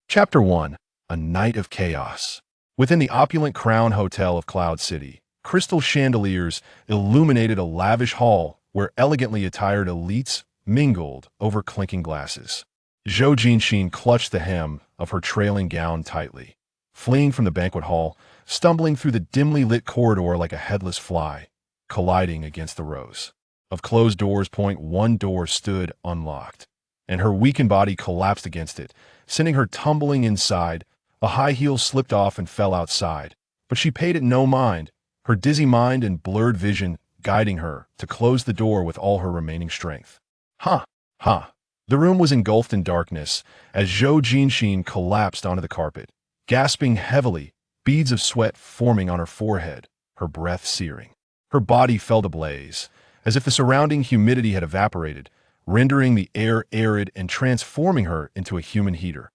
Chapter 1. A Night of Chaos. Within the opulent Crown Hotel of Cloud City, crystal chandeliers illuminated a lavish hall where elegantly attired elites mingled over clinking glasses. Zhou Jinxin clutched the hem of her trailing gown tightly, fleeing from the banquet hall, stumbling through the dimly lit corridor like a headless fly, colliding against the rows of closed doors. One door stood unlocked, and her weakened body collapsed against it, sending her tumbling inside. A high heel slipped off and fell outside, but she paid it no mind, her dizzy mind and blurred vision guiding her to close the door with all her remaining strength. Ha! Ha! The room was engulfed in darkness as Zhou Jinxin collapsed onto the carpet, gasping heavily, beads of sweat forming on her forehead, her breath searing. Her body felt ablaze, as if the surrounding humidity had evaporated, rendering the air arid and transforming her into a human heater.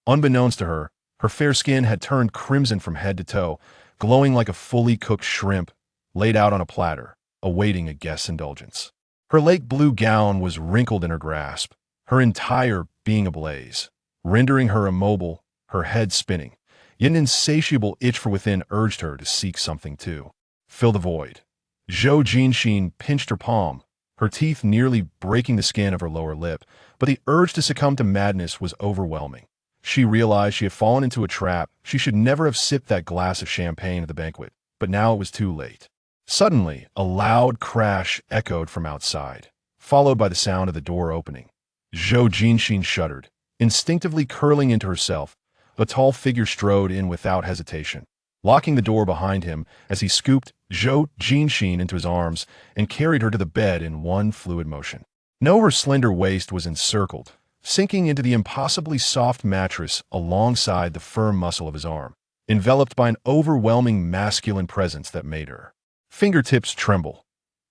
Unbeknownst to her, her fair skin had turned crimson from head to toe, glowing like a fully cooked shrimp laid out on a platter, awaiting a guest's indulgence. Her lake blue gown was wrinkled in her grasp, her entire being ablaze, rendering her immobile, her head spinning. Yet an insatiable itch from within urged her to seek something to fill the void. Zhou Jinxin pinched her palm, her teeth nearly breaking the skin of her lower lip, but the urge to succumb to madness was overwhelming. She realized she had fallen into a trap. She should never have sipped that glass of champagne at the banquet, but now it was too late. Suddenly, a loud crash echoed from outside, followed by the sound of the door opening. Zhou Jinxin shuddered, instinctively curling into herself. A tall figure strode in without hesitation, locking the door behind him as he scooped Zhou Jinxin into his arms and carried her to the bed in one fluid motion. Her slender waist was encircled, sinking into the impossibly soft mattress alongside the firm muscle of his arm, enveloped by an overwhelming masculine presence that made her fingertips tremble.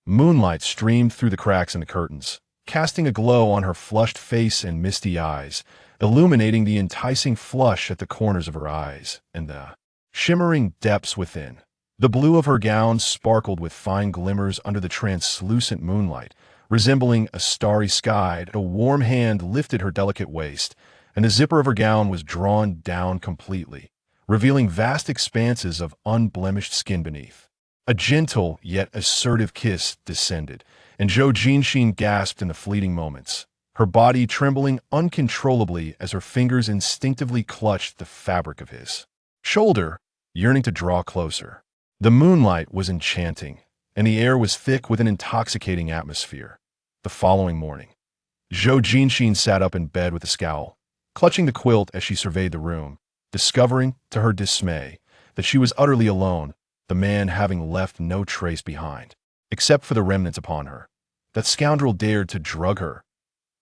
Moonlight streamed through the cracks in the curtains, casting a glow on her flushed face and misty eyes, illuminating the enticing flush at the corners of her eyes and the shimmering depths within. The blue of her gown sparkled with fine glimmers under the translucent moonlight, resembling a starry sky. A warm hand lifted her delicate waist, and the zipper of her gown was drawn down completely, revealing vast expanses of unblemished skin beneath. A gentle yet assertive kiss descended, and Zhou Jinxin gasped in the fleeting moments, her body trembling uncontrollably as her fingers instinctively clutched the fabric of his shoulder, yearning to draw closer. The moonlight was enchanting, and the air was thick with an intoxicating atmosphere. The following morning, Zhou Jinxin sat up in bed with a scowl, clutching the quilt as she surveyed the room, discovering, to her dismay, that she was utterly alone, the man having left no trace behind, except for the remnants upon her. That scoundrel dared to drug her.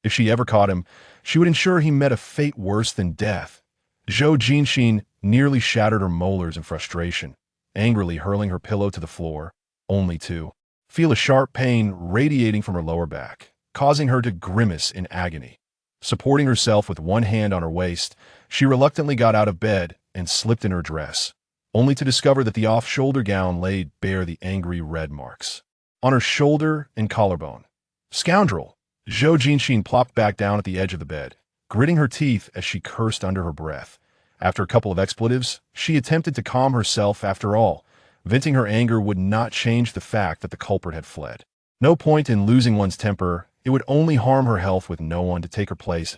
If she ever caught him, she would ensure he met a fate worse than death. Zhou Jinxin nearly shattered her molars in frustration, angrily hurling her pillow to the floor, only to feel a sharp pain radiating from her lower back, causing her to grimace in agony. Supporting herself with one hand on her waist, she reluctantly got out of bed and slipped in her dress, only to discover that the off-shoulder gown laid bare the angry red marks on her shoulder and collarbone. Scoundrel! Zhou Jinxin plopped back down at the edge of the bed, gritting her teeth as she cursed under her breath. After a couple of expletives, she attempted to calm herself. After all, venting her anger would not change the fact that the culprit had fled. No point in losing one's temper. It would only harm her health with no one to take her place.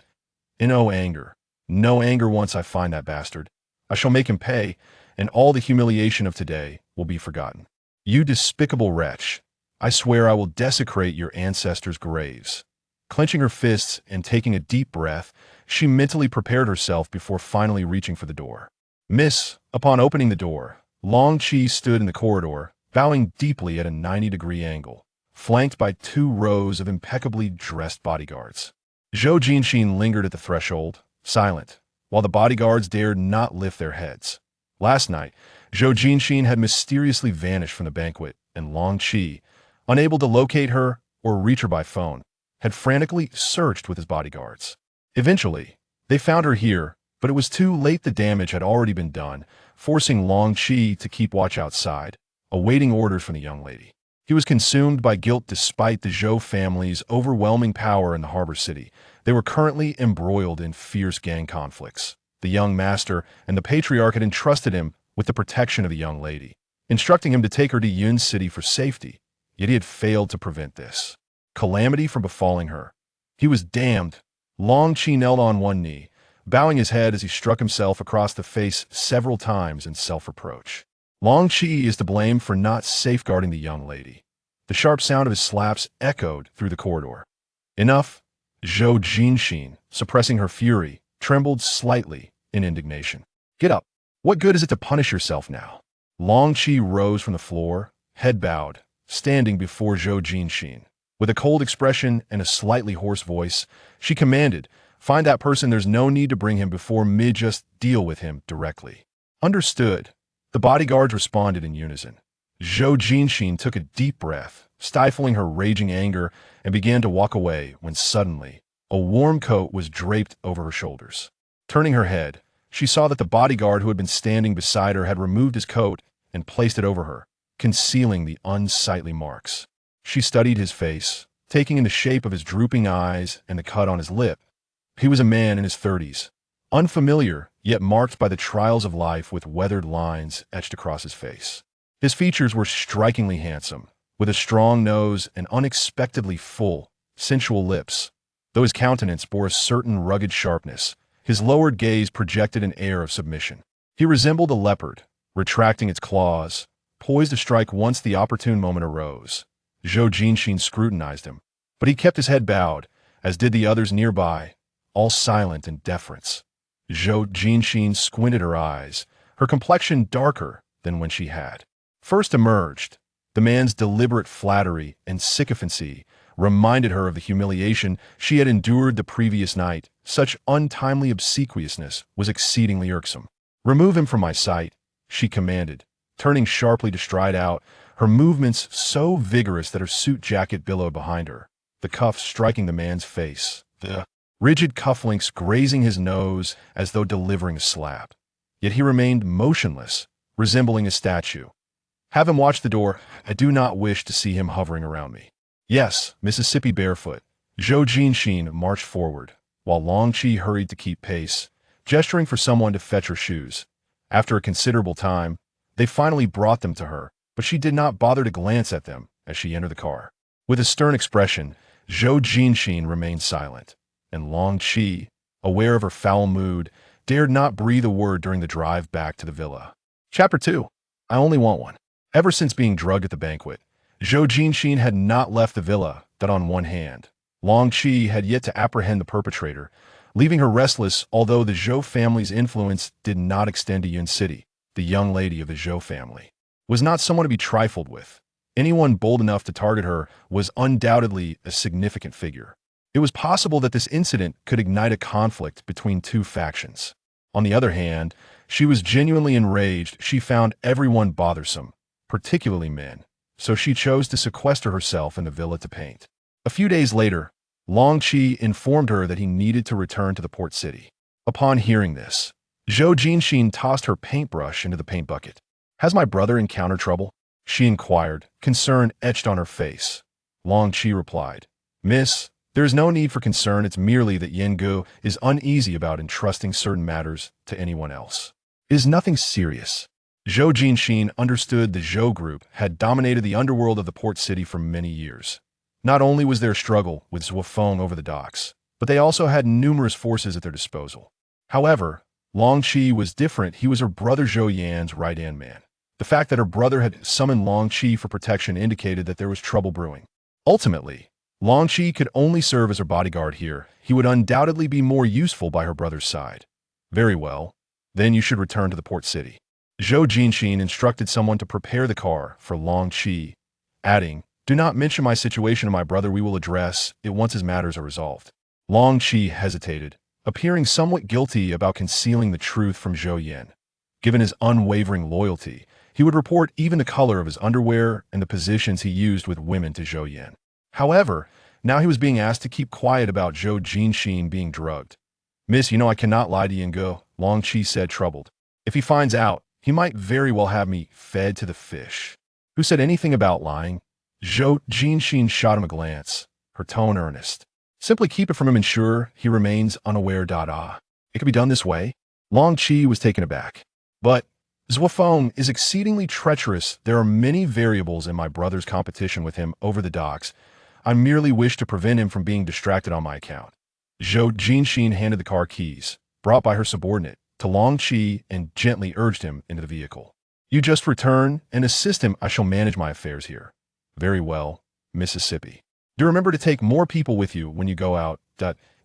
No anger. No anger once I find that bastard. I shall make him pay, and all the humiliation of today will be forgotten. You despicable wretch. I swear I will desecrate your ancestors' graves. Clenching her fists and taking a deep breath, she mentally prepared herself before finally reaching for the door. Miss, upon opening the door, Long Qi stood in the corridor, bowing deeply at a 90-degree angle, flanked by 2 rows of impeccably dressed bodyguards. Zhou Jinxin lingered at the threshold, silent, while the bodyguards dared not lift their heads. Last night, Zhou Jinxin had mysteriously vanished from the banquet, and Long Qi, unable to locate her or reach her by phone, had frantically searched with his bodyguards. Eventually, they found her here, but it was too late. The damage had already been done, forcing Long Qi to keep watch outside, awaiting orders from the young lady. He was consumed by guilt despite the Zhou family's overwhelming power in the harbor city. They were currently embroiled in fierce gang conflicts. the young master and the patriarch had entrusted him with the protection of the young lady, instructing him to take her to Yun's city for safety, yet he had failed to prevent this calamity from befalling her. He was damned. Long Qi knelt on one knee, bowing his head as he struck himself across the face several times in self-reproach. Long Qi is to blame for not safeguarding the young lady. The sharp sound of his slaps echoed through the corridor. Enough! Zhou Jinxin, suppressing her fury, trembled slightly in indignation. Get up! What good is it to punish yourself now? Long Qi rose from the floor, head bowed, standing before Zhou Jinxin. With a cold expression and a slightly hoarse voice, she commanded, "Find that person, there's no need to bring him before me, just deal with him directly." Understood. The bodyguards responded in unison. Zhou Jinxin took a deep breath, stifling her raging anger, and began to walk away when suddenly, a warm coat was draped over her shoulders. Turning her head, she saw that the bodyguard who had been standing beside her had removed his coat and placed it over her, concealing the unsightly marks. She studied his face, taking in the shape of his drooping eyes and the cut on his lip. He was a man in his 30s, unfamiliar, yet marked by the trials of life with weathered lines etched across his face. His features were strikingly handsome, with a strong nose and unexpectedly full, sensual lips. Though his countenance bore a certain rugged sharpness, his lowered gaze projected an air of submission. He resembled a leopard, retracting its claws, poised to strike once the opportune moment arose. Zhou Jinxin scrutinized him, but he kept his head bowed, as did the others nearby, all silent in deference. Zhou Jinxin squinted her eyes, her complexion darker than when she had first emerged. The man's deliberate flattery and sycophancy reminded her of the humiliation she had endured the previous night. Such untimely obsequiousness was exceedingly irksome. "Remove him from my sight," she commanded, turning sharply to stride out, her movements so vigorous that her suit jacket billowed behind her, the cuffs striking the man's face, the rigid cufflinks grazing his nose as though delivering a slap. Yet he remained motionless, resembling a statue. "Have him watch the door. I do not wish to see him hovering around me." "Yes, Mississippi Barefoot." Zhou Jinxin marched forward, while Long Qi hurried to keep pace, gesturing for someone to fetch her shoes. After a considerable time, they finally brought them to her, but she did not bother to glance at them as she entered the car. With a stern expression, Zhou Jinxin remained silent, and Long Qi, aware of her foul mood, dared not breathe a word during the drive back to the villa. Chapter 2. I Only Want One. Ever since being drugged at the banquet, Zhou Jinxin had not left the villa. That on one hand, Long Qi had yet to apprehend the perpetrator, leaving her restless. Although the Zhou family's influence did not extend to Yun City, the young lady of the Zhou family was not someone to be trifled with. Anyone bold enough to target her was undoubtedly a significant figure. It was possible that this incident could ignite a conflict between two factions. On the other hand, she was genuinely enraged. She found everyone bothersome, particularly men, so she chose to sequester herself in the villa to paint. A few days later, Long Qi informed her that he needed to return to the port city. Upon hearing this, Zhou Jinxin tossed her paintbrush into the paint bucket. "Has my brother encountered trouble?" she inquired, concern etched on her face. Long Qi replied, "Miss, there is no need for concern. It's merely that Yengu is uneasy about entrusting certain matters to anyone else. It is nothing serious." Zhou Jinxin understood the Zhou group had dominated the underworld of the port city for many years. Not only was there a struggle with Zhuofeng over the docks, but they also had numerous forces at their disposal. However, Long Qi was different. He was her brother Zhou Yan's right-hand man. The fact that her brother had summoned Long Qi for protection indicated that there was trouble brewing. Ultimately, Long Qi could only serve as her bodyguard here. He would undoubtedly be more useful by her brother's side. "Very well. Then you should return to the port city." Zhou Jinxin instructed someone to prepare the car for Long Qi, adding, "Do not mention my situation to my brother. We will address it once his matters are resolved." Long Qi hesitated, appearing somewhat guilty about concealing the truth from Zhou Yan. Given his unwavering loyalty, he would report even the color of his underwear and the positions he used with women to Zhou Yan. However, now he was being asked to keep quiet about Zhou Jinxin being drugged. "Miss, you know I cannot lie to Yengu," Long Qi said, troubled. "If he finds out, he might very well have me fed to the fish." "Who said anything about lying?" Zhou Jinxin shot him a glance, her tone earnest. "Simply keep it from him, ensure he remains unaware. It could be done this way." Long Qi was taken aback. But Zhou Feng is exceedingly treacherous. There are many variables in my brother's competition with him over the docks. I merely wish to prevent him from being distracted on my account. Zhou Jinxin handed the car keys, brought by her subordinate, to Long Qi and gently urged him into the vehicle. You just return and assist him. I shall manage my affairs here. Very well, Mississippi. Do remember to take more people with you when you go out.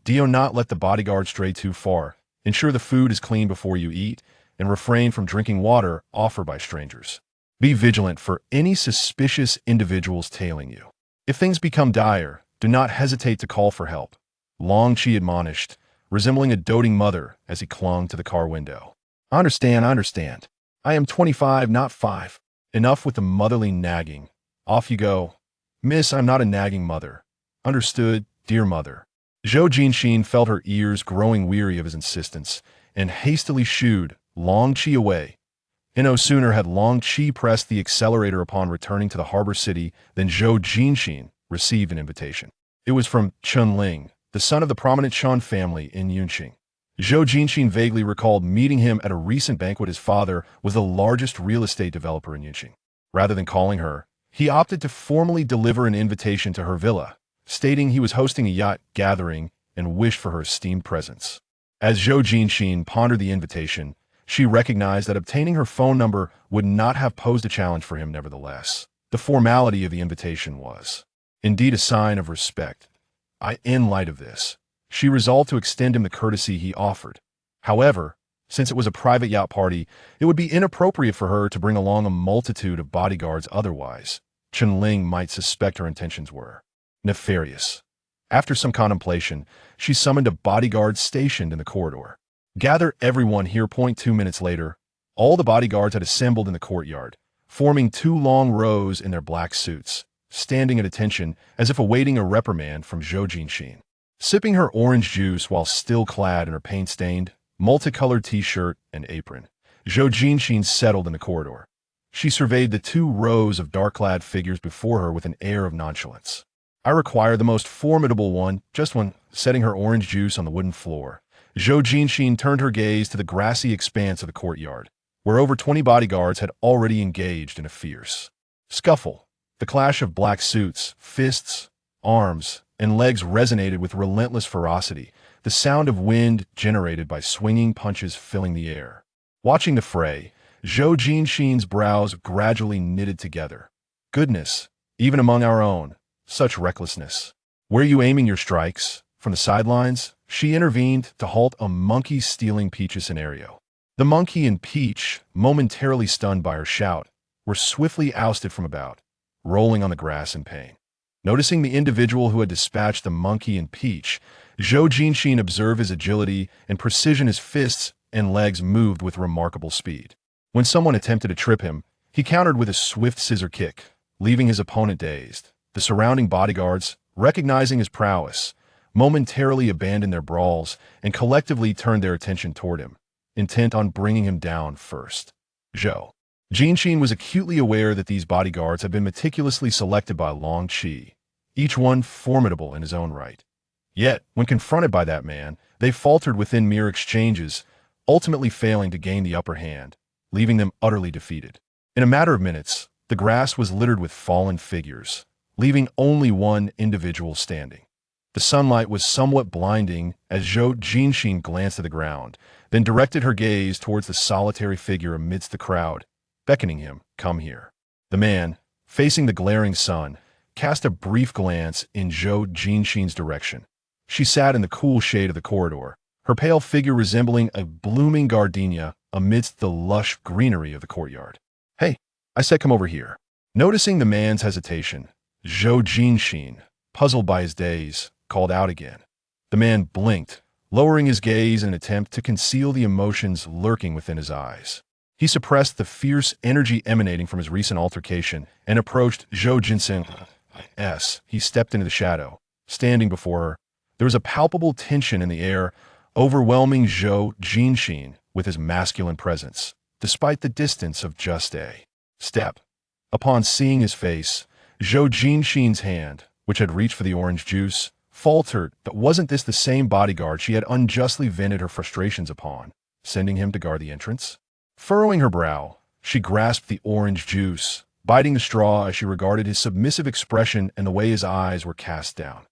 Do not let the bodyguard stray too far. Ensure the food is clean before you eat, and refrain from drinking water offered by strangers. Be vigilant for any suspicious individuals tailing you. If things become dire, do not hesitate to call for help. Long Qi admonished, resembling a doting mother as he clung to the car window. I understand. I am 25, not 5. Enough with the motherly nagging. Off you go. Miss, I'm not a nagging mother. Understood, dear mother. Zhou Jinxin felt her ears growing weary of his insistence and hastily shooed Long Qi away. And no sooner had Long Qi pressed the accelerator upon returning to the harbor city than Zhou Jinxin received an invitation. It was from Chun Ling, the son of the prominent Chun family in Yunqing. Zhou Jinxin vaguely recalled meeting him at a recent banquet. His father was the largest real estate developer in Yunqing. Rather than calling her, he opted to formally deliver an invitation to her villa, stating he was hosting a yacht gathering and wished for her esteemed presence. As Zhou Jinxin pondered the invitation, she recognized that obtaining her phone number would not have posed a challenge for him nevertheless. The formality of the invitation was, indeed, a sign of respect. In light of this, she resolved to extend him the courtesy he offered. However, since it was a private yacht party, it would be inappropriate for her to bring along a multitude of bodyguards. Otherwise, Chun Ling might suspect her intentions were nefarious. After some contemplation, she summoned a bodyguard stationed in the corridor. Gather everyone here. 2 minutes later, all the bodyguards had assembled in the courtyard, forming 2 long rows in their black suits, standing at attention as if awaiting a reprimand from Zhou Jinxin. Sipping her orange juice while still clad in her paint-stained, multicolored t-shirt and apron, Zhou Jinxin settled in the corridor. She surveyed the 2 rows of dark-clad figures before her with an air of nonchalance. I require the most formidable one, just one. Setting her orange juice on the wooden floor, Zhou Jinxin turned her gaze to the grassy expanse of the courtyard, where over 20 bodyguards had already engaged in a fierce scuffle. The clash of black suits, fists, arms, and legs resonated with relentless ferocity, the sound of wind generated by swinging punches filling the air. Watching the fray, Zhou Jinxin's brows gradually knitted together. Goodness, even among our own, such recklessness. Where are you aiming your strikes? From the sidelines, she intervened to halt a monkey stealing Peach's scenario. The monkey and Peach, momentarily stunned by her shout, were swiftly ousted from about, rolling on the grass in pain. Noticing the individual who had dispatched the monkey and Peach, Zhou Jinxin observed his agility and precision. His fists and legs moved with remarkable speed. When someone attempted to trip him, he countered with a swift scissor kick, leaving his opponent dazed. The surrounding bodyguards, recognizing his prowess, momentarily abandoned their brawls and collectively turned their attention toward him, intent on bringing him down first. Zhou Jinxin was acutely aware that these bodyguards had been meticulously selected by Long Qi, each one formidable in his own right. Yet, when confronted by that man, they faltered within mere exchanges, ultimately failing to gain the upper hand, leaving them utterly defeated. In a matter of minutes, the grass was littered with fallen figures, leaving only one individual standing. The sunlight was somewhat blinding as Zhou Jinxin glanced at the ground, then directed her gaze towards the solitary figure amidst the crowd, beckoning him, "Come here." The man, facing the glaring sun, cast a brief glance in Zhou Jinxin's direction. She sat in the cool shade of the corridor, her pale figure resembling a blooming gardenia amidst the lush greenery of the courtyard. "Hey," I said, "come over here." Noticing the man's hesitation, Zhou Jinxin, puzzled by his daze, called out again. The man blinked, lowering his gaze in an attempt to conceal the emotions lurking within his eyes. He suppressed the fierce energy emanating from his recent altercation and approached Zhou Jinxin. He stepped into the shadow, standing before her. There was a palpable tension in the air, overwhelming Zhou Jinxin with his masculine presence, despite the distance of just a step. Upon seeing his face, Zhou Jinxin's hand, which had reached for the orange juice, faltered. But wasn't this the same bodyguard she had unjustly vented her frustrations upon? sending him to guard the entrance. Furrowing her brow, she grasped the orange juice, biting the straw as she regarded his submissive expression and the way his eyes were cast down.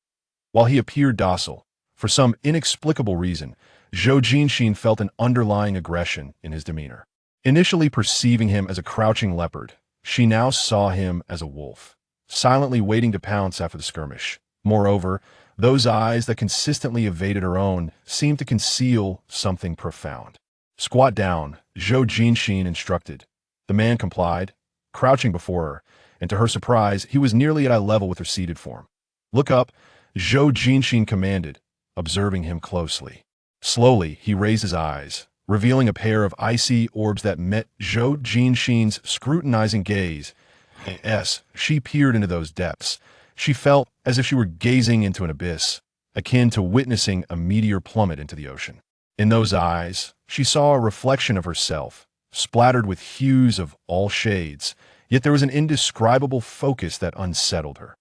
While he appeared docile, for some inexplicable reason, Zhou Jinxin felt an underlying aggression in his demeanor. Initially perceiving him as a crouching leopard, she now saw him as a wolf, silently waiting to pounce after the skirmish. Moreover, those eyes that consistently evaded her own seemed to conceal something profound. "Squat down," Zhou Jinxin instructed. The man complied, crouching before her, and to her surprise, he was nearly at eye level with her seated form. "Look up," Zhou Jinxin commanded, observing him closely. Slowly, he raised his eyes, revealing a pair of icy orbs that met Zhou Jinxin's scrutinizing gaze. As she peered into those depths, she felt as if she were gazing into an abyss, akin to witnessing a meteor plummet into the ocean. In those eyes, she saw a reflection of herself, splattered with hues of all shades, yet there was an indescribable focus that unsettled her.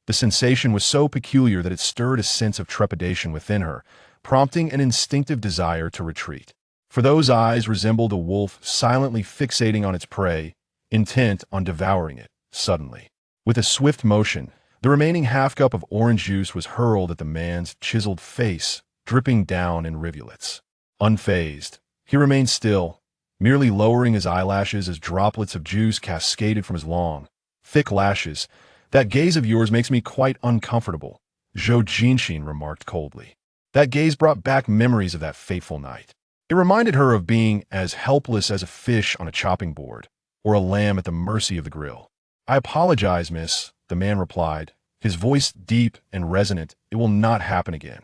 The sensation was so peculiar that it stirred a sense of trepidation within her, prompting an instinctive desire to retreat. For those eyes resembled a wolf silently fixating on its prey, intent on devouring it. Suddenly, with a swift motion, the remaining half-cup of orange juice was hurled at the man's chiseled face, dripping down in rivulets. Unfazed, he remained still, merely lowering his eyelashes as droplets of juice cascaded from his long, thick lashes. "That gaze of yours makes me quite uncomfortable," Zhou Jinxin remarked coldly. That gaze brought back memories of that fateful night. It reminded her of being as helpless as a fish on a chopping board, or a lamb at the mercy of the grill. "I apologize, miss," the man replied, his voice deep and resonant. "It will not happen again."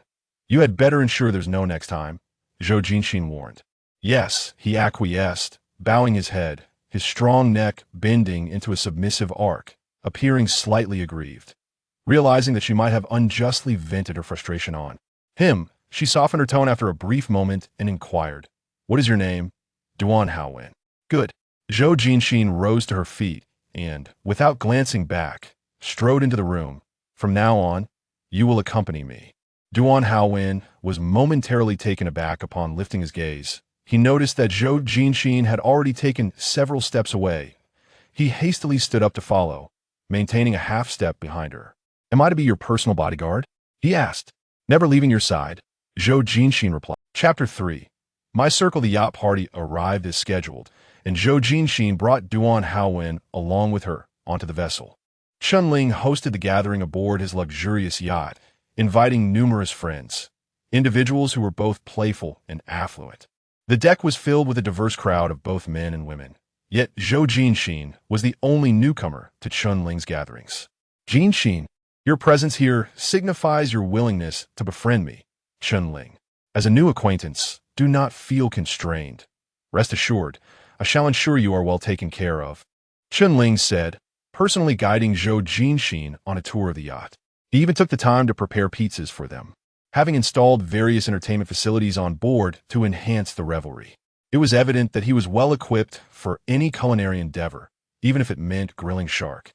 "You had better ensure there's no next time," Zhou Jinxin warned. "Yes," he acquiesced, bowing his head, his strong neck bending into a submissive arc, appearing slightly aggrieved. Realizing that she might have unjustly vented her frustration on him, she softened her tone after a brief moment and inquired, "What is your name?" "Duan Haowen." "Good." Zhou Jinxin rose to her feet and, without glancing back, strode into the room. "From now on, you will accompany me." Duan Haowen was momentarily taken aback upon lifting his gaze. He noticed that Zhou Jinxin had already taken several steps away. He hastily stood up to follow, maintaining a half-step behind her. "Am I to be your personal bodyguard?" he asked. "Never leaving your side," Zhou Jinxin replied. Chapter 3. My Circle. The yacht party arrived as scheduled, and Zhou Jinxin brought Duan Haowen along with her onto the vessel. Chunling hosted the gathering aboard his luxurious yacht, inviting numerous friends, individuals who were both playful and affluent. The deck was filled with a diverse crowd of both men and women, yet Zhou Jinxin was the only newcomer to Chunling's gatherings. "Jinxin, your presence here signifies your willingness to befriend me, Chunling. As a new acquaintance, do not feel constrained. Rest assured, I shall ensure you are well taken care of," Chunling said, personally guiding Zhou Jinxin on a tour of the yacht. He even took the time to prepare pizzas for them, having installed various entertainment facilities on board to enhance the revelry. It was evident that he was well equipped for any culinary endeavor, even if it meant grilling shark.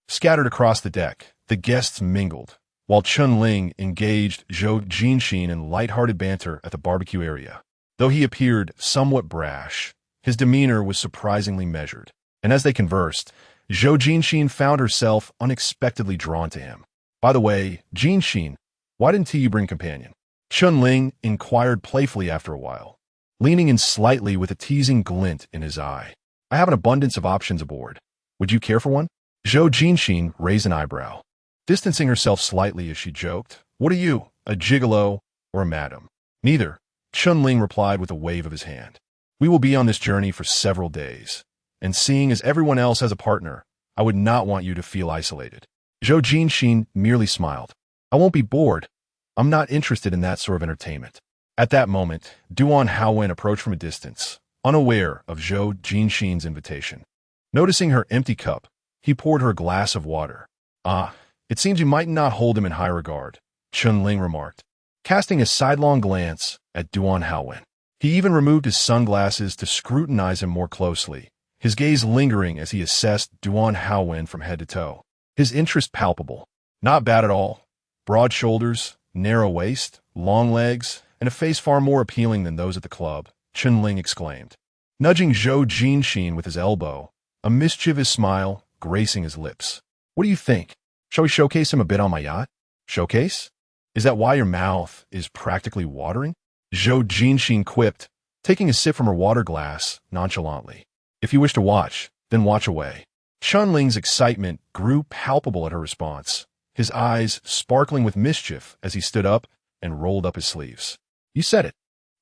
Scattered across the deck, the guests mingled, while Chunling engaged Zhou Jinxin in lighthearted banter at the barbecue area. Though he appeared somewhat brash, his demeanor was surprisingly measured, and as they conversed, Zhou Jinxin found herself unexpectedly drawn to him. "By the way, Jinxin, why didn't you bring a companion?" Chunling inquired playfully after a while, leaning in slightly with a teasing glint in his eye. "I have an abundance of options aboard. Would you care for one?" Zhou Jinxin raised an eyebrow, distancing herself slightly as she joked. "What are you, a gigolo or a madam?" "Neither," Chunling replied with a wave of his hand. "We will be on this journey for several days, and seeing as everyone else has a partner, I would not want you to feel isolated." Zhou Jinxin merely smiled. "I won't be bored. I'm not interested in that sort of entertainment." At that moment, Duan Haowen approached from a distance, unaware of Zhou Jinxin's invitation. Noticing her empty cup, he poured her a glass of water. "Ah, it seems you might not hold him in high regard," Chunling remarked, casting a sidelong glance at Duan Haowen. He even removed his sunglasses to scrutinize him more closely, his gaze lingering as he assessed Duan Haowen from head to toe. His interest palpable. Not bad at all. Broad shoulders, narrow waist, long legs, and a face far more appealing than those at the club. Chen-Ling exclaimed, nudging Zhou Jinxin with his elbow, a mischievous smile gracing his lips. What do you think? Shall we showcase him a bit on my yacht? Showcase? Is that why your mouth is practically watering? Zhou Jinxin quipped, taking a sip from her water glass nonchalantly. If you wish to watch, then watch away. Chen-Ling's excitement grew palpable at her response, his eyes sparkling with mischief as he stood up and rolled up his sleeves. You said it.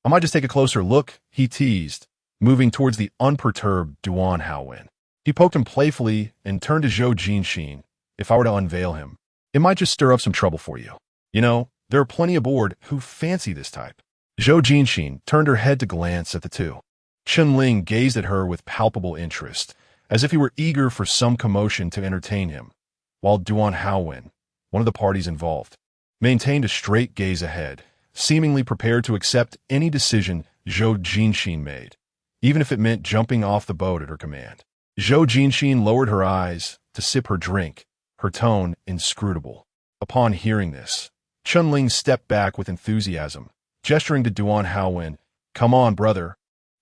I might just take a closer look, he teased, moving towards the unperturbed Duan Haowen. He poked him playfully and turned to Zhou Jinxin. If I were to unveil him, it might just stir up some trouble for you. You know, there are plenty aboard who fancy this type. Zhou Jinxin turned her head to glance at the two. Chen-Ling gazed at her with palpable interest, as if he were eager for some commotion to entertain him, while Duan Haowen, one of the parties involved, maintained a straight gaze ahead, seemingly prepared to accept any decision Zhou Jinxin made, even if it meant jumping off the boat at her command. Zhou Jinxin lowered her eyes to sip her drink, her tone inscrutable. Upon hearing this, Chen-Ling stepped back with enthusiasm, gesturing to Duan Haowen. Come on, brother.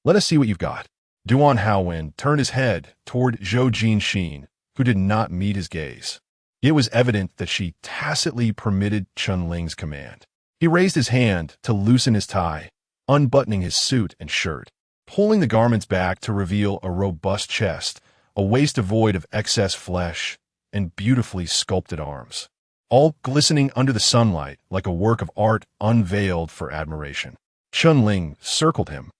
Let us see what you've got. Duan Haowen turned his head toward Zhou Jinxin, who did not meet his gaze. It was evident that she tacitly permitted Chen-Ling's command. He raised his hand to loosen his tie, unbuttoning his suit and shirt, pulling the garments back to reveal a robust chest, a waist devoid of excess flesh, and beautifully sculpted arms, all glistening under the sunlight like a work of art unveiled for admiration. Chen-Ling circled him,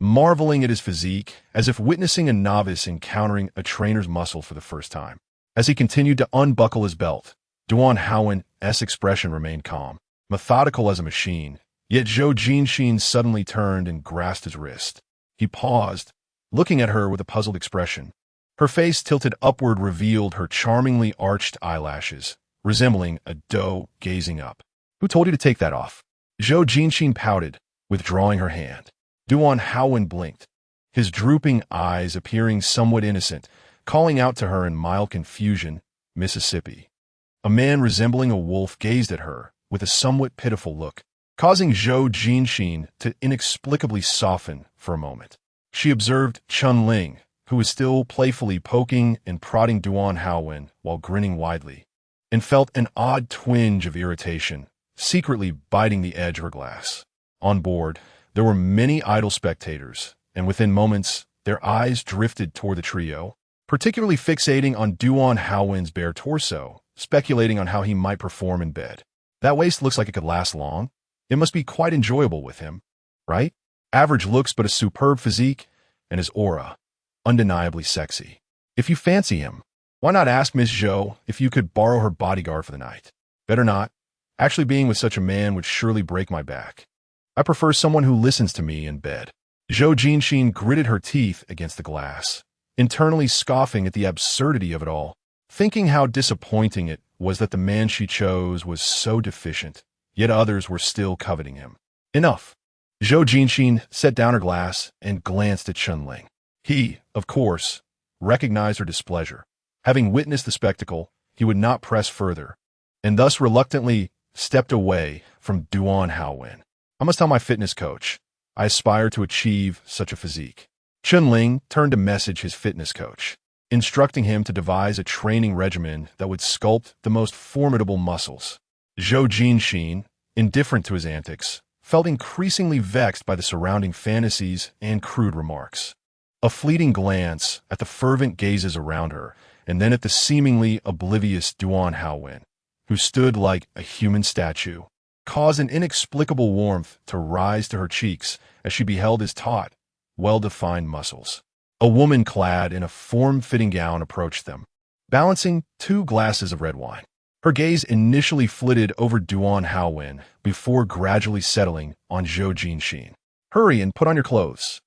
marveling at his physique as if witnessing a novice encountering a trainer's muscle for the first time. As he continued to unbuckle his belt, Duan Haowen's expression remained calm, methodical as a machine, yet Zhou Jinxin suddenly turned and grasped his wrist. He paused, looking at her with a puzzled expression. Her face tilted upward revealed her charmingly arched eyelashes, resembling a doe gazing up. Who told you to take that off? Zhou Jinxin pouted, withdrawing her hand. Duan Haowen blinked, his drooping eyes appearing somewhat innocent, calling out to her in mild confusion, Mississippi. A man resembling a wolf gazed at her with a somewhat pitiful look, causing Zhou Jinxin to inexplicably soften for a moment. She observed Chen-Ling, who was still playfully poking and prodding Duan Haowen while grinning widely, and felt an odd twinge of irritation, secretly biting the edge of her glass. On board, there were many idle spectators, and within moments, their eyes drifted toward the trio, particularly fixating on Duan Haowen's bare torso, speculating on how he might perform in bed. That waist looks like it could last long. It must be quite enjoyable with him, right? Average looks but a superb physique, and his aura, undeniably sexy. If you fancy him, why not ask Miss Zhou if you could borrow her bodyguard for the night? Better not. Actually being with such a man would surely break my back. I prefer someone who listens to me in bed. Zhou Jinxin gritted her teeth against the glass, internally scoffing at the absurdity of it all, thinking how disappointing it was that the man she chose was so deficient, yet others were still coveting him. Enough. Zhou Jinxin set down her glass and glanced at Chen-Ling. He, of course, recognized her displeasure. Having witnessed the spectacle, he would not press further, and thus reluctantly stepped away from Duan Haowen. I must tell my fitness coach. I aspire to achieve such a physique. Chen-Ling turned to message his fitness coach, instructing him to devise a training regimen that would sculpt the most formidable muscles. Zhou Jinxin, indifferent to his antics, felt increasingly vexed by the surrounding fantasies and crude remarks. A fleeting glance at the fervent gazes around her, and then at the seemingly oblivious Duan Haowen, who stood like a human statue, caused an inexplicable warmth to rise to her cheeks as she beheld his taut, well-defined muscles. A woman clad in a form-fitting gown approached them, balancing 2 glasses of red wine. Her gaze initially flitted over Duan Haowen before gradually settling on Zhou Jinxin. Hurry and put on your clothes.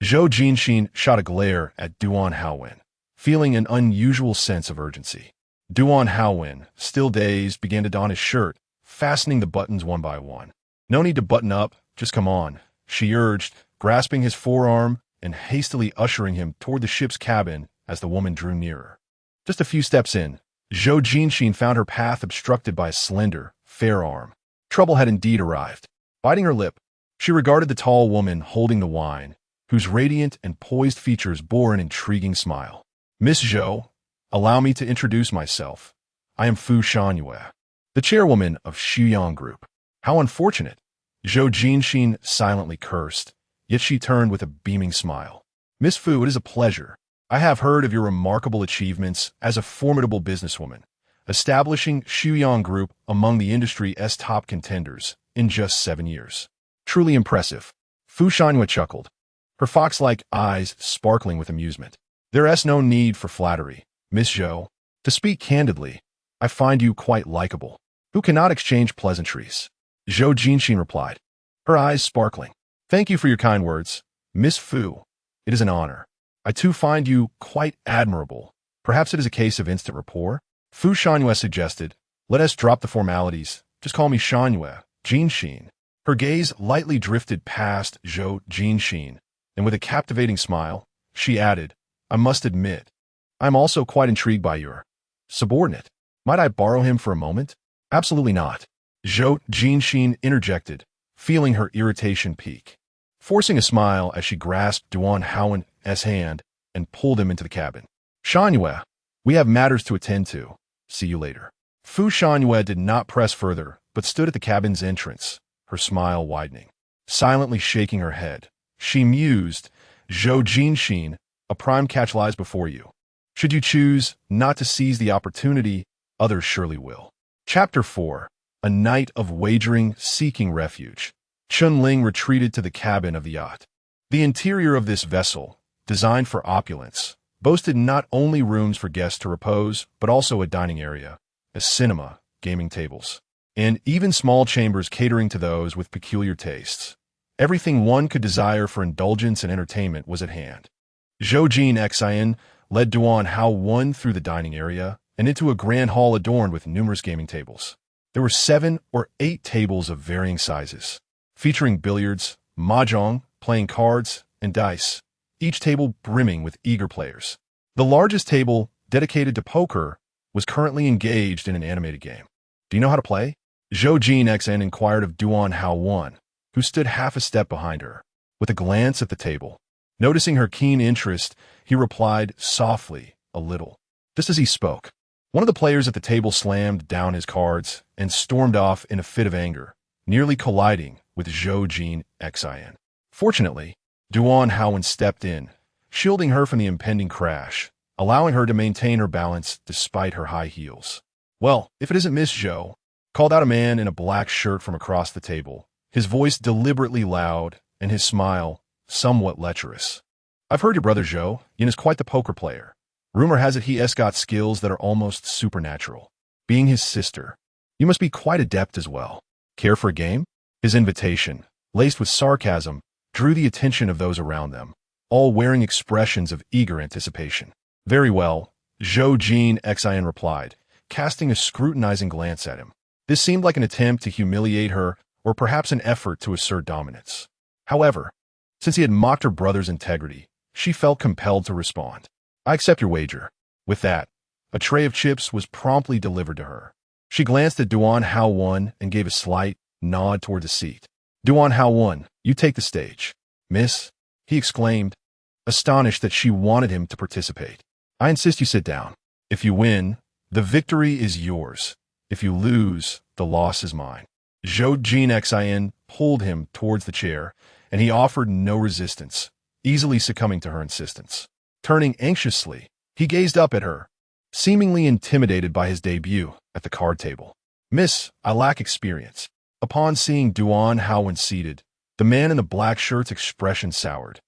Zhou Jinxin shot a glare at Duan Haowen, feeling an unusual sense of urgency. Duan Haowen, still dazed, began to don his shirt, fastening the buttons one by one. No need to button up, just come on, she urged, grasping his forearm and hastily ushering him toward the ship's cabin as the woman drew nearer. Just a few steps in, Zhou Jinxin found her path obstructed by a slender, fair arm. Trouble had indeed arrived. Biting her lip, she regarded the tall woman holding the wine, whose radiant and poised features bore an intriguing smile. Miss Zhou, allow me to introduce myself. I am Fu Shangyue, the chairwoman of Xuyang Group. How unfortunate. Zhou Jinxin silently cursed, yet she turned with a beaming smile. Miss Fu, it is a pleasure. I have heard of your remarkable achievements as a formidable businesswoman, establishing Xuyang Group among the industry's top contenders in just 7 years. Truly impressive. Fu Shangyue chuckled, her fox-like eyes sparkling with amusement. There's no need for flattery, Miss Zhou. To speak candidly, I find you quite likable. Who cannot exchange pleasantries? Zhou Jinxin replied, her eyes sparkling. Thank you for your kind words, Miss Fu. It is an honor. I too find you quite admirable. Perhaps it is a case of instant rapport? Fu Shangyue suggested, let us drop the formalities. Just call me Shangyue, Jinxin. Her gaze lightly drifted past Zhou Jinxin, and with a captivating smile, she added, I must admit, I'm also quite intrigued by your subordinate. Might I borrow him for a moment? Absolutely not. Zhou Jinxin interjected, feeling her irritation peak. Forcing a smile as she grasped Duan Haowen's hand and pulled him into the cabin. Shangyue, we have matters to attend to. See you later. Fu Shangyue did not press further, but stood at the cabin's entrance, her smile widening. Silently shaking her head, she mused, Zhou Jinxin, a prime catch lies before you. Should you choose not to seize the opportunity, others surely will. Chapter 4. A Night of Wagering Seeking Refuge. Chun-Ling retreated to the cabin of the yacht. The interior of this vessel, designed for opulence, boasted not only rooms for guests to repose, but also a dining area, a cinema, gaming tables, and even small chambers catering to those with peculiar tastes. Everything one could desire for indulgence and entertainment was at hand. Zhou Jinxin led Duan Haowen through the dining area and into a grand hall adorned with numerous gaming tables. There were 7 or 8 tables of varying sizes, featuring billiards, mahjong, playing cards, and dice, each table brimming with eager players. The largest table, dedicated to poker, was currently engaged in an animated game. Do you know how to play? Zhou Jinxin inquired of Duan Haowen, who stood half a step behind her, with a glance at the table. Noticing her keen interest, he replied softly, a little. Just as he spoke, one of the players at the table slammed down his cards and stormed off in a fit of anger, nearly colliding with Zhou Jinxin. Fortunately, Duan Haowen stepped in, shielding her from the impending crash, allowing her to maintain her balance despite her high heels. Well, if it isn't Miss Zhou, called out a man in a black shirt from across the table, his voice deliberately loud and his smile somewhat lecherous. I've heard your brother Zhou Yin is quite the poker player. Rumor has it he's got skills that are almost supernatural. Being his sister, you must be quite adept as well. Care for a game? His invitation, laced with sarcasm, drew the attention of those around them, all wearing expressions of eager anticipation. Very well, Zhou Jinxin replied, casting a scrutinizing glance at him. This seemed like an attempt to humiliate her, or perhaps an effort to assert dominance. However, since he had mocked her brother's integrity, she felt compelled to respond. I accept your wager. With that, a tray of chips was promptly delivered to her. She glanced at Duan Haowen and gave a slight nod toward the seat. Duan Haowen, you take the stage. Miss, he exclaimed, astonished that she wanted him to participate. I insist you sit down. If you win, the victory is yours. If you lose, the loss is mine. Zhou Jinxin pulled him towards the chair, and he offered no resistance, easily succumbing to her insistence. Turning anxiously, he gazed up at her, seemingly intimidated by his debut at the card table. Miss, I lack experience. Upon seeing Duan Haowen seated, the man in the black shirt's expression soured,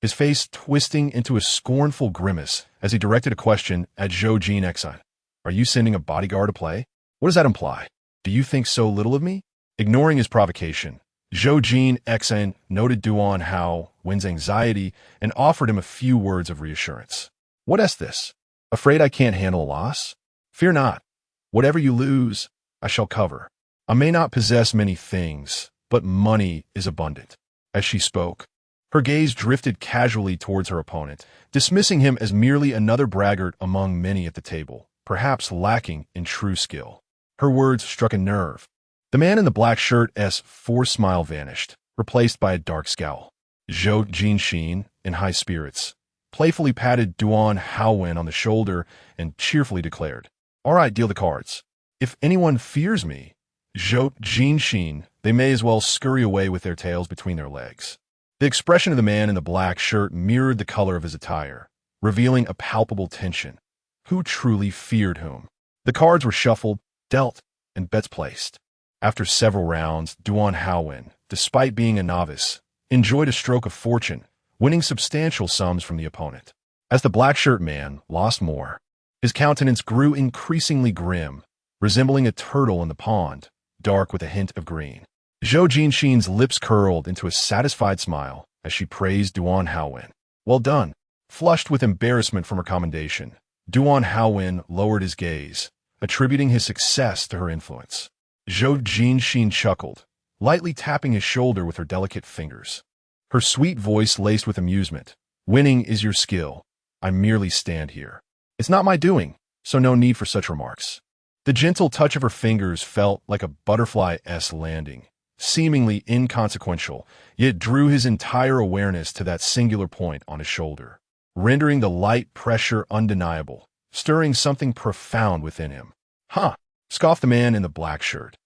his face twisting into a scornful grimace as he directed a question at Zhou Jinxin. Are you sending a bodyguard to play? What does that imply? Do you think so little of me? Ignoring his provocation, Zhou Jinxin noted Duan Haowen's anxiety and offered him a few words of reassurance. What is this? Afraid I can't handle a loss? Fear not. Whatever you lose, I shall cover. I may not possess many things, but money is abundant. As she spoke, her gaze drifted casually towards her opponent, dismissing him as merely another braggart among many at the table, perhaps lacking in true skill. Her words struck a nerve. The man in the black shirt's forced smile vanished, replaced by a dark scowl. Zhou Jinxin, in high spirits, playfully patted Duan Haowen on the shoulder and cheerfully declared, "All right, deal the cards. If anyone fears me, Zhou Jinxin, they may as well scurry away with their tails between their legs." The expression of the man in the black shirt mirrored the color of his attire, revealing a palpable tension. Who truly feared whom? The cards were shuffled, dealt, and bets placed. After several rounds, Duan Haowen, despite being a novice, enjoyed a stroke of fortune, winning substantial sums from the opponent. As the black shirt man lost more, his countenance grew increasingly grim, resembling a turtle in the pond, dark with a hint of green. Zhou Jinxin's lips curled into a satisfied smile as she praised Duan Haowen. "Well done." Flushed with embarrassment from her commendation, Duan Haowen lowered his gaze, attributing his success to her influence. Zhou Jinxin chuckled, lightly tapping his shoulder with her delicate fingers. Her sweet voice laced with amusement. "Winning is your skill. I merely stand here. It's not my doing, so no need for such remarks." The gentle touch of her fingers felt like a butterfly-esque landing, seemingly inconsequential, yet drew his entire awareness to that singular point on his shoulder, rendering the light pressure undeniable, stirring something profound within him. "Huh," scoffed the man in the black shirt,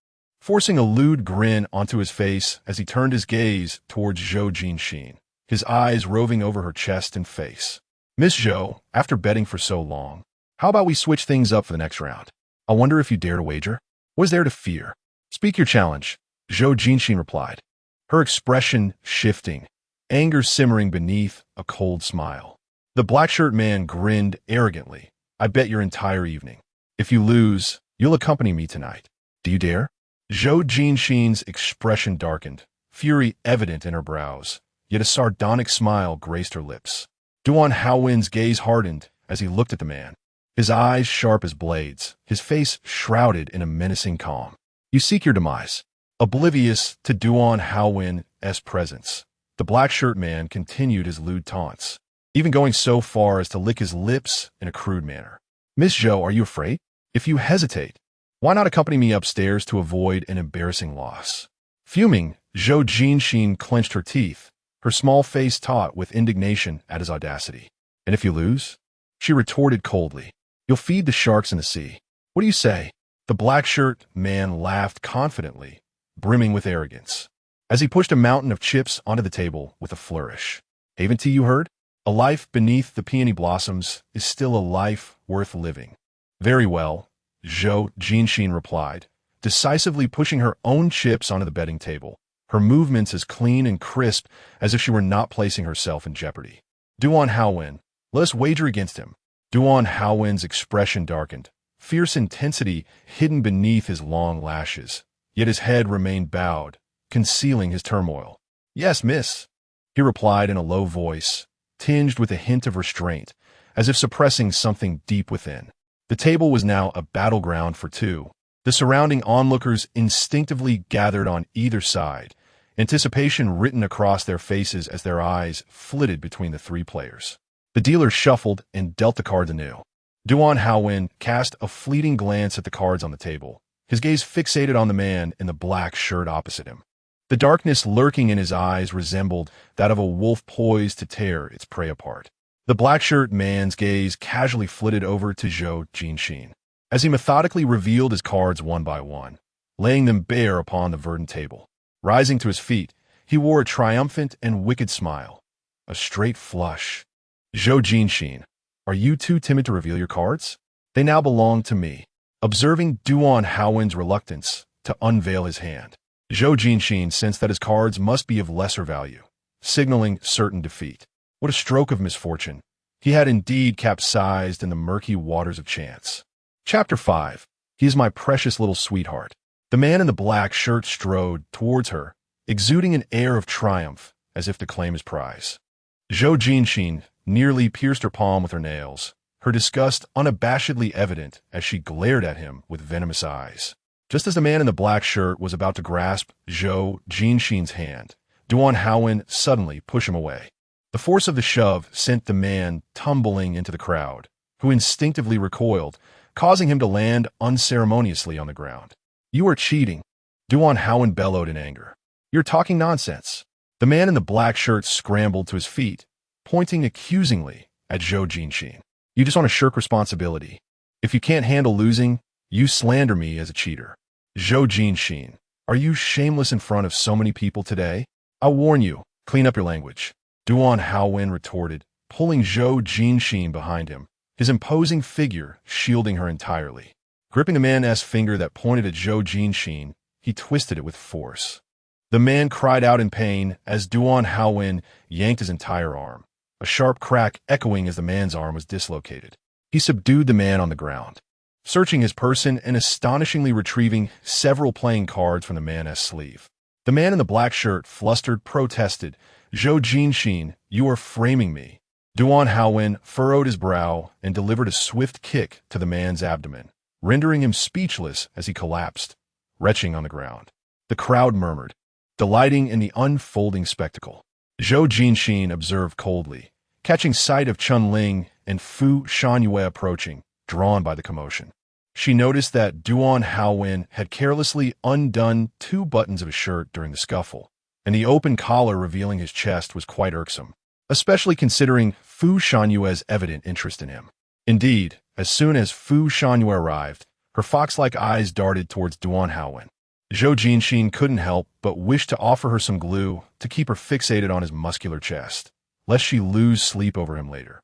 forcing a lewd grin onto his face as he turned his gaze towards Zhou Jinxin, his eyes roving over her chest and face. "Miss Zhou, after betting for so long, how about we switch things up for the next round? I wonder if you dare to wager? What is there to fear? Speak your challenge," Zhou Jinxin replied, her expression shifting, anger simmering beneath a cold smile. The black shirt man grinned arrogantly. "I bet your entire evening. If you lose, you'll accompany me tonight. Do you dare?" Zhou Jinxin's expression darkened, fury evident in her brows, yet a sardonic smile graced her lips. Duan Haowen's gaze hardened as he looked at the man, his eyes sharp as blades, his face shrouded in a menacing calm. "You seek your demise." Oblivious to Duan Haowen's presence, the black shirt man continued his lewd taunts, even going so far as to lick his lips in a crude manner. "Miss Zhou, are you afraid? If you hesitate, why not accompany me upstairs to avoid an embarrassing loss?" Fuming, Zhou Jinxin clenched her teeth, her small face taut with indignation at his audacity. "And if you lose?" she retorted coldly. "You'll feed the sharks in the sea. What do you say?" The black shirt man laughed confidently, brimming with arrogance, as he pushed a mountain of chips onto the table with a flourish. "Haven't you heard? A life beneath the peony blossoms is still a life worth living." "Very well," Zhou Jinxin replied, decisively pushing her own chips onto the betting table, her movements as clean and crisp as if she were not placing herself in jeopardy. "Duan Haowen, let us wager against him." Duan Haowen's expression darkened, fierce intensity hidden beneath his long lashes, yet his head remained bowed, concealing his turmoil. "Yes, miss," he replied in a low voice, tinged with a hint of restraint, as if suppressing something deep within. The table was now a battleground for two. The surrounding onlookers instinctively gathered on either side, anticipation written across their faces as their eyes flitted between the three players. The dealer shuffled and dealt the cards anew. Duan Haowen cast a fleeting glance at the cards on the table, his gaze fixated on the man in the black shirt opposite him. The darkness lurking in his eyes resembled that of a wolf poised to tear its prey apart. The black shirt man's gaze casually flitted over to Zhou Jinxin, as he methodically revealed his cards one by one, laying them bare upon the verdant table. Rising to his feet, he wore a triumphant and wicked smile, a straight flush. "Zhou Jinxin, are you too timid to reveal your cards? They now belong to me." Observing Duan Haowen's reluctance to unveil his hand, Zhou Jinxin sensed that his cards must be of lesser value, signaling certain defeat. What a stroke of misfortune. He had indeed capsized in the murky waters of chance. Chapter 5. He is my precious little sweetheart. The man in the black shirt strode towards her, exuding an air of triumph, as if to claim his prize. Zhou Jinxin nearly pierced her palm with her nails, her disgust unabashedly evident as she glared at him with venomous eyes. Just as the man in the black shirt was about to grasp Zhou Jinxin's hand, Duan Haowen suddenly pushed him away. The force of the shove sent the man tumbling into the crowd, who instinctively recoiled, causing him to land unceremoniously on the ground. "You are cheating," Duan Haowen bellowed in anger. "You're talking nonsense." The man in the black shirt scrambled to his feet, pointing accusingly at Zhou Jinxin. You just want to shirk responsibility. If you can't handle losing, you slander me as a cheater. Zhou Jinxin, are you shameless in front of so many people today? I'll warn you, clean up your language. Duan Haowen retorted, pulling Zhou Jinxin behind him, his imposing figure shielding her entirely. Gripping the man's finger that pointed at Zhou Jinxin, he twisted it with force. The man cried out in pain as Duan Haowen yanked his entire arm, a sharp crack echoing as the man's arm was dislocated. He subdued the man on the ground, searching his person and astonishingly retrieving several playing cards from the man's sleeve. The man in the black shirt, flustered, protested, Zhou Jinxin, you are framing me. Duan Haowen furrowed his brow and delivered a swift kick to the man's abdomen, rendering him speechless as he collapsed, retching on the ground. The crowd murmured, delighting in the unfolding spectacle. Zhou Jinxin observed coldly, catching sight of Chun-Ling and Fu Shangyue approaching, drawn by the commotion. She noticed that Duan Haowen had carelessly undone 2 buttons of his shirt during the scuffle, and the open collar revealing his chest was quite irksome, especially considering Fu Shanyue's evident interest in him. Indeed, as soon as Fu Shanyue arrived, her fox-like eyes darted towards Duan Haowen. Zhou Jinxin couldn't help but wish to offer her some glue to keep her fixated on his muscular chest, lest she lose sleep over him later.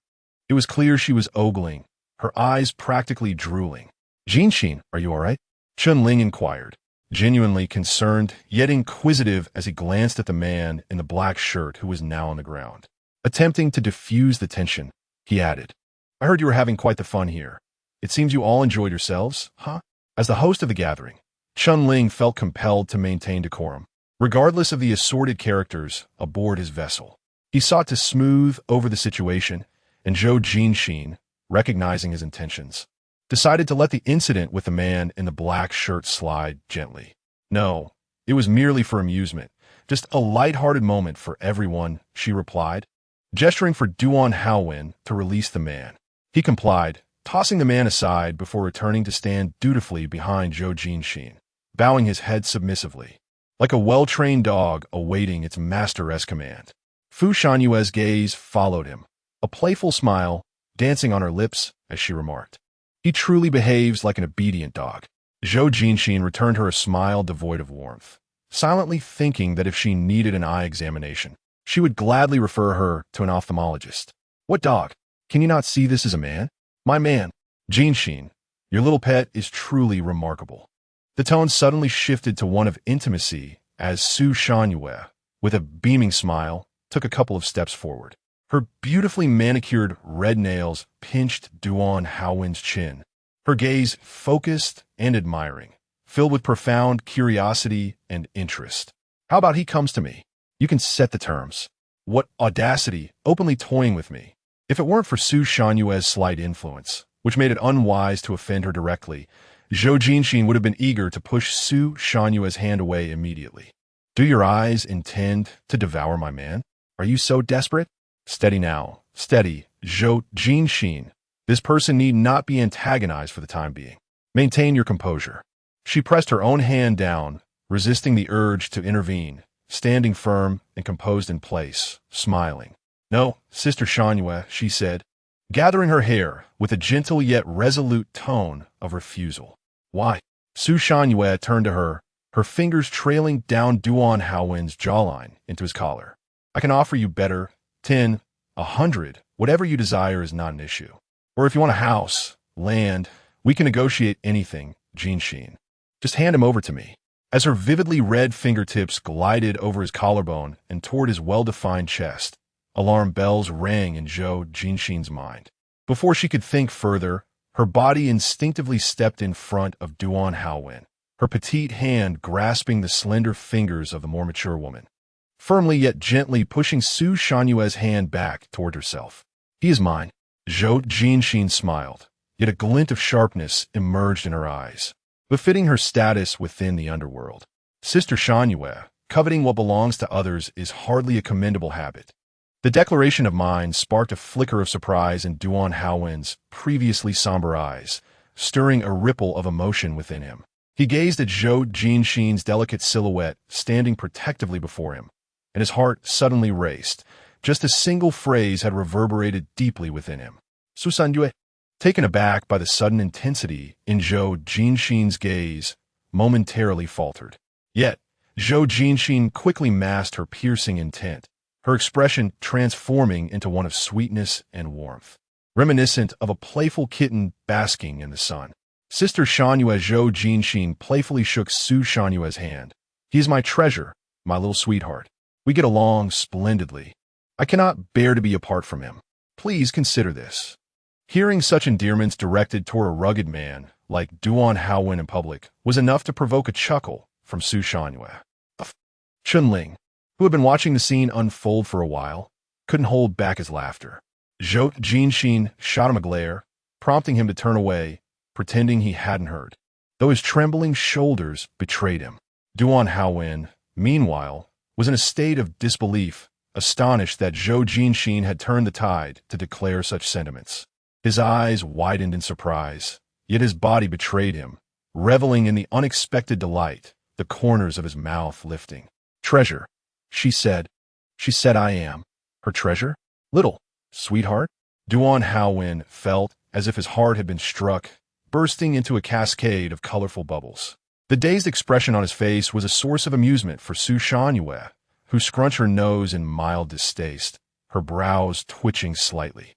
It was clear she was ogling, her eyes practically drooling. Jinxin, are you all right? Chun-Ling inquired, genuinely concerned yet inquisitive as he glanced at the man in the black shirt who was now on the ground. Attempting to diffuse the tension, he added, I heard you were having quite the fun here. It seems you all enjoyed yourselves, huh? As the host of the gathering, Chun-Ling felt compelled to maintain decorum, regardless of the assorted characters aboard his vessel. He sought to smooth over the situation, and Zhou Jinxin, recognizing his intentions, decided to let the incident with the man in the black shirt slide gently. No, it was merely for amusement, just a light-hearted moment for everyone, she replied, gesturing for Duan Haowen to release the man. He complied, tossing the man aside before returning to stand dutifully behind Zhou Jinxin, bowing his head submissively, like a well-trained dog awaiting its master's command. Fu Shanyue's gaze followed him, a playful smile dancing on her lips as she remarked, he truly behaves like an obedient dog. Zhou Jinxin returned her a smile devoid of warmth, silently thinking that if she needed an eye examination, she would gladly refer her to an ophthalmologist. What dog? Can you not see this as a man? My man, Jinxin, your little pet is truly remarkable. The tone suddenly shifted to one of intimacy as Su Shanyue, with a beaming smile, took a couple of steps forward. Her beautifully manicured red nails pinched Duan Haowen's chin, her gaze focused and admiring, filled with profound curiosity and interest. How about he comes to me? You can set the terms. What audacity, openly toying with me. If it weren't for Su Shanyue's slight influence, which made it unwise to offend her directly, Zhou Jinxin would have been eager to push Su Shanyue's hand away immediately. Do your eyes intend to devour my man? Are you so desperate? Steady now. Steady, Zhou Jinxin. This person need not be antagonized for the time being. Maintain your composure. She pressed her own hand down, resisting the urge to intervene, standing firm and composed in place, smiling. No, Sister Shanyue, she said, gathering her hair with a gentle yet resolute tone of refusal. Why? Su Shanyue turned to her, her fingers trailing down Duan Haowen's jawline into his collar. I can offer you better, 10, 100, whatever you desire is not an issue. Or if you want a house, land, we can negotiate anything, Jinxin. Just hand him over to me. As her vividly red fingertips glided over his collarbone and toward his well-defined chest, alarm bells rang in Zhou Jinxin's mind. Before she could think further, her body instinctively stepped in front of Duan Haowen, her petite hand grasping the slender fingers of the more mature woman, firmly yet gently pushing Su Shanyue's hand back toward herself. He is mine. Zhou Jinxin smiled, yet a glint of sharpness emerged in her eyes, befitting her status within the underworld. Sister Shanyue, coveting what belongs to others is hardly a commendable habit. The declaration of mine sparked a flicker of surprise in Duan Haowen's previously somber eyes, stirring a ripple of emotion within him. He gazed at Zhou Jinxin's delicate silhouette standing protectively before him, and his heart suddenly raced. Just a single phrase had reverberated deeply within him. Susan. Taken aback by the sudden intensity in Zhou Jinxin's gaze, momentarily faltered. Yet, Zhou Jinxin quickly masked her piercing intent, her expression transforming into one of sweetness and warmth, reminiscent of a playful kitten basking in the sun. Sister Shanyue. Zhou Jinxin playfully shook Su Shanyue's hand. He is my treasure, my little sweetheart. We get along splendidly. I cannot bear to be apart from him. Please consider this. Hearing such endearments directed toward a rugged man like Duan Haowen in public was enough to provoke a chuckle from Su Shanyue. Chunling, who had been watching the scene unfold for a while, couldn't hold back his laughter. Zhou Jinxin shot him a glare, prompting him to turn away, pretending he hadn't heard, though his trembling shoulders betrayed him. Duan Haowen, meanwhile, was in a state of disbelief, astonished that Zhou Jinxin had turned the tide to declare such sentiments. His eyes widened in surprise, yet his body betrayed him, reveling in the unexpected delight, the corners of his mouth lifting. Treasure, she said. She said I am her treasure? Little sweetheart? Duan Haowen felt as if his heart had been struck, bursting into a cascade of colorful bubbles. The dazed expression on his face was a source of amusement for Su Shanyue, who scrunched her nose in mild distaste, her brows twitching slightly.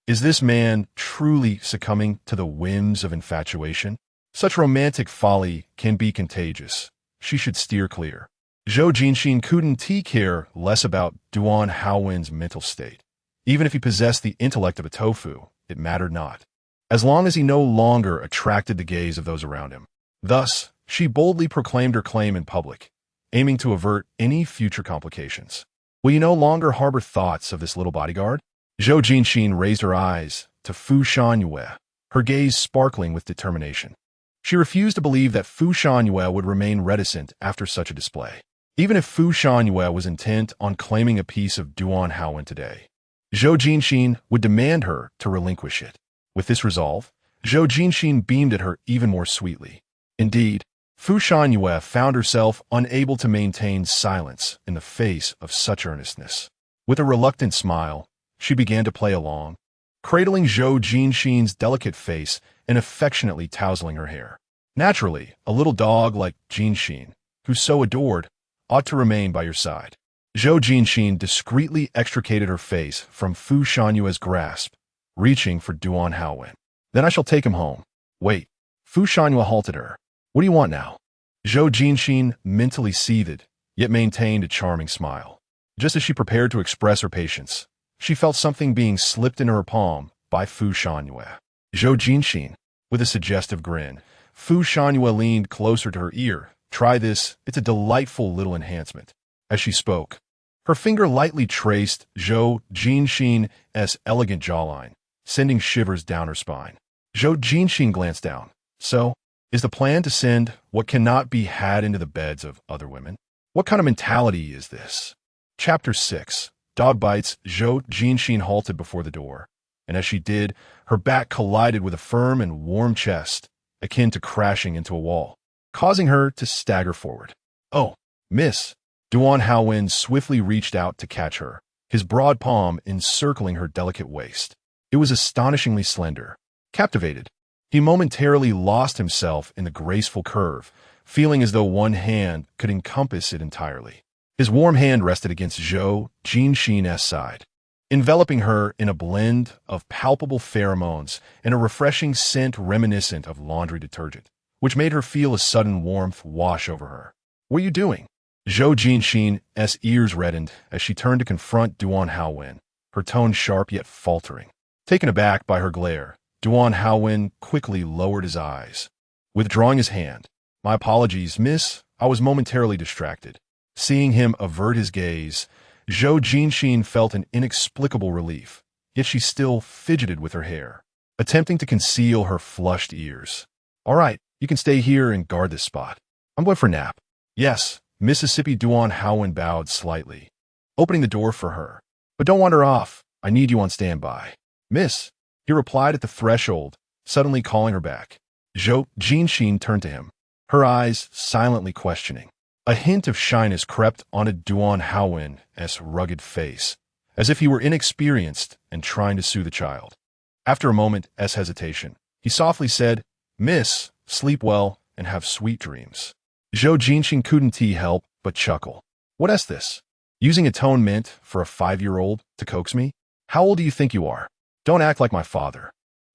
Is this man truly succumbing to the whims of infatuation? Such romantic folly can be contagious. She should steer clear. Zhou Jinxin couldn't care less about Duan Haowen's mental state. Even if he possessed the intellect of a tofu, it mattered not, as long as he no longer attracted the gaze of those around him. Thus, she boldly proclaimed her claim in public, aiming to avert any future complications. Will you no longer harbor thoughts of this little bodyguard? Zhou Jinxin raised her eyes to Fu Shanyue, her gaze sparkling with determination. She refused to believe that Fu Shanyue would remain reticent after such a display, even if Fu Shanyue was intent on claiming a piece of Duan Haowen today. Zhou Jinxin would demand her to relinquish it. With this resolve, Zhou Jinxin beamed at her even more sweetly. Indeed, Fu Shanyue found herself unable to maintain silence in the face of such earnestness. With a reluctant smile, she began to play along, cradling Zhou Jinxin's delicate face and affectionately tousling her hair. Naturally, a little dog like Jinxin, who so adored, ought to remain by your side. Zhou Jinxin discreetly extricated her face from Fu Shanyue's grasp, reaching for Duan Haowen. Then I shall take him home. Wait. Fu Shanyue halted her. What do you want now? Zhou Jinxin mentally seethed, yet maintained a charming smile. Just as she prepared to express her patience, she felt something being slipped into her palm by Fu Shanyue. Zhou Jinxin, with a suggestive grin, Fu Shanyue leaned closer to her ear. Try this, it's a delightful little enhancement. As she spoke, her finger lightly traced Zhou Jinxin's elegant jawline, sending shivers down her spine. Zhou Jinxin glanced down. So, is the plan to send what cannot be had into the beds of other women? What kind of mentality is this? Chapter 6. Dog bites. Zhou Jinxin halted before the door, and as she did, her back collided with a firm and warm chest, akin to crashing into a wall, causing her to stagger forward. Oh, miss. Duan Haowen swiftly reached out to catch her, his broad palm encircling her delicate waist. It was astonishingly slender. Captivated, he momentarily lost himself in the graceful curve, feeling as though one hand could encompass it entirely. His warm hand rested against Zhou Jinxin's side, enveloping her in a blend of palpable pheromones and a refreshing scent reminiscent of laundry detergent, which made her feel a sudden warmth wash over her. What are you doing? Zhou Jinxin's ears reddened as she turned to confront Duan Haowen, her tone sharp yet faltering. Taken aback by her glare, Duan Haowen quickly lowered his eyes, withdrawing his hand. My apologies, miss. I was momentarily distracted. Seeing him avert his gaze, Zhou Jinxin felt an inexplicable relief, yet she still fidgeted with her hair, attempting to conceal her flushed ears. All right, you can stay here and guard this spot. I'm going for a nap. Yes, Mississippi. Duan Haowen bowed slightly, opening the door for her. But don't wander off. I need you on standby. Miss, he replied at the threshold, suddenly calling her back. Zhou Jinxin turned to him, her eyes silently questioning. A hint of shyness crept onto Duan Haowen's rugged face, as if he were inexperienced and trying to soothe the child. After a moment's hesitation, he softly said, "Miss, sleep well and have sweet dreams." Zhou Jinxin couldn't help but chuckle. "What's this? Using a tone meant for a 5-year-old to coax me? How old do you think you are? Don't act like my father."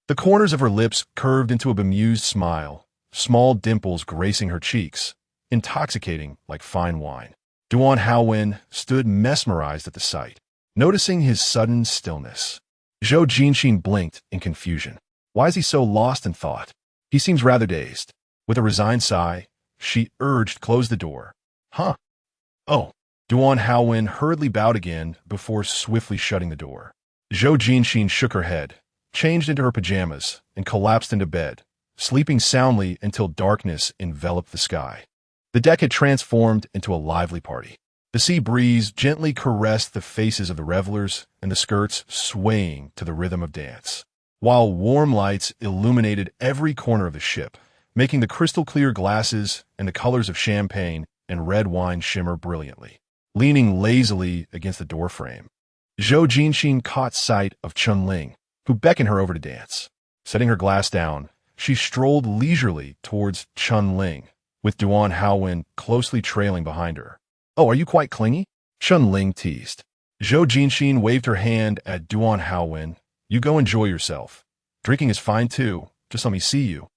The corners of her lips curved into a bemused smile, small dimples gracing her cheeks, intoxicating like fine wine. Duan Haowen stood mesmerized at the sight, noticing his sudden stillness. Zhou Jinxin blinked in confusion. Why is he so lost in thought? He seems rather dazed. With a resigned sigh, she urged, "Close the door." "Huh? Oh." Duan Haowen hurriedly bowed again before swiftly shutting the door. Zhou Jinxin shook her head, changed into her pajamas, and collapsed into bed, sleeping soundly until darkness enveloped the sky. The deck had transformed into a lively party. The sea breeze gently caressed the faces of the revelers, and the skirts swaying to the rhythm of dance, while warm lights illuminated every corner of the ship, making the crystal-clear glasses and the colors of champagne and red wine shimmer brilliantly. Leaning lazily against the doorframe, Zhou Jinxin caught sight of Chunling, who beckoned her over to dance. Setting her glass down, she strolled leisurely towards Chunling, with Duan Haowen closely trailing behind her. "Oh, are you quite clingy?" Chunling teased. Zhou Jinxin waved her hand at Duan Haowen. "You go enjoy yourself. Drinking is fine too. Just let me see you."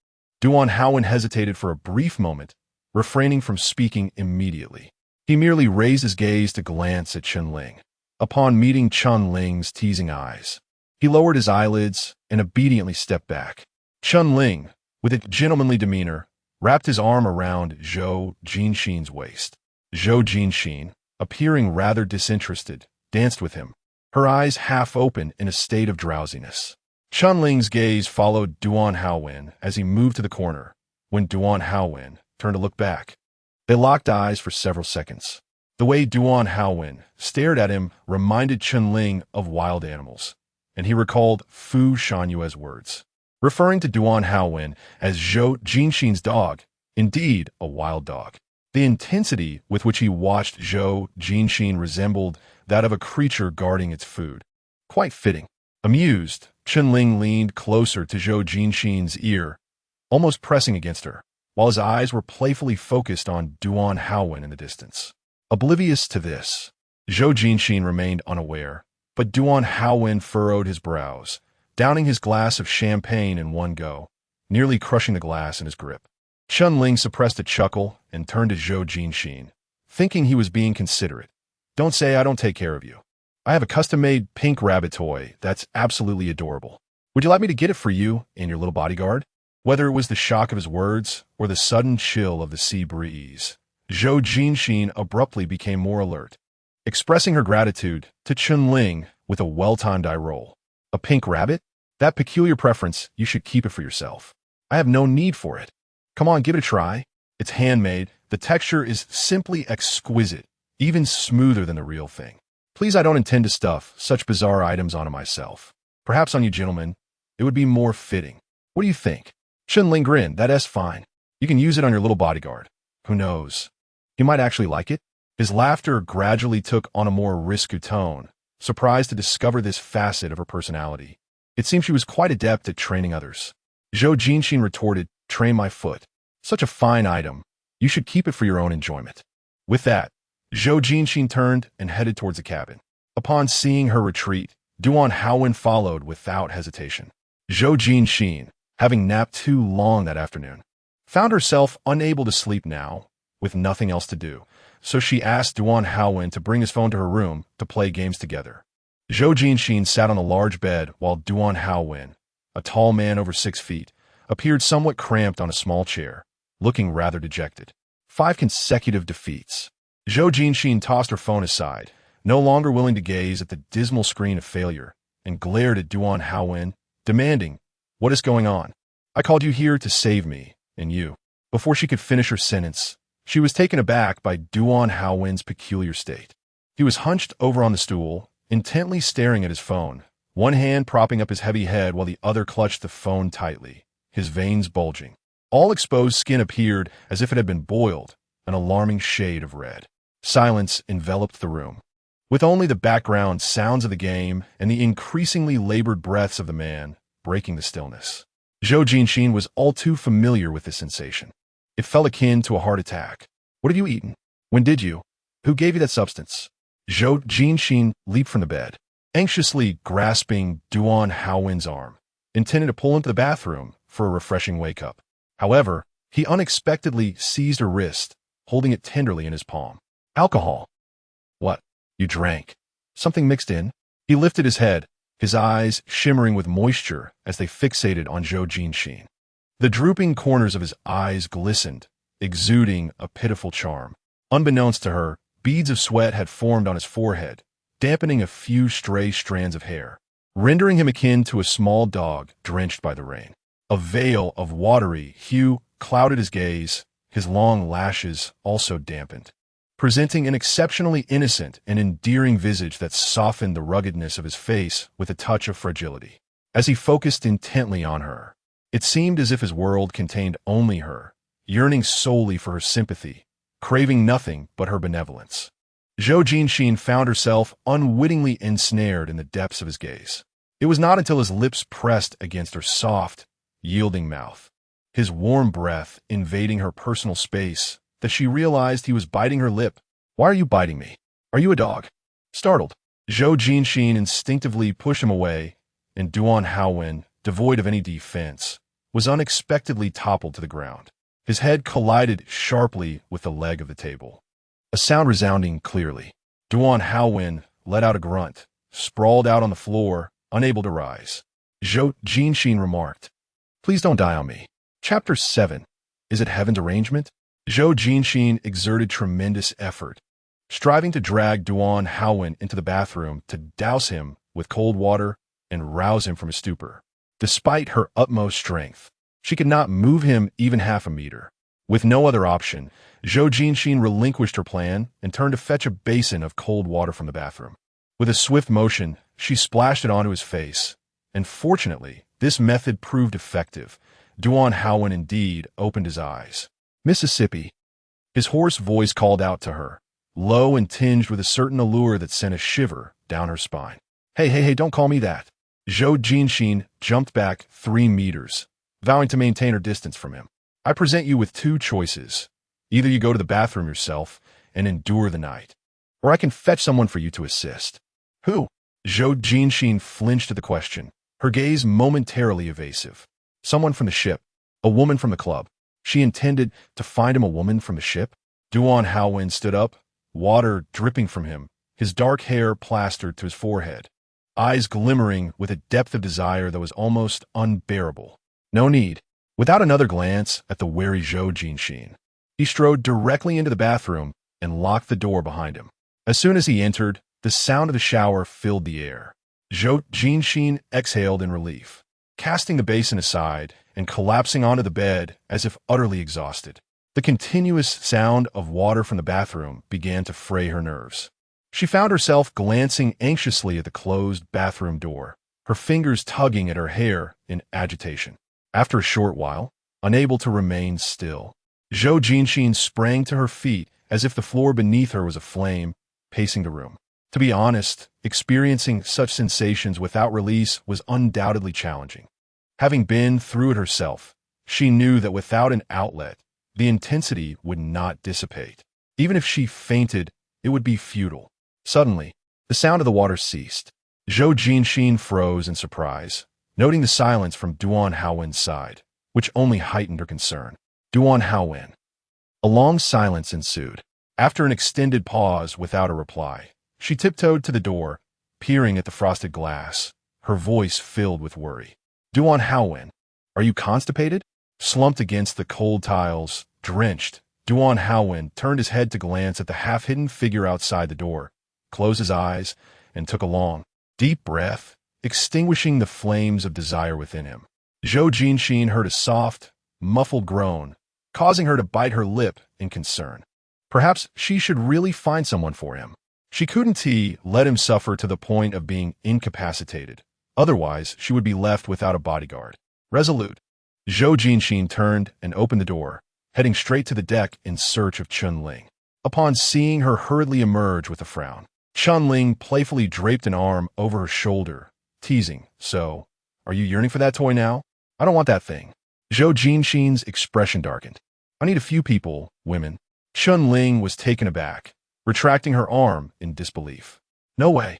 Duan Haowen hesitated for a brief moment, refraining from speaking immediately. He merely raised his gaze to glance at Chunling. Upon meeting Chunling's teasing eyes, he lowered his eyelids and obediently stepped back. Chunling, with a gentlemanly demeanor, wrapped his arm around Zhou Jinxin's waist. Zhou Jinxin, appearing rather disinterested, danced with him, her eyes half open in a state of drowsiness. Chunling's gaze followed Duan Haowen as he moved to the corner. When Duan Haowen turned to look back, they locked eyes for several seconds. The way Duan Haowen stared at him reminded Chunling of wild animals, and he recalled Fu Shanyue's words, referring to Duan Haowen as Zhou Jinxin's dog, indeed a wild dog. The intensity with which he watched Zhou Jinxin resembled that of a creature guarding its food. Quite fitting. Amused, Chunling leaned closer to Zhou Jinxin's ear, almost pressing against her, while his eyes were playfully focused on Duan Haowen in the distance. Oblivious to this, Zhou Jinxin remained unaware, but Duan Haowen furrowed his brows, downing his glass of champagne in one go, nearly crushing the glass in his grip. Chunling suppressed a chuckle and turned to Zhou Jinxin, thinking he was being considerate. "Don't say I don't take care of you. I have a custom-made pink rabbit toy that's absolutely adorable. Would you like me to get it for you and your little bodyguard?" Whether it was the shock of his words or the sudden chill of the sea breeze, Zhou Jinxin abruptly became more alert, expressing her gratitude to Chunling with a well-timed eye roll. "A pink rabbit? That peculiar preference, you should keep it for yourself. I have no need for it. Come on, give it a try. It's handmade. The texture is simply exquisite, even smoother than the real thing. Please, I don't intend to stuff such bizarre items onto myself. Perhaps on you gentlemen, it would be more fitting. What do you think?" Chunling grinned. "That's fine. You can use it on your little bodyguard. Who knows? He might actually like it." His laughter gradually took on a more risque tone, surprised to discover this facet of her personality. It seemed she was quite adept at training others. Zhou Jinxin retorted, "Train my foot. Such a fine item. You should keep it for your own enjoyment." With that, Zhou Jinxin turned and headed towards the cabin. Upon seeing her retreat, Duan Haowen followed without hesitation. Zhou Jinxin, having napped too long that afternoon, found herself unable to sleep now, with nothing else to do, so she asked Duan Haowen to bring his phone to her room to play games together. Zhou Jinxin sat on a large bed while Duan Haowen, a tall man over 6 feet, appeared somewhat cramped on a small chair, looking rather dejected. 5 consecutive defeats. Zhou Jinxin tossed her phone aside, no longer willing to gaze at the dismal screen of failure, and glared at Duan Haowen, demanding, "What is going on? I called you here to save me, and you." Before she could finish her sentence, she was taken aback by Duan Haowen's peculiar state. He was hunched over on the stool, intently staring at his phone, one hand propping up his heavy head while the other clutched the phone tightly, his veins bulging. All exposed skin appeared as if it had been boiled, an alarming shade of red. Silence enveloped the room, with only the background sounds of the game and the increasingly labored breaths of the man breaking the stillness. Zhou Jinxin was all too familiar with this sensation. It felt akin to a heart attack. What have you eaten? When did you? Who gave you that substance? Zhou Jinxin leaped from the bed, anxiously grasping Duan Haowen's arm, intending to pull him to the bathroom for a refreshing wake-up. However, he unexpectedly seized her wrist, holding it tenderly in his palm. Alcohol. What? You drank? Something mixed in? He lifted his head, his eyes shimmering with moisture as they fixated on Zhou Jinxin. The drooping corners of his eyes glistened, exuding a pitiful charm. Unbeknownst to her, beads of sweat had formed on his forehead, dampening a few stray strands of hair, rendering him akin to a small dog drenched by the rain. A veil of watery hue clouded his gaze, his long lashes also dampened, presenting an exceptionally innocent and endearing visage that softened the ruggedness of his face with a touch of fragility. As he focused intently on her, it seemed as if his world contained only her, yearning solely for her sympathy, craving nothing but her benevolence. Zhou Jinxin found herself unwittingly ensnared in the depths of his gaze. It was not until his lips pressed against her soft, yielding mouth, his warm breath invading her personal space, that she realized he was biting her lip. Why are you biting me? Are you a dog? Startled, Zhou Jinxin instinctively pushed him away, and Duan Haowen, devoid of any defense, was unexpectedly toppled to the ground. His head collided sharply with the leg of the table, a sound resounding clearly. Duan Haowen let out a grunt, sprawled out on the floor, unable to rise. Zhou Jinxin remarked, "Please don't die on me." Chapter 7. Is it heaven's arrangement? Zhou Jinxin exerted tremendous effort, striving to drag Duan Haowen into the bathroom to douse him with cold water and rouse him from his stupor. Despite her utmost strength, she could not move him even half a meter. With no other option, Zhou Jinxin relinquished her plan and turned to fetch a basin of cold water from the bathroom. With a swift motion, she splashed it onto his face, and fortunately, this method proved effective. Duan Haowen indeed opened his eyes. "Mississippi." His hoarse voice called out to her, low and tinged with a certain allure that sent a shiver down her spine. Hey, don't call me that." Zhou Jinxin jumped back 3 meters, vowing to maintain her distance from him. "I present you with 2 choices. Either you go to the bathroom yourself and endure the night, or I can fetch someone for you to assist." "Who?" Zhou Jinxin flinched at the question, her gaze momentarily evasive. "Someone from the ship. A woman from the club." She intended to find him a woman from the ship? Duan Haowen stood up, water dripping from him, his dark hair plastered to his forehead, eyes glimmering with a depth of desire that was almost unbearable. No need. Without another glance at the wary Zhou Jinxin, he strode directly into the bathroom and locked the door behind him. As soon as he entered, the sound of the shower filled the air. Zhou Jinxin exhaled in relief, casting the basin aside and collapsing onto the bed as if utterly exhausted. The continuous sound of water from the bathroom began to fray her nerves. She found herself glancing anxiously at the closed bathroom door, her fingers tugging at her hair in agitation. After a short while, unable to remain still, Zhou Jinxin sprang to her feet as if the floor beneath her was aflame, pacing the room. To be honest, experiencing such sensations without release was undoubtedly challenging. Having been through it herself, she knew that without an outlet, the intensity would not dissipate. Even if she fainted, it would be futile. Suddenly, the sound of the water ceased. Zhou Jinxin froze in surprise, noting the silence from Duan Haowen's side, which only heightened her concern. Duan Haowen. A long silence ensued. After an extended pause without a reply, she tiptoed to the door, peering at the frosted glass, her voice filled with worry. "Duan Haowen, are you constipated?" Slumped against the cold tiles, drenched, Duan Haowen turned his head to glance at the half-hidden figure outside the door, closed his eyes, and took a long, deep breath, extinguishing the flames of desire within him. Zhou Jinxin heard a soft, muffled groan, causing her to bite her lip in concern. Perhaps she should really find someone for him. She couldn't let him suffer to the point of being incapacitated. Otherwise, she would be left without a bodyguard. Resolute, Zhou Jinxin turned and opened the door, heading straight to the deck in search of Chun-Ling. Upon seeing her hurriedly emerge with a frown, Chun-Ling playfully draped an arm over her shoulder, teasing, "So, are you yearning for that toy now? I don't want that thing." Zhou Jinxin's expression darkened. "I need a few people, women." Chun-Ling was taken aback, retracting her arm in disbelief. "No way.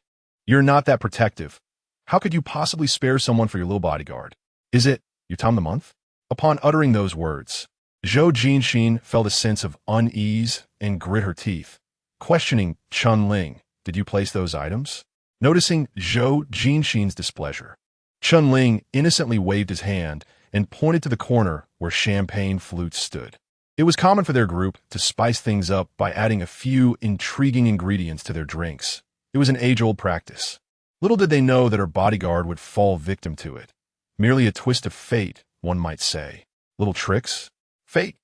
You're not that protective. How could you possibly spare someone for your little bodyguard? Is it your time of the month?" Upon uttering those words, Zhou Jinxin felt a sense of unease and grit her teeth, questioning Chun-Ling, "Did you place those items?" Noticing Zhou Jinxin's displeasure, Chun-Ling innocently waved his hand and pointed to the corner where champagne flutes stood. It was common for their group to spice things up by adding a few intriguing ingredients to their drinks. It was an age-old practice. Little did they know that her bodyguard would fall victim to it. Merely a twist of fate, one might say. Little tricks? Fate.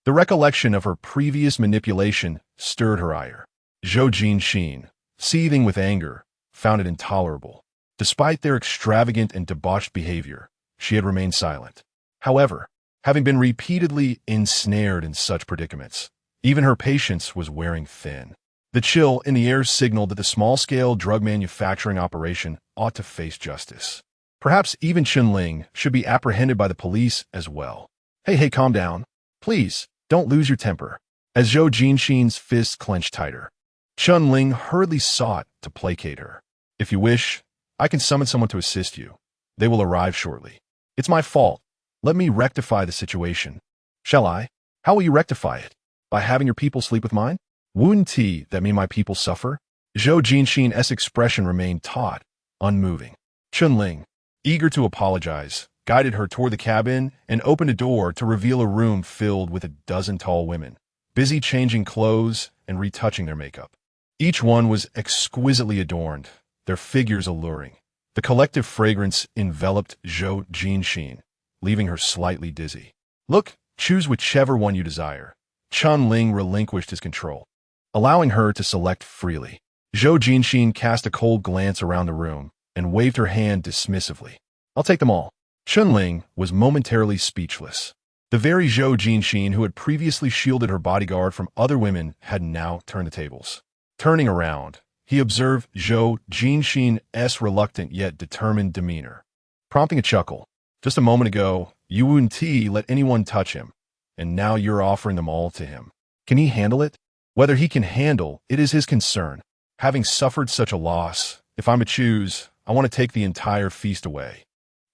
The recollection of her previous manipulation stirred her ire. Zhou Jinxin, seething with anger, found it intolerable. Despite their extravagant and debauched behavior, she had remained silent. However, having been repeatedly ensnared in such predicaments, even her patience was wearing thin. The chill in the air signaled that the small-scale drug manufacturing operation ought to face justice. Perhaps even Chun-Ling should be apprehended by the police as well. Hey, calm down. Please, don't lose your temper." As Zhou Jinxin's fists clenched tighter, Chun-Ling hurriedly sought to placate her. "If you wish, I can summon someone to assist you. They will arrive shortly. It's my fault. Let me rectify the situation." "Shall I? How will you rectify it? By having your people sleep with mine? Wouldn't that mean my people suffer?" Zhou Jinxin's expression remained taut, unmoving. Chun-Ling, eager to apologize, guided her toward the cabin and opened a door to reveal a room filled with a dozen tall women, busy changing clothes and retouching their makeup. Each one was exquisitely adorned, their figures alluring. The collective fragrance enveloped Zhou Jinxin, leaving her slightly dizzy. "Look, choose whichever one you desire." Chun-Ling relinquished his control, allowing her to select freely. Zhou Jinxin cast a cold glance around the room and waved her hand dismissively. "I'll take them all." Chun-Ling was momentarily speechless. The very Zhou Jinxin who had previously shielded her bodyguard from other women had now turned the tables. Turning around, he observed Zhou Jinxin's reluctant yet determined demeanor, prompting a chuckle. "Just a moment ago, you wouldn't let anyone touch him, and now you're offering them all to him. Can he handle it? Whether he can handle it is his concern. Having suffered such a loss, if I'm to choose, I want to take the entire feast away.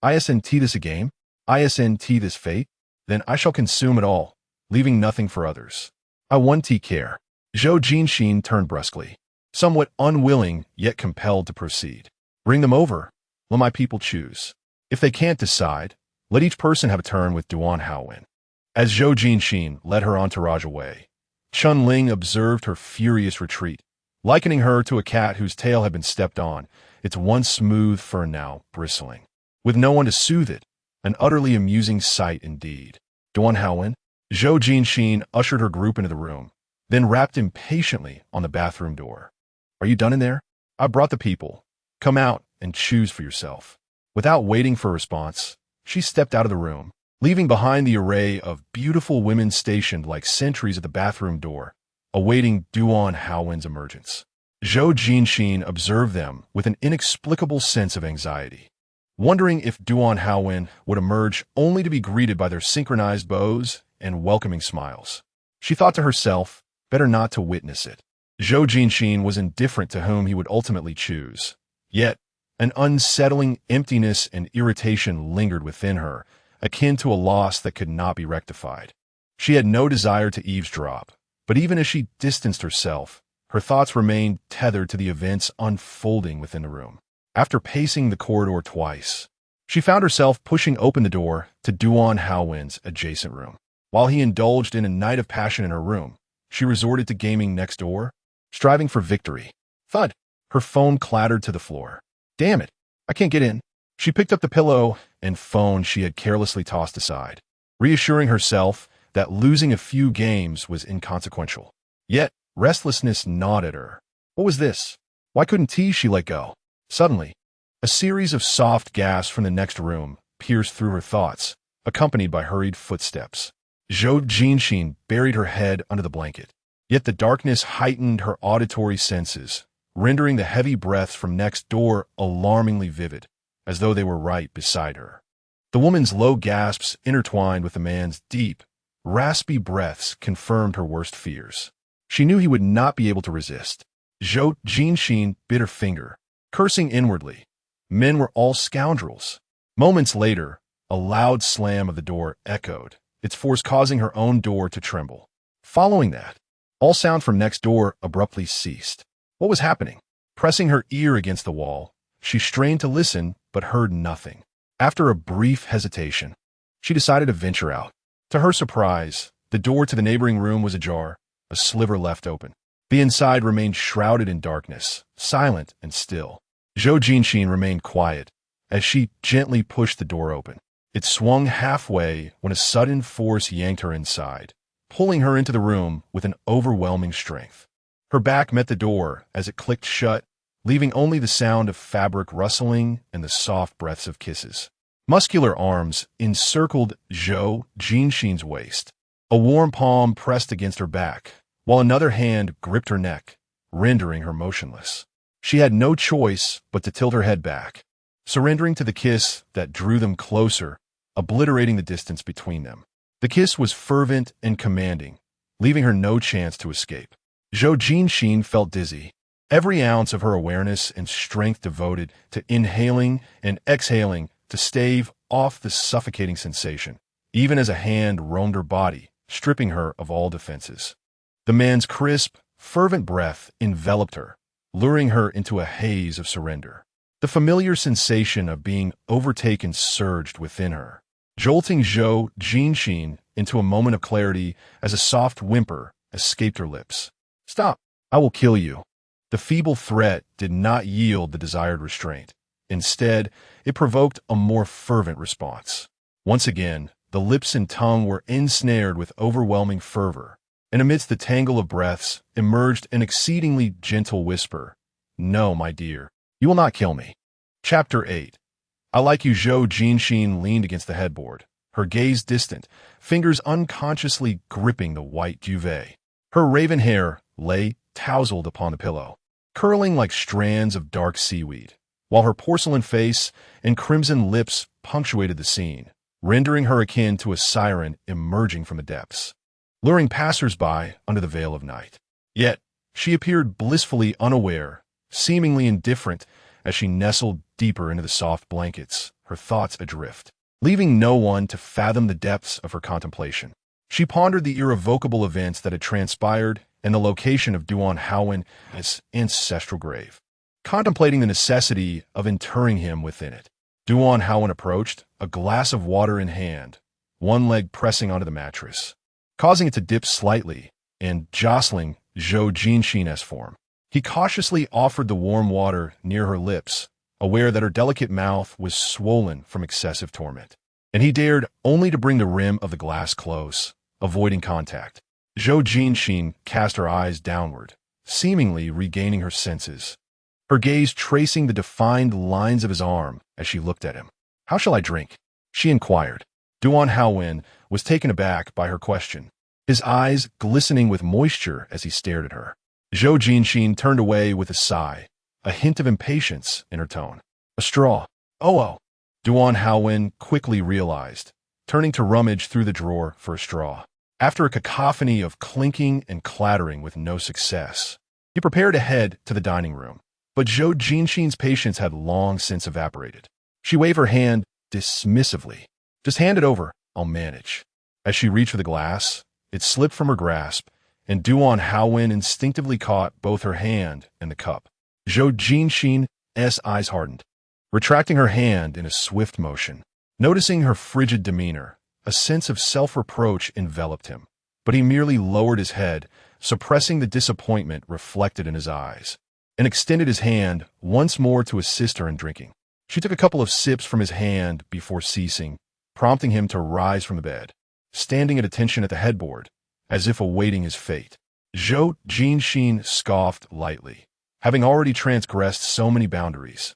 Isn't this a game? Isn't this fate? Then I shall consume it all, leaving nothing for others. I won't care." Zhou Jinxin turned brusquely, somewhat unwilling yet compelled to proceed. "Bring them over. Let my people choose. If they can't decide, let each person have a turn with Duan Haowen." As Zhou Jinxin led her entourage away, Chun-Ling observed her furious retreat, likening her to a cat whose tail had been stepped on, its once smooth fur now bristling. With no one to soothe it, an utterly amusing sight indeed. "Duan Haowen?" Zhou Jinxin ushered her group into the room, then rapped impatiently on the bathroom door. "Are you done in there? I brought the people. Come out and choose for yourself." Without waiting for a response, she stepped out of the room, leaving behind the array of beautiful women stationed like sentries at the bathroom door, awaiting Duan Haowen's emergence. Zhou Jinxin observed them with an inexplicable sense of anxiety, wondering if Duan Haowen would emerge only to be greeted by their synchronized bows and welcoming smiles. She thought to herself, better not to witness it. Zhou Jinxin was indifferent to whom he would ultimately choose. Yet, an unsettling emptiness and irritation lingered within her, akin to a loss that could not be rectified. She had no desire to eavesdrop, but even as she distanced herself, her thoughts remained tethered to the events unfolding within the room. After pacing the corridor twice, she found herself pushing open the door to Duan Haowen's adjacent room. While he indulged in a night of passion in her room, she resorted to gaming next door, striving for victory. Thud! Her phone clattered to the floor. "Damn it! I can't get in." She picked up the pillow and phone she had carelessly tossed aside, reassuring herself that losing a few games was inconsequential. Yet, restlessness gnawed at her. What was this? Why couldn't she let go? Suddenly, a series of soft gasps from the next room pierced through her thoughts, accompanied by hurried footsteps. Zhou Jinxin buried her head under the blanket. Yet the darkness heightened her auditory senses, rendering the heavy breaths from next door alarmingly vivid, as though they were right beside her. The woman's low gasps intertwined with the man's deep, raspy breaths confirmed her worst fears. She knew he would not be able to resist. Zhou Jinxin bit her finger, cursing inwardly. Men were all scoundrels. Moments later, a loud slam of the door echoed, its force causing her own door to tremble. Following that, all sound from next door abruptly ceased. What was happening? Pressing her ear against the wall, she strained to listen but heard nothing. After a brief hesitation, she decided to venture out. To her surprise, the door to the neighboring room was ajar, a sliver left open. The inside remained shrouded in darkness, silent and still. Zhou Jinxin remained quiet as she gently pushed the door open. It swung halfway when a sudden force yanked her inside, pulling her into the room with an overwhelming strength. Her back met the door as it clicked shut, leaving only the sound of fabric rustling and the soft breaths of kisses. Muscular arms encircled Zhou Jinxin's waist. A warm palm pressed against her back, while another hand gripped her neck, rendering her motionless. She had no choice but to tilt her head back, surrendering to the kiss that drew them closer, obliterating the distance between them. The kiss was fervent and commanding, leaving her no chance to escape. Zhou Jinxin felt dizzy, every ounce of her awareness and strength devoted to inhaling and exhaling to stave off the suffocating sensation, even as a hand roamed her body, stripping her of all defenses. The man's crisp, fervent breath enveloped her, luring her into a haze of surrender. The familiar sensation of being overtaken surged within her, jolting Zhou Jinxin into a moment of clarity as a soft whimper escaped her lips. "Stop! I will kill you." The feeble threat did not yield the desired restraint. Instead, it provoked a more fervent response. Once again, the lips and tongue were ensnared with overwhelming fervor, and amidst the tangle of breaths emerged an exceedingly gentle whisper. "No, my dear, you will not kill me." Chapter 8. I like you. Zhou Jinxin leaned against the headboard, her gaze distant, fingers unconsciously gripping the white duvet. Her raven hair lay tousled upon the pillow, curling like strands of dark seaweed, while her porcelain face and crimson lips punctuated the scene, rendering her akin to a siren emerging from the depths, luring passers-by under the veil of night. Yet, she appeared blissfully unaware, seemingly indifferent as she nestled deeper into the soft blankets, her thoughts adrift, leaving no one to fathom the depths of her contemplation. She pondered the irrevocable events that had transpired and the location of Duan Haowen, his ancestral grave, contemplating the necessity of interring him within it. Duan Haowen approached, a glass of water in hand, one leg pressing onto the mattress, causing it to dip slightly and jostling Zhou Jinxin's form. He cautiously offered the warm water near her lips, aware that her delicate mouth was swollen from excessive torment, and he dared only to bring the rim of the glass close, avoiding contact. Zhou Jinxin cast her eyes downward, seemingly regaining her senses, her gaze tracing the defined lines of his arm as she looked at him. "How shall I drink?" she inquired. Duan Haowen was taken aback by her question, his eyes glistening with moisture as he stared at her. Zhou Jinxin turned away with a sigh, a hint of impatience in her tone. "A straw." Oh. Duan Haowen quickly realized, turning to rummage through the drawer for a straw. After a cacophony of clinking and clattering with no success, he prepared to head to the dining room. But Zhou Jinxin's patience had long since evaporated. She waved her hand dismissively. "Just hand it over, I'll manage." As she reached for the glass, it slipped from her grasp, and Duan Haowen instinctively caught both her hand and the cup. Zhou Jinxin's eyes hardened, retracting her hand in a swift motion. Noticing her frigid demeanor, a sense of self-reproach enveloped him, but he merely lowered his head, suppressing the disappointment reflected in his eyes, and extended his hand once more to assist her in drinking. She took a couple of sips from his hand before ceasing, prompting him to rise from the bed, standing at attention at the headboard, as if awaiting his fate. Zhou Jinxin scoffed lightly, having already transgressed so many boundaries.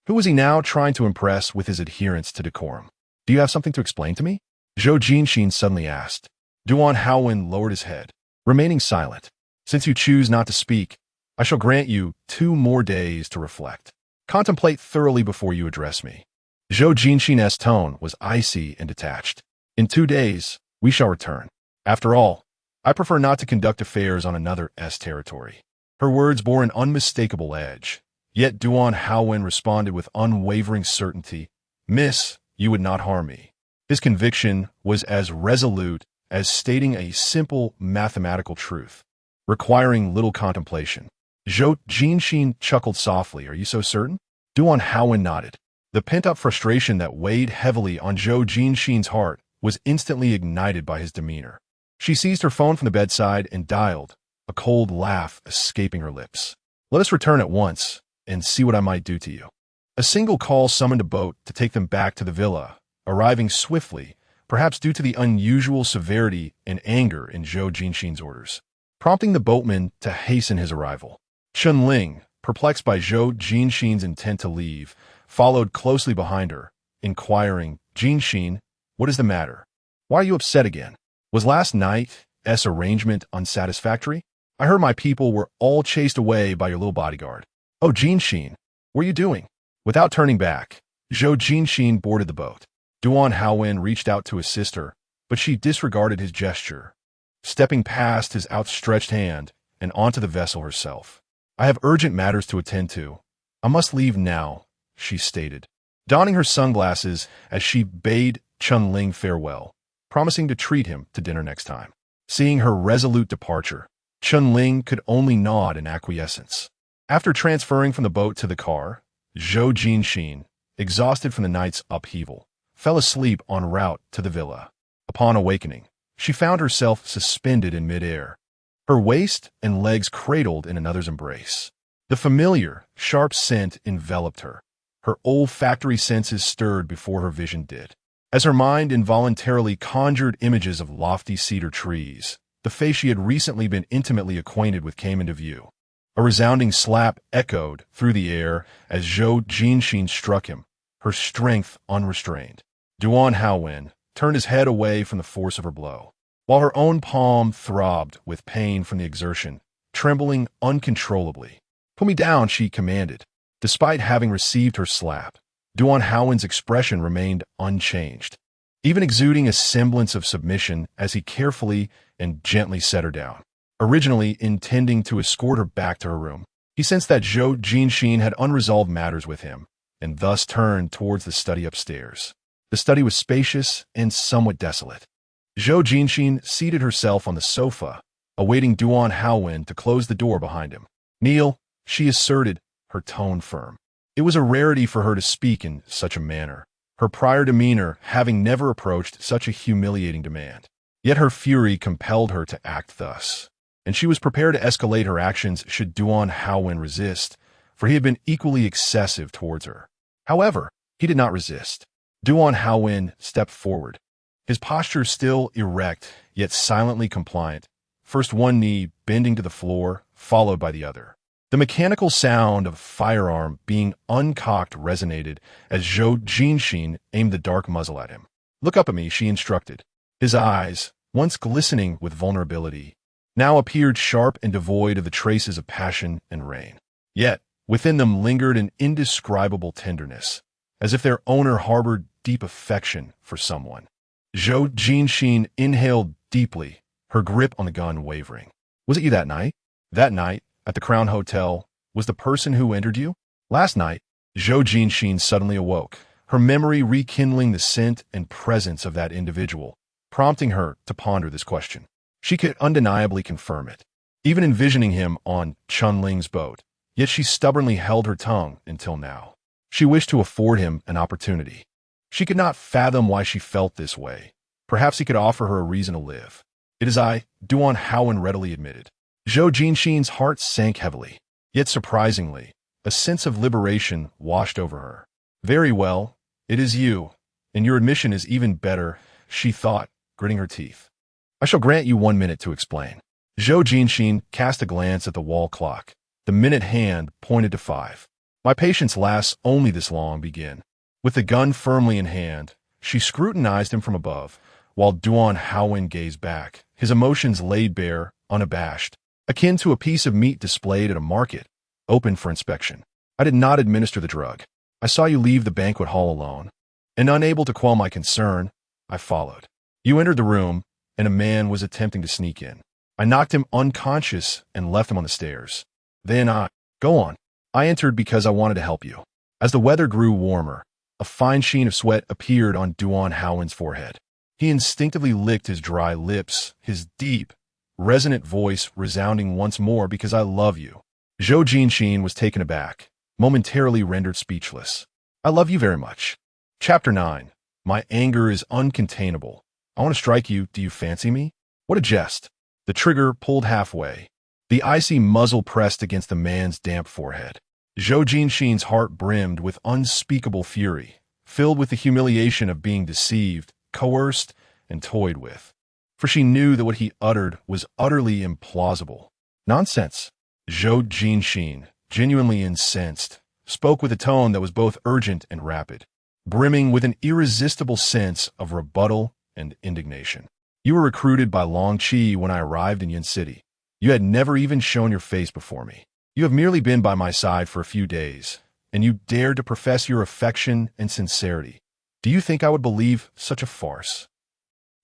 Who was he now trying to impress with his adherence to decorum? "Do you have something to explain to me?" Zhou Jinxin suddenly asked, Duan Haowen lowered his head, remaining silent. Since you choose not to speak, I shall grant you 2 more days to reflect. Contemplate thoroughly before you address me. Zhou Jinxin's tone was icy and detached. In 2 days, we shall return. After all, I prefer not to conduct affairs on another's territory. Her words bore an unmistakable edge. Yet Duan Haowen responded with unwavering certainty. Miss, you would not harm me. His conviction was as resolute as stating a simple mathematical truth, requiring little contemplation. Zhou Jinxin chuckled softly. Are you so certain? Duan Haowen nodded. The pent-up frustration that weighed heavily on Zhou Jinxin's heart was instantly ignited by his demeanor. She seized her phone from the bedside and dialed, a cold laugh escaping her lips. Let us return at once and see what I might do to you. A single call summoned a boat to take them back to the villa, arriving swiftly, perhaps due to the unusual severity and anger in Zhou Jinxin's orders, prompting the boatman to hasten his arrival. Chunling, perplexed by Zhou Jinxin's intent to leave, followed closely behind her, inquiring, Jinxin, what is the matter? Why are you upset again? Was last night's arrangement unsatisfactory? I heard my people were all chased away by your little bodyguard. Oh, Jinxin, what are you doing? Without turning back, Zhou Jinxin boarded the boat. Duan Haowen reached out to assist her, but she disregarded his gesture, stepping past his outstretched hand and onto the vessel herself. I have urgent matters to attend to. I must leave now, she stated, donning her sunglasses as she bade Chunling farewell, promising to treat him to dinner next time. Seeing her resolute departure, Chunling could only nod in acquiescence. After transferring from the boat to the car, Zhou Jinxin, exhausted from the night's upheaval, fell asleep en route to the villa. Upon awakening, she found herself suspended in midair, her waist and legs cradled in another's embrace. The familiar, sharp scent enveloped her. Her olfactory senses stirred before her vision did. As her mind involuntarily conjured images of lofty cedar trees, the face she had recently been intimately acquainted with came into view. A resounding slap echoed through the air as Zhou Jinxin struck him, her strength unrestrained. Duan Haowen turned his head away from the force of her blow, while her own palm throbbed with pain from the exertion, trembling uncontrollably. Put me down, she commanded. Despite having received her slap, Duan Haowen's expression remained unchanged, even exuding a semblance of submission as he carefully and gently set her down. Originally intending to escort her back to her room, he sensed that Zhou Jinxin had unresolved matters with him, and thus turned towards the study upstairs. The study was spacious and somewhat desolate. Zhou Jinxin seated herself on the sofa, awaiting Duan Haowen to close the door behind him. Kneel, she asserted, her tone firm. It was a rarity for her to speak in such a manner, her prior demeanor having never approached such a humiliating demand. Yet her fury compelled her to act thus, and she was prepared to escalate her actions should Duan Haowen resist, for he had been equally excessive towards her. However, he did not resist. Duan Haowen stepped forward, his posture still erect, yet silently compliant, first one knee bending to the floor, followed by the other. The mechanical sound of a firearm being uncocked resonated as Zhou Jinxin aimed the dark muzzle at him. Look up at me, she instructed. His eyes, once glistening with vulnerability, now appeared sharp and devoid of the traces of passion and rain. Yet, within them lingered an indescribable tenderness, as if their owner harbored deep affection for someone. Zhou Jinxin inhaled deeply, her grip on the gun wavering. Was it you that night? That night, at the Crown Hotel, was the person who entered you? Last night, Zhou Jinxin suddenly awoke, her memory rekindling the scent and presence of that individual, prompting her to ponder this question. She could undeniably confirm it, even envisioning him on Chunling's boat, yet she stubbornly held her tongue until now. She wished to afford him an opportunity. She could not fathom why she felt this way. Perhaps he could offer her a reason to live. It is I, Duan Haowen readily admitted. Zhou Jinxin's heart sank heavily, yet surprisingly, a sense of liberation washed over her. Very well, it is you, and your admission is even better, she thought, gritting her teeth. I shall grant you 1 minute to explain. Zhou Jinxin cast a glance at the wall clock. The minute hand pointed to 5. My patience lasts only this long, begin. With the gun firmly in hand, she scrutinized him from above, while Duan Haowen gazed back, his emotions laid bare, unabashed, akin to a piece of meat displayed at a market, open for inspection. I did not administer the drug. I saw you leave the banquet hall alone, and unable to quell my concern, I followed. You entered the room, and a man was attempting to sneak in. I knocked him unconscious and left him on the stairs. Go on. I entered because I wanted to help you. As the weather grew warmer, a fine sheen of sweat appeared on Duan Haowen's forehead. He instinctively licked his dry lips, his deep, resonant voice resounding once more because I love you. Zhou Jinxin was taken aback, momentarily rendered speechless. I love you very much. Chapter 9. My anger is uncontainable. I want to strike you. Do you fancy me? What a jest. The trigger pulled halfway. The icy muzzle pressed against the man's damp forehead. Zhou Jinxin's heart brimmed with unspeakable fury, filled with the humiliation of being deceived, coerced, and toyed with. For she knew that what he uttered was utterly implausible. Nonsense. Zhou Jinxin, genuinely incensed, spoke with a tone that was both urgent and rapid, brimming with an irresistible sense of rebuttal and indignation. You were recruited by Long Qi when I arrived in Yin City. You had never even shown your face before me. You have merely been by my side for a few days, and you dared to profess your affection and sincerity. Do you think I would believe such a farce?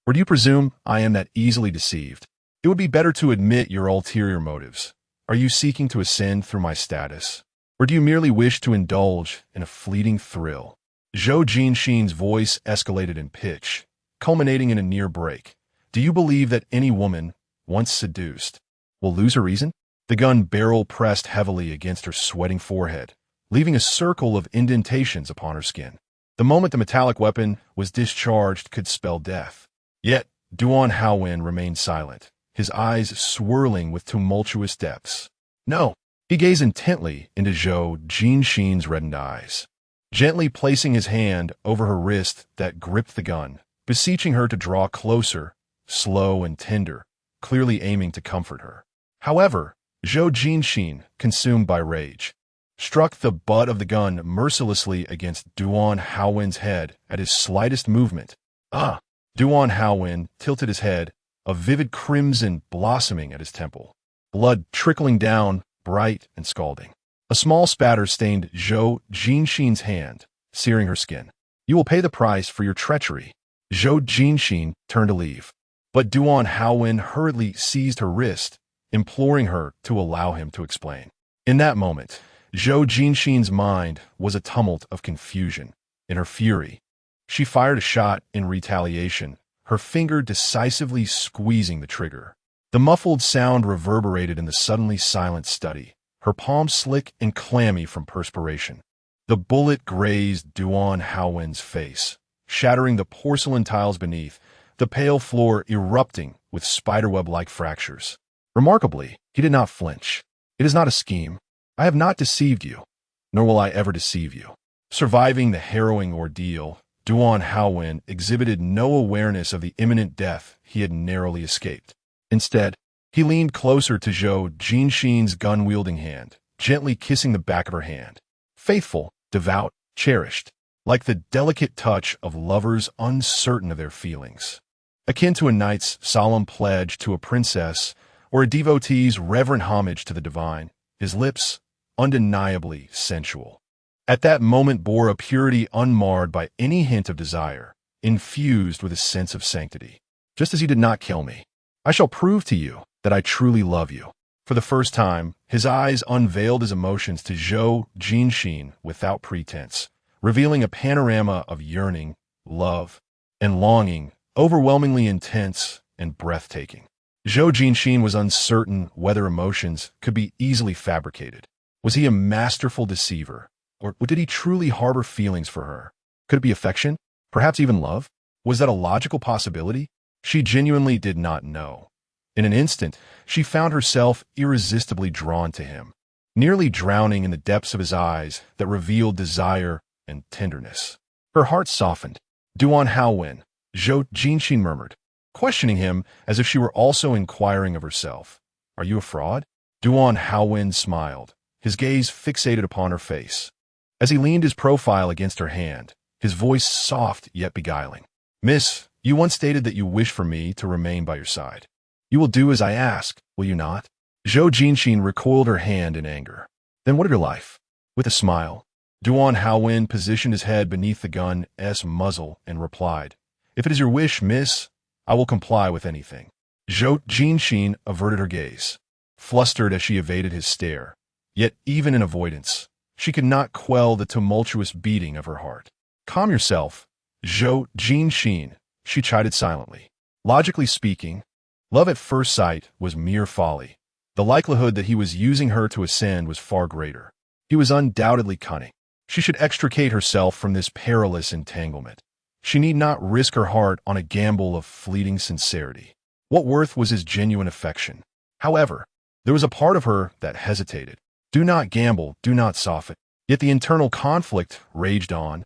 Or do you presume I am that easily deceived? It would be better to admit your ulterior motives. Are you seeking to ascend through my status? Or do you merely wish to indulge in a fleeting thrill? Zhou Jinxin's voice escalated in pitch, culminating in a near break. Do you believe that any woman, once seduced, will lose her reason? The gun barrel pressed heavily against her sweating forehead, leaving a circle of indentations upon her skin. The moment the metallic weapon was discharged could spell death. Yet, Duan Haowen remained silent, his eyes swirling with tumultuous depths. No, he gazed intently into Zhou Jinxin's reddened eyes, gently placing his hand over her wrist that gripped the gun, beseeching her to draw closer, slow and tender, clearly aiming to comfort her. However, Zhou Jinxin, consumed by rage, struck the butt of the gun mercilessly against Duan Haowen's head at his slightest movement. Duan Haowen tilted his head, a vivid crimson blossoming at his temple, blood trickling down, bright and scalding. A small spatter stained Zhou Jinxin's hand, searing her skin. You will pay the price for your treachery. Zhou Jinxin turned to leave, but Duan Haowen hurriedly seized her wrist, imploring her to allow him to explain. In that moment, Zhou Jinxin's mind was a tumult of confusion. In her fury, she fired a shot in retaliation, her finger decisively squeezing the trigger. The muffled sound reverberated in the suddenly silent study, her palm slick and clammy from perspiration. The bullet grazed Duan Haowen's face, shattering the porcelain tiles beneath, the pale floor erupting with spiderweb-like fractures. Remarkably, he did not flinch. It is not a scheme. I have not deceived you, nor will I ever deceive you. Surviving the harrowing ordeal, Duan Haowen exhibited no awareness of the imminent death he had narrowly escaped. Instead, he leaned closer to Zhou Jinxin's gun-wielding hand, gently kissing the back of her hand. Faithful, devout, cherished, like the delicate touch of lovers uncertain of their feelings. Akin to a knight's solemn pledge to a princess, or a devotee's reverent homage to the divine, his lips, undeniably sensual, at that moment bore a purity unmarred by any hint of desire, infused with a sense of sanctity. Just as you did not kill me, I shall prove to you that I truly love you. For the first time, his eyes unveiled his emotions to Zhou Jinxin without pretense, revealing a panorama of yearning, love, and longing, overwhelmingly intense and breathtaking. Zhou Jinxin was uncertain whether emotions could be easily fabricated. Was he a masterful deceiver, or did he truly harbor feelings for her? Could it be affection? Perhaps even love? Was that a logical possibility? She genuinely did not know. In an instant, she found herself irresistibly drawn to him, nearly drowning in the depths of his eyes that revealed desire and tenderness. Her heart softened. Duan Haowen, Zhou Jinxin murmured, questioning him as if she were also inquiring of herself. Are you a fraud? Duan Haowen smiled, his gaze fixated upon her face. As he leaned his profile against her hand, his voice soft yet beguiling. Miss, You once stated that you wish for me to remain by your side. You will do as I ask, will you not? Zhou Jinxin recoiled her hand in anger. Then what of your life? With a smile, Duan Haowen positioned his head beneath the gun's muzzle and replied, If it is your wish, miss, I will comply with anything. Zhou Jinxin averted her gaze, flustered as she evaded his stare. Yet even in avoidance, she could not quell the tumultuous beating of her heart. Calm yourself, Zhou Jinxin, she chided silently. Logically speaking, love at first sight was mere folly. The likelihood that he was using her to ascend was far greater. He was undoubtedly cunning. She should extricate herself from this perilous entanglement. She need not risk her heart on a gamble of fleeting sincerity. What worth was his genuine affection? However, there was a part of her that hesitated. Do not gamble, do not soften. Yet the internal conflict raged on,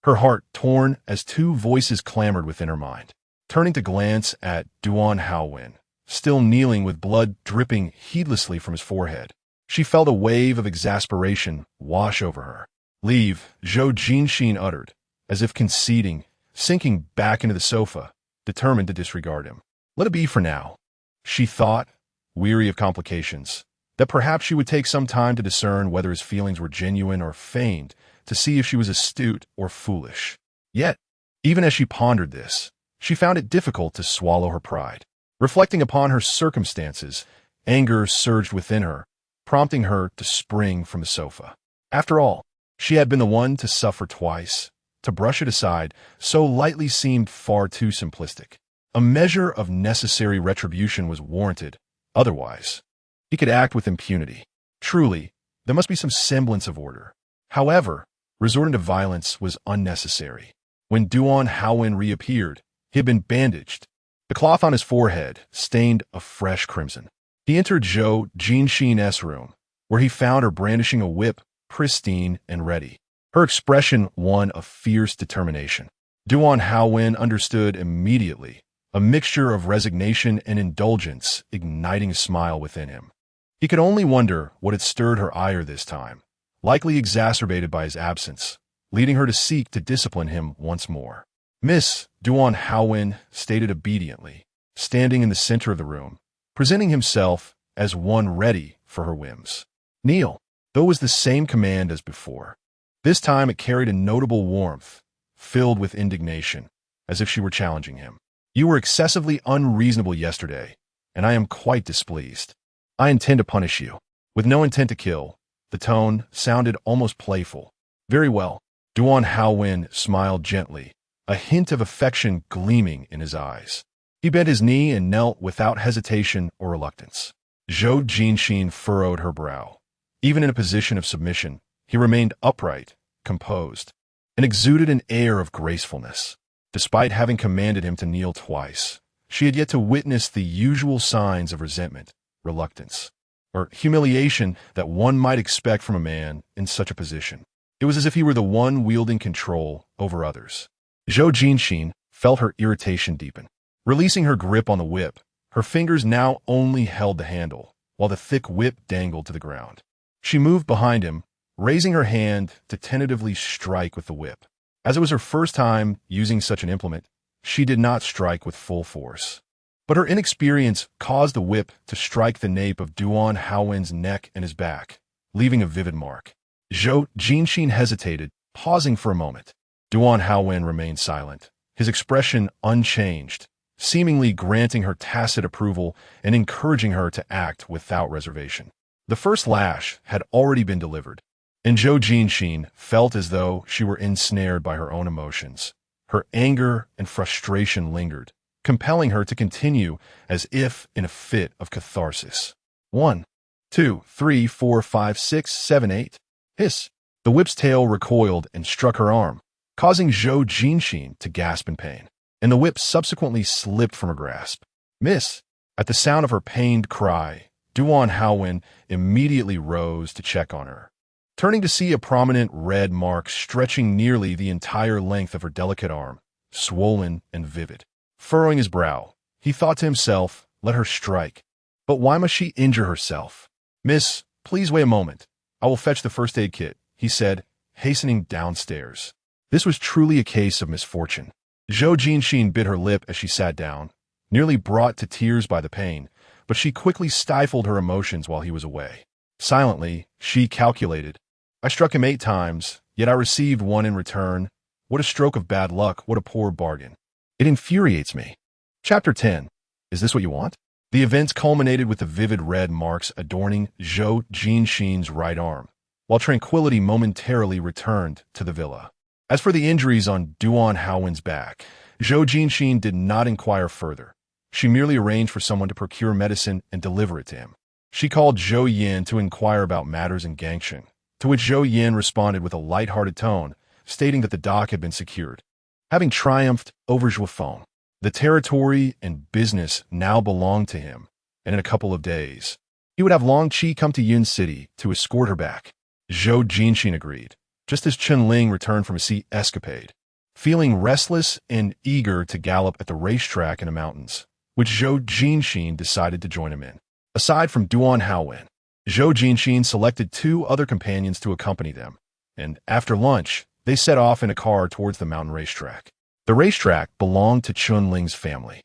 her heart torn as two voices clamored within her mind. Turning to glance at Duan Haowen, still kneeling with blood dripping heedlessly from his forehead, she felt a wave of exasperation wash over her. Leave, Zhou Jinxin uttered, as if conceding, sinking back into the sofa, determined to disregard him. Let it be for now, she thought, weary of complications, that perhaps she would take some time to discern whether his feelings were genuine or feigned, to see if she was astute or foolish. Yet, even as she pondered this, she found it difficult to swallow her pride. Reflecting upon her circumstances, anger surged within her, prompting her to spring from the sofa. After all, she had been the one to suffer twice. To brush it aside so lightly seemed far too simplistic. A measure of necessary retribution was warranted. Otherwise, he could act with impunity. Truly, there must be some semblance of order. However, resorting to violence was unnecessary. When Duan Haowen reappeared, he had been bandaged, the cloth on his forehead stained a fresh crimson. He entered Zhou Jinxin's room, where he found her brandishing a whip, pristine and ready, her expression one of fierce determination. Duan Haowen understood immediately, a mixture of resignation and indulgence igniting a smile within him. He could only wonder what had stirred her ire this time, likely exacerbated by his absence, leading her to seek to discipline him once more. Miss, Duan Haowen stated obediently, standing in the center of the room, presenting himself as one ready for her whims. Kneel, though it was the same command as before. This time it carried a notable warmth, filled with indignation, as if she were challenging him. You were excessively unreasonable yesterday, and I am quite displeased. I intend to punish you. With no intent to kill, the tone sounded almost playful. Very well. Duan Haowen smiled gently, a hint of affection gleaming in his eyes. He bent his knee and knelt without hesitation or reluctance. Zhou Jinxin furrowed her brow. Even in a position of submission, he remained upright, composed, and exuded an air of gracefulness. Despite having commanded him to kneel twice, she had yet to witness the usual signs of resentment, reluctance, or humiliation that one might expect from a man in such a position. It was as if he were the one wielding control over others. Zhou Jinxin felt her irritation deepen. Releasing her grip on the whip, her fingers now only held the handle, while the thick whip dangled to the ground. She moved behind him, raising her hand to tentatively strike with the whip. As it was her first time using such an implement, she did not strike with full force. But her inexperience caused the whip to strike the nape of Duan Haowen's neck and his back, leaving a vivid mark. Zhou Jinxin hesitated, pausing for a moment. Duan Haowen remained silent, his expression unchanged, seemingly granting her tacit approval and encouraging her to act without reservation. The first lash had already been delivered, and Zhou Jinxin felt as though she were ensnared by her own emotions. Her anger and frustration lingered, compelling her to continue as if in a fit of catharsis. 1, 2, 3, 4, 5, 6, 7, 8. Hiss! The whip's tail recoiled and struck her arm, causing Zhou Jinxin to gasp in pain, and the whip subsequently slipped from her grasp. Miss! At the sound of her pained cry, Duan Haowen immediately rose to check on her, turning to see a prominent red mark stretching nearly the entire length of her delicate arm, swollen and vivid. Furrowing his brow, he thought to himself, let her strike. But why must she injure herself? Miss, please wait a moment. I will fetch the first aid kit, he said, hastening downstairs. This was truly a case of misfortune. Zhou Jinxin bit her lip as she sat down, nearly brought to tears by the pain, but she quickly stifled her emotions while he was away. Silently, she calculated. I struck him 8 times, yet I received 1 in return. What a stroke of bad luck, what a poor bargain. It infuriates me. Chapter 10. Is this what you want? The events culminated with the vivid red marks adorning Zhou Jinxin's right arm, while tranquility momentarily returned to the villa. As for the injuries on Duan Haowen's back, Zhou Jinxin did not inquire further. She merely arranged for someone to procure medicine and deliver it to him. She called Zhou Yin to inquire about matters in Gangsheng, to which Zhou Yin responded with a light-hearted tone, stating that the dock had been secured. Having triumphed over Zhuofeng, the territory and business now belonged to him, and in a couple of days, he would have Long Qi come to Yun City to escort her back. Zhou Jinxin agreed, just as Chun Ling returned from a sea escapade, feeling restless and eager to gallop at the racetrack in the mountains, which Zhou Jinxin decided to join him in. Aside from Duan Haowen, Zhou Jinxin selected 2 other companions to accompany them, and after lunch, they set off in a car towards the mountain racetrack. The racetrack belonged to Chun Ling's family.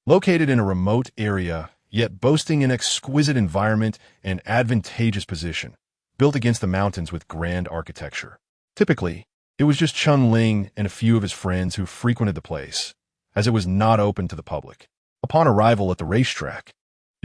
Located in a remote area, yet boasting an exquisite environment and advantageous position, built against the mountains with grand architecture. Typically, it was just Chun Ling and a few of his friends who frequented the place, as it was not open to the public. Upon arrival at the racetrack,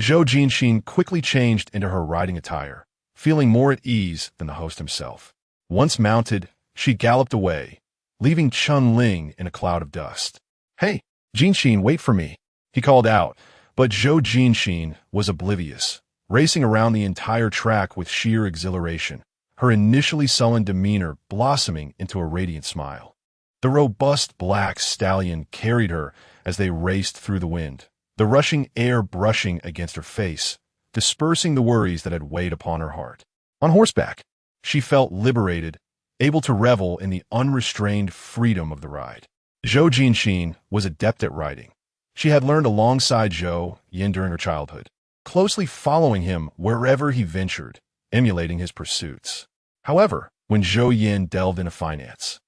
Zhou Jinxin quickly changed into her riding attire, feeling more at ease than the host himself. Once mounted, she galloped away, leaving Chun Ling in a cloud of dust. Hey, Jinxin, wait for me, he called out, but Zhou Jinxin was oblivious, racing around the entire track with sheer exhilaration, her initially sullen demeanor blossoming into a radiant smile. The robust black stallion carried her as they raced through the wind, the rushing air brushing against her face, dispersing the worries that had weighed upon her heart. On horseback, she felt liberated, able to revel in the unrestrained freedom of the ride. Zhou Jinxin was adept at riding. She had learned alongside Zhou Yin during her childhood, closely following him wherever he ventured, emulating his pursuits. However, when Zhou Yin delved into finance,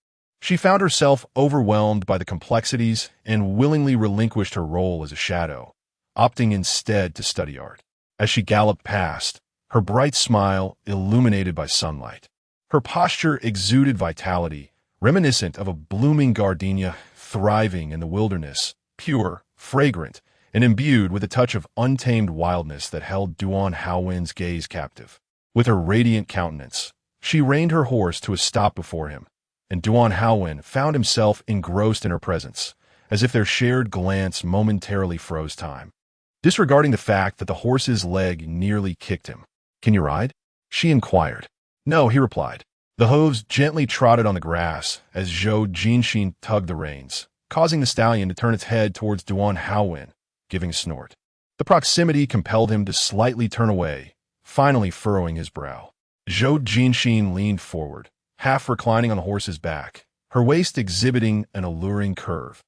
she found herself overwhelmed by the complexities and willingly relinquished her role as a shadow, opting instead to study art. As she galloped past, her bright smile illuminated by sunlight. Her posture exuded vitality, reminiscent of a blooming gardenia thriving in the wilderness, pure, fragrant, and imbued with a touch of untamed wildness that held Duan Haowen's gaze captive. With her radiant countenance, she reined her horse to a stop before him, and Duan Haowen found himself engrossed in her presence, as if their shared glance momentarily froze time. Disregarding the fact that the horse's leg nearly kicked him. "Can you ride?" she inquired. "No," he replied. The hooves gently trotted on the grass as Zhou Jinxin tugged the reins, causing the stallion to turn its head towards Duan Haowen, giving a snort. The proximity compelled him to slightly turn away, finally furrowing his brow. Zhou Jinxin leaned forward, half reclining on the horse's back, her waist exhibiting an alluring curve,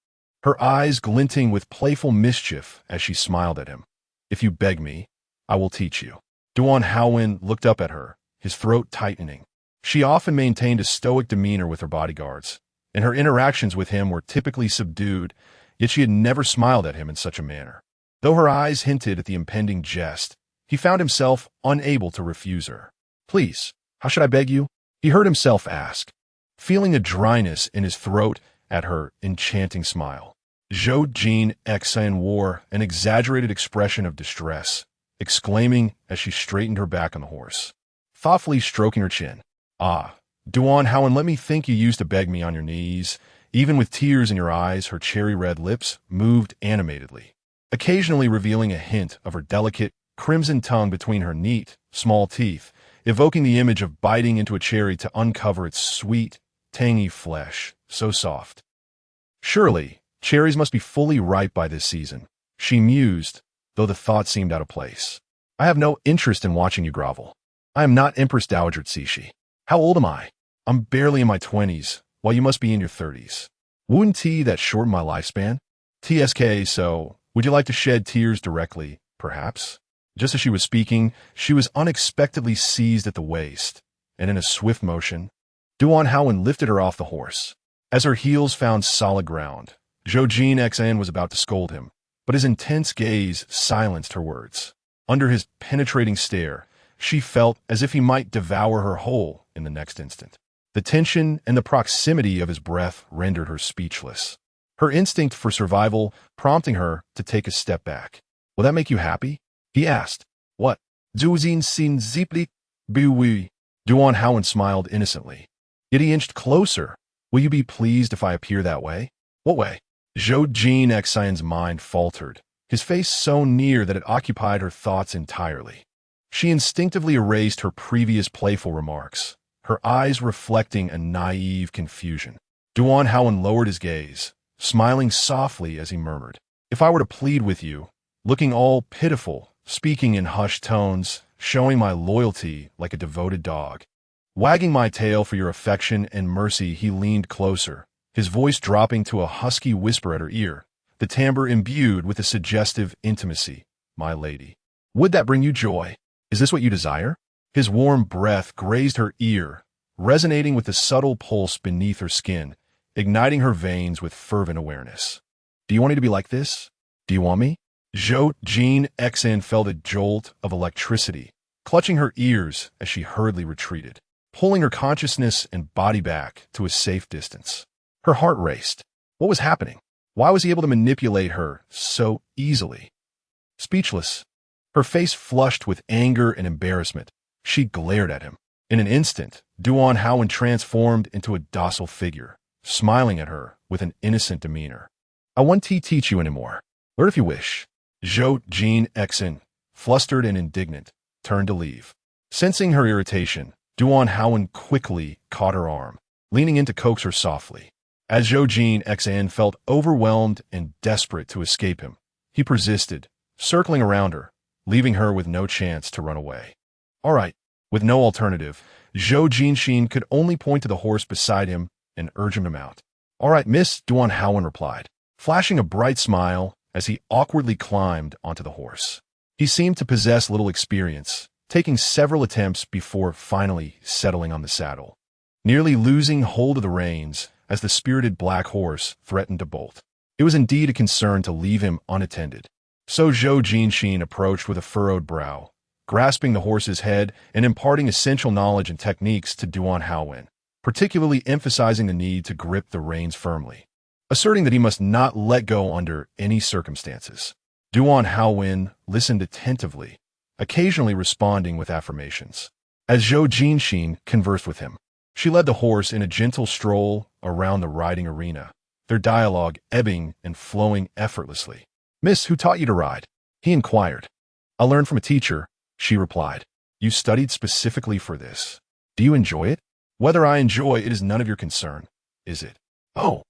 her eyes glinting with playful mischief as she smiled at him. "If you beg me, I will teach you." Duan Haowen looked up at her, his throat tightening. She often maintained a stoic demeanor with her bodyguards, and her interactions with him were typically subdued, yet she had never smiled at him in such a manner. Though her eyes hinted at the impending jest, he found himself unable to refuse her. "Please, how should I beg you?" he heard himself ask, feeling a dryness in his throat at her enchanting smile. Zhou Jinxin wore an exaggerated expression of distress, exclaiming as she straightened her back on the horse, thoughtfully stroking her chin. "Ah, Duan Haowen, let me think you used to beg me on your knees." Even with tears in your eyes, her cherry-red lips moved animatedly, occasionally revealing a hint of her delicate, crimson tongue between her neat, small teeth, evoking the image of biting into a cherry to uncover its sweet, tangy flesh, so soft. Surely, cherries must be fully ripe by this season, she mused, though the thought seemed out of place. "I have no interest in watching you grovel. I am not Empress Dowager Cixi. How old am I? I'm barely in my 20s, while you must be in your 30s. Wouldn't tea that shorten my lifespan? TSK, so, would you like to shed tears directly, perhaps?" Just as she was speaking, she was unexpectedly seized at the waist, and in a swift motion, Duan Haowen lifted her off the horse. As her heels found solid ground, Zhou Jinxin was about to scold him, but his intense gaze silenced her words. Under his penetrating stare, she felt as if he might devour her whole in the next instant. The tension and the proximity of his breath rendered her speechless, her instinct for survival prompting her to take a step back. "Will that make you happy?" he asked. "What?" Zhou Jinxin zipli bui. Duan Haowen smiled innocently. Yet he inched closer. "Will you be pleased if I appear that way?" "What way?" Zhou Jinxin's mind faltered, his face so near that it occupied her thoughts entirely. She instinctively erased her previous playful remarks, her eyes reflecting a naive confusion. Duan Haowen lowered his gaze, smiling softly as he murmured, "If I were to plead with you, looking all pitiful, speaking in hushed tones, showing my loyalty like a devoted dog, wagging my tail for your affection and mercy," he leaned closer, his voice dropping to a husky whisper at her ear, the timbre imbued with a suggestive intimacy. "My lady, would that bring you joy? Is this what you desire?" His warm breath grazed her ear, resonating with the subtle pulse beneath her skin, igniting her veins with fervent awareness. "Do you want me to be like this? Do you want me?" Zhou Jinxin felt a jolt of electricity, clutching her ears as she hurriedly retreated, pulling her consciousness and body back to a safe distance. Her heart raced. What was happening? Why was he able to manipulate her so easily? Speechless, her face flushed with anger and embarrassment, she glared at him. In an instant, Duan Haowen transformed into a docile figure, smiling at her with an innocent demeanor. "I won't teach you anymore. Learn if you wish." Zhou Jinxin, flustered and indignant, turned to leave. Sensing her irritation, Duan Haowen quickly caught her arm, leaning in to coax her softly. As Zhou Jinxin felt overwhelmed and desperate to escape him, he persisted, circling around her, leaving her with no chance to run away. "All right." With no alternative, Zhou Jinxin could only point to the horse beside him and urge him to mount. "All right, miss," Duan Haowen replied, flashing a bright smile as he awkwardly climbed onto the horse. He seemed to possess little experience, taking several attempts before finally settling on the saddle, nearly losing hold of the reins as the spirited black horse threatened to bolt. It was indeed a concern to leave him unattended. So Zhou Jinxin approached with a furrowed brow, grasping the horse's head and imparting essential knowledge and techniques to Duan Haowen, particularly emphasizing the need to grip the reins firmly, asserting that he must not let go under any circumstances. Duan Haowen listened attentively, occasionally responding with affirmations. As Zhou Jinxin conversed with him, she led the horse in a gentle stroll around the riding arena, their dialogue ebbing and flowing effortlessly. "Miss, who taught you to ride?" he inquired. "I learned from a teacher," she replied. "You studied specifically for this. Do you enjoy it?" "Whether I enjoy it is none of your concern, is it?" "Oh,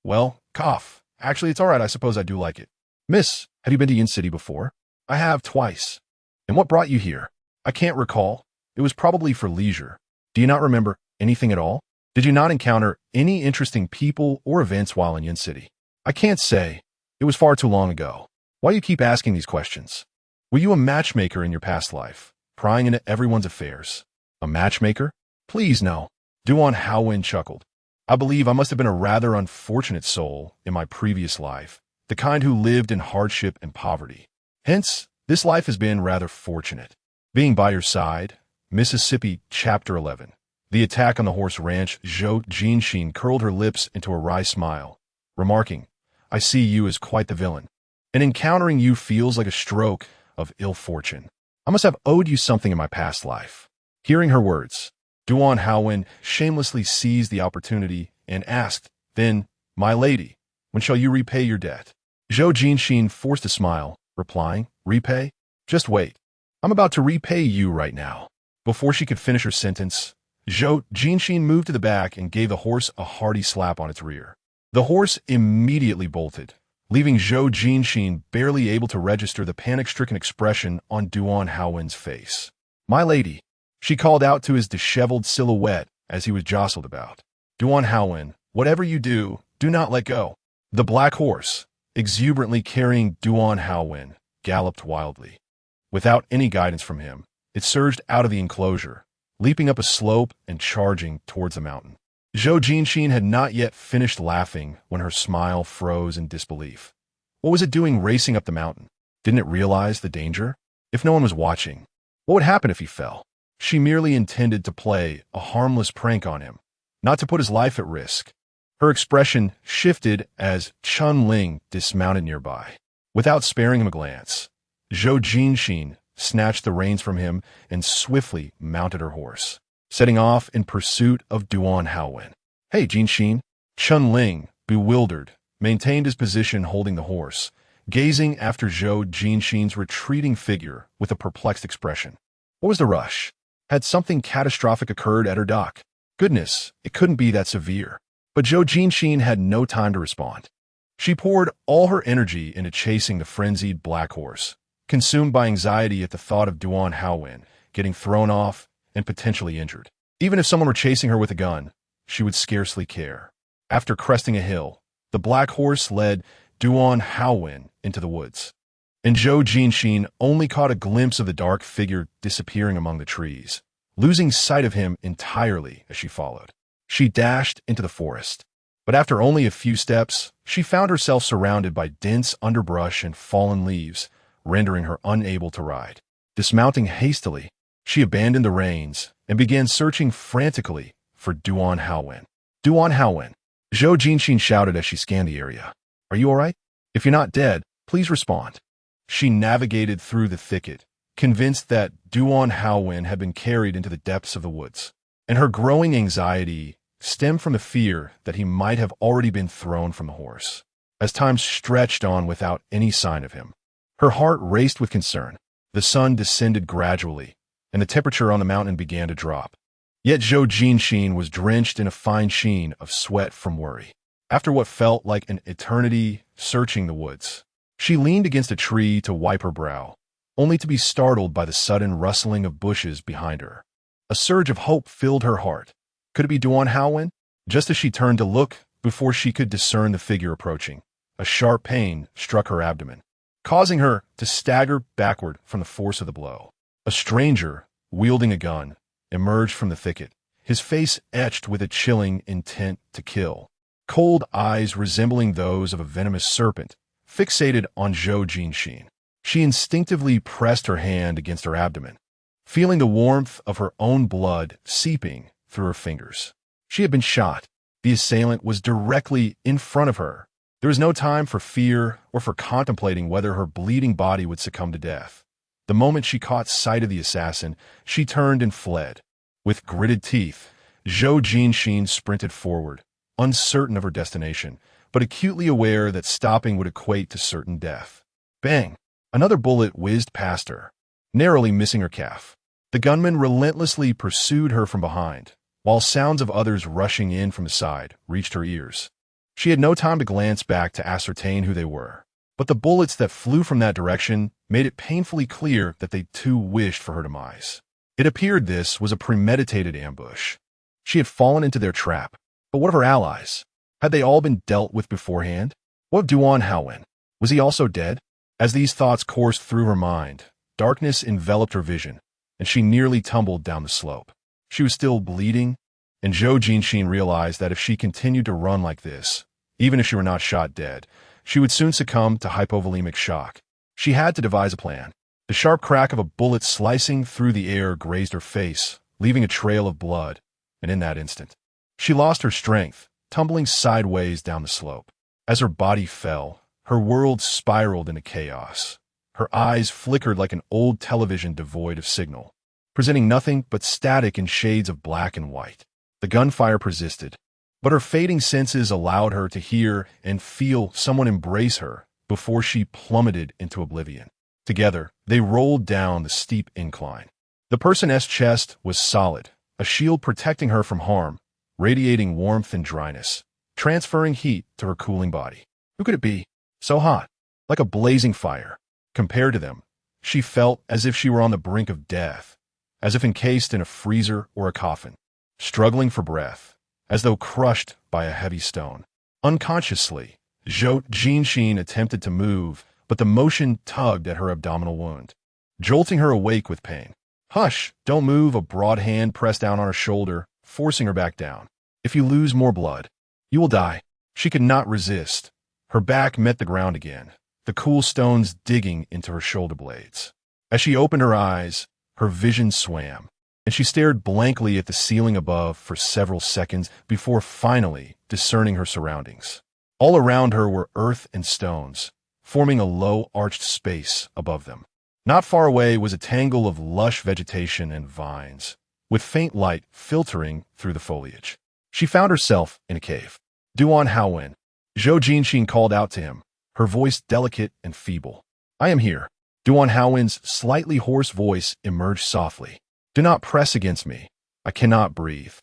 well, cough. Actually, it's all right. I suppose I do like it." "Miss, have you been to Yin City before?" "I have, twice." "And what brought you here?" "I can't recall. It was probably for leisure." "Do you not remember anything at all? Did you not encounter any interesting people or events while in Yin City?" "I can't say. It was far too long ago." "Why do you keep asking these questions? Were you a matchmaker in your past life, prying into everyone's affairs?" "A matchmaker? Please, no." Duan Haowen chuckled. "I believe I must have been a rather unfortunate soul in my previous life, the kind who lived in hardship and poverty. Hence, this life has been rather fortunate. Being by your side." Mississippi, Chapter 11. The attack on the horse ranch. Zhou Jinxin curled her lips into a wry smile, remarking, "I see you as quite the villain, and encountering you feels like a stroke of ill fortune. I must have owed you something in my past life." Hearing her words, Duan Haowen shamelessly seized the opportunity and asked, "Then, my lady, when shall you repay your debt?" Zhou Jinxin forced a smile, replying, "Repay? Just wait. I'm about to repay you right now." Before she could finish her sentence, Zhou Jinxin moved to the back and gave the horse a hearty slap on its rear. The horse immediately bolted, leaving Zhou Jinxin barely able to register the panic-stricken expression on Duan Haowen's face. "My lady," she called out to his disheveled silhouette as he was jostled about. "Duan Haowen, whatever you do, do not let go." The black horse, exuberantly carrying Duan Haowen, galloped wildly. Without any guidance from him, it surged out of the enclosure, leaping up a slope and charging towards the mountain. Zhou Jinxin had not yet finished laughing when her smile froze in disbelief. What was it doing racing up the mountain? Didn't it realize the danger? If no one was watching, what would happen if he fell? She merely intended to play a harmless prank on him, not to put his life at risk. Her expression shifted as Chun Ling dismounted nearby. Without sparing him a glance, Zhou Jinxin snatched the reins from him and swiftly mounted her horse, setting off in pursuit of Duan Haowen. Hey, Jinxin! Chun Ling, bewildered, maintained his position holding the horse, gazing after Zhou Jinxin's retreating figure with a perplexed expression. What was the rush? Had something catastrophic occurred at her dock? Goodness, it couldn't be that severe. But Zhou Jinxin had no time to respond. She poured all her energy into chasing the frenzied black horse, consumed by anxiety at the thought of Duan Haowen getting thrown off and potentially injured. Even if someone were chasing her with a gun, she would scarcely care. After cresting a hill, the black horse led Duan Haowen into the woods, and Zhou Jinxin only caught a glimpse of the dark figure disappearing among the trees, losing sight of him entirely as she followed. She dashed into the forest, but after only a few steps, she found herself surrounded by dense underbrush and fallen leaves, rendering her unable to ride. Dismounting hastily, she abandoned the reins and began searching frantically for Duan Haowen. Duan Haowen! Zhou Jinxin shouted as she scanned the area. Are you all right? If you're not dead, please respond. She navigated through the thicket, convinced that Duan Haowen had been carried into the depths of the woods, and her growing anxiety stemmed from the fear that he might have already been thrown from the horse. As time stretched on without any sign of him, her heart raced with concern. The sun descended gradually, and the temperature on the mountain began to drop. Yet Zhou Jinxin was drenched in a fine sheen of sweat from worry. After what felt like an eternity searching the woods, she leaned against a tree to wipe her brow, only to be startled by the sudden rustling of bushes behind her. A surge of hope filled her heart. Could it be Duan Haowen? Just as she turned to look, before she could discern the figure approaching, a sharp pain struck her abdomen, causing her to stagger backward from the force of the blow. A stranger, wielding a gun, emerged from the thicket, his face etched with a chilling intent to kill. Cold eyes resembling those of a venomous serpent fixated on Zhou Jinxin. She instinctively pressed her hand against her abdomen, feeling the warmth of her own blood seeping through her fingers. She had been shot. The assailant was directly in front of her. There was no time for fear or for contemplating whether her bleeding body would succumb to death. The moment she caught sight of the assassin, she turned and fled. With gritted teeth, Zhou Jinxin sprinted forward, uncertain of her destination, but acutely aware that stopping would equate to certain death. Bang! Another bullet whizzed past her, narrowly missing her calf. The gunman relentlessly pursued her from behind, while sounds of others rushing in from the side reached her ears. She had no time to glance back to ascertain who they were, but the bullets that flew from that direction made it painfully clear that they too wished for her demise. It appeared this was a premeditated ambush. She had fallen into their trap, but what of her allies? Had they all been dealt with beforehand? What of Duan Haowen? Was he also dead? As these thoughts coursed through her mind, darkness enveloped her vision, and she nearly tumbled down the slope. She was still bleeding, and Zhou Jinxin realized that if she continued to run like this, even if she were not shot dead, she would soon succumb to hypovolemic shock. She had to devise a plan. The sharp crack of a bullet slicing through the air grazed her face, leaving a trail of blood, and in that instant, she lost her strength, tumbling sideways down the slope. As her body fell, her world spiraled into chaos. Her eyes flickered like an old television devoid of signal, presenting nothing but static in shades of black and white. The gunfire persisted, but her fading senses allowed her to hear and feel someone embrace her before she plummeted into oblivion. Together, they rolled down the steep incline. The person's chest was solid, a shield protecting her from harm, radiating warmth and dryness, transferring heat to her cooling body. Who could it be? So hot, like a blazing fire. Compared to them, she felt as if she were on the brink of death, as if encased in a freezer or a coffin, struggling for breath, as though crushed by a heavy stone. Unconsciously, Zhou Jinxin attempted to move, but the motion tugged at her abdominal wound, jolting her awake with pain. Hush, don't move, a broad hand pressed down on her shoulder, forcing her back down. If you lose more blood, you will die. She could not resist. Her back met the ground again, the cool stones digging into her shoulder blades. As she opened her eyes, her vision swam, and she stared blankly at the ceiling above for several seconds before finally discerning her surroundings. All around her were earth and stones, forming a low arched space above them. Not far away was a tangle of lush vegetation and vines, with faint light filtering through the foliage. She found herself in a cave. Duan Haowen. Zhou Jinxin called out to him, her voice delicate and feeble. I am here. Duan Haowen's slightly hoarse voice emerged softly. Do not press against me. I cannot breathe.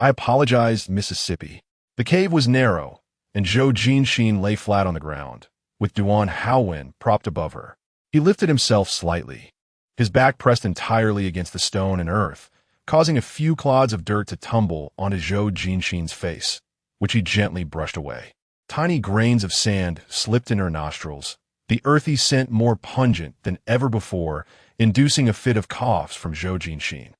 I apologized, Mississippi. The cave was narrow, and Zhou Jinxin lay flat on the ground, with Duan Haowen propped above her. He lifted himself slightly, his back pressed entirely against the stone and earth, causing a few clods of dirt to tumble onto Zhou Jinxin's face, which he gently brushed away. Tiny grains of sand slipped in her nostrils, the earthy scent more pungent than ever before, inducing a fit of coughs from Zhou Jinxin.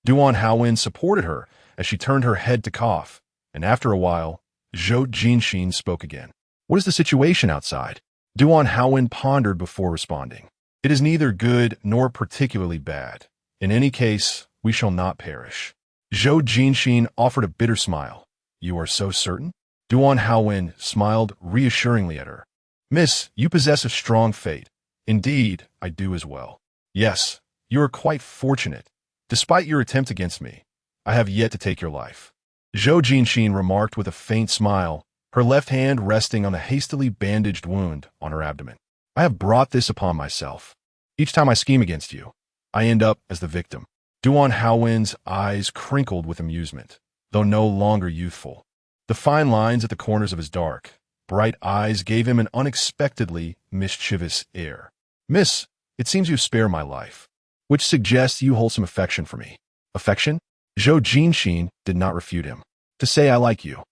Duan Haowen supported her as she turned her head to cough, and after a while, Zhou Jinxin spoke again. What is the situation outside? Duan Haowen pondered before responding. It is neither good nor particularly bad. In any case, we shall not perish. Zhou Jinxin offered a bitter smile. You are so certain? Duan Haowen smiled reassuringly at her. Miss, you possess a strong fate. Indeed, I do as well. Yes, you are quite fortunate. Despite your attempt against me, I have yet to take your life. Zhou Jinxin remarked with a faint smile, her left hand resting on a hastily bandaged wound on her abdomen. I have brought this upon myself. Each time I scheme against you, I end up as the victim. Duan Haowen's eyes crinkled with amusement, though no longer youthful. The fine lines at the corners of his dark, bright eyes gave him an unexpectedly mischievous air. Miss, it seems you spare my life, which suggests you hold some affection for me. Affection? Zhou Jinxin did not refute him. To say I like you.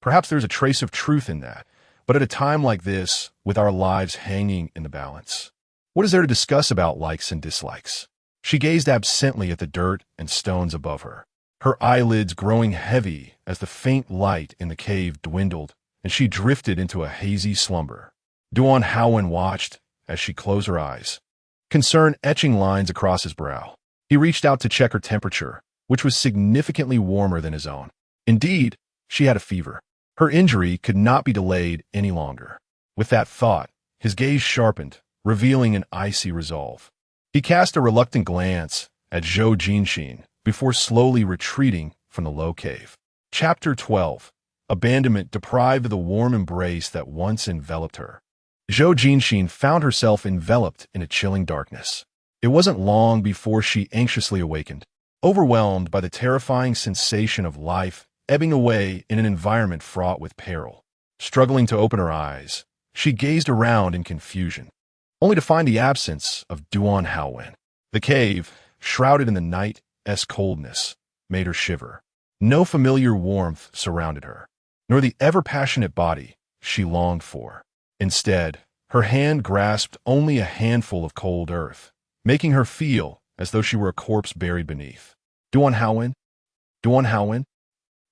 Perhaps there's a trace of truth in that, but at a time like this, with our lives hanging in the balance, what is there to discuss about likes and dislikes? She gazed absently at the dirt and stones above her, her eyelids growing heavy as the faint light in the cave dwindled, and she drifted into a hazy slumber. Duan Haowen watched as she closed her eyes, concern etching lines across his brow. He reached out to check her temperature, which was significantly warmer than his own. Indeed, she had a fever. Her injury could not be delayed any longer. With that thought, his gaze sharpened, revealing an icy resolve. He cast a reluctant glance at Zhou Jinxin before slowly retreating from the low cave. Chapter 12. Abandonment deprived of the warm embrace that once enveloped her. Zhou Jinxin found herself enveloped in a chilling darkness. It wasn't long before she anxiously awakened, overwhelmed by the terrifying sensation of life ebbing away in an environment fraught with peril. Struggling to open her eyes, she gazed around in confusion, only to find the absence of Duan Haowen. The cave, shrouded in the night's coldness, made her shiver. No familiar warmth surrounded her, nor the ever-passionate body she longed for. Instead, her hand grasped only a handful of cold earth, making her feel as though she were a corpse buried beneath. Duan Haowen? Duan Haowen?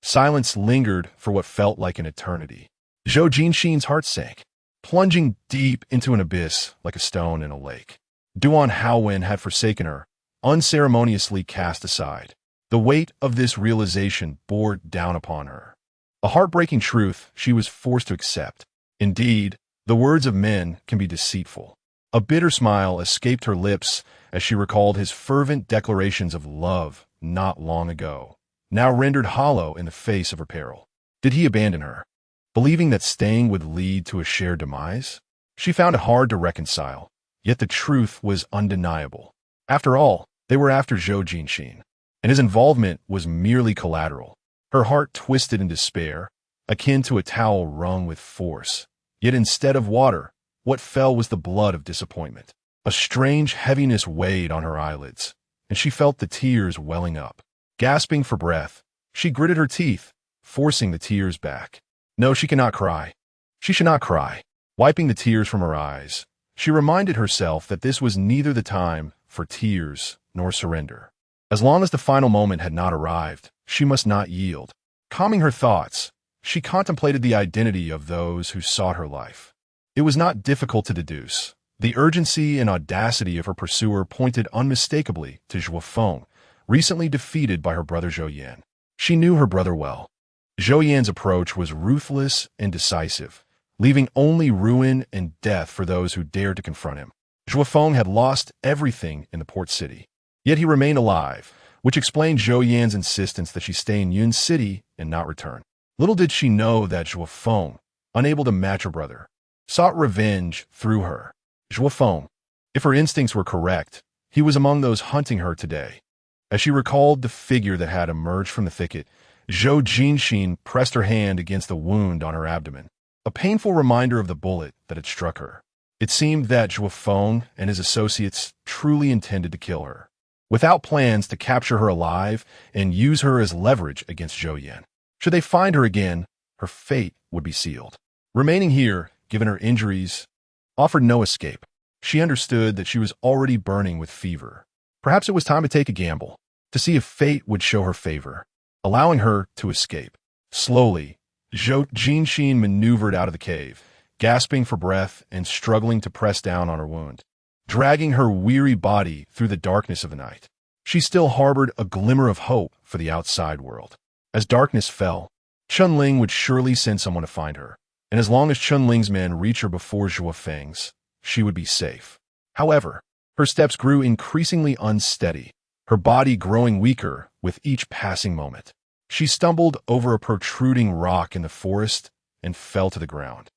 Silence lingered for what felt like an eternity. Zhou Jinxin's heart sank, plunging deep into an abyss like a stone in a lake. Duan Haowen had forsaken her, unceremoniously cast aside. The weight of this realization bore down upon her. A heartbreaking truth she was forced to accept. Indeed, the words of men can be deceitful. A bitter smile escaped her lips as she recalled his fervent declarations of love not long ago, now rendered hollow in the face of her peril. Did he abandon her, believing that staying would lead to a shared demise? She found it hard to reconcile, yet the truth was undeniable. After all, they were after Zhou Jinxin, and his involvement was merely collateral. Her heart twisted in despair, akin to a towel wrung with force. Yet instead of water, what fell was the blood of disappointment. A strange heaviness weighed on her eyelids, and she felt the tears welling up. Gasping for breath, she gritted her teeth, forcing the tears back. No, she cannot cry. She should not cry. Wiping the tears from her eyes, she reminded herself that this was neither the time for tears nor surrender. As long as the final moment had not arrived, she must not yield. Calming her thoughts, she contemplated the identity of those who sought her life. It was not difficult to deduce. The urgency and audacity of her pursuer pointed unmistakably to Zhou Feng, recently defeated by her brother Zhou Yan. She knew her brother well. Zhou Yan's approach was ruthless and decisive, leaving only ruin and death for those who dared to confront him. Zhou Feng had lost everything in the port city, yet he remained alive, which explained Zhou Yan's insistence that she stay in Yun City and not return. Little did she know that Zhou Feng, unable to match her brother, sought revenge through her. Zhou Feng, if her instincts were correct, he was among those hunting her today. As she recalled the figure that had emerged from the thicket, Zhou Jinxin pressed her hand against the wound on her abdomen, a painful reminder of the bullet that had struck her. It seemed that Zhou Feng and his associates truly intended to kill her, without plans to capture her alive and use her as leverage against Zhou Yan. Should they find her again, her fate would be sealed. Remaining here, given her injuries, offered no escape. She understood that she was already burning with fever. Perhaps it was time to take a gamble, to see if fate would show her favor, allowing her to escape. Slowly, Zhou Jinxin maneuvered out of the cave, gasping for breath and struggling to press down on her wound, dragging her weary body through the darkness of the night. She still harbored a glimmer of hope for the outside world. As darkness fell, Chunling would surely send someone to find her, and as long as Chunling's men reached her before Zhou Feng's, she would be safe. However, her steps grew increasingly unsteady, her body growing weaker with each passing moment. She stumbled over a protruding rock in the forest and fell to the ground,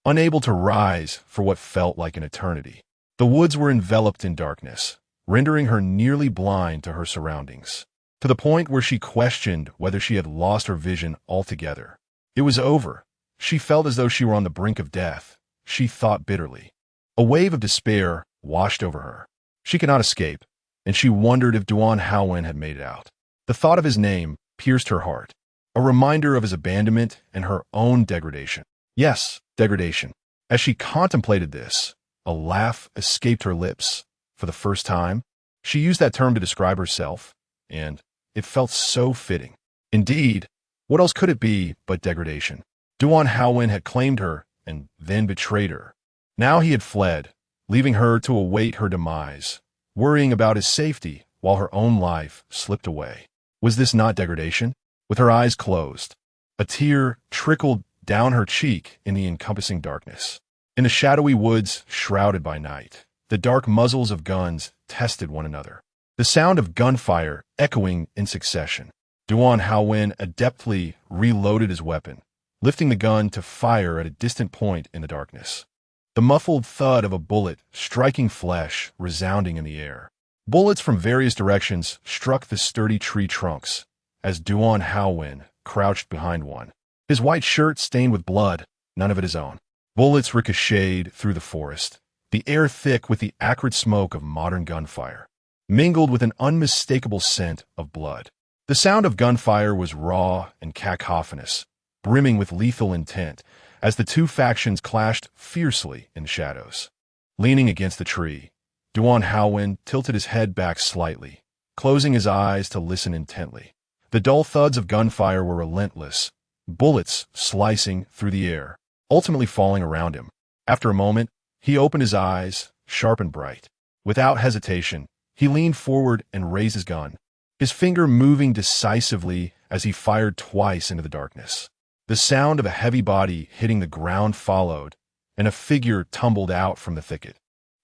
unable to rise for what felt like an eternity. The woods were enveloped in darkness, rendering her nearly blind to her surroundings, to the point where she questioned whether she had lost her vision altogether. It was over. She felt as though she were on the brink of death. She thought bitterly. A wave of despair washed over her. She could not escape, and she wondered if Duan Haowen had made it out. The thought of his name pierced her heart, a reminder of his abandonment and her own degradation. Yes, degradation. As she contemplated this, a laugh escaped her lips. For the first time, she used that term to describe herself, and it felt so fitting. Indeed, what else could it be but degradation? Duan Haowen had claimed her and then betrayed her. Now he had fled, leaving her to await her demise, worrying about his safety while her own life slipped away. Was this not degradation? With her eyes closed, a tear trickled down her cheek in the encompassing darkness. In the shadowy woods shrouded by night, the dark muzzles of guns tested one another, the sound of gunfire echoing in succession. Duan Haowen adeptly reloaded his weapon, lifting the gun to fire at a distant point in the darkness. The muffled thud of a bullet striking flesh resounding in the air. Bullets from various directions struck the sturdy tree trunks as Duan Haowen crouched behind one, his white shirt stained with blood, none of it his own. Bullets ricocheted through the forest, the air thick with the acrid smoke of modern gunfire, mingled with an unmistakable scent of blood. The sound of gunfire was raw and cacophonous, brimming with lethal intent, as the two factions clashed fiercely in the shadows. Leaning against the tree, Duan Haowen tilted his head back slightly, closing his eyes to listen intently. The dull thuds of gunfire were relentless, bullets slicing through the air, ultimately falling around him. After a moment, he opened his eyes, sharp and bright. Without hesitation, he leaned forward and raised his gun, his finger moving decisively as he fired twice into the darkness. The sound of a heavy body hitting the ground followed, and a figure tumbled out from the thicket.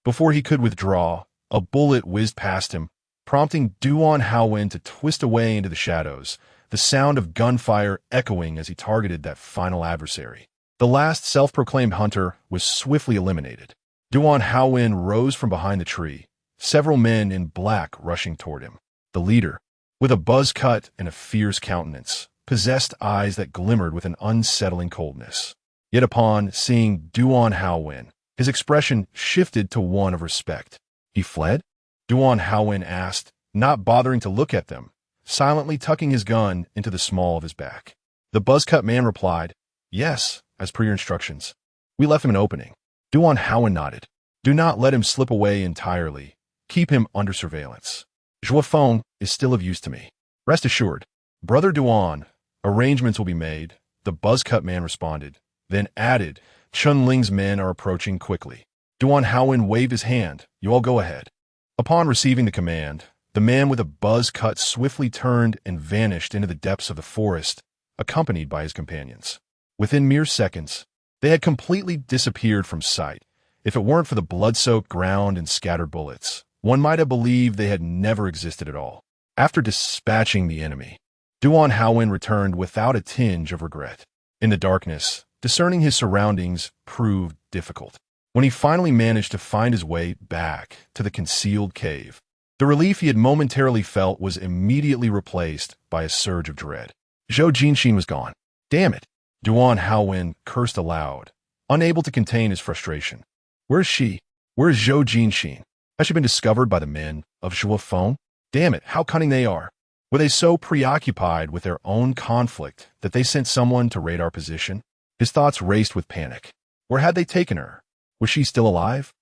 Before he could withdraw, a bullet whizzed past him, prompting Duan Haowen to twist away into the shadows, the sound of gunfire echoing as he targeted that final adversary. The last self-proclaimed hunter was swiftly eliminated. Duan Haowen rose from behind the tree, several men in black rushing toward him. The leader, with a buzz cut and a fierce countenance, possessed eyes that glimmered with an unsettling coldness. Yet upon seeing Duan Haowen, his expression shifted to one of respect. He fled? Duan Haowen asked, not bothering to look at them, silently tucking his gun into the small of his back. The buzz-cut man replied, yes, as per your instructions. We left him an opening. Duan Haowen nodded. Do not let him slip away entirely. Keep him under surveillance. Zhou Feng is still of use to me. Rest assured, Brother Duan, Arrangements will be made, the buzzcut man responded, then added, Chun-Ling's men are approaching quickly. Duan Haowen waved his hand. You all go ahead. Upon receiving the command, the man with a buzz cut swiftly turned and vanished into the depths of the forest, accompanied by his companions. Within mere seconds, they had completely disappeared from sight. If it weren't for the blood-soaked ground and scattered bullets, one might have believed they had never existed at all. After dispatching the enemy, Duan Haowen returned without a tinge of regret. In the darkness, discerning his surroundings proved difficult. When he finally managed to find his way back to the concealed cave, the relief he had momentarily felt was immediately replaced by a surge of dread. Zhou Jinxin was gone. Damn it! Duan Haowen cursed aloud, unable to contain his frustration. Where is she? Where is Zhou Jinxin? Has she been discovered by the men of Zhuo? Damn it, how cunning they are! Were they so preoccupied with their own conflict that they sent someone to raid our position? His thoughts raced with panic. Where had they taken her? Was she still alive?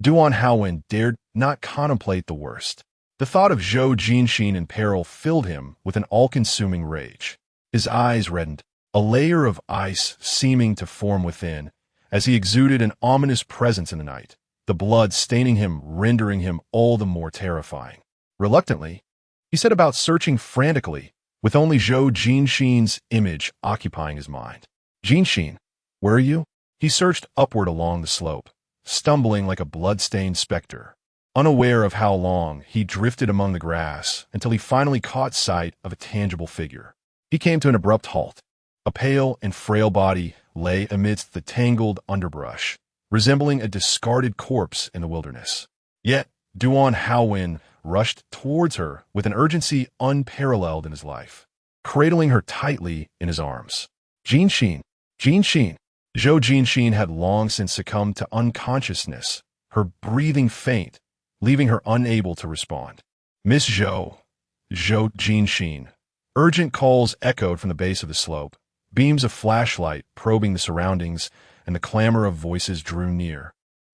Duan Haowen dared not contemplate the worst. The thought of Zhou Jinxin in peril filled him with an all-consuming rage. His eyes reddened, a layer of ice seeming to form within, as he exuded an ominous presence in the night, the blood staining him, rendering him all the more terrifying. Reluctantly, he set about searching frantically, with only Zhou Jinxin's image occupying his mind. Jinxin, where are you? He searched upward along the slope, stumbling like a blood-stained specter, unaware of how long he drifted among the grass until he finally caught sight of a tangible figure. He came to an abrupt halt. A pale and frail body lay amidst the tangled underbrush, resembling a discarded corpse in the wilderness. Yet, Duan Haowen rushed towards her with an urgency unparalleled in his life, cradling her tightly in his arms. Jinxin! Jinxin! Zhou Jinxin had long since succumbed to unconsciousness, her breathing faint, leaving her unable to respond. Miss Zhou! Zhou Jinxin! Urgent calls echoed from the base of the slope, beams of flashlight probing the surroundings, and the clamor of voices drew near,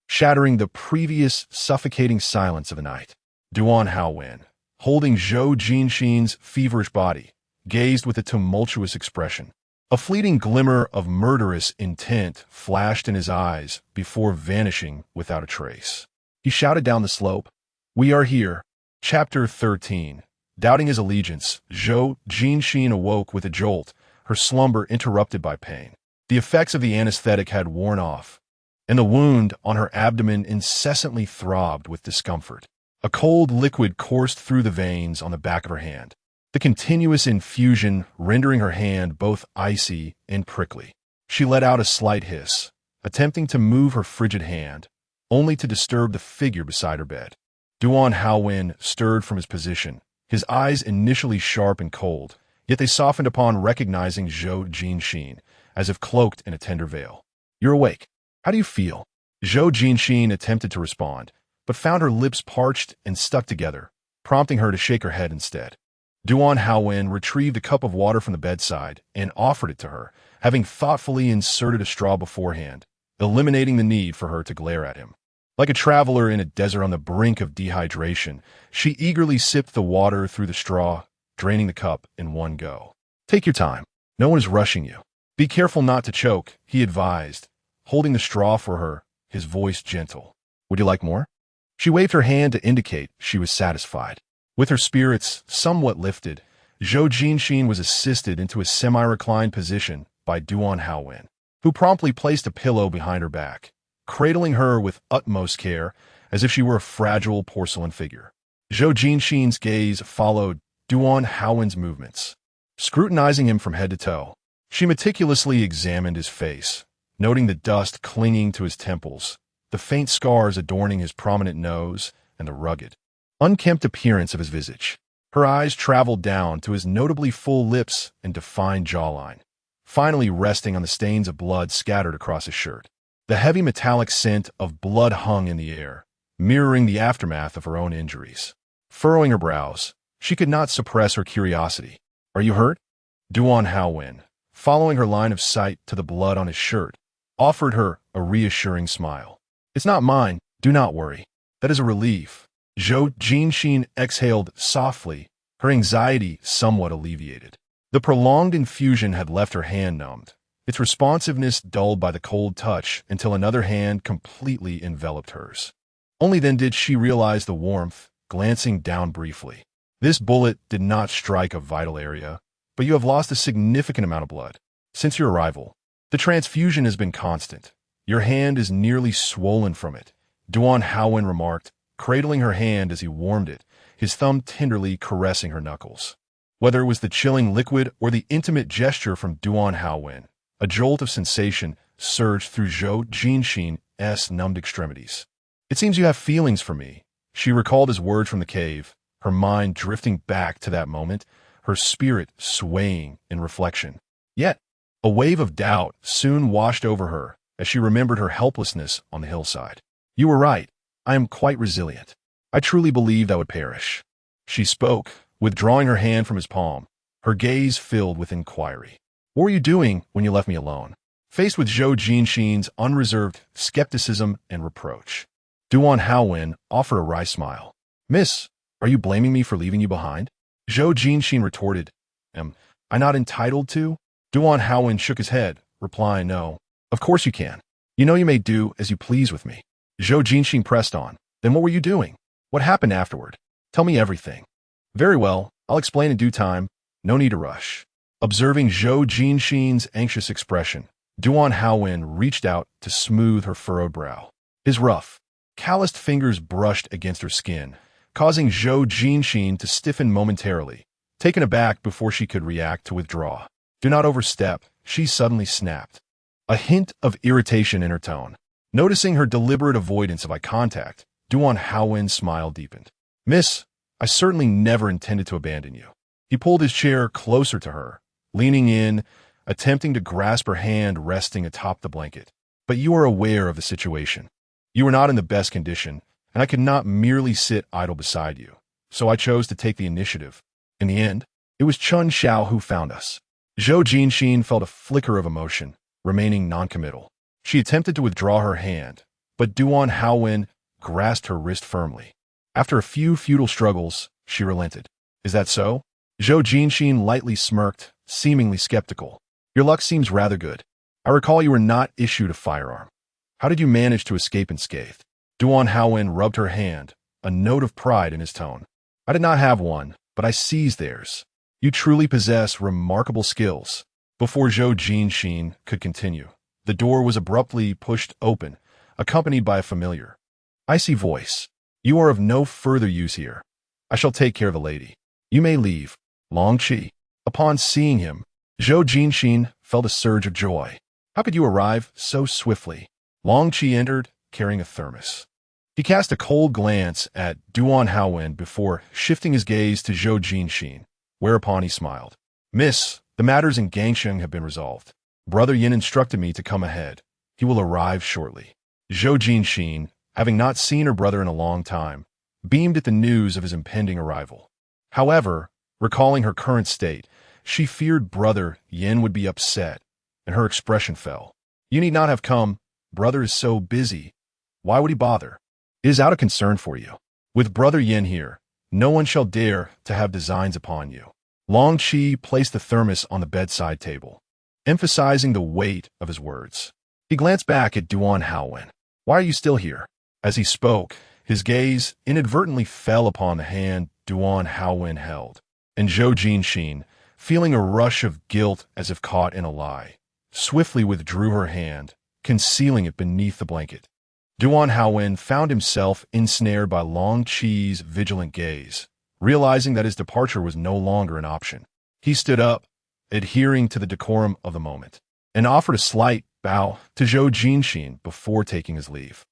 shattering the previous suffocating silence of the night. Duan Haowen, holding Zhou Jinxin's feverish body, gazed with a tumultuous expression. A fleeting glimmer of murderous intent flashed in his eyes before vanishing without a trace. He shouted down the slope, "We are here." Chapter 13. Doubting his allegiance, Zhou Jinxin awoke with a jolt, her slumber interrupted by pain. The effects of the anesthetic had worn off, and the wound on her abdomen incessantly throbbed with discomfort. A cold liquid coursed through the veins on the back of her hand, the continuous infusion rendering her hand both icy and prickly. She let out a slight hiss, attempting to move her frigid hand, only to disturb the figure beside her bed. Duan Haowen stirred from his position, his eyes initially sharp and cold, yet they softened upon recognizing Zhou Jinxin, as if cloaked in a tender veil. "You're awake. How do you feel?" Zhou Jinxin attempted to respond, but found her lips parched and stuck together, prompting her to shake her head instead. Duan Haowen retrieved a cup of water from the bedside and offered it to her, having thoughtfully inserted a straw beforehand, eliminating the need for her to glare at him. Like a traveler in a desert on the brink of dehydration, she eagerly sipped the water through the straw, draining the cup in one go. "Take your time. No one is rushing you. Be careful not to choke," he advised, holding the straw for her, his voice gentle. "Would you like more?" She waved her hand to indicate she was satisfied. With her spirits somewhat lifted, Zhou Jinxin was assisted into a semi-reclined position by Duan Haowen, who promptly placed a pillow behind her back, cradling her with utmost care as if she were a fragile porcelain figure. Zhou Jinxin's gaze followed Duan Haowen's movements, scrutinizing him from head to toe. She meticulously examined his face, noting the dust clinging to his temples, the faint scars adorning his prominent nose, and the rugged, unkempt appearance of his visage. Her eyes traveled down to his notably full lips and defined jawline, finally resting on the stains of blood scattered across his shirt. The heavy metallic scent of blood hung in the air, mirroring the aftermath of her own injuries. Furrowing her brows, she could not suppress her curiosity. "Are you hurt?" Duan Haowen, following her line of sight to the blood on his shirt, offered her a reassuring smile. "It's not mine. Do not worry. That is a relief." Zhou Jinxin exhaled softly, her anxiety somewhat alleviated. The prolonged infusion had left her hand numbed, its responsiveness dulled by the cold touch until another hand completely enveloped hers. Only then did she realize the warmth, glancing down briefly. This bullet did not strike a vital area, but you have lost a significant amount of blood. Since your arrival, the transfusion has been constant. Your hand is nearly swollen from it, Duan Haowen remarked, cradling her hand as he warmed it, his thumb tenderly caressing her knuckles. Whether it was the chilling liquid or the intimate gesture from Duan Haowen, a jolt of sensation surged through Zhou Jinxin's numbed extremities. It seems you have feelings for me. She recalled his words from the cave, her mind drifting back to that moment, her spirit swaying in reflection. Yet, a wave of doubt soon washed over her as she remembered her helplessness on the hillside. You were right. I am quite resilient. I truly believed I would perish. She spoke, withdrawing her hand from his palm, her gaze filled with inquiry. What were you doing when you left me alone? Faced with Zhou Jinxin's unreserved skepticism and reproach, Duan Haowen offered a wry smile. Miss, are you blaming me for leaving you behind? Zhou Jinxin retorted. Am I not entitled to? Duan Haowen shook his head, replying, no. Of course you can. You know you may do as you please with me. Zhou Jinxin pressed on. Then what were you doing? What happened afterward? Tell me everything. Very well, I'll explain in due time. No need to rush. Observing Zhou Jinxin's anxious expression, Duan Haowen reached out to smooth her furrowed brow. His rough, calloused fingers brushed against her skin, causing Zhou Jinxin to stiffen momentarily, taken aback before she could react to withdraw. Do not overstep, she suddenly snapped. A hint of irritation in her tone. Noticing her deliberate avoidance of eye contact, Duan Haowen's smile deepened. Miss, I certainly never intended to abandon you. He pulled his chair closer to her, leaning in, attempting to grasp her hand resting atop the blanket. But you are aware of the situation. You were not in the best condition, and I could not merely sit idle beside you. So I chose to take the initiative. In the end, it was Chun Xiao who found us. Zhou Jinxin felt a flicker of emotion, remaining noncommittal. She attempted to withdraw her hand, but Duan Haowen grasped her wrist firmly. After a few futile struggles, she relented. Is that so? Zhou Jinxin lightly smirked, seemingly skeptical. Your luck seems rather good. I recall you were not issued a firearm. How did you manage to escape unscathed? Duan Haowen rubbed her hand, a note of pride in his tone. I did not have one, but I seized theirs. You truly possess remarkable skills. Before Zhou Jinxin could continue, the door was abruptly pushed open, accompanied by a familiar, icy voice. You are of no further use here. I shall take care of the lady. You may leave. Long Qi. Upon seeing him, Zhou Jinxin felt a surge of joy. How could you arrive so swiftly? Long Qi entered, carrying a thermos. He cast a cold glance at Duan Haowen before shifting his gaze to Zhou Jinxin, whereupon he smiled. Miss, the matters in Gangsheng have been resolved. Brother Yin instructed me to come ahead. He will arrive shortly. Zhou Jinxin, having not seen her brother in a long time, beamed at the news of his impending arrival. However, recalling her current state, she feared Brother Yin would be upset, and her expression fell. You need not have come. Brother is so busy. Why would he bother? It is out of concern for you. With Brother Yin here, no one shall dare to have designs upon you. Long Qi placed the thermos on the bedside table, emphasizing the weight of his words. He glanced back at Duan Haowen. Why are you still here? As he spoke, his gaze inadvertently fell upon the hand Duan Haowen held, and Zhou Jinxin, feeling a rush of guilt as if caught in a lie, swiftly withdrew her hand, concealing it beneath the blanket. Duan Haowen found himself ensnared by Long Qi's vigilant gaze, realizing that his departure was no longer an option. He stood up, adhering to the decorum of the moment, and offered a slight bow to Zhou Jinxin before taking his leave.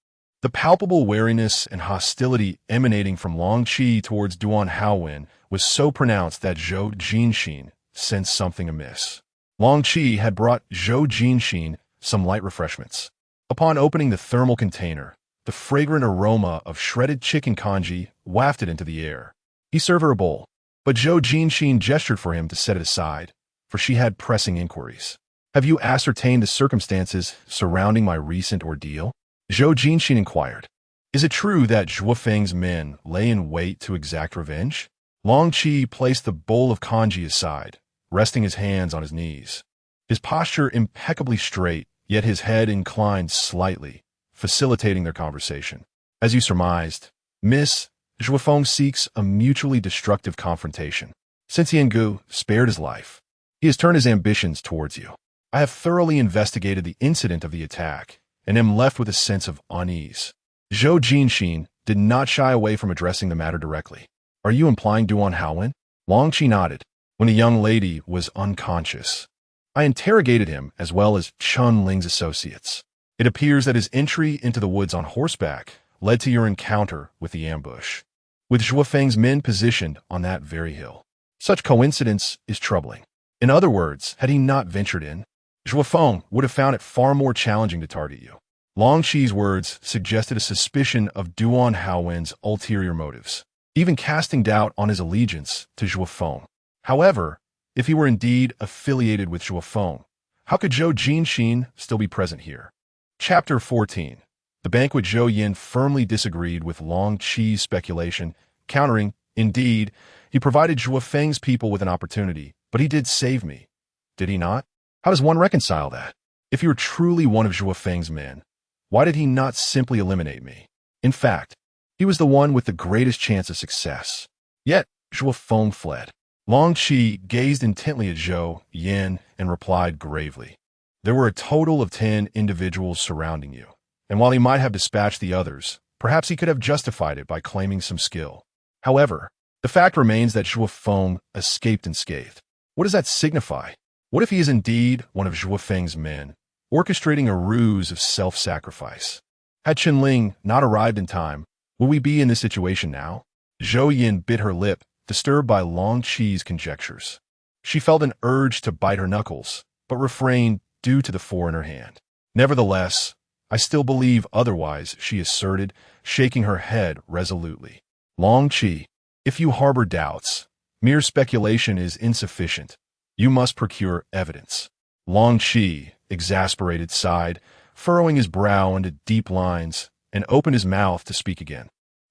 The palpable wariness and hostility emanating from Long Qi towards Duan Haowen was so pronounced that Zhou Jinxin sensed something amiss. Long Qi had brought Zhou Jinxin some light refreshments. Upon opening the thermal container, the fragrant aroma of shredded chicken congee wafted into the air. He served her a bowl, but Zhou Jinxin gestured for him to set it aside, for she had pressing inquiries. Have you ascertained the circumstances surrounding my recent ordeal? Zhou Jinxin inquired. Is it true that Zhuo Feng's men lay in wait to exact revenge? Long Qi placed the bowl of congee aside, resting his hands on his knees. His posture impeccably straight, yet his head inclined slightly, facilitating their conversation. As you surmised, Miss Zhuofeng seeks a mutually destructive confrontation. Since Yangu spared his life, he has turned his ambitions towards you. I have thoroughly investigated the incident of the attack and am left with a sense of unease. Zhou Jinxin did not shy away from addressing the matter directly. Are you implying Duan Haowen? Long Qi nodded when the young lady was unconscious. I interrogated him as well as Chun Ling's associates. It appears that his entry into the woods on horseback led to your encounter with the ambush, with Zhuofeng's men positioned on that very hill. Such coincidence is troubling. In other words, had he not ventured in, Zhuofeng would have found it far more challenging to target you. Long Qi's words suggested a suspicion of Duan Haowen's ulterior motives, even casting doubt on his allegiance to Zhuofeng. However, if he were indeed affiliated with Zhuofeng, how could Zhou Jinxin still be present here? Chapter 14. The banquet. Zhou Yin firmly disagreed with Long Qi's speculation, countering, indeed, he provided Zhuofeng's people with an opportunity, but he did save me. Did he not? How does one reconcile that? If you were truly one of Zhuofeng's men, why did he not simply eliminate me? In fact, he was the one with the greatest chance of success. Yet, Zhuofeng fled. Long Qi gazed intently at Zhou Yin and replied gravely. There were a total of 10 individuals surrounding you, and while he might have dispatched the others, perhaps he could have justified it by claiming some skill. However, the fact remains that Zhuofeng escaped unscathed. What does that signify? What if he is indeed one of Zhuofeng's men, orchestrating a ruse of self-sacrifice? Had Qinling not arrived in time, would we be in this situation now? Zhou Yin bit her lip, disturbed by Long Qi's conjectures. She felt an urge to bite her knuckles, but refrained due to the 4 in her hand. Nevertheless, I still believe otherwise, she asserted, shaking her head resolutely. Long Qi, if you harbor doubts, mere speculation is insufficient. You must procure evidence. Long Qi, exasperated, sighed, furrowing his brow into deep lines, and opened his mouth to speak again.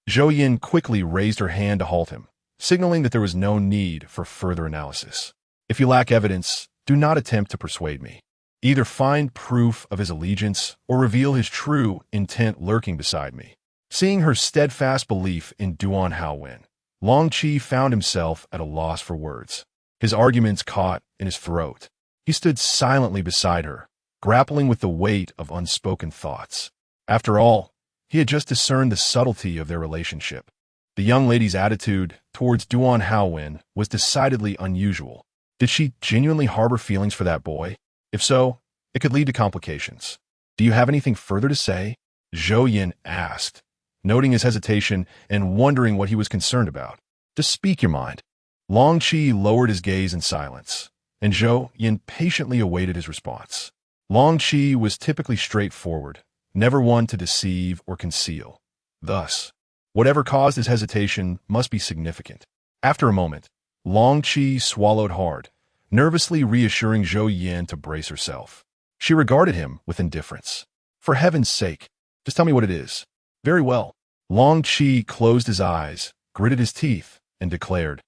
Zhou Yin quickly raised her hand to halt him, signaling that there was no need for further analysis. If you lack evidence, do not attempt to persuade me. Either find proof of his allegiance or reveal his true intent lurking beside me. Seeing her steadfast belief in Duan Haowen, Long Qi found himself at a loss for words. His arguments caught in his throat. He stood silently beside her, grappling with the weight of unspoken thoughts. After all, he had just discerned the subtlety of their relationship. The young lady's attitude towards Duan Haowen was decidedly unusual. Did she genuinely harbor feelings for that boy? If so, it could lead to complications. Do you have anything further to say? Zhou Yin asked, noting his hesitation and wondering what he was concerned about. Just speak your mind. Long Qi lowered his gaze in silence, and Zhou Yin patiently awaited his response. Long Qi was typically straightforward, never one to deceive or conceal. Thus, whatever caused his hesitation must be significant. After a moment, Long Qi swallowed hard, nervously reassuring Zhou Yin to brace herself. She regarded him with indifference. For heaven's sake, just tell me what it is. Very well. Long Qi closed his eyes, gritted his teeth, and declared,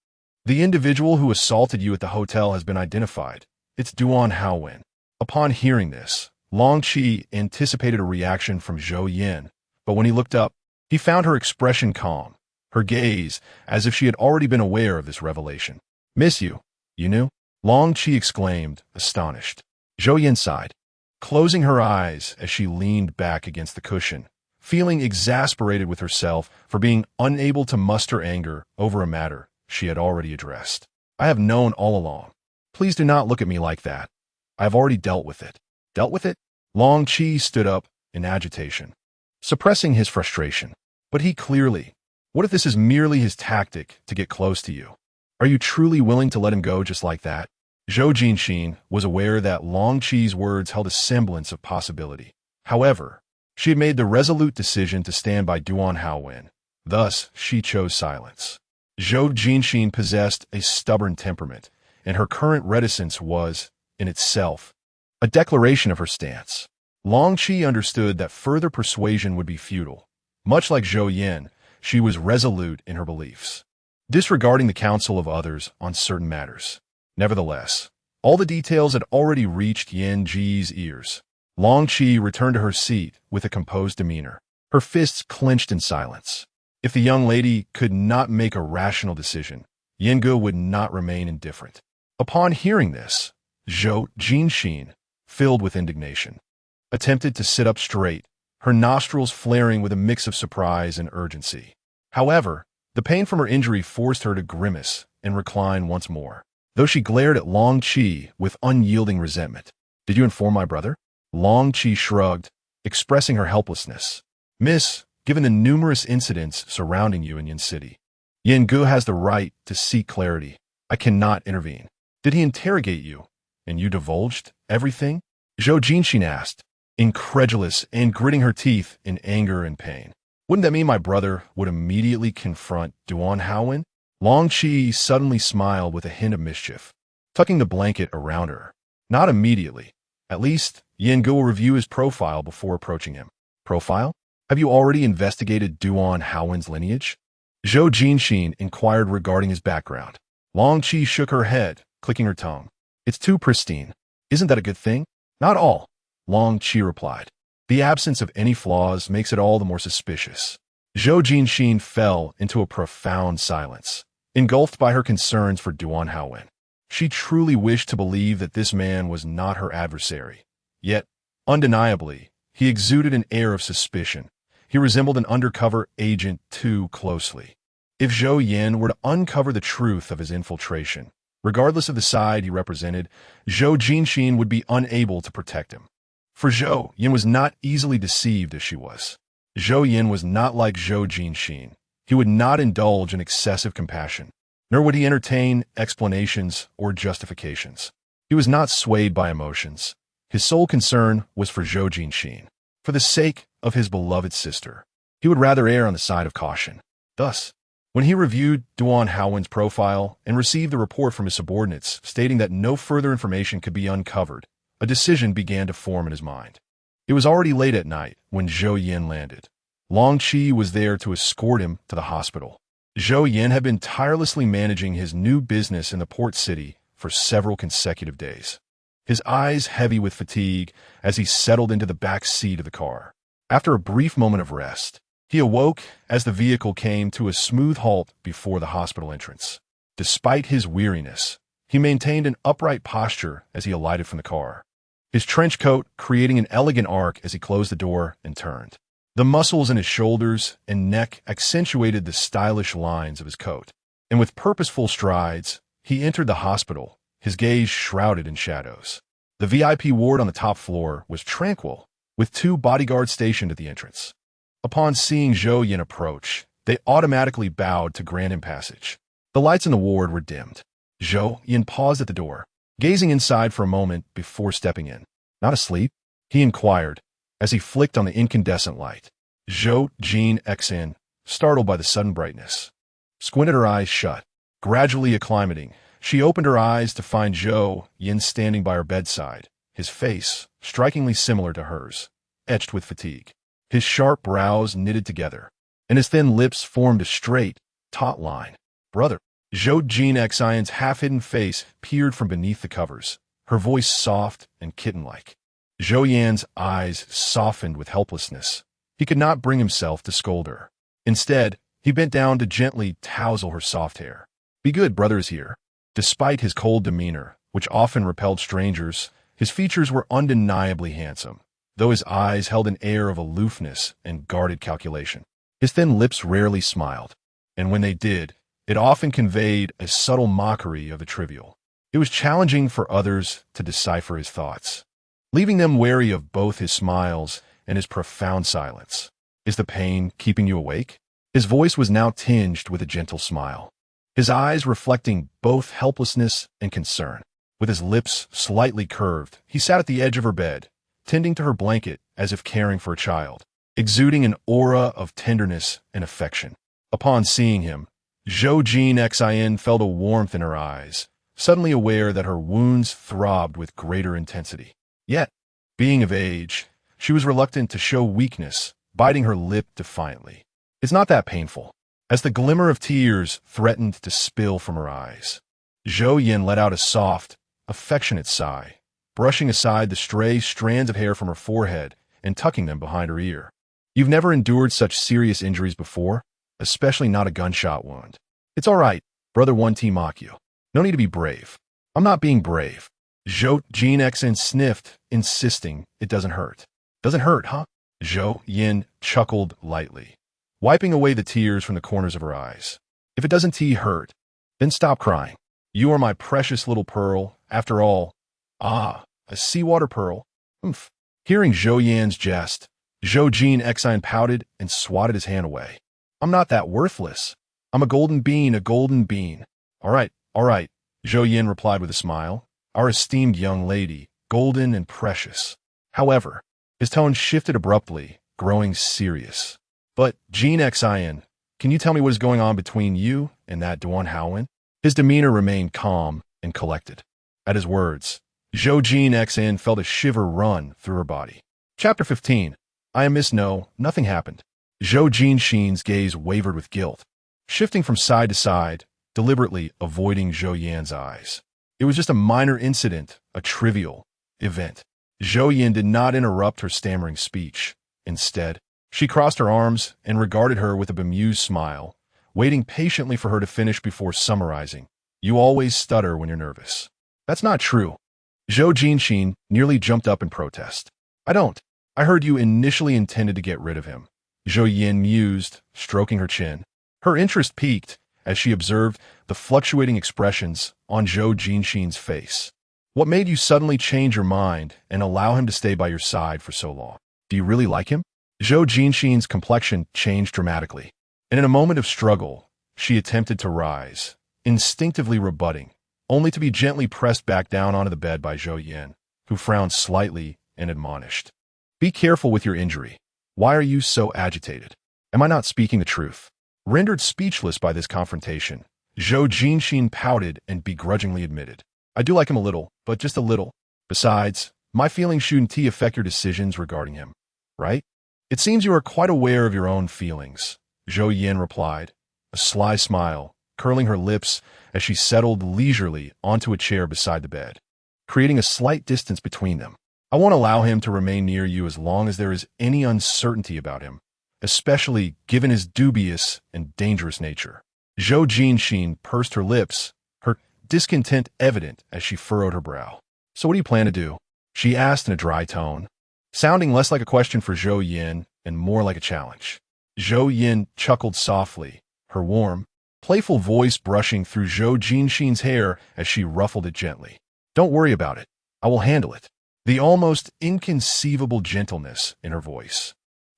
the individual who assaulted you at the hotel has been identified. It's Duan Haowen. Upon hearing this, Long Qi anticipated a reaction from Zhou Yin, but when he looked up, he found her expression calm, her gaze as if she had already been aware of this revelation. Miss you. You knew? Long Qi exclaimed, astonished. Zhou Yin sighed, closing her eyes as she leaned back against the cushion, feeling exasperated with herself for being unable to muster anger over a matter she had already addressed. I have known all along. Please do not look at me like that. I have already dealt with it. Dealt with it? Long Qi stood up in agitation, suppressing his frustration. But he clearly, what if this is merely his tactic to get close to you? Are you truly willing to let him go just like that? Zhou Jinxin was aware that Long Qi's words held a semblance of possibility. However, she had made the resolute decision to stand by Duan Haowen. Thus, she chose silence. Zhou Jinxin possessed a stubborn temperament, and her current reticence was, in itself, a declaration of her stance. Long Qi understood that further persuasion would be futile. Much like Zhou Yin, she was resolute in her beliefs, disregarding the counsel of others on certain matters. Nevertheless, all the details had already reached Yan Ji's ears. Long Qi returned to her seat with a composed demeanor, her fists clenched in silence. If the young lady could not make a rational decision, Yan Ge would not remain indifferent. Upon hearing this, Zhou Jinxin, filled with indignation, attempted to sit up straight, her nostrils flaring with a mix of surprise and urgency. However, the pain from her injury forced her to grimace and recline once more, though she glared at Long Qi with unyielding resentment. "Did you inform my brother?" Long Qi shrugged, expressing her helplessness. "Miss, given the numerous incidents surrounding you in Yin City, Yan Ge has the right to seek clarity. I cannot intervene." "Did he interrogate you, and you divulged everything?" Zhou Jinxin asked, incredulous and gritting her teeth in anger and pain. "Wouldn't that mean my brother would immediately confront Duan Haowen?" Long Qi suddenly smiled with a hint of mischief, tucking the blanket around her. "Not immediately. At least, Yan Ge will review his profile before approaching him." "Profile? Have you already investigated Duan Haowen's lineage?" Zhou Jinxin inquired regarding his background. Long Qi shook her head, clicking her tongue. "It's too pristine. Isn't that a good thing?" "Not all," Long Qi replied. "The absence of any flaws makes it all the more suspicious." Zhou Jinxin fell into a profound silence, engulfed by her concerns for Duan Haowen. She truly wished to believe that this man was not her adversary. Yet, undeniably, he exuded an air of suspicion. He resembled an undercover agent too closely. If Zhou Yan were to uncover the truth of his infiltration, regardless of the side he represented, Zhou Jinxin would be unable to protect him. For Zhou Yan was not easily deceived as she was. Zhou Yan was not like Zhou Jinxin. He would not indulge in excessive compassion, nor would he entertain explanations or justifications. He was not swayed by emotions. His sole concern was for Zhou Jinxin. For the sake of his beloved sister, he would rather err on the side of caution. Thus, when he reviewed Duan Haowen's profile and received the report from his subordinates stating that no further information could be uncovered, a decision began to form in his mind. It was already late at night when Zhou Yan landed. Long Qi was there to escort him to the hospital. Zhou Yan had been tirelessly managing his new business in the port city for several consecutive days, his eyes heavy with fatigue as he settled into the back seat of the car. After a brief moment of rest, he awoke as the vehicle came to a smooth halt before the hospital entrance. Despite his weariness, he maintained an upright posture as he alighted from the car, his trench coat creating an elegant arc as he closed the door and turned. The muscles in his shoulders and neck accentuated the stylish lines of his coat, and with purposeful strides, he entered the hospital, his gaze shrouded in shadows. The VIP ward on the top floor was tranquil, with 2 bodyguards stationed at the entrance. Upon seeing Zhou Yan approach, they automatically bowed to grant him passage. The lights in the ward were dimmed. Zhou Yan paused at the door, gazing inside for a moment before stepping in. "Not asleep?" he inquired, as he flicked on the incandescent light. Zhou Jinxin, startled by the sudden brightness, squinted her eyes shut. Gradually acclimating, she opened her eyes to find Zhou Yan standing by her bedside, his face strikingly similar to hers, etched with fatigue. His sharp brows knitted together, and his thin lips formed a straight, taut line. "Brother." Zhou Jinxin's half-hidden face peered from beneath the covers, her voice soft and kitten-like. Zhou Yan's eyes softened with helplessness. He could not bring himself to scold her. Instead, he bent down to gently tousle her soft hair. "Be good, brother is here." Despite his cold demeanor, which often repelled strangers, his features were undeniably handsome, though his eyes held an air of aloofness and guarded calculation. His thin lips rarely smiled, and when they did, it often conveyed a subtle mockery of the trivial. It was challenging for others to decipher his thoughts, leaving them wary of both his smiles and his profound silence. "Is the pain keeping you awake?" His voice was now tinged with a gentle smile, his eyes reflecting both helplessness and concern. With his lips slightly curved, he sat at the edge of her bed, tending to her blanket as if caring for a child, exuding an aura of tenderness and affection. Upon seeing him, Zhou Jinxin felt a warmth in her eyes, suddenly aware that her wounds throbbed with greater intensity. Yet, being of age, she was reluctant to show weakness, biting her lip defiantly. "It's not that painful," as the glimmer of tears threatened to spill from her eyes. Zhou Yin let out a soft, affectionate sigh, brushing aside the stray strands of hair from her forehead and tucking them behind her ear. You've never endured such serious injuries before, especially not a gunshot wound. It's all right, brother 1T mock you. No need to be brave. I'm not being brave. Zhou Jinxin sniffed, insisting it doesn't hurt. Doesn't hurt, huh? Zhou Yin chuckled lightly, wiping away the tears from the corners of her eyes. If it doesn't hurt, then stop crying. You are my precious little pearl, after all. Ah, a seawater pearl. Oomph. Hearing Zhou Yan's jest, Zhou Jinxin pouted and swatted his hand away. I'm not that worthless. I'm a golden bean, a golden bean. All right, Zhou Yin replied with a smile. Our esteemed young lady, golden and precious. However, his tone shifted abruptly, growing serious. But, Jinxin, can you tell me what is going on between you and that Duan Haowen? His demeanor remained calm and collected. At his words, Zhou Jinxin felt a shiver run through her body. Chapter 15. I am Miss No, nothing happened. Zhou Jinxin's gaze wavered with guilt, shifting from side to side, deliberately avoiding Zhou Yan's eyes. It was just a minor incident, a trivial event. Zhou Yin did not interrupt her stammering speech. Instead, she crossed her arms and regarded her with a bemused smile, waiting patiently for her to finish before summarizing. You always stutter when you're nervous. That's not true. Zhou Jinxin nearly jumped up in protest. I don't. I heard you initially intended to get rid of him. Zhou Yin mused, stroking her chin. Her interest piqued as she observed the fluctuating expressions on Zhou Jinxin's face. What made you suddenly change your mind and allow him to stay by your side for so long? Do you really like him? Zhou Jinxin's complexion changed dramatically, and in a moment of struggle, she attempted to rise, instinctively rebutting, only to be gently pressed back down onto the bed by Zhou Yin, who frowned slightly and admonished. Be careful with your injury. Why are you so agitated? Am I not speaking the truth? Rendered speechless by this confrontation, Zhou Jinxin pouted and begrudgingly admitted, I do like him a little, but just a little. Besides, my feelings shouldn't affect your decisions regarding him, right? It seems you are quite aware of your own feelings, Zhou Yin replied, a sly smile curling her lips as she settled leisurely onto a chair beside the bed, creating a slight distance between them. I won't allow him to remain near you as long as there is any uncertainty about him, especially given his dubious and dangerous nature. Zhou Jinxin pursed her lips, her discontent evident as she furrowed her brow. So what do you plan to do? She asked in a dry tone, sounding less like a question for Zhou Yin and more like a challenge. Zhou Yin chuckled softly, her warm, playful voice brushing through Zhou Jinxin's hair as she ruffled it gently. Don't worry about it. I will handle it. The almost inconceivable gentleness in her voice,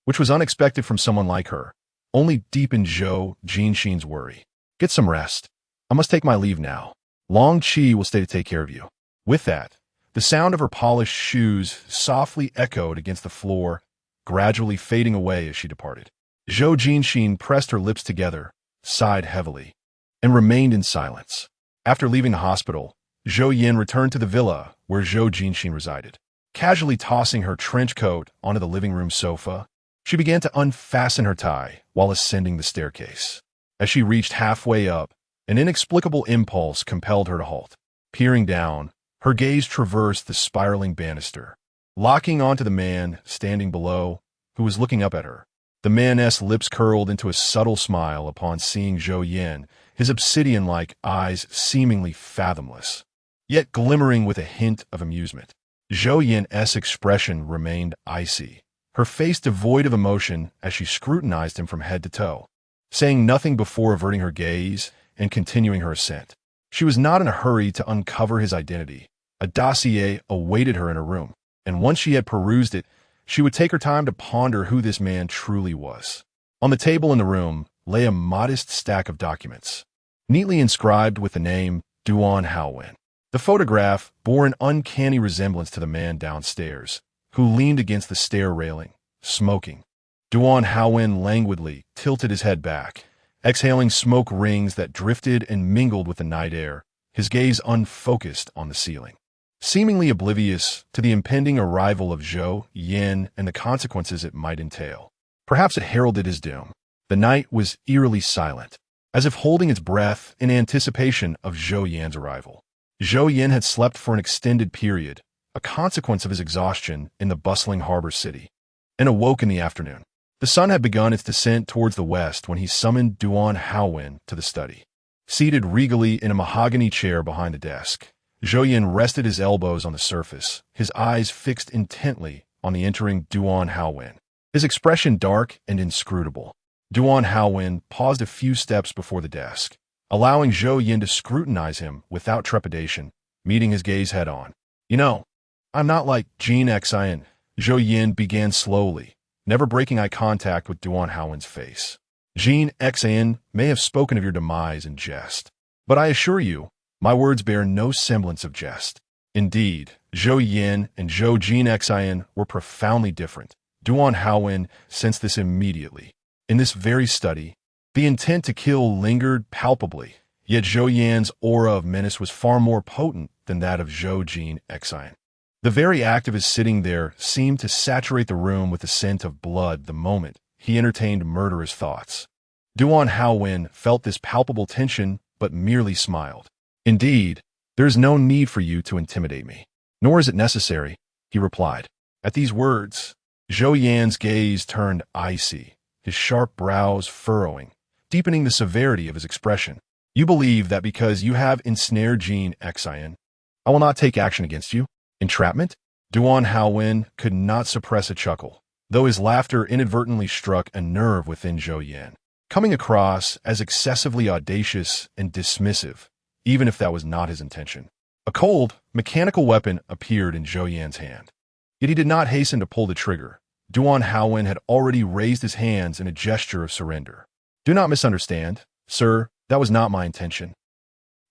which was unexpected from someone like her, only deepened Zhou Jinxin's worry. Get some rest. I must take my leave now. Long Qi will stay to take care of you. With that, the sound of her polished shoes softly echoed against the floor, gradually fading away as she departed. Zhou Jinxin pressed her lips together, sighed heavily, and remained in silence. After leaving the hospital, Zhou Yin returned to the villa where Zhou Jinxin resided. Casually tossing her trench coat onto the living room sofa, she began to unfasten her tie while ascending the staircase. As she reached halfway up, an inexplicable impulse compelled her to halt. Peering down, her gaze traversed the spiraling banister, locking onto the man standing below, who was looking up at her. The man's lips curled into a subtle smile upon seeing Zhou Yin, his obsidian-like eyes seemingly fathomless, yet glimmering with a hint of amusement. Zhou Yin's expression remained icy, her face devoid of emotion as she scrutinized him from head to toe, saying nothing before averting her gaze and continuing her ascent. She was not in a hurry to uncover his identity. A dossier awaited her in her room, and once she had perused it, she would take her time to ponder who this man truly was. On the table in the room lay a modest stack of documents, neatly inscribed with the name Duan Haowen. The photograph bore an uncanny resemblance to the man downstairs, who leaned against the stair railing, smoking. Duan Haowen languidly tilted his head back, exhaling smoke rings that drifted and mingled with the night air, his gaze unfocused on the ceiling. Seemingly oblivious to the impending arrival of Zhou Yin and the consequences it might entail. Perhaps it heralded his doom. The night was eerily silent, as if holding its breath in anticipation of Zhou Yan's arrival. Zhou Yan had slept for an extended period, a consequence of his exhaustion in the bustling harbor city, and awoke in the afternoon. The sun had begun its descent towards the west when he summoned Duan Haowen to the study. Seated regally in a mahogany chair behind the desk, Zhou Yan rested his elbows on the surface, his eyes fixed intently on the entering Duan Haowen, his expression dark and inscrutable. Duan Haowen paused a few steps before the desk, allowing Zhou Yan to scrutinize him without trepidation, meeting his gaze head-on. "You know, I'm not like Jin Xian," Zhou Yan began slowly, never breaking eye contact with Duan Haowen's face. "Jin Xian may have spoken of your demise in jest, but I assure you, my words bear no semblance of jest." Indeed, Zhou Yan and Zhou Jinxin were profoundly different. Duan Haowen sensed this immediately. In this very study, the intent to kill lingered palpably, yet Zhou Yan's aura of menace was far more potent than that of Zhou Jinxin. The very act of his sitting there seemed to saturate the room with the scent of blood the moment he entertained murderous thoughts. Duan Haowen felt this palpable tension but merely smiled. "Indeed, there is no need for you to intimidate me, nor is it necessary," he replied. At these words, Zhou Yan's gaze turned icy, his sharp brows furrowing, deepening the severity of his expression. "You believe that because you have ensnared Jin Xian, I will not take action against you? Entrapment?" Duan Haowen could not suppress a chuckle, though his laughter inadvertently struck a nerve within Zhou Yan, coming across as excessively audacious and dismissive, even if that was not his intention. A cold, mechanical weapon appeared in Zhou Yan's hand. Yet he did not hasten to pull the trigger. Duan Haowen had already raised his hands in a gesture of surrender. "Do not misunderstand, sir, that was not my intention.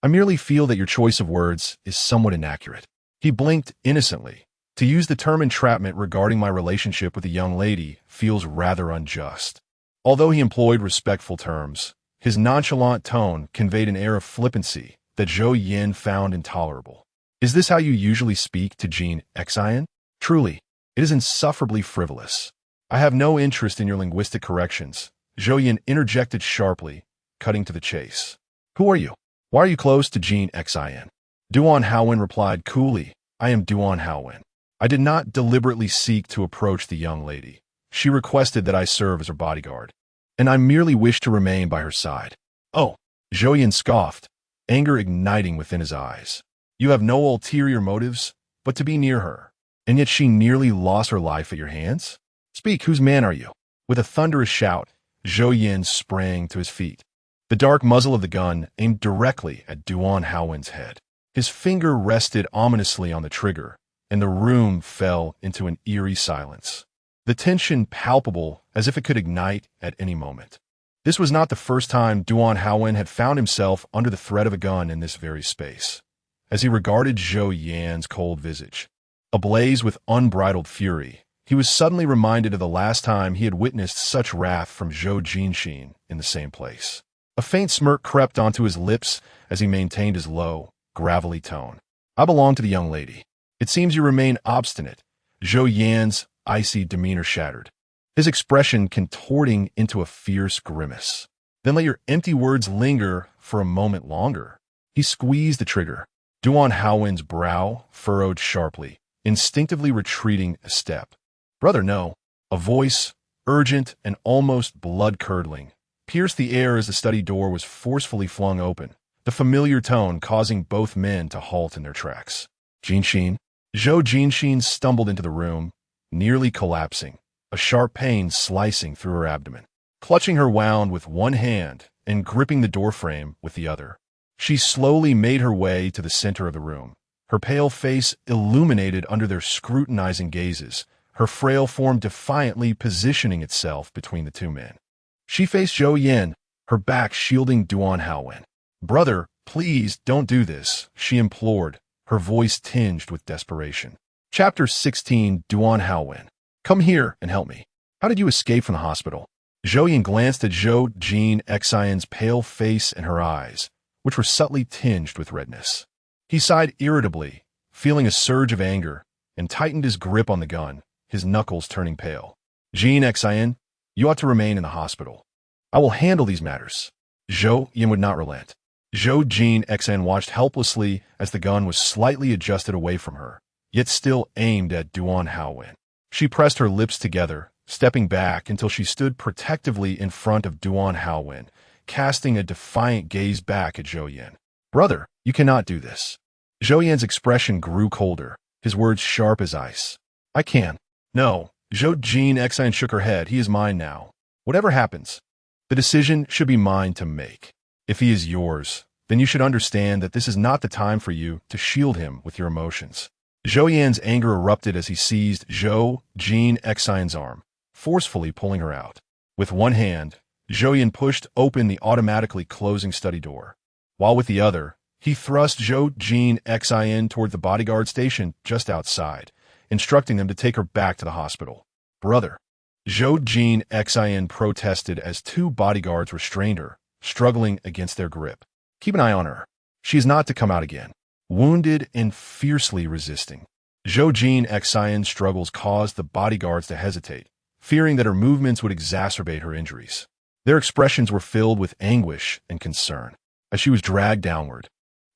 I merely feel that your choice of words is somewhat inaccurate." He blinked innocently. "To use the term entrapment regarding my relationship with a young lady feels rather unjust." Although he employed respectful terms, his nonchalant tone conveyed an air of flippancy that Zhou Yan found intolerable. "Is this how you usually speak to Jin Xian? Truly, it is insufferably frivolous." "I have no interest in your linguistic corrections," Zhou Yan interjected sharply, cutting to the chase. "Who are you? Why are you close to Jin Xian?" Duan Haowen replied coolly, "I am Duan Haowen. I did not deliberately seek to approach the young lady. She requested that I serve as her bodyguard, and I merely wished to remain by her side." "Oh," Zhou Yan scoffed, anger igniting within his eyes. "You have no ulterior motives but to be near her, and yet she nearly lost her life at your hands? Speak, whose man are you?" With a thunderous shout, Zhou Yan sprang to his feet. The dark muzzle of the gun aimed directly at Duan Haowen's head. His finger rested ominously on the trigger, and the room fell into an eerie silence, the tension palpable as if it could ignite at any moment. This was not the first time Duan Haowen had found himself under the threat of a gun in this very space. As he regarded Zhou Yan's cold visage, ablaze with unbridled fury, he was suddenly reminded of the last time he had witnessed such wrath from Zhou Jinxin in the same place. A faint smirk crept onto his lips as he maintained his low, gravelly tone. "I belong to the young lady. It seems you remain obstinate." Zhou Yan's icy demeanor shattered, his expression contorting into a fierce grimace. "Then let your empty words linger for a moment longer." He squeezed the trigger. Duan Haowen's brow furrowed sharply, instinctively retreating a step. "Brother, no." A voice, urgent and almost blood-curdling, pierced the air as the study door was forcefully flung open, the familiar tone causing both men to halt in their tracks. "Jinxin?" Zhou Jinxin stumbled into the room, nearly collapsing, a sharp pain slicing through her abdomen. Clutching her wound with one hand and gripping the doorframe with the other, she slowly made her way to the center of the room, her pale face illuminated under their scrutinizing gazes, her frail form defiantly positioning itself between the two men. She faced Zhou Yan, her back shielding Duan Haowen. "Brother, please don't do this," she implored, her voice tinged with desperation. Chapter 16. Duan Haowen. "Come here and help me. How did you escape from the hospital?" Zhou Yan glanced at Zhou Jinxian's pale face and her eyes, which were subtly tinged with redness. He sighed irritably, feeling a surge of anger, and tightened his grip on the gun, his knuckles turning pale. "Jin Xian, you ought to remain in the hospital. I will handle these matters." Zhou Yin would not relent. Zhou Jinxin watched helplessly as the gun was slightly adjusted away from her, yet still aimed at Duan Haowen. She pressed her lips together, stepping back until she stood protectively in front of Duan Haowen, casting a defiant gaze back at Zhou Yin. "Brother, you cannot do this." Zhou Yin's expression grew colder, his words sharp as ice. "I can." "No." Zhou Jinxin shook her head. "He is mine now. Whatever happens, the decision should be mine to make. If he is yours, then you should understand that this is not the time for you to shield him with your emotions." Zhou Yan's anger erupted as he seized Zhou Jinxin's arm, forcefully pulling her out. With one hand, Zhou Yan pushed open the automatically closing study door, while with the other, he thrust Zhou Jinxin toward the bodyguard station just outside, instructing them to take her back to the hospital. "Brother." Zhou Jinxin protested as two bodyguards restrained her, struggling against their grip. "Keep an eye on her. She is not to come out again." Wounded and fiercely resisting, Zhou Jinxin's struggles caused the bodyguards to hesitate, fearing that her movements would exacerbate her injuries. Their expressions were filled with anguish and concern as she was dragged downward.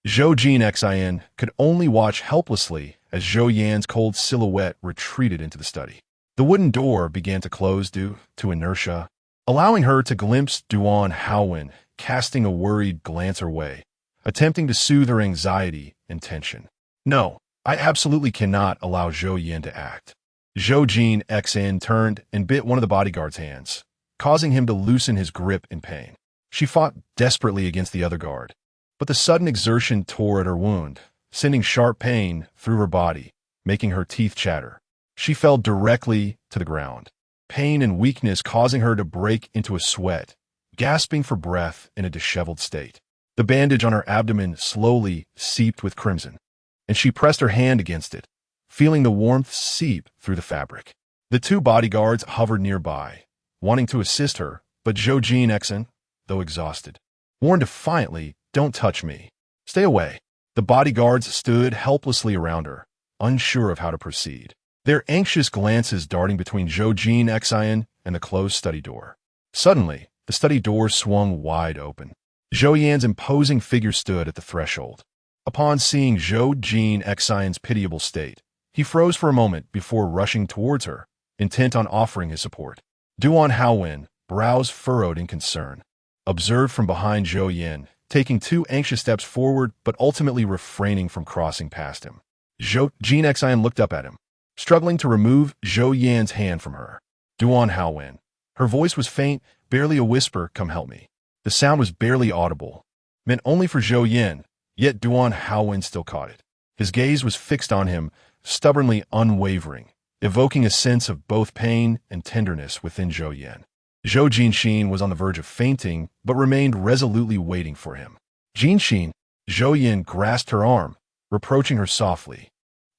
Zhou Jinxin could only watch helplessly as Zhou Yan's cold silhouette retreated into the study. The wooden door began to close due to inertia, allowing her to glimpse Duan Haowen casting a worried glance her way, attempting to soothe her anxiety and tension. "No, I absolutely cannot allow Zhou Yin to act." Zhou Jinxin turned and bit one of the bodyguard's hands, causing him to loosen his grip in pain. She fought desperately against the other guard, but the sudden exertion tore at her wound, sending sharp pain through her body, making her teeth chatter. She fell directly to the ground, pain and weakness causing her to break into a sweat, gasping for breath in a disheveled state. The bandage on her abdomen slowly seeped with crimson, and she pressed her hand against it, feeling the warmth seep through the fabric. The two bodyguards hovered nearby, wanting to assist her, but Zhou Jinxin, though exhausted, warned defiantly, "Don't touch me. Stay away." The bodyguards stood helplessly around her, unsure of how to proceed, their anxious glances darting between Zhou Jinxin and the closed study door. Suddenly, the study door swung wide open. Zhou Yan's imposing figure stood at the threshold. Upon seeing Zhou Jinxin's pitiable state, he froze for a moment before rushing towards her, intent on offering his support. Duan Haowen, brows furrowed in concern, observed from behind Zhou Yan, taking 2 anxious steps forward but ultimately refraining from crossing past him. Zhou Jinxin looked up at him, struggling to remove Zhou Yan's hand from her. "Duan Haowen." Her voice was faint, barely a whisper, "Come help me." The sound was barely audible, meant only for Zhou Yan, yet Duan Haowen still caught it. His gaze was fixed on him, stubbornly unwavering, evoking a sense of both pain and tenderness within Zhou Yan. Zhou Jinxin was on the verge of fainting, but remained resolutely waiting for him. "Jinxin." Zhou Yan grasped her arm, reproaching her softly,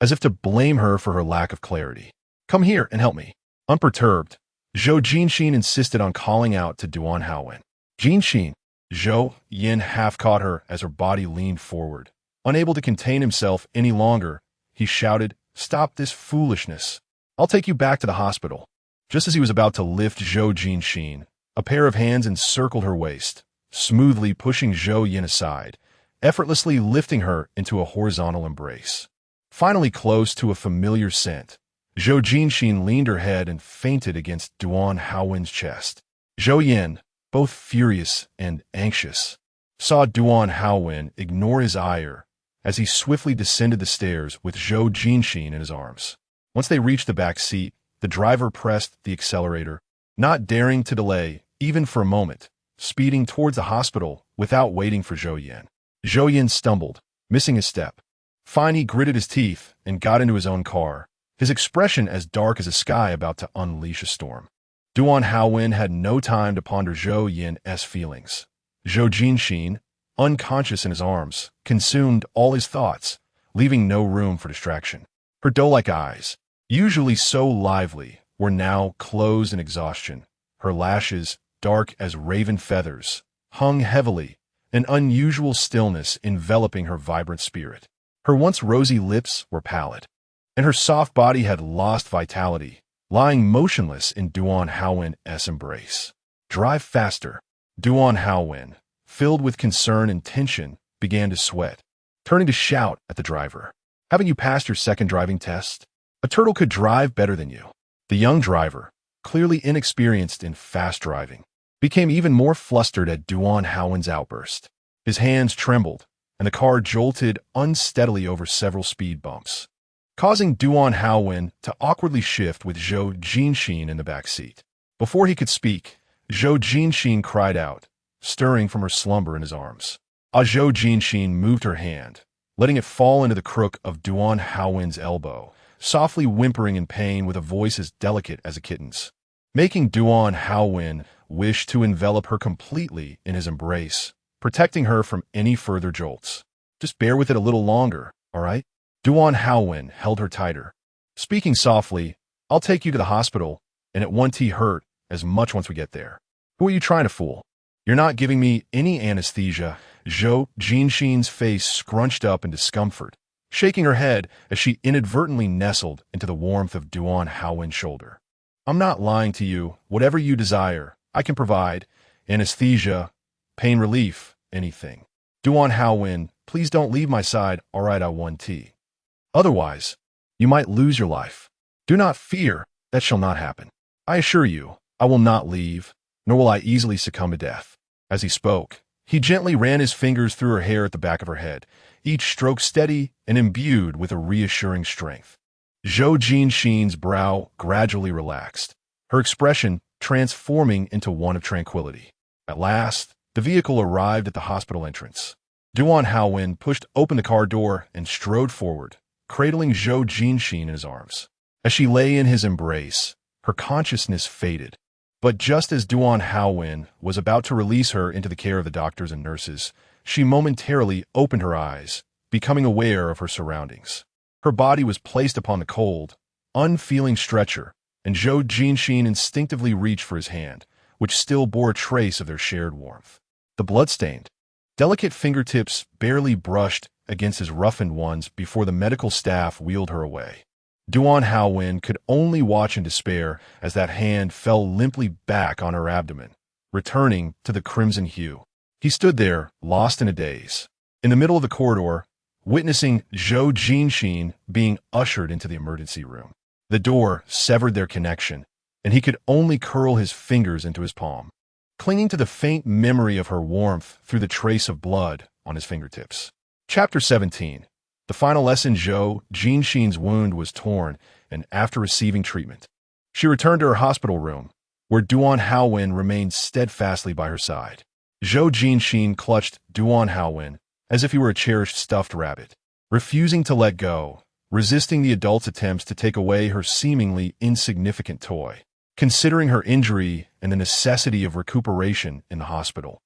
as if to blame her for her lack of clarity. "Come here and help me." Unperturbed, Zhou Jinxin insisted on calling out to Duan Haowen. "Jinxin." Zhou Yan half caught her as her body leaned forward. Unable to contain himself any longer, he shouted, "Stop this foolishness. I'll take you back to the hospital." Just as he was about to lift Zhou Jinxin, a pair of hands encircled her waist, smoothly pushing Zhou Yan aside, effortlessly lifting her into a horizontal embrace. Finally close to a familiar scent, Zhou Jinxin leaned her head and fainted against Duan Haowen's chest. Zhou Yan, both furious and anxious, saw Duan Haowen ignore his ire as he swiftly descended the stairs with Zhou Jinxin in his arms. Once they reached the back seat, the driver pressed the accelerator, not daring to delay even for a moment, speeding towards the hospital without waiting for Zhou Yan. Zhou Yan stumbled, missing his step. Fine, he gritted his teeth and got into his own car, his expression as dark as a sky about to unleash a storm. Duan Haowen had no time to ponder Zhou Yan's feelings. Zhou Jinxin, unconscious in his arms, consumed all his thoughts, leaving no room for distraction. Her doe-like eyes, usually so lively, were now closed in exhaustion. Her lashes, dark as raven feathers, hung heavily, an unusual stillness enveloping her vibrant spirit. Her once rosy lips were pallid, and her soft body had lost vitality, lying motionless in Duan Haowen's embrace. "Drive faster." Duan Haowen, filled with concern and tension, began to sweat, turning to shout at the driver. "Haven't you passed your second driving test? A turtle could drive better than you." The young driver, clearly inexperienced in fast driving, became even more flustered at Duan Haowen's outburst. His hands trembled, and the car jolted unsteadily over several speed bumps, causing Duan Haowen to awkwardly shift with Zhou Jinxin in the back seat. Before he could speak, Zhou Jinxin cried out, stirring from her slumber in his arms. Zhou Jinxin moved her hand, letting it fall into the crook of Duan Haowen's elbow, softly whimpering in pain with a voice as delicate as a kitten's, making Duan Haowen wish to envelop her completely in his embrace, protecting her from any further jolts. "Just bear with it a little longer, all right?" Duan Haowen held her tighter, speaking softly, "I'll take you to the hospital, and it won't hurt as much once we get there." "Who are you trying to fool? You're not giving me any anesthesia." Zhou Jinxin's face scrunched up in discomfort, shaking her head as she inadvertently nestled into the warmth of Duan Haowen's shoulder. "I'm not lying to you. Whatever you desire, I can provide. Anesthesia, pain relief, anything." "Duan Haowen, please don't leave my side, all right? I want tea. Otherwise, you might lose your life." "Do not fear. That shall not happen. I assure you, I will not leave, nor will I easily succumb to death." As he spoke, he gently ran his fingers through her hair at the back of her head, each stroke steady and imbued with a reassuring strength. Zhou Jinxin's brow gradually relaxed, her expression transforming into one of tranquility. At last, the vehicle arrived at the hospital entrance. Duan Haowen pushed open the car door and strode forward, cradling Zhou Jinxin in his arms. As she lay in his embrace, her consciousness faded. But just as Duan Haowen was about to release her into the care of the doctors and nurses, she momentarily opened her eyes, becoming aware of her surroundings. Her body was placed upon the cold, unfeeling stretcher, and Zhou Jinxin instinctively reached for his hand, which still bore a trace of their shared warmth. The bloodstained, delicate fingertips barely brushed against his roughened ones before the medical staff wheeled her away. Duan Haowen could only watch in despair as that hand fell limply back on her abdomen, returning to the crimson hue. He stood there, lost in a daze, in the middle of the corridor, witnessing Zhou Jinxin being ushered into the emergency room. The door severed their connection, and he could only curl his fingers into his palm, clinging to the faint memory of her warmth through the trace of blood on his fingertips. Chapter 17. The final lesson. Zhou Jinxin's wound was torn, and after receiving treatment, she returned to her hospital room, where Duan Haowen remained steadfastly by her side. Zhou Jinxin clutched Duan Haowen as if he were a cherished stuffed rabbit, refusing to let go, resisting the adult's attempts to take away her seemingly insignificant toy, considering her injury and the necessity of recuperation in the hospital.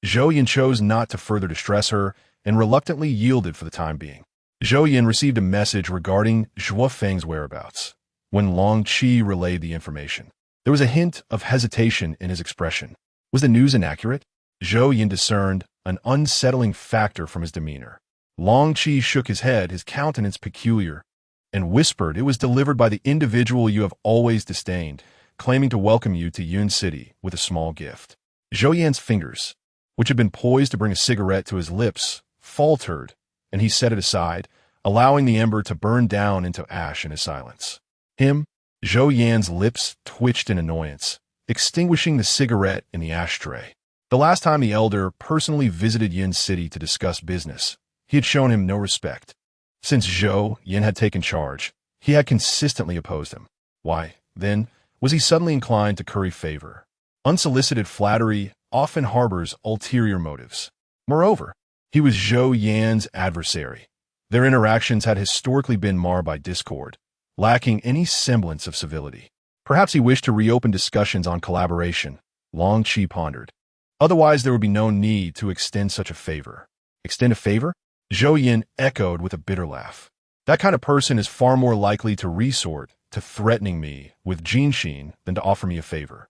Zhou Yin chose not to further distress her and reluctantly yielded for the time being. Zhou Yin received a message regarding Zhuo Feng's whereabouts. When Long Qi relayed the information, there was a hint of hesitation in his expression. Was the news inaccurate? Zhou Yin discerned an unsettling factor from his demeanor. Long Qi shook his head, his countenance peculiar, and whispered, "It was delivered by the individual you have always disdained, claiming to welcome you to Yun City with a small gift." Zhou Yan's fingers, which had been poised to bring a cigarette to his lips, faltered, and he set it aside, allowing the ember to burn down into ash in his silence. Zhou Yan's lips twitched in annoyance, extinguishing the cigarette in the ashtray. The last time the elder personally visited Yin City to discuss business, he had shown him no respect. Since Zhou Yin had taken charge, he had consistently opposed him. Why, then, was he suddenly inclined to curry favor? Unsolicited flattery often harbors ulterior motives. Moreover, he was Zhou Yan's adversary. Their interactions had historically been marred by discord, lacking any semblance of civility. Perhaps he wished to reopen discussions on collaboration, Long Qi pondered. Otherwise, there would be no need to extend such a favor. Extend a favor? Zhou Yin echoed with a bitter laugh. That kind of person is far more likely to resort to threatening me with Jinxin than to offer me a favor.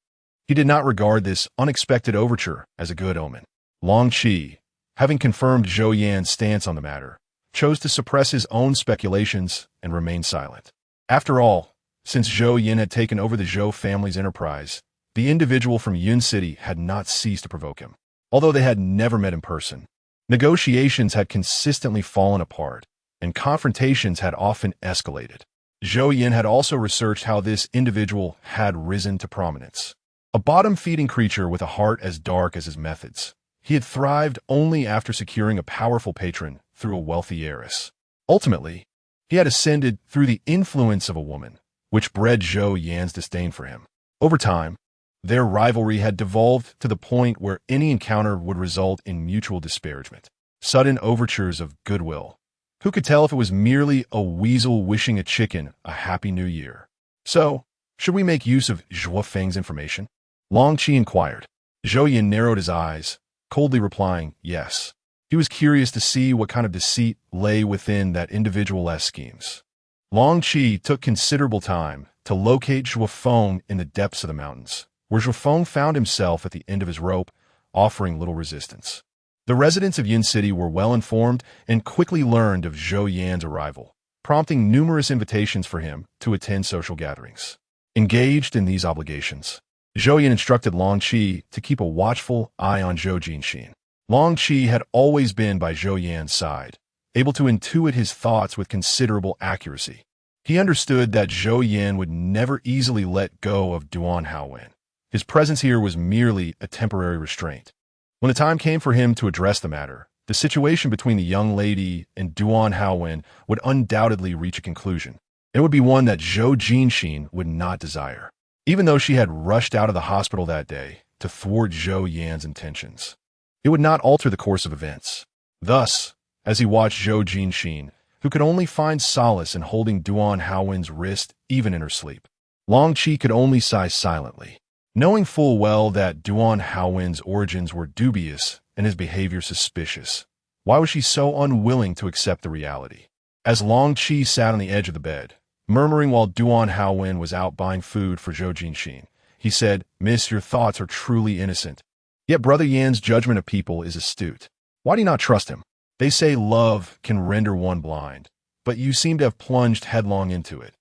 He did not regard this unexpected overture as a good omen. Long Qi, having confirmed Zhou Yan's stance on the matter, chose to suppress his own speculations and remain silent. After all, since Zhou Yin had taken over the Zhou family's enterprise, the individual from Yun City had not ceased to provoke him. although they had never met in person. Negotiations had consistently fallen apart, and confrontations had often escalated. Zhou Yin had also researched how this individual had risen to prominence. A bottom-feeding creature with a heart as dark as his methods, he had thrived only after securing a powerful patron through a wealthy heiress. Ultimately, he had ascended through the influence of a woman, which bred Zhou Yan's disdain for him. Over time, their rivalry had devolved to the point where any encounter would result in mutual disparagement. Sudden overtures of goodwill. Who could tell if it was merely a weasel wishing a chicken a happy new year? So, should we make use of Zhou Feng's information? Long Qi inquired. Zhou Yan narrowed his eyes, coldly replying, yes. He was curious to see what kind of deceit lay within that individual's schemes. Long Qi took considerable time to locate Zhou Feng in the depths of the mountains, where Zhou Feng found himself at the end of his rope, offering little resistance. The residents of Yin City were well informed and quickly learned of Zhou Yan's arrival, prompting numerous invitations for him to attend social gatherings. Engaged in these obligations, Zhou Yan instructed Long Qi to keep a watchful eye on Zhou Jinxin. Long Qi had always been by Zhou Yan's side, able to intuit his thoughts with considerable accuracy. He understood that Zhou Yan would never easily let go of Duan Haowen. His presence here was merely a temporary restraint. When the time came for him to address the matter, the situation between the young lady and Duan Haowen would undoubtedly reach a conclusion. It would be one that Zhou Jinxin would not desire, even though she had rushed out of the hospital that day to thwart Zhou Yan's intentions. It would not alter the course of events. Thus, as he watched Zhou Jinxin, who could only find solace in holding Duan Haowen's wrist even in her sleep, Long Qi could only sigh silently, knowing full well that Duan Haowen's origins were dubious and his behavior suspicious. Why was she so unwilling to accept the reality? As Long Qi sat on the edge of the bed, murmuring while Duan Haowen was out buying food for Zhou Jinxin, he said, "Miss, your thoughts are truly innocent. Yet Brother Yan's judgment of people is astute. Why do you not trust him? They say love can render one blind, but you seem to have plunged headlong into it."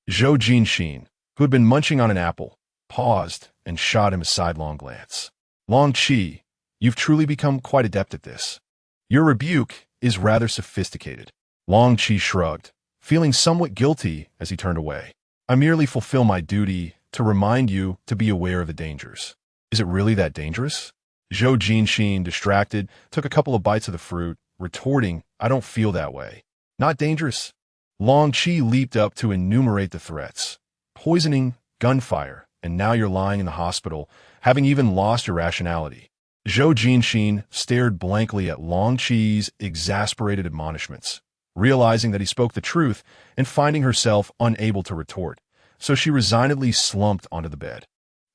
Zhou Jinxin, who had been munching on an apple, paused and shot him a sidelong glance. "Long Qi, you've truly become quite adept at this. Your rebuke is rather sophisticated." Long Qi shrugged, feeling somewhat guilty as he turned away. "I merely fulfill my duty to remind you to be aware of the dangers." "Is it really that dangerous?" Zhou Jinxin, distracted, took a couple of bites of the fruit, retorting, "I don't feel that way." "Not dangerous?" Long Qi leaped up to enumerate the threats. "Poisoning, gunfire, and now you're lying in the hospital, having even lost your rationality." Zhou Jinxin stared blankly at Long Qi's exasperated admonishments, realizing that he spoke the truth and finding herself unable to retort, so she resignedly slumped onto the bed,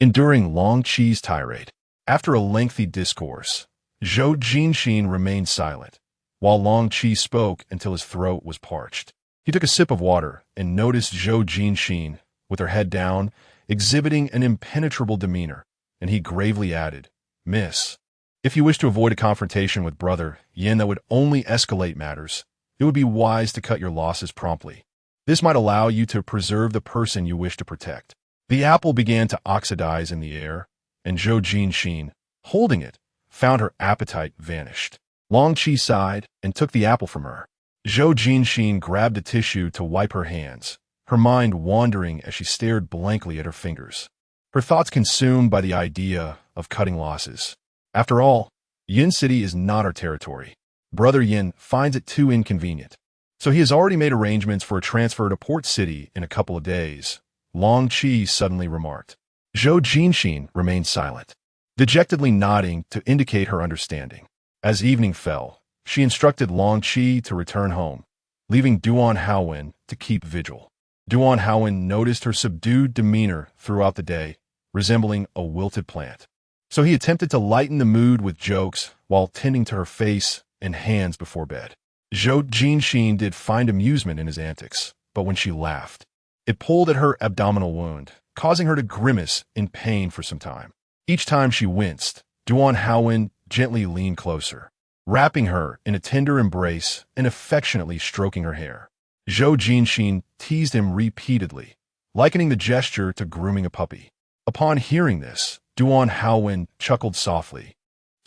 enduring Long Qi's tirade. After a lengthy discourse, Zhou Jinxin remained silent, while Long Qi spoke until his throat was parched. He took a sip of water and noticed Zhou Jinxin, with her head down, exhibiting an impenetrable demeanor, and he gravely added, "Miss, if you wish to avoid a confrontation with Brother Yin that would only escalate matters, it would be wise to cut your losses promptly. This might allow you to preserve the person you wish to protect." The apple began to oxidize in the air, and Zhou Jinxin, holding it, found her appetite vanished. Long Qi sighed and took the apple from her. Zhou Jinxin grabbed a tissue to wipe her hands, her mind wandering as she stared blankly at her fingers, her thoughts consumed by the idea of cutting losses. After all, Yin City is not our territory. Brother Yin finds it too inconvenient, so he has already made arrangements for a transfer to Port City in a couple of days, Long Qi suddenly remarked. Zhou Jinxin remained silent, dejectedly nodding to indicate her understanding. As evening fell, she instructed Long Qi to return home, leaving Duan Haowen to keep vigil. Duan Haowen noticed her subdued demeanor throughout the day, resembling a wilted plant. So he attempted to lighten the mood with jokes while tending to her face and hands before bed. Zhou Jinxin did find amusement in his antics, but when she laughed, it pulled at her abdominal wound, causing her to grimace in pain for some time. Each time she winced, Duan Haowen gently leaned closer, wrapping her in a tender embrace and affectionately stroking her hair. Zhou Jinxin teased him repeatedly, likening the gesture to grooming a puppy. Upon hearing this, Duan Haowen chuckled softly.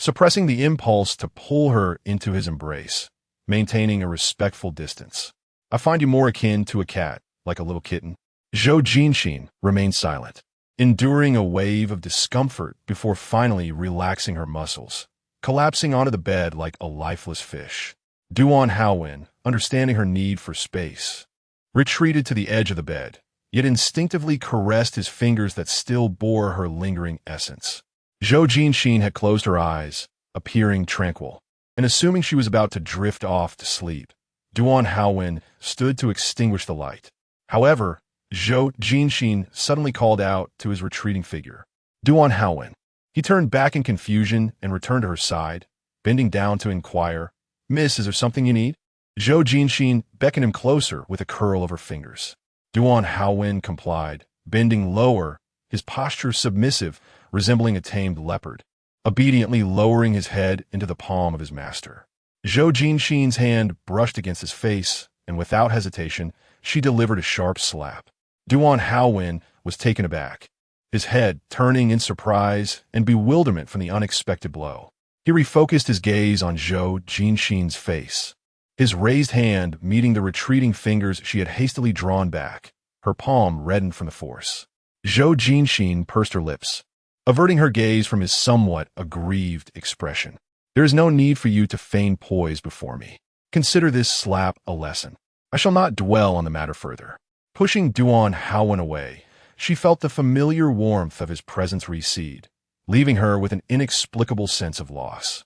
suppressing the impulse to pull her into his embrace, maintaining a respectful distance. I find you more akin to a cat, like a little kitten. Zhou Jinxin remained silent, enduring a wave of discomfort before finally relaxing her muscles, collapsing onto the bed like a lifeless fish. Duan Haowen, understanding her need for space, retreated to the edge of the bed, yet instinctively caressed his fingers that still bore her lingering essence. Zhou Jinxin had closed her eyes, appearing tranquil, and assuming she was about to drift off to sleep, Duan Haowen stood to extinguish the light. However, Zhou Jinxin suddenly called out to his retreating figure. Duan Haowen. He turned back in confusion and returned to her side, bending down to inquire, "Miss, is there something you need?" Zhou Jinxin beckoned him closer with a curl of her fingers. Duan Haowen complied, bending lower, his posture submissive, resembling a tamed leopard, obediently lowering his head into the palm of his master. Zhou Jinxin's hand brushed against his face, and without hesitation, she delivered a sharp slap. Duan Haowen was taken aback, his head turning in surprise and bewilderment from the unexpected blow. He refocused his gaze on Zhou Jinxin's face, his raised hand meeting the retreating fingers she had hastily drawn back, her palm reddened from the force. Zhou Jinxin pursed her lips, averting her gaze from his somewhat aggrieved expression. "There is no need for you to feign poise before me. Consider this slap a lesson. I shall not dwell on the matter further." Pushing Duan Haowen away, she felt the familiar warmth of his presence recede, leaving her with an inexplicable sense of loss,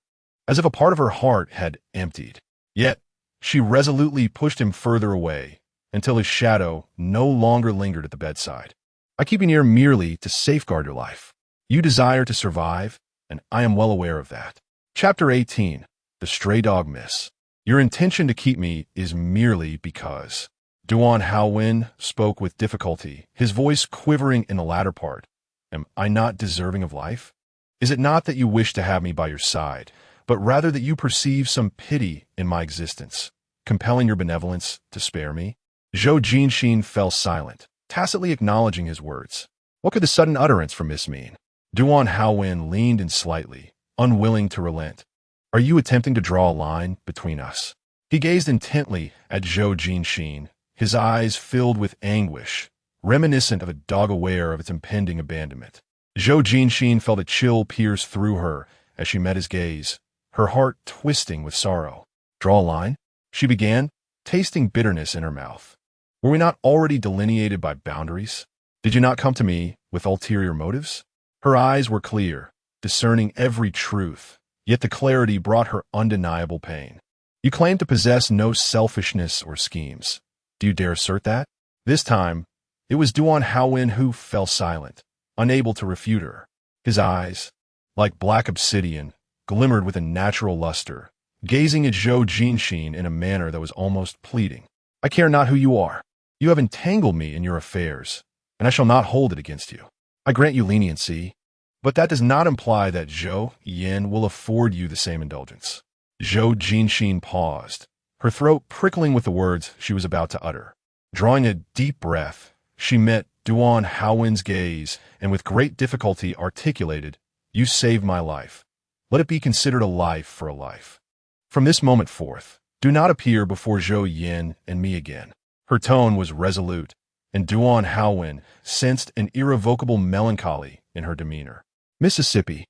as if a part of her heart had emptied. Yet, she resolutely pushed him further away, until his shadow no longer lingered at the bedside. "I keep you near merely to safeguard your life. You desire to survive, and I am well aware of that." Chapter 18. The Stray Dog Miss. "Your intention to keep me is merely because..." Duan Haowen spoke with difficulty, his voice quivering in the latter part. "Am I not deserving of life? Is it not that you wish to have me by your side, but rather that you perceive some pity in my existence, compelling your benevolence to spare me?" Zhou Jinxin fell silent, tacitly acknowledging his words. What could the sudden utterance from Miss mean? Duan Haowen leaned in slightly, unwilling to relent. "Are you attempting to draw a line between us?" He gazed intently at Zhou Jinxin, his eyes filled with anguish, reminiscent of a dog aware of its impending abandonment. Zhou Jinxin felt a chill pierce through her as she met his gaze, her heart twisting with sorrow. "Draw a line?" she began, tasting bitterness in her mouth. "Were we not already delineated by boundaries? Did you not come to me with ulterior motives?" Her eyes were clear, discerning every truth, yet the clarity brought her undeniable pain. "You claim to possess no selfishness or schemes. Do you dare assert that?" This time, it was Duan Haowen who fell silent, unable to refute her. His eyes, like black obsidian, glimmered with a natural luster, gazing at Zhou Jinxin in a manner that was almost pleading. "I care not who you are. You have entangled me in your affairs, and I shall not hold it against you. I grant you leniency, but that does not imply that Zhou Yin will afford you the same indulgence." Zhou Jinxin paused, her throat prickling with the words she was about to utter. Drawing a deep breath, she met Duan Haowen's gaze and with great difficulty articulated, "You saved my life. Let it be considered a life for a life. From this moment forth, do not appear before Zhou Yin and me again." Her tone was resolute, and Duan Haowen sensed an irrevocable melancholy in her demeanor. "Mississippi,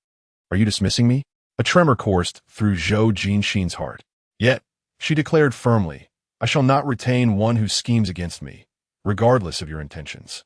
are you dismissing me?" A tremor coursed through Zhou Jinxin's heart. Yet, she declared firmly, "I shall not retain one who schemes against me, regardless of your intentions."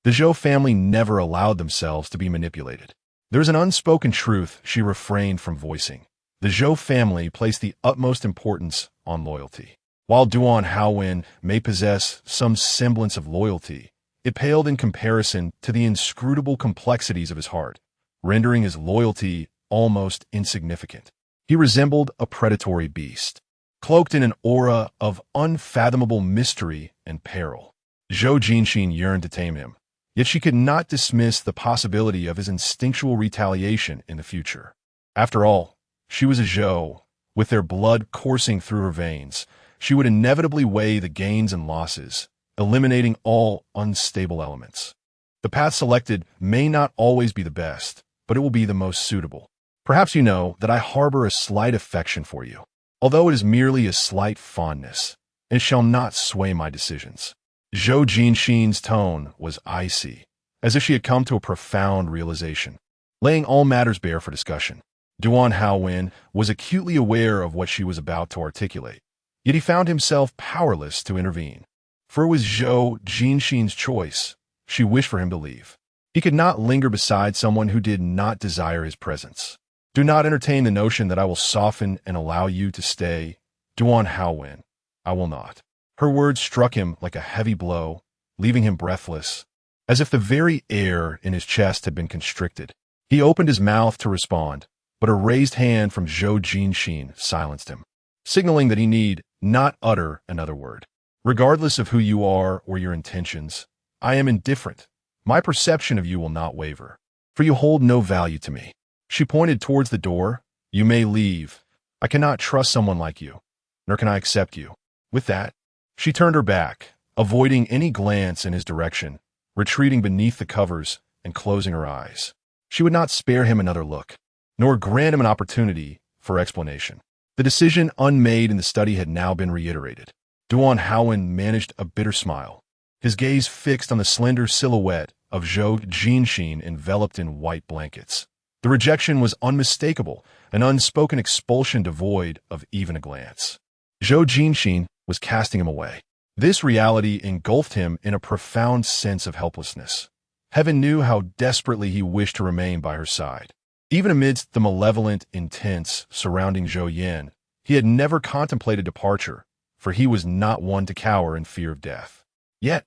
The Zhou family never allowed themselves to be manipulated. There is an unspoken truth she refrained from voicing. The Zhou family placed the utmost importance on loyalty. While Duan Haowen may possess some semblance of loyalty, it paled in comparison to the inscrutable complexities of his heart, rendering his loyalty almost insignificant. He resembled a predatory beast, cloaked in an aura of unfathomable mystery and peril. Zhou Jinxin yearned to tame him, yet she could not dismiss the possibility of his instinctual retaliation in the future. After all, she was a Zhou. With their blood coursing through her veins, she would inevitably weigh the gains and losses, eliminating all unstable elements. The path selected may not always be the best, but it will be the most suitable. Perhaps you know that I harbor a slight affection for you, although it is merely a slight fondness, and shall not sway my decisions." Zhou Jinxin's tone was icy, as if she had come to a profound realization, laying all matters bare for discussion. Duan Haowen was acutely aware of what she was about to articulate, yet he found himself powerless to intervene. For it was Zhou Jinxin's choice. She wished for him to leave. He could not linger beside someone who did not desire his presence. "Do not entertain the notion that I will soften and allow you to stay, Duan Haowen. I will not." Her words struck him like a heavy blow, leaving him breathless, as if the very air in his chest had been constricted. He opened his mouth to respond, but a raised hand from Zhou Jinxin silenced him, signaling that he need not utter another word. "Regardless of who you are or your intentions, I am indifferent. My perception of you will not waver, for you hold no value to me." She pointed towards the door. "You may leave. I cannot trust someone like you, nor can I accept you." With that, she turned her back, avoiding any glance in his direction, retreating beneath the covers and closing her eyes. She would not spare him another look, nor grant him an opportunity for explanation. The decision unmade in the study had now been reiterated. Duan Haowen managed a bitter smile, his gaze fixed on the slender silhouette of Zhou Jinxin enveloped in white blankets. The rejection was unmistakable, an unspoken expulsion devoid of even a glance. Zhou Jinxin was casting him away. This reality engulfed him in a profound sense of helplessness. Heaven knew how desperately he wished to remain by her side. Even amidst the malevolent intents surrounding Zhou Yan, he had never contemplated departure, for he was not one to cower in fear of death. Yet,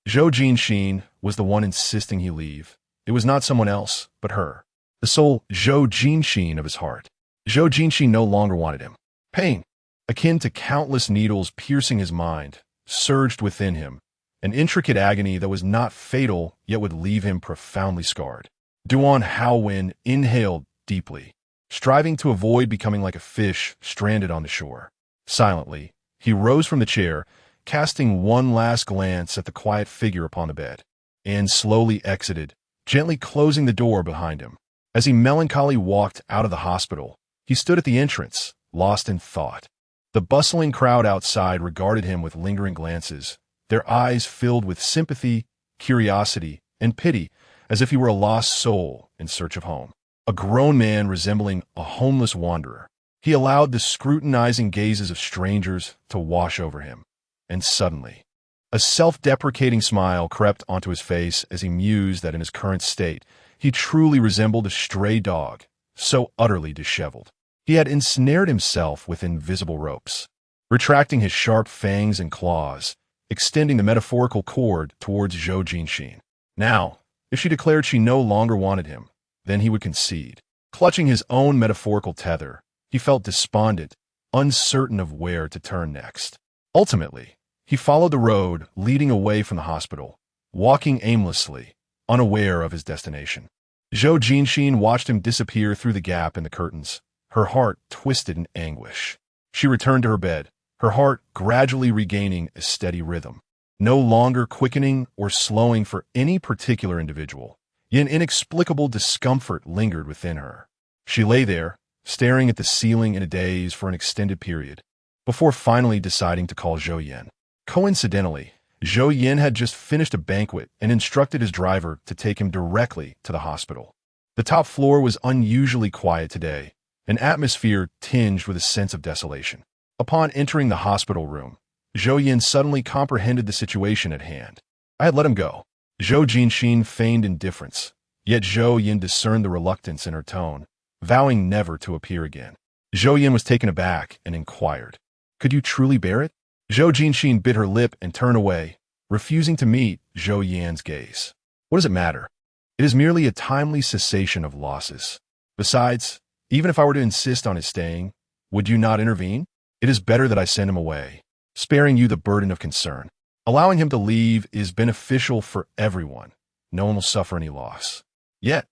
Zhou Jinxin was the one insisting he leave. It was not someone else, but her, the sole Zhou Jinxin of his heart. Zhou Jinxin no longer wanted him. Pain, akin to countless needles piercing his mind, surged within him, an intricate agony that was not fatal yet would leave him profoundly scarred. Duan Haowen inhaled deeply, striving to avoid becoming like a fish stranded on the shore. Silently, he rose from the chair, casting one last glance at the quiet figure upon the bed, and slowly exited, gently closing the door behind him. As he melancholy walked out of the hospital, he stood at the entrance, lost in thought. The bustling crowd outside regarded him with lingering glances, their eyes filled with sympathy, curiosity, and pity, as if he were a lost soul in search of home. A grown man resembling a homeless wanderer. He allowed the scrutinizing gazes of strangers to wash over him. And suddenly, a self-deprecating smile crept onto his face as he mused that in his current state, he truly resembled a stray dog, so utterly disheveled. He had ensnared himself with invisible ropes, retracting his sharp fangs and claws, extending the metaphorical cord towards Zhou Jinxin. Now, if she declared she no longer wanted him, then he would concede. Clutching his own metaphorical tether, he felt despondent, uncertain of where to turn next. Ultimately, he followed the road leading away from the hospital, walking aimlessly, unaware of his destination. Zhou Jinxin watched him disappear through the gap in the curtains, her heart twisted in anguish. She returned to her bed, her heart gradually regaining a steady rhythm, no longer quickening or slowing for any particular individual. Yet an inexplicable discomfort lingered within her. She lay there, staring at the ceiling in a daze for an extended period, before finally deciding to call Zhou Yan. Coincidentally, Zhou Yan had just finished a banquet and instructed his driver to take him directly to the hospital. The top floor was unusually quiet today, an atmosphere tinged with a sense of desolation. Upon entering the hospital room, Zhou Yan suddenly comprehended the situation at hand. I had let him go. Zhou Jinxin feigned indifference, yet Zhou Yan discerned the reluctance in her tone, vowing never to appear again. Zhou Yan was taken aback and inquired, "Could you truly bear it?" Zhou Jinxin bit her lip and turned away, refusing to meet Zhou Yan's gaze. "What does it matter? It is merely a timely cessation of losses. Besides, even if I were to insist on his staying, would you not intervene? It is better that I send him away, sparing you the burden of concern. Allowing him to leave is beneficial for everyone. No one will suffer any loss. Yet,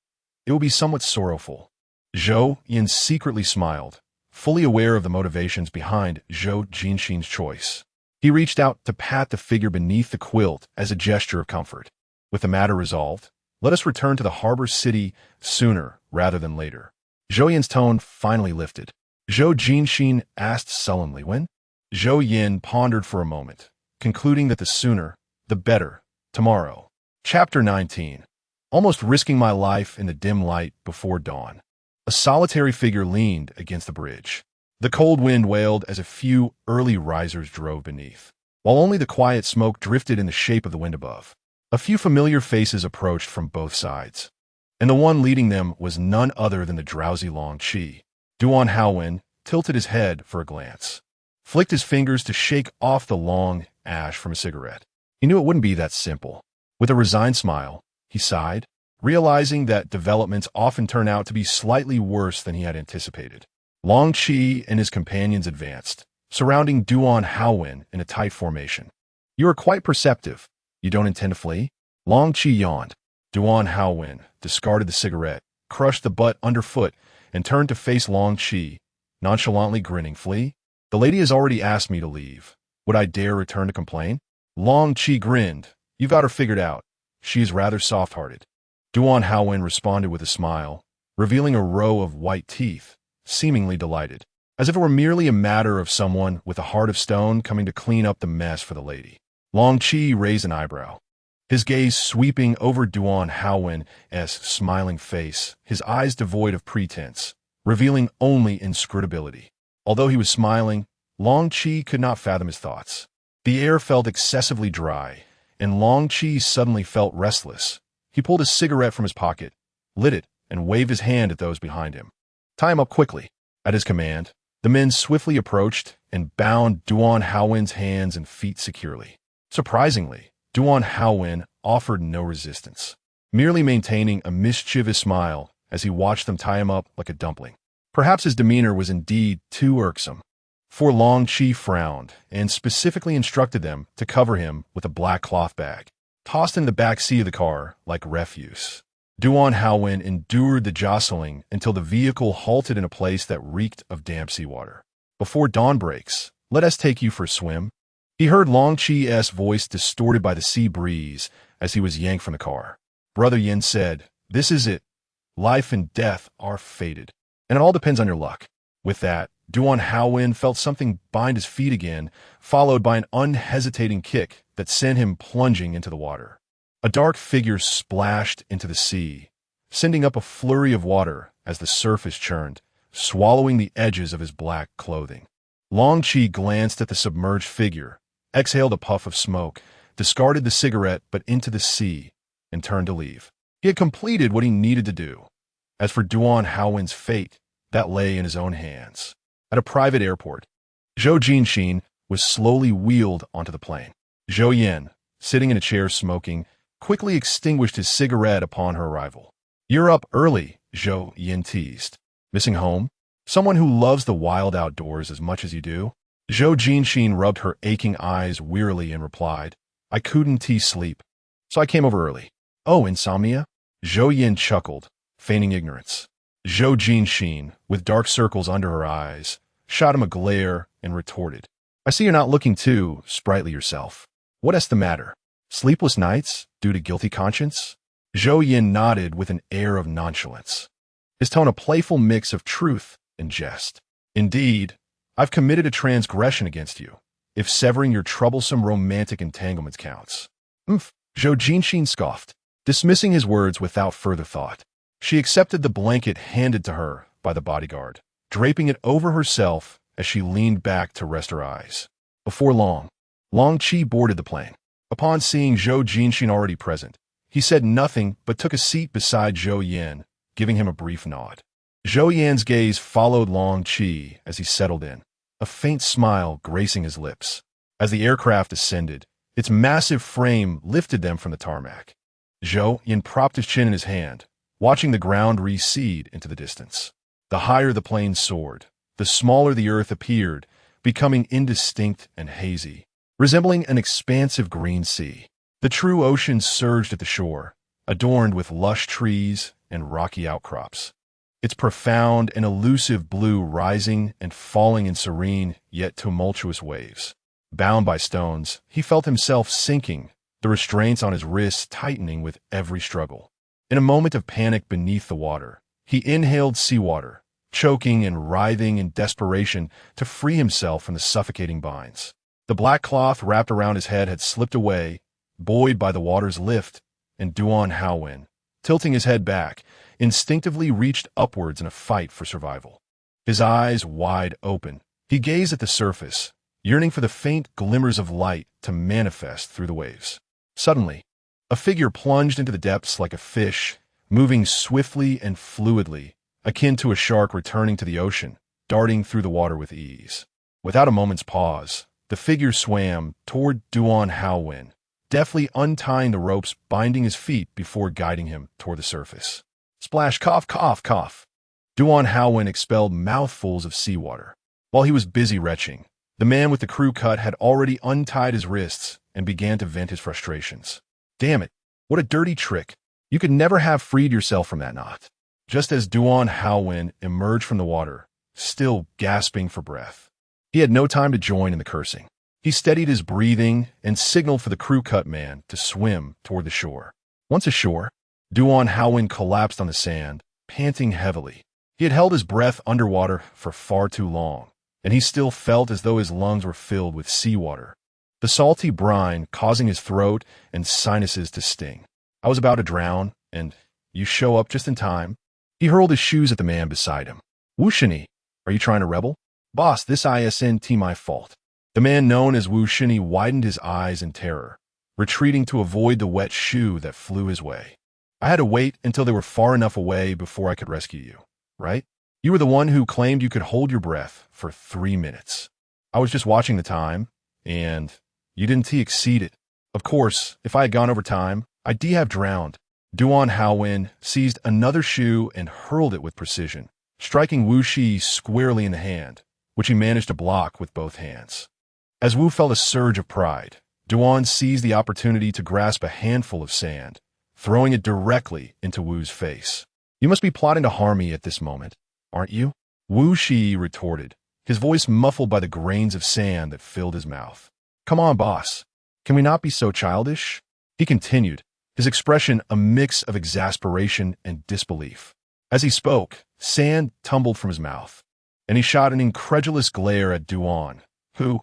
it will be somewhat sorrowful." Zhou Yan secretly smiled, fully aware of the motivations behind Zhou Jinxin's choice. He reached out to pat the figure beneath the quilt as a gesture of comfort. "With the matter resolved, let us return to the harbor city sooner rather than later." Zhou Yin's tone finally lifted. Zhou Jinxin asked sullenly, when? Zhou Yin pondered for a moment, concluding that the sooner, the better, tomorrow. Chapter 19. Almost risking my life in the dim light before dawn. A solitary figure leaned against the bridge. The cold wind wailed as a few early risers drove beneath, while only the quiet smoke drifted in the shape of the wind above. A few familiar faces approached from both sides, and the one leading them was none other than the drowsy Long Qi. Duan Haowen tilted his head for a glance, flicked his fingers to shake off the long ash from a cigarette. He knew it wouldn't be that simple. With a resigned smile, he sighed, realizing that developments often turn out to be slightly worse than he had anticipated. Long Qi and his companions advanced, surrounding Duan Haowen in a tight formation. You are quite perceptive. You don't intend to flee? Long Qi yawned. Duan Haowen discarded the cigarette, crushed the butt underfoot, and turned to face Long Qi, nonchalantly grinning. Flee? The lady has already asked me to leave. Would I dare return to complain? Long Qi grinned. You've got her figured out. She is rather soft-hearted. Duan Haowen responded with a smile, revealing a row of white teeth, seemingly delighted, as if it were merely a matter of someone with a heart of stone coming to clean up the mess for the lady. Long Qi raised an eyebrow, his gaze sweeping over Duan Haowen's smiling face, his eyes devoid of pretense, revealing only inscrutability. Although he was smiling, Long Qi could not fathom his thoughts. The air felt excessively dry, and Long Qi suddenly felt restless. He pulled a cigarette from his pocket, lit it, and waved his hand at those behind him. Tie him up quickly. At his command, the men swiftly approached and bound Duan Haowen's hands and feet securely. Surprisingly, Duan Haowen offered no resistance, merely maintaining a mischievous smile as he watched them tie him up like a dumpling. Perhaps his demeanor was indeed too irksome, for Long Qi frowned and specifically instructed them to cover him with a black cloth bag, tossed in the back seat of the car like refuse. Duan Haowen endured the jostling until the vehicle halted in a place that reeked of damp seawater. Before dawn breaks, let us take you for a swim. He heard Long Qi's voice distorted by the sea breeze as he was yanked from the car. Brother Yin said, this is it. Life and death are fated, and it all depends on your luck. With that, Duan Haowen felt something bind his feet again, followed by an unhesitating kick that sent him plunging into the water. A dark figure splashed into the sea, sending up a flurry of water as the surface churned, swallowing the edges of his black clothing. Long Qi glanced at the submerged figure, exhaled a puff of smoke, discarded the cigarette but into the sea, and turned to leave. He had completed what he needed to do. As for Duan Haowen's fate, that lay in his own hands. At a private airport, Zhou Jinxin was slowly wheeled onto the plane. Zhou Yin, sitting in a chair smoking, quickly extinguished his cigarette upon her arrival. You're up early, Zhou Yin teased. Missing home? Someone who loves the wild outdoors as much as you do? Zhou Jinxin rubbed her aching eyes wearily and replied, I couldn't sleep, so I came over early. Oh, insomnia? Zhou Yin chuckled, feigning ignorance. Zhou Jinxin, with dark circles under her eyes, shot him a glare and retorted, I see you're not looking too sprightly yourself. What's the matter? Sleepless nights due to guilty conscience? Zhou Yin nodded with an air of nonchalance, his tone a playful mix of truth and jest. Indeed, I've committed a transgression against you, if severing your troublesome romantic entanglements counts. Zhou Jinxin scoffed, dismissing his words without further thought. She accepted the blanket handed to her by the bodyguard, draping it over herself as she leaned back to rest her eyes. Before long, Long Qi boarded the plane. Upon seeing Zhou Jinxin already present, he said nothing but took a seat beside Zhou Yin, giving him a brief nod. Zhou Yin's gaze followed Long Qi as he settled in, a faint smile gracing his lips. As the aircraft ascended, its massive frame lifted them from the tarmac. Zhou Yin propped his chin in his hand, watching the ground recede into the distance. The higher the plane soared, the smaller the earth appeared, becoming indistinct and hazy, resembling an expansive green sea. The true ocean surged at the shore, adorned with lush trees and rocky outcrops, its profound and elusive blue rising and falling in serene yet tumultuous waves. Bound by stones, he felt himself sinking, the restraints on his wrists tightening with every struggle. In a moment of panic beneath the water, he inhaled seawater, choking and writhing in desperation to free himself from the suffocating binds. The black cloth wrapped around his head had slipped away, buoyed by the water's lift, and Duan Haowen, tilting his head back, instinctively reached upwards in a fight for survival. His eyes wide open, he gazed at the surface, yearning for the faint glimmers of light to manifest through the waves. Suddenly, a figure plunged into the depths like a fish, moving swiftly and fluidly, akin to a shark returning to the ocean, darting through the water with ease. Without a moment's pause, the figure swam toward Duan Haowen, deftly untying the ropes binding his feet before guiding him toward the surface. Splash, cough, cough, cough. Duan Haowen expelled mouthfuls of seawater. While he was busy retching, the man with the crew cut had already untied his wrists and began to vent his frustrations. Damn it, what a dirty trick. You could never have freed yourself from that knot. Just as Duan Haowen emerged from the water, still gasping for breath, he had no time to join in the cursing. He steadied his breathing and signaled for the crew cut man to swim toward the shore. Once ashore, Duan Haowen collapsed on the sand, panting heavily. He had held his breath underwater for far too long, and he still felt as though his lungs were filled with seawater, the salty brine causing his throat and sinuses to sting. I was about to drown, and you show up just in time. He hurled his shoes at the man beside him. Wu Shini, are you trying to rebel? Boss, this isn't my fault. The man known as Wu Shini widened his eyes in terror, retreating to avoid the wet shoe that flew his way. I had to wait until they were far enough away before I could rescue you, right? You were the one who claimed you could hold your breath for 3 minutes. I was just watching the time, and you didn't exceed it. Of course, if I had gone over time, I'd have drowned. Duan Haowen seized another shoe and hurled it with precision, striking Wu Shi squarely in the hand, which he managed to block with both hands. As Wu felt a surge of pride, Duan seized the opportunity to grasp a handful of sand, throwing it directly into Wu's face. You must be plotting to harm me at this moment, aren't you? Wu Shi retorted, his voice muffled by the grains of sand that filled his mouth. Come on, boss. Can we not be so childish? He continued, his expression a mix of exasperation and disbelief. As he spoke, sand tumbled from his mouth, and he shot an incredulous glare at Duan, who,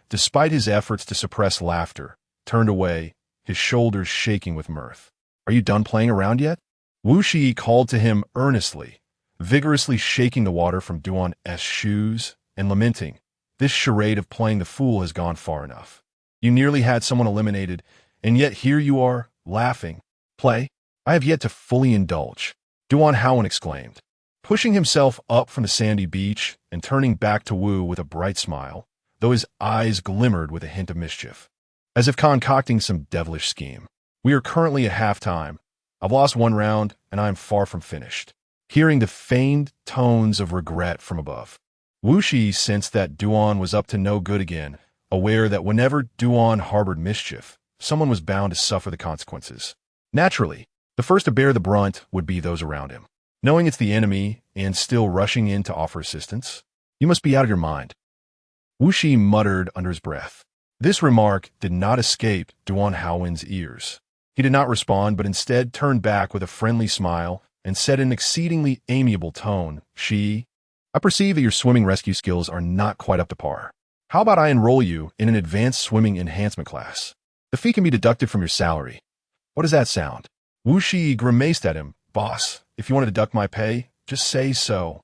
despite his efforts to suppress laughter, turned away, his shoulders shaking with mirth. Are you done playing around yet? Wu Shi called to him earnestly, vigorously shaking the water from Duan's shoes and lamenting, this charade of playing the fool has gone far enough. You nearly had someone eliminated, and yet here you are, laughing. Play? I have yet to fully indulge, Duan Haowen exclaimed, pushing himself up from the sandy beach and turning back to Wu with a bright smile, though his eyes glimmered with a hint of mischief, as if concocting some devilish scheme. We are currently at halftime. I've lost 1 round, and I am far from finished. Hearing the feigned tones of regret from above, Wu Shi sensed that Duan was up to no good again, aware that whenever Duan harbored mischief, someone was bound to suffer the consequences. Naturally, the first to bear the brunt would be those around him. Knowing it's the enemy and still rushing in to offer assistance, you must be out of your mind. Wu Shi muttered under his breath. This remark did not escape Duan Haowen's ears. He did not respond, but instead turned back with a friendly smile and said in an exceedingly amiable tone, I perceive that your swimming rescue skills are not quite up to par. How about I enroll you in an advanced swimming enhancement class? The fee can be deducted from your salary. What does that sound? Wu Shi grimaced at him. Boss, if you want to deduct my pay, just say so.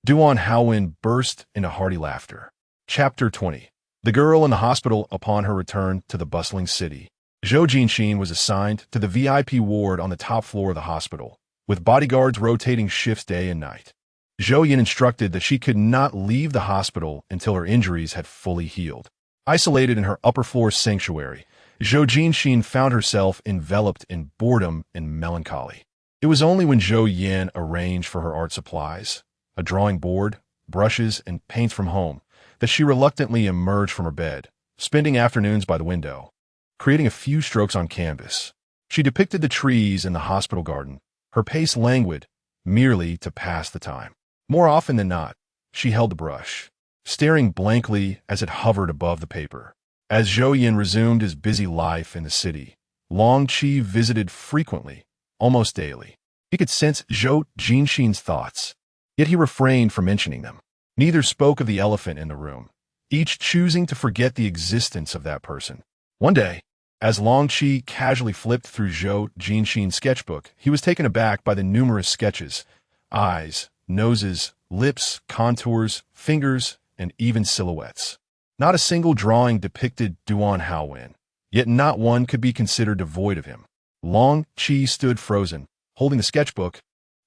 Duan Haowen burst into hearty laughter. Chapter 20. The girl in the hospital upon her return to the bustling city. Zhou Jinxin was assigned to the VIP ward on the top floor of the hospital, with bodyguards rotating shifts day and night. Zhou Yin instructed that she could not leave the hospital until her injuries had fully healed. Isolated in her upper floor sanctuary, Zhou Jinxin found herself enveloped in boredom and melancholy. It was only when Zhou Yin arranged for her art supplies, a drawing board, brushes, and paints from home, that she reluctantly emerged from her bed, spending afternoons by the window, creating a few strokes on canvas. She depicted the trees in the hospital garden, her pace languid, merely to pass the time. More often than not, she held the brush, staring blankly as it hovered above the paper. As Zhou Yin resumed his busy life in the city, Long Qi visited frequently, almost daily. He could sense Zhou Jinxin's thoughts, yet he refrained from mentioning them. Neither spoke of the elephant in the room, each choosing to forget the existence of that person. One day, as Long Qi casually flipped through Zhou Jinxin's sketchbook, he was taken aback by the numerous sketches: eyes, noses, lips, contours, fingers, and even silhouettes. Not a single drawing depicted Duan Haowen, yet not one could be considered devoid of him. Long Qi stood frozen, holding the sketchbook,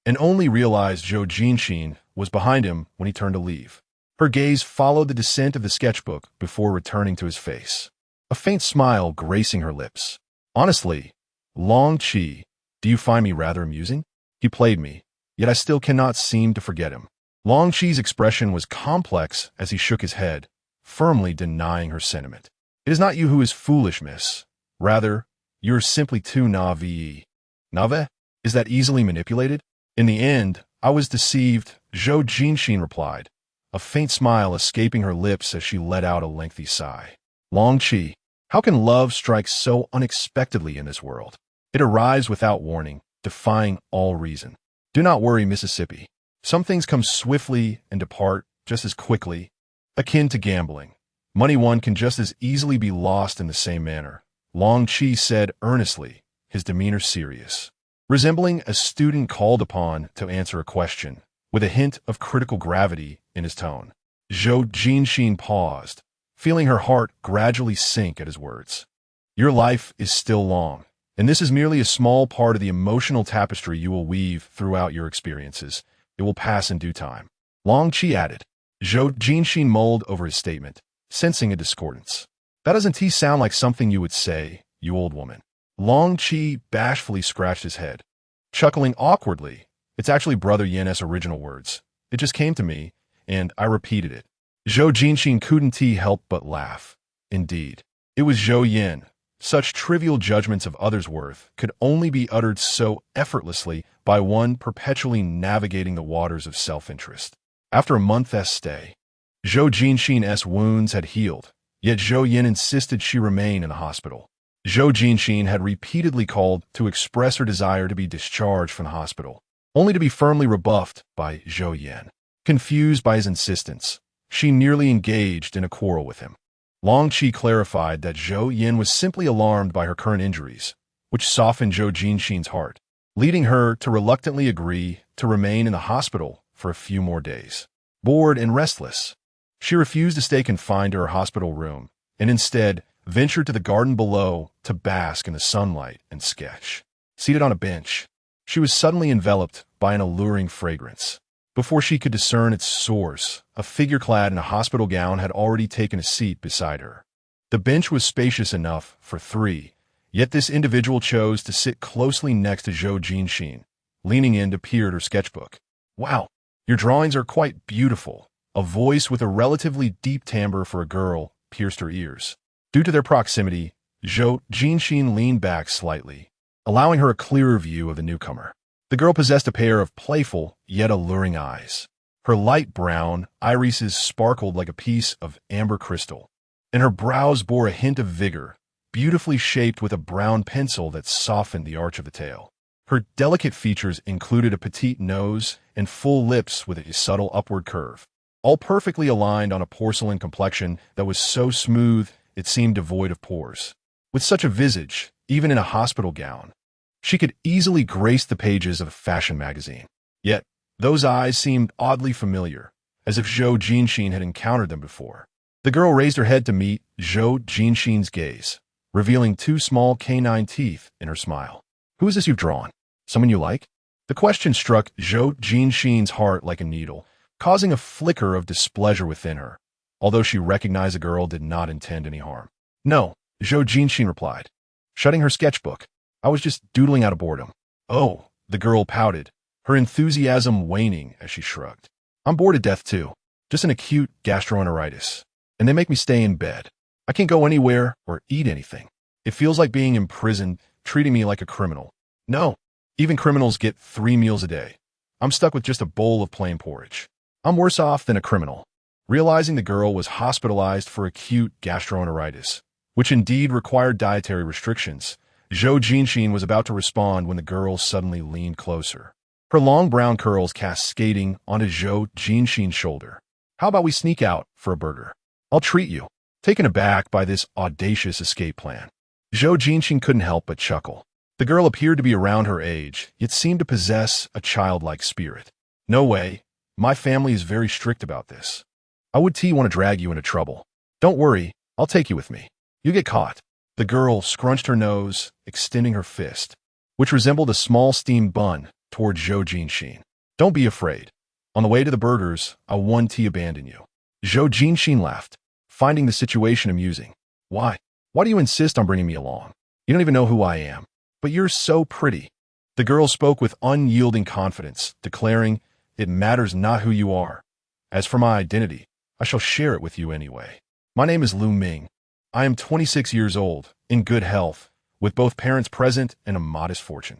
and only realized Zhou Jinxin was behind him when he turned to leave. Her gaze followed the descent of the sketchbook before returning to his face, a faint smile gracing her lips. Honestly, Long Qi, do you find me rather amusing? He played me, yet I still cannot seem to forget him. Long Qi's expression was complex as he shook his head, firmly denying her sentiment. It is not you who is foolish, miss. Rather, you are simply too naive. Naive? Is that easily manipulated? In the end, I was deceived, Zhou Jinxin replied, a faint smile escaping her lips as she let out a lengthy sigh. Long Qi, how can love strike so unexpectedly in this world? It arrives without warning, defying all reason. Do not worry, Mississippi. Some things come swiftly and depart just as quickly, akin to gambling. Money won can just as easily be lost in the same manner, Long Qi said earnestly, his demeanor serious, resembling a student called upon to answer a question, with a hint of critical gravity in his tone. Zhou Jinxin paused, feeling her heart gradually sink at his words. Your life is still long, and this is merely a small part of the emotional tapestry you will weave throughout your experiences. It will pass in due time. Long Qi added. Zhou Jinxin mulled over his statement, sensing a discordance. That doesn't sound like something you would say, you old woman. Long Qi bashfully scratched his head, chuckling awkwardly. It's actually Brother Yen's original words. It just came to me, and I repeated it. Zhou Jinxin couldn't help but laugh. Indeed, it was Zhou Yin. Such trivial judgments of others' worth could only be uttered so effortlessly by one perpetually navigating the waters of self-interest. After a month's stay, Zhou Jinxin's wounds had healed, yet Zhou Yin insisted she remain in the hospital. Zhou Jinxin had repeatedly called to express her desire to be discharged from the hospital, only to be firmly rebuffed by Zhou Yin. Confused by his insistence, she nearly engaged in a quarrel with him. Long Qi clarified that Zhou Yin was simply alarmed by her current injuries, which softened Zhou Jinxin's heart, leading her to reluctantly agree to remain in the hospital for a few more days. Bored and restless, she refused to stay confined to her hospital room, and instead ventured to the garden below to bask in the sunlight and sketch. Seated on a bench, she was suddenly enveloped by an alluring fragrance. Before she could discern its source, a figure clad in a hospital gown had already taken a seat beside her. The bench was spacious enough for three, yet this individual chose to sit closely next to Zhou Jinxin, leaning in to peer at her sketchbook. Wow, your drawings are quite beautiful. A voice with a relatively deep timbre for a girl pierced her ears. Due to their proximity, Zhou Jinxin leaned back slightly, allowing her a clearer view of the newcomer. The girl possessed a pair of playful yet alluring eyes. Her light brown irises sparkled like a piece of amber crystal, and her brows bore a hint of vigor, beautifully shaped with a brown pencil that softened the arch of the tail. Her delicate features included a petite nose and full lips with a subtle upward curve, all perfectly aligned on a porcelain complexion that was so smooth it seemed devoid of pores. With such a visage, even in a hospital gown, she could easily grace the pages of a fashion magazine. Yet, those eyes seemed oddly familiar, as if Zhou Jinxin had encountered them before. The girl raised her head to meet Zhou Jinxin's gaze, revealing two small canine teeth in her smile. Who is this you've drawn? Someone you like? The question struck Zhou Jinxin's heart like a needle, causing a flicker of displeasure within her, although she recognized the girl did not intend any harm. No, Zhou Jinxin replied, shutting her sketchbook. I was just doodling out of boredom. Oh, the girl pouted, her enthusiasm waning as she shrugged. I'm bored to death too, just an acute gastroenteritis, and they make me stay in bed. I can't go anywhere or eat anything. It feels like being imprisoned, treating me like a criminal. No, even criminals get 3 meals a day. I'm stuck with just a bowl of plain porridge. I'm worse off than a criminal. Realizing the girl was hospitalized for acute gastroenteritis, which indeed required dietary restrictions, Zhou Jinxin was about to respond when the girl suddenly leaned closer. her long brown curls cascading onto Zhou Jinxin's shoulder. How about we sneak out for a burger? I'll treat you. Taken aback by this audacious escape plan, Zhou Jinxin couldn't help but chuckle. The girl appeared to be around her age, yet seemed to possess a childlike spirit. No way. My family is very strict about this. I would want to drag you into trouble. Don't worry, I'll take you with me. You get caught. The girl scrunched her nose, extending her fist, which resembled a small steamed bun, toward Zhou Jinxin. Don't be afraid. On the way to the burgers, I won't abandon you. Zhou Jinxin laughed, finding the situation amusing. Why? Why do you insist on bringing me along? You don't even know who I am. But you're so pretty. The girl spoke with unyielding confidence, declaring, it matters not who you are. As for my identity, I shall share it with you anyway. My name is Lu Ming. I am 26 years old, in good health, with both parents present and a modest fortune.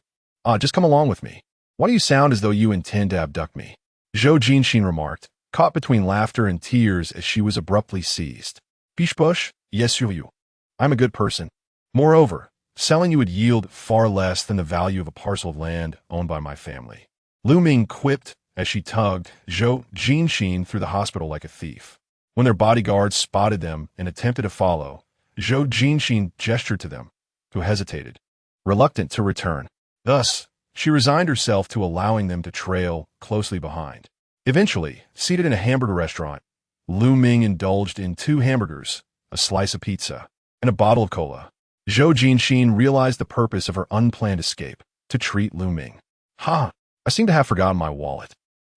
Just come along with me. Why do you sound as though you intend to abduct me? Zhou Jinxin remarked, caught between laughter and tears as she was abruptly seized. Bish bush, yes you. I'm a good person. Moreover, selling you would yield far less than the value of a parcel of land owned by my family. Lu Ming quipped as she tugged Zhou Jinxin through the hospital like a thief. When their bodyguards spotted them and attempted to follow, Zhou Jinxin gestured to them, who hesitated, reluctant to return. Thus, she resigned herself to allowing them to trail closely behind. Eventually, seated in a hamburger restaurant, Lu Ming indulged in 2 hamburgers, a slice of pizza, and a bottle of cola. Zhou Jinxin realized the purpose of her unplanned escape, to treat Lu Ming. I seem to have forgotten my wallet.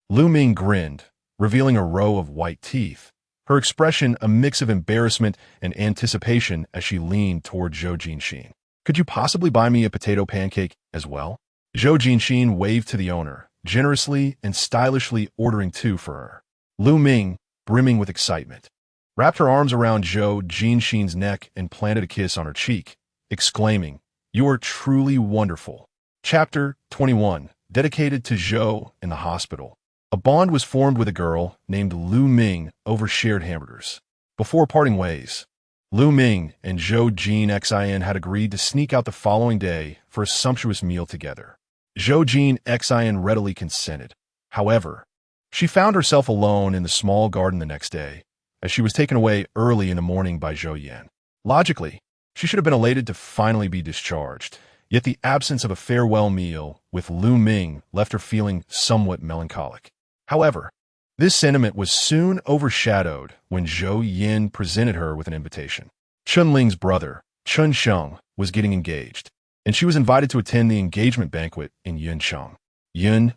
Lu Ming grinned, revealing a row of white teeth, her expression a mix of embarrassment and anticipation as she leaned toward Zhou Jinxin. Could you possibly buy me a potato pancake as well? Zhou Jinxin waved to the owner, generously and stylishly ordering 2 for her. Lu Ming, brimming with excitement, wrapped her arms around Zhou Jinxin's neck and planted a kiss on her cheek, exclaiming, "You are truly wonderful." Chapter 21, dedicated to Zhou in the hospital. A bond was formed with a girl named Lu Ming over shared hamburgers. Before parting ways, Lu Ming and Zhou Jinxin had agreed to sneak out the following day for a sumptuous meal together. Zhou Jinxin readily consented. However, she found herself alone in the small garden the next day, as she was taken away early in the morning by Zhou Yan. Logically, she should have been elated to finally be discharged, yet the absence of a farewell meal with Lu Ming left her feeling somewhat melancholic. However, this sentiment was soon overshadowed when Zhou Yan presented her with an invitation. Chunling's brother, Chun Sheng, was getting engaged, and she was invited to attend the engagement banquet in Yuncheng. Zhou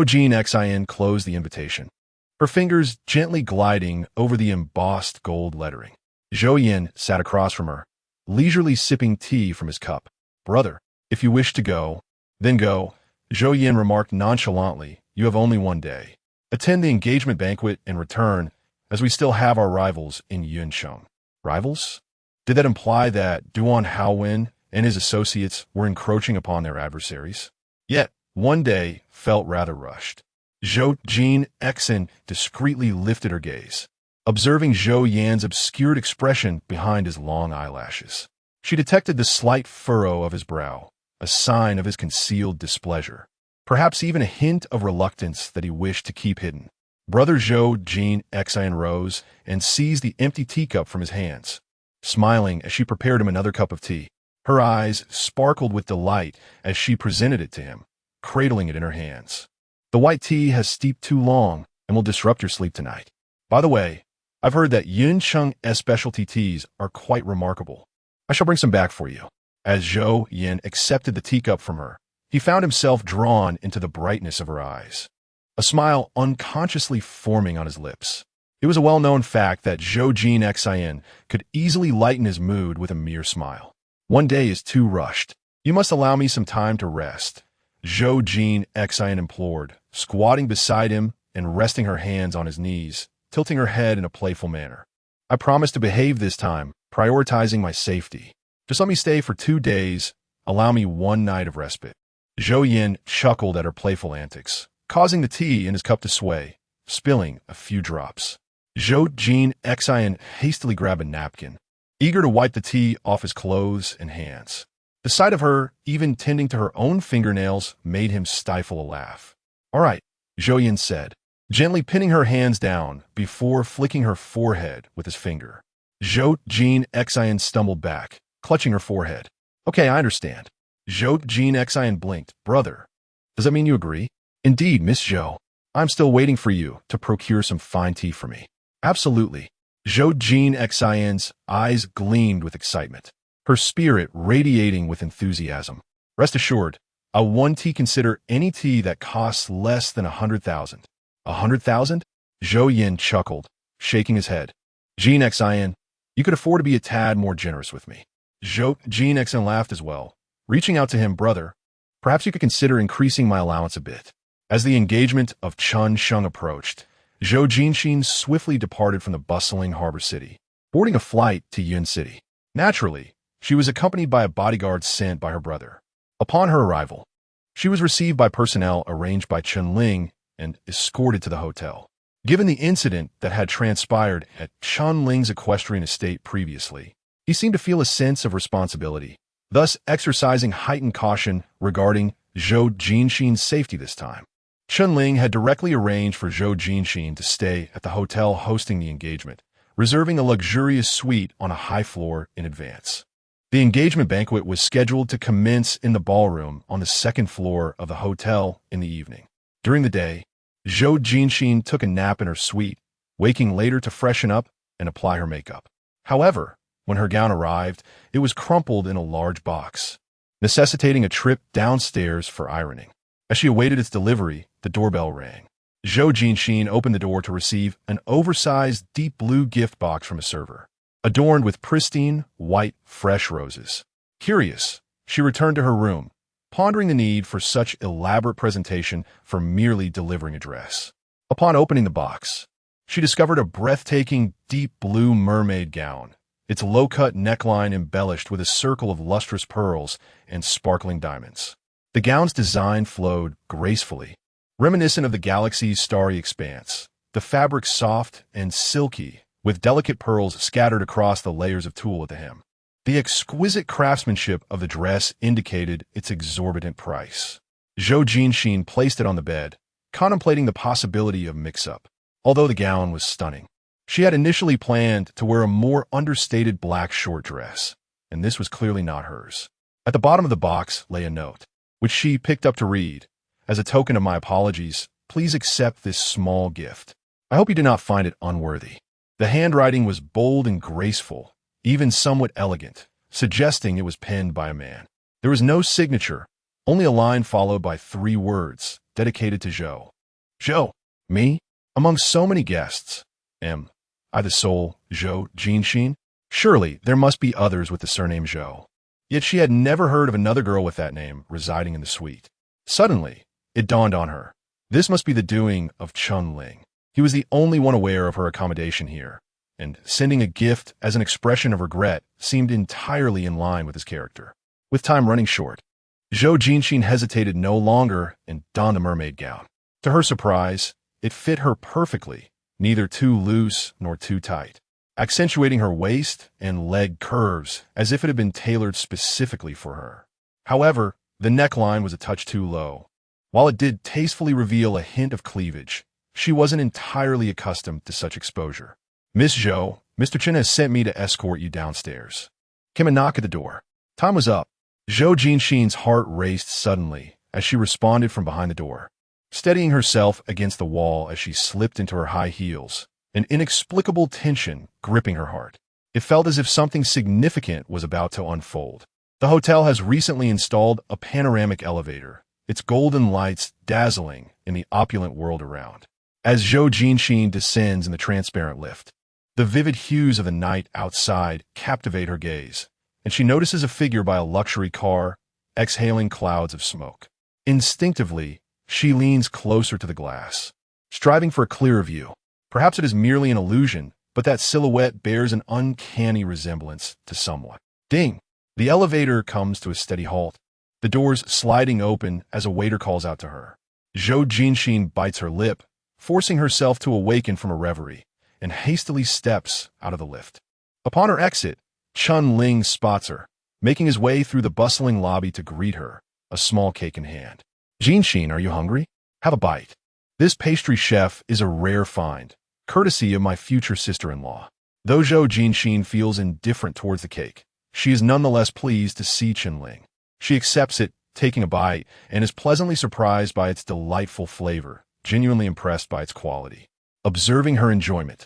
Jinxin closed the invitation, her fingers gently gliding over the embossed gold lettering. Zhou Yan sat across from her, leisurely sipping tea from his cup. Brother, if you wish to go, then go, Zhou Yan remarked nonchalantly. You have only one day. Attend the engagement banquet and return, as we still have our rivals in Yuncheng. Rivals? Did that imply that Duan Haowen and his associates were encroaching upon their adversaries? Yet, one day felt rather rushed. Zhou Jinxin discreetly lifted her gaze, observing Zhou Yan's obscured expression behind his long eyelashes. She detected the slight furrow of his brow, a sign of his concealed displeasure, perhaps even a hint of reluctance that he wished to keep hidden. Brother Zhou Jinxin rose and seized the empty teacup from his hands, smiling as she prepared him another cup of tea. Her eyes sparkled with delight as she presented it to him, cradling it in her hands. The white tea has steeped too long and will disrupt your sleep tonight. By the way, I've heard that Yuncheng's specialty teas are quite remarkable. I shall bring some back for you. As Zhou Yan accepted the teacup from her, he found himself drawn into the brightness of her eyes, a smile unconsciously forming on his lips. It was a well-known fact that Zhou Jinxin could easily lighten his mood with a mere smile. One day is too rushed. You must allow me some time to rest, Zhou Jinxin implored, squatting beside him and resting her hands on his knees, tilting her head in a playful manner. I promise to behave this time, prioritizing my safety. Just let me stay for 2 days. Allow me one night of respite. Zhou Yan chuckled at her playful antics, causing the tea in his cup to sway, spilling a few drops. Zhou Jinxin hastily grabbed a napkin, eager to wipe the tea off his clothes and hands. The sight of her, even tending to her own fingernails, made him stifle a laugh. "All right," Zhou Yin said, gently pinning her hands down before flicking her forehead with his finger. Zhou Jinxin stumbled back, clutching her forehead. "Okay, I understand." Zhou Jinxin blinked. "Brother, does that mean you agree?" "Indeed, Miss Zhou. I'm still waiting for you to procure some fine tea for me." "Absolutely." Zhou Jinxin's eyes gleamed with excitement, her spirit radiating with enthusiasm. "Rest assured, I won tea. Consider any tea that costs less than 100,000. 100,000? Zhou Yin chuckled, shaking his head. Jinxin, you could afford to be a tad more generous with me. Zhou Jinxin laughed as well, reaching out to him. "Brother, perhaps you could consider increasing my allowance a bit." As the engagement of Chun Sheng approached, Zhou Jinxin swiftly departed from the bustling harbor city, boarding a flight to Yun City. Naturally, she was accompanied by a bodyguard sent by her brother. Upon her arrival, she was received by personnel arranged by Chun Ling and escorted to the hotel. Given the incident that had transpired at Chun Ling's equestrian estate previously, he seemed to feel a sense of responsibility, thus exercising heightened caution regarding Zhou Jinxin's safety this time. Chun Ling had directly arranged for Zhou Jinxin to stay at the hotel hosting the engagement, reserving a luxurious suite on a high floor in advance. The engagement banquet was scheduled to commence in the ballroom on the second floor of the hotel in the evening. During the day, Zhou Jinxin took a nap in her suite, waking later to freshen up and apply her makeup. However, when her gown arrived, it was crumpled in a large box, necessitating a trip downstairs for ironing. As she awaited its delivery, the doorbell rang. Zhou Jinxin opened the door to receive an oversized deep blue gift box from a server, adorned with pristine, white, fresh roses. Curious, she returned to her room, pondering the need for such elaborate presentation for merely delivering a dress. Upon opening the box, she discovered a breathtaking deep blue mermaid gown, its low-cut neckline embellished with a circle of lustrous pearls and sparkling diamonds. The gown's design flowed gracefully, reminiscent of the galaxy's starry expanse, the fabric soft and silky, with delicate pearls scattered across the layers of tulle at the hem. The exquisite craftsmanship of the dress indicated its exorbitant price. Zhou Jinxin placed it on the bed, contemplating the possibility of mix-up. Although the gown was stunning, she had initially planned to wear a more understated black short dress, and this was clearly not hers. At the bottom of the box lay a note, which she picked up to read. "As a token of my apologies, please accept this small gift. I hope you do not find it unworthy." The handwriting was bold and graceful, even somewhat elegant, suggesting it was penned by a man. There was no signature, only a line followed by 3 words, dedicated to Zhou. "Zhou, me? Among so many guests. Am I the sole Zhou Jinxin? Surely there must be others with the surname Zhou." Yet she had never heard of another girl with that name residing in the suite. Suddenly, it dawned on her. This must be the doing of Chun Ling. He was the only one aware of her accommodation here, and sending a gift as an expression of regret seemed entirely in line with his character. With time running short, Zhou Jinxin hesitated no longer and donned the mermaid gown. To her surprise, it fit her perfectly, neither too loose nor too tight, accentuating her waist and leg curves as if it had been tailored specifically for her. However, the neckline was a touch too low. While it did tastefully reveal a hint of cleavage, she wasn't entirely accustomed to such exposure. "Miss Zhou, Mr. Chen has sent me to escort you downstairs." Came a knock at the door. Time was up. Zhou Jinxin's heart raced suddenly as she responded from behind the door, steadying herself against the wall as she slipped into her high heels, an inexplicable tension gripping her heart. It felt as if something significant was about to unfold. The hotel has recently installed a panoramic elevator, its golden lights dazzling in the opulent world around. As Zhou Jinxin descends in the transparent lift, the vivid hues of the night outside captivate her gaze, and she notices a figure by a luxury car, exhaling clouds of smoke. Instinctively, she leans closer to the glass, striving for a clearer view. Perhaps it is merely an illusion, but that silhouette bears an uncanny resemblance to someone. Ding! The elevator comes to a steady halt, the doors sliding open as a waiter calls out to her. Zhou Jinxin bites her lip, forcing herself to awaken from a reverie, and hastily steps out of the lift. Upon her exit, Chun Ling spots her, making his way through the bustling lobby to greet her, a small cake in hand. Jinxin, are you hungry? Have a bite. This pastry chef is a rare find, courtesy of my future sister-in-law. Though Zhou Jinxin feels indifferent towards the cake, she is nonetheless pleased to see Qianling. She accepts it, taking a bite, and is pleasantly surprised by its delightful flavor, genuinely impressed by its quality. Observing her enjoyment,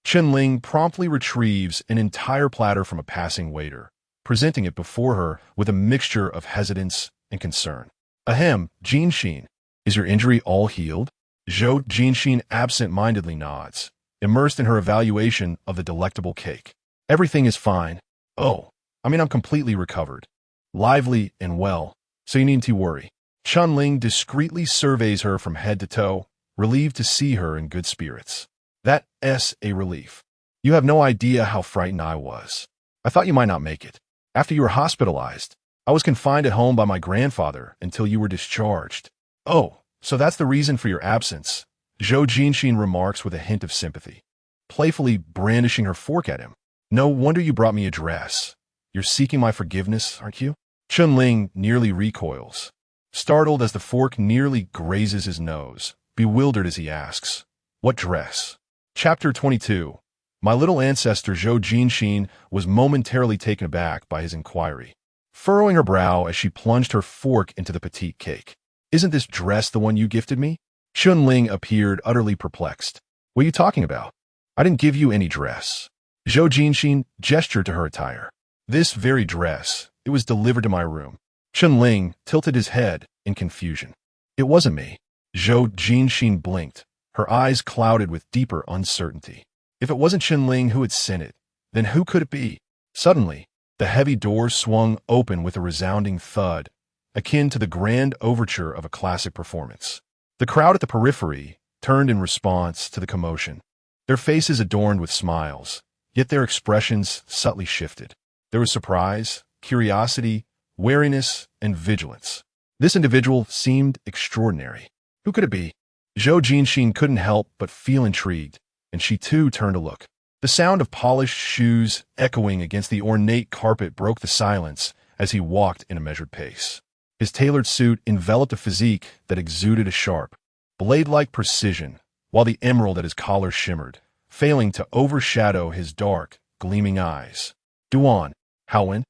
Qianling promptly retrieves an entire platter from a passing waiter, presenting it before her with a mixture of hesitance and concern. Ahem, Jinxin, is your injury all healed? Zhou Jinxin absent-mindedly nods, immersed in her evaluation of the delectable cake. Everything is fine. Oh, I'm completely recovered. Lively and well, so you needn't worry. Qianling discreetly surveys her from head to toe, relieved to see her in good spirits. That's a relief. You have no idea how frightened I was. I thought you might not make it. After you were hospitalized, I was confined at home by my grandfather until you were discharged. Oh, so that's the reason for your absence, Zhou Jinxin remarks with a hint of sympathy, playfully brandishing her fork at him. No wonder you brought me a dress. You're seeking my forgiveness, aren't you? Qianling nearly recoils, startled as the fork nearly grazes his nose, bewildered as he asks, what dress? Chapter 22. My little ancestor Zhou Jinxin was momentarily taken aback by his inquiry, furrowing her brow as she plunged her fork into the petite cake. Isn't this dress the one you gifted me? Qianling appeared utterly perplexed. What are you talking about? I didn't give you any dress. Zhou Jinxin gestured to her attire. This very dress. It was delivered to my room. Qianling tilted his head in confusion. It wasn't me. Zhou Jinxin blinked, her eyes clouded with deeper uncertainty. If it wasn't Qianling who had sent it, then who could it be? Suddenly, the heavy door swung open with a resounding thud, akin to the grand overture of a classic performance. The crowd at the periphery turned in response to the commotion, their faces adorned with smiles, yet their expressions subtly shifted. There was surprise, curiosity, wariness, and vigilance. This individual seemed extraordinary. Who could it be? Zhou Jinxin couldn't help but feel intrigued, and she too turned to look. The sound of polished shoes echoing against the ornate carpet broke the silence as he walked in a measured pace. His tailored suit enveloped a physique that exuded a sharp, blade-like precision, while the emerald at his collar shimmered, failing to overshadow his dark, gleaming eyes. Duan Haowen.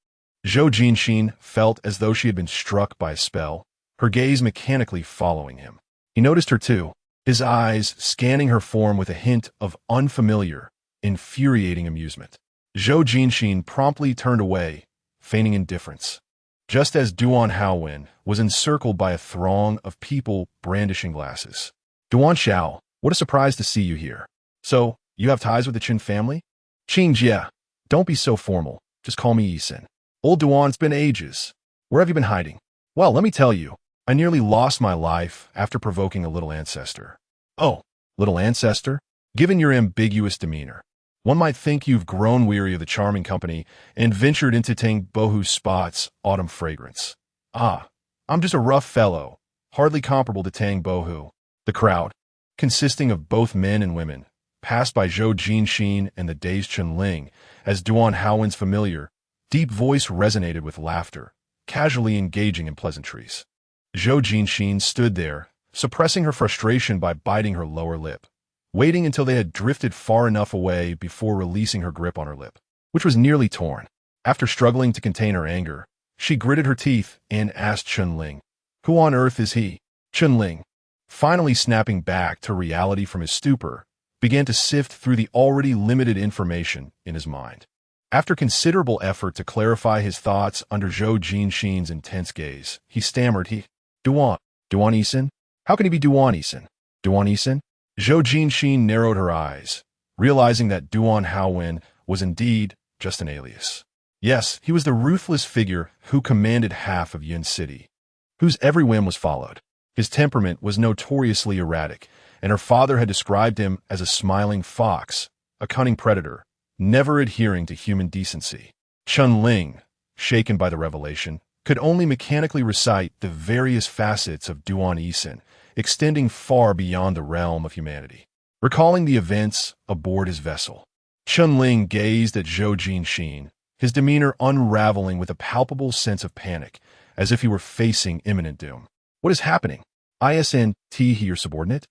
Zhou Jinxin felt as though she had been struck by a spell, her gaze mechanically following him. He noticed her too, his eyes scanning her form with a hint of unfamiliar, infuriating amusement. Zhou Jinxin promptly turned away, feigning indifference, just as Duan Haowen was encircled by a throng of people brandishing glasses. Duan Xiao, what a surprise to see you here. So, you have ties with the Qin family? Qin Jia, don't be so formal, just call me Yisin. Old Duan, it's been ages. Where have you been hiding? Well, let me tell you, I nearly lost my life after provoking a little ancestor. Oh, little ancestor? Given your ambiguous demeanor, one might think you've grown weary of the charming company and ventured into Tang Bohu's spot's autumn fragrance. Ah, I'm just a rough fellow, hardly comparable to Tang Bohu. The crowd, consisting of both men and women, passed by Zhou Jinxin and the dazed Qianling as Duan Haowen's familiar, deep voice resonated with laughter, casually engaging in pleasantries. Zhou Jinxin stood there, suppressing her frustration by biting her lower lip, waiting until they had drifted far enough away before releasing her grip on her lip, which was nearly torn. After struggling to contain her anger, she gritted her teeth and asked Qianling, "Who on earth is he?" Qianling, finally snapping back to reality from his stupor, began to sift through the already limited information in his mind. After considerable effort to clarify his thoughts under Zhou Jinxin's intense gaze, he stammered, Duan Yisin? How can he be Duan Yisin? Duan Yisin? Zhou Jinxin narrowed her eyes, realizing that Duan Haowen was indeed just an alias. Yes, he was the ruthless figure who commanded half of Yin City, whose every whim was followed. His temperament was notoriously erratic, and her father had described him as a smiling fox, a cunning predator, never adhering to human decency. Qianling, shaken by the revelation, could only mechanically recite the various facets of Duan Yisin, extending far beyond the realm of humanity. Recalling the events aboard his vessel, Qianling gazed at Zhou Jinxin, his demeanor unraveling with a palpable sense of panic, as if he were facing imminent doom. What is happening? Isn't he your subordinate?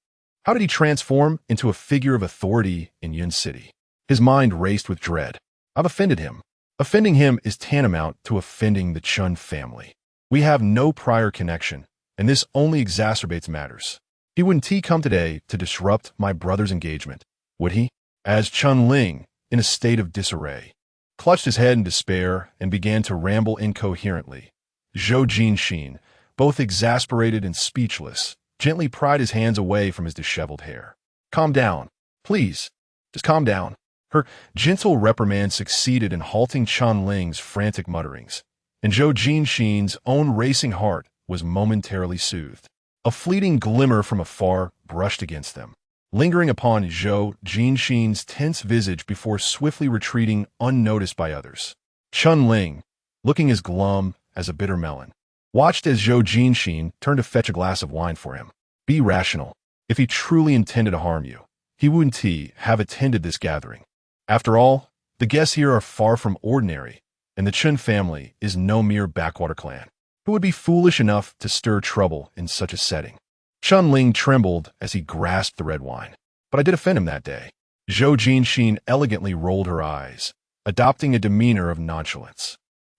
How did he transform into a figure of authority in Yun City? His mind raced with dread. I've offended him. Offending him is tantamount to offending the Chun family. We have no prior connection, and this only exacerbates matters. He wouldn't come today to disrupt my brother's engagement, would he? As Chun Ling, in a state of disarray, clutched his head in despair and began to ramble incoherently, Zhou Jinxin, both exasperated and speechless, gently pried his hands away from his disheveled hair. Calm down. Please. Just calm down. Her gentle reprimand succeeded in halting Chun Ling's frantic mutterings, and Zhou Jinxin's own racing heart was momentarily soothed. A fleeting glimmer from afar brushed against them, lingering upon Zhou Jinxin's tense visage before swiftly retreating unnoticed by others. Chun Ling, looking as glum as a bitter melon, watched as Zhou Jinxin turned to fetch a glass of wine for him. Be rational. If he truly intended to harm you, he wouldn't have attended this gathering. After all, the guests here are far from ordinary, and the Chun family is no mere backwater clan. Who would be foolish enough to stir trouble in such a setting? Chun Ling trembled as he grasped the red wine. But I did offend him that day. Zhou Jinxin elegantly rolled her eyes, adopting a demeanor of nonchalance.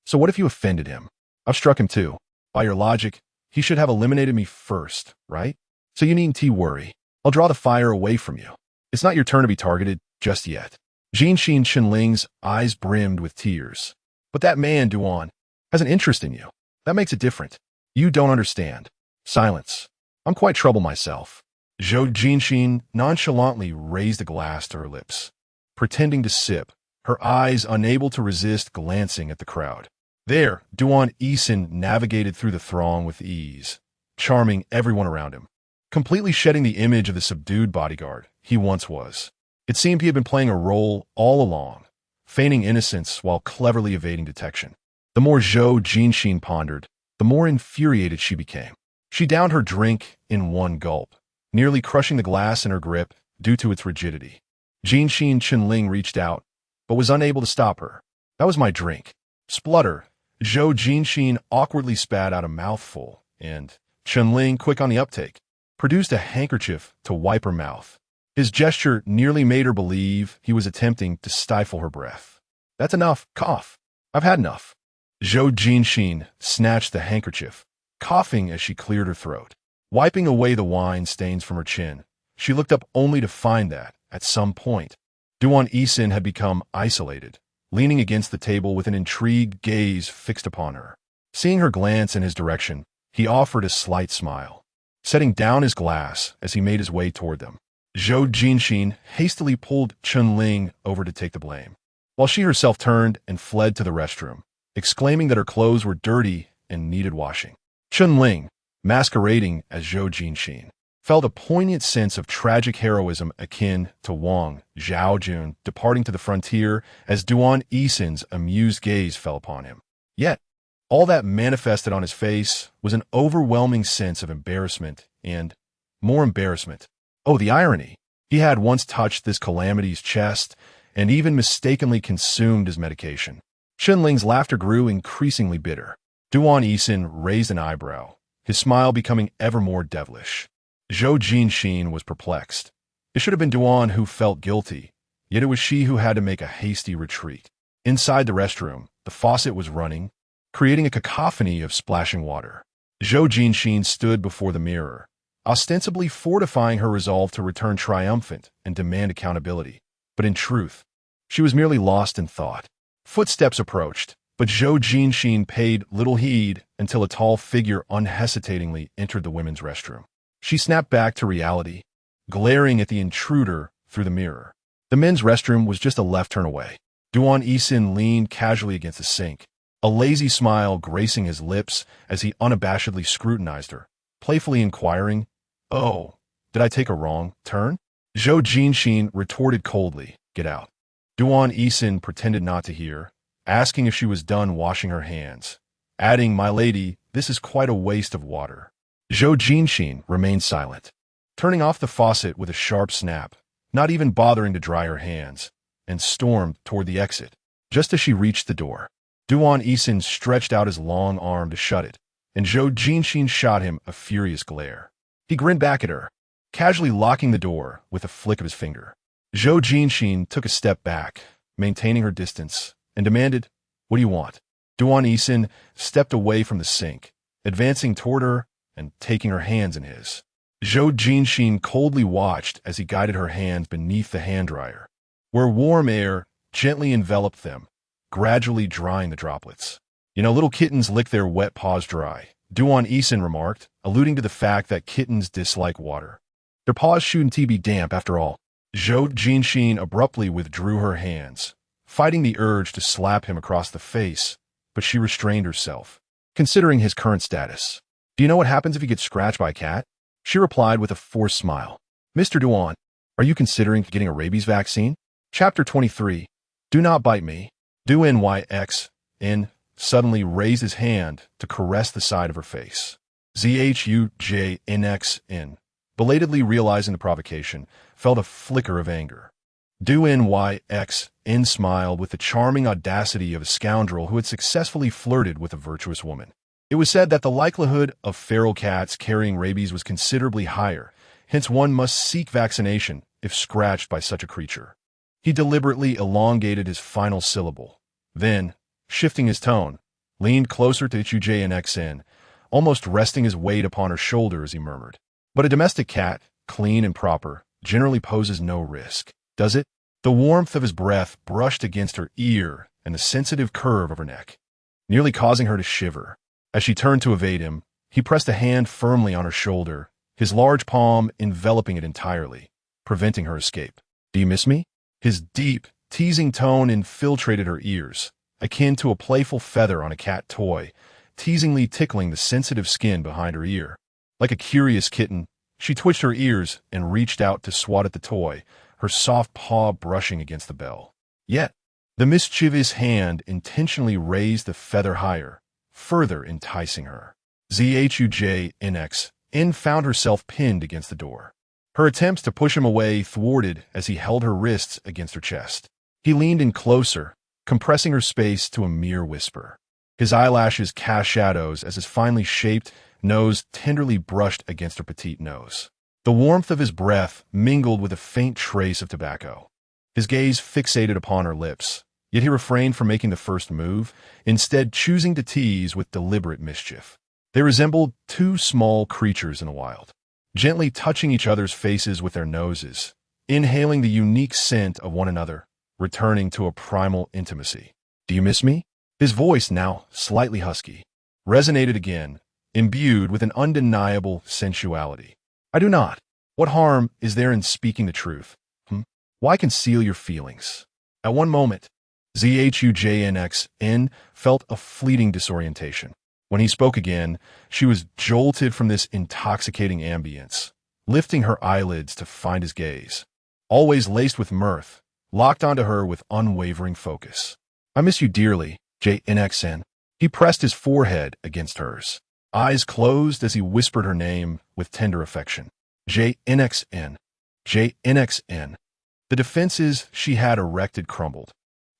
So what if you offended him? I've struck him too. By your logic, he should have eliminated me first, right? So you needn't worry. I'll draw the fire away from you. It's not your turn to be targeted just yet. Jinxin Chenling's eyes brimmed with tears. But that man, Duan, has an interest in you. That makes it different. You don't understand. Silence. I'm quite troubled myself. Zhou Jinxin nonchalantly raised a glass to her lips, pretending to sip, her eyes unable to resist glancing at the crowd. There, Duan Haowen navigated through the throng with ease, charming everyone around him, completely shedding the image of the subdued bodyguard he once was. It seemed he had been playing a role all along, feigning innocence while cleverly evading detection. The more Zhou Jinxin pondered, the more infuriated she became. She downed her drink in one gulp, nearly crushing the glass in her grip due to its rigidity. Jinxin Chenling reached out, but was unable to stop her. That was my drink. Splutter. Zhou Jinxin awkwardly spat out a mouthful, and Chenling, quick on the uptake, produced a handkerchief to wipe her mouth. His gesture nearly made her believe he was attempting to stifle her breath. That's enough. Cough. I've had enough. Zhou Jinxin snatched the handkerchief, coughing as she cleared her throat. Wiping away the wine stains from her chin, she looked up only to find that, at some point, Duan Haowen had become isolated, leaning against the table with an intrigued gaze fixed upon her. Seeing her glance in his direction, he offered a slight smile, setting down his glass as he made his way toward them. Zhou Jinxin hastily pulled Chun Ling over to take the blame, while she herself turned and fled to the restroom, exclaiming that her clothes were dirty and needed washing. Chun Ling, masquerading as Zhou Jinxin, felt a poignant sense of tragic heroism akin to Wang Zhaojun departing to the frontier as Duan Haowen's amused gaze fell upon him. Yet, all that manifested on his face was an overwhelming sense of embarrassment and, more embarrassment. Oh, the irony. He had once touched this calamity's chest and even mistakenly consumed his medication. Chun Ling's laughter grew increasingly bitter. Duan Haowen raised an eyebrow, his smile becoming ever more devilish. Zhou Jinxin was perplexed. It should have been Duan who felt guilty, yet it was she who had to make a hasty retreat. Inside the restroom, the faucet was running, creating a cacophony of splashing water. Zhou Jinxin stood before the mirror, ostensibly fortifying her resolve to return triumphant and demand accountability. But in truth, she was merely lost in thought. Footsteps approached, but Zhou Jinxin paid little heed until a tall figure unhesitatingly entered the women's restroom. She snapped back to reality, glaring at the intruder through the mirror. The men's restroom was just a left turn away. Duan Haowen leaned casually against the sink, a lazy smile gracing his lips as he unabashedly scrutinized her, playfully inquiring, "Oh, did I take a wrong turn?" Zhou Jinxin retorted coldly, "Get out." Duan Haowen pretended not to hear, asking if she was done washing her hands, adding, "My lady, this is quite a waste of water." Zhou Jinxin remained silent, turning off the faucet with a sharp snap, not even bothering to dry her hands, and stormed toward the exit. Just as she reached the door, Duan Haowen stretched out his long arm to shut it, and Zhou Jinxin shot him a furious glare. He grinned back at her, casually locking the door with a flick of his finger. Zhou Jinxin took a step back, maintaining her distance, and demanded, "What do you want?" Duan Haowen stepped away from the sink, advancing toward her and taking her hands in his. Zhou Jinxin coldly watched as he guided her hands beneath the hand dryer, where warm air gently enveloped them, gradually drying the droplets. "You know, little kittens lick their wet paws dry," Duan Haowen remarked, alluding to the fact that kittens dislike water. "Their paws shouldn't be damp after all." Zhou Jinxin abruptly withdrew her hands, fighting the urge to slap him across the face, but she restrained herself, considering his current status. "Do you know what happens if you get scratched by a cat?" She replied with a forced smile. "Mr. Duan, are you considering getting a rabies vaccine?" Chapter 23. Do Not Bite Me. Duan Haowen suddenly raised his hand to caress the side of her face. Zhou Jinxin, belatedly realizing the provocation, felt a flicker of anger. Duan Haowen smiled with the charming audacity of a scoundrel who had successfully flirted with a virtuous woman. It was said that the likelihood of feral cats carrying rabies was considerably higher, hence one must seek vaccination if scratched by such a creature. He deliberately elongated his final syllable, then, shifting his tone, leaned closer to Zhou Jinxin, almost resting his weight upon her shoulder as he murmured, "But a domestic cat, clean and proper, generally poses no risk, does it?" The warmth of his breath brushed against her ear and the sensitive curve of her neck, nearly causing her to shiver. As she turned to evade him, he pressed a hand firmly on her shoulder, his large palm enveloping it entirely, preventing her escape. "Do you miss me?" His deep, teasing tone infiltrated her ears, akin to a playful feather on a cat toy, teasingly tickling the sensitive skin behind her ear. Like a curious kitten, she twitched her ears and reached out to swat at the toy, her soft paw brushing against the bell. Yet, the mischievous hand intentionally raised the feather higher, further enticing her. Zhou Jinxin found herself pinned against the door, her attempts to push him away thwarted as he held her wrists against her chest. He leaned in closer, compressing her space to a mere whisper. His eyelashes cast shadows as his finely shaped nose tenderly brushed against her petite nose. The warmth of his breath mingled with a faint trace of tobacco. His gaze fixated upon her lips, yet he refrained from making the first move, instead choosing to tease with deliberate mischief. They resembled two small creatures in the wild, gently touching each other's faces with their noses, inhaling the unique scent of one another, returning to a primal intimacy. "Do you miss me?" His voice, now slightly husky, resonated again, imbued with an undeniable sensuality. "I do not. What harm is there in speaking the truth? Why conceal your feelings?" At one moment, Zhou Jinxin felt a fleeting disorientation. When he spoke again, she was jolted from this intoxicating ambience, lifting her eyelids to find his gaze, always laced with mirth, locked onto her with unwavering focus. "I miss you dearly, Jinxin." He pressed his forehead against hers, eyes closed as he whispered her name with tender affection. Jinxin. Jinxin. The defenses she had erected crumbled,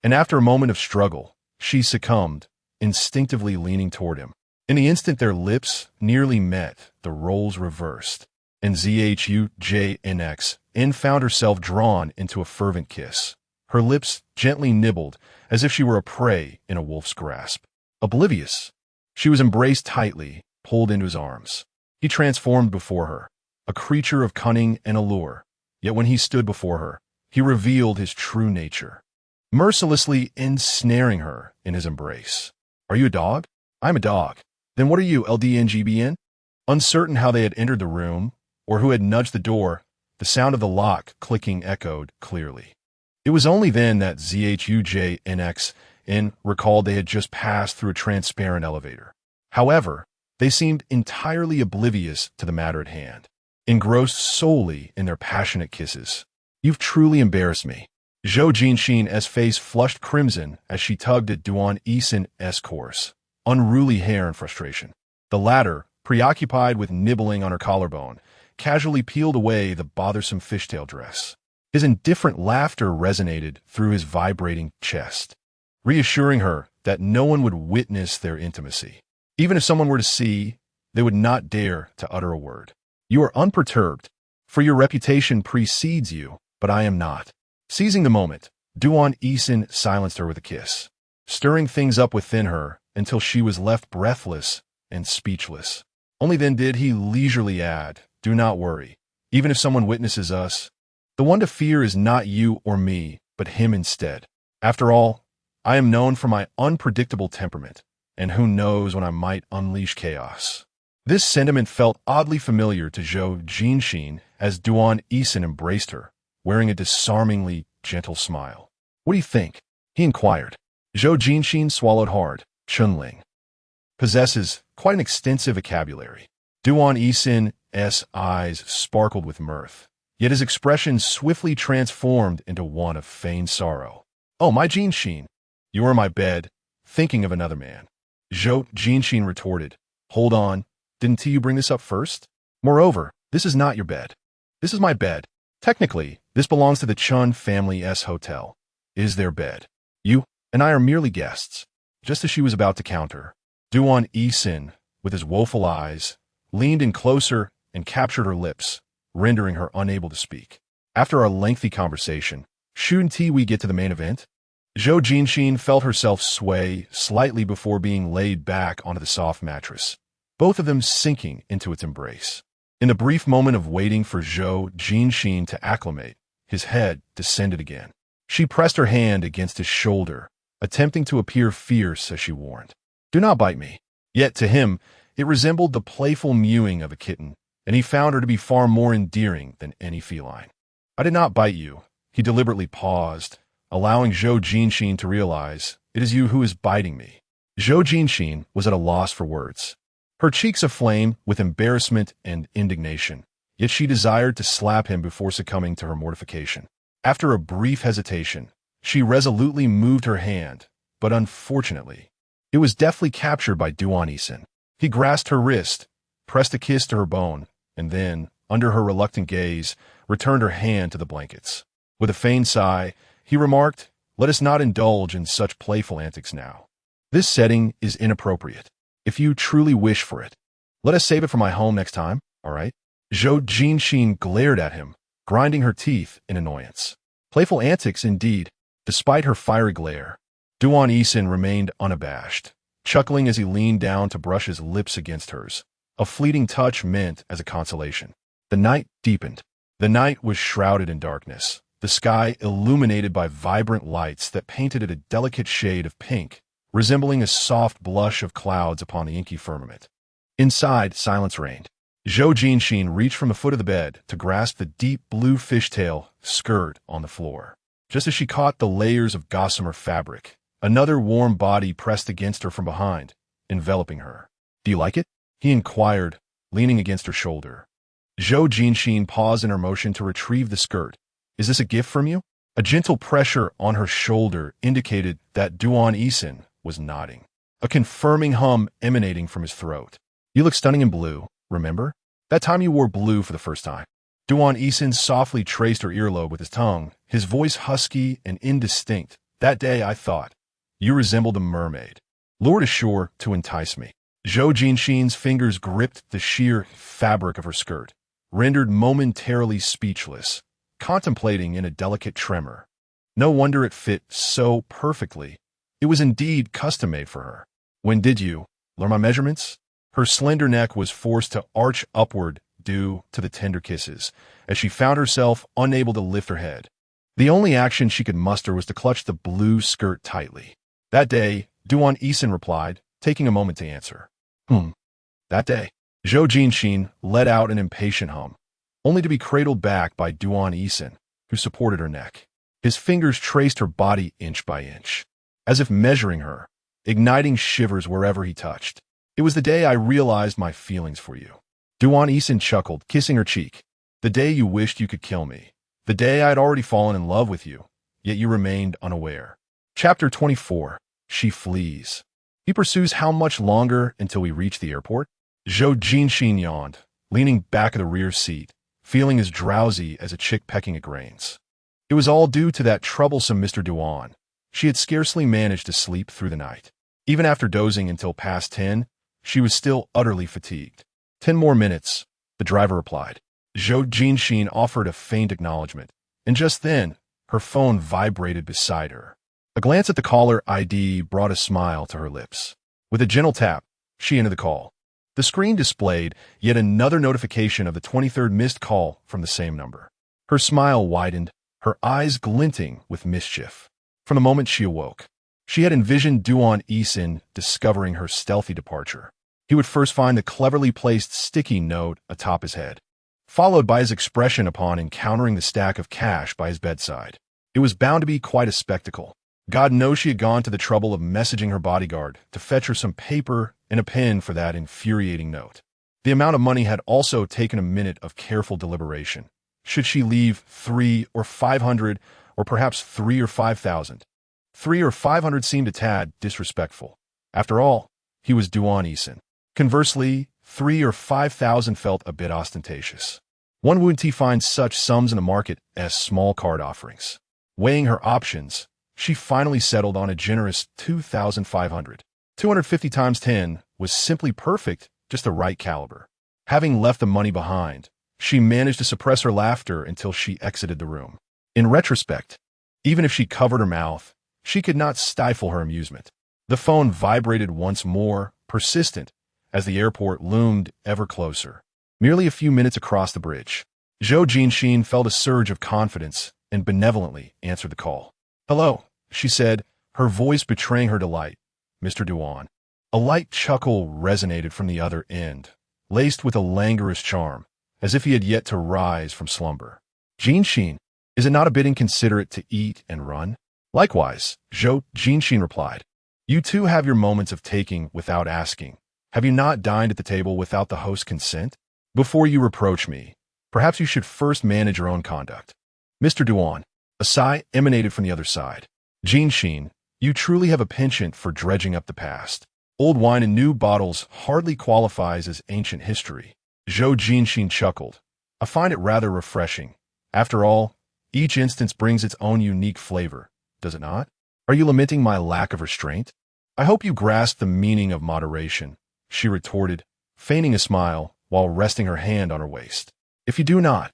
and after a moment of struggle, she succumbed, instinctively leaning toward him. In the instant their lips nearly met, the roles reversed, and Zhou Jinxin found herself drawn into a fervent kiss, her lips gently nibbled as if she were a prey in a wolf's grasp. Oblivious, she was embraced tightly, pulled into his arms. He transformed before her, a creature of cunning and allure, yet when he stood before her, he revealed his true nature, mercilessly ensnaring her in his embrace. "Are you a dog?" "I'm a dog." "Then what are you, LDNGBN?" Uncertain how they had entered the room, or who had nudged the door, the sound of the lock clicking echoed clearly. It was only then that Zhou Jinxin recalled they had just passed through a transparent elevator. However, they seemed entirely oblivious to the matter at hand, engrossed solely in their passionate kisses. "You've truly embarrassed me." Zhou Jinxin's face flushed crimson as she tugged at Duan Haowen's coarse, unruly hair in frustration. The latter, preoccupied with nibbling on her collarbone, casually peeled away the bothersome fishtail dress. His indifferent laughter resonated through his vibrating chest. reassuring her that no one would witness their intimacy. Even if someone were to see, they would not dare to utter a word. You are unperturbed, for your reputation precedes you, but I am not. Seizing the moment, Duan Haowen silenced her with a kiss, stirring things up within her until she was left breathless and speechless. Only then did he leisurely add, "Do not worry. Even if someone witnesses us, the one to fear is not you or me, but him instead. After all, I am known for my unpredictable temperament, and who knows when I might unleash chaos." This sentiment felt oddly familiar to Zhou Jinxin as Duan Haowen embraced her, wearing a disarmingly gentle smile. "What do you think?" he inquired. Zhou Jinxin swallowed hard. Chunling possesses quite an extensive vocabulary. Duan Haowen's eyes sparkled with mirth, yet his expression swiftly transformed into one of feigned sorrow. "Oh, my Jinxin, you are in my bed, thinking of another man." Zhou Jinxin retorted, "Hold on, didn't you bring this up first? Moreover, this is not your bed. This is my bed. Technically, this belongs to the Chun family's hotel. It is their bed. You and I are merely guests." Just as she was about to counter, Duan Haowen, with his woeful eyes, leaned in closer and captured her lips, rendering her unable to speak. After our lengthy conversation, shouldn't we get to the main event? Zhou Jinxin felt herself sway slightly before being laid back onto the soft mattress, both of them sinking into its embrace. In the brief moment of waiting for Zhou Jinxin to acclimate, his head descended again. She pressed her hand against his shoulder, attempting to appear fierce as she warned, "Do not bite me." Yet to him, it resembled the playful mewing of a kitten, and he found her to be far more endearing than any feline. "I did not bite you." He deliberately paused, allowing Zhou Jinxin to realize, "It is you who is biting me." Zhou Jinxin was at a loss for words, her cheeks aflame with embarrassment and indignation, yet she desired to slap him before succumbing to her mortification. After a brief hesitation, she resolutely moved her hand, but unfortunately, it was deftly captured by Duan Haowen. He grasped her wrist, pressed a kiss to her bone, and then, under her reluctant gaze, returned her hand to the blankets. With a feigned sigh, he remarked, "Let us not indulge in such playful antics now. This setting is inappropriate. If you truly wish for it, let us save it for my home next time, all right?" Zhou Jinxin glared at him, grinding her teeth in annoyance. Playful antics indeed. Despite her fiery glare, Duan Haowen remained unabashed, chuckling as he leaned down to brush his lips against hers, a fleeting touch meant as a consolation. The night deepened. The night was shrouded in darkness, the sky illuminated by vibrant lights that painted it a delicate shade of pink, resembling a soft blush of clouds upon the inky firmament. Inside, silence reigned. Zhou Jinxin reached from the foot of the bed to grasp the deep blue fishtail skirt on the floor. Just as she caught the layers of gossamer fabric, another warm body pressed against her from behind, enveloping her. "Do you like it?" he inquired, leaning against her shoulder. Zhou Jinxin paused in her motion to retrieve the skirt. "Is this a gift from you?" A gentle pressure on her shoulder indicated that Duan Haowen was nodding, a confirming hum emanating from his throat. "You look stunning in blue, remember? That time you wore blue for the first time." Duan Haowen softly traced her earlobe with his tongue, his voice husky and indistinct. "That day I thought, you resembled a mermaid, lured ashore to entice me." Zhou Jinxin's fingers gripped the sheer fabric of her skirt, rendered momentarily speechless, contemplating in a delicate tremor. No wonder it fit so perfectly. It was indeed custom-made for her. "When did you learn my measurements?" Her slender neck was forced to arch upward due to the tender kisses, as she found herself unable to lift her head. The only action she could muster was to clutch the blue skirt tightly. "That day," Duan Haowen replied, taking a moment to answer. That day." Zhou Jinxin let out an impatient hum, only to be cradled back by Duan Haowen, who supported her neck. His fingers traced her body inch by inch, as if measuring her, igniting shivers wherever he touched. "It was the day I realized my feelings for you." Duan Haowen chuckled, kissing her cheek. "The day you wished you could kill me. The day I had already fallen in love with you, yet you remained unaware." Chapter 24. She flees. He pursues how much longer until we reach the airport? Zhou Jinxin yawned, leaning back in the rear seat, feeling as drowsy as a chick pecking at grains. It was all due to that troublesome Mr. Duan. She had scarcely managed to sleep through the night. Even after dozing until past 10, she was still utterly fatigued. 10 more minutes, the driver replied. Zhou Jinxin offered a faint acknowledgement, and just then, her phone vibrated beside her. A glance at the caller ID brought a smile to her lips. With a gentle tap, she ended the call. The screen displayed yet another notification of the 23rd missed call from the same number. Her smile widened, her eyes glinting with mischief. From the moment she awoke, she had envisioned Duan Haowen discovering her stealthy departure. He would first find the cleverly placed sticky note atop his head, followed by his expression upon encountering the stack of cash by his bedside. It was bound to be quite a spectacle. God knows she had gone to the trouble of messaging her bodyguard to fetch her some paper and a pen for that infuriating note. The amount of money had also taken a minute of careful deliberation. Should she leave 3 or 500, or perhaps 3 or 5,000? 3 or 500 seemed a tad disrespectful. After all, he was Duan Haowen. Conversely, 3 or 5,000 felt a bit ostentatious. One wouldn't find such sums in the market as small card offerings. Weighing her options, she finally settled on a generous 2,500. 250 times 10 was simply perfect, just the right caliber. Having left the money behind, she managed to suppress her laughter until she exited the room. In retrospect, even if she covered her mouth, she could not stifle her amusement. The phone vibrated once more, persistent, as the airport loomed ever closer. Merely a few minutes across the bridge, Zhou Jinxin felt a surge of confidence and benevolently answered the call. "Hello," she said, her voice betraying her delight. "Mr. Duan." A light chuckle resonated from the other end, laced with a languorous charm, as if he had yet to rise from slumber. "Jinxin, is it not a bit inconsiderate to eat and run?" "Likewise," Zhou Jinxin replied. "You too have your moments of taking without asking. Have you not dined at the table without the host's consent? Before you reproach me, perhaps you should first manage your own conduct." "Mr. Duan," a sigh emanated from the other side. "Jinxin, you truly have a penchant for dredging up the past. Old wine in new bottles hardly qualifies as ancient history." Zhou Jinxin chuckled. "I find it rather refreshing. After all, each instance brings its own unique flavor, does it not? Are you lamenting my lack of restraint? I hope you grasp the meaning of moderation," she retorted, feigning a smile while resting her hand on her waist. "If you do not,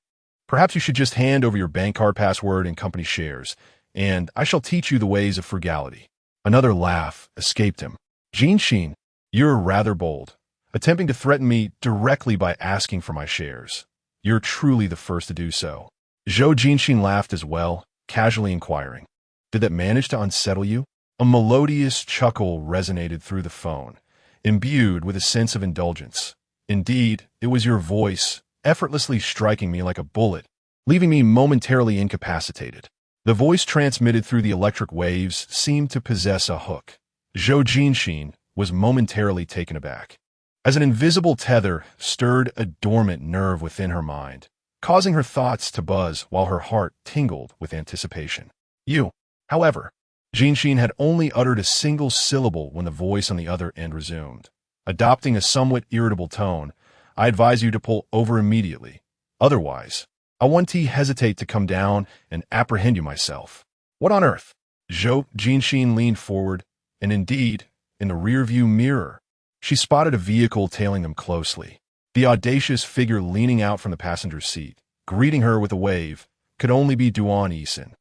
perhaps you should just hand over your bank card password and company shares, and I shall teach you the ways of frugality." Another laugh escaped him. "Jinxin, you're rather bold, attempting to threaten me directly by asking for my shares. You're truly the first to do so." Zhou Jinxin laughed as well, casually inquiring, "Did that manage to unsettle you?" A melodious chuckle resonated through the phone, imbued with a sense of indulgence. "Indeed, it was your voice, effortlessly striking me like a bullet, leaving me momentarily incapacitated." The voice transmitted through the electric waves seemed to possess a hook. Zhou Jinxin was momentarily taken aback, as an invisible tether stirred a dormant nerve within her mind, causing her thoughts to buzz while her heart tingled with anticipation. "You, however," Jinxin had only uttered a single syllable when the voice on the other end resumed. Adopting a somewhat irritable tone, "I advise you to pull over immediately. Otherwise, I won't hesitate to come down and apprehend you myself." "What on earth?" Zhou Jinxin leaned forward, and indeed, in the rearview mirror, she spotted a vehicle tailing them closely. The audacious figure leaning out from the passenger seat, greeting her with a wave, could only be Duan Haowen.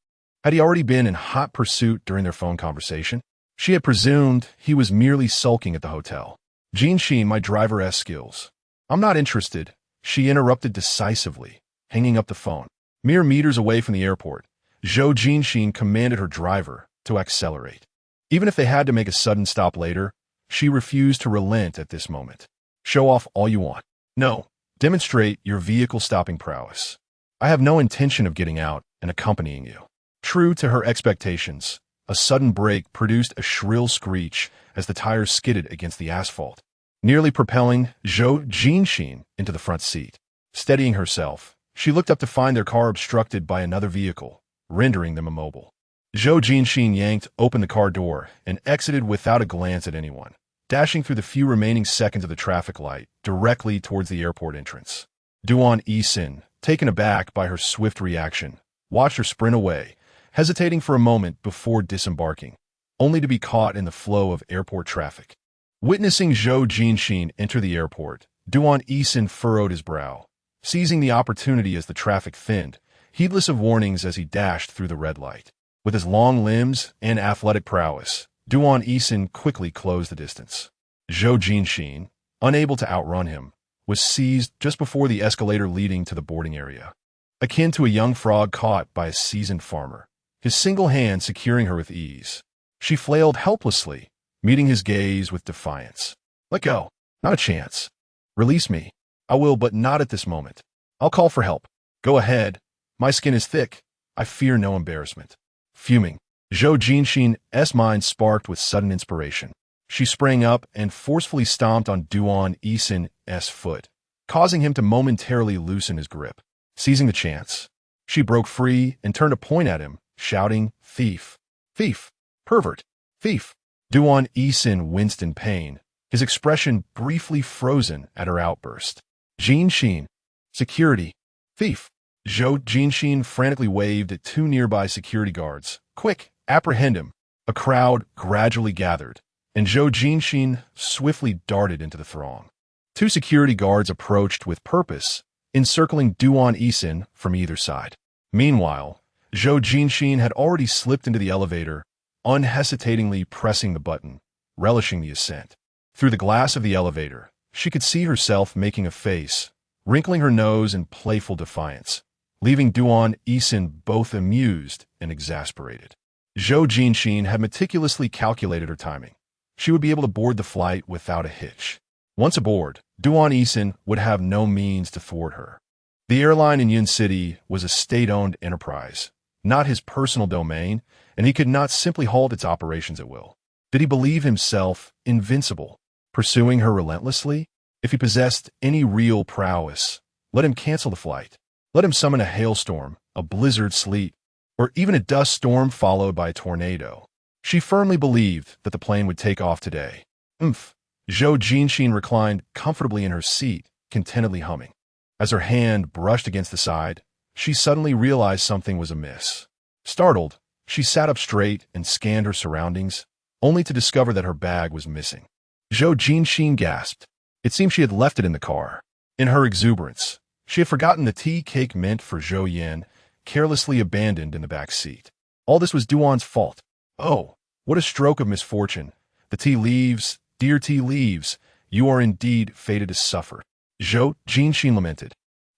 Had he already been in hot pursuit during their phone conversation? She had presumed he was merely sulking at the hotel. "Jinxin, my driver-esque skills." "I'm not interested," she interrupted decisively, hanging up the phone. Mere meters away from the airport, Zhou Jinxin commanded her driver to accelerate. Even if they had to make a sudden stop later, she refused to relent at this moment. "Show off all you want. No, demonstrate your vehicle-stopping prowess. I have no intention of getting out and accompanying you." True to her expectations, a sudden brake produced a shrill screech as the tires skidded against the asphalt, nearly propelling Zhou Jinxin into the front seat. Steadying herself, she looked up to find their car obstructed by another vehicle, rendering them immobile. Zhou Jinxin yanked open the car door and exited without a glance at anyone, dashing through the few remaining seconds of the traffic light directly towards the airport entrance. Duan Haowen, taken aback by her swift reaction, watched her sprint away, hesitating for a moment before disembarking, only to be caught in the flow of airport traffic. Witnessing Zhou Jinxin enter the airport, Duan Haowen furrowed his brow, seizing the opportunity as the traffic thinned, heedless of warnings as he dashed through the red light. With his long limbs and athletic prowess, Duan Haowen quickly closed the distance. Zhou Jinxin, unable to outrun him, was seized just before the escalator leading to the boarding area. Akin to a young frog caught by a seasoned farmer, his single hand securing her with ease. She flailed helplessly, meeting his gaze with defiance. "Let go. Not a chance. Release me. I will, but not at this moment. I'll call for help. Go ahead. My skin is thick. I fear no embarrassment." Fuming, Zhou Jinxin's mind sparked with sudden inspiration. She sprang up and forcefully stomped on Duan Haowen's foot, causing him to momentarily loosen his grip. Seizing the chance, she broke free and turned a point at him, shouting, "Thief! Thief! Pervert! Thief!" Duan Haowen winced in pain, his expression briefly frozen at her outburst. "Jinxin! Security! Thief!" Zhou Jinxin frantically waved at two nearby security guards. "Quick, apprehend him!" A crowd gradually gathered, and Zhou Jinxin swiftly darted into the throng. Two security guards approached with purpose, encircling Duan Haowen from either side. Meanwhile, Zhou Jinxin had already slipped into the elevator, unhesitatingly pressing the button, relishing the ascent. Through the glass of the elevator, she could see herself making a face, wrinkling her nose in playful defiance, leaving Duan Haowen both amused and exasperated. Zhou Jinxin had meticulously calculated her timing. She would be able to board the flight without a hitch. Once aboard, Duan Haowen would have no means to thwart her. The airline in Yun City was a state-owned enterprise, not his personal domain, and he could not simply halt its operations at will. Did he believe himself invincible, pursuing her relentlessly? If he possessed any real prowess, let him cancel the flight. Let him summon a hailstorm, a blizzard sleet, or even a dust storm followed by a tornado. She firmly believed that the plane would take off today. Zhou Jinxin reclined comfortably in her seat, contentedly humming. As her hand brushed against the side, she suddenly realized something was amiss. Startled, she sat up straight and scanned her surroundings, only to discover that her bag was missing. Zhou Jinxin gasped. It seemed she had left it in the car. In her exuberance, she had forgotten the tea cake meant for Zhou Yan, carelessly abandoned in the back seat. All this was Duan's fault. Oh, what a stroke of misfortune. The tea leaves, dear tea leaves, you are indeed fated to suffer. Zhou Jinxin lamented,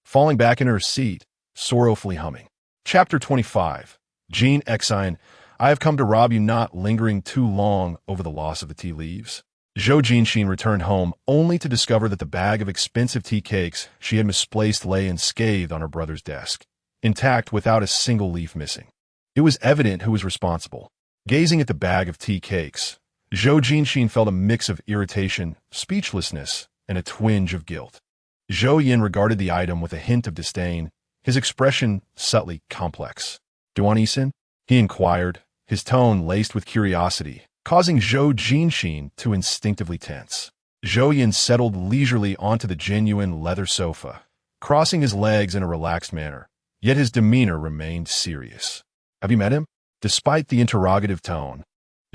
falling back in her seat, sorrowfully humming. Chapter 25. Jin Exine, I have come to rob you, not lingering too long over the loss of the tea leaves. Zhou Jinxin returned home only to discover that the bag of expensive tea cakes she had misplaced lay unscathed on her brother's desk, intact without a single leaf missing. It was evident who was responsible. Gazing at the bag of tea cakes, Zhou Jinxin felt a mix of irritation, speechlessness, and a twinge of guilt. Zhou Yan regarded the item with a hint of disdain, his expression subtly complex. Duan Haowen? He inquired, his tone laced with curiosity, causing Zhou Jinxin to instinctively tense. Zhou Yan settled leisurely onto the genuine leather sofa, crossing his legs in a relaxed manner, yet his demeanor remained serious. Have you met him? Despite the interrogative tone,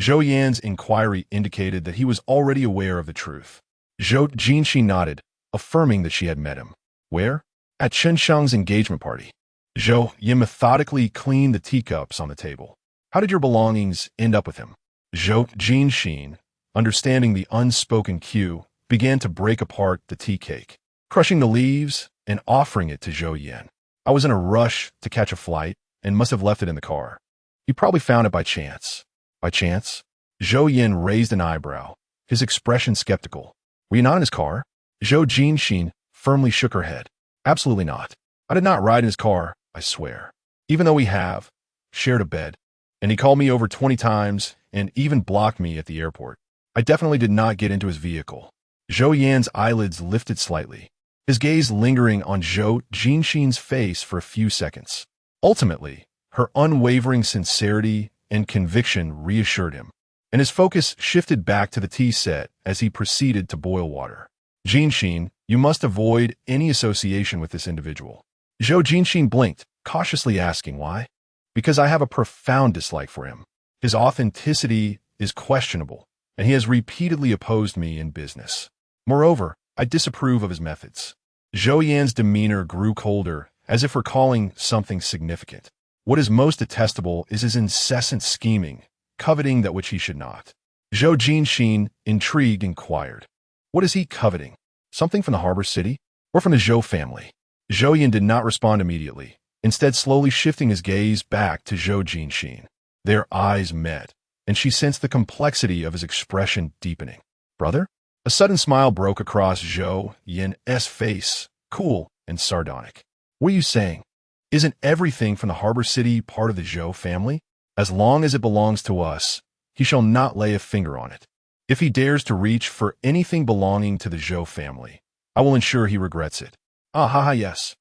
Zhou Yan's inquiry indicated that he was already aware of the truth. Zhou Jinxin nodded, affirming that she had met him. Where? At Chen Shang's engagement party. Zhou Yan methodically cleaned the teacups on the table. How did your belongings end up with him? Zhou Jinxin, understanding the unspoken cue, began to break apart the tea cake, crushing the leaves and offering it to Zhou Yan. I was in a rush to catch a flight and must have left it in the car. You probably found it by chance. By chance? Zhou Yan raised an eyebrow, his expression skeptical. Were you not in his car? Zhou Jinxin firmly shook her head. Absolutely not. I did not ride in his car, I swear. Even though we have shared a bed, and he called me over 20 times and even blocked me at the airport, I definitely did not get into his vehicle. Zhou Yan's eyelids lifted slightly, his gaze lingering on Zhou Jinxin's face for a few seconds. Ultimately, her unwavering sincerity and conviction reassured him, and his focus shifted back to the tea set as he proceeded to boil water. Jinxin, you must avoid any association with this individual. Zhou Jinxin blinked, cautiously asking why. Because I have a profound dislike for him. His authenticity is questionable, and he has repeatedly opposed me in business. Moreover, I disapprove of his methods. Zhou Yan's demeanor grew colder, as if recalling something significant. What is most detestable is his incessant scheming, coveting that which he should not. Zhou Jinxin, intrigued, inquired, "What is he coveting? Something from the harbor city? Or from the Zhou family?" Zhou Yan did not respond immediately, instead slowly shifting his gaze back to Zhou Jinxin. Their eyes met, and she sensed the complexity of his expression deepening. "Brother?" A sudden smile broke across Zhou Yan's face, cool and sardonic. "What are you saying? Isn't everything from the harbor city part of the Zhou family? As long as it belongs to us, he shall not lay a finger on it. If he dares to reach for anything belonging to the Zhou family, I will ensure he regrets it." "Ah ha ha, yes."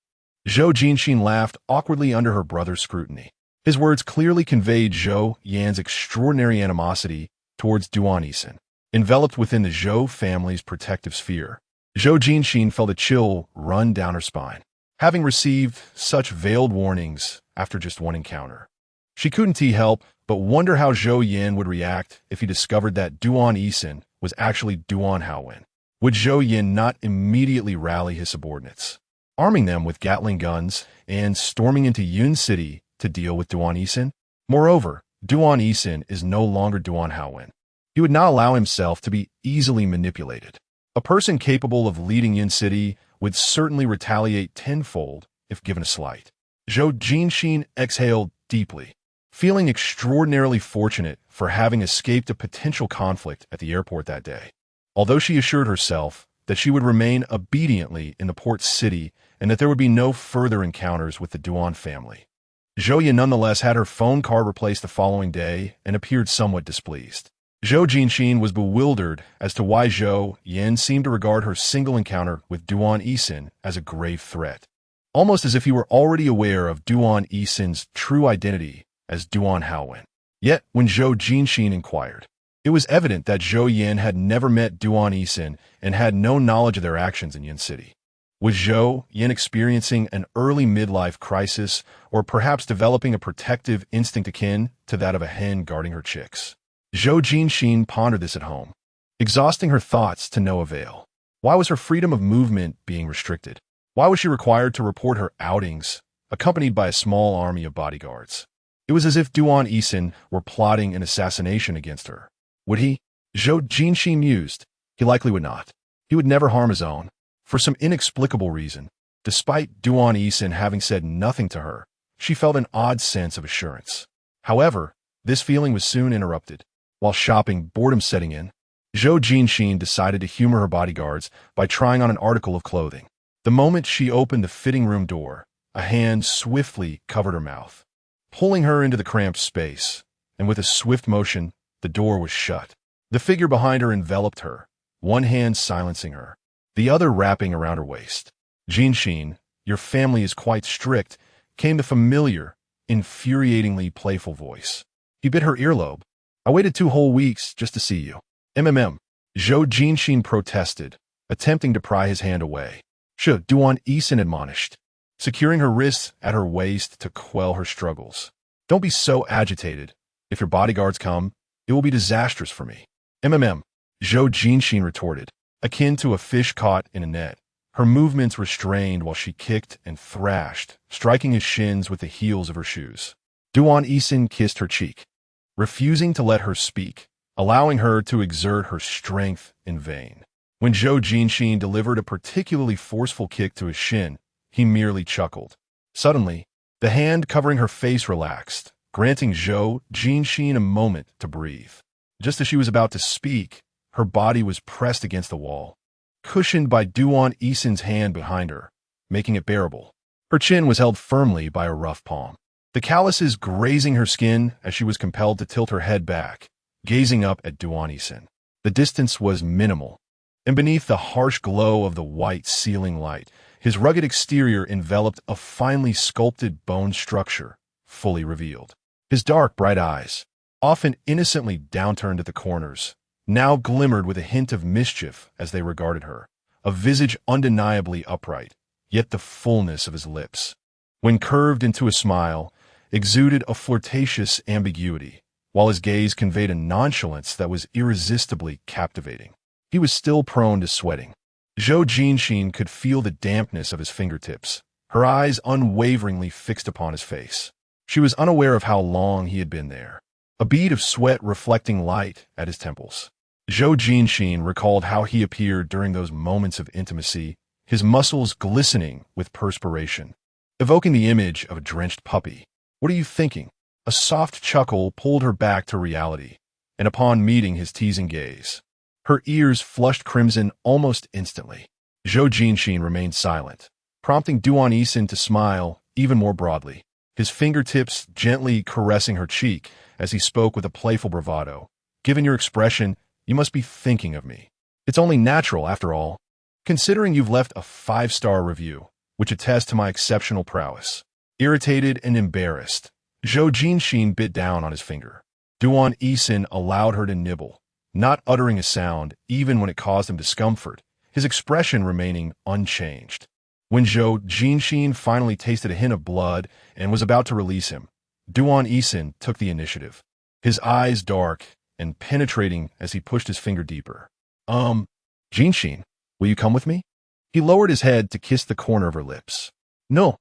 Zhou Jinxin laughed awkwardly under her brother's scrutiny. His words clearly conveyed Zhou Yan's extraordinary animosity towards Duan Haowen, enveloped within the Zhou family's protective sphere. Zhou Jinxin felt a chill run down her spine, having received such veiled warnings after just one encounter. She couldn't help but wonder how Zhou Yan would react if he discovered that Duan Haowen was actually Duan Haowen. Would Zhou Yan not immediately rally his subordinates, arming them with Gatling guns and storming into Yun City to deal with Duan Haowen? Moreover, Duan Haowen is no longer Duan Haowen. He would not allow himself to be easily manipulated. A person capable of leading Yun City would certainly retaliate tenfold if given a slight. Zhou Jinxin exhaled deeply, feeling extraordinarily fortunate for having escaped a potential conflict at the airport that day. Although she assured herself that she would remain obediently in the port city and that there would be no further encounters with the Duan family, Zhou Yan nonetheless had her phone card replaced the following day and appeared somewhat displeased. Zhou Jinxin was bewildered as to why Zhou Yan seemed to regard her single encounter with Duan Haowen as a grave threat, almost as if he were already aware of Duan Haowen's true identity as Duan Haowen. Yet, when Zhou Jinxin inquired, it was evident that Zhou Yan had never met Duan Haowen and had no knowledge of their actions in Yun City. Was Zhou Yan experiencing an early midlife crisis, or perhaps developing a protective instinct akin to that of a hen guarding her chicks? Zhou Jinxin pondered this at home, exhausting her thoughts to no avail. Why was her freedom of movement being restricted? Why was she required to report her outings, accompanied by a small army of bodyguards? It was as if Duan Haowen were plotting an assassination against her. Would he? Zhou Jinxin mused. He likely would not. He would never harm his own. For some inexplicable reason, despite Duan Haowen having said nothing to her, she felt an odd sense of assurance. However, this feeling was soon interrupted. While shopping, boredom setting in, Zhou Jinxin decided to humor her bodyguards by trying on an article of clothing. The moment she opened the fitting room door, a hand swiftly covered her mouth, pulling her into the cramped space, and with a swift motion, the door was shut. The figure behind her enveloped her, one hand silencing her, the other wrapping around her waist. "Jinxin, your family is quite strict," came the familiar, infuriatingly playful voice. He bit her earlobe. "I waited 2 whole weeks just to see you." "MMM." Zhou Jinxin protested, attempting to pry his hand away. Duan Haowen admonished, securing her wrists at her waist to quell her struggles. "Don't be so agitated. If your bodyguards come, it will be disastrous for me." "MMM." Zhou Jinxin retorted, akin to a fish caught in a net. Her movements restrained while she kicked and thrashed, striking his shins with the heels of her shoes. Duan Haowen kissed her cheek, refusing to let her speak, allowing her to exert her strength in vain. When Zhou Jinxin delivered a particularly forceful kick to his shin, he merely chuckled. Suddenly, the hand covering her face relaxed, granting Zhou Jinxin a moment to breathe. Just as she was about to speak, her body was pressed against the wall, cushioned by Duan Haowen's hand behind her, making it bearable. Her chin was held firmly by a rough palm, the calluses grazing her skin as she was compelled to tilt her head back, gazing up at Duan Haowen. The distance was minimal, and beneath the harsh glow of the white ceiling light, his rugged exterior enveloped a finely sculpted bone structure, fully revealed. His dark, bright eyes, often innocently downturned at the corners, now glimmered with a hint of mischief as they regarded her, a visage undeniably upright, yet the fullness of his lips, when curved into a smile, exuded a flirtatious ambiguity, while his gaze conveyed a nonchalance that was irresistibly captivating. He was still prone to sweating. Zhou Jinxin could feel the dampness of his fingertips, her eyes unwaveringly fixed upon his face. She was unaware of how long he had been there, a bead of sweat reflecting light at his temples. Zhou Jinxin recalled how he appeared during those moments of intimacy, his muscles glistening with perspiration, evoking the image of a drenched puppy. "What are you thinking?" A soft chuckle pulled her back to reality, and upon meeting his teasing gaze, her ears flushed crimson almost instantly. Zhou Jinxin remained silent, prompting Duan Haowen to smile even more broadly, his fingertips gently caressing her cheek as he spoke with a playful bravado. "Given your expression, you must be thinking of me. It's only natural, after all, considering you've left a 5-star review, which attests to my exceptional prowess." Irritated and embarrassed, Zhou Jinxin bit down on his finger. Duan Haowen allowed her to nibble, not uttering a sound even when it caused him discomfort, his expression remaining unchanged. When Zhou Jinxin finally tasted a hint of blood and was about to release him, Duan Haowen took the initiative, his eyes dark and penetrating as he pushed his finger deeper. Jinxin, will you come with me?" He lowered his head to kiss the corner of her lips. "No,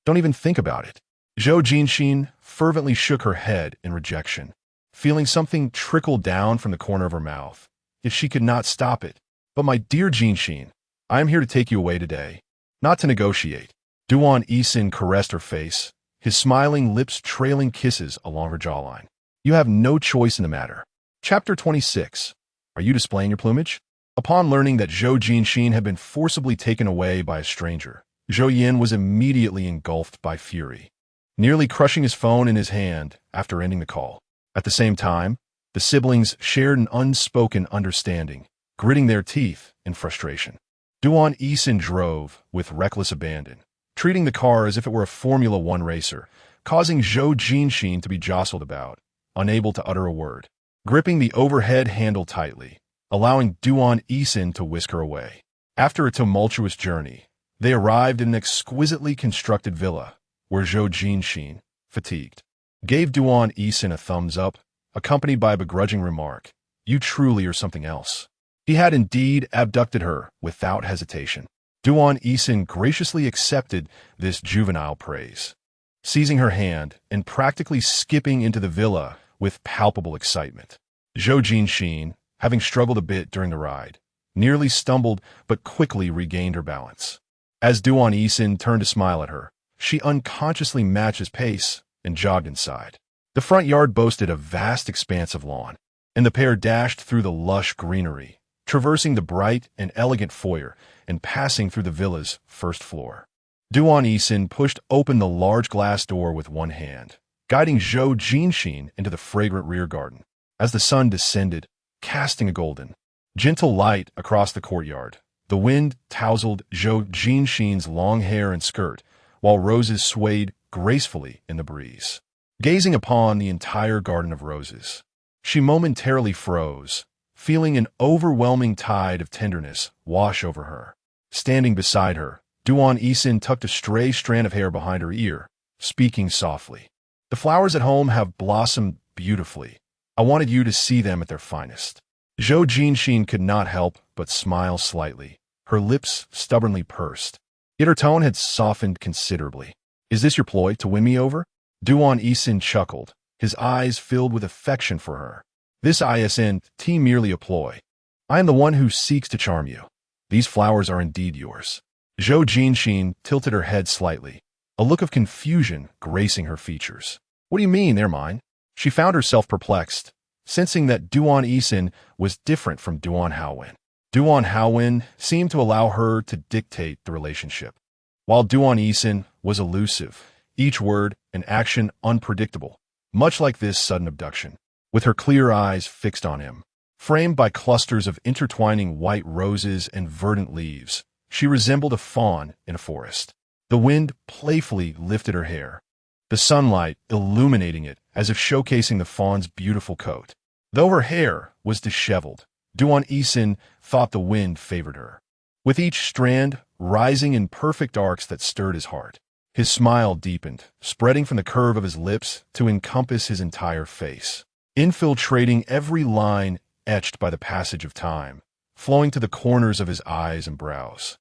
don't even think about it." Zhou Jinxin fervently shook her head in rejection, feeling something trickle down from the corner of her mouth, yet she could not stop it. "But my dear Jinxin, I am here to take you away today, not to negotiate." Duan Haowen caressed her face, his smiling lips trailing kisses along her jawline. "You have no choice in the matter." Chapter 26. Are you displaying your plumage? Upon learning that Zhou Jinxin had been forcibly taken away by a stranger, Zhou Yin was immediately engulfed by fury, nearly crushing his phone in his hand after ending the call. At the same time, the siblings shared an unspoken understanding, gritting their teeth in frustration. Duan Haowen drove with reckless abandon, treating the car as if it were a Formula One racer, causing Zhou Jinxin to be jostled about, unable to utter a word, gripping the overhead handle tightly, allowing Duan Haowen to whisk her away. After a tumultuous journey, they arrived in an exquisitely constructed villa, where Zhou Jinxin, fatigued, gave Duan Haowen a thumbs up, accompanied by a begrudging remark, "You truly are something else." He had indeed abducted her without hesitation. Duan Haowen graciously accepted this juvenile praise, seizing her hand and practically skipping into the villa with palpable excitement. Zhou Jinxin, having struggled a bit during the ride, nearly stumbled but quickly regained her balance. As Duan Haowen turned to smile at her, she unconsciously matched his pace and jogged inside. The front yard boasted a vast expanse of lawn, and the pair dashed through the lush greenery, traversing the bright and elegant foyer and passing through the villa's first floor. Duan Haowen pushed open the large glass door with one hand, guiding Zhou Jinxin into the fragrant rear garden. As the sun descended, casting a golden, gentle light across the courtyard, the wind tousled Zhou Jinxin's long hair and skirt, while roses swayed gracefully in the breeze. Gazing upon the entire garden of roses, she momentarily froze, feeling an overwhelming tide of tenderness wash over her. Standing beside her, Duan Haowen tucked a stray strand of hair behind her ear, speaking softly. "The flowers at home have blossomed beautifully. I wanted you to see them at their finest." Zhou Jinxin could not help but smile slightly, her lips stubbornly pursed. Yet her tone had softened considerably. "Is this your ploy to win me over?" Duan Haowen chuckled, his eyes filled with affection for her. "This isn't merely a ploy. I am the one who seeks to charm you. These flowers are indeed yours." Zhou Jinxin tilted her head slightly, a look of confusion gracing her features. "What do you mean they're mine?" She found herself perplexed, sensing that Duan Haowen was different from Duan Haowen. Duan Haowen seemed to allow her to dictate the relationship, while Duan Haowen was elusive, each word and action unpredictable, much like this sudden abduction. With her clear eyes fixed on him, framed by clusters of intertwining white roses and verdant leaves, she resembled a fawn in a forest. The wind playfully lifted her hair, the sunlight illuminating it as if showcasing the fawn's beautiful coat. Though her hair was disheveled, Duan Haowen thought the wind favored her, with each strand rising in perfect arcs that stirred his heart. His smile deepened, spreading from the curve of his lips to encompass his entire face, infiltrating every line etched by the passage of time, flowing to the corners of his eyes and brows,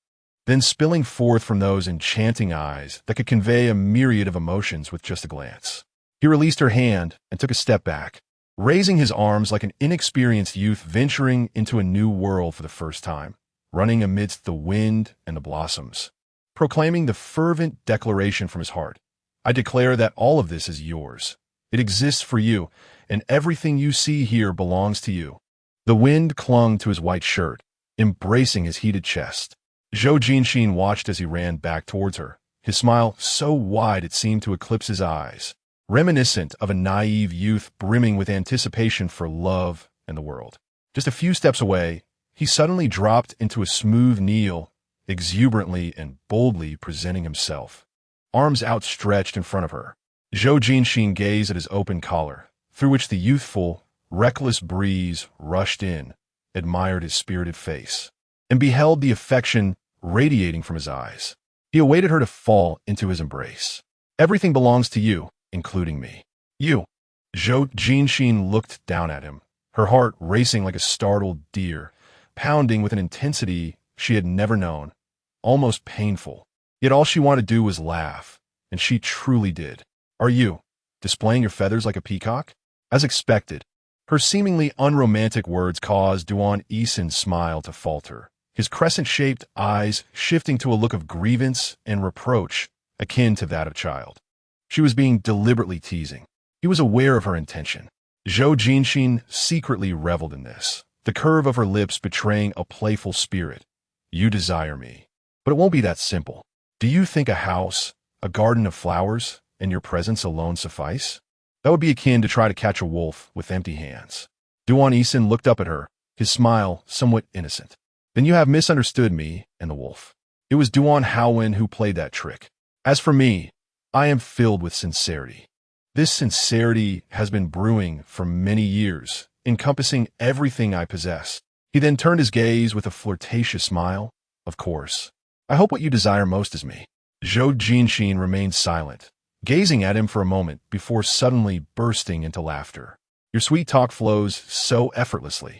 then spilling forth from those enchanting eyes that could convey a myriad of emotions with just a glance. He released her hand and took a step back, raising his arms like an inexperienced youth venturing into a new world for the first time, running amidst the wind and the blossoms, proclaiming the fervent declaration from his heart. I declare that all of this is yours. It exists for you, and everything you see here belongs to you. The wind clung to his white shirt, embracing his heated chest. Zhou Jinxin watched as he ran back towards her, his smile so wide it seemed to eclipse his eyes, reminiscent of a naive youth brimming with anticipation for love and the world. Just a few steps away, he suddenly dropped into a smooth kneel, exuberantly and boldly presenting himself, arms outstretched in front of her. Zhou Jinxin gazed at his open collar, through which the youthful, reckless breeze rushed in, admired his spirited face, and beheld the affection radiating from his eyes. He awaited her to fall into his embrace. Everything belongs to you, including me. You. Zhou Jinxin looked down at him, her heart racing like a startled deer, pounding with an intensity she had never known, almost painful. Yet all she wanted to do was laugh, and she truly did. Are you displaying your feathers like a peacock? As expected, her seemingly unromantic words caused Duan Haowen's smile to falter, his crescent-shaped eyes shifting to a look of grievance and reproach akin to that of a child. She was being deliberately teasing. He was aware of her intention. Zhou Jinxin secretly reveled in this, the curve of her lips betraying a playful spirit. You desire me. But it won't be that simple. Do you think a house, a garden of flowers, and your presence alone suffice? That would be akin to try to catch a wolf with empty hands. Duan Haowen looked up at her, his smile somewhat innocent. Then you have misunderstood me and the wolf. It was Duan Haowen who played that trick. As for me, I am filled with sincerity. This sincerity has been brewing for many years, encompassing everything I possess. He then turned his gaze with a flirtatious smile. Of course. I hope what you desire most is me. Zhou Jinxin remained silent, gazing at him for a moment before suddenly bursting into laughter. Your sweet talk flows so effortlessly.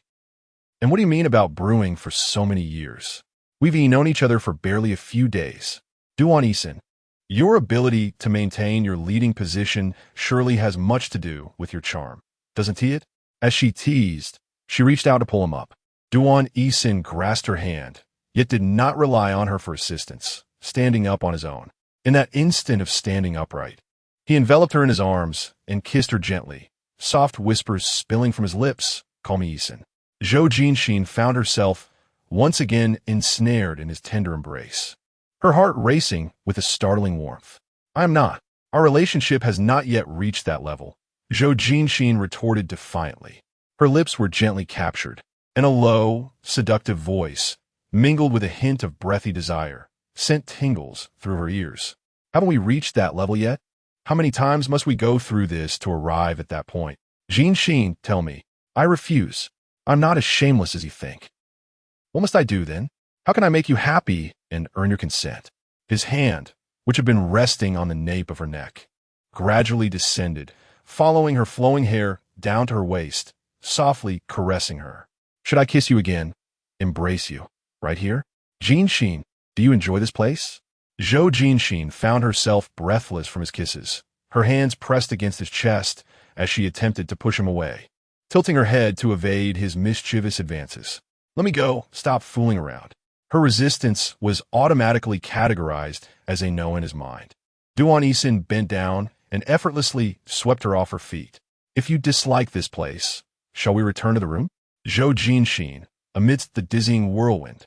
And what do you mean about brewing for so many years? We've known each other for barely a few days. Duan Haowen, your ability to maintain your leading position surely has much to do with your charm, doesn't it? As she teased, she reached out to pull him up. Duan Haowen grasped her hand, yet did not rely on her for assistance, standing up on his own. In that instant of standing upright, he enveloped her in his arms and kissed her gently, soft whispers spilling from his lips. Call me Haowen. Zhou Jinxin found herself once again ensnared in his tender embrace, her heart racing with a startling warmth. I am not. Our relationship has not yet reached that level, Zhou Jinxin retorted defiantly. Her lips were gently captured, and a low, seductive voice, mingled with a hint of breathy desire, sent tingles through her ears. Haven't we reached that level yet? How many times must we go through this to arrive at that point? Jinxin, tell me. I refuse. I'm not as shameless as you think. What must I do, then? How can I make you happy and earn your consent? His hand, which had been resting on the nape of her neck, gradually descended, following her flowing hair down to her waist, softly caressing her. Should I kiss you again? Embrace you? Right here? Jinxin, do you enjoy this place? Zhou Jinxin found herself breathless from his kisses, her hands pressed against his chest as she attempted to push him away, tilting her head to evade his mischievous advances. Let me go. Stop fooling around. Her resistance was automatically categorized as a no in his mind. Duan Haowen bent down and effortlessly swept her off her feet. If you dislike this place, shall we return to the room? Zhou Jinxin, amidst the dizzying whirlwind,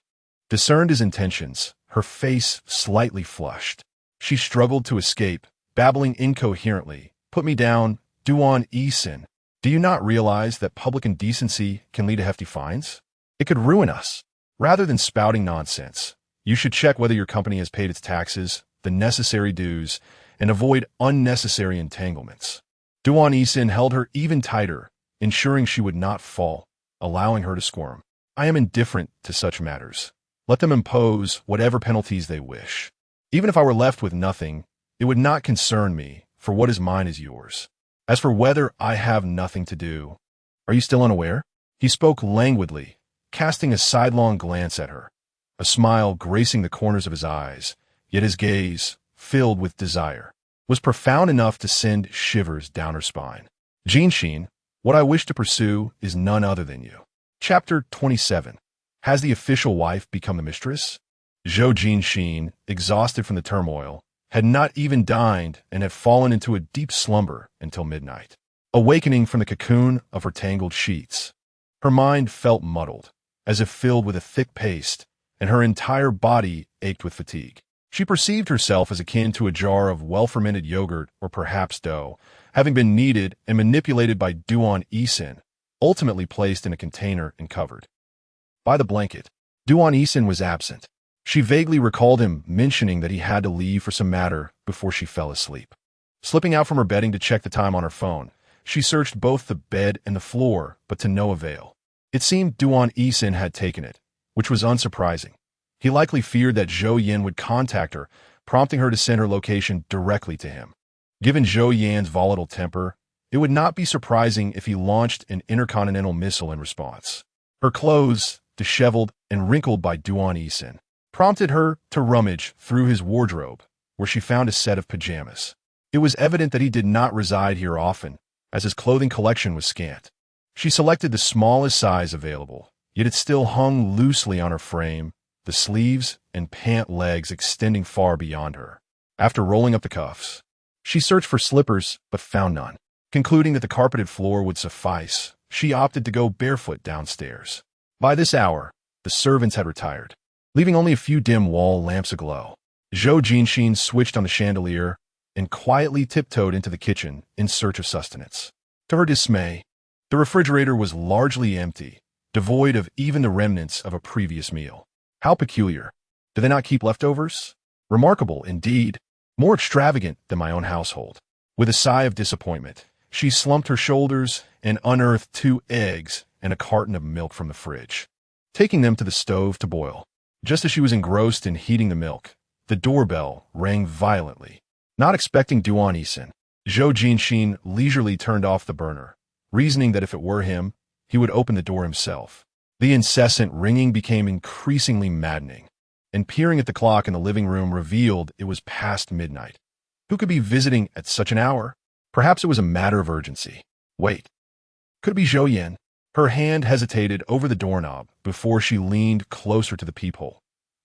discerned his intentions, her face slightly flushed. She struggled to escape, babbling incoherently. Put me down, Duan Haowen. Do you not realize that public indecency can lead to hefty fines? It could ruin us. Rather than spouting nonsense, you should check whether your company has paid its taxes, the necessary dues, and avoid unnecessary entanglements. Duan Haowen held her even tighter, ensuring she would not fall, allowing her to squirm. I am indifferent to such matters. Let them impose whatever penalties they wish. Even if I were left with nothing, It would not concern me, for what is mine is yours. As for whether I have nothing to do, are you still unaware? He spoke languidly, casting a sidelong glance at her, a smile gracing the corners of his eyes, yet his gaze, filled with desire, was profound enough to send shivers down her spine. Jinxin, what I wish to pursue is none other than you. Chapter 27. Has the official wife become the mistress? Zhou Jinxin, exhausted from the turmoil, had not even dined and had fallen into a deep slumber until midnight. Awakening from the cocoon of her tangled sheets, her mind felt muddled, as if filled with a thick paste, and her entire body ached with fatigue. She perceived herself as akin to a jar of well-fermented yogurt or perhaps dough, having been kneaded and manipulated by Duan Haowen, ultimately placed in a container and covered. By the blanket, Duan Haowen was absent. She vaguely recalled him mentioning that he had to leave for some matter before she fell asleep. Slipping out from her bedding to check the time on her phone, she searched both the bed and the floor, but to no avail. It seemed Duan Haowen had taken it, which was unsurprising. He likely feared that Zhou Yan would contact her, prompting her to send her location directly to him. Given Zhou Yan's volatile temper, it would not be surprising if he launched an intercontinental missile in response. Her clothes, disheveled and wrinkled by Duan Haowen, prompted her to rummage through his wardrobe, where she found a set of pajamas. It was evident that he did not reside here often, as his clothing collection was scant. She selected the smallest size available, yet it still hung loosely on her frame, the sleeves and pant legs extending far beyond her. After rolling up the cuffs, she searched for slippers but found none. Concluding that the carpeted floor would suffice, she opted to go barefoot downstairs. By this hour, the servants had retired, leaving only a few dim wall lamps aglow. Zhou Jinxin switched on the chandelier and quietly tiptoed into the kitchen in search of sustenance. To her dismay, the refrigerator was largely empty, devoid of even the remnants of a previous meal. How peculiar. Do they not keep leftovers? Remarkable, indeed. More extravagant than my own household. With a sigh of disappointment, she slumped her shoulders and unearthed 2 eggs and a carton of milk from the fridge, taking them to the stove to boil. Just as she was engrossed in heating the milk, the doorbell rang violently. Not expecting Duan Haowen, Zhou Jinxin leisurely turned off the burner, reasoning that if it were him, he would open the door himself. The incessant ringing became increasingly maddening, and peering at the clock in the living room revealed it was past midnight. Who could be visiting at such an hour? Perhaps it was a matter of urgency. Wait. Could it be Zhou Yan? Her hand hesitated over the doorknob before she leaned closer to the peephole.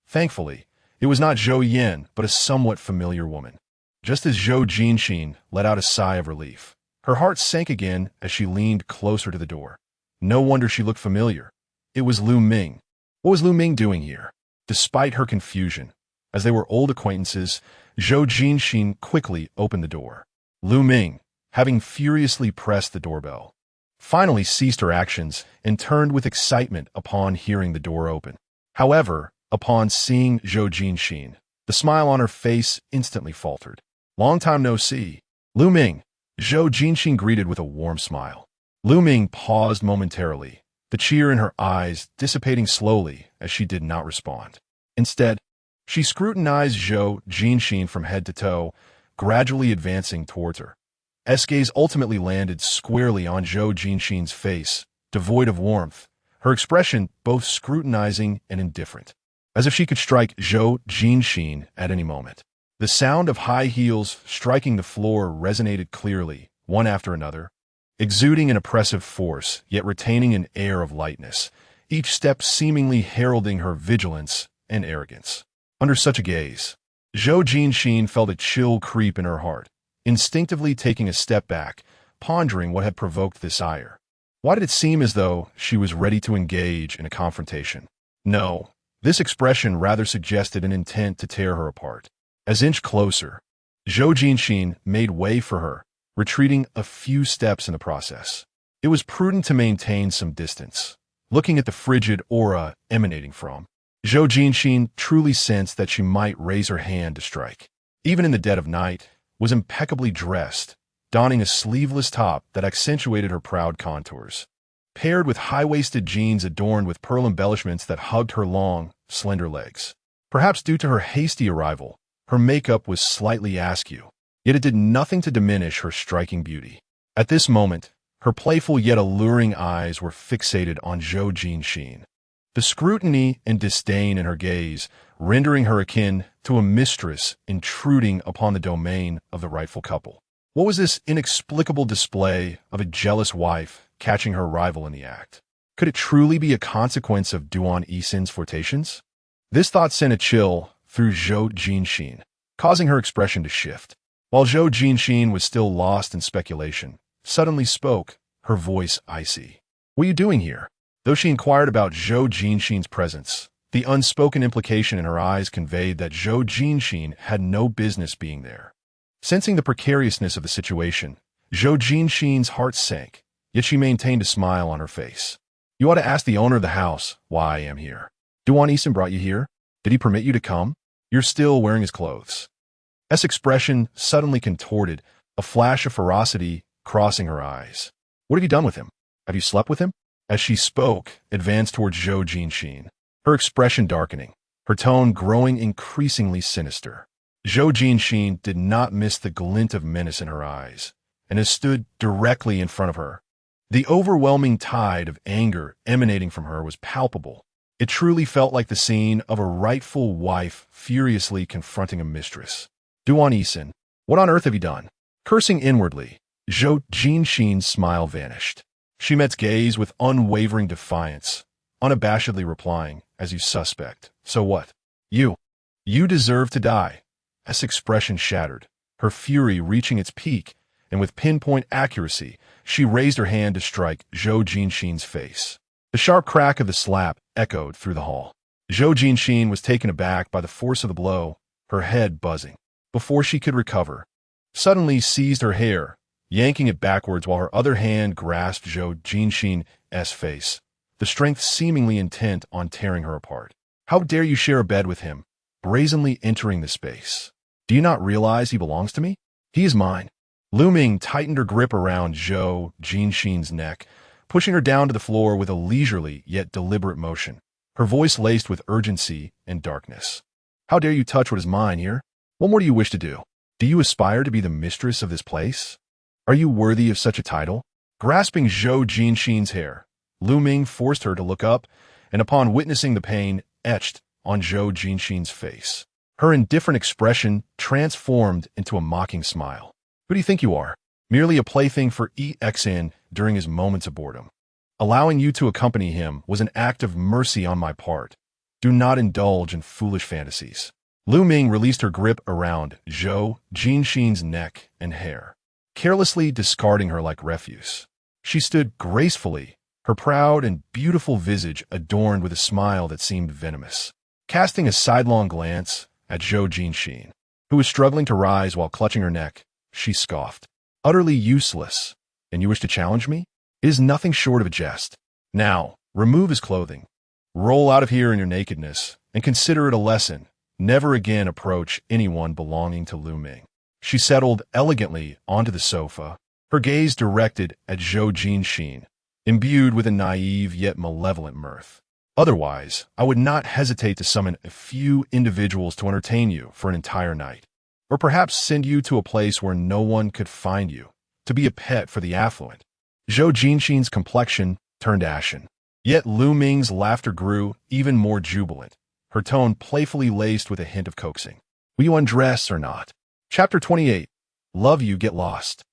Thankfully, it was not Zhou Yan, but a somewhat familiar woman. Just as Zhou Jinxin let out a sigh of relief, her heart sank again as she leaned closer to the door. No wonder she looked familiar. It was Lu Ming. What was Lu Ming doing here? Despite her confusion, as they were old acquaintances, Zhou Jinxin quickly opened the door. Lu Ming, having furiously pressed the doorbell, finally ceased her actions and turned with excitement upon hearing the door open. However, upon seeing Zhou Jinxin, the smile on her face instantly faltered. Long time no see. Lu Ming, Zhou Jinxin greeted with a warm smile. Lu Ming paused momentarily, the cheer in her eyes dissipating slowly as she did not respond. Instead, she scrutinized Zhou Jinxin from head to toe, gradually advancing towards her. S gaze ultimately landed squarely on Zhou Jinxin's face, devoid of warmth, her expression both scrutinizing and indifferent, as if she could strike Zhou Jinxin at any moment. The sound of high heels striking the floor resonated clearly, one after another, exuding an oppressive force, yet retaining an air of lightness, each step seemingly heralding her vigilance and arrogance. Under such a gaze, Zhou Jinxin felt a chill creep in her heart, instinctively taking a step back, pondering what had provoked this ire. Why did it seem as though she was ready to engage in a confrontation? No, this expression rather suggested an intent to tear her apart. As inched closer, Zhou Jinxin made way for her, retreating a few steps in the process. It was prudent to maintain some distance, looking at the frigid aura emanating from. Zhou Jinxin truly sensed that she might raise her hand to strike. Even in the dead of night, was impeccably dressed, donning a sleeveless top that accentuated her proud contours, paired with high-waisted jeans adorned with pearl embellishments that hugged her long, slender legs. Perhaps due to her hasty arrival, Her makeup was slightly askew, yet it did nothing to diminish her striking beauty. At this moment, her playful yet alluring eyes were fixated on Zhou Jinxin. The scrutiny and disdain in her gaze, rendering her akin to a mistress intruding upon the domain of the rightful couple. What was this inexplicable display of a jealous wife catching her rival in the act? Could it truly be a consequence of Duan Haowen's flirtations? This thought sent a chill through Zhou Jinxin, causing her expression to shift. While Zhou Jinxin was still lost in speculation, suddenly spoke, her voice icy. "What are you doing here?" Though she inquired about Zhou Jinxin's presence, the unspoken implication in her eyes conveyed that Zhou Jinxin had no business being there. Sensing the precariousness of the situation, Zhou Jinxin's heart sank, yet she maintained a smile on her face. "You ought to ask the owner of the house why I am here. Duan Haowen brought you here? Did he permit you to come? You're still wearing his clothes." S expression suddenly contorted, a flash of ferocity crossing her eyes. "What have you done with him? Have you slept with him?" As she spoke, advanced towards Zhou Jinxin, her expression darkening, her tone growing increasingly sinister. Zhou Jinxin did not miss the glint of menace in her eyes, and as stood directly in front of her. The overwhelming tide of anger emanating from her was palpable. It truly felt like the scene of a rightful wife furiously confronting a mistress. "Duan Haowen, what on earth have you done?" Cursing inwardly, Zhou Jinxin's smile vanished. She met gaze with unwavering defiance, unabashedly replying, "As you suspect. So what? You deserve to die." S expression shattered, her fury reaching its peak, and with pinpoint accuracy, she raised her hand to strike Zhou Jinxin's face. The sharp crack of the slap echoed through the hall. Zhou Jinxin was taken aback by the force of the blow, her head buzzing. Before she could recover, suddenly seized her hair, yanking it backwards while her other hand grasped Zhou Jinxin's face, the strength seemingly intent on tearing her apart. "How dare you share a bed with him?" Brazenly entering the space. "Do you not realize he belongs to me? He is mine." Lu Ming tightened her grip around Zhou Jinxin's neck, pushing her down to the floor with a leisurely yet deliberate motion, her voice laced with urgency and darkness. "How dare you touch what is mine here? What more do you wish to do? Do you aspire to be the mistress of this place? Are you worthy of such a title?" Grasping Zhou Jinxin's hair, Lu Ming forced her to look up, and upon witnessing the pain etched on Zhou Jinxin's face, her indifferent expression transformed into a mocking smile. "Who do you think you are? Merely a plaything for EXN during his moments of boredom. Allowing you to accompany him was an act of mercy on my part. Do not indulge in foolish fantasies." Lu Ming released her grip around Zhou Jinxin's neck and hair, carelessly discarding her like refuse. She stood gracefully, her proud and beautiful visage adorned with a smile that seemed venomous. Casting a sidelong glance at Zhou Jinxin, who was struggling to rise while clutching her neck, she scoffed. "Utterly useless. And you wish to challenge me? It is nothing short of a jest. Now, remove his clothing. Roll out of here in your nakedness, and consider it a lesson. Never again approach anyone belonging to Lu Ming." She settled elegantly onto the sofa, her gaze directed at Zhou Jinxin, imbued with a naive yet malevolent mirth. "Otherwise, I would not hesitate to summon a few individuals to entertain you for an entire night, or perhaps send you to a place where no one could find you, to be a pet for the affluent." Zhou Jinxin's complexion turned ashen, yet Lu Ming's laughter grew even more jubilant, her tone playfully laced with a hint of coaxing. "Will you undress or not?" Chapter 28. Love You Get Lost.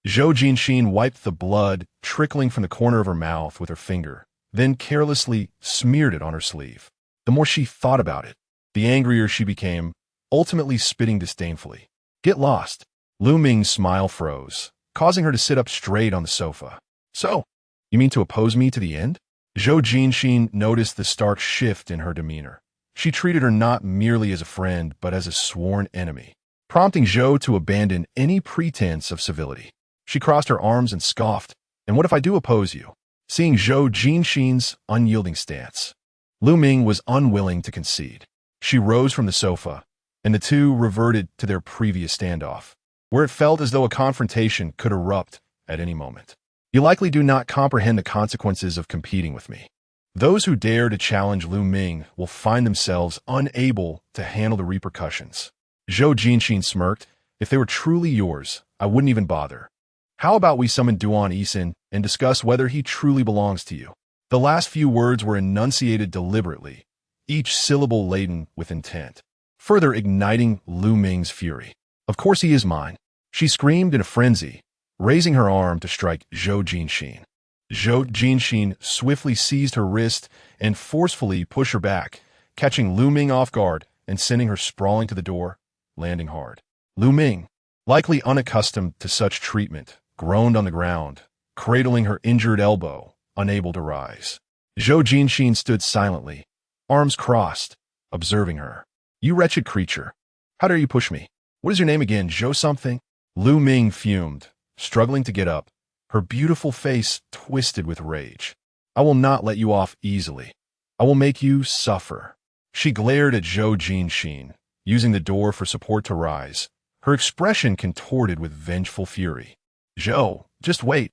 Zhou Jinxin wiped the blood trickling from the corner of her mouth with her finger, then carelessly smeared it on her sleeve. The more she thought about it, the angrier she became, ultimately spitting disdainfully. "Get lost." Lu Ming's smile froze, causing her to sit up straight on the sofa. "So, you mean to oppose me to the end?" Zhou Jinxin noticed the stark shift in her demeanor. She treated her not merely as a friend, but as a sworn enemy, prompting Zhou to abandon any pretense of civility. She crossed her arms and scoffed, "And what if I do oppose you?" Seeing Zhou Jinxin's unyielding stance, Lu Ming was unwilling to concede. She rose from the sofa, and the two reverted to their previous standoff, where it felt as though a confrontation could erupt at any moment. "You likely do not comprehend the consequences of competing with me. Those who dare to challenge Lu Ming will find themselves unable to handle the repercussions. Zhou Jinxin smirked. If they were truly yours, I wouldn't even bother. How about we summon Duan Haowen and discuss whether he truly belongs to you? The last few words were enunciated deliberately, each syllable laden with intent, further igniting Lu Ming's fury. Of course he is mine, she screamed in a frenzy, raising her arm to strike Zhou Jinxin. Zhou Jinxin swiftly seized her wrist and forcefully pushed her back, catching Lu Ming off guard and sending her sprawling to the door, landing hard. Lu Ming, likely unaccustomed to such treatment, groaned on the ground, cradling her injured elbow, unable to rise. Zhou Jinxin stood silently, arms crossed, observing her. You wretched creature. How dare you push me? What is your name again, Zhou something? Lu Ming fumed, struggling to get up, her beautiful face twisted with rage. I will not let you off easily. I will make you suffer. She glared at Zhou Jinxin, using the door for support to rise, her expression contorted with vengeful fury. Zhou, just wait.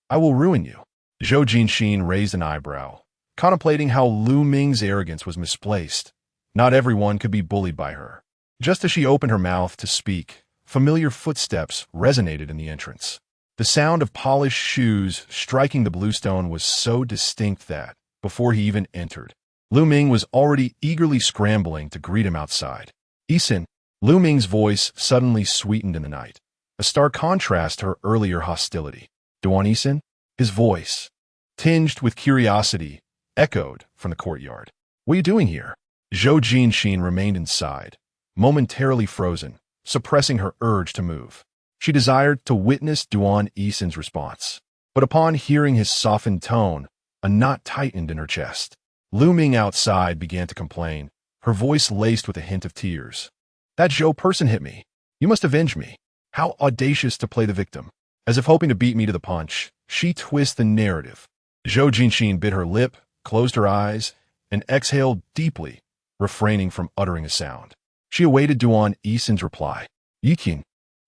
I will ruin you. Zhou Jinxin raised an eyebrow, contemplating how Lu Ming's arrogance was misplaced. Not everyone could be bullied by her. Just as she opened her mouth to speak, familiar footsteps resonated in the entrance. The sound of polished shoes striking the bluestone was so distinct that, before he even entered, Lu Ming was already eagerly scrambling to greet him outside. Haowen, Lu Ming's voice suddenly sweetened in the night, a stark contrast to her earlier hostility. Duan Haowen? His voice, tinged with curiosity, echoed from the courtyard. What are you doing here? Zhou Jinxin remained inside, momentarily frozen, suppressing her urge to move. She desired to witness Duan Haowen's response. But upon hearing his softened tone, a knot tightened in her chest. Lu Ming outside began to complain, her voice laced with a hint of tears. That Zhou person hit me. You must avenge me. How audacious to play the victim. As if hoping to beat me to the punch, she twists the narrative. Zhou Jinxin bit her lip, closed her eyes, and exhaled deeply, refraining from uttering a sound. She awaited Duan Haowen's reply. Yiqin,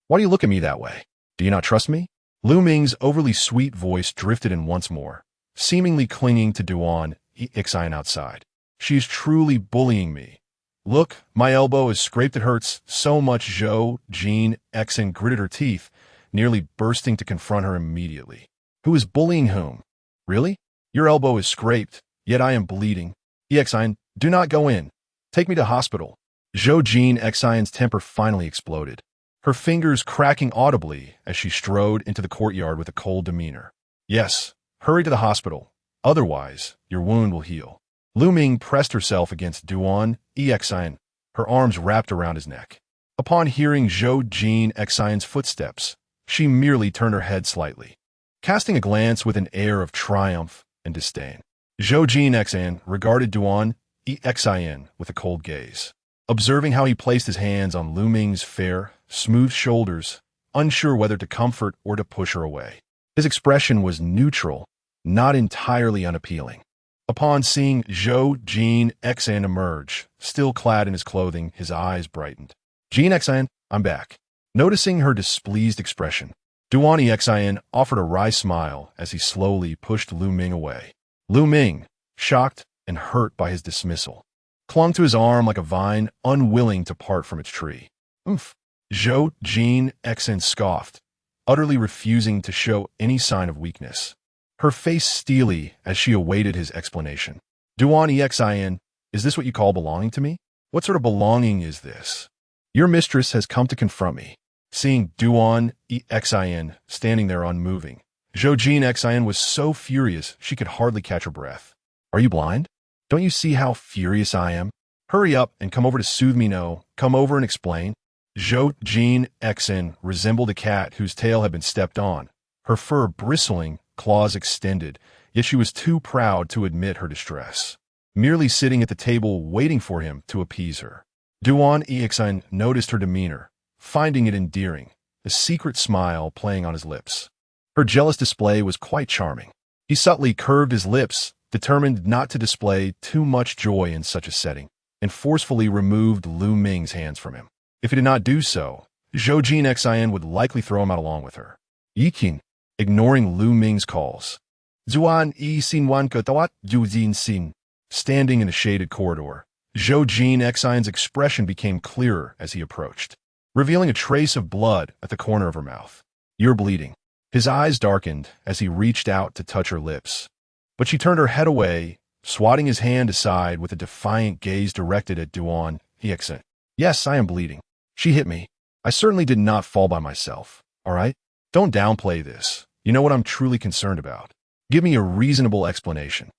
why do you look at me that way? Do you not trust me? Lu Ming's overly sweet voice drifted in once more, seemingly clinging to Duan Haowen outside. She is truly bullying me. Look, my elbow is scraped, it hurts so much. Zhou Jinxin gritted her teeth, nearly bursting to confront her immediately. Who is bullying whom? Really? Your elbow is scraped, yet I am bleeding. Haowen, do not go in. Take me to hospital. Zhou Jinxin's temper finally exploded, her fingers cracking audibly as she strode into the courtyard with a cold demeanor. Yes, hurry to the hospital. Otherwise, your wound will heal. Lu Ming pressed herself against Duan Haowen, her arms wrapped around his neck. Upon hearing Zhou Jinxin's footsteps, she merely turned her head slightly, casting a glance with an air of triumph and disdain. Zhou Jinxin regarded Duan Haowen with a cold gaze, observing how he placed his hands on Lu Ming's fair, smooth shoulders, unsure whether to comfort or to push her away. His expression was neutral, not entirely unappealing. Upon seeing Zhou Jinxin emerge, still clad in his clothing, his eyes brightened. Jinxin, I'm back. Noticing her displeased expression, Duan Haowen offered a wry smile as he slowly pushed Lu Ming away. Lu Ming, shocked and hurt by his dismissal, clung to his arm like a vine, unwilling to part from its tree. Oomph! Zhou Jinxin scoffed, utterly refusing to show any sign of weakness, her face steely as she awaited his explanation. Duan Haowen, is this what you call belonging to me? What sort of belonging is this? Your mistress has come to confront me. Seeing Duan Haowen standing there unmoving, Zhou Jinxin was so furious she could hardly catch her breath. Are you blind? Don't you see how furious I am? Hurry up and come over to soothe me. No, come over and explain. Zhou Jinxin resembled a cat whose tail had been stepped on, her fur bristling, claws extended, yet she was too proud to admit her distress, merely sitting at the table waiting for him to appease her. Duan Haowen noticed her demeanor, finding it endearing, a secret smile playing on his lips. Her jealous display was quite charming. He subtly curved his lips, determined not to display too much joy in such a setting, and forcefully removed Lu Ming's hands from him. If he did not do so, Zhou Jinxin would likely throw him out along with her. Yiqin, ignoring Lu Ming's calls. Duan Haowen, standing in the shaded corridor, Zhou Jinxin's expression became clearer as he approached, revealing a trace of blood at the corner of her mouth. "You're bleeding." His eyes darkened as he reached out to touch her lips, but she turned her head away, swatting his hand aside with a defiant gaze directed at Duan Haowen. "Yes, I am bleeding. She hit me. I certainly did not fall by myself, all right? Don't downplay this. You know what I'm truly concerned about. Give me a reasonable explanation."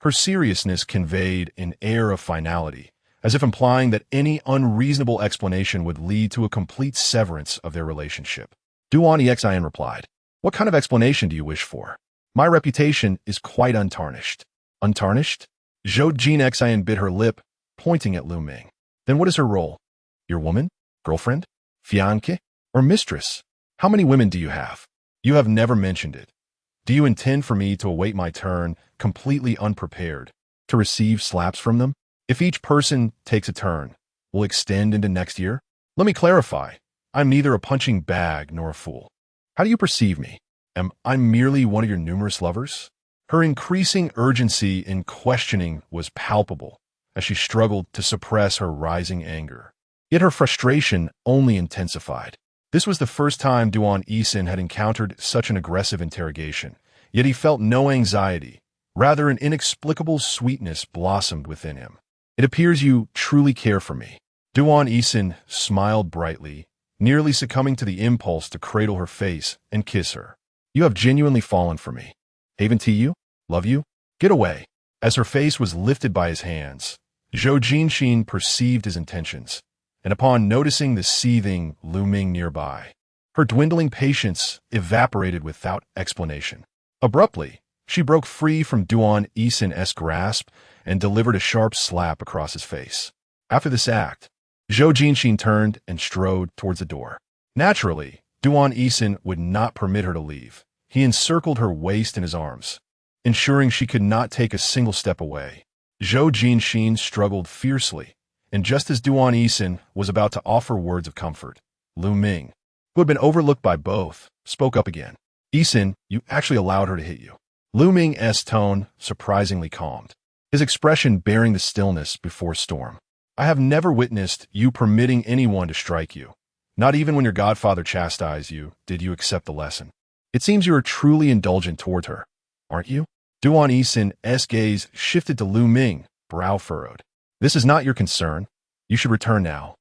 Her seriousness conveyed an air of finality, as if implying that any unreasonable explanation would lead to a complete severance of their relationship. Duan Haowen replied, "What kind of explanation do you wish for? My reputation is quite untarnished." "Untarnished?" Zhou Jinxin bit her lip, pointing at Lu Ming. "Then what is her role? Your woman? Girlfriend? Fiancée? Or mistress? How many women do you have? You have never mentioned it. Do you intend for me to await my turn, completely unprepared, to receive slaps from them? If each person takes a turn, will extend into next year? Let me clarify. I'm neither a punching bag nor a fool. How do you perceive me? Am I merely one of your numerous lovers?" Her increasing urgency in questioning was palpable as she struggled to suppress her rising anger. Yet her frustration only intensified. This was the first time Duan Haowen had encountered such an aggressive interrogation, yet he felt no anxiety. Rather, an inexplicable sweetness blossomed within him. "It appears you truly care for me." Duan Haowen smiled brightly, nearly succumbing to the impulse to cradle her face and kiss her. "You have genuinely fallen for me. Haven to you? Love you? Get away." As her face was lifted by his hands, Zhou Jinxin perceived his intentions, and upon noticing the seething Lu Ming nearby, her dwindling patience evaporated without explanation. Abruptly, she broke free from Duan Haowen's grasp and delivered a sharp slap across his face. After this act, Zhou Jinxin turned and strode towards the door. Naturally, Duan Haowen would not permit her to leave. He encircled her waist in his arms, ensuring she could not take a single step away. Zhou Jinxin struggled fiercely, and just as Duan Haowen was about to offer words of comfort, Lu Ming, who had been overlooked by both, spoke up again. "Haowen, you actually allowed her to hit you." Lu Ming's tone surprisingly calmed, his expression bearing the stillness before storm. "I have never witnessed you permitting anyone to strike you. Not even when your godfather chastised you did you accept the lesson. It seems you are truly indulgent toward her, aren't you?" Duan Haowen's gaze shifted to Lu Ming, brow furrowed. "This is not your concern. You should return now."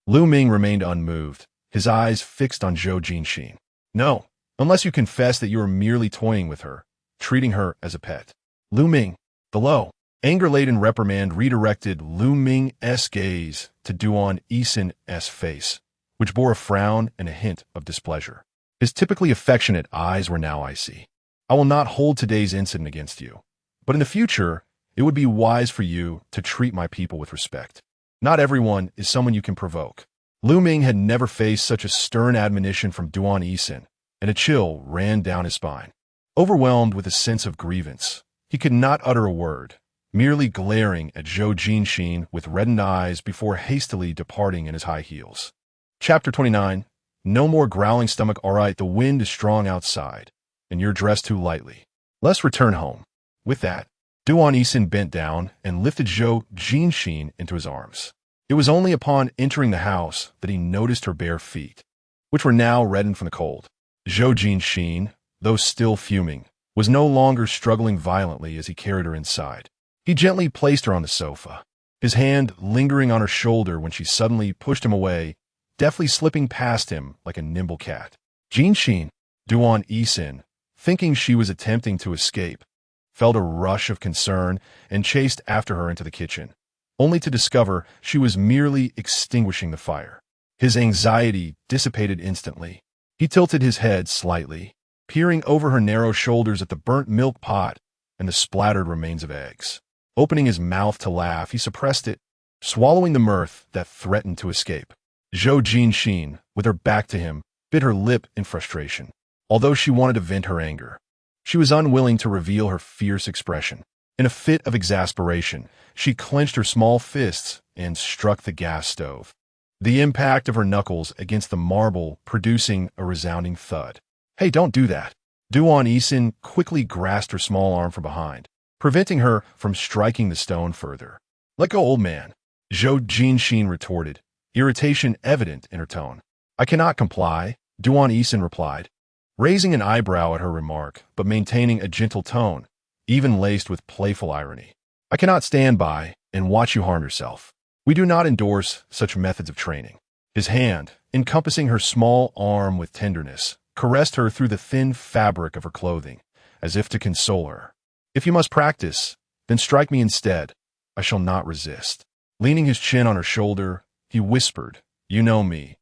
Lu Ming remained unmoved, his eyes fixed on Zhou Jinxin. "No, unless you confess that you are merely toying with her, treating her as a pet." Lu Ming, the low, anger-laden reprimand redirected Lu Ming's gaze to Duan Haowen's face, which bore a frown and a hint of displeasure. His typically affectionate eyes were now icy. "I will not hold today's incident against you, but in the future, it would be wise for you to treat my people with respect. Not everyone is someone you can provoke." Lu Ming had never faced such a stern admonition from Duan Haowen, and a chill ran down his spine. Overwhelmed with a sense of grievance, he could not utter a word, merely glaring at Zhou Jinxin with reddened eyes before hastily departing in his high heels. Chapter 29. No more growling stomach. "All right, the wind is strong outside, and you're dressed too lightly. Let's return home." With that, Duan Haowen bent down and lifted Zhou Jinxin into his arms. It was only upon entering the house that he noticed her bare feet, which were now reddened from the cold. Zhou Jinxin, though still fuming, was no longer struggling violently as he carried her inside. He gently placed her on the sofa, his hand lingering on her shoulder when she suddenly pushed him away, deftly slipping past him like a nimble cat. "Jinxin," Duan Haowen, thinking she was attempting to escape, felt a rush of concern and chased after her into the kitchen, only to discover she was merely extinguishing the fire. His anxiety dissipated instantly. He tilted his head slightly, peering over her narrow shoulders at the burnt milk pot and the splattered remains of eggs. Opening his mouth to laugh, he suppressed it, swallowing the mirth that threatened to escape. Zhou Jinxin, with her back to him, bit her lip in frustration. Although she wanted to vent her anger, she was unwilling to reveal her fierce expression. In a fit of exasperation, she clenched her small fists and struck the gas stove, the impact of her knuckles against the marble producing a resounding thud. "Hey, don't do that." Duan Haowen quickly grasped her small arm from behind, preventing her from striking the stone further. "Let go, old man. Zhou Jinxin retorted, irritation evident in her tone. I cannot comply, Duan Haowen replied, raising an eyebrow at her remark but maintaining a gentle tone, even laced with playful irony. I cannot stand by and watch you harm yourself. We do not endorse such methods of training. His hand, encompassing her small arm with tenderness, caressed her through the thin fabric of her clothing, as if to console her. If you must practice, then strike me instead. I shall not resist. Leaning his chin on her shoulder, he whispered, You know me.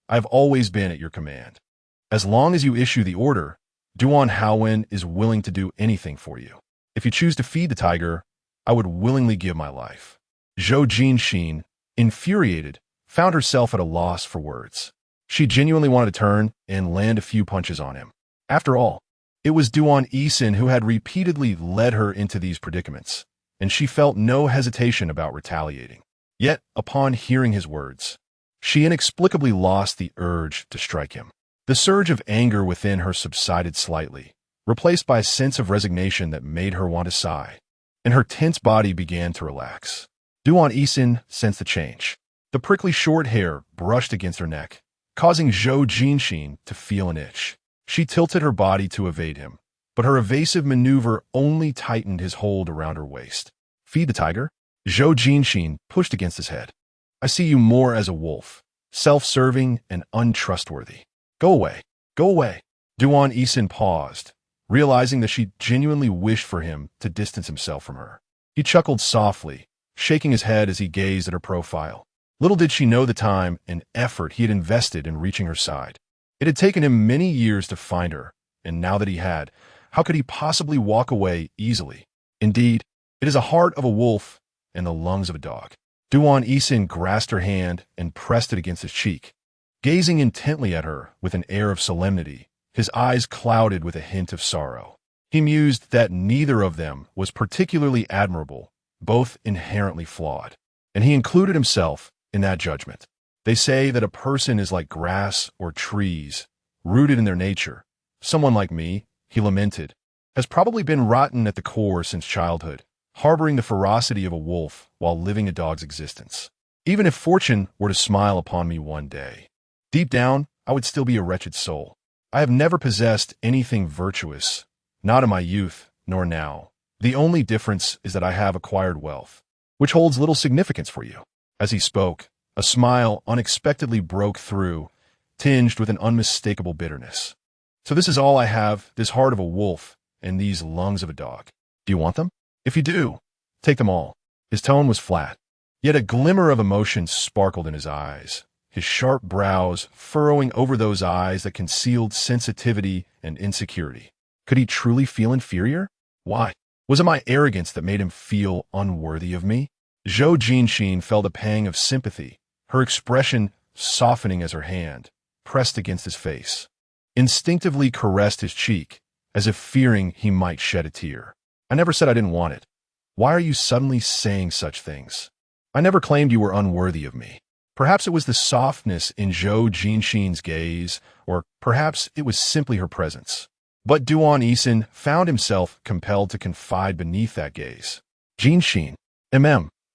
I have always been at your command. As long as you issue the order, Duan Haowen is willing to do anything for you. If you choose to feed the tiger, I would willingly give my life. Zhou Jinxin, infuriated, found herself at a loss for words. She genuinely wanted to turn and land a few punches on him. After all, it was Duan Haowen who had repeatedly led her into these predicaments, and she felt no hesitation about retaliating. Yet, upon hearing his words, she inexplicably lost the urge to strike him. The surge of anger within her subsided slightly, replaced by a sense of resignation that made her want to sigh, and her tense body began to relax. Duan Haowen sensed the change. The prickly short hair brushed against her neck, causing Zhou Jinxin to feel an itch. She tilted her body to evade him, but her evasive maneuver only tightened his hold around her waist. Feed the tiger? Zhou Jinxin pushed against his head. I see you more as a wolf, self-serving and untrustworthy. Go away. Go away. Duan Haowen paused, realizing that she genuinely wished for him to distance himself from her. He chuckled softly, shaking his head as he gazed at her profile. Little did she know the time and effort he had invested in reaching her side. It had taken him many years to find her, and now that he had, how could he possibly walk away easily? Indeed, it is the heart of a wolf and the lungs of a dog. Duan Haowen grasped her hand and pressed it against his cheek. Gazing intently at her with an air of solemnity, his eyes clouded with a hint of sorrow. He mused that neither of them was particularly admirable, both inherently flawed, and he included himself in that judgment. They say that a person is like grass or trees, rooted in their nature. Someone like me, he lamented, has probably been rotten at the core since childhood, harboring the ferocity of a wolf while living a dog's existence. Even if fortune were to smile upon me one day, deep down, I would still be a wretched soul. I have never possessed anything virtuous, not in my youth, nor now. The only difference is that I have acquired wealth, which holds little significance for you. As he spoke, a smile unexpectedly broke through, tinged with an unmistakable bitterness. So this is all I have, this heart of a wolf and these lungs of a dog. Do you want them? If you do, take them all. His tone was flat, yet a glimmer of emotion sparkled in his eyes, his sharp brows furrowing over those eyes that concealed sensitivity and insecurity. Could he truly feel inferior? Why? Was it my arrogance that made him feel unworthy of me? Zhou Jinxin felt a pang of sympathy, her expression softening as her hand pressed against his face, instinctively caressed his cheek, as if fearing he might shed a tear. I never said I didn't want it. Why are you suddenly saying such things? I never claimed you were unworthy of me. Perhaps it was the softness in Zhou Jinxin's gaze, or perhaps it was simply her presence. But Duan Haowen found himself compelled to confide beneath that gaze. Jinxin.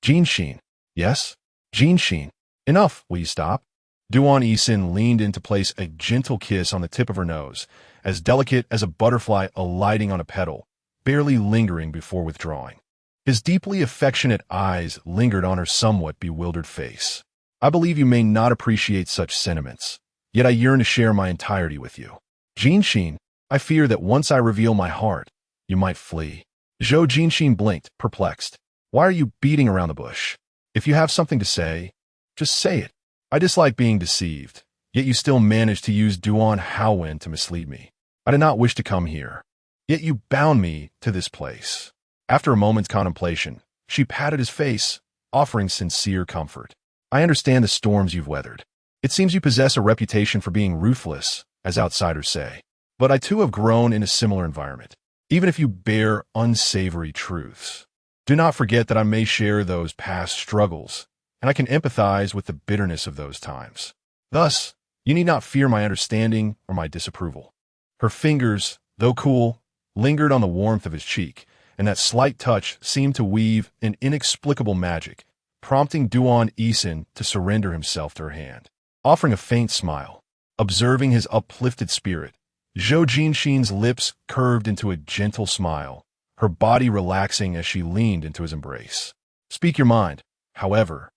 Jinxin. Yes? Jinxin. Enough, will you stop? Duan Haowen leaned in to place a gentle kiss on the tip of her nose, as delicate as a butterfly alighting on a petal, barely lingering before withdrawing. His deeply affectionate eyes lingered on her somewhat bewildered face. I believe you may not appreciate such sentiments, yet I yearn to share my entirety with you. Jinxin, I fear that once I reveal my heart, you might flee. Zhou Jinxin blinked, perplexed. Why are you beating around the bush? If you have something to say, just say it. I dislike being deceived, yet you still managed to use Duan Haowen to mislead me. I did not wish to come here, yet you bound me to this place. After a moment's contemplation, she patted his face, offering sincere comfort. I understand the storms you've weathered. It seems you possess a reputation for being ruthless, as outsiders say. But I too have grown in a similar environment, even if you bear unsavory truths. Do not forget that I may share those past struggles, and I can empathize with the bitterness of those times. Thus, you need not fear my understanding or my disapproval. Her fingers, though cool, lingered on the warmth of his cheek, and that slight touch seemed to weave an inexplicable magic, prompting Duan Haowen to surrender himself to her hand. Offering a faint smile, observing his uplifted spirit, Zhou Jinxin's lips curved into a gentle smile, her body relaxing as she leaned into his embrace. Speak your mind. However,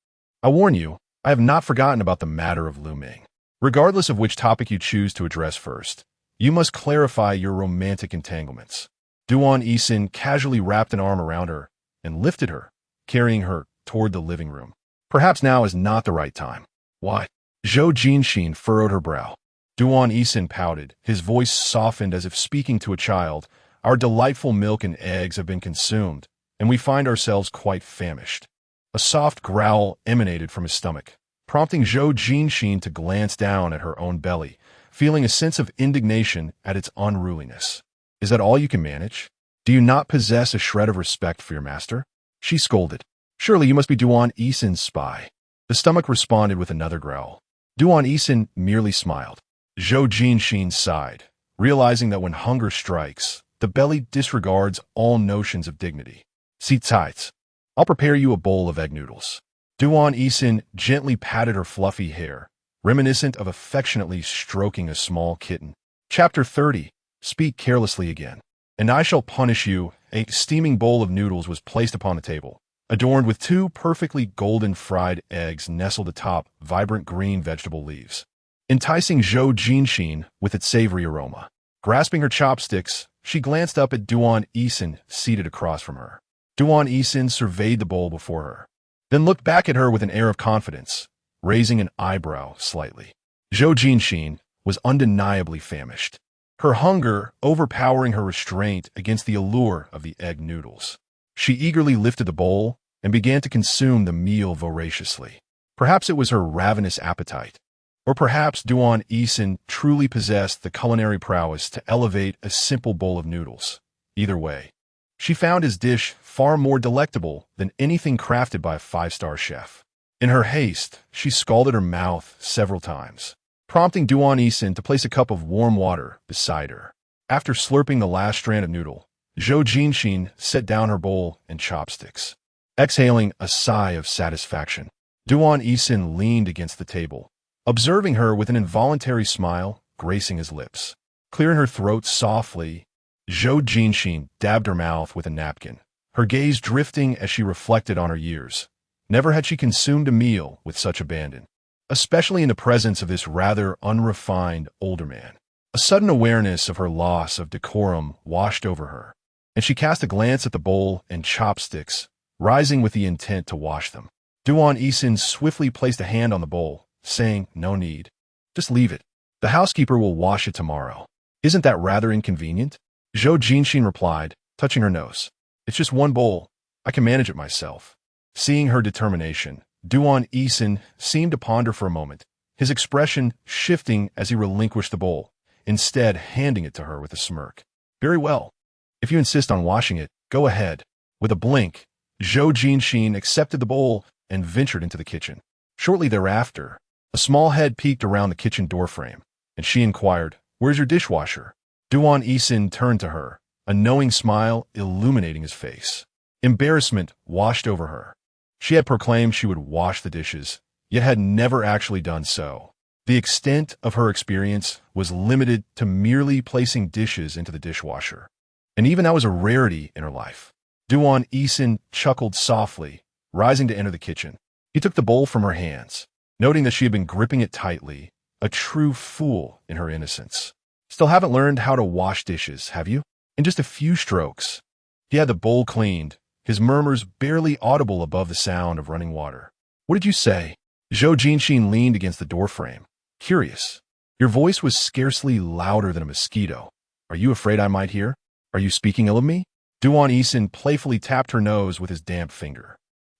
I warn you, I have not forgotten about the matter of Lu Ming. Regardless of which topic you choose to address first, you must clarify your romantic entanglements. Duan Haowen casually wrapped an arm around her and lifted her, carrying her toward the living room. Perhaps now is not the right time. Why? Zhou Jinxin furrowed her brow. Duan Haowen pouted, his voice softened as if speaking to a child. Our delightful milk and eggs have been consumed, and we find ourselves quite famished. A soft growl emanated from his stomach, prompting Zhou Jinxin to glance down at her own belly, feeling a sense of indignation at its unruliness. Is that all you can manage? Do you not possess a shred of respect for your master? She scolded. Surely you must be Duan Haowen's spy. The stomach responded with another growl. Duan Haowen merely smiled. Zhou Jinxin sighed, realizing that when hunger strikes, the belly disregards all notions of dignity. Sit tight. I'll prepare you a bowl of egg noodles. Duan Haowen gently patted her fluffy hair, reminiscent of affectionately stroking a small kitten. Chapter 30. Speak carelessly again. And I shall punish you. A steaming bowl of noodles was placed upon the table, adorned with 2 perfectly golden fried eggs nestled atop vibrant green vegetable leaves, enticing Zhou Jinxin with its savory aroma. Grasping her chopsticks, she glanced up at Duan Haowen seated across from her. Duan Haowen surveyed the bowl before her, then looked back at her with an air of confidence, raising an eyebrow slightly. Zhou Jinxin was undeniably famished, her hunger overpowering her restraint against the allure of the egg noodles. She eagerly lifted the bowl and began to consume the meal voraciously. Perhaps it was her ravenous appetite, or perhaps Duan Haowen truly possessed the culinary prowess to elevate a simple bowl of noodles. Either way, she found his dish far more delectable than anything crafted by a 5-star chef. In her haste, she scalded her mouth several times, prompting Duan Haowen to place a cup of warm water beside her. After slurping the last strand of noodle, Zhou Jinxin set down her bowl and chopsticks. Exhaling a sigh of satisfaction, Duan Haowen leaned against the table, observing her with an involuntary smile gracing his lips. Clearing her throat softly, Zhou Jinxin dabbed her mouth with a napkin, her gaze drifting as she reflected on her years. Never had she consumed a meal with such abandon, especially in the presence of this rather unrefined older man. A sudden awareness of her loss of decorum washed over her, and she cast a glance at the bowl and chopsticks, rising with the intent to wash them. Duan Haowen swiftly placed a hand on the bowl, saying, "No need. Just leave it. The housekeeper will wash it tomorrow." "Isn't that rather inconvenient?" Zhou Jinxin replied, touching her nose. "It's just one bowl. I can manage it myself." Seeing her determination, Duan Haowen seemed to ponder for a moment, his expression shifting as he relinquished the bowl, instead handing it to her with a smirk. "Very well. If you insist on washing it, go ahead." With a blink, Zhou Jinxin accepted the bowl and ventured into the kitchen. Shortly thereafter, a small head peeked around the kitchen doorframe, and she inquired, "Where's your dishwasher?" Duan Haowen turned to her, a knowing smile illuminating his face. Embarrassment washed over her. She had proclaimed she would wash the dishes, yet had never actually done so. The extent of her experience was limited to merely placing dishes into the dishwasher, and even that was a rarity in her life. Duan Haowen chuckled softly, rising to enter the kitchen. He took the bowl from her hands, noting that she had been gripping it tightly, a true fool in her innocence. "Still haven't learned how to wash dishes, have you?" In just a few strokes, he had the bowl cleaned, his murmurs barely audible above the sound of running water. "What did you say?" Zhou Jinxin leaned against the doorframe, curious. "Your voice was scarcely louder than a mosquito. Are you afraid I might hear? Are you speaking ill of me?" Duan Haowen playfully tapped her nose with his damp finger.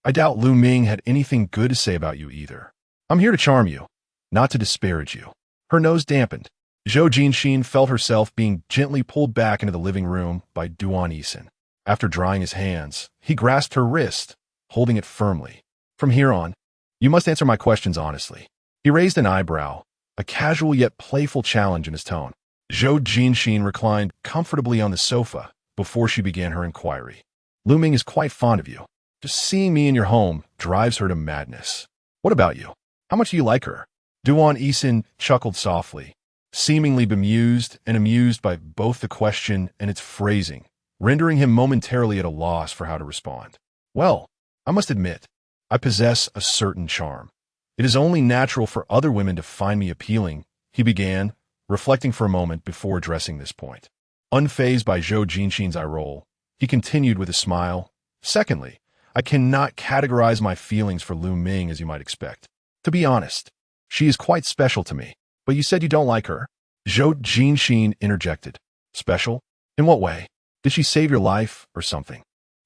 "I doubt Lu Ming had anything good to say about you either. I'm here to charm you, not to disparage you." Her nose dampened. Zhou Jinxin felt herself being gently pulled back into the living room by Duan Haowen. After drying his hands, he grasped her wrist, holding it firmly. "From here on, you must answer my questions honestly." He raised an eyebrow, a casual yet playful challenge in his tone. Zhou Jinxin reclined comfortably on the sofa before she began her inquiry. "Lu Ming is quite fond of you. Just seeing me in your home drives her to madness. What about you? How much do you like her? Duan Haowen chuckled softly, seemingly bemused and amused by both the question and its phrasing, rendering him momentarily at a loss for how to respond. Well, I must admit, I possess a certain charm. It is only natural for other women to find me appealing, he began, reflecting for a moment before addressing this point. Unfazed by Zhou Jinxin's eye roll, he continued with a smile. Secondly, I cannot categorize my feelings for Lu Ming as you might expect. To be honest, she is quite special to me. But you said you don't like her? Zhou Jinxin interjected. Special? In what way? Did she save your life or something?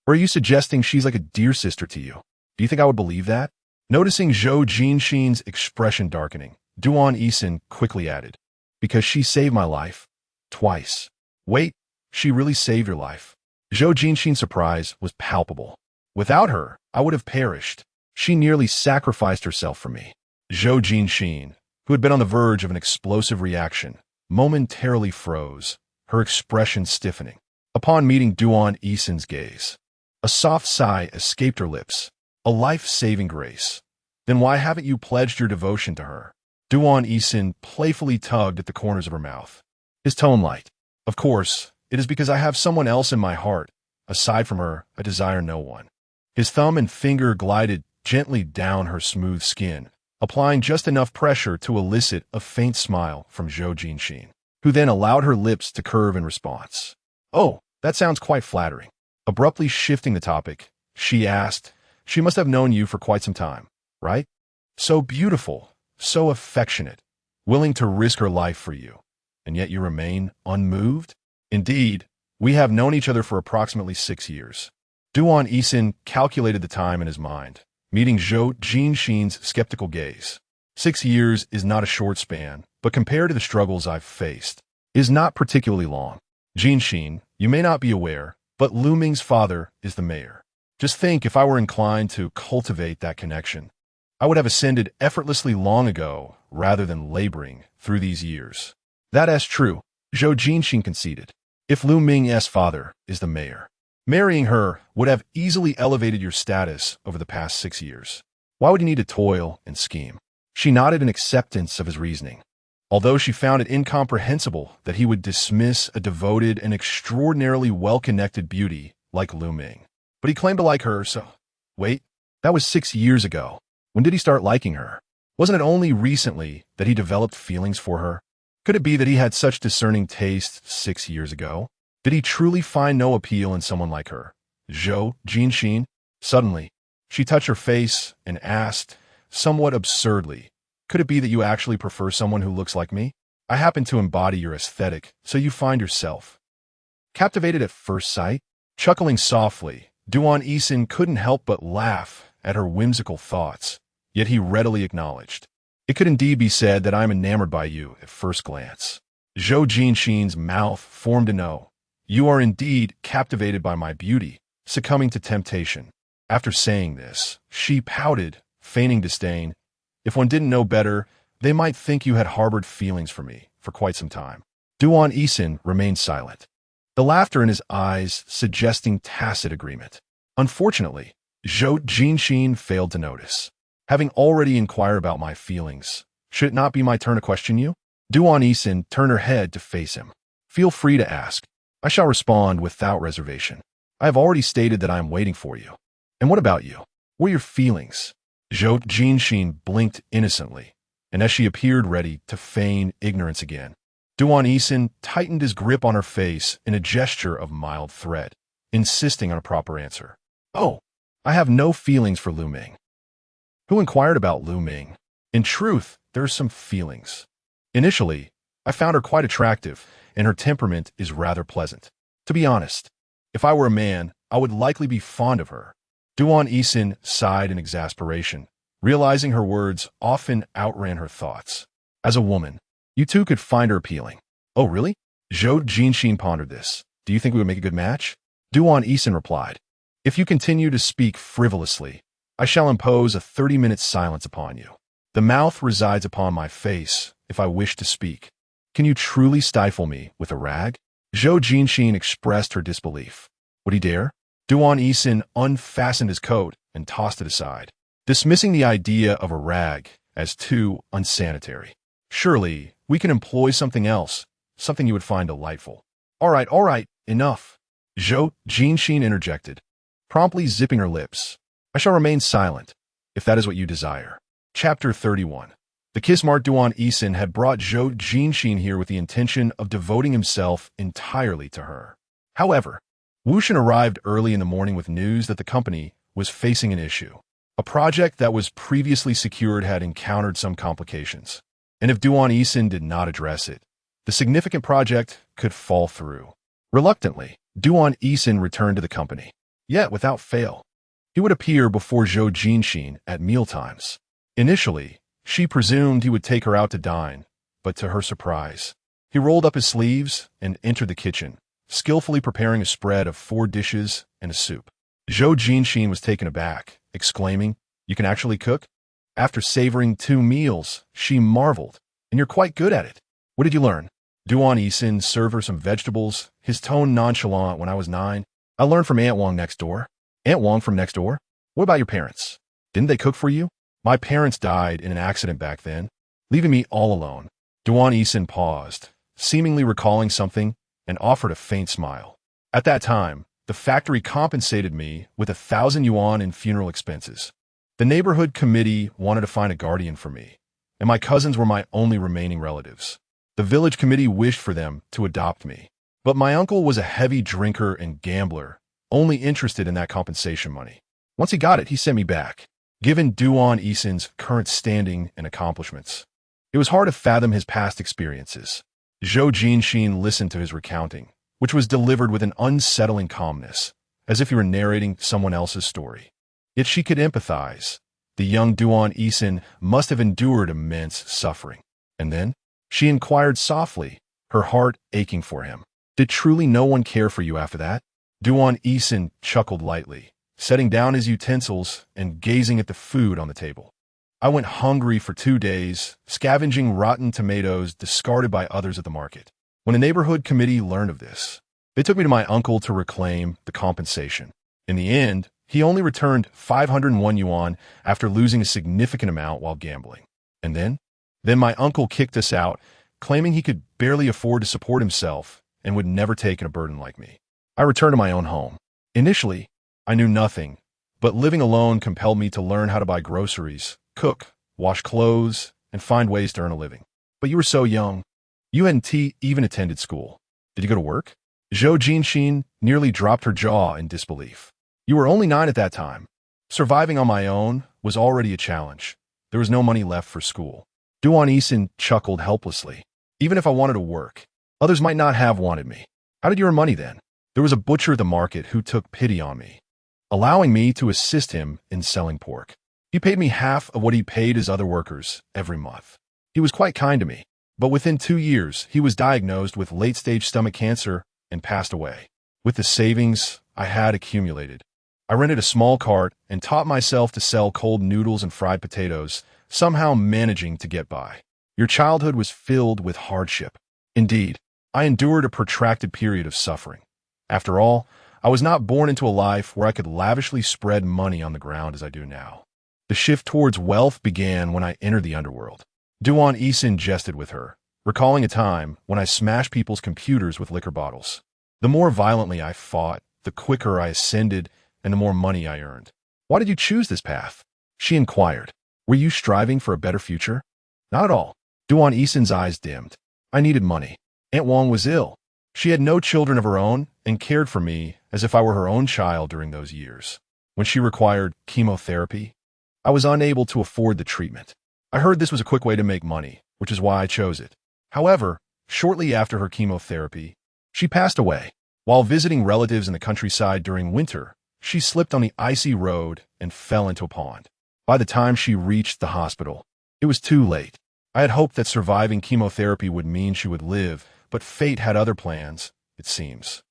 Or are you suggesting she's like a dear sister to you? Do you think I would believe that? Noticing Zhou Jinxin's expression darkening, Duan Haowen quickly added, because she saved my life. Twice. Wait, she really saved your life? Zhou Jinxin's surprise was palpable. Without her, I would have perished. She nearly sacrificed herself for me. Zhou Jinxin, who had been on the verge of an explosive reaction, momentarily froze, her expression stiffening. Upon meeting Duan Haowen's gaze, a soft sigh escaped her lips, a life-saving grace. Then why haven't you pledged your devotion to her? Duan Haowen playfully tugged at the corners of her mouth, his tone light. Of course, it is because I have someone else in my heart. Aside from her, I desire no one. His thumb and finger glided gently down her smooth skin, applying just enough pressure to elicit a faint smile from Zhou Jinxin, who then allowed her lips to curve in response. Oh, that sounds quite flattering. Abruptly shifting the topic, she asked, she must have known you for quite some time, right? So beautiful, so affectionate, willing to risk her life for you, and yet you remain unmoved? Indeed, we have known each other for approximately 6 years. Duan Haowen calculated the time in his mind, meeting Zhou Jinxin's skeptical gaze. 6 years is not a short span, but compared to the struggles I've faced, is not particularly long. Jinxin, you may not be aware, but Lu Ming's father is the mayor. Just think if I were inclined to cultivate that connection, I would have ascended effortlessly long ago rather than laboring through these years. That is true, Zhou Jinxin conceded. If Lu Ming's father is the mayor, marrying her would have easily elevated your status over the past 6 years. Why would you need to toil and scheme? She nodded in acceptance of his reasoning, although she found it incomprehensible that he would dismiss a devoted and extraordinarily well-connected beauty like Lu Ming. But he claimed to like her, so... Wait, that was 6 years ago. When did he start liking her? Wasn't it only recently that he developed feelings for her? Could it be that he had such discerning taste 6 years ago? Did he truly find no appeal in someone like her? Zhou Jinxin? Suddenly, she touched her face and asked, somewhat absurdly, could it be that you actually prefer someone who looks like me? I happen to embody your aesthetic, so you find yourself captivated at first sight? Chuckling softly, Duan Haowen couldn't help but laugh at her whimsical thoughts, yet he readily acknowledged, it could indeed be said that I am enamored by you at first glance. Zhou Jinxin's mouth formed an O. You are indeed captivated by my beauty, succumbing to temptation. After saying this, she pouted, feigning disdain. If one didn't know better, they might think you had harbored feelings for me for quite some time. Duan Haowen remained silent, the laughter in his eyes suggesting tacit agreement. Unfortunately, Zhou Jinxin failed to notice. Having already inquired about my feelings, should it not be my turn to question you? Duan Haowen turned her head to face him. Feel free to ask. I shall respond without reservation. I have already stated that I am waiting for you. And what about you? What are your feelings? Zhou Jinxin blinked innocently, and as she appeared ready to feign ignorance again, Duan Haowen tightened his grip on her face in a gesture of mild threat, insisting on a proper answer. Oh, I have no feelings for Lu Ming. Who inquired about Lu Ming? In truth, there are some feelings. Initially, I found her quite attractive, and her temperament is rather pleasant. To be honest, if I were a man, I would likely be fond of her. Duan Haowen sighed in exasperation, realizing her words often outran her thoughts. As a woman, you too could find her appealing. Oh, really? Zhou Jinxin pondered this. Do you think we would make a good match? Duan Haowen replied, if you continue to speak frivolously, I shall impose a 30-minute silence upon you. The mouth resides upon my face if I wish to speak. Can you truly stifle me with a rag? Zhou Jinxin expressed her disbelief. Would he dare? Duan Haowen unfastened his coat and tossed it aside, dismissing the idea of a rag as too unsanitary. Surely, we can employ something else, something you would find delightful. All right, enough. Zhou Jinxin interjected, promptly zipping her lips. I shall remain silent, if that is what you desire. Chapter 31. The kiss-mart Duan Haowen had brought Zhou Jinxin here with the intention of devoting himself entirely to her. However, Wushan arrived early in the morning with news that the company was facing an issue. A project that was previously secured had encountered some complications, and if Duan Haowen did not address it, the significant project could fall through. Reluctantly, Duan Haowen returned to the company. Yet, without fail, he would appear before Zhou Jinxin at mealtimes. Initially, she presumed he would take her out to dine, but to her surprise, he rolled up his sleeves and entered the kitchen, skillfully preparing a spread of 4 dishes and a soup. Zhou Jinxin was taken aback, exclaiming, "You can actually cook?" After savoring 2 meals, she marveled, "And you're quite good at it. What did you learn?" Duan Haowen served her some vegetables, his tone nonchalant. "When I was 9, I learned from Aunt Wong next door." "Aunt Wong from next door? What about your parents? Didn't they cook for you?" "My parents died in an accident back then, leaving me all alone." Duan Haowen paused, seemingly recalling something, and offered a faint smile. "At that time, the factory compensated me with 1,000 yuan in funeral expenses. The neighborhood committee wanted to find a guardian for me, and my cousins were my only remaining relatives. The village committee wished for them to adopt me, but my uncle was a heavy drinker and gambler, only interested in that compensation money. Once he got it, he sent me back." Given Duan Haowen's current standing and accomplishments, it was hard to fathom his past experiences. Zhou Jinxin listened to his recounting, which was delivered with an unsettling calmness, as if he were narrating someone else's story. Yet she could empathize. The young Duan Haowen must have endured immense suffering. And then, she inquired softly, her heart aching for him. "Did truly no one care for you after that?" Duan Haowen chuckled lightly, setting down his utensils and gazing at the food on the table. "I went hungry for 2 days, scavenging rotten tomatoes discarded by others at the market. When the neighborhood committee learned of this, they took me to my uncle to reclaim the compensation. In the end, he only returned 501 yuan after losing a significant amount while gambling. And then my uncle kicked us out, claiming he could barely afford to support himself and would never take in a burden like me. I returned to my own home. Initially, I knew nothing, but living alone compelled me to learn how to buy groceries, cook, wash clothes, and find ways to earn a living. But you were so young. You hadn't even attended school. Did you go to work?" Zhou Jinxin nearly dropped her jaw in disbelief. "You were only 9 at that time. Surviving on my own was already a challenge. There was no money left for school." Duan Haowen chuckled helplessly. "Even if I wanted to work, others might not have wanted me. How did you earn money then?" "There was a butcher at the market who took pity on me, allowing me to assist him in selling pork. He paid me half of what he paid his other workers every month. He was quite kind to me, but within 2 years, he was diagnosed with late-stage stomach cancer and passed away. With the savings I had accumulated, I rented a small cart and taught myself to sell cold noodles and fried potatoes, somehow managing to get by. Your childhood was filled with hardship. Indeed, I endured a protracted period of suffering. After all, I was not born into a life where I could lavishly spread money on the ground as I do now. The shift towards wealth began when I entered the underworld." Duan Haowen jested with her, recalling a time when I smashed people's computers with liquor bottles. "The more violently I fought, the quicker I ascended, and the more money I earned." "Why did you choose this path?" she inquired. "Were you striving for a better future?" "Not at all." Duan Haowen's eyes dimmed. "I needed money. Aunt Wong was ill. She had no children of her own and cared for me as if I were her own child during those years. When she required chemotherapy, I was unable to afford the treatment. I heard this was a quick way to make money, which is why I chose it. However, shortly after her chemotherapy, she passed away. While visiting relatives in the countryside during winter, she slipped on the icy road and fell into a pond. By the time she reached the hospital, it was too late. I had hoped that surviving chemotherapy would mean she would live, but fate had other plans, it seems."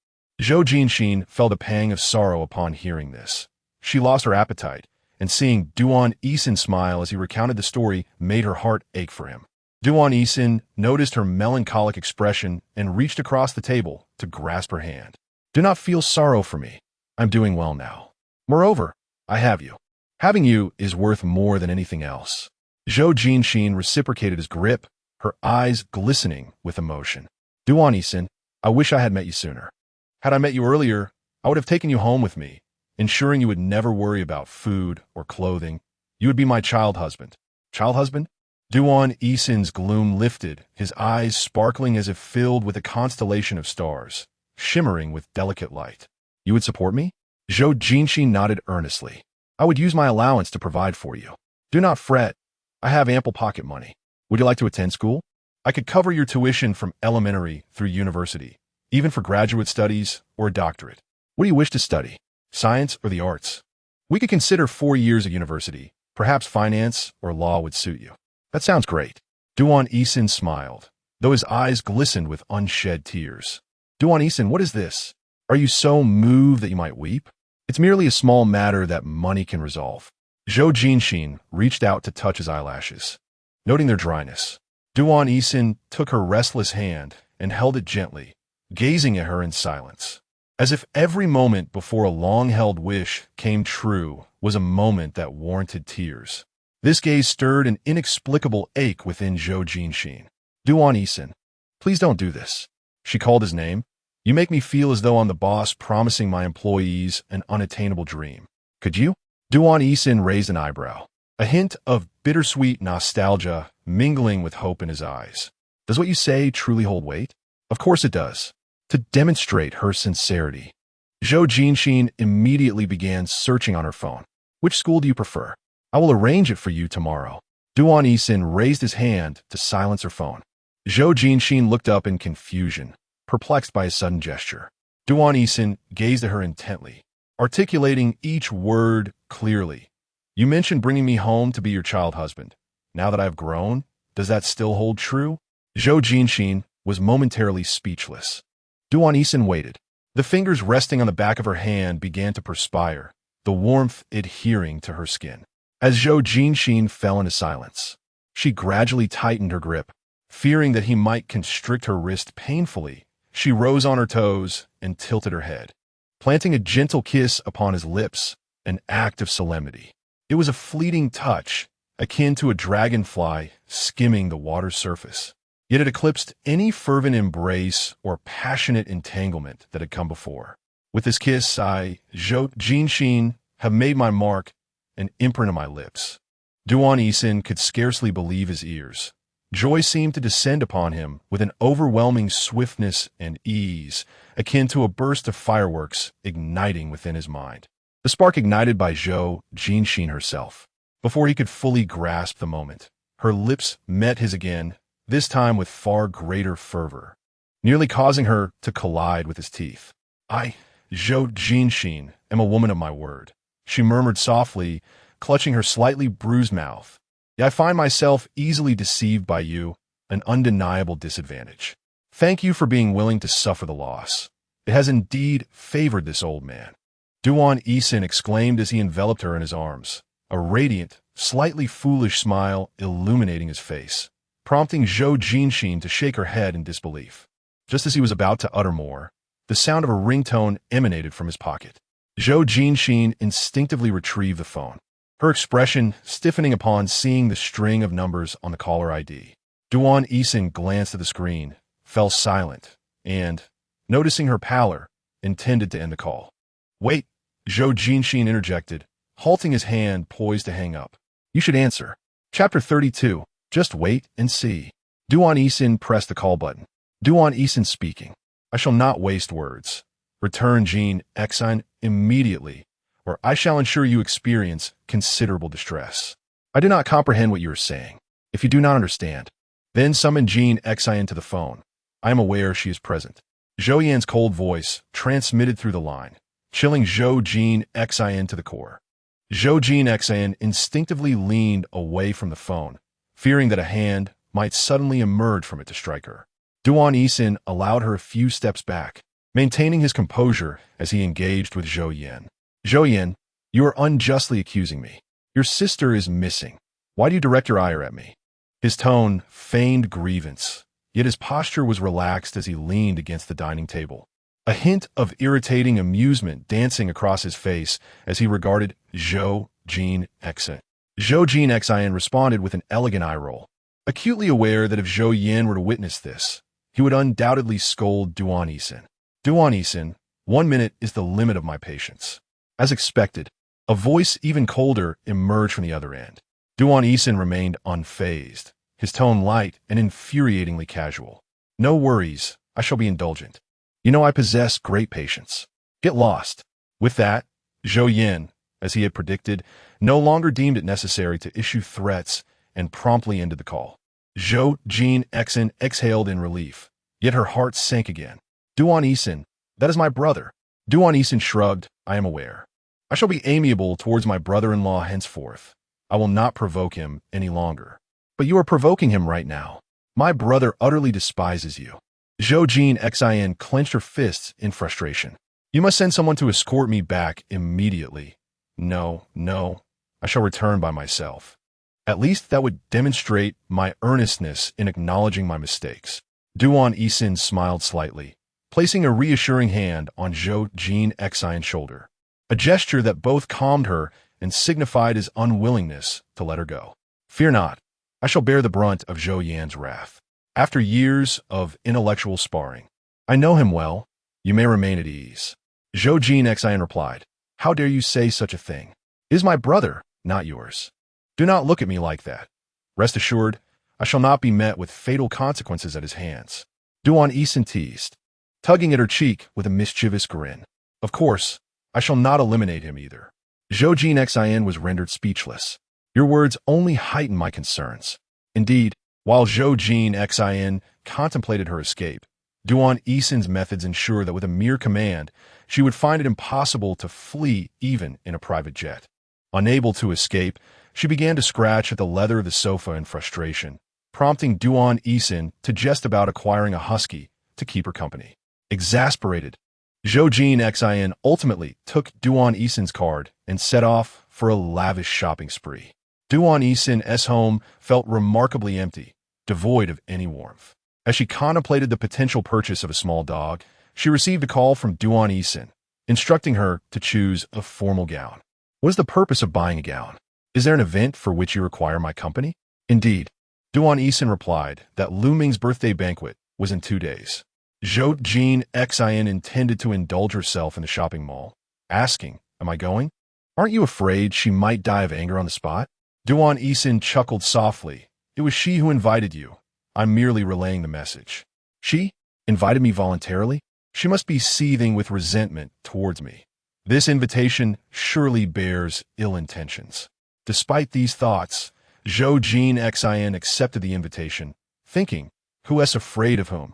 Zhou Jinxin felt a pang of sorrow upon hearing this. She lost her appetite, and seeing Duan Haowen smile as he recounted the story made her heart ache for him. Duan Haowen noticed her melancholic expression and reached across the table to grasp her hand. "Do not feel sorrow for me. I'm doing well now. Moreover, I have you. Having you is worth more than anything else. Zhou Jinxin reciprocated his grip, her eyes glistening with emotion. Duan Haowen, I wish I had met you sooner. Had I met you earlier, I would have taken you home with me, ensuring you would never worry about food or clothing. You would be my child husband. Child husband? Duan Haowen's gloom lifted, his eyes sparkling as if filled with a constellation of stars, shimmering with delicate light. You would support me? Zhou Jinxin nodded earnestly. I would use my allowance to provide for you. Do not fret. I have ample pocket money. Would you like to attend school? I could cover your tuition from elementary through university, even for graduate studies or a doctorate. What do you wish to study? Science or the arts? We could consider 4 years of university. Perhaps finance or law would suit you. That sounds great. Duan Haowen smiled, though his eyes glistened with unshed tears. Duan Haowen, what is this? Are you so moved that you might weep? It's merely a small matter that money can resolve. Zhou Jinxin reached out to touch his eyelashes, noting their dryness. Duan Haowen took her restless hand and held it gently, gazing at her in silence, as if every moment before a long-held wish came true was a moment that warranted tears. This gaze stirred an inexplicable ache within Zhou Jinxin. Duan Haowen, please don't do this. She called his name. You make me feel as though I'm the boss promising my employees an unattainable dream. Could you? Duan Haowen raised an eyebrow, a hint of bittersweet nostalgia mingling with hope in his eyes. Does what you say truly hold weight? Of course it does. To demonstrate her sincerity, Zhou Jinxin immediately began searching on her phone. Which school do you prefer? I will arrange it for you tomorrow. Duan Haowen raised his hand to silence her phone. Zhou Jinxin looked up in confusion, perplexed by his sudden gesture. Duan Haowen gazed at her intently, articulating each word clearly. You mentioned bringing me home to be your child husband. Now that I've grown, does that still hold true? Zhou Jinxin was momentarily speechless. Duan Haowen waited. The fingers resting on the back of her hand began to perspire, the warmth adhering to her skin. As Zhou Jinxin fell into silence, she gradually tightened her grip. Fearing that he might constrict her wrist painfully, she rose on her toes and tilted her head, planting a gentle kiss upon his lips, an act of solemnity. It was a fleeting touch, akin to a dragonfly skimming the water's surface. Yet it eclipsed any fervent embrace or passionate entanglement that had come before. With this kiss, I, Zhou Jinxin, have made my mark, an imprint on my lips. Duan Haowen could scarcely believe his ears. Joy seemed to descend upon him with an overwhelming swiftness and ease, akin to a burst of fireworks igniting within his mind. The spark ignited by Zhou Jinxin herself. Before he could fully grasp the moment, her lips met his again, this time with far greater fervor, nearly causing her to collide with his teeth. I, Zhou Jinxin, am a woman of my word, she murmured softly, clutching her slightly bruised mouth. I find myself easily deceived by you, an undeniable disadvantage. Thank you for being willing to suffer the loss. It has indeed favored this old man. Duan Haowen exclaimed as he enveloped her in his arms, a radiant, slightly foolish smile illuminating his face, prompting Zhou Jinxin to shake her head in disbelief. Just as he was about to utter more, the sound of a ringtone emanated from his pocket. Zhou Jinxin instinctively retrieved the phone, her expression stiffening upon seeing the string of numbers on the caller ID. Duan Haowen glanced at the screen, fell silent, and, noticing her pallor, intended to end the call. Wait, Zhou Jinxin interjected, halting his hand poised to hang up. You should answer. Chapter 32. Just wait and see. Duan Haowen pressed the call button. Duan Haowen speaking. I shall not waste words. Return Jinxin immediately, or I shall ensure you experience considerable distress. I do not comprehend what you are saying. If you do not understand, then summon Jinxin to the phone. I am aware she is present. Zhou Yan's cold voice transmitted through the line, chilling Zhou Jinxin to the core. Zhou Jinxin instinctively leaned away from the phone, fearing that a hand might suddenly emerge from it to strike her. Duan Haowen allowed her a few steps back, maintaining his composure as he engaged with Zhou Yan. Zhou Yan, you are unjustly accusing me. Your sister is missing. Why do you direct your ire at me? His tone feigned grievance, yet his posture was relaxed as he leaned against the dining table. a hint of irritating amusement dancing across his face as he regarded Zhou Jinxin. Zhou Jinxin responded with an elegant eye roll, acutely aware that if Zhou Yan were to witness this, he would undoubtedly scold Duan Haowen. Duan Haowen, 1 minute is the limit of my patience. As expected, a voice even colder emerged from the other end. Duan Haowen remained unfazed, his tone light and infuriatingly casual. No worries, I shall be indulgent. You know I possess great patience. Get lost. With that, Zhou Yan, as he had predicted, no longer deemed it necessary to issue threats and promptly ended the call. Zhou Jinxin exhaled in relief, yet her heart sank again. Duan Haowen, that is my brother. Duan Haowen shrugged, I am aware. I shall be amiable towards my brother-in-law henceforth. I will not provoke him any longer. But you are provoking him right now. My brother utterly despises you. Zhou Jinxin clenched her fists in frustration. You must send someone to escort me back immediately. No, I shall return by myself. At least that would demonstrate my earnestness in acknowledging my mistakes. Duan Haowen smiled slightly, placing a reassuring hand on Zhou Jinxin's shoulder, a gesture that both calmed her and signified his unwillingness to let her go. Fear not, I shall bear the brunt of Zhou Yan's wrath. After years of intellectual sparring, I know him well. You may remain at ease. Zhou Jinxin replied, How dare you say such a thing? He is my brother, not yours. Do not look at me like that. Rest assured, I shall not be met with fatal consequences at his hands. Duan Haowen teased, tugging at her cheek with a mischievous grin. Of course, I shall not eliminate him either. Zhou Jinxin was rendered speechless. Your words only heighten my concerns. Indeed, while Zhou Jinxin contemplated her escape, Duan Haowen's methods ensure that with a mere command, she would find it impossible to flee even in a private jet. Unable to escape, she began to scratch at the leather of the sofa in frustration, prompting Duan Haowen to jest about acquiring a husky to keep her company. Exasperated, Zhou Jinxin ultimately took Duan Haowen's card and set off for a lavish shopping spree. Duan Haowen's home felt remarkably empty, devoid of any warmth. As she contemplated the potential purchase of a small dog, she received a call from Duan Haowen, instructing her to choose a formal gown. What is the purpose of buying a gown? Is there an event for which you require my company? Indeed, Duan Haowen replied that Lu Ming's birthday banquet was in 2 days. Zhou Jinxin intended to indulge herself in the shopping mall, asking, Am I going? Aren't you afraid she might die of anger on the spot? Duan Haowen chuckled softly. It was she who invited you. I'm merely relaying the message. She invited me voluntarily? She must be seething with resentment towards me. This invitation surely bears ill intentions. Despite these thoughts, Zhou Jinxin accepted the invitation, thinking, Who is afraid of whom?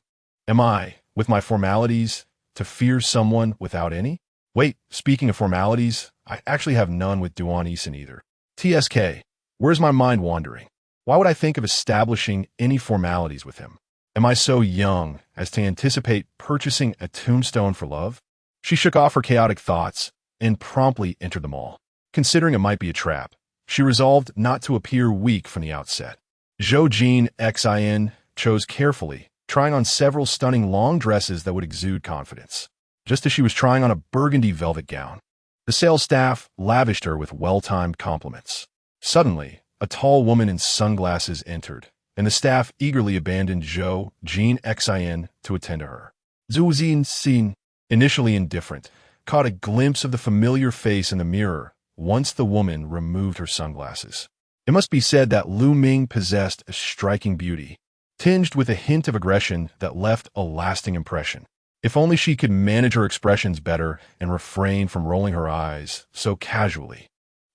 Am I, with my formalities, to fear someone without any? Wait, speaking of formalities, I actually have none with Duan Haowen either. TSK, where's my mind wandering? Why would I think of establishing any formalities with him? Am I so young as to anticipate purchasing a tombstone for love? She shook off her chaotic thoughts and promptly entered the mall. Considering it might be a trap, she resolved not to appear weak from the outset. Zhou Jinxin chose carefully, trying on several stunning long dresses that would exude confidence, just as she was trying on a burgundy velvet gown. The sales staff lavished her with well-timed compliments. Suddenly, a tall woman in sunglasses entered, and the staff eagerly abandoned Zhou Jinxin to attend to her. Zhou Jinxin, initially indifferent, caught a glimpse of the familiar face in the mirror once the woman removed her sunglasses. It must be said that Lu Ming possessed a striking beauty, tinged with a hint of aggression that left a lasting impression. If only she could manage her expressions better and refrain from rolling her eyes so casually.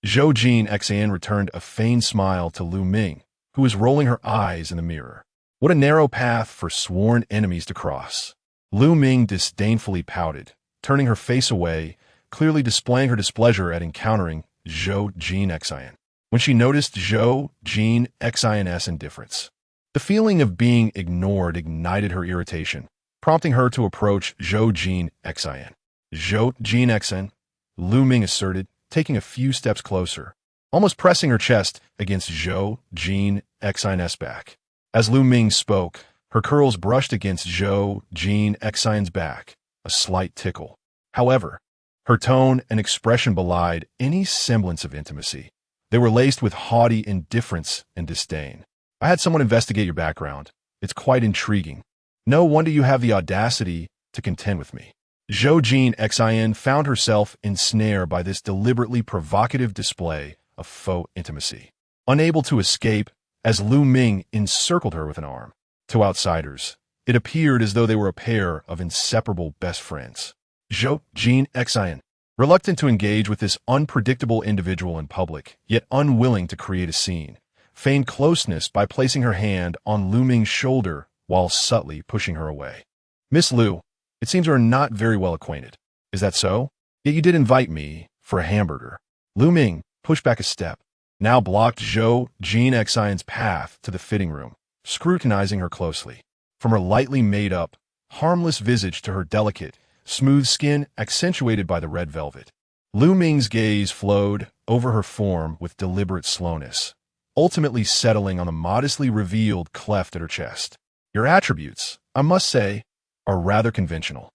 Zhou Jinxin returned a feigned smile to Lu Ming, who was rolling her eyes in the mirror. What a narrow path for sworn enemies to cross. Lu Ming disdainfully pouted, turning her face away, clearly displaying her displeasure at encountering Zhou Jinxin. When she noticed Zhou Jinxin's indifference, the feeling of being ignored ignited her irritation, prompting her to approach Zhou Jinxin. Zhou Jinxin, Lu Ming asserted, taking a few steps closer, almost pressing her chest against Zhou Jinxin's back. As Lu Ming spoke, her curls brushed against Zhou Jinxin's back, a slight tickle. However, her tone and expression belied any semblance of intimacy. They were laced with haughty indifference and disdain. I had someone investigate your background. It's quite intriguing. No wonder you have the audacity to contend with me. Zhou Jinxin found herself ensnared by this deliberately provocative display of faux intimacy. Unable to escape, as Lu Ming encircled her with an arm. To outsiders, it appeared as though they were a pair of inseparable best friends. Zhou Jinxin, reluctant to engage with this unpredictable individual in public, yet unwilling to create a scene, feigned closeness by placing her hand on Lu Ming's shoulder while subtly pushing her away. Miss Lu, it seems we're not very well acquainted. Is that so? Yet you did invite me for a hamburger. Lu Ming pushed back a step, now blocked Zhou Jinxin's path to the fitting room, scrutinizing her closely. From her lightly made-up, harmless visage to her delicate, smooth skin accentuated by the red velvet. Lu Ming's gaze flowed over her form with deliberate slowness, ultimately settling on the modestly revealed cleft at her chest. Your attributes, I must say, are rather conventional.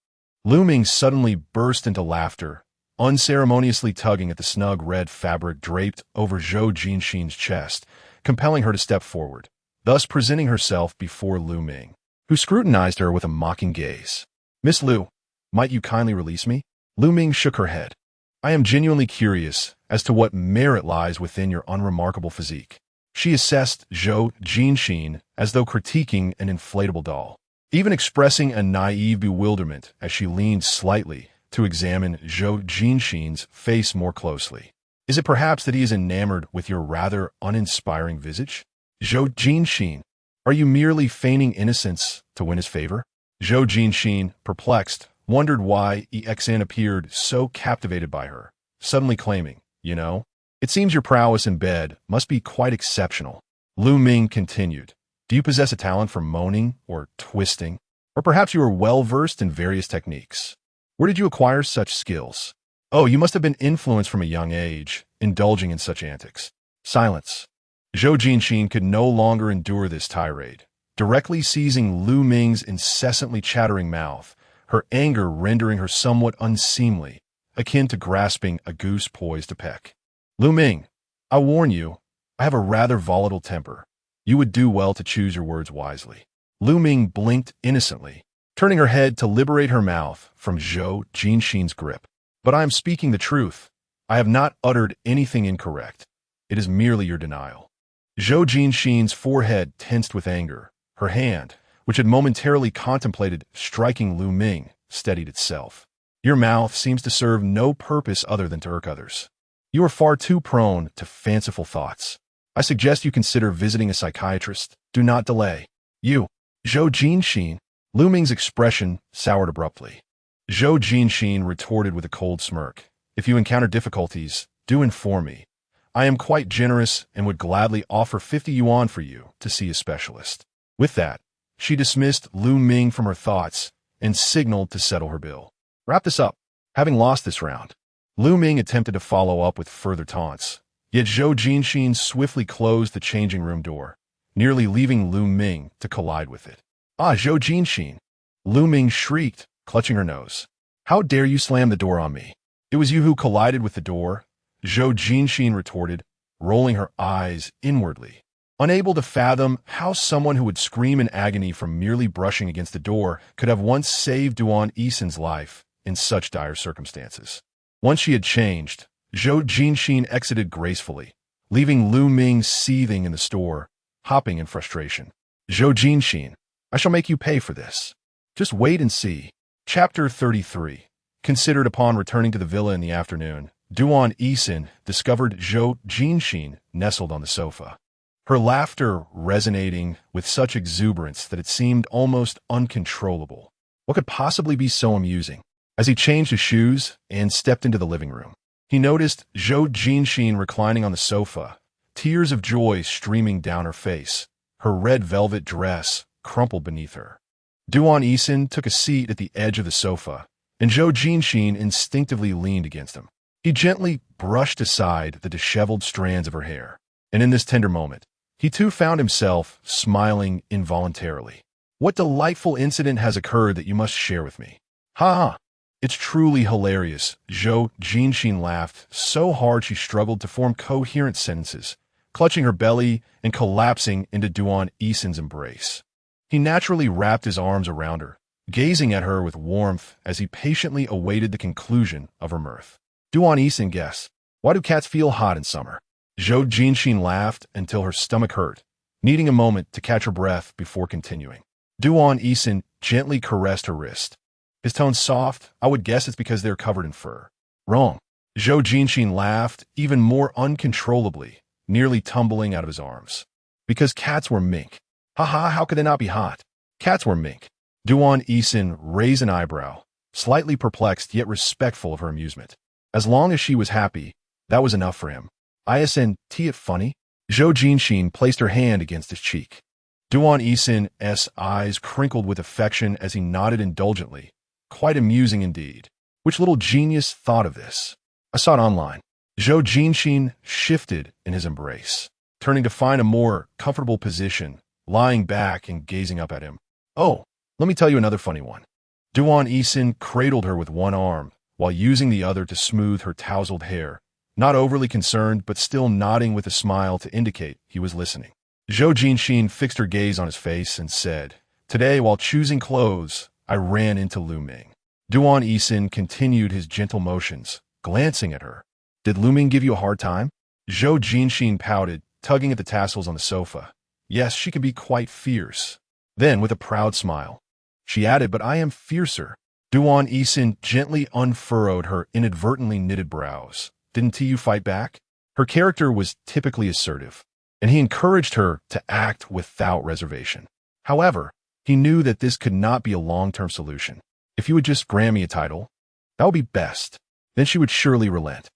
Lu Ming suddenly burst into laughter, unceremoniously tugging at the snug red fabric draped over Zhou Jinxin's chest, compelling her to step forward, thus presenting herself before Lu Ming, who scrutinized her with a mocking gaze. Miss Lu, might you kindly release me? Lu Ming shook her head. I am genuinely curious as to what merit lies within your unremarkable physique. She assessed Zhou Jinxin as though critiquing an inflatable doll, even expressing a naive bewilderment as she leaned slightly to examine Zhou Jinxin's face more closely. Is it perhaps that he is enamored with your rather uninspiring visage? Zhou Jinxin, are you merely feigning innocence to win his favor? Zhou Jinxin, perplexed, wondered why EXN appeared so captivated by her, suddenly claiming, it seems your prowess in bed must be quite exceptional. Lu Ming continued, do you possess a talent for moaning or twisting? Or perhaps you are well-versed in various techniques. Where did you acquire such skills? Oh, you must have been influenced from a young age, indulging in such antics. Silence. Zhou Jinxin could no longer endure this tirade, directly seizing Lu Ming's incessantly chattering mouth, her anger rendering her somewhat unseemly, akin to grasping a goose poised to peck. Lu Ming, I warn you, I have a rather volatile temper. You would do well to choose your words wisely. Lu Ming blinked innocently, turning her head to liberate her mouth from Zhou Jinxin's grip. But I am speaking the truth. I have not uttered anything incorrect. It is merely your denial. Zhou Jinxin's forehead tensed with anger. Her hand, which had momentarily contemplated striking Lu Ming, steadied itself. Your mouth seems to serve no purpose other than to irk others. You are far too prone to fanciful thoughts. I suggest you consider visiting a psychiatrist. Do not delay. You, Zhou Jinxin. Lu Ming's expression soured abruptly. Zhou Jinxin retorted with a cold smirk. If you encounter difficulties, do inform me. I am quite generous and would gladly offer 50 yuan for you to see a specialist. With that, she dismissed Lu Ming from her thoughts and signaled to settle her bill. Wrap this up. Having lost this round, Lu Ming attempted to follow up with further taunts, yet Zhou Jinxin swiftly closed the changing room door, nearly leaving Lu Ming to collide with it. Ah, Zhou Jinxin! Lu Ming shrieked, clutching her nose. How dare you slam the door on me? It was you who collided with the door, Zhou Jinxin retorted, rolling her eyes inwardly, unable to fathom how someone who would scream in agony from merely brushing against the door could have once saved Duan Haowen's life in such dire circumstances. Once she had changed, Zhou Jinxin exited gracefully, leaving Lu Ming seething in the store, hopping in frustration. Zhou Jinxin, I shall make you pay for this. Just wait and see. Chapter 33. Considered upon returning to the villa in the afternoon, Duan Haowen discovered Zhou Jinxin nestled on the sofa, her laughter resonating with such exuberance that it seemed almost uncontrollable. What could possibly be so amusing? As he changed his shoes and stepped into the living room, he noticed Zhou Jinxin reclining on the sofa, tears of joy streaming down her face, her red velvet dress crumpled beneath her. Duan Haowen took a seat at the edge of the sofa, and Zhou Jinxin instinctively leaned against him. He gently brushed aside the disheveled strands of her hair, and in this tender moment, he too found himself smiling involuntarily. What delightful incident has occurred that you must share with me? Ha ha. It's truly hilarious. Zhou Jinxin laughed so hard she struggled to form coherent sentences, clutching her belly and collapsing into Duan Haowen's embrace. He naturally wrapped his arms around her, gazing at her with warmth as he patiently awaited the conclusion of her mirth. Duan Haowen guessed, "Why do cats feel hot in summer?" Zhou Jinxin laughed until her stomach hurt, needing a moment to catch her breath before continuing. Duan Haowen gently caressed her wrist. His tone soft. "I would guess it's because they're covered in fur." "Wrong." Zhou Jinxin laughed even more uncontrollably, nearly tumbling out of his arms. "Because cats were mink." "Haha, how could they not be hot?" "Cats were mink." Duan Haowen raised an eyebrow, slightly perplexed yet respectful of her amusement. As long as she was happy, that was enough for him. "Isn't it funny?" Zhou Jinxin placed her hand against his cheek. Duan Haowen's eyes crinkled with affection as he nodded indulgently. "Quite amusing indeed. Which little genius thought of this?" "I saw it online." Zhou Jinxin shifted in his embrace, turning to find a more comfortable position, lying back and gazing up at him. "Oh, let me tell you another funny one." Duan Haowen cradled her with one arm, while using the other to smooth her tousled hair, not overly concerned but still nodding with a smile to indicate he was listening. Zhou Jinxin fixed her gaze on his face and said, "Today, while choosing clothes, I ran into Lu Ming." Duan Haowen continued his gentle motions, glancing at her. "Did Lu Ming give you a hard time?" Zhou Jinxin pouted, tugging at the tassels on the sofa. "Yes, she can be quite fierce." Then, with a proud smile, she added, "But I am fiercer." Duan Haowen gently unfurrowed her inadvertently knitted brows. "Didn't you fight back?" Her character was typically assertive, and he encouraged her to act without reservation. However, he knew that this could not be a long-term solution. "If you would just grant me a title, that would be best." Then she would surely relent.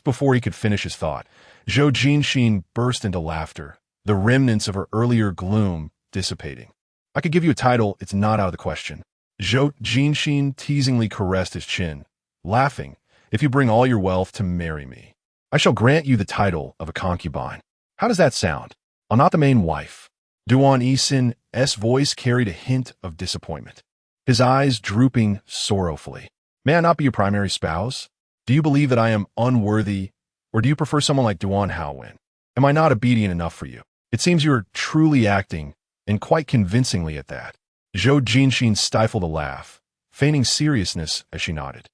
Before he could finish his thought, Zhou Jinxin burst into laughter, the remnants of her earlier gloom dissipating. "I could give you a title, it's not out of the question." Zhou Jinxin teasingly caressed his chin, laughing, "If you bring all your wealth to marry me, I shall grant you the title of a concubine. How does that sound? I'm not the main wife." Duan Haowen's voice carried a hint of disappointment, his eyes drooping sorrowfully. "May I not be your primary spouse? Do you believe that I am unworthy, or do you prefer someone like Duan Haowen? Am I not obedient enough for you? It seems you are truly acting, and quite convincingly at that." Zhou Jinxin stifled a laugh, feigning seriousness as she nodded.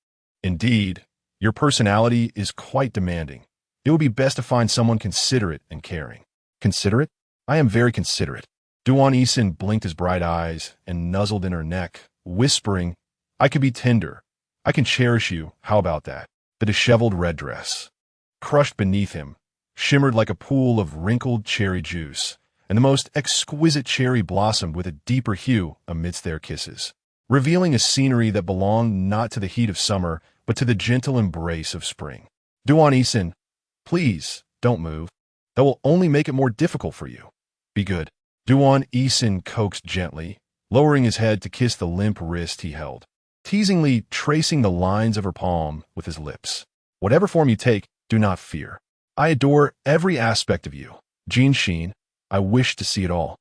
"Indeed, your personality is quite demanding. It would be best to find someone considerate and caring." "Considerate? I am very considerate." Duan Haowen blinked his bright eyes and nuzzled in her neck, whispering, "I could be tender. I can cherish you. How about that?" The disheveled red dress, crushed beneath him, shimmered like a pool of wrinkled cherry juice, and the most exquisite cherry blossomed with a deeper hue amidst their kisses, revealing a scenery that belonged not to the heat of summer, but to the gentle embrace of spring. "Duan Haowen, please, don't move. That will only make it more difficult for you. Be good." Duan Haowen coaxed gently, lowering his head to kiss the limp wrist he held, teasingly tracing the lines of her palm with his lips. "Whatever form you take, do not fear. I adore every aspect of you. Jinxin, I wish to see it all."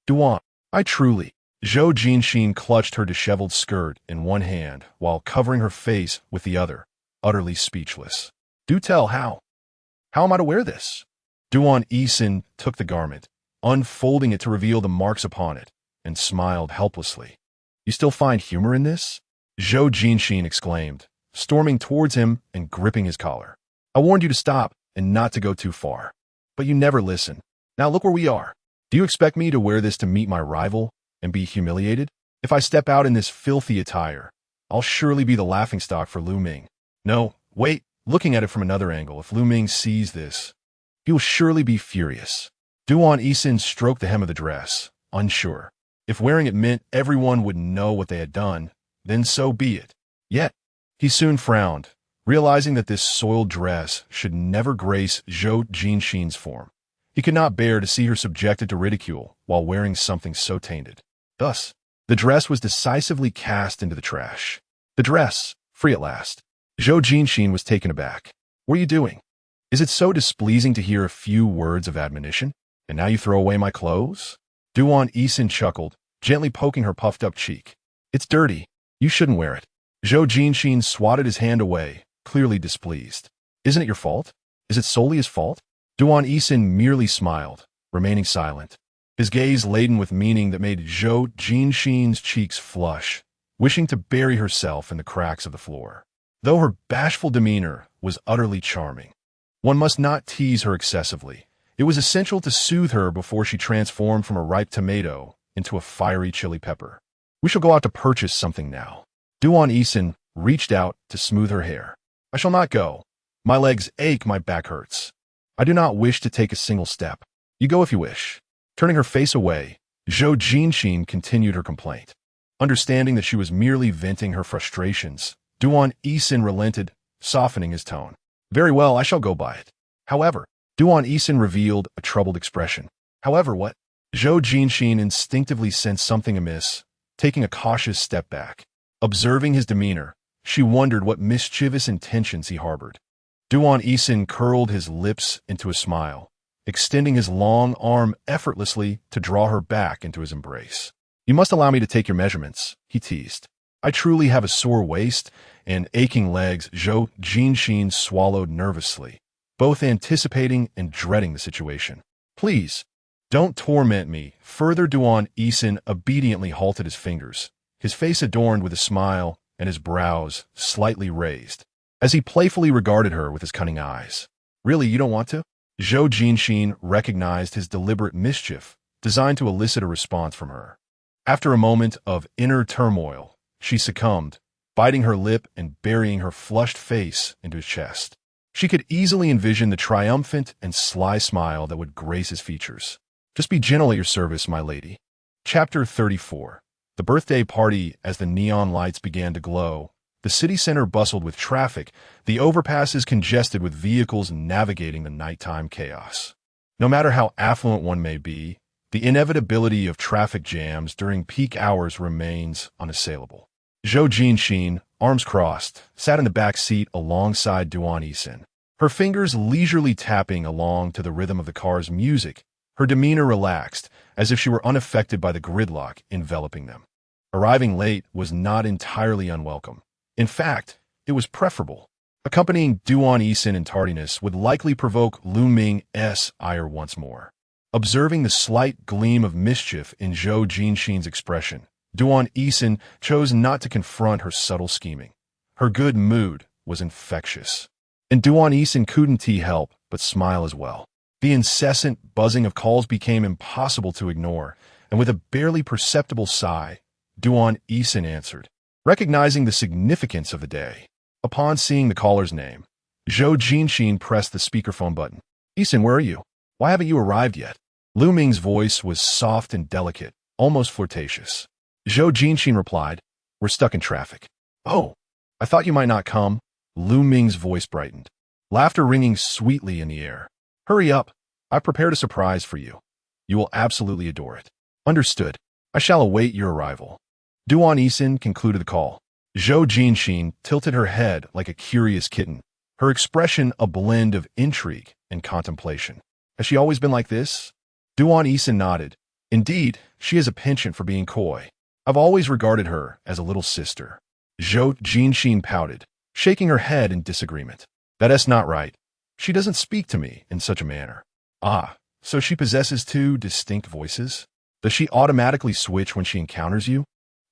"Duan, I truly..." Zhou Jinxin clutched her disheveled skirt in one hand while covering her face with the other, utterly speechless. "Do tell, how? How am I to wear this?" Duan Haowen took the garment, unfolding it to reveal the marks upon it, and smiled helplessly. "You still find humor in this?" Zhou Jinxin exclaimed, storming towards him and gripping his collar. "I warned you to stop and not to go too far, but you never listen. Now look where we are. Do you expect me to wear this to meet my rival and be humiliated? If I step out in this filthy attire, I'll surely be the laughingstock for Lu Ming. No, wait, looking at it from another angle, if Lu Ming sees this, he will surely be furious." Duan Haowen stroked the hem of the dress, unsure. If wearing it meant everyone would know what they had done, then so be it. Yet, he soon frowned, realizing that this soiled dress should never grace Zhou Jinxin's form. He could not bear to see her subjected to ridicule while wearing something so tainted. Thus, the dress was decisively cast into the trash. The dress, free at last. Zhou Jinxin was taken aback. "What are you doing? Is it so displeasing to hear a few words of admonition? And now you throw away my clothes?" Duan Haowen chuckled, gently poking her puffed-up cheek. "It's dirty. You shouldn't wear it." Zhou Jinxin swatted his hand away, clearly displeased. Isn't it your fault? Is it solely his fault? Duan Haowen merely smiled, remaining silent, his gaze laden with meaning that made Zhou Jinxin's cheeks flush, wishing to bury herself in the cracks of the floor. Though her bashful demeanor was utterly charming, one must not tease her excessively. It was essential to soothe her before she transformed from a ripe tomato into a fiery chili pepper. We shall go out to purchase something now. Duan Haowen reached out to smooth her hair. I shall not go. My legs ache, my back hurts. I do not wish to take a single step. You go if you wish. Turning her face away, Zhou Jinxin continued her complaint. Understanding that she was merely venting her frustrations, Duan Haowen relented, softening his tone. Very well, I shall go by it. However, Duan Haowen revealed a troubled expression. However, what? Zhou Jinxin instinctively sensed something amiss, taking a cautious step back. Observing his demeanor, she wondered what mischievous intentions he harbored. Duan Haowen curled his lips into a smile, extending his long arm effortlessly to draw her back into his embrace. You must allow me to take your measurements, he teased. I truly have a sore waist and aching legs. Zhou Jinxin swallowed nervously, both anticipating and dreading the situation. Please, don't torment me. Further, Duan Haowen obediently halted his fingers, his face adorned with a smile and his brows slightly raised, as he playfully regarded her with his cunning eyes. Really, you don't want to? Zhou Jinxin recognized his deliberate mischief, designed to elicit a response from her. After a moment of inner turmoil, she succumbed, biting her lip and burying her flushed face into his chest. She could easily envision the triumphant and sly smile that would grace his features. Just be gentle at your service, my lady. Chapter 34. The birthday party. As the neon lights began to glow, the city center bustled with traffic, the overpasses congested with vehicles navigating the nighttime chaos. No matter how affluent one may be, the inevitability of traffic jams during peak hours remains unassailable. Zhou Jinxin, arms crossed, sat in the back seat alongside Duan Haowen, her fingers leisurely tapping along to the rhythm of the car's music, her demeanor relaxed, as if she were unaffected by the gridlock enveloping them. Arriving late was not entirely unwelcome. In fact, it was preferable. Accompanying Duan Haowen in tardiness would likely provoke Lu Ming's ire once more. Observing the slight gleam of mischief in Zhou Jinxin's expression, Duan Haowen chose not to confront her subtle scheming. Her good mood was infectious, and Duan Haowen couldn't help but smile as well. The incessant buzzing of calls became impossible to ignore, and with a barely perceptible sigh, Duan Haowen answered, recognizing the significance of the day. Upon seeing the caller's name, Zhou Jinxin pressed the speakerphone button. Haowen, where are you? Why haven't you arrived yet? Lu Ming's voice was soft and delicate, almost flirtatious. Zhou Jinxin replied, we're stuck in traffic. Oh, I thought you might not come. Lu Ming's voice brightened, laughter ringing sweetly in the air. Hurry up. I've prepared a surprise for you. You will absolutely adore it. Understood. I shall await your arrival. Duan Haowen concluded the call. Zhou Jinxin tilted her head like a curious kitten, her expression a blend of intrigue and contemplation. Has she always been like this? Duan Haowen nodded. Indeed, she is a penchant for being coy. I've always regarded her as a little sister. Zhou Jinxin pouted, shaking her head in disagreement. That's not right. She doesn't speak to me in such a manner. Ah, so she possesses two distinct voices? Does she automatically switch when she encounters you?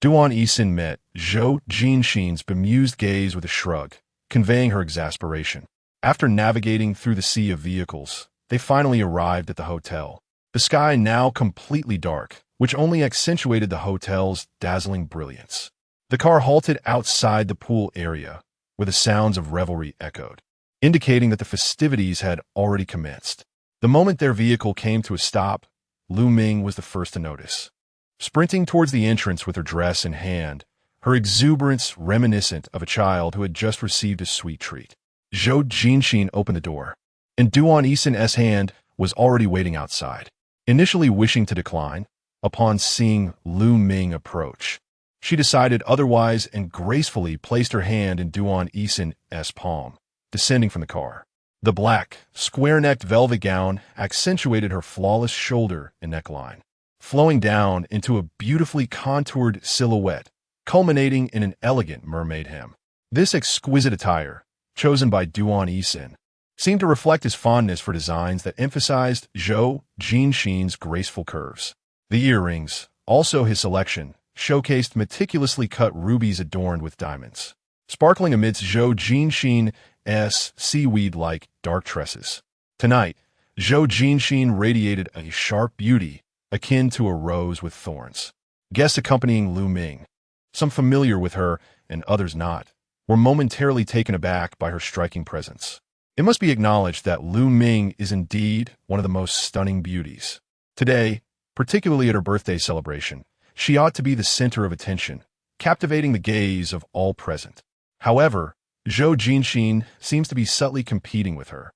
Duan Haowen met Zhou Jinxin's bemused gaze with a shrug, conveying her exasperation. After navigating through the sea of vehicles, they finally arrived at the hotel. The sky now completely dark, which only accentuated the hotel's dazzling brilliance. The car halted outside the pool area, where the sounds of revelry echoed, indicating that the festivities had already commenced. The moment their vehicle came to a stop, Lu Ming was the first to notice. Sprinting towards the entrance with her dress in hand, her exuberance reminiscent of a child who had just received a sweet treat. Zhou Jinxin opened the door, and Duan Haowen's hand was already waiting outside. Initially wishing to decline, upon seeing Lu Ming approach, she decided otherwise and gracefully placed her hand in Duan Haowen's palm, descending from the car. The black, square-necked velvet gown accentuated her flawless shoulder and neckline, flowing down into a beautifully contoured silhouette culminating in an elegant mermaid hem. This exquisite attire, chosen by Duan Haowen, seemed to reflect his fondness for designs that emphasized Zhou Jinxin's graceful curves. The earrings, also his selection, showcased meticulously cut rubies adorned with diamonds, sparkling amidst Zhou Jinxin's seaweed-like dark tresses. Tonight, Zhou Jinxin radiated a sharp beauty akin to a rose with thorns. Guests accompanying Lu Ming, some familiar with her and others not, were momentarily taken aback by her striking presence. It must be acknowledged that Lu Ming is indeed one of the most stunning beauties. Today, particularly at her birthday celebration, she ought to be the center of attention, captivating the gaze of all present. However, Zhou Jinxin seems to be subtly competing with her,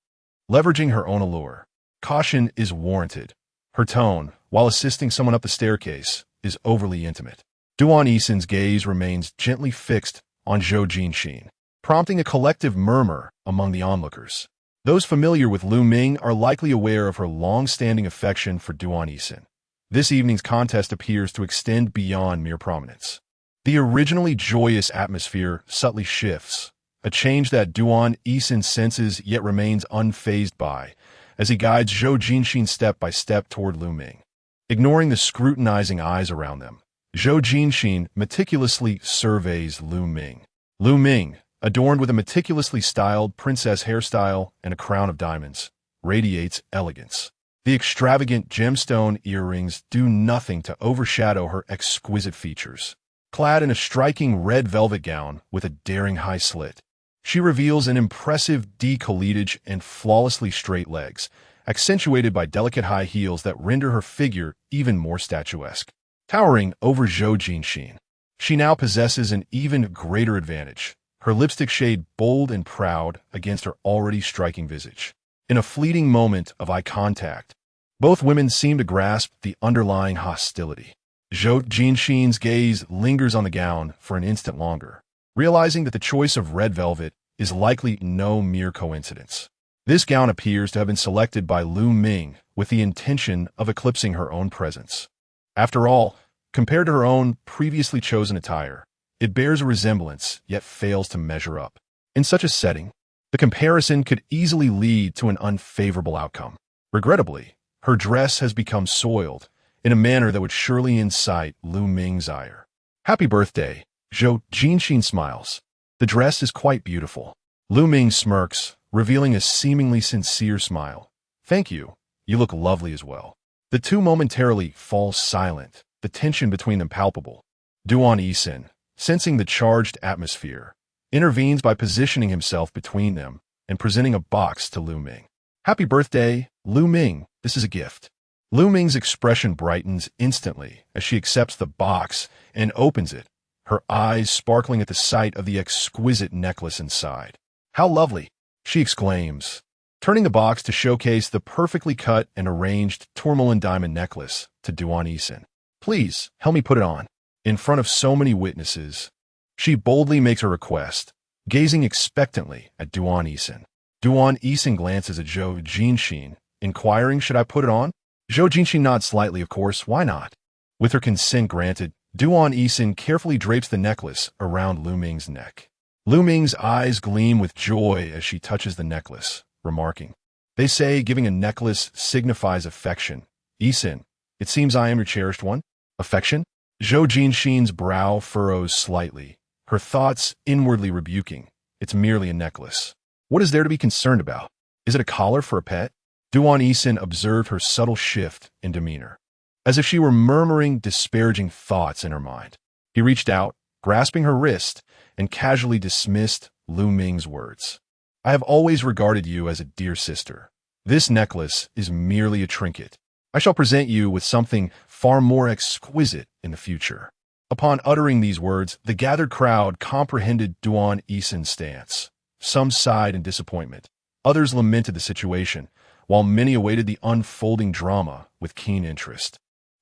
leveraging her own allure. Caution is warranted. Her tone, while assisting someone up the staircase, is overly intimate. Duan Haowen's gaze remains gently fixed on Zhou Jinxin, prompting a collective murmur among the onlookers. Those familiar with Lu Ming are likely aware of her long-standing affection for Duan Haowen. This evening's contest appears to extend beyond mere prominence. The originally joyous atmosphere subtly shifts, a change that Duan Haowen senses yet remains unfazed by, as he guides Zhou Jinxin step by step toward Lu Ming. Ignoring the scrutinizing eyes around them, Zhou Jinxin meticulously surveys Lu Ming. Lu Ming, adorned with a meticulously styled princess hairstyle and a crown of diamonds, radiates elegance. The extravagant gemstone earrings do nothing to overshadow her exquisite features. Clad in a striking red velvet gown with a daring high slit, she reveals an impressive décolletage and flawlessly straight legs, accentuated by delicate high heels that render her figure even more statuesque. Towering over Zhou Jinxin, she now possesses an even greater advantage, her lipstick shade bold and proud against her already striking visage. In a fleeting moment of eye contact, both women seem to grasp the underlying hostility. Zhou Jinxin's gaze lingers on the gown for an instant longer, realizing that the choice of red velvet is likely no mere coincidence. This gown appears to have been selected by Lu Ming with the intention of eclipsing her own presence. After all, compared to her own previously chosen attire, it bears a resemblance yet fails to measure up. In such a setting, the comparison could easily lead to an unfavorable outcome. Regrettably, her dress has become soiled in a manner that would surely incite Lu Ming's ire. Happy birthday, Zhou Jinxin smiles. The dress is quite beautiful. Lu Ming smirks, revealing a seemingly sincere smile. Thank you. You look lovely as well. The two momentarily fall silent, the tension between them palpable. Duan Haowen, sensing the charged atmosphere, intervenes by positioning himself between them and presenting a box to Lu Ming. Happy birthday, Lu Ming. This is a gift. Lu Ming's expression brightens instantly as she accepts the box and opens it, her eyes sparkling at the sight of the exquisite necklace inside. How lovely, she exclaims, turning the box to showcase the perfectly cut and arranged tourmaline diamond necklace to Duan Haowen. Please, help me put it on. In front of so many witnesses, she boldly makes her request, gazing expectantly at Duan Haowen. Duan Haowen glances at Zhou Jinxin, inquiring, should I put it on? Zhou Jinxin nods slightly, of course, why not? With her consent granted, Duan Haowen carefully drapes the necklace around Lu Ming's neck. Lu Ming's eyes gleam with joy as she touches the necklace, remarking, they say giving a necklace signifies affection. Haowen, it seems I am your cherished one? Affection? Zhou Jinxin's brow furrows slightly, her thoughts inwardly rebuking. It's merely a necklace. What is there to be concerned about? Is it a collar for a pet? Duan Haowen observed her subtle shift in demeanor, as if she were murmuring disparaging thoughts in her mind. He reached out, grasping her wrist, and casually dismissed Lu Ming's words. I have always regarded you as a dear sister. This necklace is merely a trinket. I shall present you with something far more exquisite in the future. Upon uttering these words, the gathered crowd comprehended Duan Haowen's stance. Some sighed in disappointment. Others lamented the situation, while many awaited the unfolding drama with keen interest.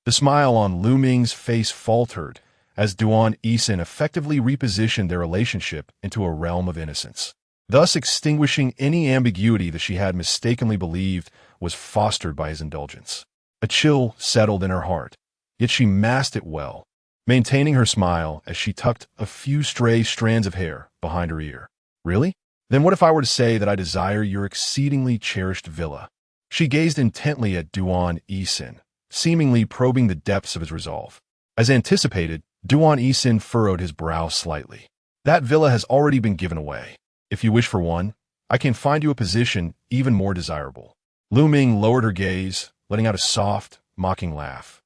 The smile on Lu Ming's face faltered as Duan Haowen effectively repositioned their relationship into a realm of innocence, thus extinguishing any ambiguity that she had mistakenly believed was fostered by his indulgence. A chill settled in her heart, yet she masked it well, maintaining her smile as she tucked a few stray strands of hair behind her ear. Really? Then what if I were to say that I desire your exceedingly cherished villa? She gazed intently at Duan Haowen, seemingly probing the depths of his resolve. As anticipated, Duan Haowen furrowed his brow slightly. That villa has already been given away. If you wish for one, I can find you a position even more desirable. Lu Ming lowered her gaze, letting out a soft, mocking laugh.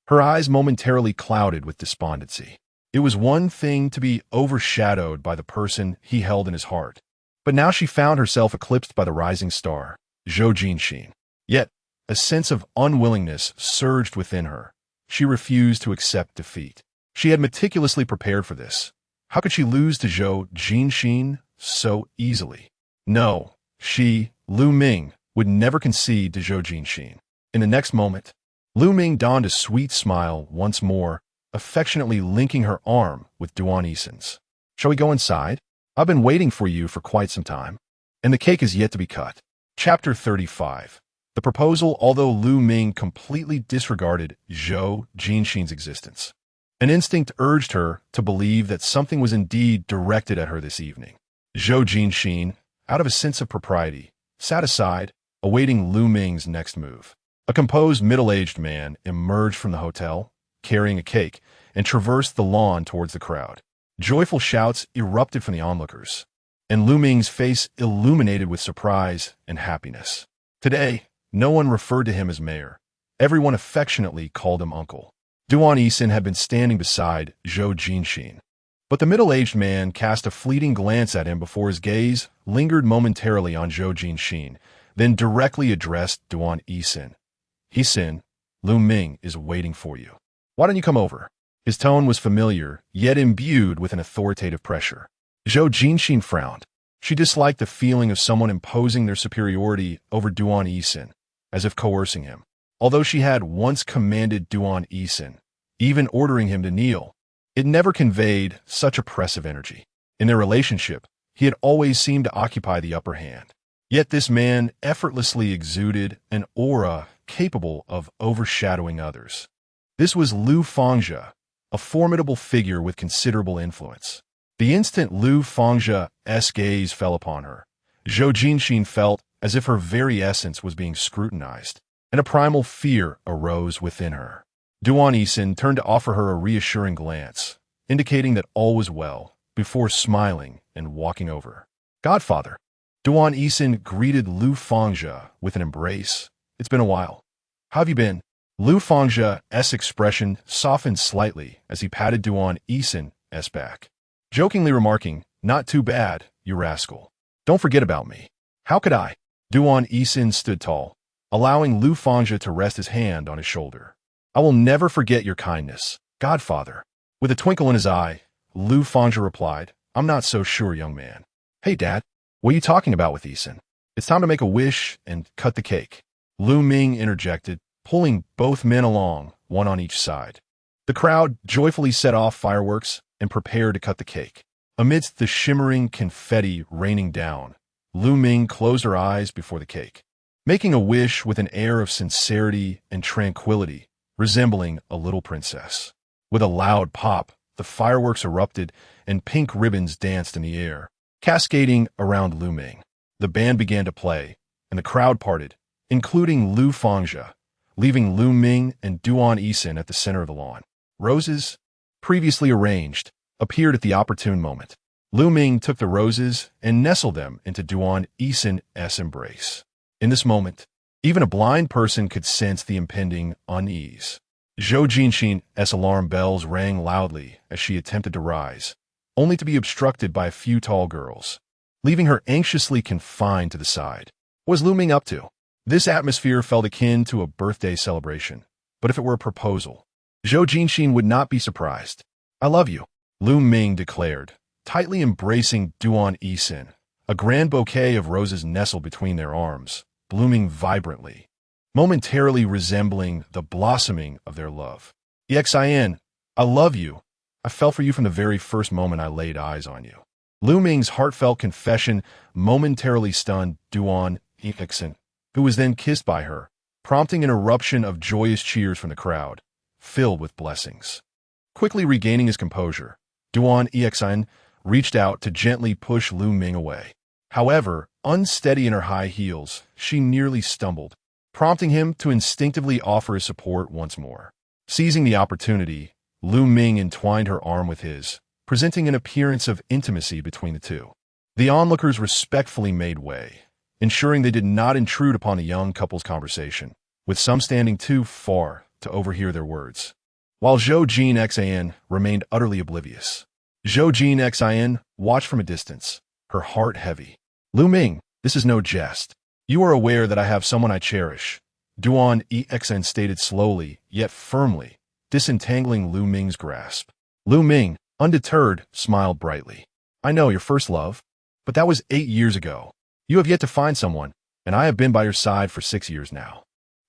Her eyes momentarily clouded with despondency. It was one thing to be overshadowed by the person he held in his heart, but now she found herself eclipsed by the rising star, Zhou Jinxin. Yet, a sense of unwillingness surged within her. She refused to accept defeat. She had meticulously prepared for this. How could she lose to Zhou Jinxin so easily? No, she, Lu Ming, would never concede to Zhou Jinxin. In the next moment, Lu Ming donned a sweet smile once more, affectionately linking her arm with Duan Haowen's. Shall we go inside? I've been waiting for you for quite some time, and the cake is yet to be cut. Chapter 35. The proposal. Although Lu Ming completely disregarded Zhou Jinxin's existence, an instinct urged her to believe that something was indeed directed at her this evening. Zhou Jinxin, out of a sense of propriety, sat aside, awaiting Lu Ming's next move. A composed middle-aged man emerged from the hotel, carrying a cake, and traversed the lawn towards the crowd. Joyful shouts erupted from the onlookers, and Lu Ming's face illuminated with surprise and happiness. Today, no one referred to him as mayor. Everyone affectionately called him uncle. Duan Haowen had been standing beside Zhou Jinxin, but the middle-aged man cast a fleeting glance at him before his gaze lingered momentarily on Zhou Jinxin, then directly addressed Duan Haowen. Haowen, Lu Ming is waiting for you. Why don't you come over? His tone was familiar, yet imbued with an authoritative pressure. Zhou Jinxin frowned. She disliked the feeling of someone imposing their superiority over Duan Haowen, as if coercing him. Although she had once commanded Duan Haowen, even ordering him to kneel, it never conveyed such oppressive energy. In their relationship, he had always seemed to occupy the upper hand. Yet this man effortlessly exuded an aura capable of overshadowing others. This was Lu Fangzhe, a formidable figure with considerable influence. The instant Lu Fangzhe's gaze fell upon her, Zhou Jinxin felt as if her very essence was being scrutinized, and a primal fear arose within her. Duan Haowen turned to offer her a reassuring glance, indicating that all was well, before smiling and walking over. Godfather. Duan Haowen greeted Lu Fangzhe with an embrace. It's been a while. How have you been? Lu Fangzhe's expression softened slightly as he patted Duan Haowen's back, jokingly remarking, "Not too bad, you rascal. Don't forget about me." How could I? Duan Haowen stood tall, allowing Lu Fangzhe to rest his hand on his shoulder. I will never forget your kindness, Godfather. With a twinkle in his eye, Lu Fangzhe replied, I'm not so sure, young man. Hey, Dad, what are you talking about with Haowen? It's time to make a wish and cut the cake. Lu Ming interjected, pulling both men along, one on each side. The crowd joyfully set off fireworks and prepared to cut the cake. Amidst the shimmering confetti raining down, Lu Ming closed her eyes before the cake, making a wish with an air of sincerity and tranquility, resembling a little princess. With a loud pop, the fireworks erupted and pink ribbons danced in the air, cascading around Lu Ming. The band began to play, and the crowd parted, including Lu Fangzhe, leaving Lu Ming and Duan Haowen at the center of the lawn. Roses, previously arranged, appeared at the opportune moment. Lu Ming took the roses and nestled them into Duan Haowen's embrace. In this moment, even a blind person could sense the impending unease. Zhou Jinxin's alarm bells rang loudly as she attempted to rise, only to be obstructed by a few tall girls, leaving her anxiously confined to the side. What was Lu Ming up to? This atmosphere felt akin to a birthday celebration, but if it were a proposal, Zhou Jinxin would not be surprised. I love you, Lu Ming declared, tightly embracing Duan Haowen. A grand bouquet of roses nestled between their arms, blooming vibrantly, momentarily resembling the blossoming of their love. Xin, I love you. I fell for you from the very first moment I laid eyes on you. Lu Ming's heartfelt confession momentarily stunned Duan Haowen, who was then kissed by her, prompting an eruption of joyous cheers from the crowd, filled with blessings. Quickly regaining his composure, Duan Haowen reached out to gently push Lu Ming away. However, unsteady in her high heels, she nearly stumbled, prompting him to instinctively offer his support once more. Seizing the opportunity, Lu Ming entwined her arm with his, presenting an appearance of intimacy between the two. The onlookers respectfully made way, ensuring they did not intrude upon the young couple's conversation, with some standing too far to overhear their words. While Zhou Jinxin remained utterly oblivious. Zhou Jinxin watched from a distance, her heart heavy. Lu Ming, this is no jest. You are aware that I have someone I cherish, Duan Haowen stated slowly, yet firmly, disentangling Lu Ming's grasp. Lu Ming, undeterred, smiled brightly. I know, your first love, but that was 8 years ago. You have yet to find someone, and I have been by your side for 6 years now.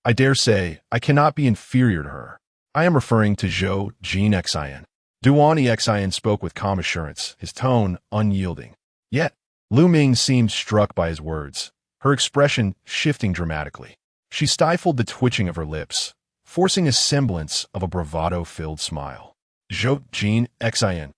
I dare say I cannot be inferior to her. I am referring to Zhou Jinxin. Duan Haowen spoke with calm assurance, his tone unyielding. Yet, Lu Ming seemed struck by his words, her expression shifting dramatically. She stifled the twitching of her lips, forcing a semblance of a bravado-filled smile. Zhou Jinxin,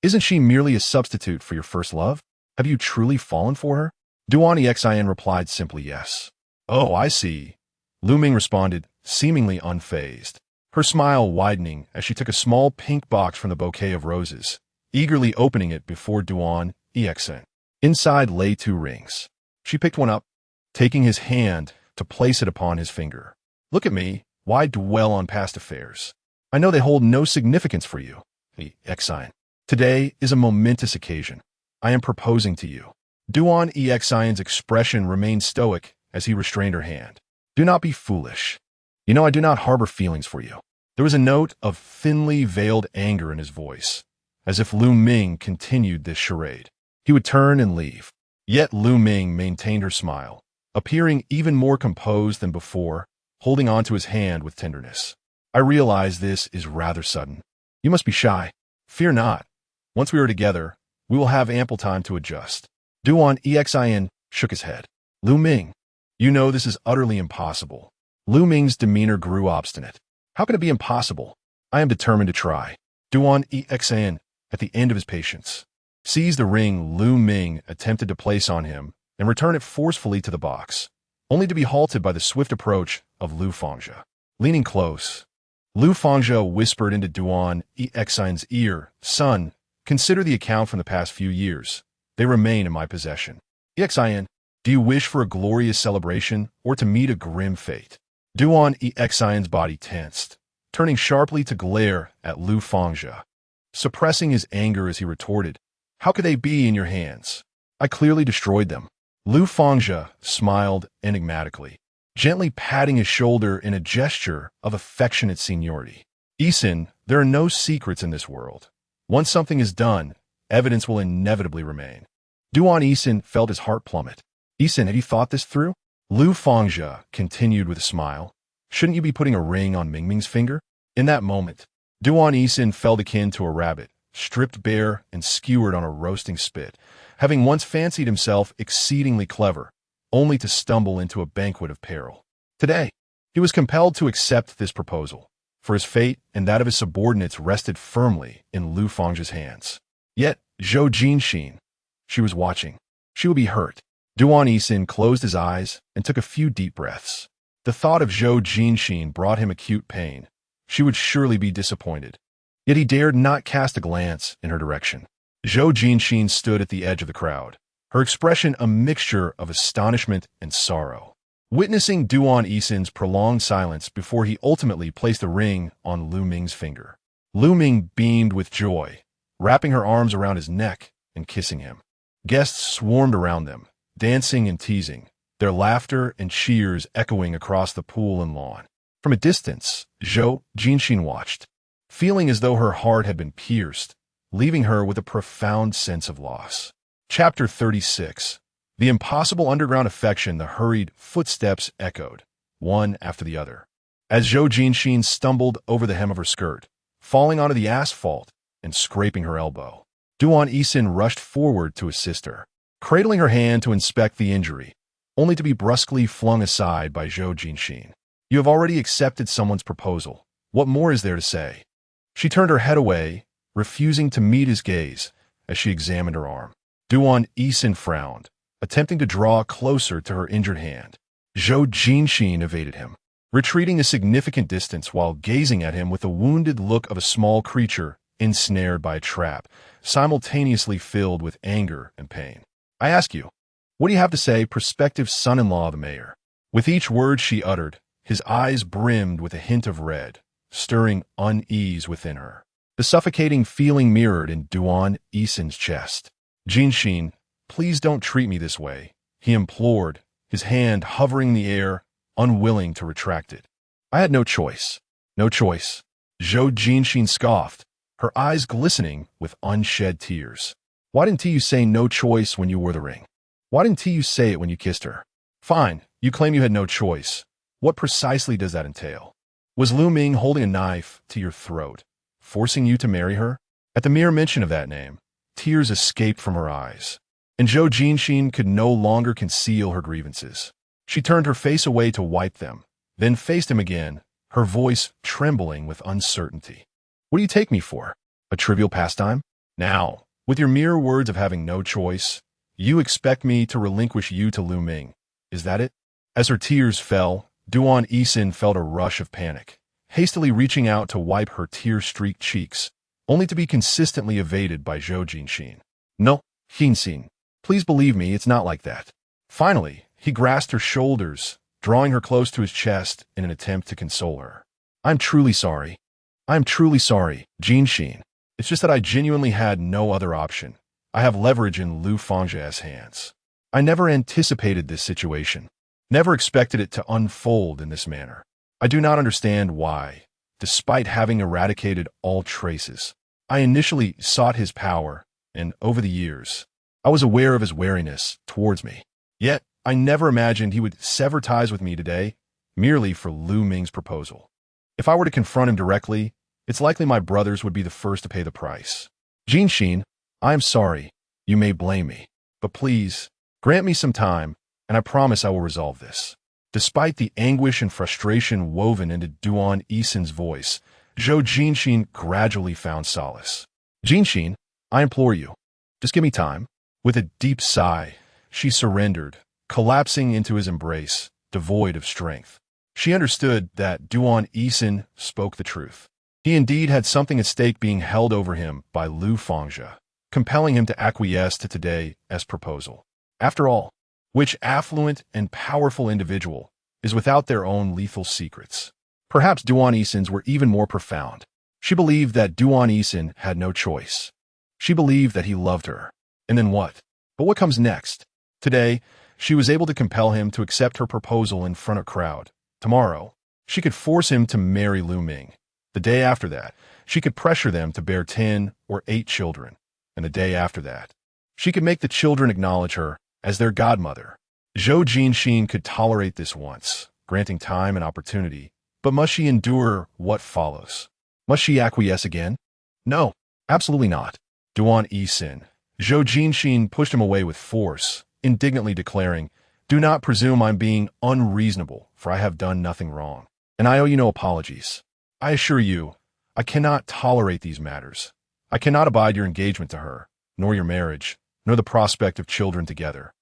isn't she merely a substitute for your first love? Have you truly fallen for her? Duan Haowen replied simply yes. Oh, I see. Lu Ming responded, seemingly unfazed, her smile widening as she took a small pink box from the bouquet of roses, eagerly opening it before Duan Haowen. Inside lay 2 rings. She picked one up, taking his hand to place it upon his finger. Look at me, why dwell on past affairs? I know they hold no significance for you, Haowen. Today is a momentous occasion. I am proposing to you. Duan Haowen's expression remained stoic as he restrained her hand. Do not be foolish. You know I do not harbor feelings for you. There was a note of thinly veiled anger in his voice, as if Lu Ming continued this charade. He would turn and leave. Yet Lu Ming maintained her smile, appearing even more composed than before, holding onto his hand with tenderness. I realize this is rather sudden. You must be shy. Fear not. Once we are together, we will have ample time to adjust. Duan Haowen shook his head. Lu Ming, you know this is utterly impossible. Lu Ming's demeanor grew obstinate. How can it be impossible? I am determined to try. Duan Haowen, at the end of his patience, seized the ring Lu Ming attempted to place on him and returned it forcefully to the box, only to be halted by the swift approach of Lu Fangzhe. Leaning close, Lu Fangzhe whispered into Duan Haowen's ear, Son, consider the account from the past few years. They remain in my possession. Haowen, do you wish for a glorious celebration or to meet a grim fate? Duan Haowen's body tensed, turning sharply to glare at Lu Fangzhe, suppressing his anger as he retorted, How could they be in your hands? I clearly destroyed them. Lu Fangzhe smiled enigmatically, gently patting his shoulder in a gesture of affectionate seniority. Isin, there are no secrets in this world. Once something is done, evidence will inevitably remain. Duan Isin felt his heart plummet. Isin, have you thought this through? Lu Fangzhe continued with a smile. Shouldn't you be putting a ring on Mingming's finger? In that moment, Duan Isin felt akin to a rabbit, stripped bare and skewered on a roasting spit, having once fancied himself exceedingly clever, only to stumble into a banquet of peril. Today, he was compelled to accept this proposal, for his fate and that of his subordinates rested firmly in Lu Fangzhe's hands. Yet, Zhou Jinxin, she was watching. She would be hurt. Duan Haowen closed his eyes and took a few deep breaths. The thought of Zhou Jinxin brought him acute pain. She would surely be disappointed. Yet he dared not cast a glance in her direction. Zhou Jinxin stood at the edge of the crowd, her expression a mixture of astonishment and sorrow. Witnessing Duan Haowen's prolonged silence before he ultimately placed the ring on Lu Ming's finger, Lu Ming beamed with joy, wrapping her arms around his neck and kissing him. Guests swarmed around them, dancing and teasing, their laughter and cheers echoing across the pool and lawn. From a distance, Zhou Jinxin watched, feeling as though her heart had been pierced, leaving her with a profound sense of loss. Chapter 36. The impossible underground affection the hurried footsteps echoed, one after the other, as Zhou Jinxin stumbled over the hem of her skirt, falling onto the asphalt and scraping her elbow. Duan Haowen rushed forward to assist her, cradling her hand to inspect the injury, only to be brusquely flung aside by Zhou Jinxin. You have already accepted someone's proposal. What more is there to say? She turned her head away, refusing to meet his gaze as she examined her arm. Duan Haowen frowned, attempting to draw closer to her injured hand. Zhou Jinxin evaded him, retreating a significant distance while gazing at him with the wounded look of a small creature ensnared by a trap, simultaneously filled with anger and pain. I ask you, what do you have to say, prospective son-in-law of the mayor? With each word she uttered, his eyes brimmed with a hint of red, stirring unease within her. The suffocating feeling mirrored in Duan Haowen's chest. Jinxin, please don't treat me this way, he implored, his hand hovering in the air, unwilling to retract it. I had no choice. No choice. Zhou Jinxin scoffed, her eyes glistening with unshed tears. Why didn't you say no choice when you wore the ring? Why didn't you say it when you kissed her? Fine, you claim you had no choice. What precisely does that entail? Was Lu Ming holding a knife to your throat, forcing you to marry her? At the mere mention of that name, tears escaped from her eyes, and Zhou Jinxin could no longer conceal her grievances. She turned her face away to wipe them, then faced him again, her voice trembling with uncertainty. What do you take me for? A trivial pastime? Now, with your mere words of having no choice, you expect me to relinquish you to Lu Ming. Is that it? As her tears fell, Duan Haowen felt a rush of panic, hastily reaching out to wipe her tear-streaked cheeks, only to be consistently evaded by Zhou Jinxin. No, Jinxin, please believe me, it's not like that. Finally, he grasped her shoulders, drawing her close to his chest in an attempt to console her. I'm truly sorry. I'm truly sorry, Jinxin. It's just that I genuinely had no other option. I have leverage in Lu Fangjia's hands. I never anticipated this situation, never expected it to unfold in this manner. I do not understand why, despite having eradicated all traces, I initially sought his power, and over the years, I was aware of his wariness towards me. Yet, I never imagined he would sever ties with me today, merely for Lu Ming's proposal. If I were to confront him directly, it's likely my brothers would be the first to pay the price. Jinxin, I am sorry. You may blame me. But please, grant me some time, and I promise I will resolve this. Despite the anguish and frustration woven into Duan Haowen's voice, Zhou Jinxin gradually found solace. Jinxin, I implore you, just give me time. With a deep sigh, she surrendered, collapsing into his embrace, devoid of strength. She understood that Duan Haowen spoke the truth. He indeed had something at stake being held over him by Lu Fangjia, compelling him to acquiesce to today's proposal. After all, which affluent and powerful individual is without their own lethal secrets? Perhaps Duan Haowen's were even more profound. She believed that Duan Haowen had no choice. She believed that he loved her. And then what? But what comes next? Today, she was able to compel him to accept her proposal in front of a crowd. Tomorrow, she could force him to marry Lu Ming. The day after that, she could pressure them to bear 10 or 8 children. And the day after that, she could make the children acknowledge her as their godmother. Zhou Jinxin could tolerate this once, granting time and opportunity, but must she endure what follows? Must she acquiesce again? No, absolutely not. Duan Haowen. Zhou Jinxin pushed him away with force, indignantly declaring, "Do not presume I'm being unreasonable, for I have done nothing wrong, and I owe you no apologies. I assure you, I cannot tolerate these matters. I cannot abide your engagement to her, nor your marriage, nor the prospect of children together.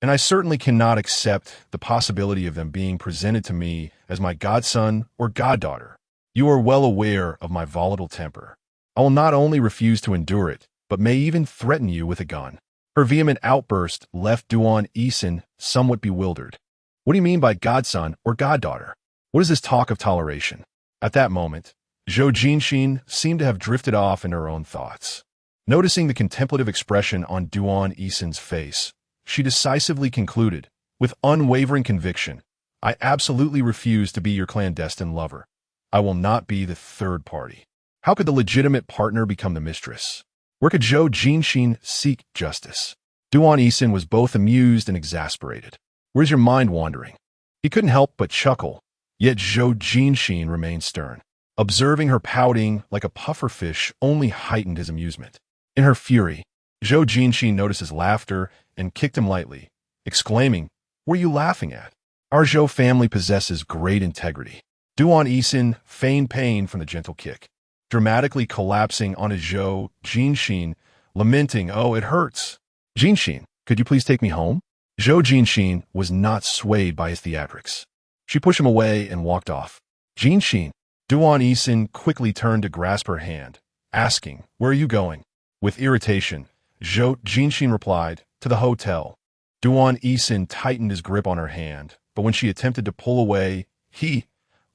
And I certainly cannot accept the possibility of them being presented to me as my godson or goddaughter. You are well aware of my volatile temper. I will not only refuse to endure it, but may even threaten you with a gun." Her vehement outburst left Duan Haowen somewhat bewildered. What do you mean by godson or goddaughter? What is this talk of toleration? At that moment, Zhou Jinxin seemed to have drifted off in her own thoughts. Noticing the contemplative expression on Duan Haowen's face, she decisively concluded, with unwavering conviction, "I absolutely refuse to be your clandestine lover. I will not be the third party." How could the legitimate partner become the mistress? Where could Zhou Jinxin seek justice? Duan Haowen was both amused and exasperated. Where's your mind wandering? He couldn't help but chuckle, yet Zhou Jinxin remained stern. Observing her pouting like a pufferfish only heightened his amusement. In her fury, Zhou Jinxin noticed his laughter and kicked him lightly, exclaiming, "What are you laughing at? Our Zhou family possesses great integrity." Duan Haowen feigned pain from the gentle kick. dramatically collapsing onto Zhou Jinxin, lamenting, "Oh, it hurts." "Jinxin, could you please take me home?" Zhou Jinxin was not swayed by his theatrics. She pushed him away and walked off. "Jinxin." Duan Haowen quickly turned to grasp her hand, asking, "Where are you going?" With irritation, Zhou Jinxin replied, "To the hotel." Duan Haowen tightened his grip on her hand, but when she attempted to pull away, he,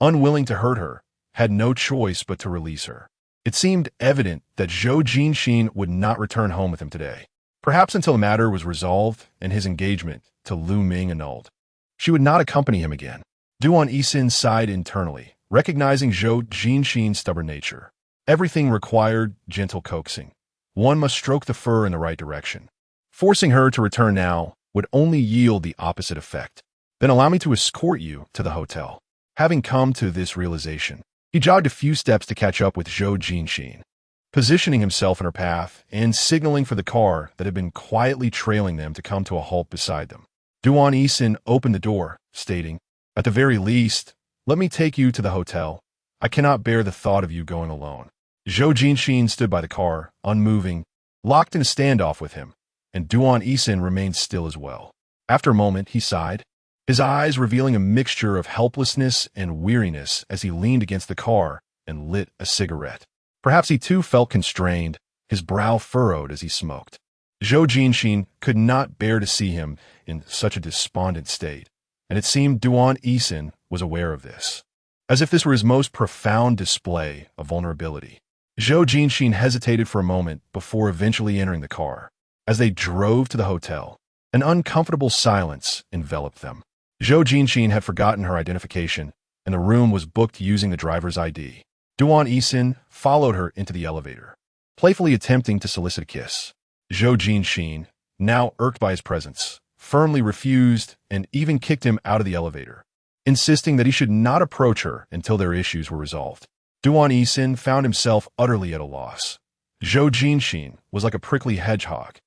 unwilling to hurt her, had no choice but to release her. It seemed evident that Zhou Jinxin would not return home with him today, perhaps until the matter was resolved and his engagement to Lu Ming annulled. She would not accompany him again. Duan Haowen sighed internally, recognizing Zhou Jinxin's stubborn nature. Everything required gentle coaxing. One must stroke the fur in the right direction. Forcing her to return now would only yield the opposite effect. "Then allow me to escort you to the hotel." Having come to this realization, he jogged a few steps to catch up with Zhou Jinxin, positioning himself in her path and signaling for the car that had been quietly trailing them to come to a halt beside them. Duan Haowen opened the door, stating, "At the very least, let me take you to the hotel. I cannot bear the thought of you going alone." Zhou Jinxin stood by the car, unmoving, locked in a standoff with him, and Duan Haowen remained still as well. After a moment, he sighed, his eyes revealing a mixture of helplessness and weariness as he leaned against the car and lit a cigarette. Perhaps he too felt constrained, his brow furrowed as he smoked. Zhou Jinxin could not bear to see him in such a despondent state, and it seemed Duan Haowen was aware of this, as if this were his most profound display of vulnerability. Zhou Jinxin hesitated for a moment before eventually entering the car. As they drove to the hotel, an uncomfortable silence enveloped them. Zhou Jinxin had forgotten her identification, and the room was booked using the driver's ID. Duan Haowen followed her into the elevator, playfully attempting to solicit a kiss. Zhou Jinxin, now irked by his presence, firmly refused and even kicked him out of the elevator, insisting that he should not approach her until their issues were resolved. Duan Haowen found himself utterly at a loss. Zhou Jinxin was like a prickly hedgehog,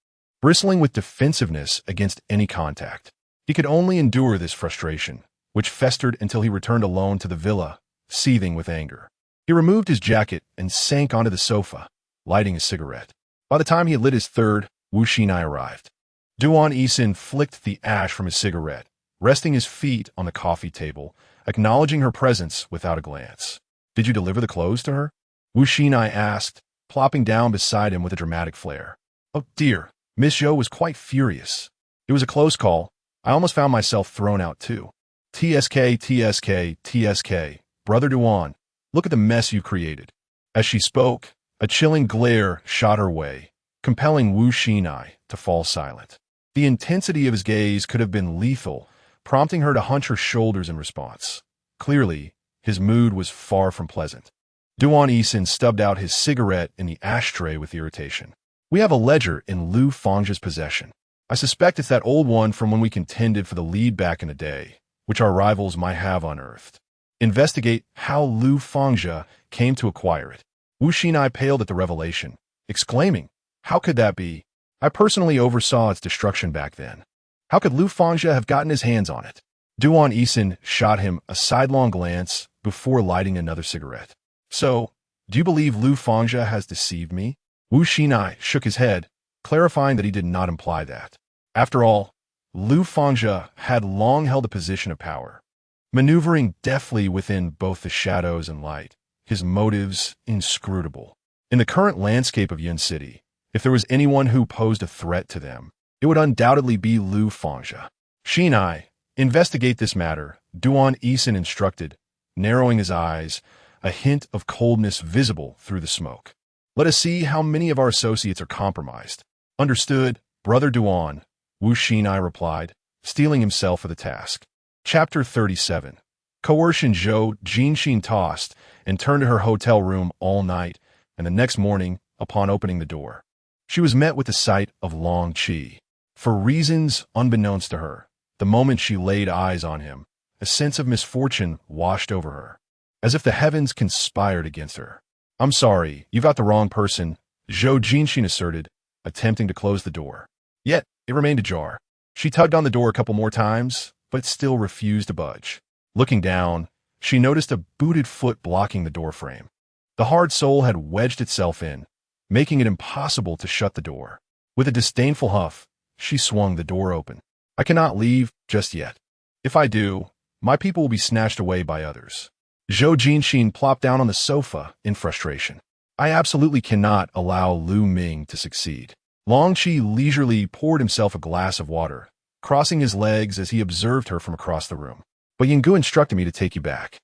bristling with defensiveness against any contact. He could only endure this frustration, which festered until he returned alone to the villa, seething with anger. He removed his jacket and sank onto the sofa, lighting a cigarette. By the time he had lit his third, Wu Xinai arrived. Duan Haowen flicked the ash from his cigarette, resting his feet on the coffee table, acknowledging her presence without a glance. "Did you deliver the clothes to her?" Wu Xinai asked, plopping down beside him with a dramatic flair. "Oh dear, Miss Zhou was quite furious. It was a close call. I almost found myself thrown out too. TSK, TSK, TSK. Brother Duan, look at the mess you created." As she spoke, a chilling glare shot her way, compelling Wu Xinai to fall silent. The intensity of his gaze could have been lethal, prompting her to hunch her shoulders in response. Clearly, his mood was far from pleasant. Duan Haowen stubbed out his cigarette in the ashtray with irritation. "We have a ledger in Lu Fangja's possession. I suspect it's that old one from when we contended for the lead back in the day, which our rivals might have unearthed. Investigate how Lu Fangja came to acquire it." Wu Xinai paled at the revelation, exclaiming, "How could that be? I personally oversaw its destruction back then. How could Lu Fangja have gotten his hands on it?" Duan Haowen shot him a sidelong glance before lighting another cigarette. "So, do you believe Lu Fangja has deceived me?" Wu Xinai shook his head, clarifying that he did not imply that. After all, Lu Fangja had long held a position of power, maneuvering deftly within both the shadows and light, his motives inscrutable. In the current landscape of Yun City, if there was anyone who posed a threat to them, it would undoubtedly be Lu Fangja. "Xinai, investigate this matter," Duan Haowen instructed, narrowing his eyes, a hint of coldness visible through the smoke. "Let us see how many of our associates are compromised." "Understood, Brother Duan," Wu Xinai replied, steeling himself for the task. Chapter 37. Coercion. Zhou Jinxin tossed and turned to her hotel room all night, and the next morning, upon opening the door, she was met with the sight of Long Qi. For reasons unbeknownst to her, the moment she laid eyes on him, a sense of misfortune washed over her, as if the heavens conspired against her. "I'm sorry, you've got the wrong person," Zhou Jinxin asserted, attempting to close the door. Yet, it remained ajar. She tugged on the door a couple more times, but still refused to budge. Looking down, she noticed a booted foot blocking the doorframe. The hard soul had wedged itself in, making it impossible to shut the door. With a disdainful huff, she swung the door open. I cannot leave just yet. If I do, my people will be snatched away by others. Zhou Jinxin plopped down on the sofa in frustration. I absolutely cannot allow Lu Ming to succeed. Long Qi leisurely poured himself a glass of water, crossing his legs as he observed her from across the room. But Yinggu instructed me to take you back.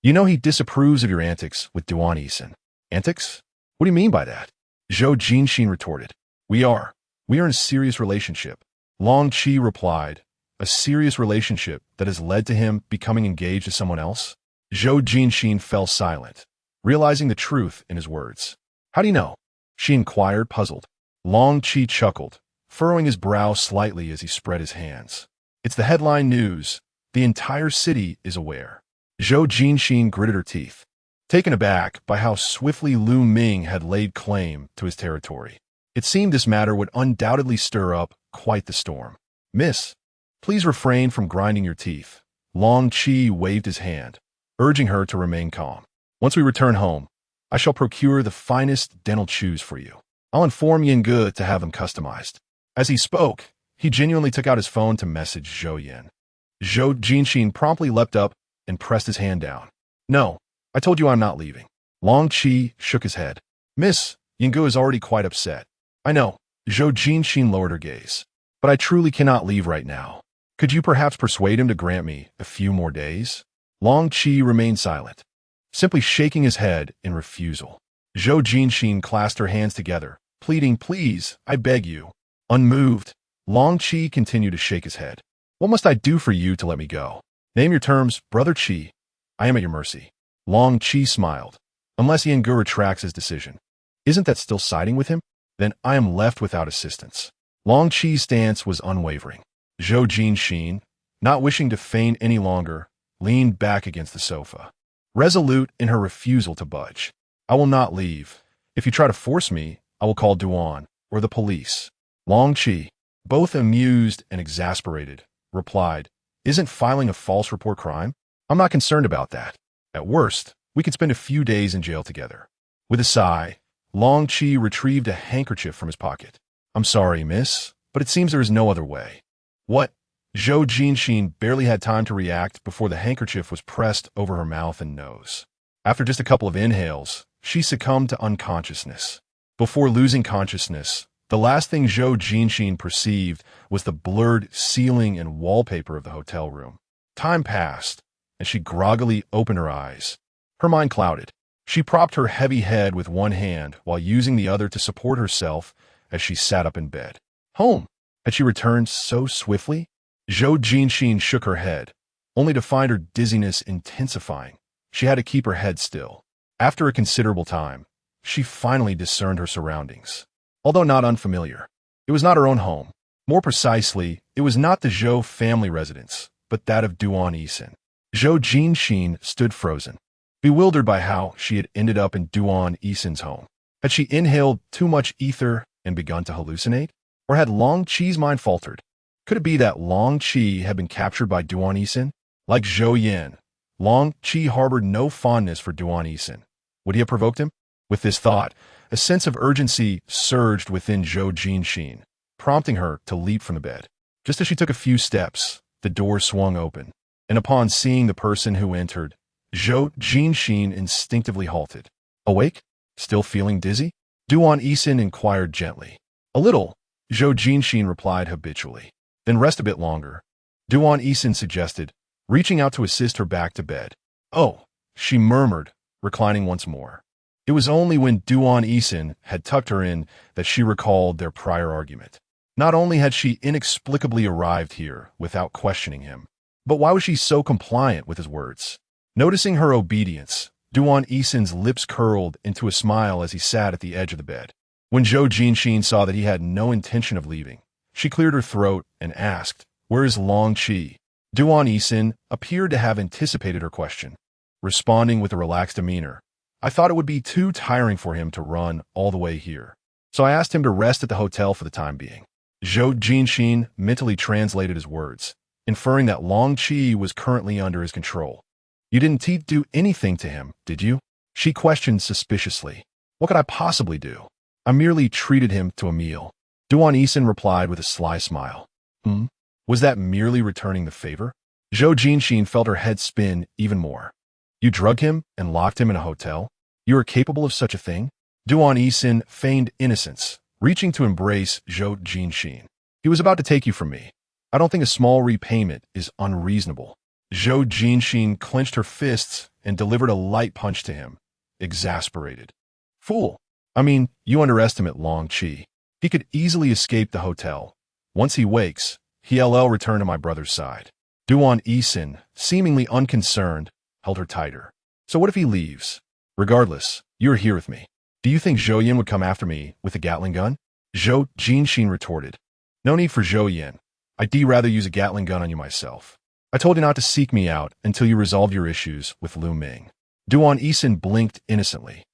You know he disapproves of your antics with Duan Haowen. Antics? What do you mean by that? Zhou Jinxin retorted. We are in a serious relationship. Long Qi replied. A serious relationship that has led to him becoming engaged to someone else? Zhou Jinxin fell silent, realizing the truth in his words. How do you know? She inquired, puzzled. Long Qi chuckled, furrowing his brow slightly as he spread his hands. It's the headline news. The entire city is aware. Zhou Jinxin gritted her teeth, taken aback by how swiftly Lu Ming had laid claim to his territory. It seemed this matter would undoubtedly stir up quite the storm. Miss, please refrain from grinding your teeth. Long Qi waved his hand, urging her to remain calm. Once we return home, I shall procure the finest dental chews for you. I'll inform Yinggu to have them customized. As he spoke, he genuinely took out his phone to message Zhou Yan. Zhou Jinxin promptly leapt up and pressed his hand down. No, I told you I'm not leaving. Long Qi shook his head. Miss, Yinggu is already quite upset. I know. Zhou Jinxin lowered her gaze. But I truly cannot leave right now. Could you perhaps persuade him to grant me a few more days? Long Qi remained silent, simply shaking his head in refusal. Zhou Jinxin clasped her hands together, pleading, please, I beg you. Unmoved, Long Qi continued to shake his head. What must I do for you to let me go? Name your terms, Brother Qi. I am at your mercy. Long Qi smiled. Unless Yinggu retracts his decision. Isn't that still siding with him? Then I am left without assistance. Long Qi's stance was unwavering. Zhou Jinxin, not wishing to feign any longer, leaned back against the sofa, resolute in her refusal to budge. I will not leave. If you try to force me, I will call Duan or the police. Long Qi, both amused and exasperated, replied, Isn't filing a false report crime? I'm not concerned about that. At worst, we could spend a few days in jail together. With a sigh, Long Qi retrieved a handkerchief from his pocket. I'm sorry, miss, but it seems there is no other way. What? Zhou Jinxin barely had time to react before the handkerchief was pressed over her mouth and nose. After just a couple of inhales, she succumbed to unconsciousness. Before losing consciousness, the last thing Zhou Jinxin perceived was the blurred ceiling and wallpaper of the hotel room. Time passed, and she groggily opened her eyes. Her mind clouded. She propped her heavy head with one hand while using the other to support herself as she sat up in bed. Home! Had she returned so swiftly? Zhou Jinxin shook her head, only to find her dizziness intensifying. She had to keep her head still. After a considerable time, she finally discerned her surroundings. Although not unfamiliar, it was not her own home. More precisely, it was not the Zhou family residence, but that of Duan Haowen. Zhou Jinxin stood frozen, bewildered by how she had ended up in Duan Haowen's home. Had she inhaled too much ether and begun to hallucinate? Or had Long Qi's mind faltered? Could it be that Long Qi had been captured by Duan Haowen? Like Zhou Yan, Long Qi harbored no fondness for Duan Haowen. Would he have provoked him? With this thought, a sense of urgency surged within Zhou Jinxin, prompting her to leap from the bed. Just as she took a few steps, the door swung open, and upon seeing the person who entered, Zhou Jinxin instinctively halted. Awake? Still feeling dizzy? Duan Haowen inquired gently. A little, Zhou Jinxin replied habitually. Then rest a bit longer, Duan Haowen suggested, reaching out to assist her back to bed. Oh, she murmured, reclining once more. It was only when Duan Haowen had tucked her in that she recalled their prior argument. Not only had she inexplicably arrived here without questioning him, but why was she so compliant with his words? Noticing her obedience, Duan Haowen's lips curled into a smile as he sat at the edge of the bed. When Zhou Jinxin saw that he had no intention of leaving, she cleared her throat and asked, Where is Long Qi? Duan Haowen appeared to have anticipated her question, responding with a relaxed demeanor. I thought it would be too tiring for him to run all the way here, so I asked him to rest at the hotel for the time being. Zhou Jinxin mentally translated his words, inferring that Long Qi was currently under his control. You didn't do anything to him, did you? She questioned suspiciously. What could I possibly do? I merely treated him to a meal. Duan Haowen replied with a sly smile. Was that merely returning the favor? Zhou Jinxin felt her head spin even more. You drugged him and locked him in a hotel? You are capable of such a thing? Duan Haowen feigned innocence, reaching to embrace Zhou Jinxin. He was about to take you from me. I don't think a small repayment is unreasonable. Zhou Jinxin clenched her fists and delivered a light punch to him, exasperated. Fool! I mean, you underestimate Long Qi. He could easily escape the hotel. Once he wakes, he'll return to my brother's side. Duan Haowen, seemingly unconcerned, held her tighter. So what if he leaves? Regardless, you're here with me. Do you think Zhou Yan would come after me with a Gatling gun? Zhou Jinxin retorted. No need for Zhou Yan. I'd rather use a Gatling gun on you myself. I told you not to seek me out until you resolved your issues with Lu Ming. Duan Haowen blinked innocently.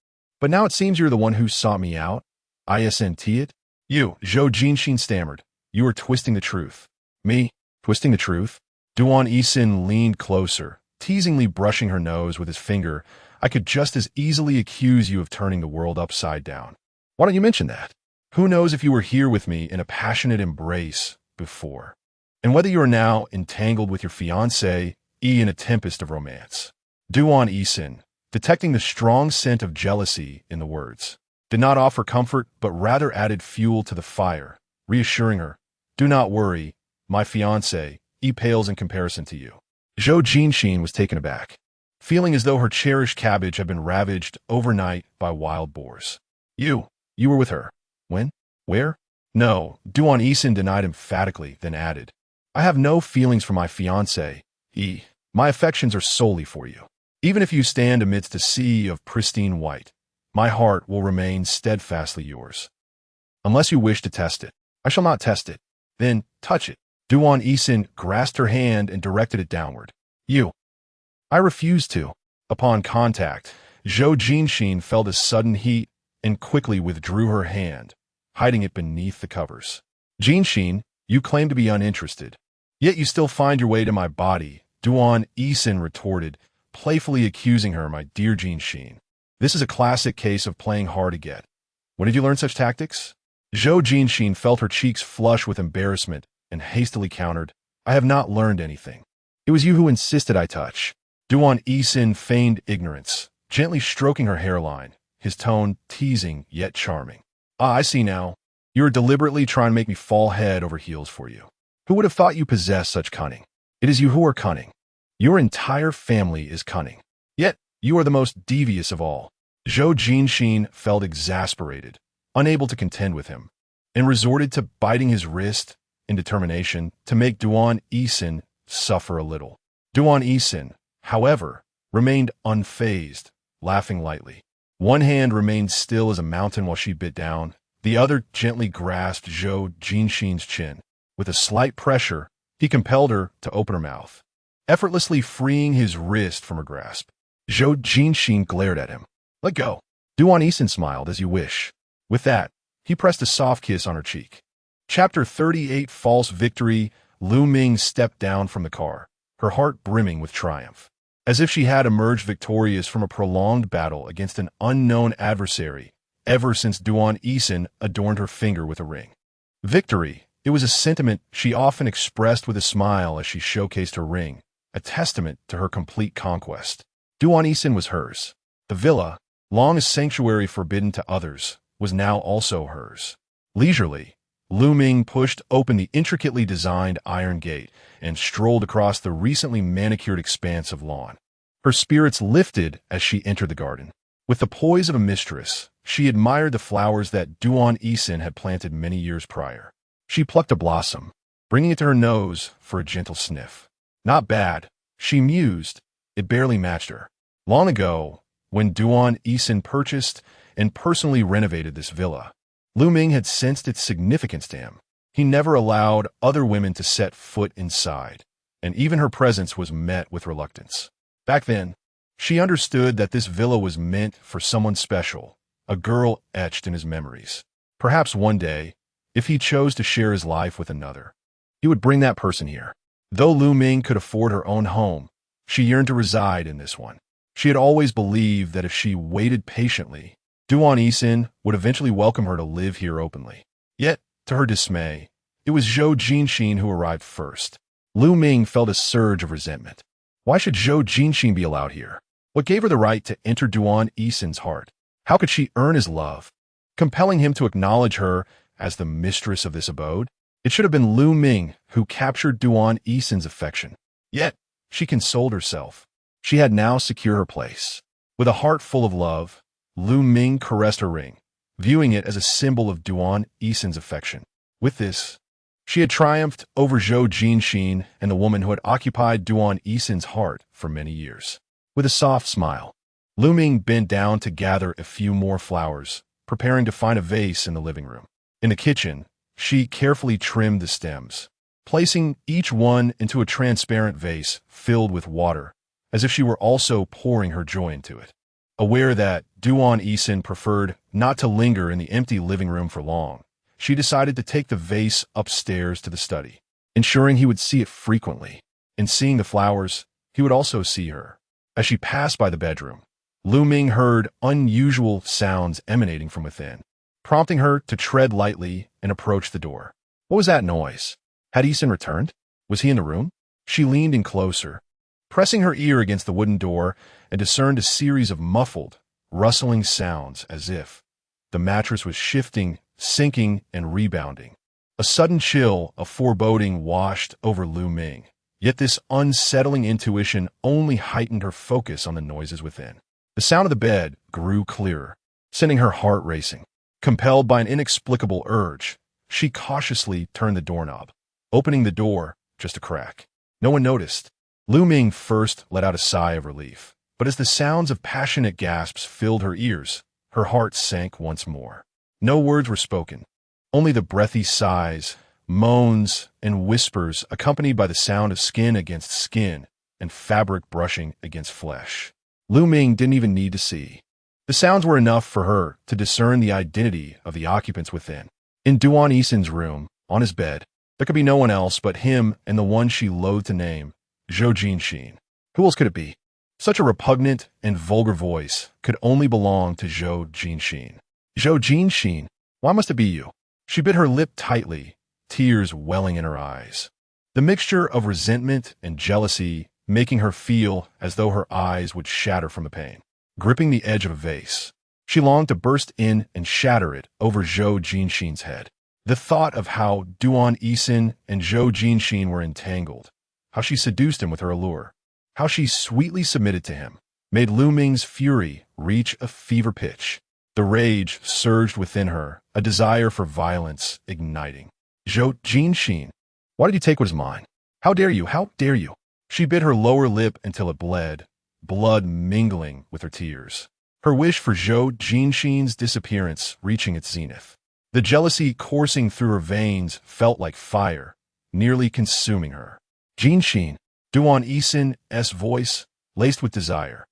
But now it seems you're the one who sought me out. Isn't it? You, Zhou Jinxin stammered. You are twisting the truth. Me? Twisting the truth? Duan Haowen leaned closer, teasingly brushing her nose with his finger. I could just as easily accuse you of turning the world upside down. Why don't you mention that? Who knows if you were here with me in a passionate embrace before? And whether you are now entangled with your fiancé in a tempest of romance. Duan Haowen, detecting the strong scent of jealousy in the words, did not offer comfort but rather added fuel to the fire, reassuring her, do not worry, my fiancé pales in comparison to you. Zhou Jinxin was taken aback, feeling as though her cherished cabbage had been ravaged overnight by wild boars. You were with her. When? Where? No, Duan Haowen denied emphatically, then added, I have no feelings for my fiancé. My affections are solely for you. Even if you stand amidst a sea of pristine white, my heart will remain steadfastly yours. Unless you wish to test it, I shall not test it. Then touch it. Duan Haowen grasped her hand and directed it downward. I refused to. Upon contact, Zhou Jinxin felt a sudden heat and quickly withdrew her hand, hiding it beneath the covers. Jinxin, you claim to be uninterested. Yet you still find your way to my body, Duan Haowen retorted, playfully accusing her, my dear Jinxin. This is a classic case of playing hard to get. When did you learn such tactics? Zhou Jinxin felt her cheeks flush with embarrassment and hastily countered, I have not learned anything. It was you who insisted I touch. Duan Haowen feigned ignorance, gently stroking her hairline, his tone teasing yet charming. I see now. You are deliberately trying to make me fall head over heels for you. Who would have thought you possessed such cunning? It is you who are cunning. Your entire family is cunning. Yet, you are the most devious of all. Zhou Jinxin felt exasperated, unable to contend with him, and resorted to biting his wrist in determination to make Duan Haowen suffer a little. Duan Haowen, however, remained unfazed, laughing lightly. One hand remained still as a mountain while she bit down. The other gently grasped Zhou Jinxin's chin. With a slight pressure, he compelled her to open her mouth, effortlessly freeing his wrist from her grasp. Zhou Jinxin glared at him. Let go. Duan Haowen smiled, as you wish. With that, he pressed a soft kiss on her cheek. Chapter 38 False Victory. Lu Ming stepped down from the car, her heart brimming with triumph. As if she had emerged victorious from a prolonged battle against an unknown adversary, ever since Duan Haowen adorned her finger with a ring. Victory, it was a sentiment she often expressed with a smile as she showcased her ring, a testament to her complete conquest. Duan Haowen was hers. The villa, long a sanctuary forbidden to others, was now also hers. Leisurely, Lu Ming pushed open the intricately designed iron gate and strolled across the recently manicured expanse of lawn. Her spirits lifted as she entered the garden. With the poise of a mistress, she admired the flowers that Duan Haowen had planted many years prior. She plucked a blossom, bringing it to her nose for a gentle sniff. Not bad, she mused. It barely matched her. Long ago, when Duan Haowen purchased and personally renovated this villa, Lu Ming had sensed its significance to him. He never allowed other women to set foot inside, and even her presence was met with reluctance. Back then, she understood that this villa was meant for someone special, a girl etched in his memories. Perhaps one day, if he chose to share his life with another, he would bring that person here. Though Lu Ming could afford her own home, she yearned to reside in this one. She had always believed that if she waited patiently, Duan Haowen would eventually welcome her to live here openly. Yet, to her dismay, it was Zhou Jinxin who arrived first. Lu Ming felt a surge of resentment. Why should Zhou Jinxin be allowed here? What gave her the right to enter Duan Haowen's heart? How could she earn his love? Compelling him to acknowledge her as the mistress of this abode? It should have been Lu Ming who captured Duan Haowen's affection. Yet, she consoled herself. She had now secured her place. With a heart full of love, Lu Ming caressed her ring, viewing it as a symbol of Duan Haowen's affection. With this, she had triumphed over Zhou Jinxin and the woman who had occupied Duan Haowen's heart for many years. With a soft smile, Lu Ming bent down to gather a few more flowers, preparing to find a vase in the living room. In the kitchen, she carefully trimmed the stems, placing each one into a transparent vase filled with water, as if she were also pouring her joy into it. Aware that Duan Haowen preferred not to linger in the empty living room for long, she decided to take the vase upstairs to the study, ensuring he would see it frequently. In seeing the flowers, he would also see her. As she passed by the bedroom, Lu Ming heard unusual sounds emanating from within, prompting her to tread lightly and approach the door. What was that noise? Had Haowen returned? Was he in the room? She leaned in closer, pressing her ear against the wooden door, and discerned a series of muffled, rustling sounds as if the mattress was shifting, sinking, and rebounding. A sudden chill of foreboding washed over Lu Ming, yet this unsettling intuition only heightened her focus on the noises within. The sound of the bed grew clearer, sending her heart racing. Compelled by an inexplicable urge, she cautiously turned the doorknob, opening the door just a crack. No one noticed. Lu Ming first let out a sigh of relief, but as the sounds of passionate gasps filled her ears, her heart sank once more. No words were spoken, only the breathy sighs, moans, and whispers accompanied by the sound of skin against skin and fabric brushing against flesh. Lu Ming didn't even need to see. The sounds were enough for her to discern the identity of the occupants within. In Duan Haowen's room, on his bed, there could be no one else but him and the one she loathed to name, Zhou Jinxin. Who else could it be? Such a repugnant and vulgar voice could only belong to Zhou Jinxin. Zhou Jinxin, why must it be you? She bit her lip tightly, tears welling in her eyes. The mixture of resentment and jealousy making her feel as though her eyes would shatter from the pain. Gripping the edge of a vase, she longed to burst in and shatter it over Zhou Jinxin's head. The thought of how Duan Haowen and Zhou Jinxin were entangled, how she seduced him with her allure, how she sweetly submitted to him, made Lu Ming's fury reach a fever pitch. The rage surged within her, a desire for violence igniting. Zhou Jinxin, why did you take what is mine? How dare you? How dare you? She bit her lower lip until it bled, blood mingling with her tears. Her wish for Zhou Jinxin's disappearance reaching its zenith. The jealousy coursing through her veins felt like fire, nearly consuming her. Jinxin, Duan Haowen's voice, laced with desire,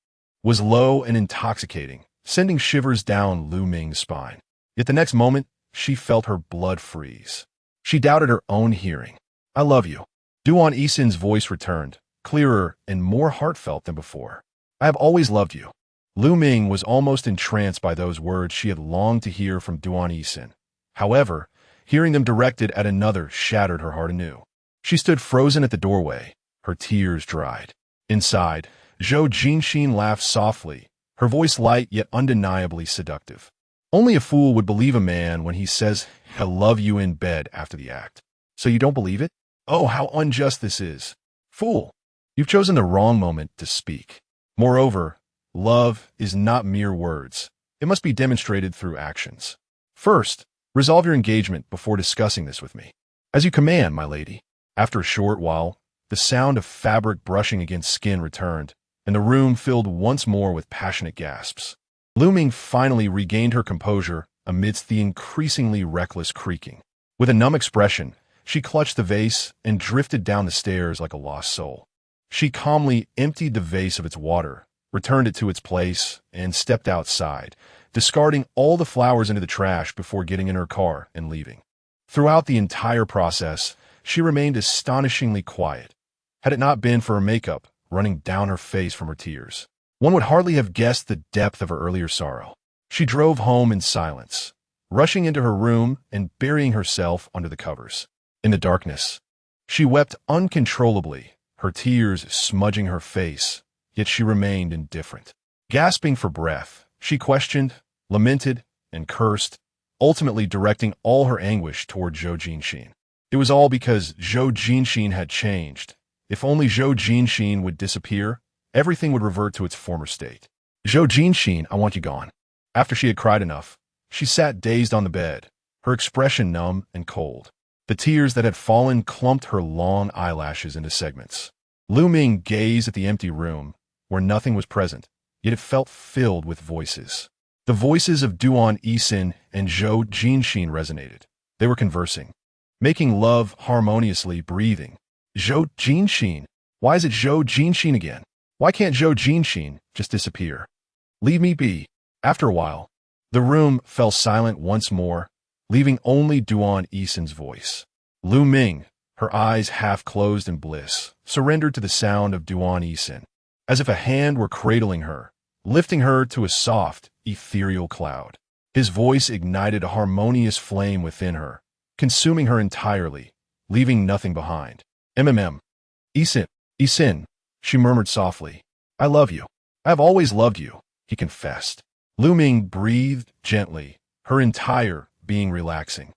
was low and intoxicating, sending shivers down Lu Ming's spine. Yet the next moment, she felt her blood freeze. She doubted her own hearing. I love you. Duan Haowen's voice returned, clearer and more heartfelt than before. I have always loved you. Lu Ming was almost entranced by those words she had longed to hear from Duan Haowen. However, hearing them directed at another shattered her heart anew. She stood frozen at the doorway, her tears dried. Inside, Zhou Jinxin laughed softly, her voice light yet undeniably seductive. Only a fool would believe a man when he says, I love you in bed after the act. So you don't believe it? Oh, how unjust this is. Fool, you've chosen the wrong moment to speak. Moreover, love is not mere words. It must be demonstrated through actions. First, resolve your engagement before discussing this with me. As you command, my lady. After a short while, the sound of fabric brushing against skin returned, and the room filled once more with passionate gasps. Lu Ming finally regained her composure amidst the increasingly reckless creaking. With a numb expression, she clutched the vase and drifted down the stairs like a lost soul. She calmly emptied the vase of its water, returned it to its place, and stepped outside, discarding all the flowers into the trash before getting in her car and leaving. Throughout the entire process, she remained astonishingly quiet, had it not been for her makeup running down her face from her tears. One would hardly have guessed the depth of her earlier sorrow. She drove home in silence, rushing into her room and burying herself under the covers. In the darkness, she wept uncontrollably, her tears smudging her face, yet she remained indifferent. Gasping for breath, she questioned, lamented, and cursed, ultimately directing all her anguish toward Zhou Jinxin. It was all because Zhou Jinxin had changed. If only Zhou Jinxin would disappear, everything would revert to its former state. Zhou Jinxin, I want you gone. After she had cried enough, she sat dazed on the bed, her expression numb and cold. The tears that had fallen clumped her long eyelashes into segments. Lu Ming gazed at the empty room, where nothing was present, yet it felt filled with voices. The voices of Duan Haowen and Zhou Jinxin resonated. They were conversing, making love harmoniously, breathing. Zhou Jinxin? Why is it Zhou Jinxin again? Why can't Zhou Jinxin just disappear? Leave me be. After a while, the room fell silent once more, leaving only Duan Haowen's voice. Lu Ming, her eyes half closed in bliss, surrendered to the sound of Duan Haowen, as if a hand were cradling her, lifting her to a soft, ethereal cloud. His voice ignited a harmonious flame within her, consuming her entirely, leaving nothing behind. Haowen, she murmured softly. I love you. I have always loved you, he confessed. Lu Ming breathed gently, her entire being relaxing.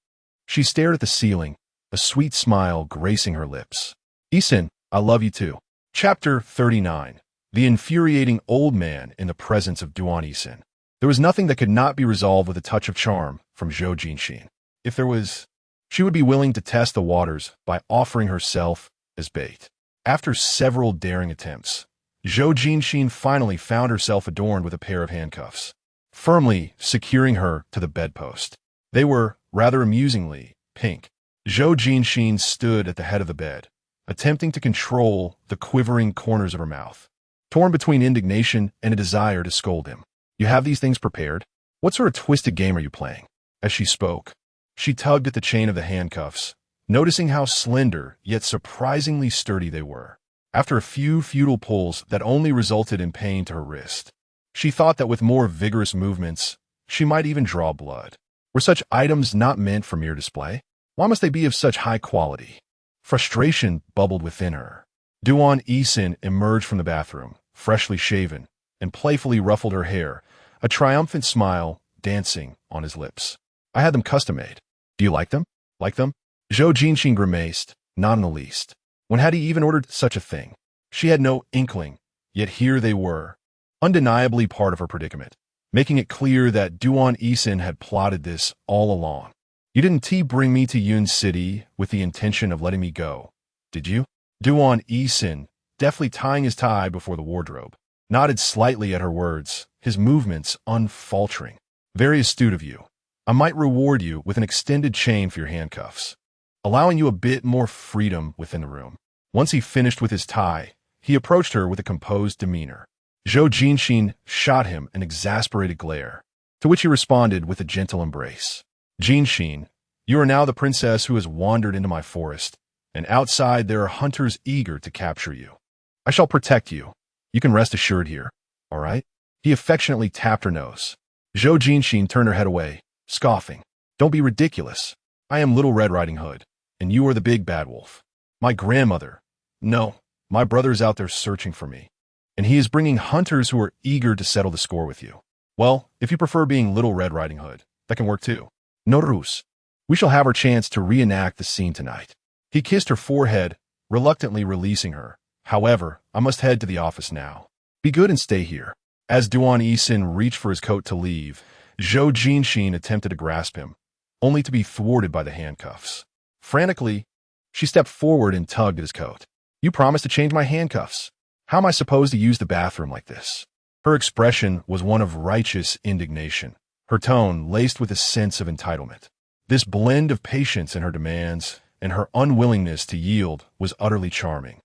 She stared at the ceiling, a sweet smile gracing her lips. Haowen, I love you too. Chapter 39. The infuriating old man in the presence of Duan Haowen. There was nothing that could not be resolved with a touch of charm from Zhou Jinxin. If there was, she would be willing to test the waters by offering herself as bait. After several daring attempts, Zhou Jinxin finally found herself adorned with a pair of handcuffs, firmly securing her to the bedpost. They were, rather amusingly, pink. Zhou Jinxin stood at the head of the bed, attempting to control the quivering corners of her mouth, torn between indignation and a desire to scold him. You have these things prepared? What sort of twisted game are you playing? As she spoke, she tugged at the chain of the handcuffs, noticing how slender yet surprisingly sturdy they were. After a few futile pulls that only resulted in pain to her wrist, she thought that with more vigorous movements, she might even draw blood. Were such items not meant for mere display? Why must they be of such high quality? Frustration bubbled within her. Duan Haowen emerged from the bathroom, freshly shaven, and playfully ruffled her hair, a triumphant smile dancing on his lips. I had them custom-made. Do you like them? Like them? Zhou Jinxin grimaced, not in the least. When had he even ordered such a thing? She had no inkling, yet here they were, undeniably part of her predicament, making it clear that Duan Haowen had plotted this all along. You didn't bring me to Yun City with the intention of letting me go, did you? Duan Haowen, deftly tying his tie before the wardrobe, nodded slightly at her words, his movements unfaltering. Very astute of you. I might reward you with an extended chain for your handcuffs, allowing you a bit more freedom within the room. Once he finished with his tie, he approached her with a composed demeanor. Zhou Jinxin shot him an exasperated glare, to which he responded with a gentle embrace. Jinxin, you are now the princess who has wandered into my forest, and outside there are hunters eager to capture you. I shall protect you. You can rest assured here, all right? He affectionately tapped her nose. Zhou Jinxin turned her head away, scoffing. Don't be ridiculous. I am Little Red Riding Hood, and you are the big bad wolf. My grandmother. No, my brother is out there searching for me, and he is bringing hunters who are eager to settle the score with you. Well, if you prefer being Little Red Riding Hood, that can work too. No ruse. We shall have our chance to reenact the scene tonight. He kissed her forehead, reluctantly releasing her. However, I must head to the office now. Be good and stay here. As Duan Haowen reached for his coat to leave, Zhou Jinxin attempted to grasp him, only to be thwarted by the handcuffs. Frantically, she stepped forward and tugged at his coat. You promised to change my handcuffs. How am I supposed to use the bathroom like this? Her expression was one of righteous indignation, her tone laced with a sense of entitlement. This blend of patience in her demands and her unwillingness to yield was utterly charming.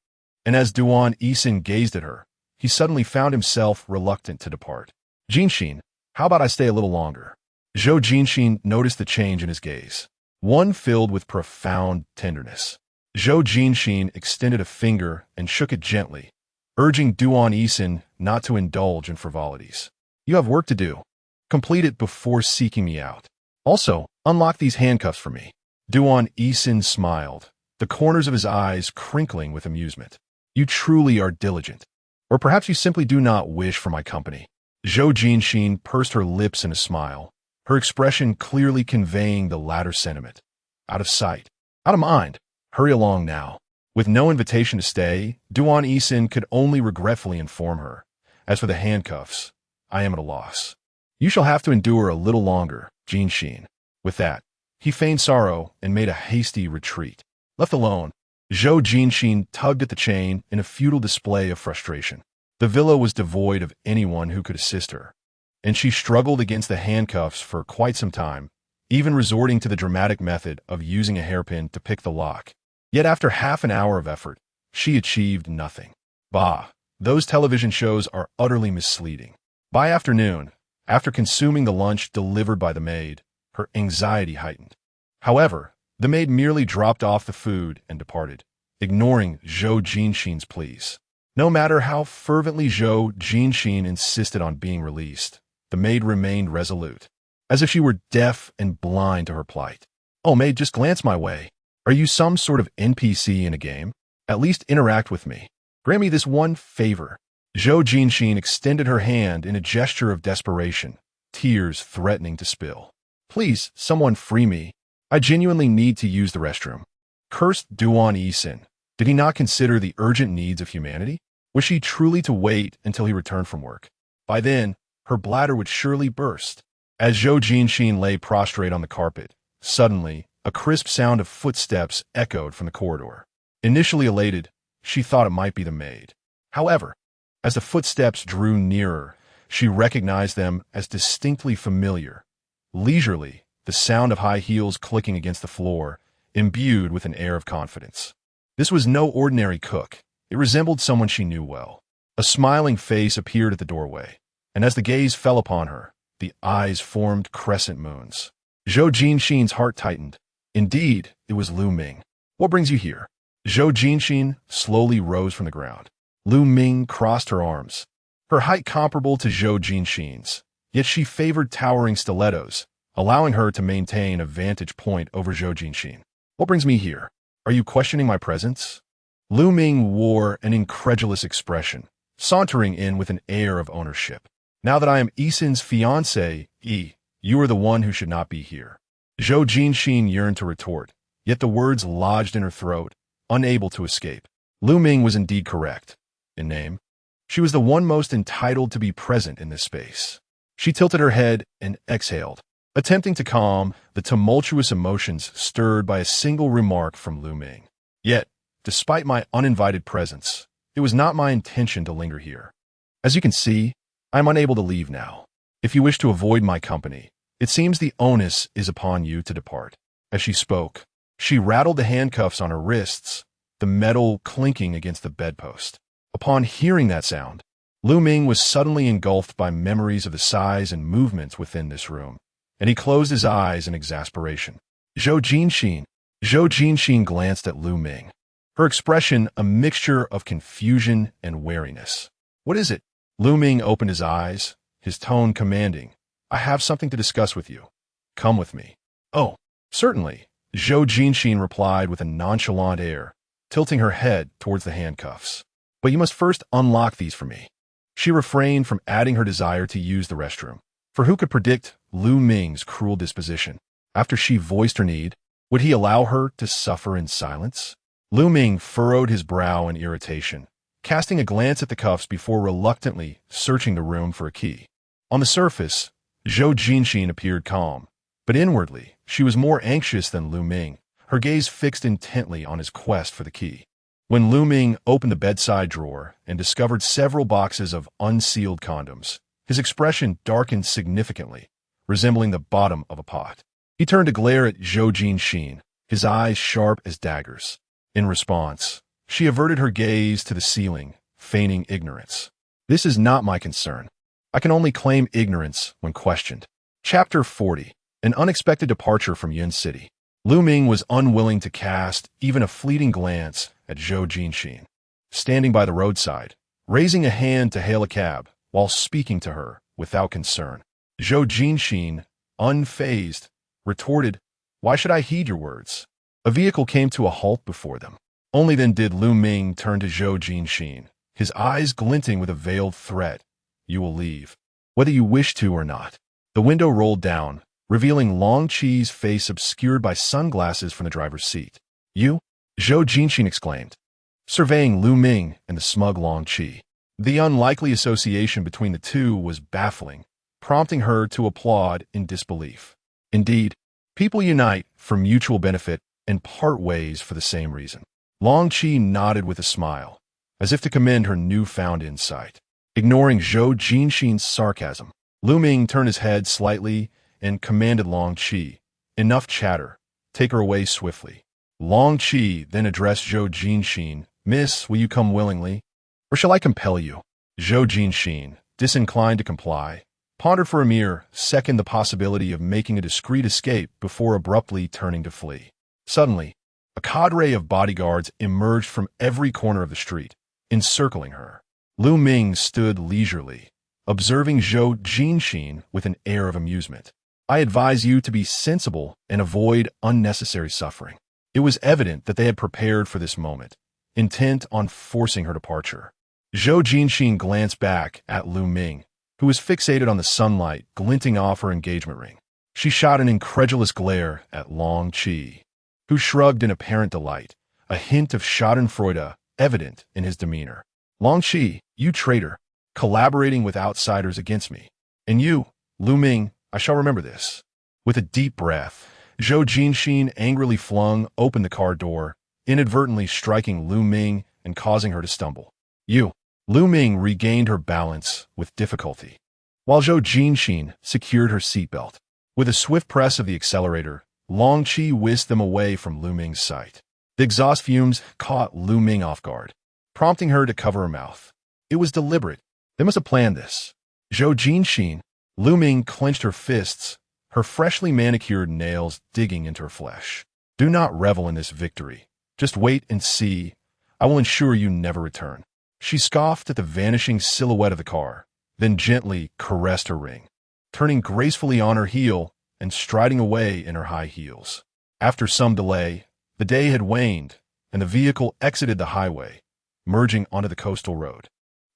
And as Duan Haowen gazed at her, he suddenly found himself reluctant to depart. Jinxin, how about I stay a little longer? Zhou Jinxin noticed the change in his gaze, one filled with profound tenderness. Zhou Jinxin extended a finger and shook it gently, urging Duan Haowen not to indulge in frivolities. You have work to do. Complete it before seeking me out. Also, unlock these handcuffs for me. Duan Haowen smiled, the corners of his eyes crinkling with amusement. You truly are diligent. Or perhaps you simply do not wish for my company. Zhou Jinxin pursed her lips in a smile, her expression clearly conveying the latter sentiment. Out of sight, out of mind. Hurry along now. With no invitation to stay, Duan Haowen could only regretfully inform her. As for the handcuffs, I am at a loss. You shall have to endure a little longer, Jinxin. With that, he feigned sorrow and made a hasty retreat. Left alone, Zhou Jinxin tugged at the chain in a futile display of frustration. The villa was devoid of anyone who could assist her, and she struggled against the handcuffs for quite some time, even resorting to the dramatic method of using a hairpin to pick the lock. Yet after half an hour of effort, she achieved nothing. Bah, those television shows are utterly misleading. By afternoon, after consuming the lunch delivered by the maid, her anxiety heightened. However, the maid merely dropped off the food and departed, ignoring Zhou Jinxin's pleas. No matter how fervently Zhou Jinxin insisted on being released, the maid remained resolute, as if she were deaf and blind to her plight. Oh, maid, just glance my way. Are you some sort of NPC in a game? At least interact with me. Grant me this one favor. Zhou Jinxin extended her hand in a gesture of desperation, tears threatening to spill. Please, someone free me. I genuinely need to use the restroom. Cursed Duan Haowen. Did he not consider the urgent needs of humanity? Was she truly to wait until he returned from work? By then, her bladder would surely burst. As Zhou Jinxin lay prostrate on the carpet, suddenly, a crisp sound of footsteps echoed from the corridor. Initially elated, she thought it might be the maid. However, as the footsteps drew nearer, she recognized them as distinctly familiar. Leisurely, the sound of high heels clicking against the floor, imbued with an air of confidence. This was no ordinary cook. It resembled someone she knew well. A smiling face appeared at the doorway, and as the gaze fell upon her, the eyes formed crescent moons. Zhou Jinxin's heart tightened. Indeed, it was Lu Ming. What brings you here? Zhou Jinxin slowly rose from the ground. Lu Ming crossed her arms, her height comparable to Zhou Jinxin's, yet she favored towering stilettos, allowing her to maintain a vantage point over Zhou Jinxin. What brings me here? Are you questioning my presence? Lu Ming wore an incredulous expression, sauntering in with an air of ownership. Now that I am Haowen's fiancé, you are the one who should not be here. Zhou Jinxin yearned to retort, yet the words lodged in her throat, unable to escape. Lu Ming was indeed correct. In name, she was the one most entitled to be present in this space. She tilted her head and exhaled, attempting to calm the tumultuous emotions stirred by a single remark from Lu Ming. Yet, despite my uninvited presence, it was not my intention to linger here. As you can see, I am unable to leave now. If you wish to avoid my company, it seems the onus is upon you to depart. As she spoke, she rattled the handcuffs on her wrists, the metal clinking against the bedpost. Upon hearing that sound, Lu Ming was suddenly engulfed by memories of the size and movements within this room, and he closed his eyes in exasperation. Zhou Jinxin glanced at Lu Ming, her expression a mixture of confusion and wariness. What is it? Lu Ming opened his eyes, his tone commanding. I have something to discuss with you. Come with me. Oh, certainly, Zhou Jinxin replied with a nonchalant air, tilting her head towards the handcuffs. But you must first unlock these for me. She refrained from adding her desire to use the restroom, for who could predict Lu Ming's cruel disposition? After she voiced her need, would he allow her to suffer in silence? Lu Ming furrowed his brow in irritation, casting a glance at the cuffs before reluctantly searching the room for a key. On the surface, Zhou Jinxin appeared calm, but inwardly, she was more anxious than Lu Ming, her gaze fixed intently on his quest for the key. When Lu Ming opened the bedside drawer and discovered several boxes of unsealed condoms, his expression darkened significantly, resembling the bottom of a pot. He turned to glare at Zhou Jinxin, his eyes sharp as daggers. In response, she averted her gaze to the ceiling, feigning ignorance. This is not my concern. I can only claim ignorance when questioned. Chapter 40. An unexpected departure from Yun City. Lu Ming was unwilling to cast even a fleeting glance at Zhou Jinxin. Standing by the roadside, raising a hand to hail a cab while speaking to her without concern. Zhou Jinxin, unfazed, retorted, "Why should I heed your words?" A vehicle came to a halt before them. Only then did Lu Ming turn to Zhou Jinxin, his eyes glinting with a veiled threat. "You will leave, whether you wish to or not." The window rolled down, revealing Long Qi's face obscured by sunglasses from the driver's seat. "You?" Zhou Jinxin exclaimed, surveying Lu Ming and the smug Long Qi. The unlikely association between the two was baffling, prompting her to applaud in disbelief. Indeed, people unite for mutual benefit and part ways for the same reason. Long Qi nodded with a smile, as if to commend her newfound insight. Ignoring Zhou Jinxin's sarcasm, Lu Ming turned his head slightly and commanded Long Qi, "Enough chatter. Take her away swiftly." Long Qi then addressed Zhou Jinxin, "Miss, will you come willingly, or shall I compel you?" Zhou Jinxin, disinclined to comply, pondered for a mere second the possibility of making a discreet escape before abruptly turning to flee. Suddenly, a cadre of bodyguards emerged from every corner of the street, encircling her. Lu Ming stood leisurely, observing Zhou Jinxin with an air of amusement. "I advise you to be sensible and avoid unnecessary suffering." It was evident that they had prepared for this moment, intent on forcing her departure. Zhou Jinxin glanced back at Lu Ming, who was fixated on the sunlight glinting off her engagement ring. She shot an incredulous glare at Long Qi, who shrugged in apparent delight, a hint of schadenfreude evident in his demeanor. "Long Qi, you traitor, collaborating with outsiders against me. And you, Lu Ming, I shall remember this." With a deep breath, Zhou Jinxin angrily flung open the car door, inadvertently striking Lu Ming and causing her to stumble. "You." Lu Ming regained her balance with difficulty, while Zhou Jinxin secured her seatbelt. With a swift press of the accelerator, Long Qi whisked them away from Lu Ming's sight. The exhaust fumes caught Lu Ming off guard, prompting her to cover her mouth. It was deliberate. They must have planned this. Zhou Jinxin. Lu Ming clenched her fists, her freshly manicured nails digging into her flesh. "Do not revel in this victory. Just wait and see. I will ensure you never return." She scoffed at the vanishing silhouette of the car, then gently caressed her ring, turning gracefully on her heel and striding away in her high heels. After some delay, the day had waned, and the vehicle exited the highway, merging onto the coastal road,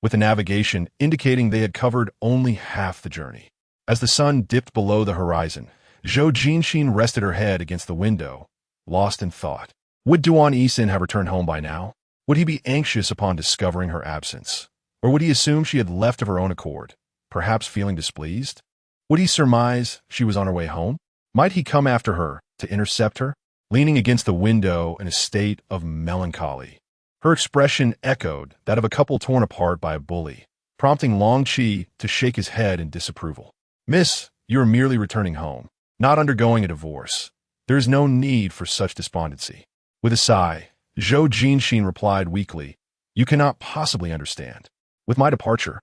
with the navigation indicating they had covered only half the journey. As the sun dipped below the horizon, Zhou Jinxin rested her head against the window, lost in thought. Would Duan Haowen have returned home by now? Would he be anxious upon discovering her absence? Or would he assume she had left of her own accord, perhaps feeling displeased? Would he surmise she was on her way home? Might he come after her to intercept her? Leaning against the window in a state of melancholy, her expression echoed that of a couple torn apart by a bully, prompting Long Qi to shake his head in disapproval. "Miss, you are merely returning home, not undergoing a divorce. There is no need for such despondency." With a sigh, Zhou Jinxin replied weakly, "You cannot possibly understand. With my departure,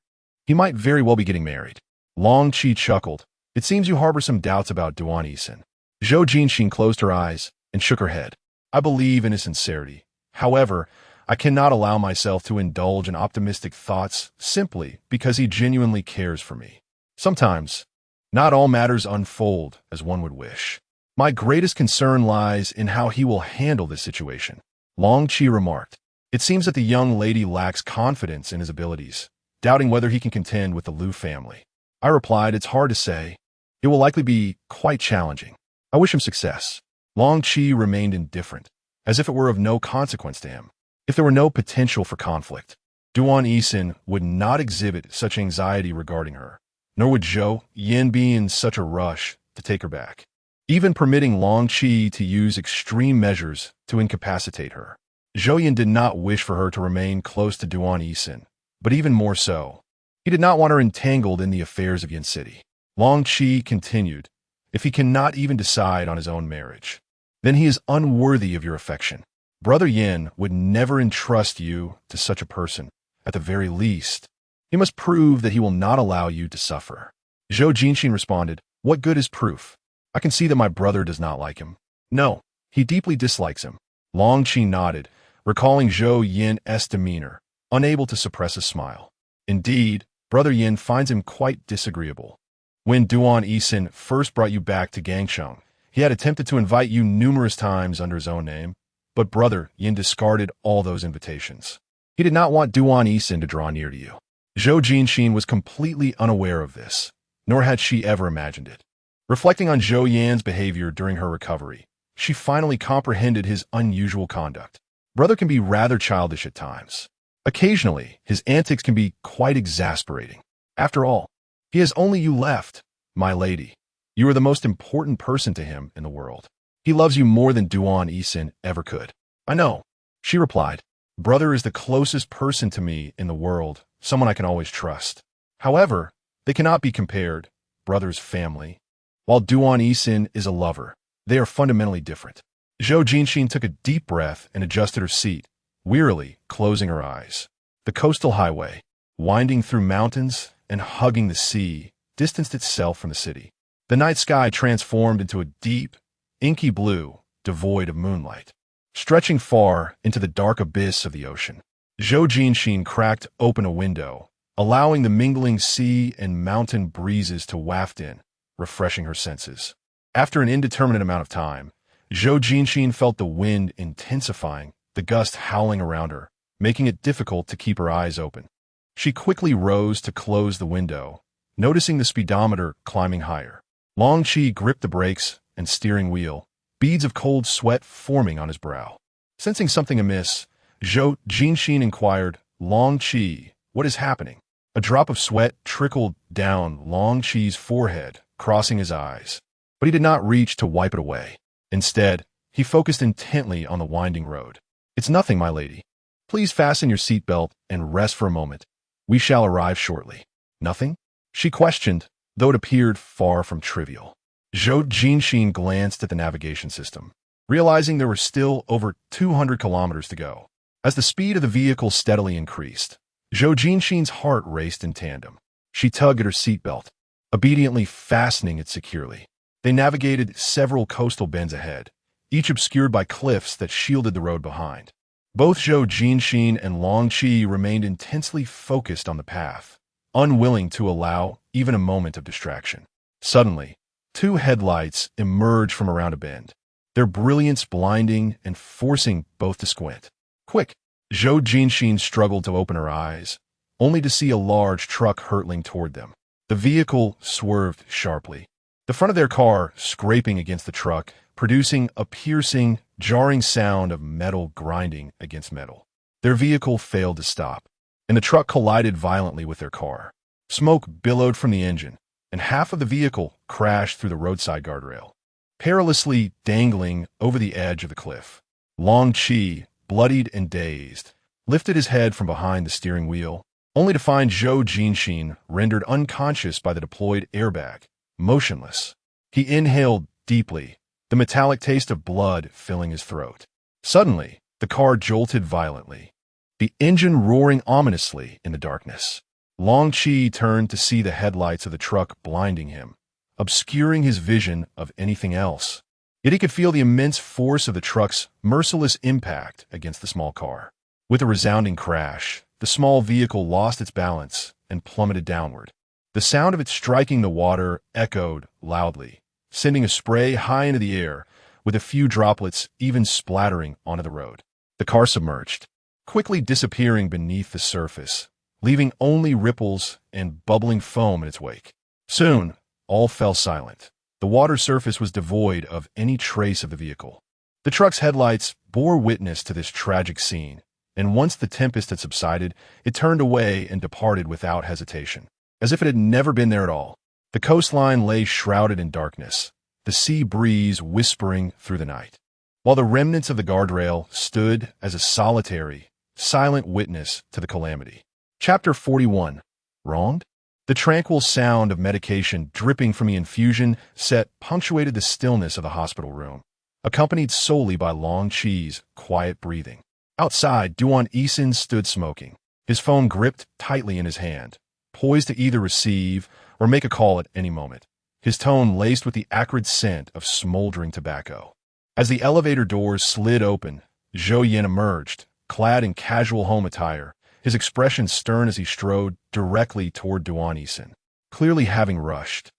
he might very well be getting married." Long Qi chuckled. "It seems you harbor some doubts about Duan Haowen." Zhou Jinxin closed her eyes and shook her head. "I believe in his sincerity. However, I cannot allow myself to indulge in optimistic thoughts simply because he genuinely cares for me. Sometimes, not all matters unfold as one would wish. My greatest concern lies in how he will handle this situation." Long Qi remarked, "It seems that the young lady lacks confidence in his abilities, doubting whether he can contend with the Lu family." I replied, "It's hard to say. It will likely be quite challenging. I wish him success." Long Qi remained indifferent, as if it were of no consequence to him, if there were no potential for conflict. Duan Haowen would not exhibit such anxiety regarding her, nor would Zhou Yin be in such a rush to take her back, even permitting Long Qi to use extreme measures to incapacitate her. Zhou Yin did not wish for her to remain close to Duan Haowen, but even more so, he did not want her entangled in the affairs of Yin City. Long Qi continued, "If he cannot even decide on his own marriage, then he is unworthy of your affection. Brother Yin would never entrust you to such a person. At the very least, he must prove that he will not allow you to suffer." Zhou Jinxin responded, "What good is proof? I can see that my brother does not like him. No, he deeply dislikes him." Long Qi nodded, recalling Zhou Yin's demeanor, unable to suppress a smile. Indeed, Brother Yin finds him quite disagreeable. When Duan Haowen first brought you back to Gangsheng, he had attempted to invite you numerous times under his own name, but Brother Yin discarded all those invitations. He did not want Duan Haowen to draw near to you. Zhou Jinxin was completely unaware of this, nor had she ever imagined it. Reflecting on Zhou Yan's behavior during her recovery, she finally comprehended his unusual conduct. Brother can be rather childish at times. Occasionally, his antics can be quite exasperating. After all, he has only you left, my lady. You are the most important person to him in the world. He loves you more than Duan Haowen ever could. I know, she replied. Brother is the closest person to me in the world, someone I can always trust. However, they cannot be compared, Brother's family. While Duan Haowen is a lover, they are fundamentally different. Zhou Jinxin took a deep breath and adjusted her seat, wearily closing her eyes. The coastal highway, winding through mountains and hugging the sea, distanced itself from the city. The night sky transformed into a deep, inky blue, devoid of moonlight, stretching far into the dark abyss of the ocean. Zhou Jinxin cracked open a window, allowing the mingling sea and mountain breezes to waft in, refreshing her senses. After an indeterminate amount of time, Zhou Jinxin felt the wind intensifying, the gust howling around her, making it difficult to keep her eyes open. She quickly rose to close the window, noticing the speedometer climbing higher. Long Qi gripped the brakes and steering wheel, beads of cold sweat forming on his brow. Sensing something amiss, Zhou Jinxin inquired, Long Qi, what is happening? A drop of sweat trickled down Long Qi's forehead, crossing his eyes, but he did not reach to wipe it away. Instead, he focused intently on the winding road. It's nothing, my lady. Please fasten your seatbelt and rest for a moment. We shall arrive shortly. Nothing? She questioned, though it appeared far from trivial. Zhou Jinxin glanced at the navigation system, realizing there were still over 200 kilometers to go. As the speed of the vehicle steadily increased, Zhou Jinxin's heart raced in tandem. She tugged at her seatbelt, obediently fastening it securely. They navigated several coastal bends ahead, each obscured by cliffs that shielded the road behind. Both Zhou Jinxin and Long Qi remained intensely focused on the path, unwilling to allow even a moment of distraction. Suddenly, two headlights emerged from around a bend, their brilliance blinding and forcing both to squint. Quick! Zhou Jinxin struggled to open her eyes, only to see a large truck hurtling toward them. The vehicle swerved sharply, the front of their car scraping against the truck, producing a piercing, jarring sound of metal grinding against metal. Their vehicle failed to stop, and the truck collided violently with their car. Smoke billowed from the engine, and half of the vehicle crashed through the roadside guardrail, perilously dangling over the edge of the cliff. Long Qi, bloodied and dazed, lifted his head from behind the steering wheel, only to find Zhou Jinxin rendered unconscious by the deployed airbag, motionless. He inhaled deeply, the metallic taste of blood filling his throat. Suddenly, the car jolted violently, the engine roaring ominously in the darkness. Long Qi turned to see the headlights of the truck blinding him, obscuring his vision of anything else. Yet he could feel the immense force of the truck's merciless impact against the small car. With a resounding crash, the small vehicle lost its balance and plummeted downward. The sound of it striking the water echoed loudly, sending a spray high into the air, with a few droplets even splattering onto the road. The car submerged, quickly disappearing beneath the surface, leaving only ripples and bubbling foam in its wake. Soon, all fell silent. The water surface was devoid of any trace of the vehicle. The truck's headlights bore witness to this tragic scene, and once the tempest had subsided, it turned away and departed without hesitation, as if it had never been there at all. The coastline lay shrouded in darkness, the sea breeze whispering through the night, while the remnants of the guardrail stood as a solitary, silent witness to the calamity. Chapter 41. Wronged? The tranquil sound of medication dripping from the infusion set punctuated the stillness of the hospital room, accompanied solely by Long Qi's quiet breathing. Outside, Duan Haowen stood smoking, his phone gripped tightly in his hand, poised to either receive or make a call at any moment, his tone laced with the acrid scent of smoldering tobacco. As the elevator doors slid open, Zhou Yin emerged, clad in casual home attire, his expression stern as he strode directly toward Duan Haowen, clearly having rushed.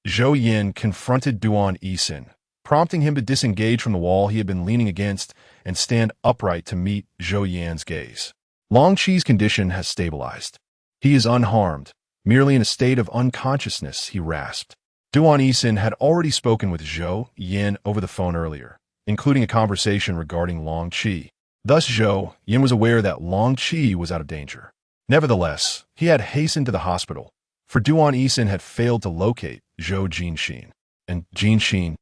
Zhou Yin confronted Duan Haowen, prompting him to disengage from the wall he had been leaning against and stand upright to meet Zhou Yan's gaze. Long Qi's condition has stabilized. He is unharmed, merely in a state of unconsciousness, he rasped. Duan Haowen had already spoken with Zhou Yin over the phone earlier, including a conversation regarding Long Qi. Thus Zhou Yin was aware that Long Qi was out of danger. Nevertheless, he had hastened to the hospital, for Duan Haowen had failed to locate Zhou Jinxin. And Jinxin,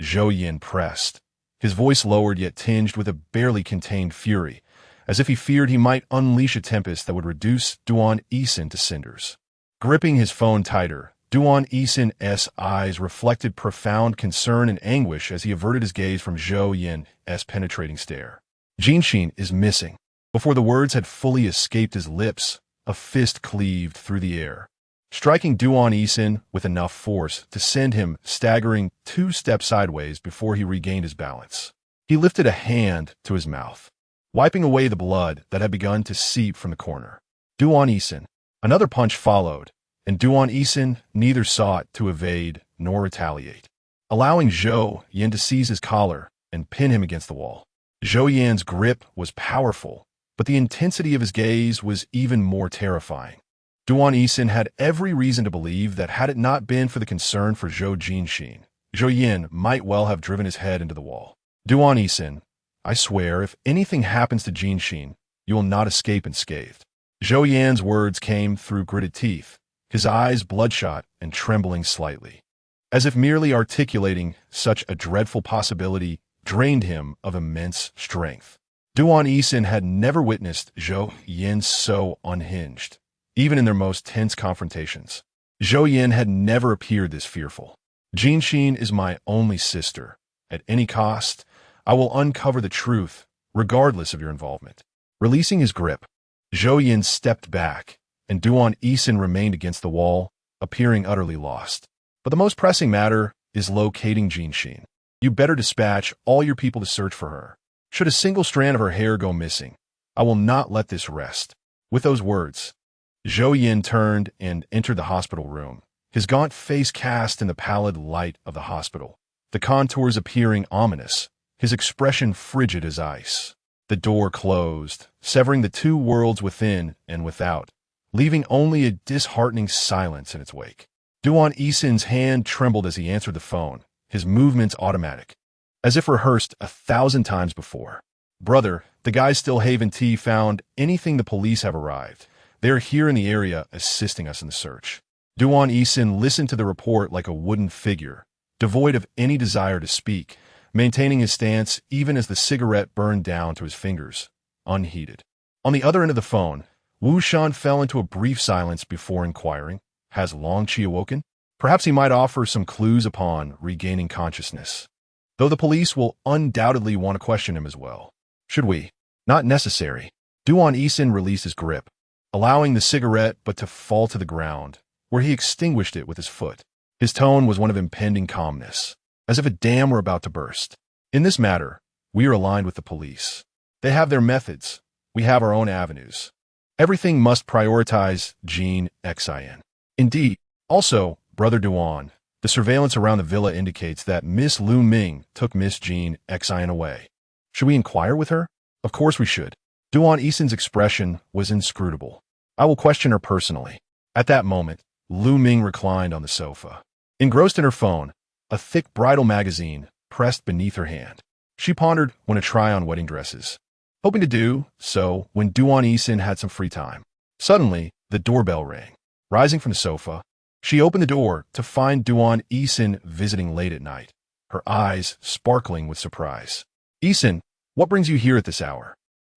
Zhou Yin pressed, his voice lowered yet tinged with a barely contained fury, as if he feared he might unleash a tempest that would reduce Duan Haowen to cinders. Gripping his phone tighter, Duan Haowen's eyes reflected profound concern and anguish as he averted his gaze from Zhou Yin's penetrating stare. Jinxin is missing. Before the words had fully escaped his lips, a fist cleaved through the air, striking Duan Haowen with enough force to send him staggering 2 steps sideways before he regained his balance. He lifted a hand to his mouth, wiping away the blood that had begun to seep from the corner. Duan Haowen. Another punch followed, and Duan Haowen neither sought to evade nor retaliate, allowing Zhou Yin to seize his collar and pin him against the wall. Zhou Yan's grip was powerful, but the intensity of his gaze was even more terrifying. Duan Haowen had every reason to believe that had it not been for the concern for Zhou Jinxin, Zhou Yin might well have driven his head into the wall. Duan Haowen, I swear, if anything happens to Jinxin, you will not escape unscathed. Zhou Yan's words came through gritted teeth, his eyes bloodshot and trembling slightly. As if merely articulating such a dreadful possibility drained him of immense strength. Duan Haowen had never witnessed Zhou Yin so unhinged, even in their most tense confrontations. Zhou Yin had never appeared this fearful. Jinxin is my only sister. At any cost, I will uncover the truth, regardless of your involvement. Releasing his grip, Zhou Yin stepped back, and Duan Haowen remained against the wall, appearing utterly lost. But the most pressing matter is locating Jinxin. You better dispatch all your people to search for her. Should a single strand of her hair go missing, I will not let this rest. With those words, Zhou Yin turned and entered the hospital room, his gaunt face cast in the pallid light of the hospital, the contours appearing ominous, his expression frigid as ice. The door closed, severing the 2 worlds within and without, leaving only a disheartening silence in its wake. Duan Haowen's hand trembled as he answered the phone, his movements automatic, as if rehearsed 1,000 times before. Brother, the guys still Haven T found anything. The police have arrived. They are here in the area assisting us in the search. Duan Haowen listened to the report like a wooden figure, devoid of any desire to speak, maintaining his stance even as the cigarette burned down to his fingers, unheeded. On the other end of the phone, Wu Shan fell into a brief silence before inquiring, has Long Qi awoken? Perhaps he might offer some clues upon regaining consciousness. Though the police will undoubtedly want to question him as well. Should we? Not necessary. Duan Haowen released his grip, allowing the cigarette but to fall to the ground, where he extinguished it with his foot. His tone was one of impending calmness, as if a dam were about to burst. In this matter, we are aligned with the police. They have their methods. We have our own avenues. Everything must prioritize Jin Xin. Indeed. Also, Brother Duan, the surveillance around the villa indicates that Miss Lu Ming took Miss Jin Xin away. Should we inquire with her? Of course we should. Duan Haowen's expression was inscrutable. I will question her personally. At that moment, Lu Ming reclined on the sofa, engrossed in her phone, a thick bridal magazine pressed beneath her hand. She pondered when to try on wedding dresses, hoping to do so when Duan Haowen had some free time. Suddenly, the doorbell rang. Rising from the sofa, she opened the door to find Duan Haowen visiting late at night, her eyes sparkling with surprise. Haowen, what brings you here at this hour?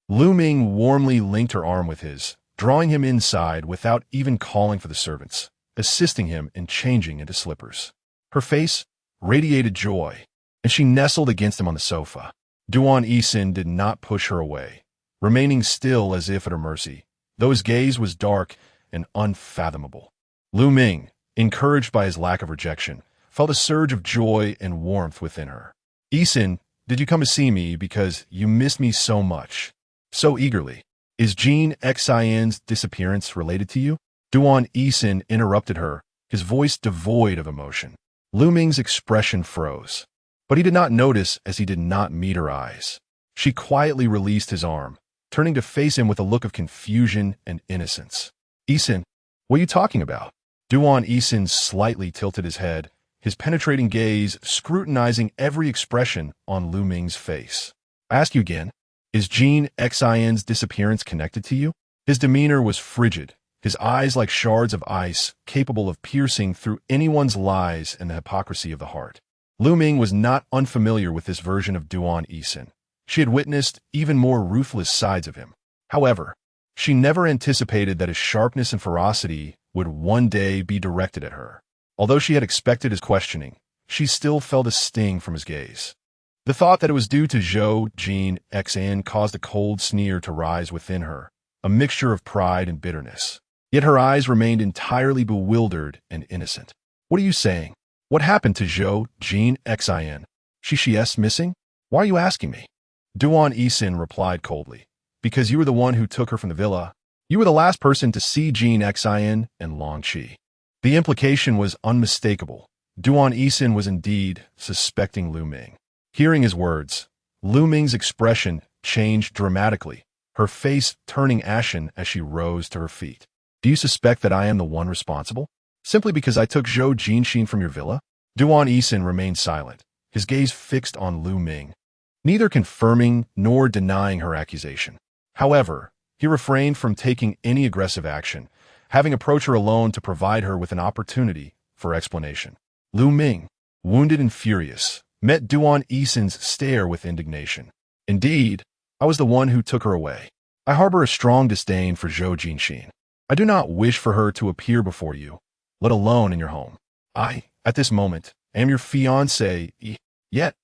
Lu Ming warmly linked her arm with his, drawing him inside without even calling for the servants, assisting him in changing into slippers. Her face radiated joy, and she nestled against him on the sofa. Duan Haowen did not push her away, remaining still as if at her mercy, though his gaze was dark and unfathomable. Lu Ming, encouraged by his lack of rejection, felt a surge of joy and warmth within her. Haowen, did you come to see me because you missed me so much? So eagerly. Is Jin Xin's disappearance related to you? Duan Haowen interrupted her, his voice devoid of emotion. Lu Ming's expression froze. But he did not notice as he did not meet her eyes. She quietly released his arm, turning to face him with a look of confusion and innocence. Haowen, what are you talking about? Duan Haowen slightly tilted his head, his penetrating gaze scrutinizing every expression on Lu Ming's face. I ask you again, is Jin Xin's disappearance connected to you? His demeanor was frigid, his eyes like shards of ice, capable of piercing through anyone's lies and the hypocrisy of the heart. Lu Ming was not unfamiliar with this version of Duan Haowen. She had witnessed even more ruthless sides of him. However, she never anticipated that his sharpness and ferocity would one day be directed at her. Although she had expected his questioning, she still felt a sting from his gaze. The thought that it was due to Zhou Jinxin caused a cold sneer to rise within her, a mixture of pride and bitterness. Yet her eyes remained entirely bewildered and innocent. What are you saying? What happened to Zhou Jinxin? She's missing? Why are you asking me? Duan Haowen replied coldly. Because you were the one who took her from the villa. You were the last person to see Jin Xin and Long Qi. The implication was unmistakable. Duan Haowen was indeed suspecting Lu Ming. Hearing his words, Lu Ming's expression changed dramatically, her face turning ashen as she rose to her feet. Do you suspect that I am the one responsible? Simply because I took Zhou Jinxin from your villa? Duan Haowen remained silent, his gaze fixed on Lu Ming, neither confirming nor denying her accusation. However, he refrained from taking any aggressive action, having approached her alone to provide her with an opportunity for explanation. Lu Ming, wounded and furious, met Duan Haowen's stare with indignation. Indeed, I was the one who took her away. I harbor a strong disdain for Zhou Jinxin. I do not wish for her to appear before you, let alone in your home. I, at this moment, am your fiancé, yet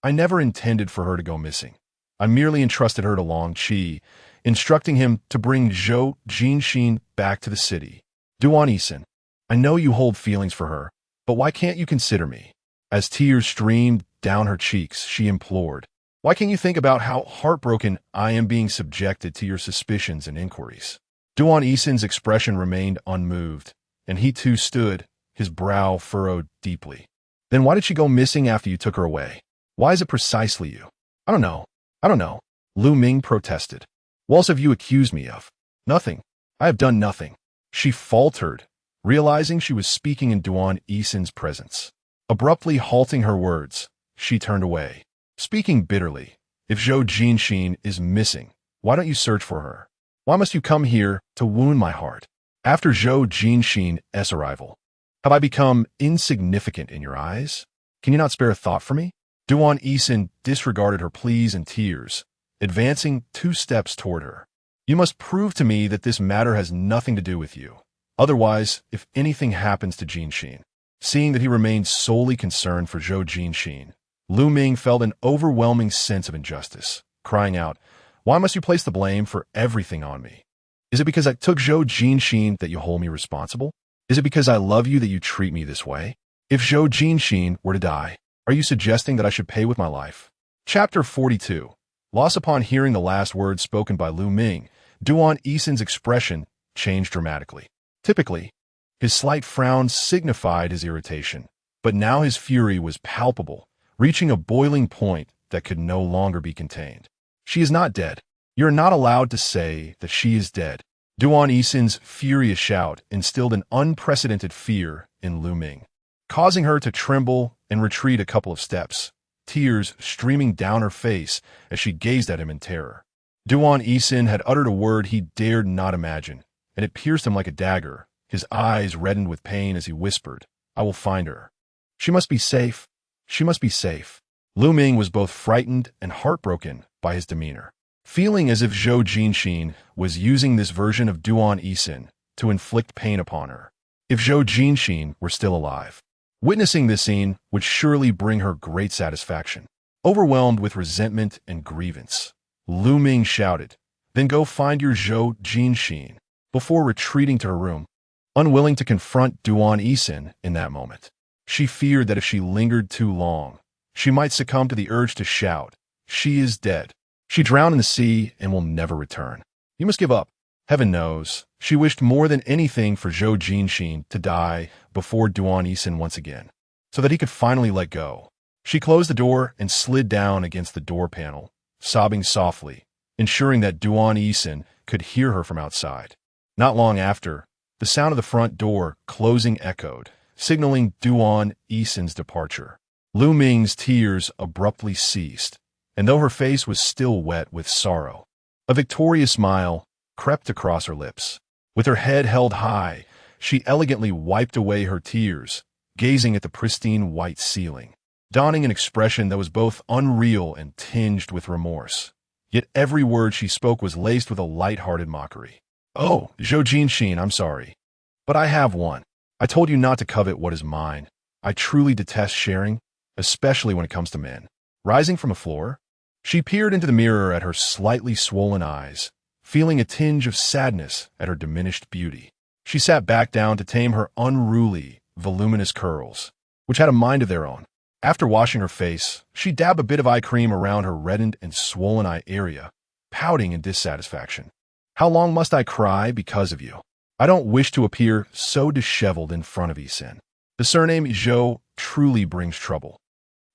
I never intended for her to go missing. I merely entrusted her to Long Qi, instructing him to bring Zhou Jinxin back to the city. Duan Haowen, I know you hold feelings for her, but why can't you consider me? As tears streamed down her cheeks, she implored. Why can't you think about how heartbroken I am being subjected to your suspicions and inquiries? Duan Haowen's expression remained unmoved, and he too stood, his brow furrowed deeply. Then why did she go missing after you took her away? Why is it precisely you? I don't know, Lu Ming protested. What else have you accused me of? Nothing. I have done nothing. She faltered, realizing she was speaking in Duan Haowen's presence. Abruptly halting her words, she turned away, speaking bitterly. If Zhou Jinxin is missing, why don't you search for her? Why must you come here to wound my heart? After Zhou Jinxin's arrival, have I become insignificant in your eyes? Can you not spare a thought for me? Duan Haowen disregarded her pleas and tears, advancing 2 steps toward her. You must prove to me that this matter has nothing to do with you. Otherwise, if anything happens to Jinxin. Seeing that he remained solely concerned for Zhou Jinxin, Lu Ming felt an overwhelming sense of injustice, crying out, why must you place the blame for everything on me? Is it because I took Zhou Jinxin that you hold me responsible? Is it because I love you that you treat me this way? If Zhou Jinxin were to die, are you suggesting that I should pay with my life? Chapter 42. Lost upon hearing the last words spoken by Lu Ming, Duan Haowen's expression changed dramatically. Typically, his slight frown signified his irritation, but now his fury was palpable, reaching a boiling point that could no longer be contained. She is not dead. You're not allowed to say that she is dead. Duan Haowen's furious shout instilled an unprecedented fear in Lu Ming, causing her to tremble and retreat a couple of steps, tears streaming down her face as she gazed at him in terror. Duan Haowen had uttered a word he dared not imagine, and it pierced him like a dagger. His eyes reddened with pain as he whispered, I will find her. She must be safe. She must be safe. Lu Ming was both frightened and heartbroken by his demeanor, feeling as if Zhou Jinxin was using this version of Duan Haowen to inflict pain upon her. If Zhou Jinxin were still alive, witnessing this scene would surely bring her great satisfaction. Overwhelmed with resentment and grievance, Lu Ming shouted, then go find your Zhou Jinxin, before retreating to her room. Unwilling to confront Duan Haowen in that moment, she feared that if she lingered too long, she might succumb to the urge to shout, she is dead. She drowned in the sea and will never return. You must give up. Heaven knows, she wished more than anything for Zhou Jinxin to die before Duan Haowen once again, so that he could finally let go. She closed the door and slid down against the door panel, sobbing softly, ensuring that Duan Haowen could hear her from outside. Not long after, the sound of the front door closing echoed, signaling Duan Haowen's departure. Lu Ming's tears abruptly ceased, and though her face was still wet with sorrow, a victorious smile crept across her lips. With her head held high, she elegantly wiped away her tears, gazing at the pristine white ceiling, donning an expression that was both unreal and tinged with remorse. Yet every word she spoke was laced with a light-hearted mockery. "Oh, Zhou Jinxin, I'm sorry. But I have one. I told you not to covet what is mine. I truly detest sharing, especially when it comes to men." Rising from the floor, she peered into the mirror at her slightly swollen eyes, feeling a tinge of sadness at her diminished beauty. She sat back down to tame her unruly, voluminous curls, which had a mind of their own. After washing her face, she dabbed a bit of eye cream around her reddened and swollen eye area, pouting in dissatisfaction. "How long must I cry because of you? I don't wish to appear so disheveled in front of Haowen. The surname Zhou truly brings trouble."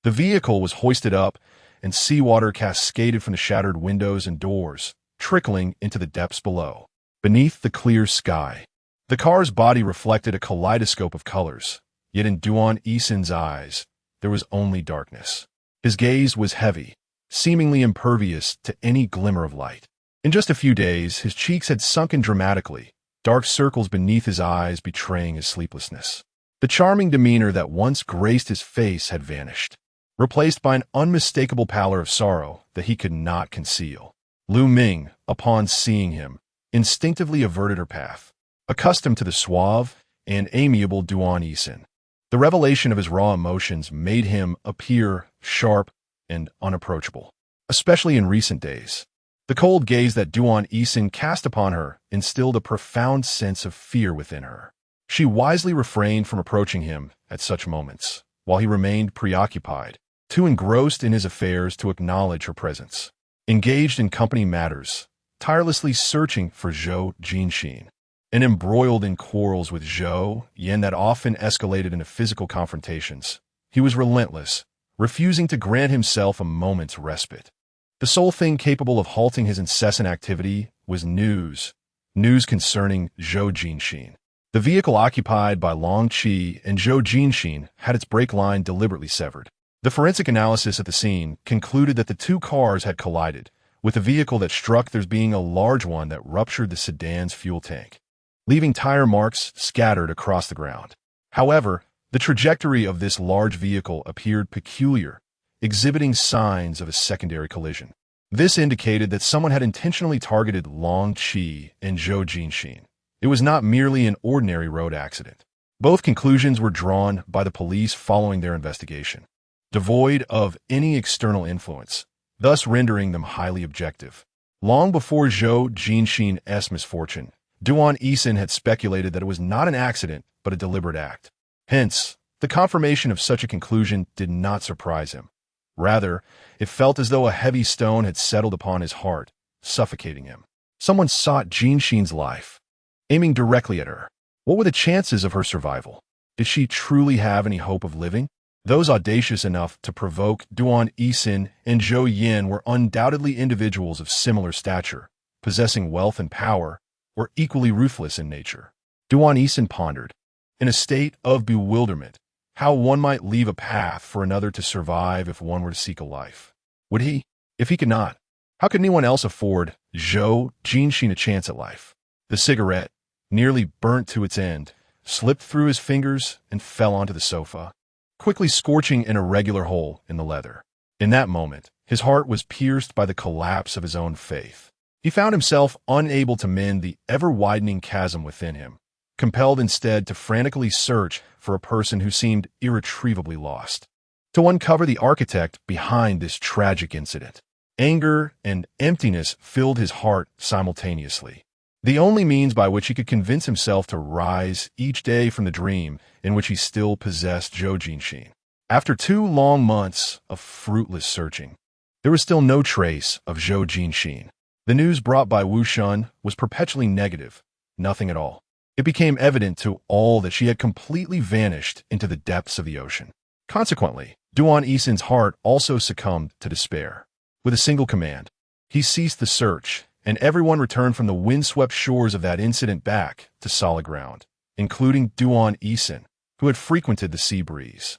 The vehicle was hoisted up, and seawater cascaded from the shattered windows and doors, trickling into the depths below. Beneath the clear sky, the car's body reflected a kaleidoscope of colors, yet in Duan Haowen's eyes, there was only darkness. His gaze was heavy, seemingly impervious to any glimmer of light. In just a few days, his cheeks had sunken dramatically, dark circles beneath his eyes betraying his sleeplessness. The charming demeanor that once graced his face had vanished, replaced by an unmistakable pallor of sorrow that he could not conceal. Lu Ming, upon seeing him, instinctively averted her path, accustomed to the suave and amiable Duan Haowen. The revelation of his raw emotions made him appear sharp and unapproachable, especially in recent days. The cold gaze that Duan Haowen cast upon her instilled a profound sense of fear within her. She wisely refrained from approaching him at such moments, while he remained preoccupied, too engrossed in his affairs to acknowledge her presence. Engaged in company matters, tirelessly searching for Zhou Jinxin, and embroiled in quarrels with Zhou Yan that often escalated into physical confrontations, he was relentless, refusing to grant himself a moment's respite. The sole thing capable of halting his incessant activity was news concerning Zhou Jinxin. The vehicle occupied by Long Qi and Zhou Jinxin had its brake line deliberately severed. The forensic analysis at the scene concluded that the two cars had collided, with the vehicle that struck there being a large one that ruptured the sedan's fuel tank, leaving tire marks scattered across the ground. However, the trajectory of this large vehicle appeared peculiar, exhibiting signs of a secondary collision. This indicated that someone had intentionally targeted Long Qi and Zhou Jinxin. It was not merely an ordinary road accident. Both conclusions were drawn by the police following their investigation, devoid of any external influence, thus rendering them highly objective. Long before Zhou Jinxin's misfortune, Duan Haowen had speculated that it was not an accident, but a deliberate act. Hence, the confirmation of such a conclusion did not surprise him. Rather, it felt as though a heavy stone had settled upon his heart, suffocating him. Someone sought Jinxin's life, aiming directly at her. What were the chances of her survival? Did she truly have any hope of living? Those audacious enough to provoke Duan Haowen and Zhou Yan were undoubtedly individuals of similar stature, possessing wealth and power, or equally ruthless in nature. Duan Haowen pondered, in a state of bewilderment, how one might leave a path for another to survive if one were to seek a life. Would he? If he could not, how could anyone else afford Zhou Jinxin a chance at life? The cigarette, nearly burnt to its end, slipped through his fingers and fell onto the sofa, quickly scorching an irregular hole in the leather. In that moment, his heart was pierced by the collapse of his own faith. He found himself unable to mend the ever-widening chasm within him, compelled instead to frantically search for a person who seemed irretrievably lost. To uncover the architect behind this tragic incident, anger and emptiness filled his heart simultaneously. The only means by which he could convince himself to rise each day from the dream in which he still possessed Zhou Jinxin. After 2 long months of fruitless searching, there was still no trace of Zhou Jinxin. The news brought by Wu Shun was perpetually negative, nothing at all. It became evident to all that she had completely vanished into the depths of the ocean. Consequently, Duan Haowen's heart also succumbed to despair. With a single command, he ceased the search, and everyone returned from the windswept shores of that incident back to solid ground, including Duan Haowen, who had frequented the sea breeze.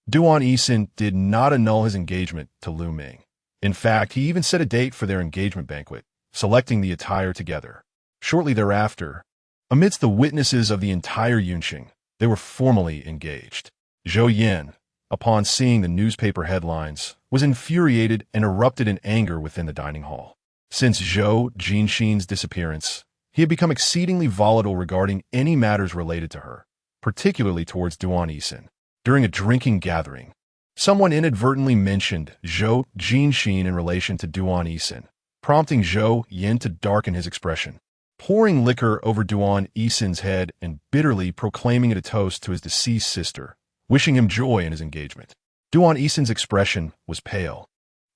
Duan Haowen did not annul his engagement to Lu Ming. In fact, he even set a date for their engagement banquet, selecting the attire together. Shortly thereafter, amidst the witnesses of the entire Yunqing, they were formally engaged. Zhou Yan, upon seeing the newspaper headlines, was infuriated and erupted in anger within the dining hall. Since Zhou Jinxin's disappearance, he had become exceedingly volatile regarding any matters related to her, particularly towards Duan Haowen. During a drinking gathering, someone inadvertently mentioned Zhou Jinxin in relation to Duan Haowen, prompting Zhou Yan to darken his expression, pouring liquor over Duan Haowen's head and bitterly proclaiming it a toast to his deceased sister, wishing him joy in his engagement. Duan Haowen's expression was pale,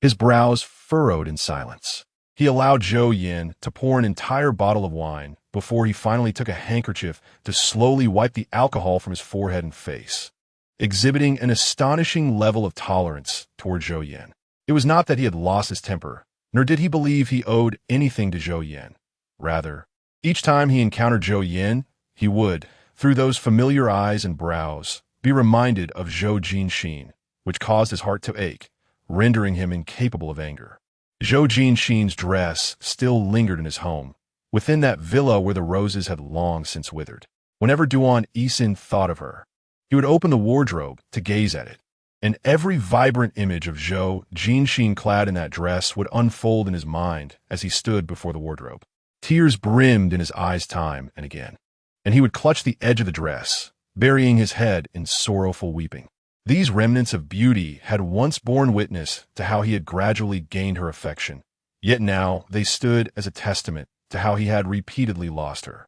his brows furrowed in silence. He allowed Zhou Yan to pour an entire bottle of wine before he finally took a handkerchief to slowly wipe the alcohol from his forehead and face, exhibiting an astonishing level of tolerance toward Zhou Yan. It was not that he had lost his temper, nor did he believe he owed anything to Zhou Yan. Rather, each time he encountered Zhou Yan, he would, through those familiar eyes and brows, be reminded of Zhou Jinxin, which caused his heart to ache, rendering him incapable of anger. Zhou Jinxin's dress still lingered in his home, within that villa where the roses had long since withered. Whenever Duan Haowen thought of her, he would open the wardrobe to gaze at it, and every vibrant image of Zhou Jinxin clad in that dress would unfold in his mind as he stood before the wardrobe. Tears brimmed in his eyes time and again, and he would clutch the edge of the dress, burying his head in sorrowful weeping. These remnants of beauty had once borne witness to how he had gradually gained her affection, yet now they stood as a testament to how he had repeatedly lost her.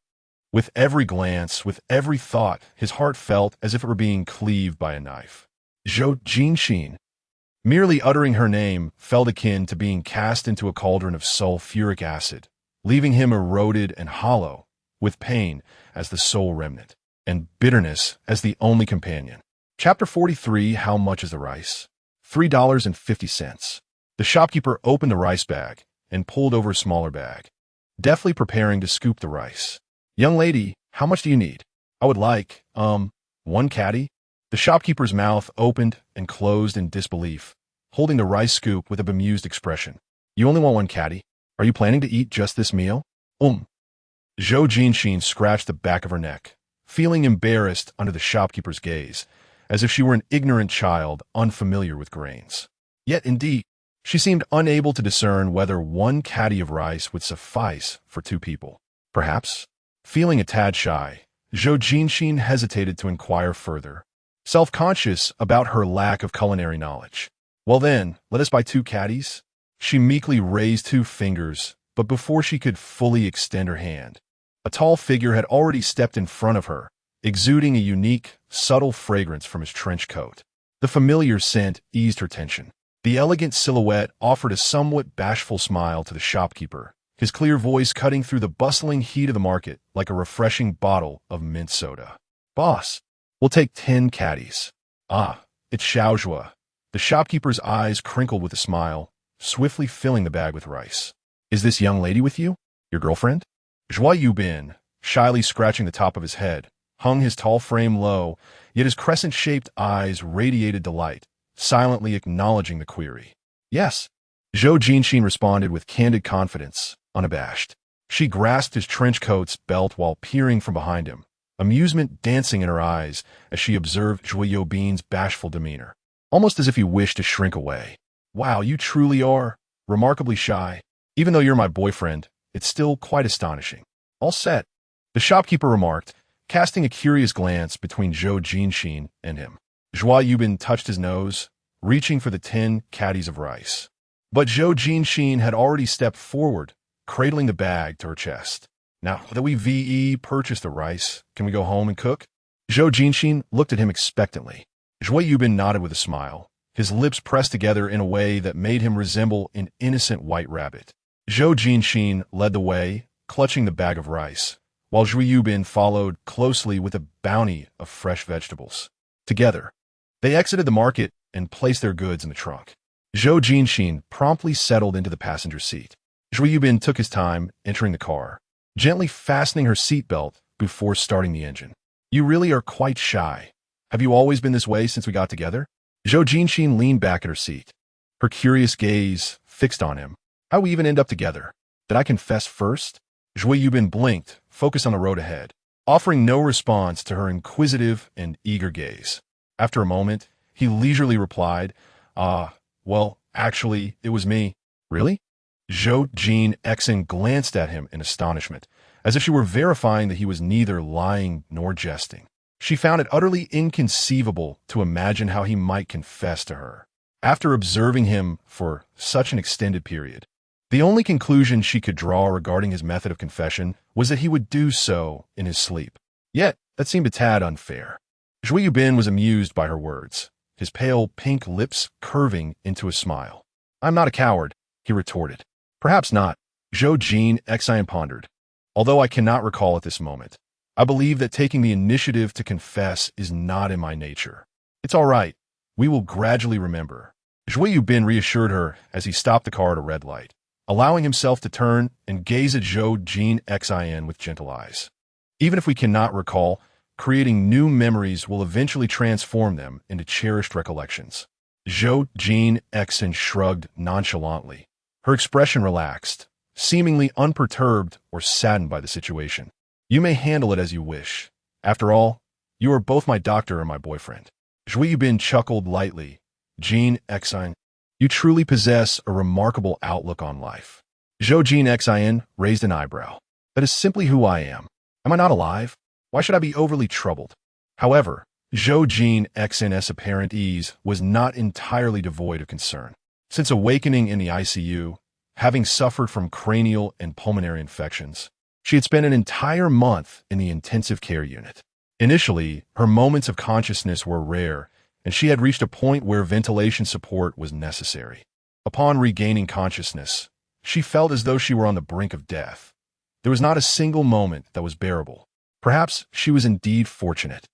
With every glance, with every thought, his heart felt as if it were being cleaved by a knife. Zhou Jinxin, merely uttering her name, felt akin to being cast into a cauldron of sulfuric acid, leaving him eroded and hollow, with pain as the sole remnant, and bitterness as the only companion. Chapter 43, How much is the rice? $3.50. The shopkeeper opened the rice bag and pulled over a smaller bag, deftly preparing to scoop the rice. Young lady, how much do you need? I would like, one caddy. The shopkeeper's mouth opened and closed in disbelief, holding the rice scoop with a bemused expression. You only want one caddy? Are you planning to eat just this meal? Zhou Jinxin scratched the back of her neck, feeling embarrassed under the shopkeeper's gaze, as if she were an ignorant child unfamiliar with grains. Yet, indeed, she seemed unable to discern whether one caddy of rice would suffice for two people. Perhaps, feeling a tad shy, Zhou Jinxin hesitated to inquire further, self-conscious about her lack of culinary knowledge. Well then, let us buy two caddies. She meekly raised two fingers, but before she could fully extend her hand, a tall figure had already stepped in front of her, exuding a unique, subtle fragrance from his trench coat. The familiar scent eased her tension. The elegant silhouette offered a somewhat bashful smile to the shopkeeper, his clear voice cutting through the bustling heat of the market like a refreshing bottle of mint soda. Boss, we'll take 10 caddies. Ah, it's Xiaozhua. The shopkeeper's eyes crinkled with a smile, swiftly filling the bag with rice. Is this young lady with you? Your girlfriend? Zhua Yubin, shyly scratching the top of his head, hung his tall frame low, yet his crescent-shaped eyes radiated delight, silently acknowledging the query. Yes. Zhou Jinxin responded with candid confidence, unabashed. She grasped his trench coat's belt while peering from behind him, amusement dancing in her eyes as she observed Zhou Yubin's bashful demeanor, almost as if he wished to shrink away. Wow, you truly are remarkably shy. Even though you're my boyfriend, it's still quite astonishing. All set, the shopkeeper remarked, casting a curious glance between Zhou Jinxin and him. Zhua Yubin touched his nose, reaching for the 10 caddies of rice. But Zhou Jinxin had already stepped forward, cradling the bag to her chest. Now that we've purchased the rice, can we go home and cook? Zhou Jinxin looked at him expectantly. Zhua Yubin nodded with a smile, his lips pressed together in a way that made him resemble an innocent white rabbit. Zhou Jinxin led the way, clutching the bag of rice, while Zhu Yubin followed closely with a bounty of fresh vegetables. Together, they exited the market and placed their goods in the trunk. Zhou Jinxin promptly settled into the passenger seat. Zhu Yubin took his time entering the car, gently fastening her seatbelt before starting the engine. You really are quite shy. Have you always been this way since we got together? Zhou Jinxin leaned back in her seat, her curious gaze fixed on him. How we even end up together? Did I confess first? Zhu Yubin blinked, focused on the road ahead, offering no response to her inquisitive and eager gaze. After a moment, he leisurely replied, well, actually, it was me. Really? Zhou Jinxin glanced at him in astonishment, as if she were verifying that he was neither lying nor jesting. She found it utterly inconceivable to imagine how he might confess to her. After observing him for such an extended period, the only conclusion she could draw regarding his method of confession was that he would do so in his sleep. Yet, that seemed a tad unfair. Zhu Yubin was amused by her words, his pale pink lips curving into a smile. I'm not a coward, he retorted. Perhaps not, Zhou Jinxin pondered. Although I cannot recall at this moment, I believe that taking the initiative to confess is not in my nature. It's all right. We will gradually remember. Zhu Yubin reassured her as he stopped the car at a red light, allowing himself to turn and gaze at Zhou Jinxin with gentle eyes. Even if we cannot recall, creating new memories will eventually transform them into cherished recollections. Zhou Jinxin shrugged nonchalantly, her expression relaxed, seemingly unperturbed or saddened by the situation. You may handle it as you wish. After all, you are both my doctor and my boyfriend. Zhu Yubin chuckled lightly. Jinxin, you truly possess a remarkable outlook on life. Zhou Jinxin raised an eyebrow. That is simply who I am. Am I not alive? Why should I be overly troubled? However, Zhou Jinxin's apparent ease was not entirely devoid of concern. Since awakening in the ICU, having suffered from cranial and pulmonary infections, she had spent an entire month in the intensive care unit. Initially, her moments of consciousness were rare, and she had reached a point where ventilation support was necessary. Upon regaining consciousness, she felt as though she were on the brink of death. There was not a single moment that was bearable. Perhaps she was indeed fortunate.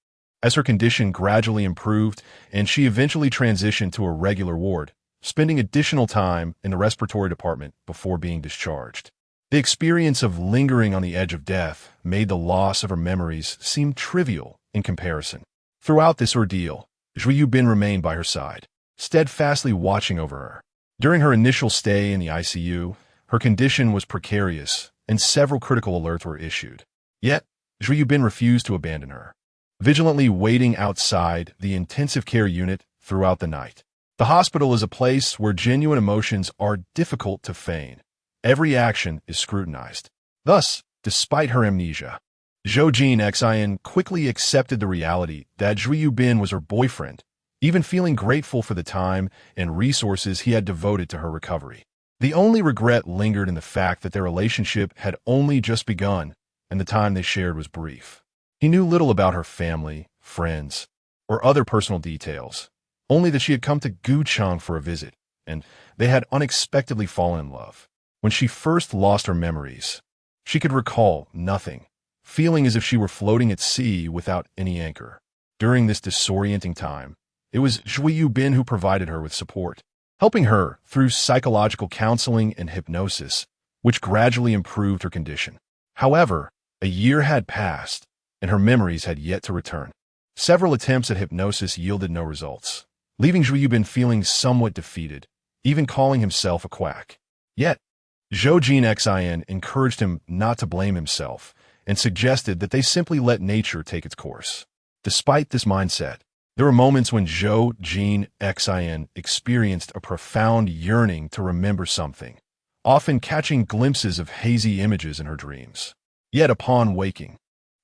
As her condition gradually improved and she eventually transitioned to a regular ward, spending additional time in the respiratory department before being discharged. The experience of lingering on the edge of death made the loss of her memories seem trivial in comparison. Throughout this ordeal, Zhu Yubin remained by her side, steadfastly watching over her. During her initial stay in the ICU, her condition was precarious and several critical alerts were issued. Yet, Zhu Yubin refused to abandon her, vigilantly waiting outside the intensive care unit throughout the night. The hospital is a place where genuine emotions are difficult to feign. Every action is scrutinized. Thus, despite her amnesia, Zhou Jinxin quickly accepted the reality that Zhu Yubin was her boyfriend, even feeling grateful for the time and resources he had devoted to her recovery. The only regret lingered in the fact that their relationship had only just begun and the time they shared was brief. He knew little about her family, friends, or other personal details, only that she had come to Gucheng for a visit, and they had unexpectedly fallen in love. When she first lost her memories, she could recall nothing, feeling as if she were floating at sea without any anchor. During this disorienting time, it was Zhu Yubin who provided her with support, helping her through psychological counseling and hypnosis, which gradually improved her condition. However, a year had passed, and her memories had yet to return. Several attempts at hypnosis yielded no results, leaving Zhu Yubin feeling somewhat defeated, even calling himself a quack. Yet, Zhou Jinxin encouraged him not to blame himself and suggested that they simply let nature take its course. Despite this mindset, there were moments when Zhou Jinxin experienced a profound yearning to remember something, often catching glimpses of hazy images in her dreams. Yet upon waking,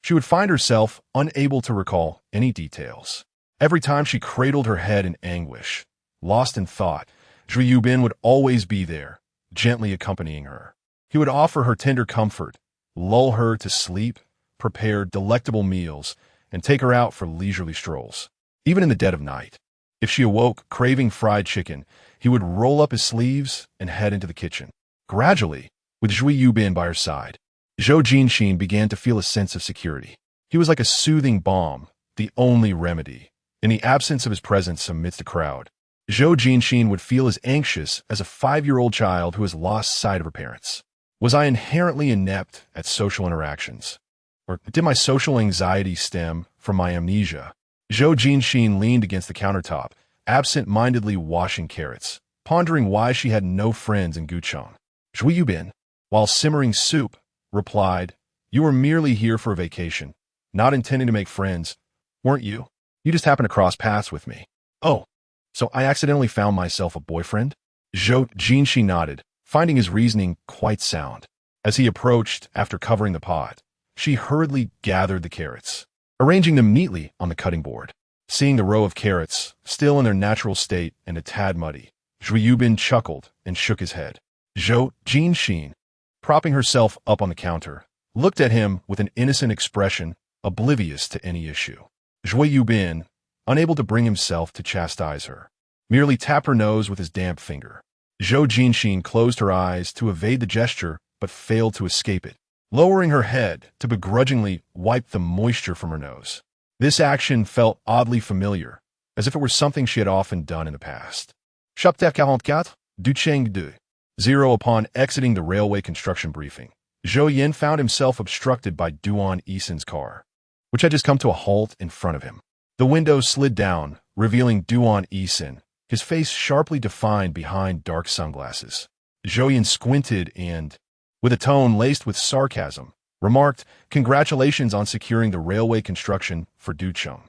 she would find herself unable to recall any details. Every time she cradled her head in anguish, lost in thought, Zhu Yubin would always be there, gently accompanying her. He would offer her tender comfort, lull her to sleep, prepare delectable meals, and take her out for leisurely strolls. Even in the dead of night, if she awoke craving fried chicken, he would roll up his sleeves and head into the kitchen. Gradually, with Zhui Yubin by her side. Zhou Jinxin began to feel a sense of security. He was like a soothing balm, the only remedy, in the absence of his presence amidst a crowd. Zhou Jinxin would feel as anxious as a 5-year-old child who has lost sight of her parents. Was I inherently inept at social interactions? Or did my social anxiety stem from my amnesia? Zhou Jinxin leaned against the countertop, absent-mindedly washing carrots, pondering why she had no friends in Guchong. Zhui Yubin, while simmering soup, replied, "You were merely here for a vacation, not intending to make friends, weren't you? You just happened to cross paths with me." "Oh, so I accidentally found myself a boyfriend?" Zhou Jinxin nodded, finding his reasoning quite sound. As he approached after covering the pot, she hurriedly gathered the carrots, arranging them neatly on the cutting board. Seeing the row of carrots, still in their natural state and a tad muddy, Zhui Yubin chuckled and shook his head. Zhou Jinxin, propping herself up on the counter, looked at him with an innocent expression, oblivious to any issue. Zhui Yubin, unable to bring himself to chastise her, merely tapped her nose with his damp finger. Zhou Jinxin closed her eyes to evade the gesture but failed to escape it, lowering her head to begrudgingly wipe the moisture from her nose. This action felt oddly familiar, as if it were something she had often done in the past. Chapitre 44, du Cheng 2. 0. Upon exiting the railway construction briefing, Zhou Yin found himself obstructed by Duan Haowen's car, which had just come to a halt in front of him. The window slid down, revealing Duan Haowen, his face sharply defined behind dark sunglasses. Zhou Yin squinted and, with a tone laced with sarcasm, remarked, "Congratulations on securing the railway construction for Ducheng.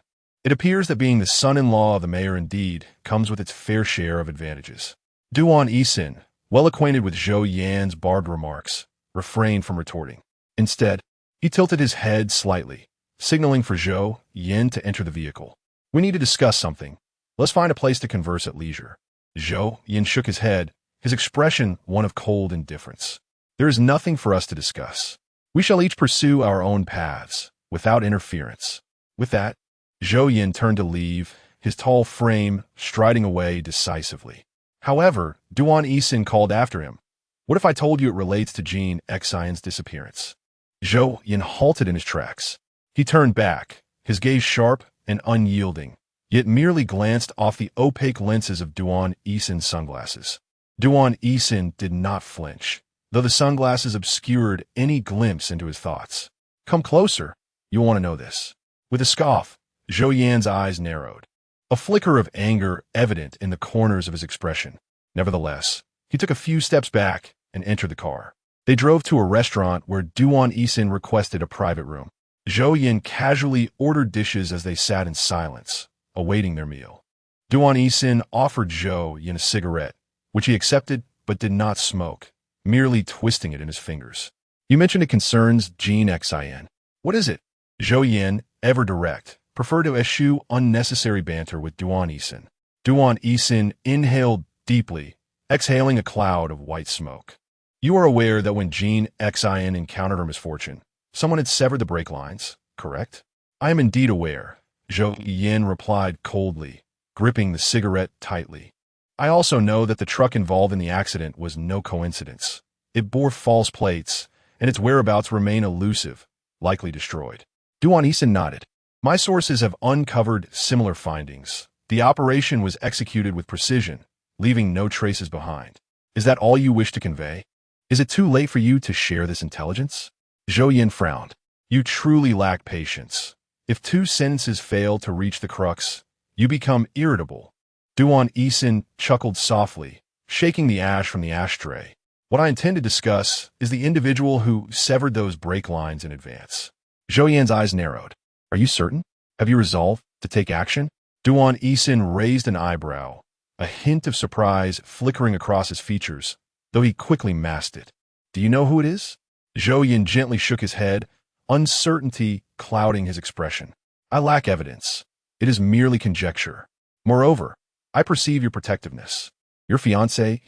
It appears that being the son-in-law of the mayor indeed comes with its fair share of advantages." Duan Haowen, well acquainted with Zhou Yan's barbed remarks, refrained from retorting. Instead, he tilted his head slightly, signaling for Zhou Yan to enter the vehicle. "We need to discuss something. Let's find a place to converse at leisure." Zhou Yan shook his head, his expression one of cold indifference. "There is nothing for us to discuss. We shall each pursue our own paths, without interference." With that, Zhou Yan turned to leave, his tall frame striding away decisively. However, Duan Haowen called after him, "What if I told you it relates to Jean Xian's disappearance?" Zhou Yan halted in his tracks. He turned back, his gaze sharp and unyielding, yet merely glanced off the opaque lenses of Duan Haowen's sunglasses. Duan Haowen did not flinch, though the sunglasses obscured any glimpse into his thoughts. "Come closer. You'll want to know this." With a scoff, Zhou Yan's eyes narrowed, a flicker of anger evident in the corners of his expression. Nevertheless, he took a few steps back and entered the car. They drove to a restaurant where Duan Haowen requested a private room. Zhou Yan casually ordered dishes as they sat in silence, awaiting their meal. Duan Haowen offered Zhou Yan a cigarette, which he accepted but did not smoke, merely twisting it in his fingers. "You mentioned it concerns Jean Xian. What is it?" Zhou Yan, ever direct, preferred to eschew unnecessary banter with Duan Haowen. Duan Haowen inhaled deeply, exhaling a cloud of white smoke. "You are aware that when Jean Xian encountered her misfortune, someone had severed the brake lines, correct?" "I am indeed aware," Zhou Yan replied coldly, gripping the cigarette tightly. "I also know that the truck involved in the accident was no coincidence. It bore false plates, and its whereabouts remain elusive, likely destroyed." Duan Haowen nodded. "My sources have uncovered similar findings. The operation was executed with precision, leaving no traces behind. Is that all you wish to convey? Is it too late for you to share this intelligence?" Zhou Yan frowned. "You truly lack patience. If 2 sentences fail to reach the crux, you become irritable." Duan Haowen chuckled softly, shaking the ash from the ashtray. "What I intend to discuss is the individual who severed those brake lines in advance." Zhou Yan's eyes narrowed. "Are you certain? Have you resolved to take action?" Duan Haowen raised an eyebrow, a hint of surprise flickering across his features, though he quickly masked it. "Do you know who it is?" Zhou Yan gently shook his head, uncertainty clouding his expression. "I lack evidence. It is merely conjecture. Moreover, I perceive your protectiveness. Your fiancé?"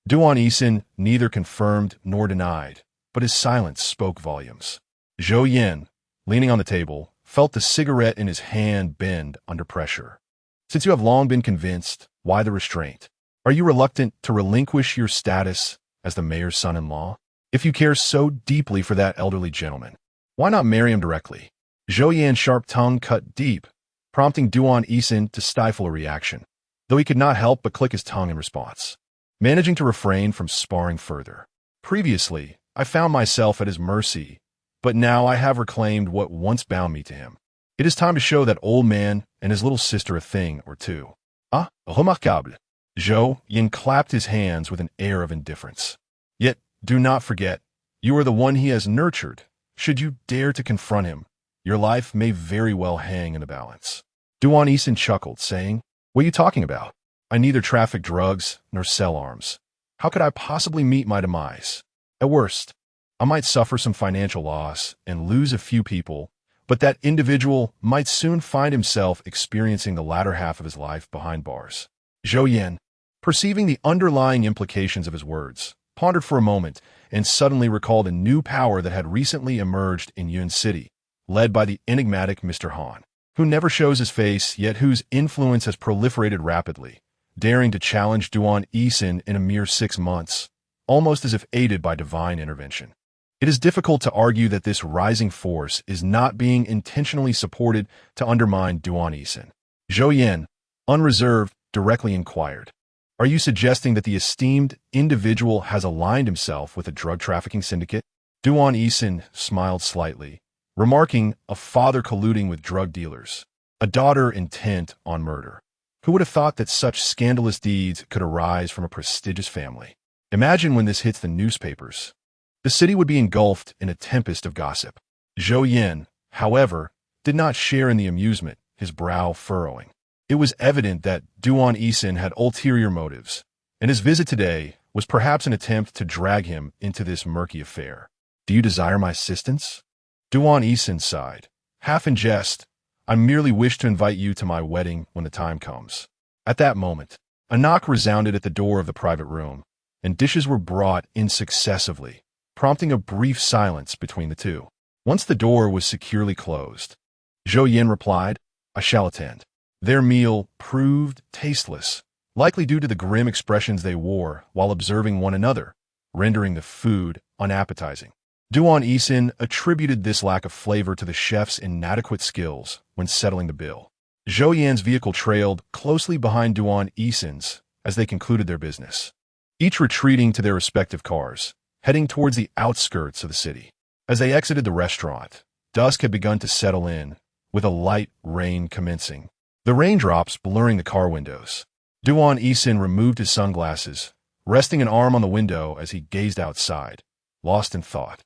Duan Haowen neither confirmed nor denied, but his silence spoke volumes. Zhou Yan, leaning on the table, felt the cigarette in his hand bend under pressure. "Since you have long been convinced, why the restraint? Are you reluctant to relinquish your status as the mayor's son-in-law?" If you care so deeply for that elderly gentleman, why not marry him directly? Zhou Yan's sharp tongue cut deep, prompting Duan Haowen to stifle a reaction, though he could not help but click his tongue in response, managing to refrain from sparring further. Previously, I found myself at his mercy, but now I have reclaimed what once bound me to him. It is time to show that old man and his little sister a thing or two. Ah, remarquable. Zhou Yin clapped his hands with an air of indifference. Yet, do not forget, you are the one he has nurtured. Should you dare to confront him, your life may very well hang in the balance. Duan Haowen chuckled, saying, "What are you talking about? I neither traffic drugs nor sell arms. How could I possibly meet my demise? At worst, I might suffer some financial loss and lose a few people, but that individual might soon find himself experiencing the latter half of his life behind bars." Zhou Yan, perceiving the underlying implications of his words, pondered for a moment and suddenly recalled a new power that had recently emerged in Yun City, led by the enigmatic Mr. Han, who never shows his face yet whose influence has proliferated rapidly, daring to challenge Duan Haowen in a mere 6 months, almost as if aided by divine intervention. It is difficult to argue that this rising force is not being intentionally supported to undermine Duan Haowen. Zhou Yan, unreserved, directly inquired, "Are you suggesting that the esteemed individual has aligned himself with a drug trafficking syndicate?" Duan Haowen smiled slightly, remarking, "A father colluding with drug dealers, a daughter intent on murder. Who would have thought that such scandalous deeds could arise from a prestigious family? Imagine when this hits the newspapers. The city would be engulfed in a tempest of gossip." Zhou Yan, however, did not share in the amusement, his brow furrowing. It was evident that Duan Haowen had ulterior motives, and his visit today was perhaps an attempt to drag him into this murky affair. "Do you desire my assistance?" Duan Haowen sighed, half in jest. "I merely wish to invite you to my wedding when the time comes." At that moment, a knock resounded at the door of the private room, and dishes were brought in successively, prompting a brief silence between the two. Once the door was securely closed, Zhou Yan replied, "I shall attend." Their meal proved tasteless, likely due to the grim expressions they wore while observing one another, rendering the food unappetizing. Duan Haowen attributed this lack of flavor to the chef's inadequate skills when settling the bill. Zhou Yan's vehicle trailed closely behind Duan Haowen's as they concluded their business, each retreating to their respective cars, heading towards the outskirts of the city. As they exited the restaurant, dusk had begun to settle in, with a light rain commencing, the raindrops blurring the car windows. Duan Haowen removed his sunglasses, resting an arm on the window as he gazed outside, lost in thought.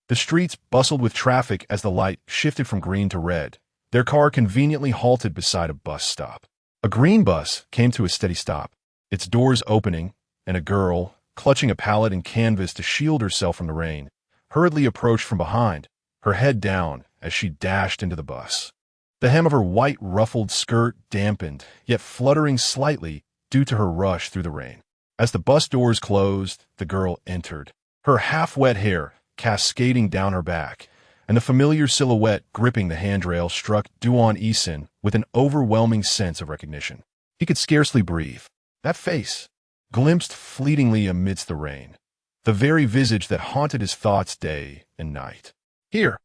The streets bustled with traffic as the light shifted from green to red. Their car conveniently halted beside a bus stop. A green bus came to a steady stop, its doors opening, and a girl, clutching a pallet and canvas to shield herself from the rain, hurriedly approached from behind, her head down as she dashed into the bus. The hem of her white ruffled skirt dampened, yet fluttering slightly due to her rush through the rain. As the bus doors closed, the girl entered, her half-wet hair cascading down her back, and the familiar silhouette gripping the handrail struck Duan Haowen with an overwhelming sense of recognition. He could scarcely breathe. That face, glimpsed fleetingly amidst the rain, the very visage that haunted his thoughts day and night. Here.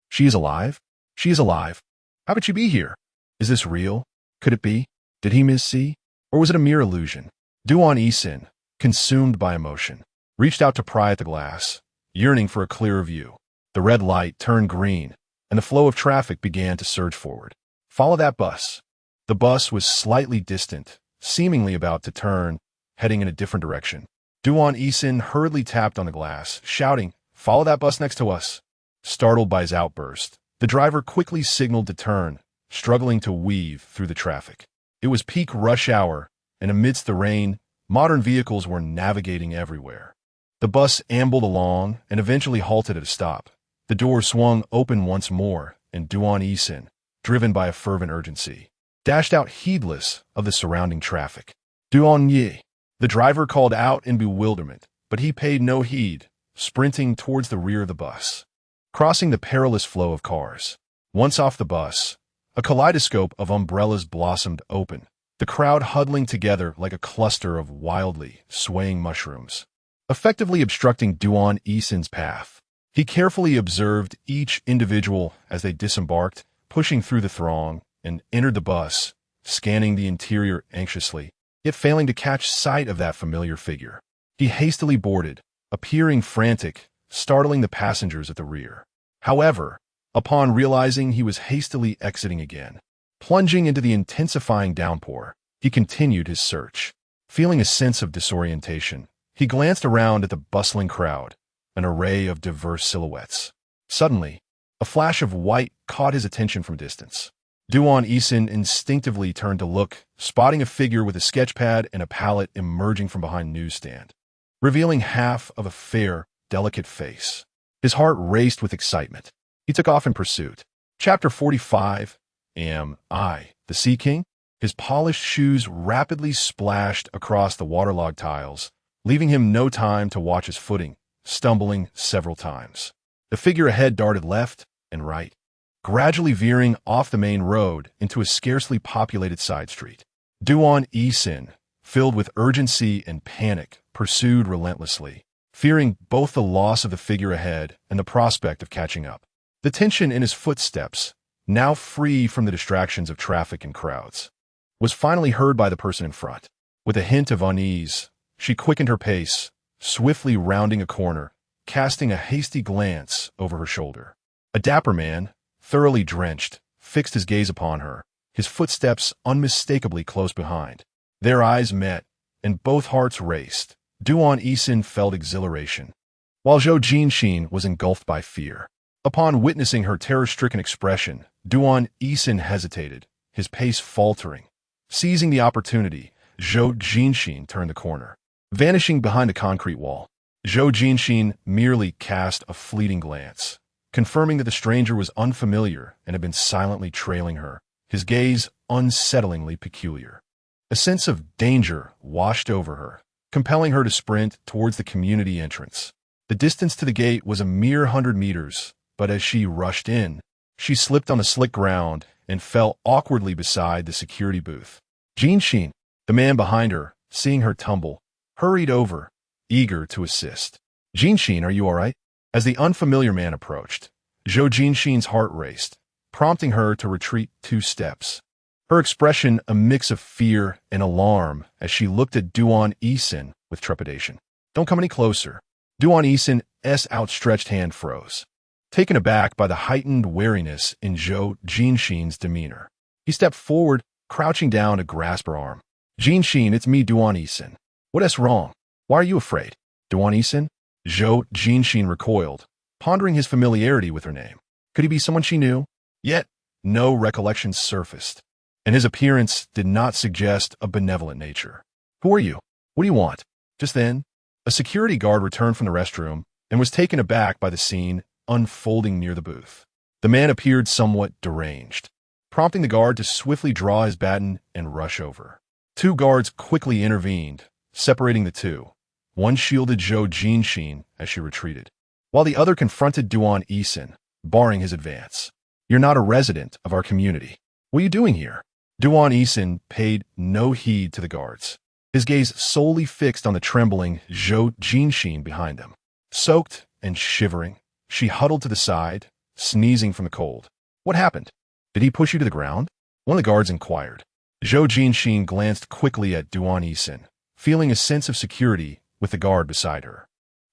She is alive? She is alive. How could she be here? Is this real? Could it be? Did he missee? Or was it a mere illusion? Duan Haowen, consumed by emotion, reached out to pry at the glass, yearning for a clearer view. The red light turned green, and the flow of traffic began to surge forward. Follow that bus. The bus was slightly distant, seemingly about to turn, heading in a different direction. Duan Haowen hurriedly tapped on the glass, shouting, "Follow that bus next to us." Startled by his outburst, the driver quickly signaled to turn, struggling to weave through the traffic. It was peak rush hour, and amidst the rain, modern vehicles were navigating everywhere. The bus ambled along and eventually halted at a stop. The door swung open once more, and Duan Haowen, driven by a fervent urgency, dashed out heedless of the surrounding traffic. "Duan Ye!" The driver called out in bewilderment, but he paid no heed, sprinting towards the rear of the bus. Crossing the perilous flow of cars. Once off the bus, a kaleidoscope of umbrellas blossomed open, the crowd huddling together like a cluster of wildly swaying mushrooms. effectively obstructing Duan Haowen's path. He carefully observed each individual as they disembarked, pushing through the throng, and entered the bus, scanning the interior anxiously, yet failing to catch sight of that familiar figure. He hastily boarded, appearing frantic, startling the passengers at the rear. However, upon realizing he was hastily exiting again, plunging into the intensifying downpour, he continued his search. Feeling a sense of disorientation, he glanced around at the bustling crowd, an array of diverse silhouettes. Suddenly, a flash of white caught his attention from distance. Duan Haowen instinctively turned to look, spotting a figure with a sketchpad and a palette emerging from behind a newsstand, revealing half of a fair, delicate face. His heart raced with excitement. He took off in pursuit. Chapter 45. Am I the Sea King? His polished shoes rapidly splashed across the waterlogged tiles, leaving him no time to watch his footing, stumbling several times. The figure ahead darted left and right, gradually veering off the main road into a scarcely populated side street. Duan Haowen, filled with urgency and panic, pursued relentlessly, fearing both the loss of the figure ahead and the prospect of catching up. The tension in his footsteps, now free from the distractions of traffic and crowds, was finally heard by the person in front. With a hint of unease, she quickened her pace, swiftly rounding a corner, casting a hasty glance over her shoulder. A dapper man, thoroughly drenched, fixed his gaze upon her, his footsteps unmistakably close behind. Their eyes met, and both hearts raced. Duan Haowen felt exhilaration, while Zhou Jinxin was engulfed by fear. Upon witnessing her terror-stricken expression, Duan Haowen hesitated, his pace faltering. Seizing the opportunity, Zhou Jinxin turned the corner, vanishing behind a concrete wall. Zhou Jinxin merely cast a fleeting glance, confirming that the stranger was unfamiliar and had been silently trailing her, his gaze unsettlingly peculiar. A sense of danger washed over her, compelling her to sprint towards the community entrance. The distance to the gate was a mere 100 meters, but as she rushed in, she slipped on the slick ground and fell awkwardly beside the security booth. Jinxin, the man behind her, seeing her tumble, hurried over, eager to assist. Jinxin, are you all right? As the unfamiliar man approached, Zhou Jinxin's heart raced, prompting her to retreat 2 steps. Her expression a mix of fear and alarm as she looked at Duan Haowen with trepidation. Don't come any closer. Duan Haowen's outstretched hand froze, taken aback by the heightened wariness in Zhou Jinxin's demeanor. He stepped forward, crouching down to grasp her arm. Jinxin, it's me, Duan Haowen. What's wrong? Why are you afraid? Duan Haowen? Zhou Jinxin recoiled, pondering his familiarity with her name. Could he be someone she knew? Yet, no recollections surfaced, and his appearance did not suggest a benevolent nature. Who are you? What do you want? Just then, a security guard returned from the restroom and was taken aback by the scene unfolding near the booth. The man appeared somewhat deranged, prompting the guard to swiftly draw his baton and rush over. 2 guards quickly intervened, separating the two. One shielded Zhou Jinxin as she retreated, while the other confronted Duan Haowen, barring his advance. You're not a resident of our community. What are you doing here? Duan Haowen paid no heed to the guards, his gaze solely fixed on the trembling Zhou Jinxin behind them. Soaked and shivering, she huddled to the side, sneezing from the cold. What happened? Did he push you to the ground? One of the guards inquired. Zhou Jinxin glanced quickly at Duan Haowen, feeling a sense of security with the guard beside her.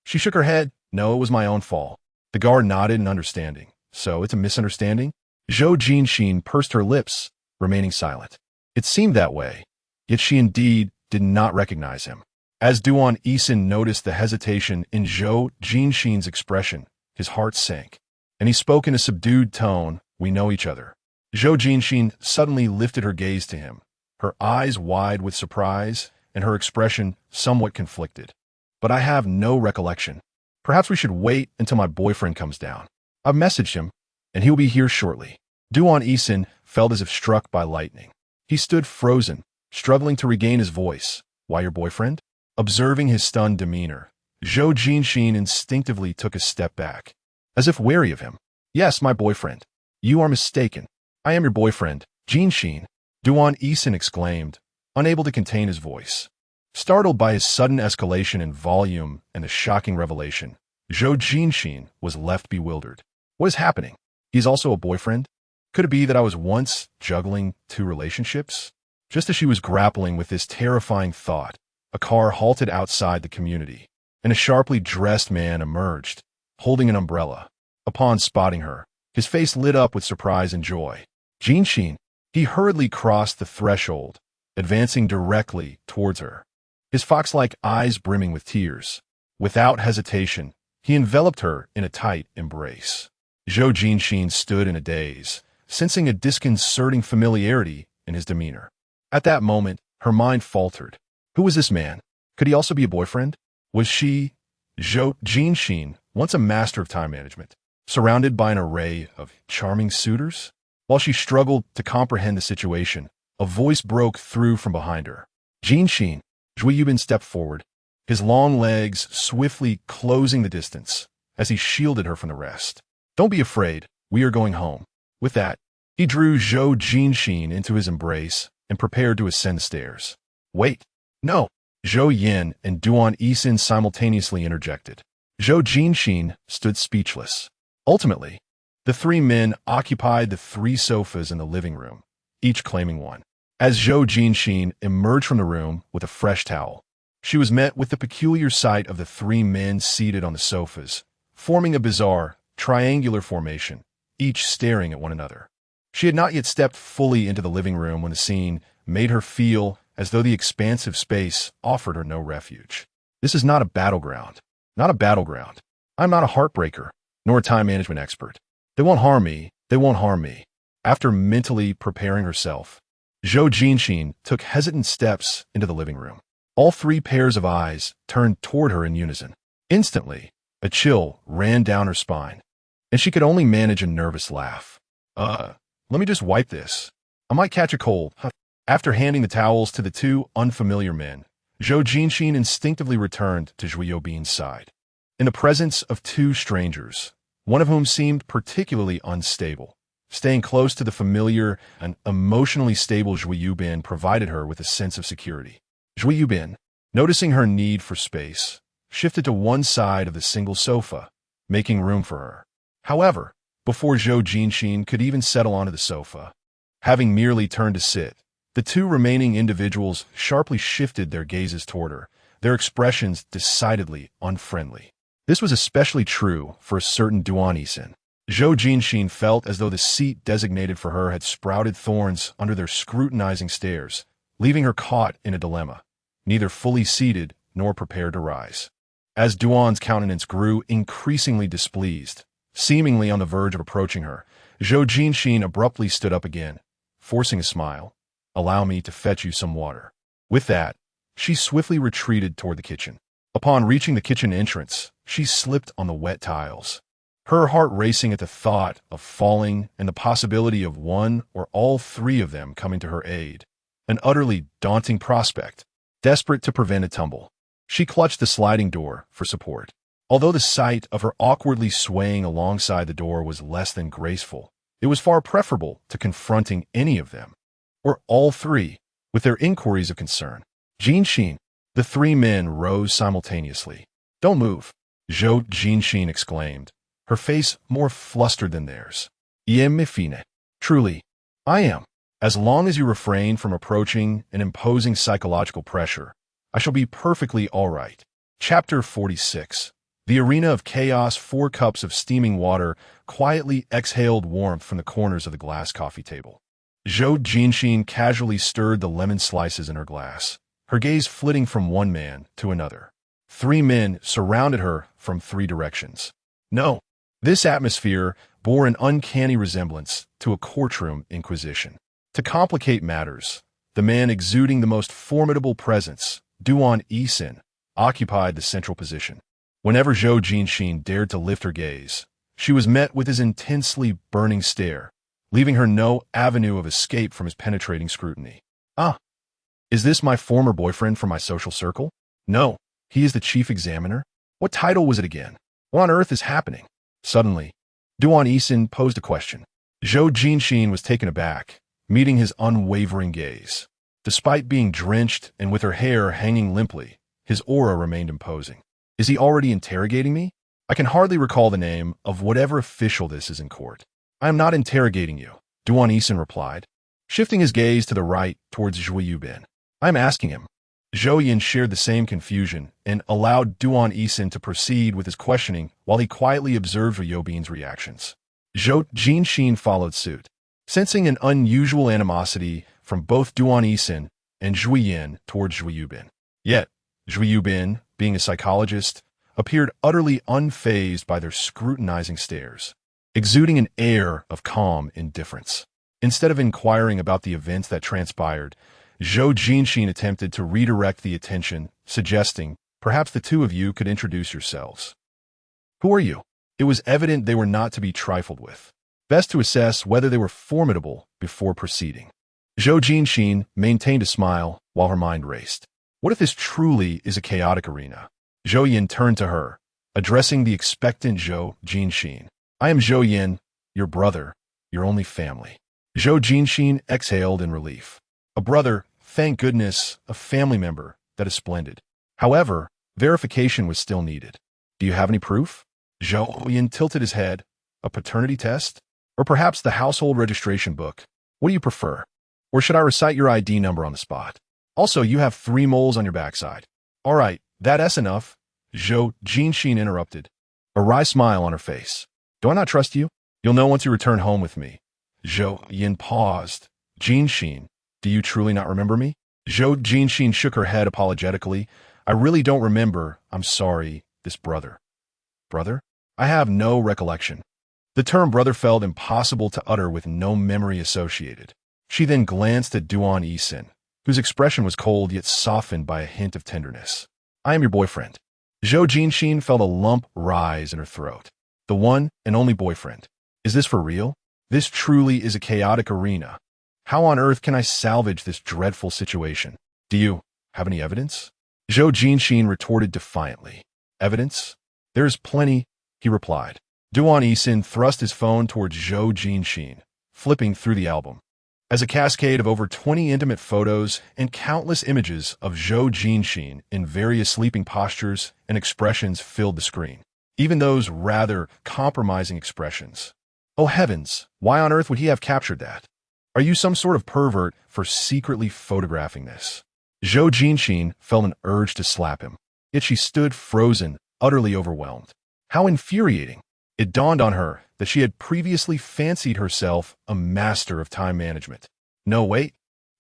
She shook her head. No, it was my own fault. The guard nodded in understanding. So it's a misunderstanding? Zhou Jinxin pursed her lips, remaining silent. It seemed that way, yet she indeed did not recognize him. As Duan Haowen noticed the hesitation in Zhou Jinxin's expression, his heart sank, and he spoke in a subdued tone, we know each other. Zhou Jinxin suddenly lifted her gaze to him, her eyes wide with surprise and her expression somewhat conflicted. But I have no recollection. Perhaps we should wait until my boyfriend comes down. I've messaged him, and he'll be here shortly. Duan Haowen felt as if struck by lightning. He stood frozen, struggling to regain his voice. Why your boyfriend? Observing his stunned demeanor, Zhou Jinxin instinctively took a step back, as if wary of him. Yes, my boyfriend. You are mistaken. I am your boyfriend, Jinxin, Duan Haowen exclaimed, unable to contain his voice. Startled by his sudden escalation in volume and the shocking revelation, Zhou Jinxin was left bewildered. What is happening? He's also a boyfriend? Could it be that I was once juggling two relationships? Just as she was grappling with this terrifying thought, a car halted outside the community, and a sharply dressed man emerged, holding an umbrella. Upon spotting her, his face lit up with surprise and joy. Jinxin, he hurriedly crossed the threshold, advancing directly towards her, his fox-like eyes brimming with tears. Without hesitation, he enveloped her in a tight embrace. Zhou Jinxin stood in a daze, sensing a disconcerting familiarity in his demeanor. At that moment, her mind faltered. Who was this man? Could he also be a boyfriend? Was she, Zhou Jinxin, once a master of time management, surrounded by an array of charming suitors? While she struggled to comprehend the situation, a voice broke through from behind her. Jinxin, Zhou Jinxin stepped forward, his long legs swiftly closing the distance as he shielded her from the rest. Don't be afraid, we are going home. With that, he drew Zhou Jinxin into his embrace and prepared to ascend the stairs. Wait, no! Zhou Yin and Duan Haowen simultaneously interjected. Zhou Jinxin stood speechless. Ultimately, the three men occupied the three sofas in the living room, each claiming one. As Zhou Jinxin emerged from the room with a fresh towel, she was met with the peculiar sight of the three men seated on the sofas, forming a bizarre, triangular formation, each staring at one another. She had not yet stepped fully into the living room when the scene made her feel as though the expansive space offered her no refuge. This is not a battleground. Not a battleground. I'm not a heartbreaker, nor a time management expert. They won't harm me. They won't harm me. After mentally preparing herself, Zhou Jinxin took hesitant steps into the living room. All three pairs of eyes turned toward her in unison. Instantly, a chill ran down her spine, and she could only manage a nervous laugh. Let me just wipe this. I might catch a cold. After handing the towels to the two unfamiliar men, Zhou Jinxin instinctively returned to Zhou Yobin's side. In the presence of two strangers, one of whom seemed particularly unstable, staying close to the familiar and emotionally stable Zhou Yubin provided her with a sense of security. Zhou Yubin, noticing her need for space, shifted to one side of the single sofa, making room for her. However, before Zhou Jinxin could even settle onto the sofa, having merely turned to sit, the two remaining individuals sharply shifted their gazes toward her, their expressions decidedly unfriendly. This was especially true for a certain Duan Haowen. Zhou Jinxin felt as though the seat designated for her had sprouted thorns under their scrutinizing stares, leaving her caught in a dilemma, neither fully seated nor prepared to rise. As Duan's countenance grew increasingly displeased, seemingly on the verge of approaching her, Zhou Jinxin abruptly stood up again, forcing a smile. Allow me to fetch you some water. With that, she swiftly retreated toward the kitchen. Upon reaching the kitchen entrance, she slipped on the wet tiles, her heart racing at the thought of falling and the possibility of one or all three of them coming to her aid. An utterly daunting prospect. Desperate to prevent a tumble, she clutched the sliding door for support. Although the sight of her awkwardly swaying alongside the door was less than graceful, it was far preferable to confronting any of them, or all three, with their inquiries of concern. Jinxin, the three men rose simultaneously. Don't move, Zhou Jinxin exclaimed, her face more flustered than theirs. Iem me fine. Truly, I am. As long as you refrain from approaching and imposing psychological pressure, I shall be perfectly all right. Chapter 46. The arena of chaos. 4 cups of steaming water quietly exhaled warmth from the corners of the glass coffee table. Zhou Jinxin casually stirred the lemon slices in her glass, her gaze flitting from one man to another. 3 men surrounded her from 3 directions. No, this atmosphere bore an uncanny resemblance to a courtroom inquisition. To complicate matters, the man exuding the most formidable presence, Duan Haowen, occupied the central position. Whenever Zhou Jinxin dared to lift her gaze, she was met with his intensely burning stare, leaving her no avenue of escape from his penetrating scrutiny. Ah, is this my former boyfriend from my social circle? No, he is the chief examiner. What title was it again? What on earth is happening? Suddenly, Duan Haowen posed a question. Zhou Jinxin was taken aback, meeting his unwavering gaze. Despite being drenched and with her hair hanging limply, his aura remained imposing. Is he already interrogating me? I can hardly recall the name of whatever official this is in court. I am not interrogating you, Duan Haowen replied, shifting his gaze to the right towards Zhou Bin. I am asking him. Zhou Yin shared the same confusion and allowed Duan Haowen to proceed with his questioning while he quietly observed Zhou Bin's reactions. Zhou Jinxin followed suit, sensing an unusual animosity from both Duan Haowen and Zhou Yin towards Zhou Bin. Yet, Zhou Bin, being a psychologist, appeared utterly unfazed by their scrutinizing stares, exuding an air of calm indifference. Instead of inquiring about the events that transpired, Zhou Jinxin attempted to redirect the attention, suggesting, perhaps the two of you could introduce yourselves. Who are you? It was evident they were not to be trifled with. Best to assess whether they were formidable before proceeding. Zhou Jinxin maintained a smile while her mind raced. What if this truly is a chaotic arena? Zhou Yin turned to her, addressing the expectant Zhou Jinxin. I am Zhou Yin, your brother, your only family. Zhou Jinxin exhaled in relief. A brother, thank goodness, a family member, that is splendid. However, verification was still needed. Do you have any proof? Zhou Yin tilted his head. A paternity test? Or perhaps the household registration book? What do you prefer? Or should I recite your ID number on the spot? Also, you have 3 moles on your backside. All right, that's enough, Zhou Jinxin interrupted, a wry smile on her face. Do I not trust you? You'll know once you return home with me. Zhou Yin paused. Jinxin, do you truly not remember me? Zhou Jinxin shook her head apologetically. I really don't remember, I'm sorry, this brother. Brother? I have no recollection. The term brother felt impossible to utter with no memory associated. She then glanced at Duan Haowen, whose expression was cold yet softened by a hint of tenderness. I am your boyfriend. Zhou Jinxin felt a lump rise in her throat. The one and only boyfriend. Is this for real? This truly is a chaotic arena. How on earth can I salvage this dreadful situation? Do you have any evidence? Zhou Jinxin retorted defiantly. Evidence? There is plenty, he replied. Duan Haowen thrust his phone towards Zhou Jinxin, flipping through the album. As a cascade of over 20 intimate photos and countless images of Zhou Jinxin in various sleeping postures and expressions filled the screen, even those rather compromising expressions. Oh heavens, why on earth would he have captured that? Are you some sort of pervert for secretly photographing this? Zhou Jinxin felt an urge to slap him, yet she stood frozen, utterly overwhelmed. How infuriating! It dawned on her that she had previously fancied herself a master of time management. No, wait.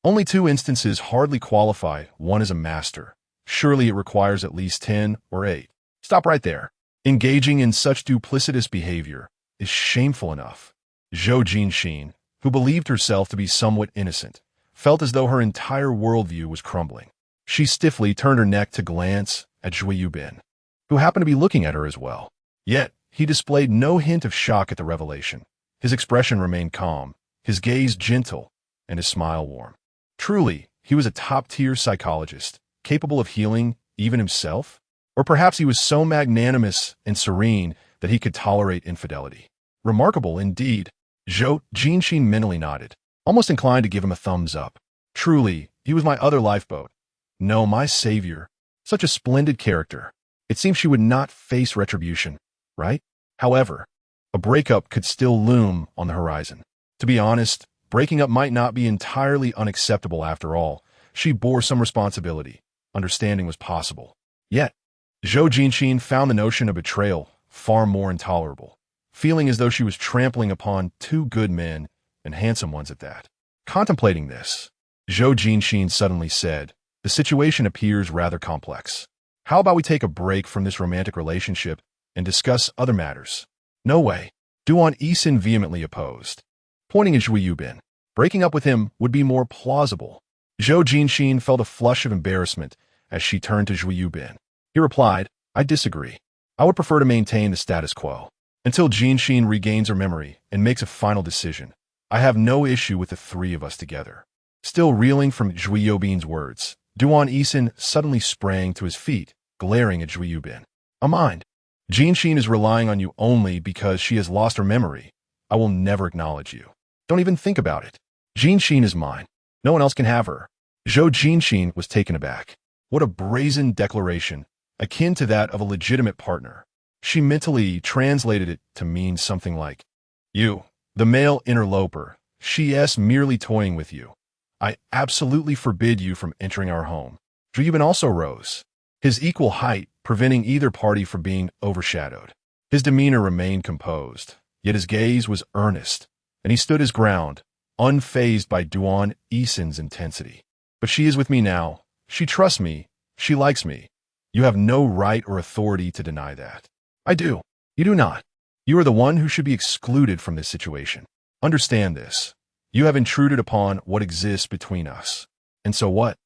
Only 2 instances hardly qualify one as a master. Surely it requires at least 10 or 8. Stop right there. Engaging in such duplicitous behavior is shameful enough. Zhou Jinxin, who believed herself to be somewhat innocent, felt as though her entire worldview was crumbling. She stiffly turned her neck to glance at Zhou Bin, who happened to be looking at her as well. Yet, he displayed no hint of shock at the revelation. His expression remained calm, his gaze gentle, and his smile warm. Truly, he was a top-tier psychologist, capable of healing even himself? Or perhaps he was so magnanimous and serene that he could tolerate infidelity. Remarkable indeed. Zhou Jinxin mentally nodded, almost inclined to give him a thumbs up. Truly, he was my other lifeboat. No, my savior. Such a splendid character. It seemed she would not face retribution. Right? However, a breakup could still loom on the horizon. To be honest, breaking up might not be entirely unacceptable after all. She bore some responsibility. Understanding was possible. Yet, Zhou Jinxin found the notion of betrayal far more intolerable, feeling as though she was trampling upon 2 good men, and handsome ones at that. Contemplating this, Zhou Jinxin suddenly said, the situation appears rather complex. How about we take a break from this romantic relationship and discuss other matters? No way. Duan Haowen vehemently opposed, pointing at Zhou Bin. Breaking up with him would be more plausible. Zhou Jinxin felt a flush of embarrassment as she turned to Zhou Bin. He replied, I disagree. I would prefer to maintain the status quo. Until Jinxin regains her memory and makes a final decision, I have no issue with the 3 of us together. Still reeling from Zhou Bin's words, Duan Haowen suddenly sprang to his feet, glaring at Zhou Bin. A mind. Jinxin is relying on you only because she has lost her memory. I will never acknowledge you. Don't even think about it. Jinxin is mine. No one else can have her. Zhou Jinxin was taken aback. What a brazen declaration, akin to that of a legitimate partner. She mentally translated it to mean something like, "You, the male interloper, she's merely toying with you. I absolutely forbid you from entering our home." Zhou Yubin also rose, his equal height preventing either party from being overshadowed. His demeanor remained composed, yet his gaze was earnest, and he stood his ground, unfazed by Duan Haowen's intensity. "But she is with me now. She trusts me. She likes me. You have no right or authority to deny that." "I do." "You do not. You are the one who should be excluded from this situation. Understand this. You have intruded upon what exists between us. And so what?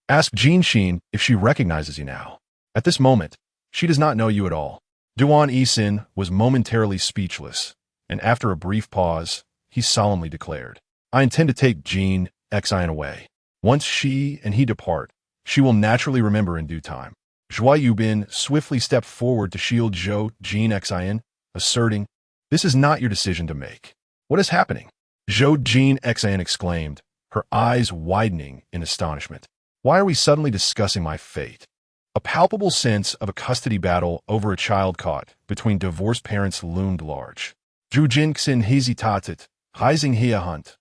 Ask Jinxin if she recognizes you now. At this moment, she does not know you at all." Duan Haowen was momentarily speechless, and after a brief pause, he solemnly declared, "I intend to take Jinxin away. Once she and he depart, she will naturally remember in due time." Zhou Yubin swiftly stepped forward to shield Zhou Jinxin, asserting, "This is not your decision to make." "What is happening?" Zhou Jinxin exclaimed, her eyes widening in astonishment. "Why are we suddenly discussing my fate?" A palpable sense of a custody battle over a child caught between divorced parents loomed large. Zhou Jinxin hesitated, "Heising he a hunt.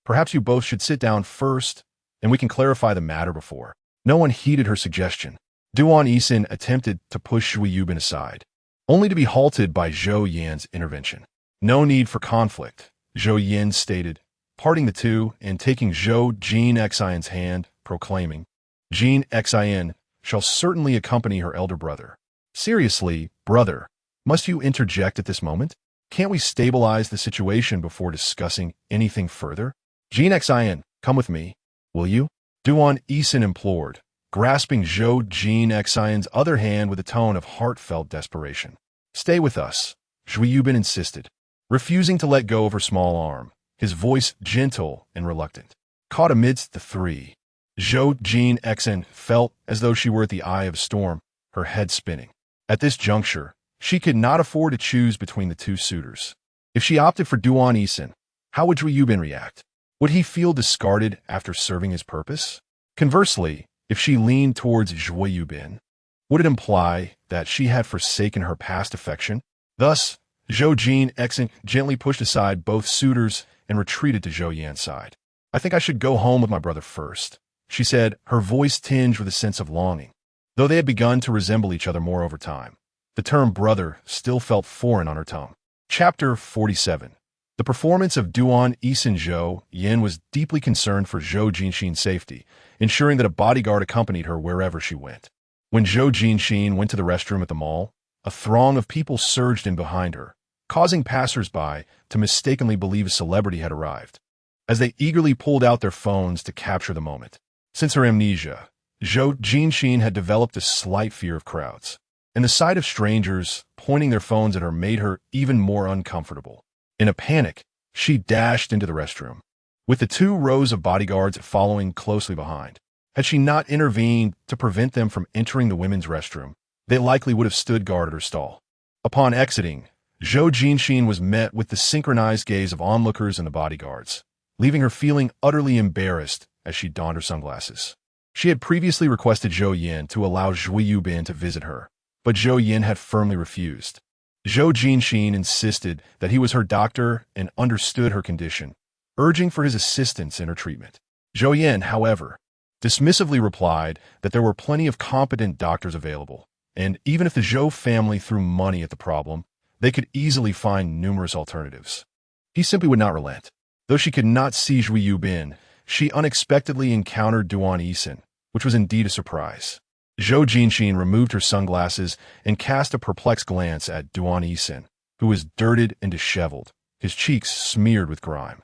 Perhaps you both should sit down first, and we can clarify the matter before." No one heeded her suggestion. Duan Haowen attempted to push Zhou Yubin aside, only to be halted by Zhou Yan's intervention. "No need for conflict," Zhou Yan stated, parting the two and taking Zhou Jinxin's hand, proclaiming, "Jinxin shall certainly accompany her elder brother." "Seriously, brother, must you interject at this moment? Can't we stabilize the situation before discussing anything further? Jinxin, come with me, will you?" Duan Haowen implored, grasping Zhou Jinxin's other hand with a tone of heartfelt desperation. "Stay with us," Zhou Yubin insisted, refusing to let go of her small arm, his voice gentle and reluctant. Caught amidst the three, Zhou Jinxin felt as though she were at the eye of a storm, her head spinning. At this juncture, she could not afford to choose between the two suitors. If she opted for Duan Haowen, how would Zhou Yubin react? Would he feel discarded after serving his purpose? Conversely, if she leaned towards Zhou Yubin, would it imply that she had forsaken her past affection? Thus, Zhou Jinxin gently pushed aside both suitors and retreated to Zhou Yan's side. "I think I should go home with my brother first," she said, her voice tinged with a sense of longing. Though they had begun to resemble each other more over time, the term brother still felt foreign on her tongue. Chapter 47. The performance of Duan Haowen. Zhou Yan was deeply concerned for Zhou Jinxin's safety, ensuring that a bodyguard accompanied her wherever she went. When Zhou Jinxin went to the restroom at the mall, a throng of people surged in behind her, causing passers-by to mistakenly believe a celebrity had arrived, as they eagerly pulled out their phones to capture the moment. Since her amnesia, Zhou Jinxin had developed a slight fear of crowds, and the sight of strangers pointing their phones at her made her even more uncomfortable. In a panic, she dashed into the restroom, with the 2 rows of bodyguards following closely behind. Had she not intervened to prevent them from entering the women's restroom, they likely would have stood guard at her stall. Upon exiting, Zhou Jinxin was met with the synchronized gaze of onlookers and the bodyguards, leaving her feeling utterly embarrassed as she donned her sunglasses. She had previously requested Zhou Yan to allow Zhou Yubin to visit her, but Zhou Yan had firmly refused. Zhou Jinxin insisted that he was her doctor and understood her condition, urging for his assistance in her treatment. Zhou Yan, however, dismissively replied that there were plenty of competent doctors available, and even if the Zhou family threw money at the problem, they could easily find numerous alternatives. He simply would not relent. Though she could not see Zhou Yubin, she unexpectedly encountered Duan Haowen, which was indeed a surprise. Zhou Jinxin removed her sunglasses and cast a perplexed glance at Duan Haowen, who was dirted and disheveled, his cheeks smeared with grime.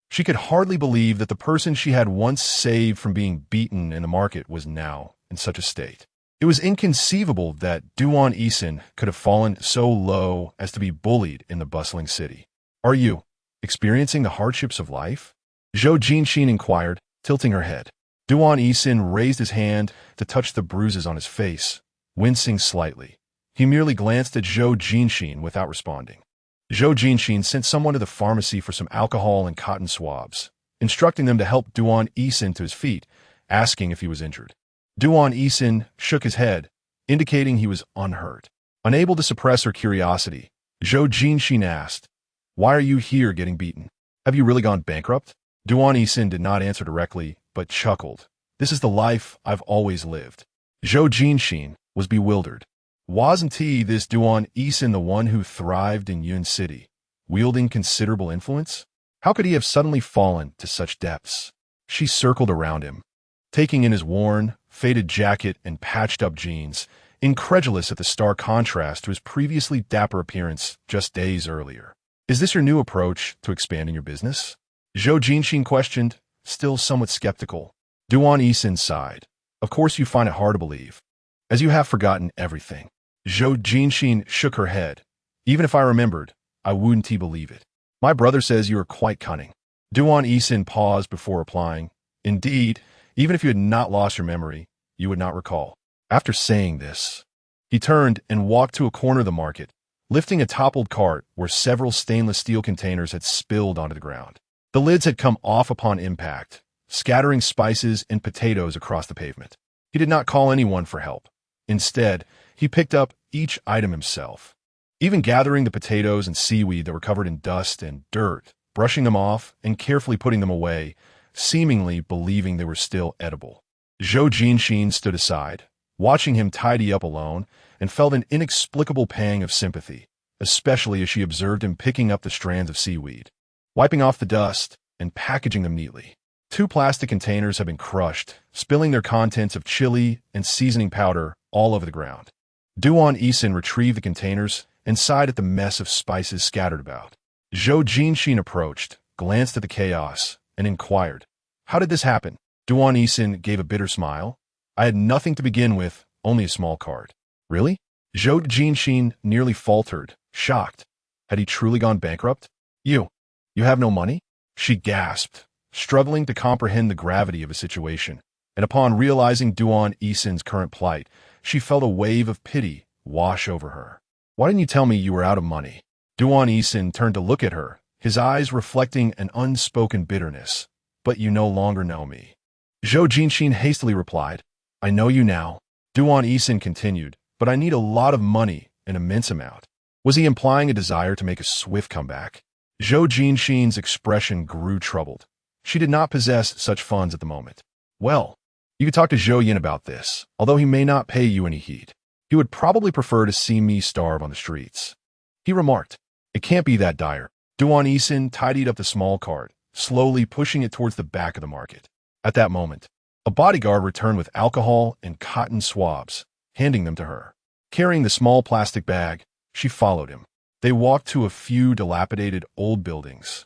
She could hardly believe that the person she had once saved from being beaten in the market was now in such a state. It was inconceivable that Duan Haowen could have fallen so low as to be bullied in the bustling city. "Are you experiencing the hardships of life?" Zhou Jinxin inquired, tilting her head. Duan Haowen raised his hand to touch the bruises on his face, wincing slightly. He merely glanced at Zhou Jinxin without responding. Zhou Jinxin sent someone to the pharmacy for some alcohol and cotton swabs, instructing them to help Duan Haowen to his feet, asking if he was injured. Duan Haowen shook his head, indicating he was unhurt. Unable to suppress her curiosity, Zhou Jinxin asked, "Why are you here getting beaten? Have you really gone bankrupt?" Duan Haowen did not answer directly, but chuckled. "This is the life I've always lived." Zhou Jinxin was bewildered. Wasn't this Duan Haowen the one who thrived in Yun City, wielding considerable influence? How could he have suddenly fallen to such depths? She circled around him, taking in his worn, faded jacket and patched-up jeans, incredulous at the stark contrast to his previously dapper appearance just days earlier. "Is this your new approach to expanding your business?" Zhou Jinxin questioned, still somewhat skeptical. Duan Haowen sighed. "Of course you find it hard to believe, as you have forgotten everything." Zhou Jinxin shook her head. "Even if I remembered, I wouldn't believe it. My brother says you are quite cunning." Duan Haowen paused before replying, "Indeed, even if you had not lost your memory, you would not recall." After saying this, he turned and walked to a corner of the market, lifting a toppled cart where several stainless steel containers had spilled onto the ground. The lids had come off upon impact, scattering spices and potatoes across the pavement. He did not call anyone for help. Instead, he picked up each item himself, even gathering the potatoes and seaweed that were covered in dust and dirt, brushing them off and carefully putting them away, seemingly believing they were still edible. Zhou Jinxin stood aside, watching him tidy up alone, and felt an inexplicable pang of sympathy, especially as she observed him picking up the strands of seaweed, wiping off the dust, and packaging them neatly. 2 plastic containers had been crushed, spilling their contents of chili and seasoning powder all over the ground. Duan Haowen retrieved the containers and sighed at the mess of spices scattered about. Zhou Jinxin approached, glanced at the chaos, and inquired, "How did this happen?" Duan Haowen gave a bitter smile. "I had nothing to begin with, only a small cart." "Really?" Zhou Jinxin nearly faltered, shocked. Had he truly gone bankrupt? You have no money?" She gasped, struggling to comprehend the gravity of a situation, and upon realizing Duan Haowen's current plight, she felt a wave of pity wash over her. "Why didn't you tell me you were out of money?" Duan Haowen turned to look at her, his eyes reflecting an unspoken bitterness. "But you no longer know me." Zhou Jinxin hastily replied, "I know you now." Duan Haowen continued, "But I need a lot of money, an immense amount." Was he implying a desire to make a swift comeback? Zhou Jinxin's expression grew troubled. She did not possess such funds at the moment. "Well, you could talk to Zhou Yin about this, although he may not pay you any heed. He would probably prefer to see me starve on the streets." He remarked, "It can't be that dire." Duan Haowen tidied up the small cart, slowly pushing it towards the back of the market. At that moment, a bodyguard returned with alcohol and cotton swabs, handing them to her. Carrying the small plastic bag, she followed him. They walked to a few dilapidated old buildings,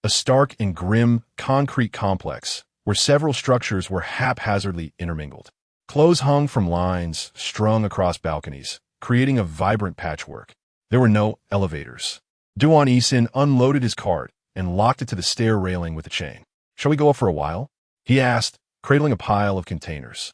a stark and grim concrete complex where several structures were haphazardly intermingled. Clothes hung from lines strung across balconies, creating a vibrant patchwork. There were no elevators. Duan Haowen unloaded his cart and locked it to the stair railing with a chain. "Shall we go up for a while?" he asked, cradling a pile of containers.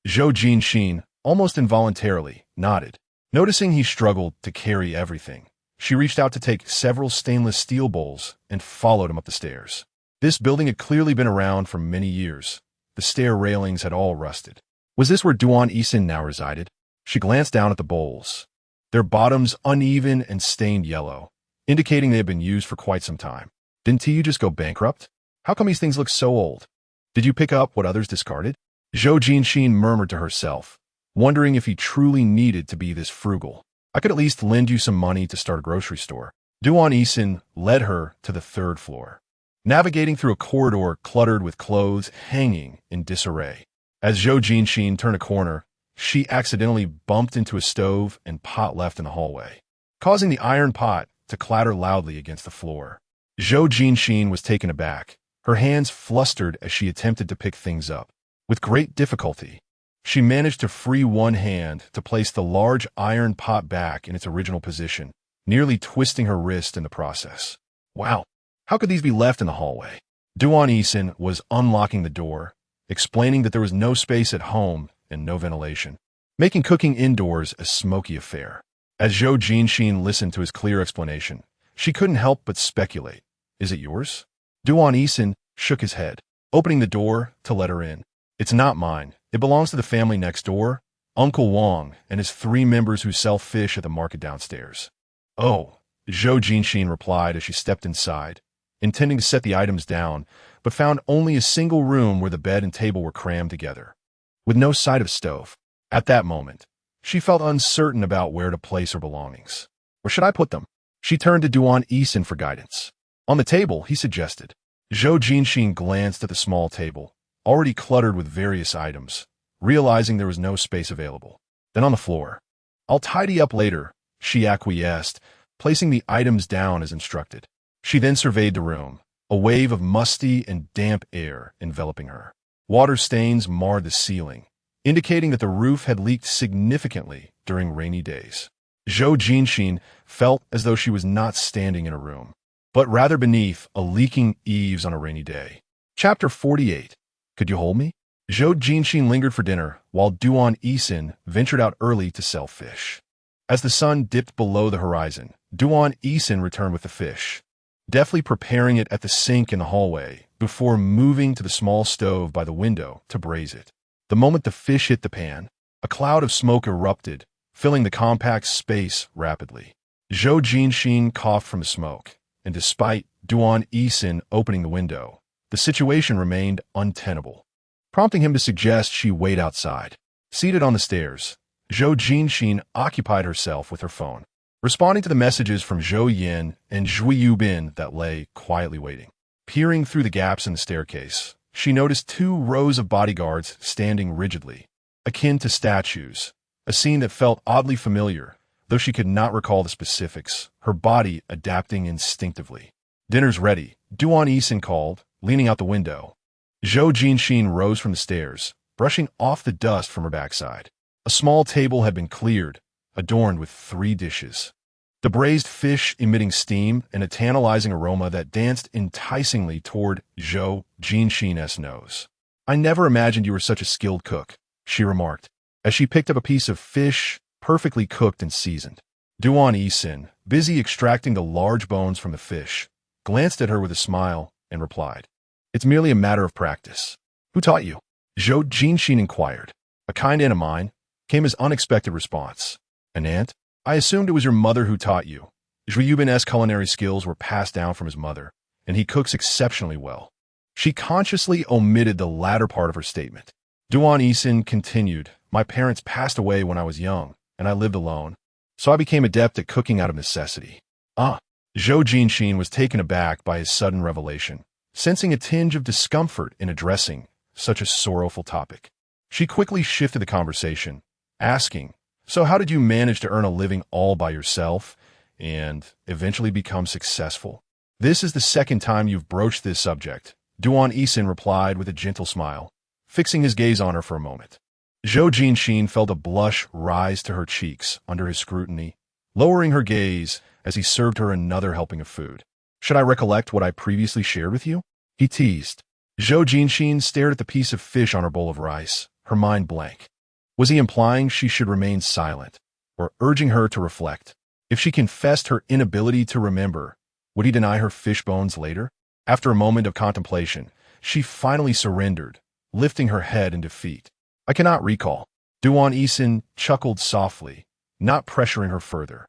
Zhou Jinxin, almost involuntarily, nodded. Noticing he struggled to carry everything, she reached out to take several stainless steel bowls and followed him up the stairs. This building had clearly been around for many years. The stair railings had all rusted. Was this where Duan Haowen now resided? She glanced down at the bowls, their bottoms uneven and stained yellow, indicating they had been used for quite some time. "Didn't you just go bankrupt? How come these things look so old? Did you pick up what others discarded?" Zhou Jinxin murmured to herself, wondering if he truly needed to be this frugal. "I could at least lend you some money to start a grocery store." Duan Haowen led her to the 3rd floor, navigating through a corridor cluttered with clothes hanging in disarray. As Zhou Jinxin turned a corner, she accidentally bumped into a stove and pot left in the hallway, causing the iron pot to clatter loudly against the floor. Zhou Jinxin was taken aback, her hands flustered as she attempted to pick things up. With great difficulty, she managed to free one hand to place the large iron pot back in its original position, nearly twisting her wrist in the process. "Wow, how could these be left in the hallway?" Duan Haowen was unlocking the door, explaining that there was no space at home and no ventilation, making cooking indoors a smoky affair. As Zhou Jinxin listened to his clear explanation, she couldn't help but speculate. "Is it yours?" Duan Haowen shook his head, opening the door to let her in. It's not mine. It belongs to the family next door, Uncle Wong and his 3 members who sell fish at the market downstairs. Oh, Zhou Jinxin replied as she stepped inside, intending to set the items down, but found only a single room where the bed and table were crammed together, with no sight of stove. At that moment, she felt uncertain about where to place her belongings. Where should I put them? She turned to Duan Haowen for guidance. On the table, he suggested. Zhou Jinxin glanced at the small table, already cluttered with various items, realizing there was no space available. Then on the floor. I'll tidy up later, she acquiesced, placing the items down as instructed. She then surveyed the room, a wave of musty and damp air enveloping her. Water stains marred the ceiling, indicating that the roof had leaked significantly during rainy days. Zhou Jinxin felt as though she was not standing in a room, but rather beneath a leaking eaves on a rainy day. Chapter 48. Could you hold me? Zhou Jinxin lingered for dinner, while Duan Haowen ventured out early to sell fish. As the sun dipped below the horizon, Duan Haowen returned with the fish, deftly preparing it at the sink in the hallway before moving to the small stove by the window to braise it. The moment the fish hit the pan, a cloud of smoke erupted, filling the compact space rapidly. Zhou Jinxin coughed from the smoke, and despite Duan Haowen opening the window, the situation remained untenable, prompting him to suggest she wait outside. Seated on the stairs, Zhou Jinxin occupied herself with her phone, responding to the messages from Zhou Yin and Zhui Yubin that lay quietly waiting. Peering through the gaps in the staircase, she noticed 2 rows of bodyguards standing rigidly, akin to statues, a scene that felt oddly familiar, though she could not recall the specifics, her body adapting instinctively. Dinner's ready, Duan Haowen called, leaning out the window. Zhou Jinxin rose from the stairs, brushing off the dust from her backside. A small table had been cleared, adorned with 3 dishes. The braised fish emitting steam and a tantalizing aroma that danced enticingly toward Zhou Jinxin's nose. I never imagined you were such a skilled cook, she remarked, as she picked up a piece of fish perfectly cooked and seasoned. Duan Haowen, busy extracting the large bones from the fish, glanced at her with a smile and replied, "It's merely a matter of practice." "Who taught you?" Zhou Jinxin inquired. "A kind aunt of mine," came his unexpected response. "An aunt? I assumed it was your mother who taught you." Zhui Yubin's culinary skills were passed down from his mother, and he cooks exceptionally well. She consciously omitted the latter part of her statement. Duan Haowen continued, "My parents passed away when I was young, and I lived alone, so I became adept at cooking out of necessity." Ah! Zhou Jinxin was taken aback by his sudden revelation, sensing a tinge of discomfort in addressing such a sorrowful topic. She quickly shifted the conversation, asking, "So how did you manage to earn a living all by yourself and eventually become successful?" "This is the second time you've broached this subject," Duan Haowen replied with a gentle smile, fixing his gaze on her for a moment. Zhou Jinxin felt a blush rise to her cheeks under his scrutiny, lowering her gaze as he served her another helping of food. "Should I recollect what I previously shared with you?" he teased. Zhou Jinxin stared at the piece of fish on her bowl of rice, her mind blank. Was he implying she should remain silent, or urging her to reflect? If she confessed her inability to remember, would he deny her fish bones later? After a moment of contemplation, she finally surrendered, lifting her head in defeat. "I cannot recall." Duan Haowen chuckled softly, not pressuring her further,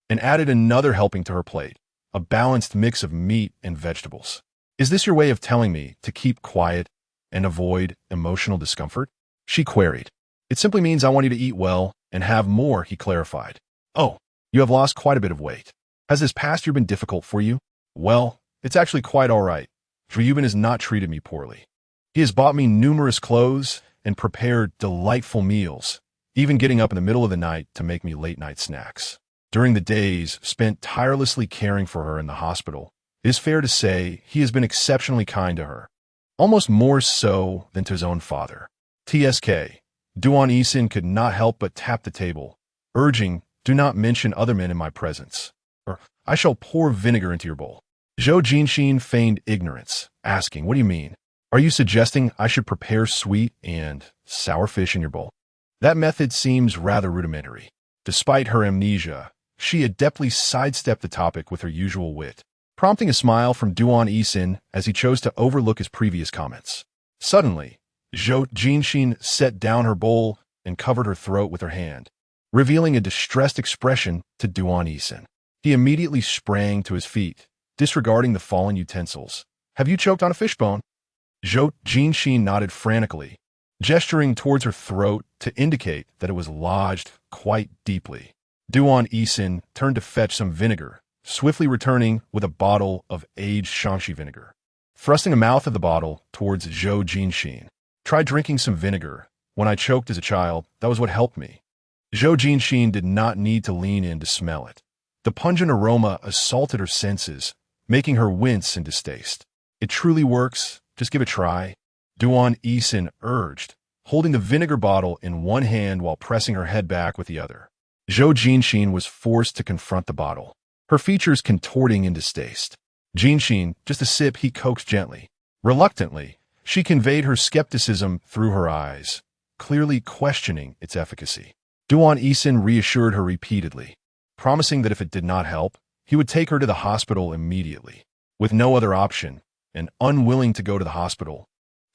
and added another helping to her plate, a balanced mix of meat and vegetables. "Is this your way of telling me to keep quiet and avoid emotional discomfort?" she queried. "It simply means I want you to eat well and have more," he clarified. "Oh, you have lost quite a bit of weight. Has this past year been difficult for you?" "Well, it's actually quite all right. Zhui Yubin has not treated me poorly. He has bought me numerous clothes and prepared delightful meals, even getting up in the middle of the night to make me late-night snacks. During the days spent tirelessly caring for her in the hospital, it is fair to say he has been exceptionally kind to her, almost more so than to his own father." TSK. Duan Haowen could not help but tap the table, urging, "Do not mention other men in my presence, or I shall pour vinegar into your bowl." Zhou Jinxin feigned ignorance, asking, "What do you mean? Are you suggesting I should prepare sweet and sour fish in your bowl?" That method seems rather rudimentary. Despite her amnesia, she adeptly sidestepped the topic with her usual wit, prompting a smile from Duan Haowen as he chose to overlook his previous comments. Suddenly, Zhou Jinxin set down her bowl and covered her throat with her hand, revealing a distressed expression to Duan Haowen. He immediately sprang to his feet, disregarding the fallen utensils. "Have you choked on a fishbone?" Zhou Jinxin nodded frantically, gesturing towards her throat to indicate that it was lodged quite deeply. Duan Haowen turned to fetch some vinegar, swiftly returning with a bottle of aged Shanxi vinegar. Thrusting the mouth of the bottle towards Zhou Jinxin. "Tried drinking some vinegar. When I choked as a child, that was what helped me." Zhou Jinxin did not need to lean in to smell it. The pungent aroma assaulted her senses, making her wince in distaste. "It truly works. Just give it a try," Duan Haowen urged, holding the vinegar bottle in one hand while pressing her head back with the other. Zhou Jinxin was forced to confront the bottle, her features contorting in distaste. "Jinxin, just a sip," he coaxed gently. Reluctantly, she conveyed her skepticism through her eyes, clearly questioning its efficacy. Duan Haowen reassured her repeatedly, promising that if it did not help, he would take her to the hospital immediately. With no other option, and unwilling to go to the hospital,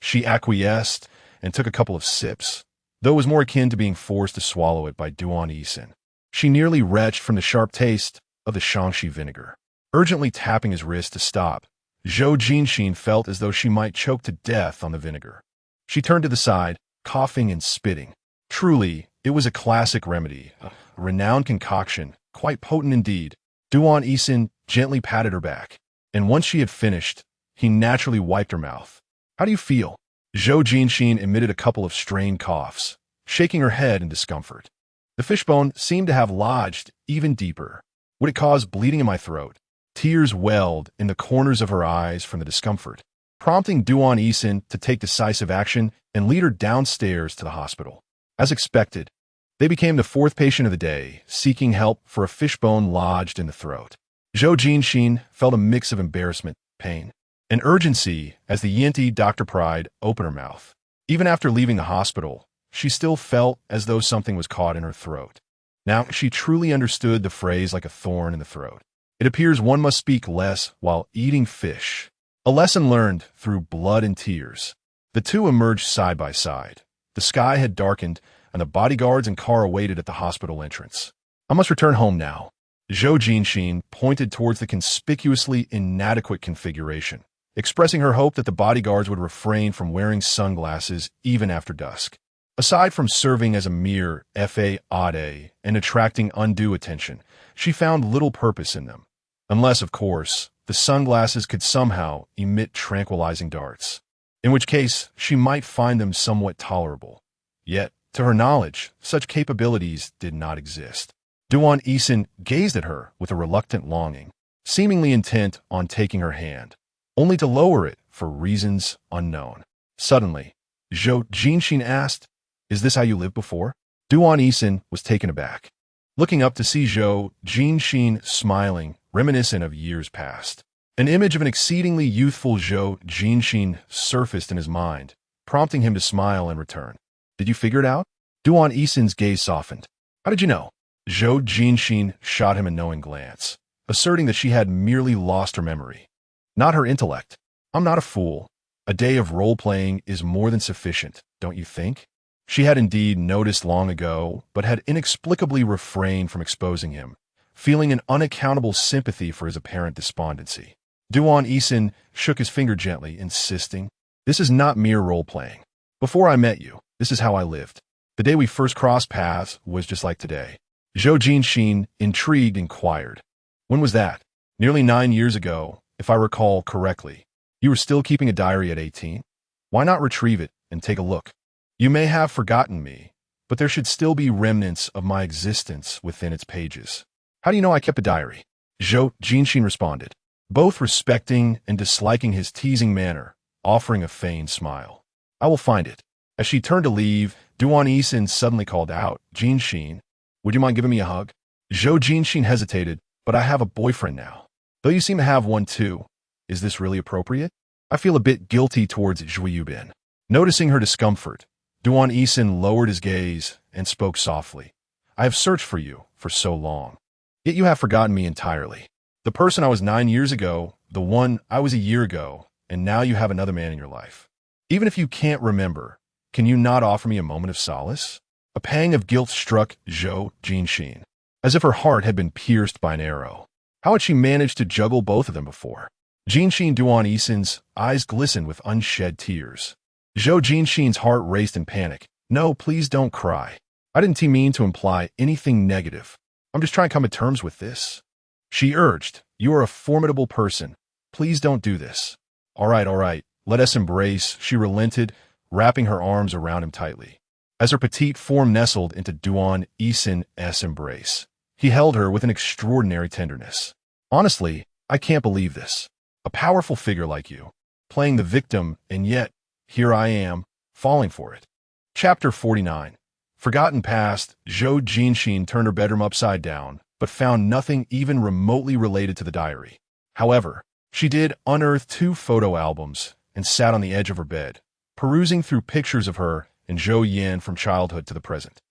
she acquiesced and took a couple of sips, though it was more akin to being forced to swallow it by Duan Haowen. She nearly retched from the sharp taste of the Shanxi vinegar. Urgently tapping his wrist to stop, Zhou Jinxin felt as though she might choke to death on the vinegar. She turned to the side, coughing and spitting. Truly, it was a classic remedy, a renowned concoction, quite potent indeed. Duan Haowen gently patted her back, and once she had finished, he naturally wiped her mouth. "How do you feel?" Zhou Jinxin emitted a couple of strained coughs, shaking her head in discomfort. "The fishbone seemed to have lodged even deeper. Would it cause bleeding in my throat?" Tears welled in the corners of her eyes from the discomfort, prompting Duan Haowen to take decisive action and lead her downstairs to the hospital. As expected, they became the fourth patient of the day, seeking help for a fishbone lodged in the throat. Zhou Jinxin felt a mix of embarrassment, pain, and urgency as the Yinti Dr. Pride opened her mouth. Even after leaving the hospital, she still felt as though something was caught in her throat. Now she truly understood the phrase "like a thorn in the throat." It appears one must speak less while eating fish. A lesson learned through blood and tears. The two emerged side by side. The sky had darkened, and the bodyguards and car awaited at the hospital entrance. "I must return home now." Zhou Jinxin pointed towards the conspicuously inadequate configuration, expressing her hope that the bodyguards would refrain from wearing sunglasses even after dusk. Aside from serving as a mere fade and attracting undue attention, she found little purpose in them. Unless, of course, the sunglasses could somehow emit tranquilizing darts, in which case she might find them somewhat tolerable. Yet, to her knowledge, such capabilities did not exist. Duan Haowen gazed at her with a reluctant longing, seemingly intent on taking her hand, only to lower it for reasons unknown. Suddenly, Zhou Jinxin asked, "Is this how you lived before?" Duan Haowen was taken aback, looking up to see Zhou Jinxin smiling, reminiscent of years past. An image of an exceedingly youthful Zhou Jinxin surfaced in his mind, prompting him to smile in return. "Did you figure it out?" Duan Haowen's gaze softened. "How did you know?" Zhou Jinxin shot him a knowing glance, asserting that she had merely lost her memory, not her intellect. "I'm not a fool. A day of role-playing is more than sufficient, don't you think?" She had indeed noticed long ago, but had inexplicably refrained from exposing him, feeling an unaccountable sympathy for his apparent despondency. Duan Haowen shook his finger gently, insisting, "This is not mere role-playing. Before I met you, this is how I lived. The day we first crossed paths was just like today." Zhou Jinxin, intrigued, inquired, "When was that?" "Nearly 9 years ago, if I recall correctly. You were still keeping a diary at 18? Why not retrieve it and take a look? You may have forgotten me, but there should still be remnants of my existence within its pages." "How do you know I kept a diary?" Zhou Jinxin responded, both respecting and disliking his teasing manner, offering a feigned smile. "I will find it." As she turned to leave, Duan Haowen suddenly called out, "Jinxin, would you mind giving me a hug?" Zhou Jinxin hesitated, "But I have a boyfriend now. Though you seem to have one too. Is this really appropriate? I feel a bit guilty towards Zhu Yubin." Noticing her discomfort, Duan Haowen lowered his gaze and spoke softly. "I have searched for you for so long. Yet you have forgotten me entirely. The person I was 9 years ago, the one I was a year ago, and now you have another man in your life. Even if you can't remember, Can you not offer me a moment of solace? A pang of guilt struck Zhou Jinxin, as if her heart had been pierced by an arrow. How had she managed to juggle both of them before? Jinxin Duan Haowen's eyes glistened with unshed tears. Zhou Jinxin's heart raced in panic. No, please don't cry. I didn't mean to imply anything negative. I'm just trying to come to terms with this. She urged, you are a formidable person. Please don't do this. All right, let us embrace, she relented, wrapping her arms around him tightly. As her petite form nestled into Duan Haowen's embrace, he held her with an extraordinary tenderness. Honestly, I can't believe this. A powerful figure like you, playing the victim, and yet, here I am, falling for it. Chapter 49. Forgotten past, Zhou Jinxin turned her bedroom upside down, but found nothing even remotely related to the diary. However, she did unearth 2 photo albums and sat on the edge of her bed, perusing through pictures of her and Zhou Yin from childhood to the present.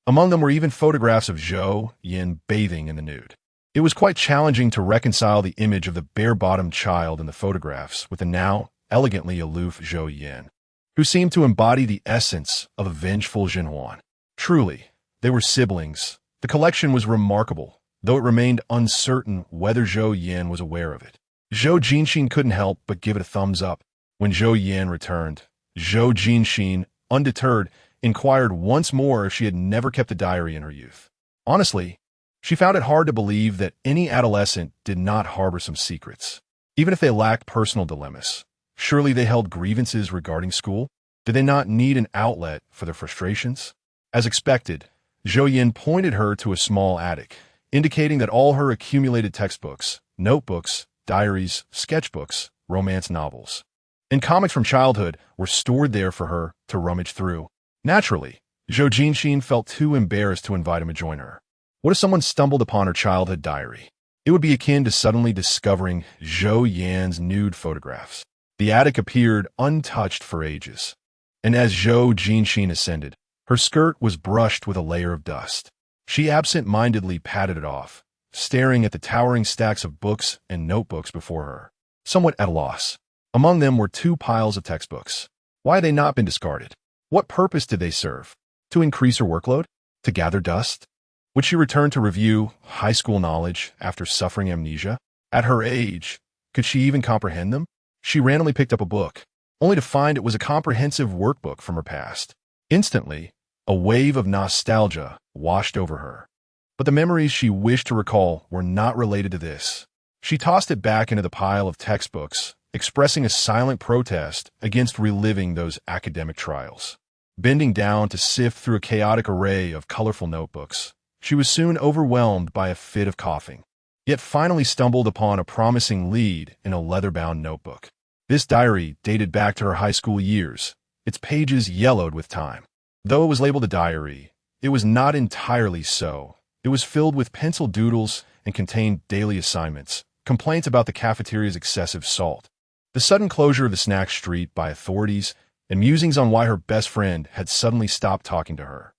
Among them were even photographs of Zhou Yin bathing in the nude. It was quite challenging to reconcile the image of the bare-bottomed child in the photographs with the now elegantly aloof Zhou Yin, who seemed to embody the essence of a vengeful Jinhuan. Truly, they were siblings. The collection was remarkable, though it remained uncertain whether Zhou Yin was aware of it. Zhou Jinxin couldn't help but give it a thumbs up. When Zhou Yin returned, Zhou Jinxin, undeterred, inquired once more if she had never kept a diary in her youth. Honestly, she found it hard to believe that any adolescent did not harbor some secrets. Even if they lacked personal dilemmas, surely they held grievances regarding school? Did they not need an outlet for their frustrations? As expected, Zhou Yin pointed her to a small attic, indicating that all her accumulated textbooks, notebooks, diaries, sketchbooks, romance novels, and comics from childhood were stored there for her to rummage through. Naturally, Zhou Jinxin felt too embarrassed to invite him to join her. What if someone stumbled upon her childhood diary? It would be akin to suddenly discovering Zhou Yan's nude photographs. The attic appeared untouched for ages, and as Zhou Jinxin ascended, her skirt was brushed with a layer of dust. She absent-mindedly patted it off, staring at the towering stacks of books and notebooks before her, somewhat at a loss. Among them were 2 piles of textbooks. Why had they not been discarded? What purpose did they serve? To increase her workload? To gather dust? Would she return to review high school knowledge after suffering amnesia? At her age, could she even comprehend them? She randomly picked up a book, only to find it was a comprehensive workbook from her past. Instantly, a wave of nostalgia washed over her. But the memories she wished to recall were not related to this. She tossed it back into the pile of textbooks, expressing a silent protest against reliving those academic trials. Bending down to sift through a chaotic array of colorful notebooks, she was soon overwhelmed by a fit of coughing, yet finally stumbled upon a promising lead in a leather-bound notebook. This diary dated back to her high school years, its pages yellowed with time. Though it was labeled a diary, it was not entirely so. It was filled with pencil doodles and contained daily assignments, complaints about the cafeteria's excessive salt, the sudden closure of the snack street by authorities, and musings on why her best friend had suddenly stopped talking to her.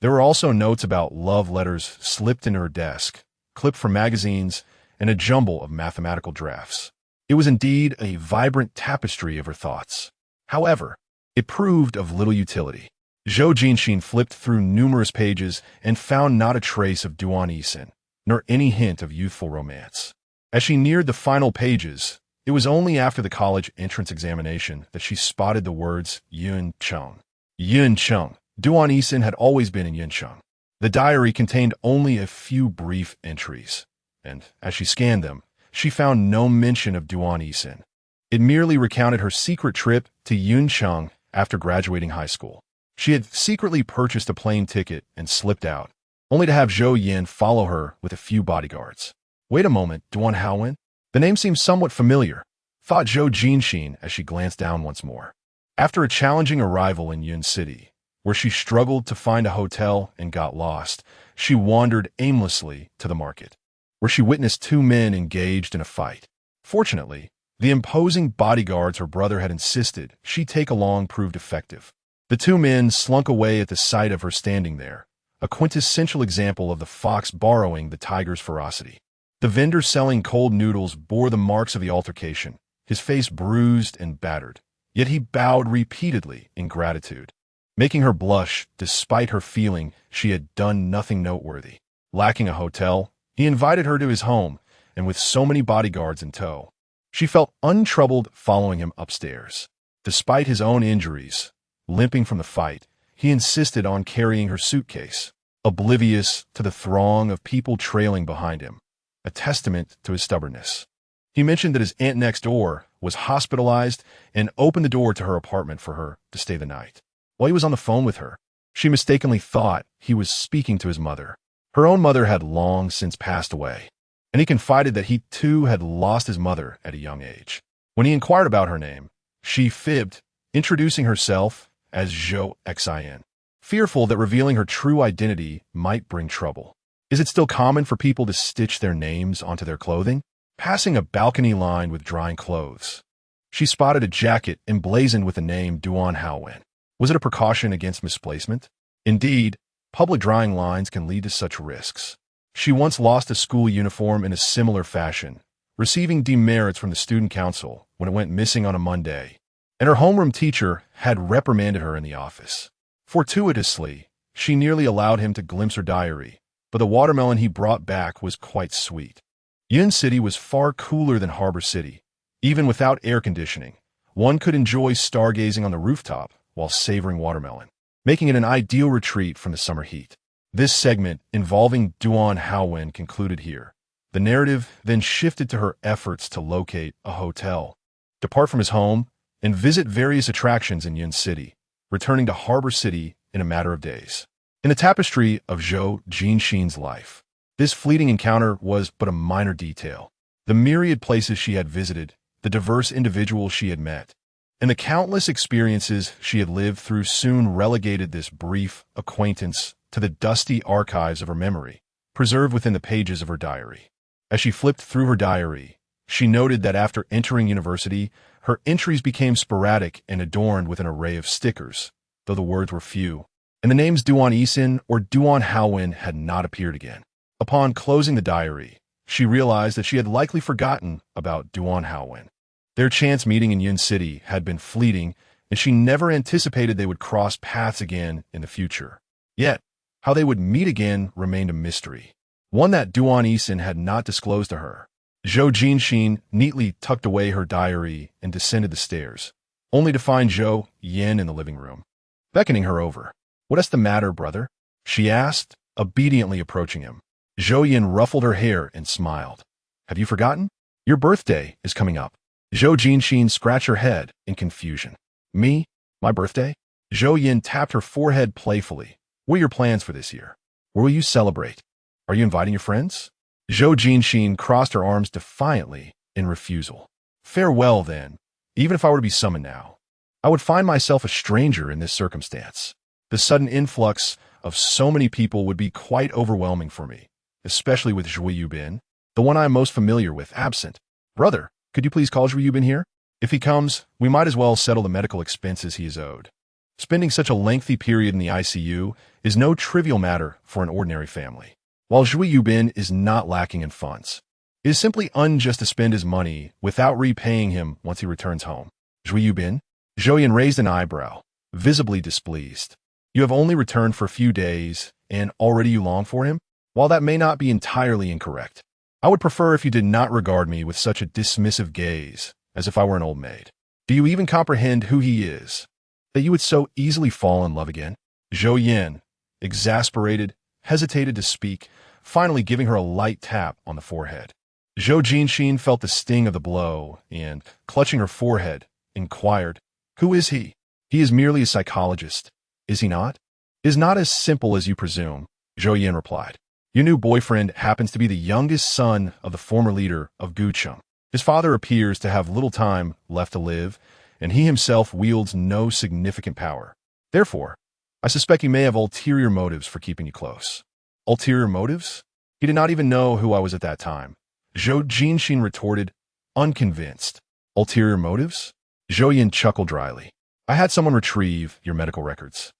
There were also notes about love letters slipped into her desk, clipped from magazines, and a jumble of mathematical drafts. It was indeed a vibrant tapestry of her thoughts. However, it proved of little utility. Zhou Jinxin flipped through numerous pages and found not a trace of Duan Haowen, nor any hint of youthful romance. As she neared the final pages, it was only after the college entrance examination that she spotted the words Yuncheng. Yuncheng. Duan Haowen had always been in Yuncheng. The diary contained only a few brief entries, and as she scanned them, she found no mention of Duan Haowen. It merely recounted her secret trip to Yuncheng after graduating high school. She had secretly purchased a plane ticket and slipped out, only to have Zhou Yin follow her with a few bodyguards. Wait a moment, Duan Haowen? The name seems somewhat familiar, thought Zhou Jinxin as she glanced down once more. After a challenging arrival in Yun City, where she struggled to find a hotel and got lost, she wandered aimlessly to the market, where she witnessed 2 men engaged in a fight. Fortunately, the imposing bodyguards her brother had insisted she take along proved effective. The 2 men slunk away at the sight of her standing there, a quintessential example of the fox borrowing the tiger's ferocity. The vendor selling cold noodles bore the marks of the altercation, his face bruised and battered, yet he bowed repeatedly in gratitude. making her blush despite her feeling she had done nothing noteworthy. Lacking a hotel, he invited her to his home, and with so many bodyguards in tow, she felt untroubled following him upstairs. Despite his own injuries, limping from the fight, he insisted on carrying her suitcase, oblivious to the throng of people trailing behind him, a testament to his stubbornness. He mentioned that his aunt next door was hospitalized and opened the door to her apartment for her to stay the night. While he was on the phone with her, she mistakenly thought he was speaking to his mother. Her own mother had long since passed away, and he confided that he too had lost his mother at a young age. When he inquired about her name, she fibbed, introducing herself as Zhou Jinxin, fearful that revealing her true identity might bring trouble. Is it still common for people to stitch their names onto their clothing? Passing a balcony lined with drying clothes, she spotted a jacket emblazoned with the name Duan Haowen. Was it a precaution against misplacement? Indeed, public drying lines can lead to such risks. She once lost a school uniform in a similar fashion, receiving demerits from the student council when it went missing on a Monday, and her homeroom teacher had reprimanded her in the office. Fortuitously, she nearly allowed him to glimpse her diary, but the watermelon he brought back was quite sweet. Yin City was far cooler than Harbor City. Even without air conditioning, one could enjoy stargazing on the rooftop while savoring watermelon, making it an ideal retreat from the summer heat. This segment involving Duan Haowen concluded here. The narrative then shifted to her efforts to locate a hotel, depart from his home, and visit various attractions in Yin City, returning to Harbor City in a matter of days. In the tapestry of Zhou Jinxin's life, this fleeting encounter was but a minor detail. The myriad places she had visited, the diverse individuals she had met, and the countless experiences she had lived through soon relegated this brief acquaintance to the dusty archives of her memory, preserved within the pages of her diary. As she flipped through her diary, she noted that after entering university, her entries became sporadic and adorned with an array of stickers, though the words were few, and the names Duan Jinxin or Duan Haowen had not appeared again. Upon closing the diary, she realized that she had likely forgotten about Duan Haowen. Their chance meeting in Yin City had been fleeting, and she never anticipated they would cross paths again in the future. Yet, how they would meet again remained a mystery, one that Duan Jinxin had not disclosed to her. Zhou Jinxin neatly tucked away her diary and descended the stairs, only to find Zhou Yin in the living room, beckoning her over. "What's the matter, brother?" she asked, obediently approaching him. Zhou Yin ruffled her hair and smiled. "Have you forgotten? Your birthday is coming up." Zhou Jinxin scratched her head in confusion. "Me? My birthday?" Zhou Yin tapped her forehead playfully. "What are your plans for this year? Where will you celebrate? Are you inviting your friends?" Zhou Jinxin crossed her arms defiantly in refusal. "Farewell, then. Even if I were to be summoned now, I would find myself a stranger in this circumstance. The sudden influx of so many people would be quite overwhelming for me, especially with Zhui Yubin, the one I am most familiar with, absent. Brother, could you please call Zhui Yubin here? If he comes, we might as well settle the medical expenses he is owed. Spending such a lengthy period in the ICU is no trivial matter for an ordinary family. While Zhui Yubin is not lacking in funds, it is simply unjust to spend his money without repaying him once he returns home." "Zhui Yubin?" Zhou Yin raised an eyebrow, visibly displeased. "You have only returned for a few days, and already you long for him? While that may not be entirely incorrect, I would prefer if you did not regard me with such a dismissive gaze, as if I were an old maid. Do you even comprehend who he is, that you would so easily fall in love again?" Zhou Yin, exasperated, hesitated to speak, finally giving her a light tap on the forehead. Zhou Jinxin felt the sting of the blow and, clutching her forehead, inquired, "Who is he?" "He is merely a psychologist. Is he not?" "It is not as simple as you presume," Zhou Yin replied. "Your new boyfriend happens to be the youngest son of the former leader of Gucheng. His father appears to have little time left to live, and he himself wields no significant power. Therefore, I suspect he may have ulterior motives for keeping you close." "Ulterior motives?" "He did not even know who I was at that time," Zhou Jinxin retorted, unconvinced. "Ulterior motives?" Zhou Yin chuckled dryly. "I had someone retrieve your medical records.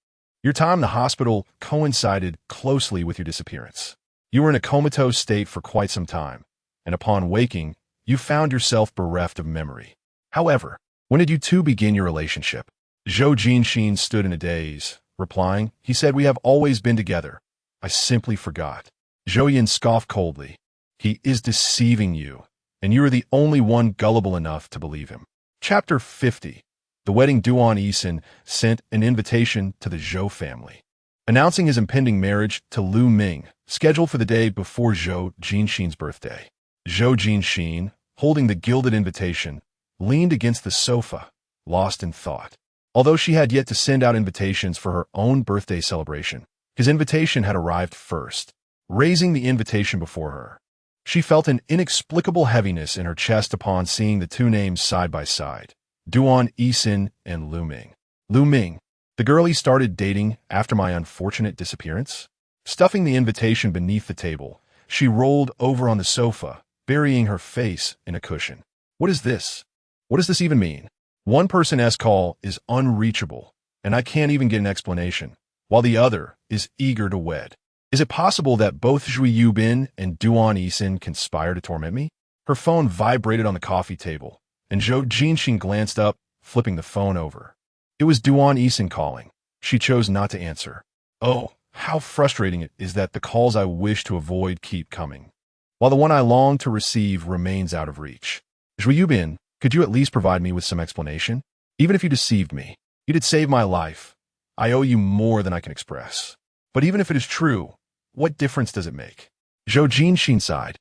Your time in the hospital coincided closely with your disappearance. You were in a comatose state for quite some time, and upon waking, you found yourself bereft of memory. However, when did you two begin your relationship?" Zhou Jinxin stood in a daze, replying, "He said we have always been together. I simply forgot." Zhou Yin scoffed coldly. "He is deceiving you, and you are the only one gullible enough to believe him." Chapter 50. The wedding. Duan Haowen sent an invitation to the Zhou family, announcing his impending marriage to Lu Ming, scheduled for the day before Zhou Jinxin's birthday. Zhou Jinxin, holding the gilded invitation, leaned against the sofa, lost in thought. Although she had yet to send out invitations for her own birthday celebration, his invitation had arrived first. Raising the invitation before her, she felt an inexplicable heaviness in her chest upon seeing the two names side by side, Duan Haowen and Lu Ming. Lu Ming, the girl he started dating after my unfortunate disappearance? Stuffing the invitation beneath the table, she rolled over on the sofa, burying her face in a cushion. What is this? What does this even mean? One person's call is unreachable, and I can't even get an explanation, while the other is eager to wed. Is it possible that both Zhou Jinxin and Duan Haowen conspire to torment me? Her phone vibrated on the coffee table, and Zhou Jinxin glanced up, flipping the phone over. It was Duan Haowen calling. She chose not to answer. Oh, how frustrating it is that the calls I wish to avoid keep coming, while the one I long to receive remains out of reach. Zhou Jinxin, could you at least provide me with some explanation? Even if you deceived me, you did save my life. I owe you more than I can express. But even if it is true, what difference does it make? Zhou Jinxin sighed,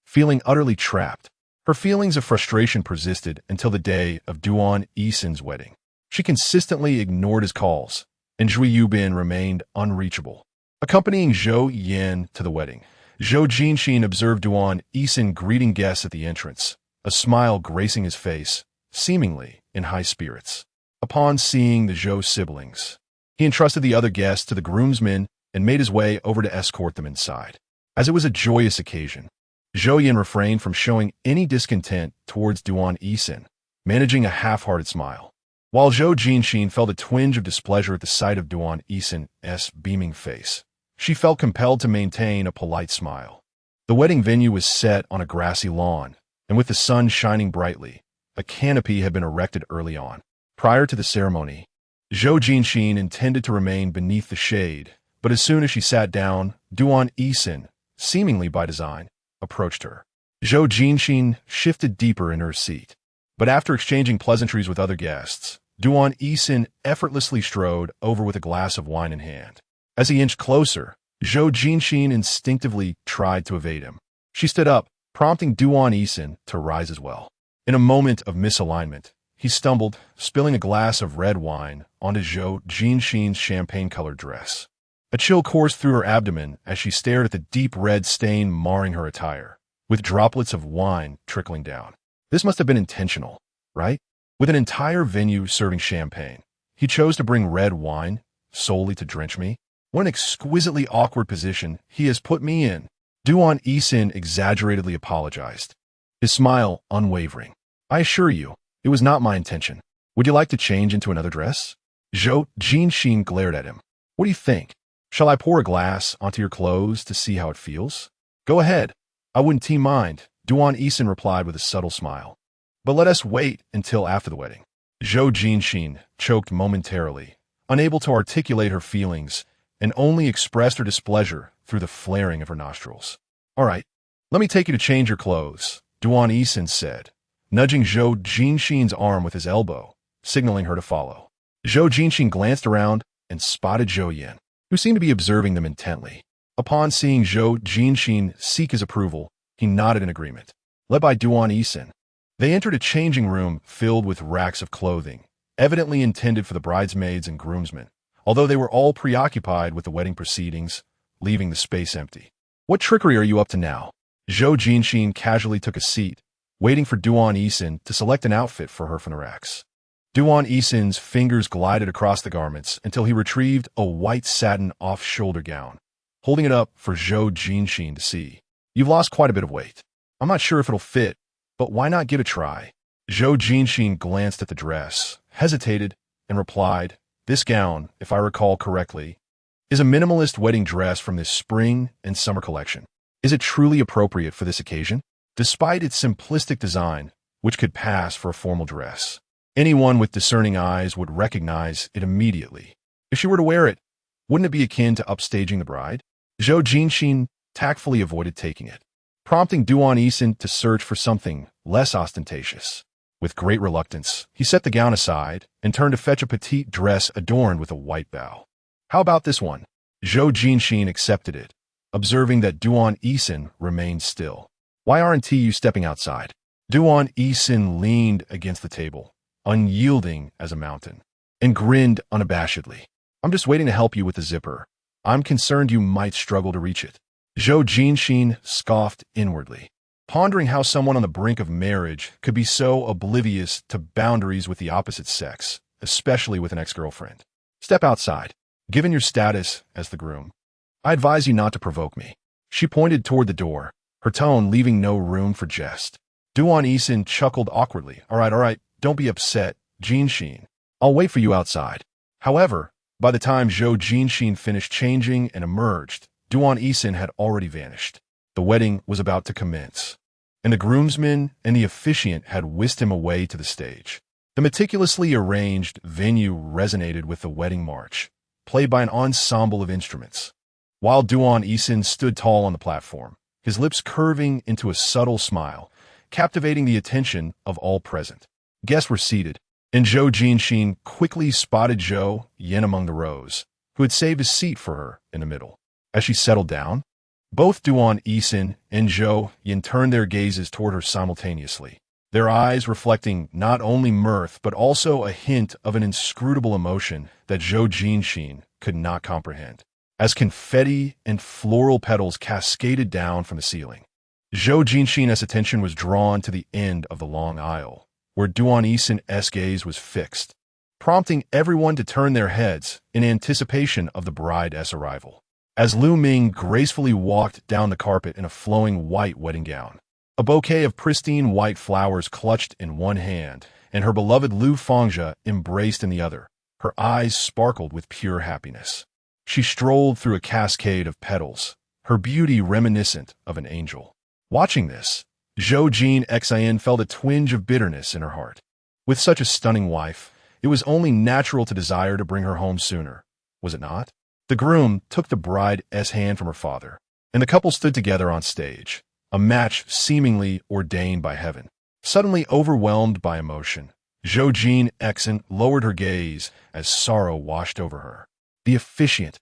feeling utterly trapped. Her feelings of frustration persisted until the day of Duan Haowen's wedding. She consistently ignored his calls, and Zhou Jinxin remained unreachable. Accompanying Zhou Yin to the wedding, Zhou Jinxin observed Duan Haowen greeting guests at the entrance, a smile gracing his face, seemingly in high spirits. Upon seeing the Zhou siblings, he entrusted the other guests to the groomsmen and made his way over to escort them inside. As it was a joyous occasion, Zhou Yin refrained from showing any discontent towards Duan Haowen, managing a half-hearted smile. While Zhou Jinxin felt a twinge of displeasure at the sight of Duan Haowen's beaming face, she felt compelled to maintain a polite smile. The wedding venue was set on a grassy lawn, and with the sun shining brightly, a canopy had been erected early on. Prior to the ceremony, Zhou Jinxin intended to remain beneath the shade, but as soon as she sat down, Duan Haowen, seemingly by design, approached her. Zhou Jinxin shifted deeper in her seat, but after exchanging pleasantries with other guests, Duan Haowen effortlessly strode over with a glass of wine in hand. As he inched closer, Zhou Jinxin instinctively tried to evade him. She stood up, prompting Duan Haowen to rise as well. In a moment of misalignment, he stumbled, spilling a glass of red wine onto Zhou Jinxin's champagne-colored dress. A chill coursed through her abdomen as she stared at the deep red stain marring her attire, with droplets of wine trickling down. This must have been intentional, right? With an entire venue serving champagne, he chose to bring red wine solely to drench me? What an exquisitely awkward position he has put me in. Duan Haowen exaggeratedly apologized, his smile unwavering. I assure you, it was not my intention. Would you like to change into another dress? Zhou Jinxin glared at him. What do you think? Shall I pour a glass onto your clothes to see how it feels? Go ahead. I wouldn't mind, Duan Haowen replied with a subtle smile. But let us wait until after the wedding. Zhou Jinxin choked momentarily, unable to articulate her feelings, and only expressed her displeasure through the flaring of her nostrils. All right, let me take you to change your clothes, Duan Haowen said, nudging Zhou Jinxin's arm with his elbow, signaling her to follow. Zhou Jinxin glanced around and spotted Zhou Yin, who seemed to be observing them intently. Upon seeing Zhou Jinxin seek his approval, he nodded in agreement. Led by Duan Haowen, they entered a changing room filled with racks of clothing, evidently intended for the bridesmaids and groomsmen, although they were all preoccupied with the wedding proceedings, leaving the space empty. What trickery are you up to now? Zhou Jinxin casually took a seat, waiting for Duan Haowen to select an outfit for her from the racks. Duan Haowen's fingers glided across the garments until he retrieved a white satin off-shoulder gown, holding it up for Zhou Jinxin to see. You've lost quite a bit of weight. I'm not sure if it'll fit, but why not give it a try? Zhou Jinxin glanced at the dress, hesitated, and replied, This gown, if I recall correctly, is a minimalist wedding dress from this spring and summer collection. Is it truly appropriate for this occasion? Despite its simplistic design, which could pass for a formal dress, anyone with discerning eyes would recognize it immediately. If she were to wear it, Wouldn't it be akin to upstaging the bride? Zhou Jinxin tactfully avoided taking it, prompting Duan Haowen to search for something less ostentatious. With great reluctance, he set the gown aside and turned to fetch a petite dress adorned with a white bow. How about this one? Zhou Jinxin accepted it, observing that Duan Haowen remained still. Why aren't you stepping outside? Duan Haowen leaned against the table, unyielding as a mountain, and grinned unabashedly. I'm just waiting to help you with the zipper. I'm concerned you might struggle to reach it. Zhou Jinxin scoffed inwardly, pondering how someone on the brink of marriage could be so oblivious to boundaries with the opposite sex, especially with an ex-girlfriend. Step outside. Given your status as the groom, I advise you not to provoke me. She pointed toward the door, her tone leaving no room for jest. Duan Haowen chuckled awkwardly. All right, don't be upset, Jinxin. I'll wait for you outside. However, by the time Zhou Jinxin finished changing and emerged, Duan Haowen had already vanished. The wedding was about to commence, and the groomsmen and the officiant had whisked him away to the stage. The meticulously arranged venue resonated with the wedding march, played by an ensemble of instruments. While Duan Haowen stood tall on the platform, his lips curving into a subtle smile, captivating the attention of all present. Guests were seated, and Zhou Jinxin quickly spotted Zhou Yin among the rows, who had saved a seat for her in the middle. As she settled down, both Duan Haowen and Zhou Yin turned their gazes toward her simultaneously, their eyes reflecting not only mirth but also a hint of an inscrutable emotion that Zhou Jinxin could not comprehend. As confetti and floral petals cascaded down from the ceiling, Zhou Jinxin's attention was drawn to the end of the long aisle, where Duan Haowen's gaze was fixed, prompting everyone to turn their heads in anticipation of the bride's arrival. As Lu Ming gracefully walked down the carpet in a flowing white wedding gown, a bouquet of pristine white flowers clutched in one hand, and her beloved Lu Fangzhe embraced in the other, her eyes sparkled with pure happiness. She strolled through a cascade of petals, her beauty reminiscent of an angel. Watching this, Zhou Jinxin felt a twinge of bitterness in her heart. With such a stunning wife, it was only natural to desire to bring her home sooner, was it not? The groom took the bride's hand from her father, and the couple stood together on stage, a match seemingly ordained by heaven. Suddenly overwhelmed by emotion, Zhou Jinxin lowered her gaze as sorrow washed over her. The officiant,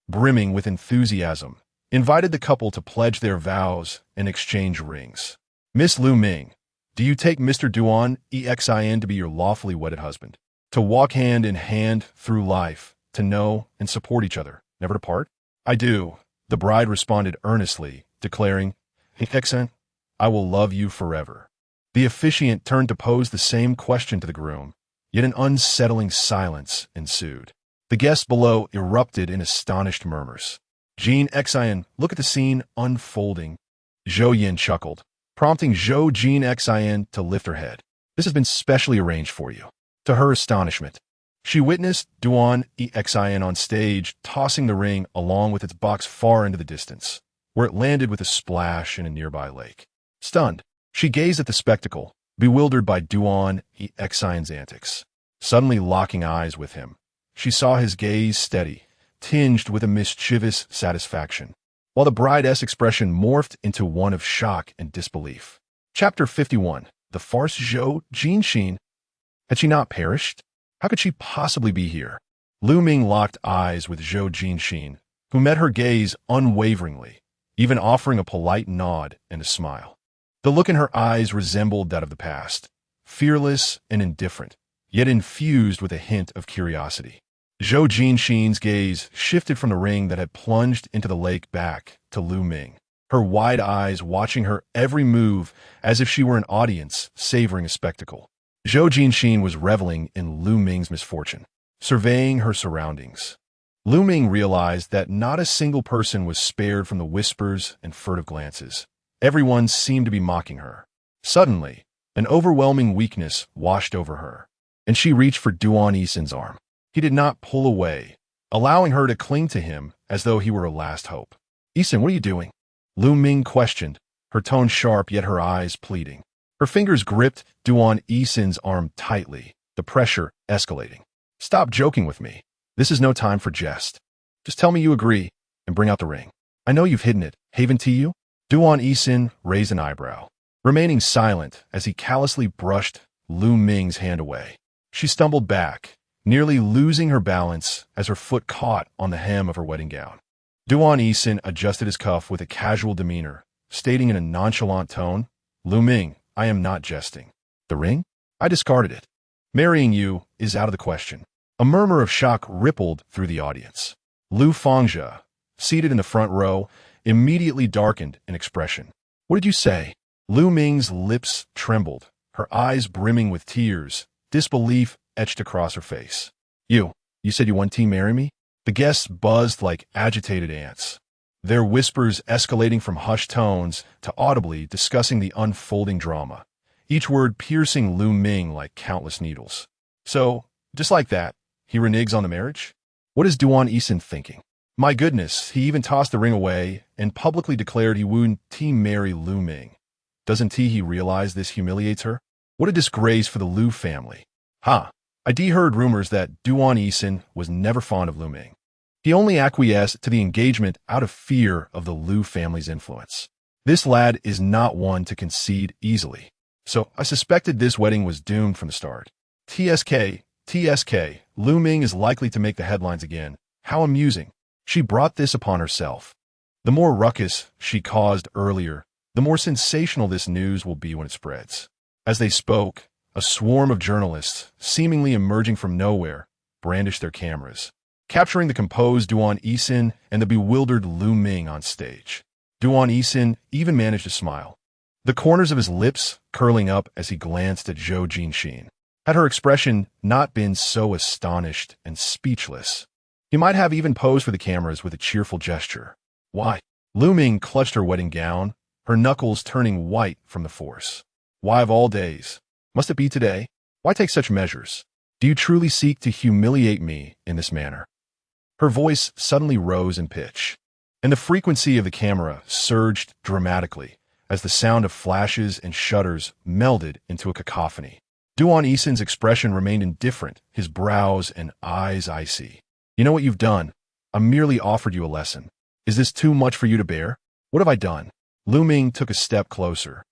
brimming with enthusiasm, invited the couple to pledge their vows and exchange rings. Miss Lu Ming, do you take Mr. Duan Haowen to be your lawfully wedded husband? To walk hand in hand through life, to know and support each other, never to part? I do, the bride responded earnestly, declaring, Haowen, I will love you forever. The officiant turned to pose the same question to the groom, yet an unsettling silence ensued. The guests below erupted in astonished murmurs. Jinxin, look at the scene unfolding. Zhou Yin chuckled, prompting Zhou Jinxin to lift her head. This has been specially arranged for you. To her astonishment, she witnessed Duan Haowen on stage tossing the ring along with its box far into the distance, where it landed with a splash in a nearby lake. Stunned, she gazed at the spectacle, bewildered by Duan Haowen's antics. Suddenly locking eyes with him, she saw his gaze steady, tinged with a mischievous satisfaction, while the bride's expression morphed into one of shock and disbelief. Chapter 51. The farce Zhou Jinxin. Had she not perished? How could she possibly be here? Lu Ming locked eyes with Zhou Jinxin, who met her gaze unwaveringly, even offering a polite nod and a smile. The look in her eyes resembled that of the past, fearless and indifferent, yet infused with a hint of curiosity. Zhou Jinxin's gaze shifted from the ring that had plunged into the lake back to Lu Ming, her wide eyes watching her every move as if she were an audience savoring a spectacle. Zhou Jinxin was reveling in Lu Ming's misfortune, surveying her surroundings. Lu Ming realized that not a single person was spared from the whispers and furtive glances. Everyone seemed to be mocking her. Suddenly, an overwhelming weakness washed over her, and she reached for Duan Haowen's arm. He did not pull away, allowing her to cling to him as though he were a last hope. Haowen, what are you doing? Lu Ming questioned, her tone sharp yet her eyes pleading. Her fingers gripped Duan Haowen's arm tightly, the pressure escalating. Stop joking with me. This is no time for jest. Just tell me you agree, and bring out the ring. I know you've hidden it. Haven to you? Duan Yisin raised an eyebrow, remaining silent as he callously brushed Lu Ming's hand away. She stumbled back, nearly losing her balance as her foot caught on the hem of her wedding gown. Duan Yisin adjusted his cuff with a casual demeanor, stating in a nonchalant tone, Lu Ming, I am not jesting. The ring? I discarded it. Marrying you is out of the question. A murmur of shock rippled through the audience. Lu Fangzhe, seated in the front row, immediately darkened in expression. What did you say? Lu Ming's lips trembled, her eyes brimming with tears, disbelief etched across her face. You said you want to marry me? The guests buzzed like agitated ants, their whispers escalating from hushed tones to audibly discussing the unfolding drama, each word piercing Lu Ming like countless needles. So, just like that, he reneges on the marriage? What is Duan Yisin thinking? My goodness, he even tossed the ring away and publicly declared he wouldn't marry Lu Ming. Doesn't he realize this humiliates her? What a disgrace for the Lu family. I heard rumors that Duan Yisin was never fond of Lu Ming. He only acquiesced to the engagement out of fear of the Lu family's influence. This lad is not one to concede easily. So I suspected this wedding was doomed from the start. TSK, Lu Ming is likely to make the headlines again. How amusing. She brought this upon herself. The more ruckus she caused earlier, the more sensational this news will be when it spreads. As they spoke, a swarm of journalists, seemingly emerging from nowhere, brandished their cameras, capturing the composed Duan Yisin and the bewildered Lu Ming on stage. Duan Yisin even managed to smile, the corners of his lips curling up as he glanced at Zhou Jinxin. Had her expression not been so astonished and speechless, he might have even posed for the cameras with a cheerful gesture. Why? Lu Ming clutched her wedding gown, her knuckles turning white from the force. Why of all days? Must it be today? Why take such measures? Do you truly seek to humiliate me in this manner? Her voice suddenly rose in pitch, and the frequency of the camera surged dramatically as the sound of flashes and shutters melded into a cacophony. Duan Yisin's expression remained indifferent, his brows and eyes icy. You know what you've done? I merely offered you a lesson. Is this too much for you to bear? What have I done? Lu Ming took a step closer,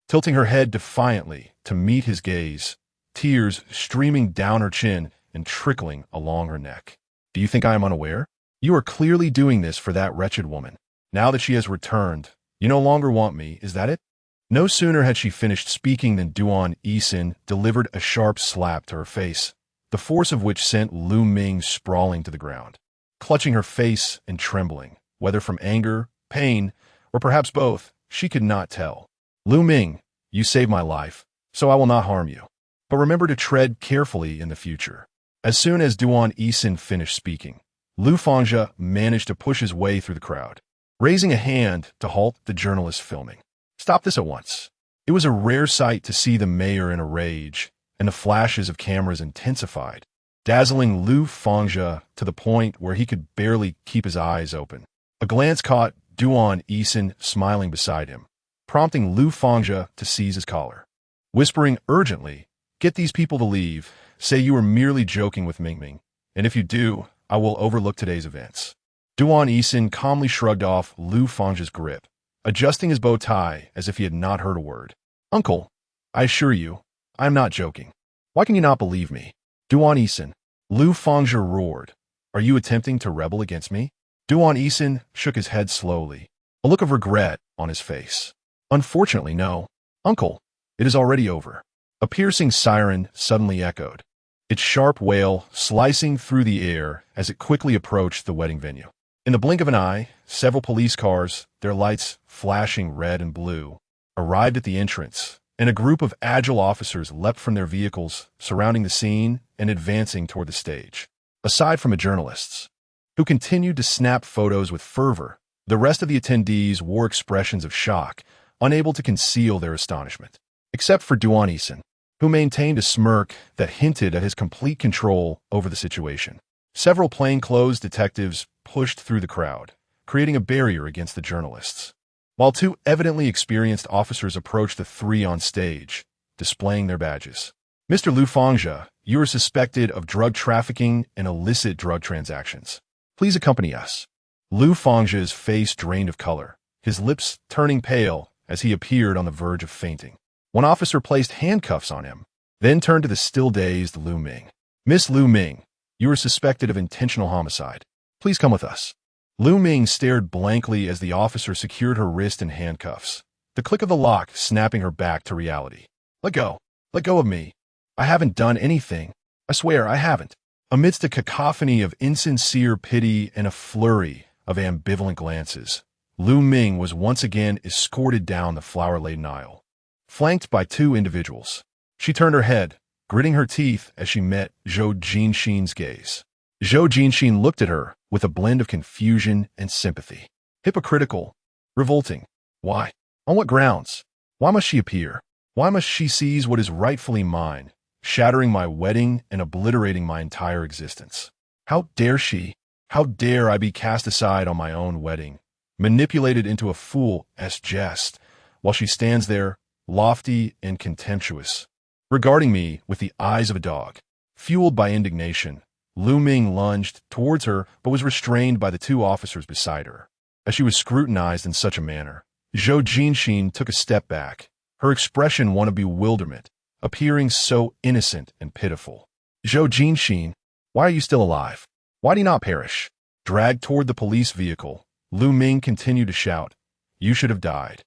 tilting her head defiantly to meet his gaze, tears streaming down her chin and trickling along her neck. Do you think I am unaware? You are clearly doing this for that wretched woman. Now that she has returned, you no longer want me, is that it? No sooner had she finished speaking than Duan Yisin delivered a sharp slap to her face, the force of which sent Lu Ming sprawling to the ground, clutching her face and trembling, whether from anger, pain, or perhaps both, she could not tell. Lu Ming, you saved my life, so I will not harm you. But remember to tread carefully in the future. As soon as Duan Yisin finished speaking, Lu Fangzhe managed to push his way through the crowd, raising a hand to halt the journalists filming. Stop this at once. It was a rare sight to see the mayor in a rage, and the flashes of cameras intensified, dazzling Lu Fangzhe to the point where he could barely keep his eyes open. A glance caught Duan Yisin smiling beside him, prompting Lu Fangzhe to seize his collar. Whispering urgently, "Get these people to leave. Say you were merely joking with Mingming, and if you do, I will overlook today's events." Duan Yisin calmly shrugged off Lu Fangzhe's grip, adjusting his bow tie as if he had not heard a word. "Uncle, I assure you, I am not joking. Why can you not believe me?" Duan Yisin, Lu Fangzhe roared. "Are you attempting to rebel against me?" Duan Yisin shook his head slowly, a look of regret on his face. "Unfortunately, no. Uncle, it is already over." A piercing siren suddenly echoed, its sharp wail slicing through the air as it quickly approached the wedding venue. In the blink of an eye, several police cars, their lights flashing red and blue, arrived at the entrance, and a group of agile officers leapt from their vehicles, surrounding the scene and advancing toward the stage. Aside from the journalists, who continued to snap photos with fervor, the rest of the attendees wore expressions of shock, unable to conceal their astonishment. Except for Duan Yisin, who maintained a smirk that hinted at his complete control over the situation. Several plainclothes detectives pushed through the crowd, creating a barrier against the journalists, while two evidently experienced officers approached the three on stage, displaying their badges. "Mr. Lu Fangzhe, you are suspected of drug trafficking and illicit drug transactions." Please accompany us. Lu Fengzhe's face drained of color, his lips turning pale as he appeared on the verge of fainting. One officer placed handcuffs on him, then turned to the still-dazed Lu Ming. Miss Lu Ming, you are suspected of intentional homicide. Please come with us. Lu Ming stared blankly as the officer secured her wrist in handcuffs, the click of the lock snapping her back to reality. Let go. Let go of me. I haven't done anything. I swear I haven't. Amidst a cacophony of insincere pity and a flurry of ambivalent glances, Lu Ming was once again escorted down the flower-laden aisle, flanked by two individuals. She turned her head, gritting her teeth as she met Zhou Jinxin's gaze. Zhou Jinxin looked at her with a blend of confusion and sympathy. Hypocritical, revolting. Why? On what grounds? Why must she appear? Why must she seize what is rightfully mine, shattering my wedding and obliterating my entire existence? How dare she? How dare I be cast aside on my own wedding, manipulated into a fool's jest, while she stands there, lofty and contemptuous, regarding me with the eyes of a dog. Fueled by indignation, Lu Ming lunged towards her but was restrained by the two officers beside her. As she was scrutinized in such a manner, Zhou Jinxin took a step back, her expression one of bewilderment, appearing so innocent and pitiful. Zhou Jinxin, why are you still alive? Why do you not perish? Dragged toward the police vehicle, Lu Ming continued to shout, You should have died.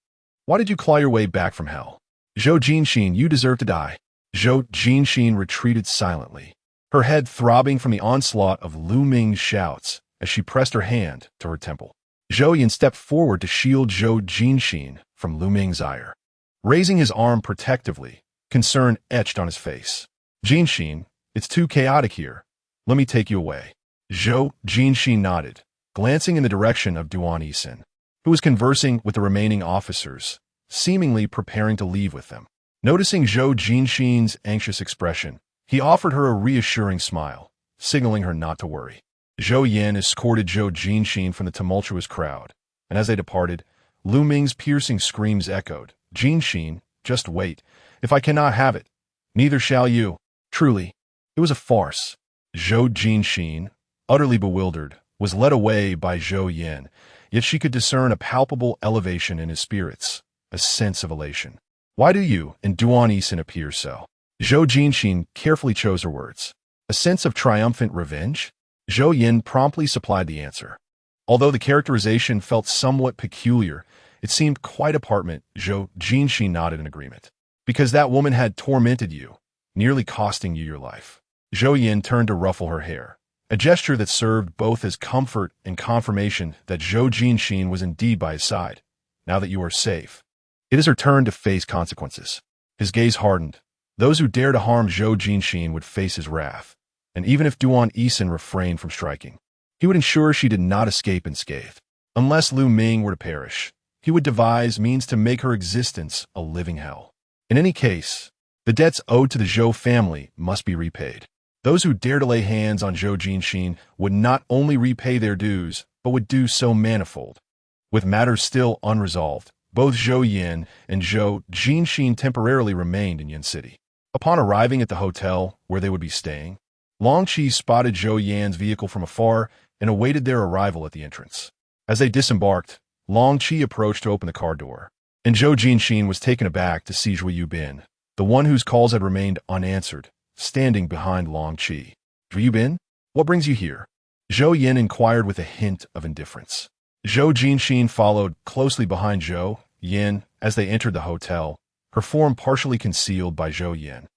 Why did you claw your way back from hell? Zhou Jinxin, you deserve to die. Zhou Jinxin retreated silently, her head throbbing from the onslaught of Lu Ming's shouts as she pressed her hand to her temple. Zhou Yan stepped forward to shield Zhou Jinxin from Lu Ming's ire, raising his arm protectively, concern etched on his face. Jinxin, it's too chaotic here. Let me take you away. Zhou Jinxin nodded, glancing in the direction of Duan Haowen, who was conversing with the remaining officers, seemingly preparing to leave with them. Noticing Zhou Jinxin's anxious expression, he offered her a reassuring smile, signaling her not to worry. Zhou Yan escorted Zhou Jinxin from the tumultuous crowd, and as they departed, Lu Ming's piercing screams echoed. Jinxin, just wait. If I cannot have it, neither shall you. Truly, it was a farce. Zhou Jinxin, utterly bewildered, was led away by Zhou Yan, yet she could discern a palpable elevation in his spirits, a sense of elation. Why do you and Duan Haowen appear so? Zhou Jinxin carefully chose her words. A sense of triumphant revenge? Zhou Yan promptly supplied the answer. Although the characterization felt somewhat peculiar, it seemed quite apparent. Zhou Jinxin nodded in agreement. Because that woman had tormented you, nearly costing you your life. Zhou Yan turned to ruffle her hair, a gesture that served both as comfort and confirmation that Zhou Jinxin was indeed by his side. Now that you are safe, it is her turn to face consequences. His gaze hardened. Those who dare to harm Zhou Jinxin would face his wrath, and even if Duan Haowen refrained from striking, he would ensure she did not escape unscathed. Unless Lu Ming were to perish, he would devise means to make her existence a living hell. In any case, the debts owed to the Zhou family must be repaid. Those who dare to lay hands on Zhou Jinxin would not only repay their dues, but would do so manifold. With matters still unresolved, both Zhou Yan and Zhou Jinxin temporarily remained in Yan City. Upon arriving at the hotel where they would be staying, Long Qi spotted Zhou Yan's vehicle from afar and awaited their arrival at the entrance. As they disembarked, Long Qi approached to open the car door, and Zhou Jinxin was taken aback to see Zhou Yubin, the one whose calls had remained unanswered, standing behind Long Qi. Zhou Yubin, what brings you here? Zhou Yan inquired with a hint of indifference. Zhou Jinxin followed closely behind Zhou Yan as they entered the hotel, her form partially concealed by Zhou Yan,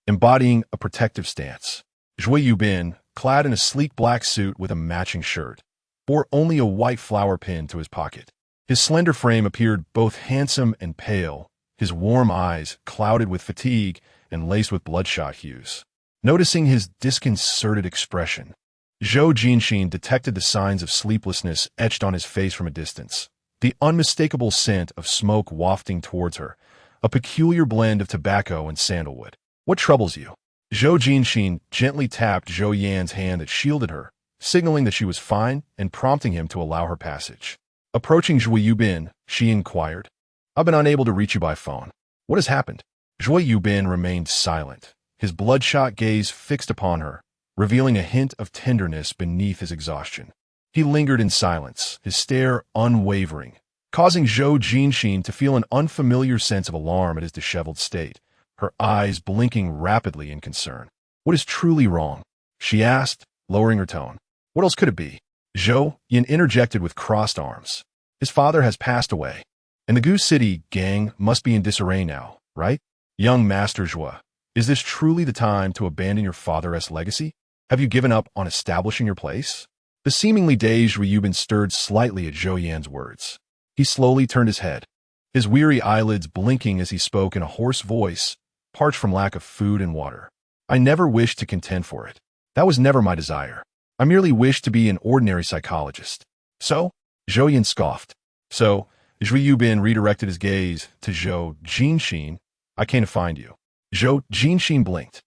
embodying a protective stance. Zhou Yubin, clad in a sleek black suit with a matching shirt, bore only a white flower pin to his pocket. His slender frame appeared both handsome and pale, his warm eyes clouded with fatigue and laced with bloodshot hues. Noticing his disconcerted expression, Zhou Jinxin detected the signs of sleeplessness etched on his face from a distance, the unmistakable scent of smoke wafting towards her, a peculiar blend of tobacco and sandalwood. What troubles you? Zhou Jinxin gently tapped Zhou Yan's hand that shielded her, signaling that she was fine and prompting him to allow her passage. Approaching Zhou Yubin, she inquired, I've been unable to reach you by phone. What has happened? Zhou Yubin remained silent, his bloodshot gaze fixed upon her, revealing a hint of tenderness beneath his exhaustion. He lingered in silence, his stare unwavering, causing Zhou Jinxin to feel an unfamiliar sense of alarm at his disheveled state, her eyes blinking rapidly in concern. "What is truly wrong?" she asked, lowering her tone. "What else could it be?" Zhou Yin interjected with crossed arms. "His father has passed away, and the Goose City gang must be in disarray now, right? Young Master Zhou, is this truly the time to abandon your father's legacy? Have you given up on establishing your place?" The seemingly dazed Ryubin stirred slightly at Zhou Yan's words. He slowly turned his head, his weary eyelids blinking as he spoke in a hoarse voice, parched from lack of food and water. "I never wished to contend for it. That was never my desire. I merely wished to be an ordinary psychologist." "So?" Zhou Yan scoffed. "So?" Ryubin redirected his gaze to Zhou Jinxin. "I came to find you." Zhou Jinxin blinked.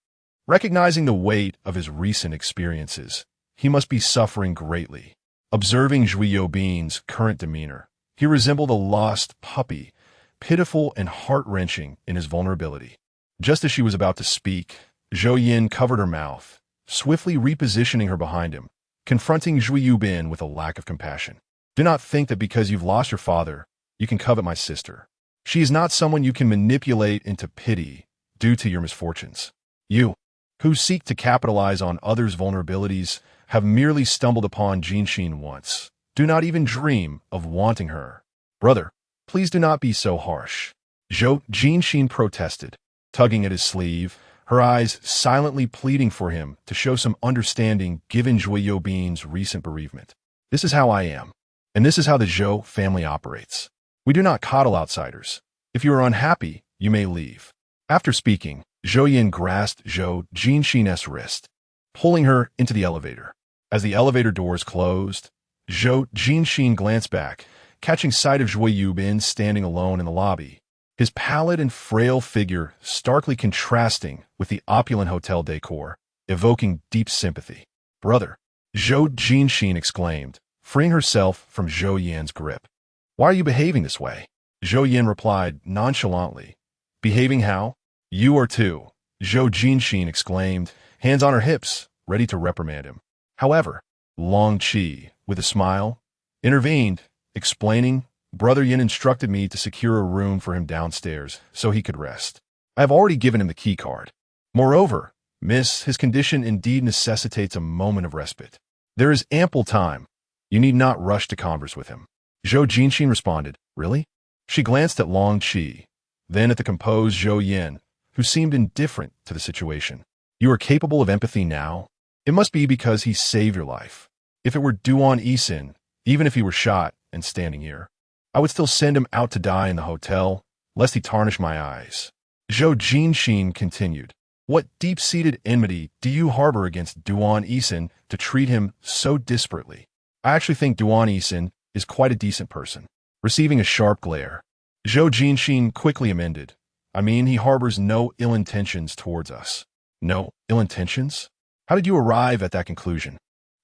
Recognizing the weight of his recent experiences, he must be suffering greatly. Observing Ryubin's current demeanor, he resembled a lost puppy, pitiful and heart-wrenching in his vulnerability. Just as she was about to speak, Zhou Yin covered her mouth, swiftly repositioning her behind him, confronting Ryubin with a lack of compassion. "Do not think that because you've lost your father, you can covet my sister. She is not someone you can manipulate into pity due to your misfortunes. You, who seek to capitalize on others' vulnerabilities, have merely stumbled upon Jinxin once. Do not even dream of wanting her." "Brother, please do not be so harsh," Zhou Jinxin protested, tugging at his sleeve, her eyes silently pleading for him to show some understanding given Ryubin's recent bereavement. "This is how I am, and this is how the Zhou family operates. We do not coddle outsiders. If you are unhappy, you may leave." After speaking, Zhou Yin grasped Zhou Jinxin's wrist, pulling her into the elevator. As the elevator doors closed, Zhou Jinxin glanced back, catching sight of Ryubin standing alone in the lobby, his pallid and frail figure starkly contrasting with the opulent hotel decor, evoking deep sympathy. "Brother," Zhou Jinxin exclaimed, freeing herself from Zhou Yan's grip. "Why are you behaving this way?" Zhou Yan replied nonchalantly. "Behaving how? You are too," Zhou Jinxin exclaimed, hands on her hips, ready to reprimand him. However, Long Qi, with a smile, intervened, explaining, "Brother Yin instructed me to secure a room for him downstairs so he could rest. I have already given him the key card. Moreover, miss, his condition indeed necessitates a moment of respite. There is ample time. You need not rush to converse with him." Zhou Jinxin responded, "Really?" She glanced at Long Qi, then at the composed Zhou Yin, who seemed indifferent to the situation. "You are capable of empathy now? It must be because he saved your life. If it were Duan Haowen, even if he were shot and standing here, I would still send him out to die in the hotel, lest he tarnish my eyes." Zhou Jinxin continued, "What deep-seated enmity do you harbor against Duan Haowen to treat him so disparately? I actually think Duan Haowen is quite a decent person." Receiving a sharp glare, Zhou Jinxin quickly amended, "I mean, he harbors no ill intentions towards us." "No ill intentions? How did you arrive at that conclusion?"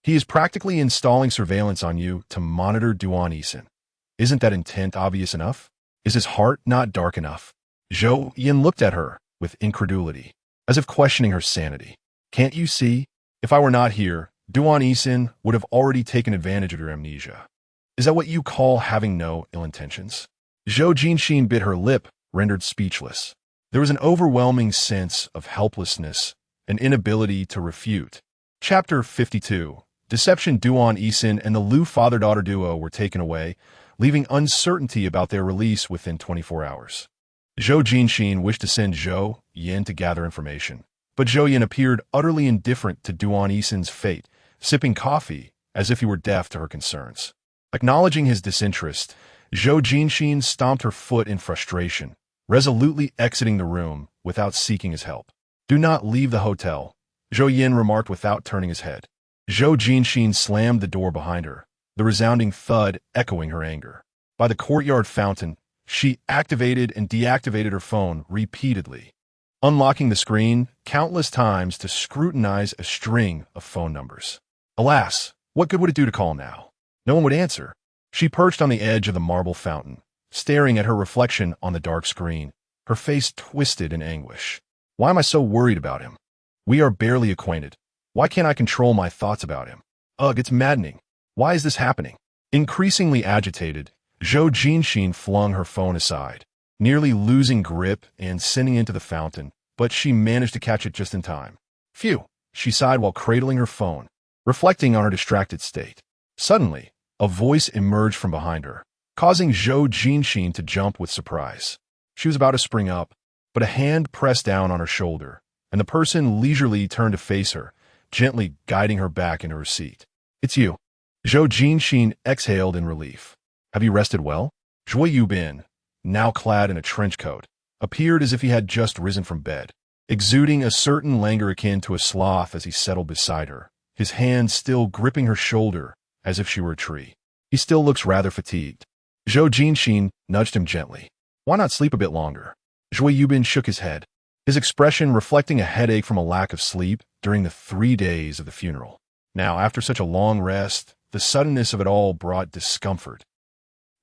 "He is practically installing surveillance on you to monitor Duan Haowen. Isn't that intent obvious enough? Is his heart not dark enough?" Zhou Yin looked at her with incredulity, as if questioning her sanity. "Can't you see? If I were not here, Duan Haowen would have already taken advantage of your amnesia. Is that what you call having no ill intentions?" Zhou Jinxin bit her lip, rendered speechless. There was an overwhelming sense of helplessness and inability to refute. Chapter 52. Deception. Duan Haowen and the Liu father-daughter duo were taken away, leaving uncertainty about their release within 24 hours. Zhou Jinxin wished to send Zhou Yin to gather information, but Zhou Yin appeared utterly indifferent to Duan Haowen's fate, sipping coffee as if he were deaf to her concerns. Acknowledging his disinterest, Zhou Jinxin stomped her foot in frustration, resolutely exiting the room without seeking his help. "Do not leave the hotel," Zhou Yin remarked without turning his head. Zhou Jinxin slammed the door behind her, the resounding thud echoing her anger. By the courtyard fountain, she activated and deactivated her phone repeatedly, unlocking the screen countless times to scrutinize a string of phone numbers. Alas, what good would it do to call now? No one would answer. She perched on the edge of the marble fountain, staring at her reflection on the dark screen, her face twisted in anguish. Why am I so worried about him? We are barely acquainted. Why can't I control my thoughts about him? Ugh, it's maddening. Why is this happening? Increasingly agitated, Zhou Jinxin flung her phone aside, nearly losing grip and sending it into the fountain, but she managed to catch it just in time. Phew, she sighed while cradling her phone, reflecting on her distracted state. Suddenly, a voice emerged from behind her, causing Zhou Jinxin to jump with surprise. She was about to spring up, but a hand pressed down on her shoulder, and the person leisurely turned to face her, gently guiding her back into her seat. "It's you." Zhou Jinxin exhaled in relief. "Have you rested well?" Zhou Yubin, now clad in a trench coat, appeared as if he had just risen from bed, exuding a certain languor akin to a sloth as he settled beside her, his hand still gripping her shoulder as if she were a tree. "He still looks rather fatigued." Zhou Jinxin nudged him gently. "Why not sleep a bit longer?" Zhou Yubin shook his head, his expression reflecting a headache from a lack of sleep during the 3 days of the funeral. Now, after such a long rest, the suddenness of it all brought discomfort.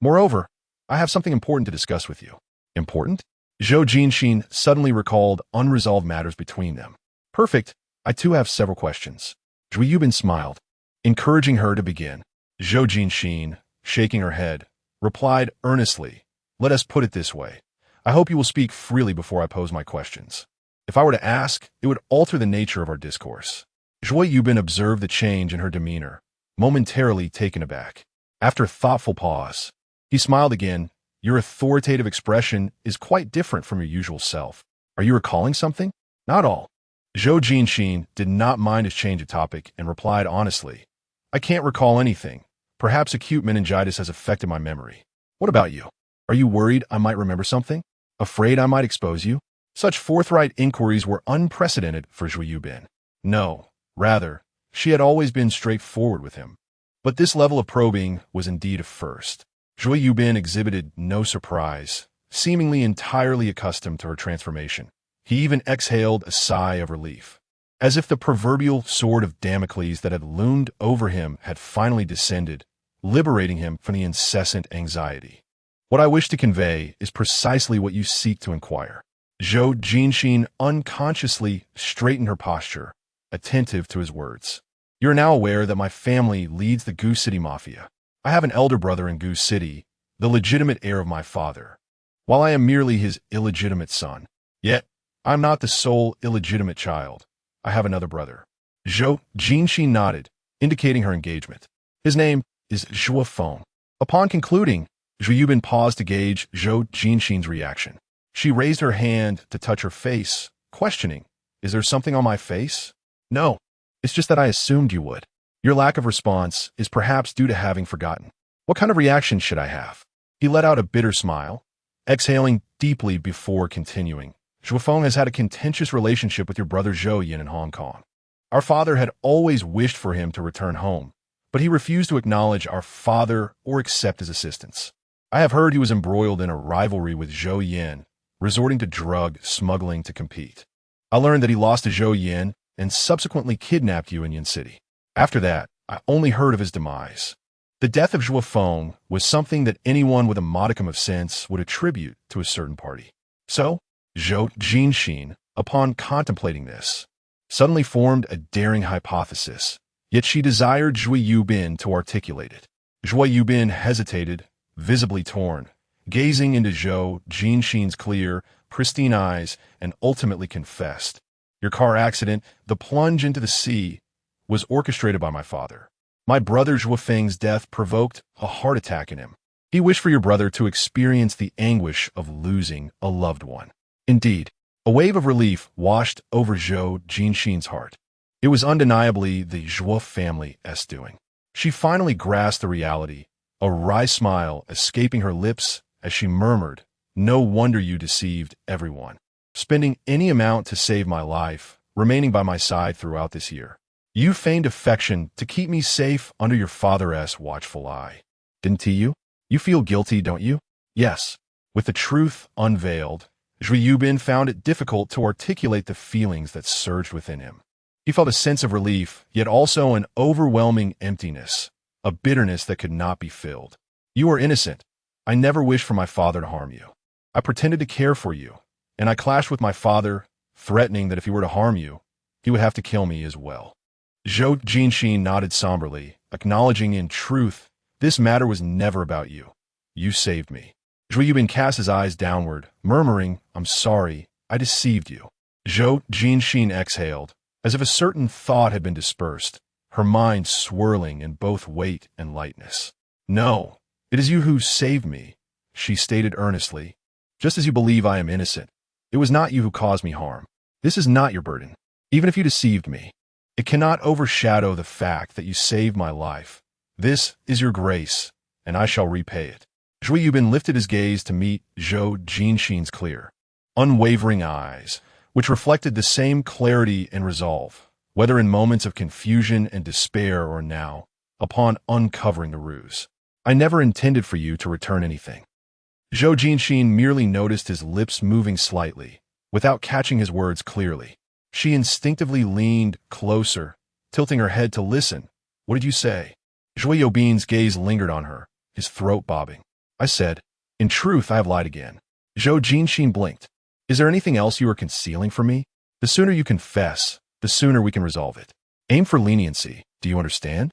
"Moreover, I have something important to discuss with you." "Important?" Zhou Jinxin suddenly recalled unresolved matters between them. "Perfect. I too have several questions." Zhou Yubin smiled, encouraging her to begin. Zhou Jinxin, shaking her head, replied earnestly, "Let us put it this way. I hope you will speak freely before I pose my questions. If I were to ask, it would alter the nature of our discourse." Zhou Yubin observed the change in her demeanor, momentarily taken aback. After a thoughtful pause, he smiled again. "Your authoritative expression is quite different from your usual self. Are you recalling something?" "Not all." Zhou Jinxin did not mind his change of topic and replied honestly, "I can't recall anything. Perhaps acute meningitis has affected my memory." "What about you? Are you worried I might remember something? Afraid I might expose you?" Such forthright inquiries were unprecedented for Zhou Yubin. No, rather, she had always been straightforward with him. But this level of probing was indeed a first. Zhou Yubin exhibited no surprise, seemingly entirely accustomed to her transformation. He even exhaled a sigh of relief, as if the proverbial sword of Damocles that had loomed over him had finally descended, liberating him from the incessant anxiety. "What I wish to convey is precisely what you seek to inquire." Zhou Jinxin unconsciously straightened her posture, attentive to his words. "You're now aware that my family leads the Goose City Mafia. I have an elder brother in Goose City, the legitimate heir of my father, while I am merely his illegitimate son. Yet, I'm not the sole illegitimate child. I have another brother." Zhou Jinxin nodded, indicating her engagement. "His name is Zhou Feng." Upon concluding, Zhou Yubin paused to gauge Zhou Jinxin's reaction. She raised her hand to touch her face, questioning, "Is there something on my face?" "No, it's just that I assumed you would. Your lack of response is perhaps due to having forgotten." "What kind of reaction should I have?" He let out a bitter smile, exhaling deeply before continuing. "Zhou Feng has had a contentious relationship with your brother Zhou Yin in Hong Kong. Our father had always wished for him to return home, but he refused to acknowledge our father or accept his assistance. I have heard he was embroiled in a rivalry with Zhou Yin, resorting to drug smuggling to compete. I learned that he lost to Zhou Yin and subsequently kidnapped you in Yin City. After that, I only heard of his demise. The death of Zhou Feng was something that anyone with a modicum of sense would attribute to a certain party. So, Zhou Jinxin, upon contemplating this, suddenly formed a daring hypothesis, yet she desired Zhou Yubin to articulate it. Zhou Yubin hesitated, visibly torn, gazing into Zhou Jinxin's clear, pristine eyes, and ultimately confessed, "Your car accident, the plunge into the sea, was orchestrated by my father. My brother Zhou Feng's death provoked a heart attack in him. He wished for your brother to experience the anguish of losing a loved one." Indeed, a wave of relief washed over Zhou Jinxin's heart. It was undeniably the Zhou family's doing. She finally grasped the reality, a wry smile escaping her lips as she murmured, "No wonder you deceived everyone, spending any amount to save my life, remaining by my side throughout this year. You feigned affection to keep me safe under your father's watchful eye. Didn't you? You feel guilty, don't you?" Yes. With the truth unveiled, Zhou Yubin found it difficult to articulate the feelings that surged within him. He felt a sense of relief, yet also an overwhelming emptiness, a bitterness that could not be filled. "You are innocent. I never wished for my father to harm you. I pretended to care for you, and I clashed with my father, threatening that if he were to harm you, he would have to kill me as well." Zhou Jinxin nodded somberly, acknowledging in truth, this matter was never about you. You saved me. Zhou Yubin cast his eyes downward, murmuring, I'm sorry, I deceived you. Zhou Jinxin exhaled, as if a certain thought had been dispersed, her mind swirling in both weight and lightness. No, it is you who saved me, she stated earnestly. Just as you believe I am innocent, it was not you who caused me harm. This is not your burden. Even if you deceived me, it cannot overshadow the fact that you saved my life. This is your grace, and I shall repay it. Zhou Yubin lifted his gaze to meet Zhou Jinxin's clear, unwavering eyes, which reflected the same clarity and resolve, whether in moments of confusion and despair or now, upon uncovering the ruse. I never intended for you to return anything. Zhou Jinxin merely noticed his lips moving slightly, without catching his words clearly. She instinctively leaned closer, tilting her head to listen. What did you say? Zhou Yubin's gaze lingered on her, his throat bobbing. I said, in truth, I have lied again. Zhou Jinxin blinked. Is there anything else you are concealing from me? The sooner you confess, the sooner we can resolve it. Aim for leniency, do you understand?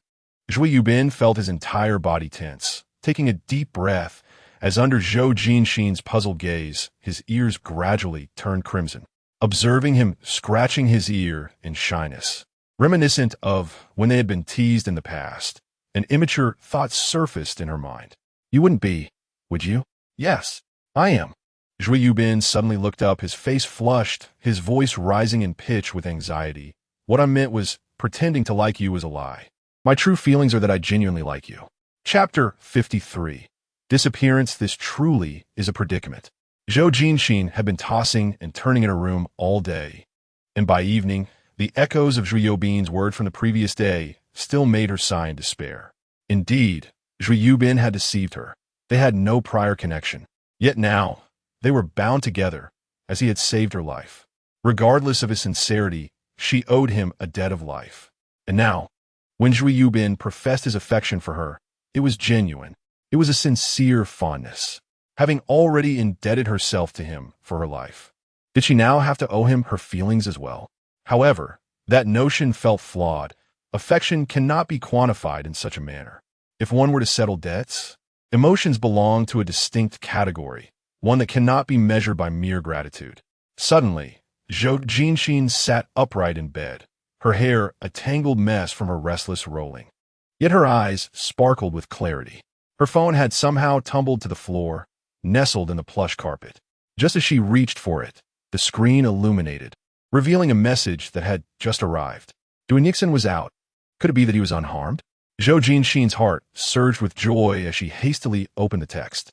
Zhou Yubin felt his entire body tense, taking a deep breath, as under Zhou Jinxin's puzzled gaze, his ears gradually turned crimson, observing him scratching his ear in shyness. Reminiscent of when they had been teased in the past, an immature thought surfaced in her mind. You wouldn't be, would you? Yes, I am. Zhou Yubin suddenly looked up, his face flushed, his voice rising in pitch with anxiety. What I meant was, pretending to like you was a lie. My true feelings are that I genuinely like you. Chapter 53. Disappearance. This truly is a predicament. Zhou Jinxin had been tossing and turning in her room all day, and by evening, the echoes of Zhou Yubin's word from the previous day still made her sigh in despair. Indeed, Zhou Yubin had deceived her. They had no prior connection. Yet now, they were bound together, as he had saved her life. Regardless of his sincerity, she owed him a debt of life. And now, when Zhou Yubin professed his affection for her, it was genuine. It was a sincere fondness, having already indebted herself to him for her life. Did she now have to owe him her feelings as well? However, that notion felt flawed. Affection cannot be quantified in such a manner. If one were to settle debts, emotions belong to a distinct category, one that cannot be measured by mere gratitude. Suddenly, Zhou Jinxin sat upright in bed, her hair a tangled mess from her restless rolling. Yet her eyes sparkled with clarity. Her phone had somehow tumbled to the floor, nestled in the plush carpet. Just as she reached for it, the screen illuminated, revealing a message that had just arrived. Duan Haowen was out. Could it be that he was unharmed? Zhou Jinxin's heart surged with joy as she hastily opened the text.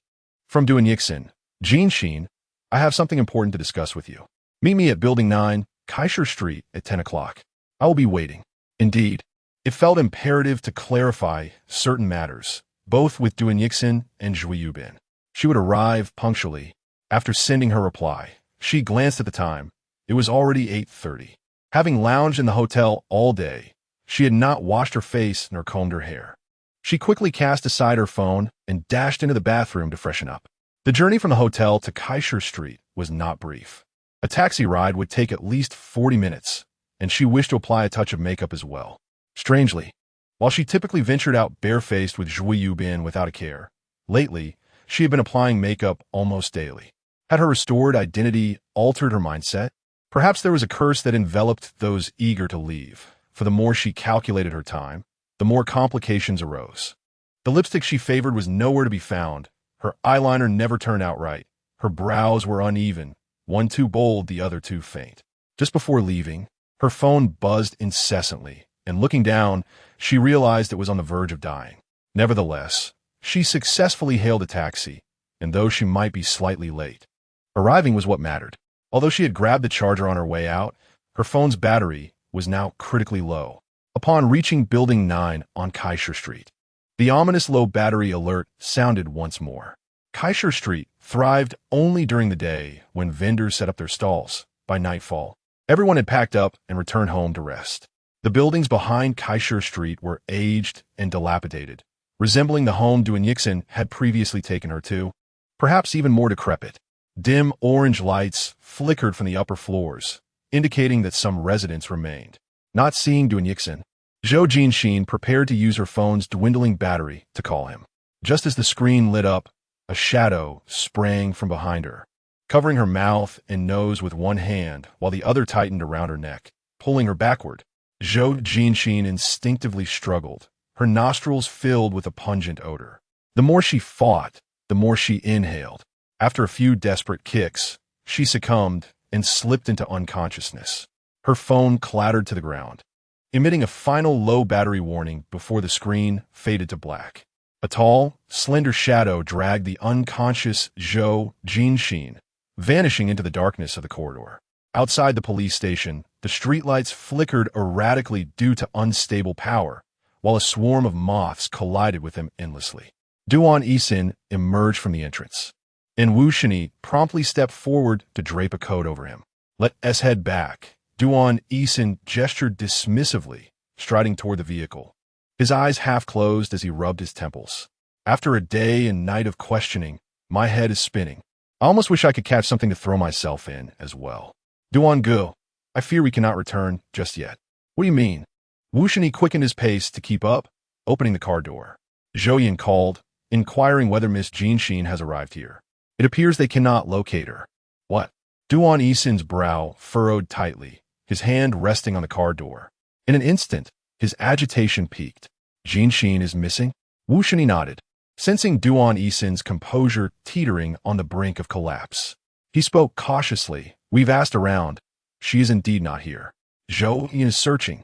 From Duan Haowen, Jinxin, I have something important to discuss with you. Meet me at Building 9, Kaisher Street at 10 o'clock. I will be waiting. Indeed, it felt imperative to clarify certain matters, both with Duan Haowen and Zhou Yubin. She would arrive punctually. After sending her reply, she glanced at the time. It was already 8:30. Having lounged in the hotel all day, she had not washed her face nor combed her hair. She quickly cast aside her phone and dashed into the bathroom to freshen up. The journey from the hotel to Kaisher Street was not brief. A taxi ride would take at least 40 minutes, and she wished to apply a touch of makeup as well. Strangely, while she typically ventured out barefaced with Zhou Yubin without a care, lately, she had been applying makeup almost daily. Had her restored identity altered her mindset? Perhaps there was a curse that enveloped those eager to leave, for the more she calculated her time, the more complications arose. The lipstick she favored was nowhere to be found. Her eyeliner never turned out right. Her brows were uneven, one too bold, the other too faint. Just before leaving, her phone buzzed incessantly, and looking down, she realized it was on the verge of dying. Nevertheless, she successfully hailed a taxi, and though she might be slightly late, arriving was what mattered. Although she had grabbed the charger on her way out, her phone's battery was now critically low. Upon reaching Building 9 on Kaisher Street, the ominous low battery alert sounded once more. Kaisher Street thrived only during the day when vendors set up their stalls. By nightfall, everyone had packed up and returned home to rest. The buildings behind Kaisher Street were aged and dilapidated, resembling the home Duan Haowen had previously taken her to, perhaps even more decrepit. Dim orange lights flickered from the upper floors, indicating that some residents remained. Not seeing Duan Haowen, Zhou Jinxin prepared to use her phone's dwindling battery to call him. Just as the screen lit up, a shadow sprang from behind her, covering her mouth and nose with one hand while the other tightened around her neck, pulling her backward. Zhou Jinxin instinctively struggled, her nostrils filled with a pungent odor. The more she fought, the more she inhaled. After a few desperate kicks, she succumbed and slipped into unconsciousness. Her phone clattered to the ground, emitting a final low battery warning before the screen faded to black. A tall, slender shadow dragged the unconscious Zhou Jinxin, vanishing into the darkness of the corridor. Outside the police station, the streetlights flickered erratically due to unstable power, while a swarm of moths collided with them endlessly. Duan Haowen emerged from the entrance, and Wu Shini promptly stepped forward to drape a coat over him. Let us head back. Duan Haowen gestured dismissively, striding toward the vehicle, his eyes half closed as he rubbed his temples. After a day and night of questioning, my head is spinning. I almost wish I could catch something to throw myself in as well. Duan Gu, I fear we cannot return just yet. What do you mean? Wu Shini quickened his pace to keep up, opening the car door. Zhou Yin called, inquiring whether Miss Jinxin has arrived here. It appears they cannot locate her. What? Duan Haowen's brow furrowed tightly, his hand resting on the car door. In an instant, his agitation peaked. Jinxin is missing? Wu Shini nodded, sensing Duan Haowen's composure teetering on the brink of collapse. He spoke cautiously. We've asked around. She is indeed not here. Zhou Yin is searching,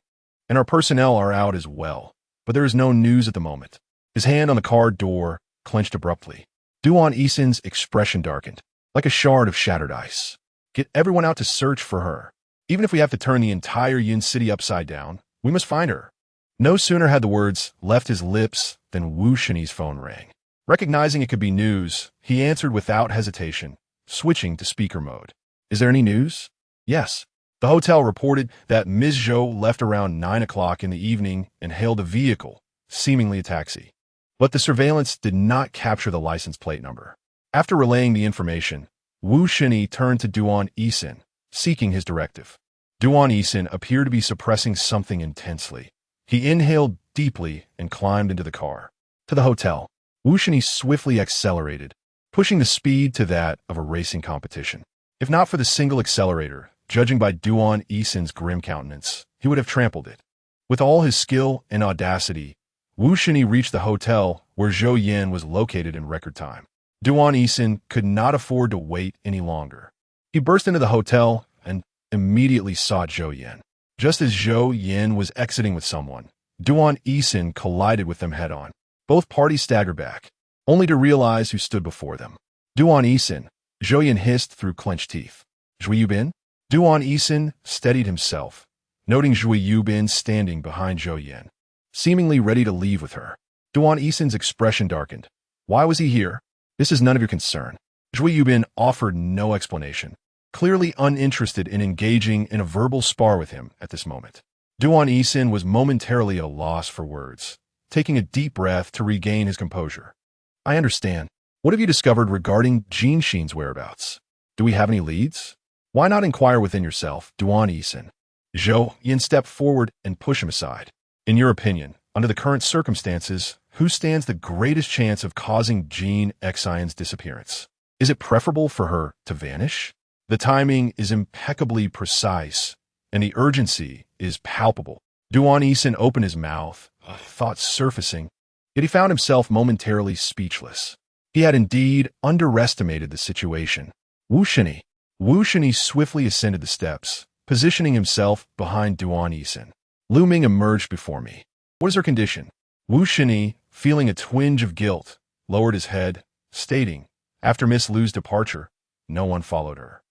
and our personnel are out as well, but there is no news at the moment. His hand on the car door clenched abruptly. Duan Haowen's expression darkened, like a shard of shattered ice. Get everyone out to search for her. Even if we have to turn the entire Yin city upside down, we must find her. No sooner had the words left his lips than Wu Shini's phone rang. Recognizing it could be news, he answered without hesitation, switching to speaker mode. Is there any news? Yes. The hotel reported that Ms. Zhou left around 9 o'clock in the evening and hailed a vehicle, seemingly a taxi. But the surveillance did not capture the license plate number. After relaying the information, Wu Shini turned to Duan Haowen, seeking his directive. Duan Haowen appeared to be suppressing something intensely. He inhaled deeply and climbed into the car. To the hotel, Wu Shini swiftly accelerated, pushing the speed to that of a racing competition. If not for the single accelerator, judging by Duan Haowen's grim countenance, he would have trampled it. With all his skill and audacity, Wu Shini reached the hotel where Zhou Yin was located in record time. Duan Haowen could not afford to wait any longer. He burst into the hotel and immediately sought Zhou Yin. Just as Zhou Yin was exiting with someone, Duan Haowen collided with them head-on. Both parties staggered back, only to realize who stood before them. Duan Haowen, Zhou Yin hissed through clenched teeth. Zhui Yubin? Duan Haowen steadied himself, noting Zhui Yubin standing behind Zhou Yin, seemingly ready to leave with her. Duan Haowen's expression darkened. Why was he here? This is none of your concern. Zhui Yubin offered no explanation, clearly uninterested in engaging in a verbal spar with him at this moment. Duan Haowen was momentarily at a loss for words, taking a deep breath to regain his composure. I understand. What have you discovered regarding Jinxin's whereabouts? Do we have any leads? Why not inquire within yourself, Duan Haowen? Zhou Yin stepped forward and pushed him aside. In your opinion, under the current circumstances, who stands the greatest chance of causing Jin Xion's disappearance? Is it preferable for her to vanish? The timing is impeccably precise, and the urgency is palpable. Duan Haowen opened his mouth, thoughts surfacing, yet he found himself momentarily speechless. He had indeed underestimated the situation. Wu Shini. Wu Shini swiftly ascended the steps, positioning himself behind Duan Haowen. Lu Ming emerged before me. What is her condition? Wu Shini, feeling a twinge of guilt, lowered his head, stating, after Miss Lu's departure, no one followed her.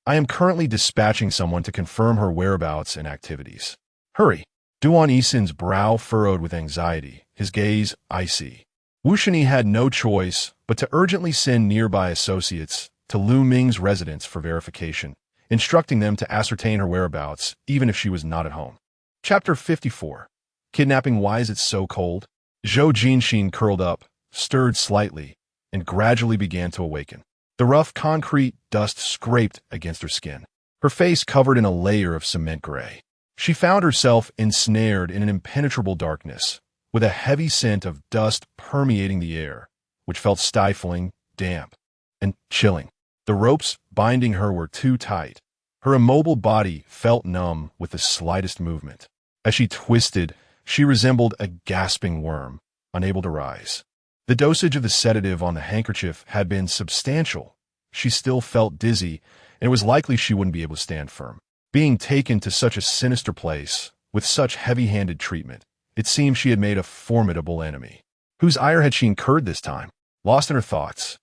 I am currently dispatching someone to confirm her whereabouts and activities. Hurry. Duan Haowen's brow furrowed with anxiety, his gaze icy. Wu Shini had no choice but to urgently send nearby associates to Lu Ming's residence for verification, instructing them to ascertain her whereabouts even if she was not at home. Chapter 54. Kidnapping. Why is it so cold? Zhou Jinxin curled up, stirred slightly, and gradually began to awaken. The rough concrete dust scraped against her skin, her face covered in a layer of cement gray. She found herself ensnared in an impenetrable darkness, with a heavy scent of dust permeating the air, which felt stifling, damp, and chilling. The ropes binding her were too tight. Her immobile body felt numb with the slightest movement. As she twisted, she resembled a gasping worm, unable to rise. The dosage of the sedative on the handkerchief had been substantial. She still felt dizzy, and it was likely she wouldn't be able to stand firm. Being taken to such a sinister place, with such heavy-handed treatment, it seemed she had made a formidable enemy. Whose ire had she incurred this time? Lost in her thoughts,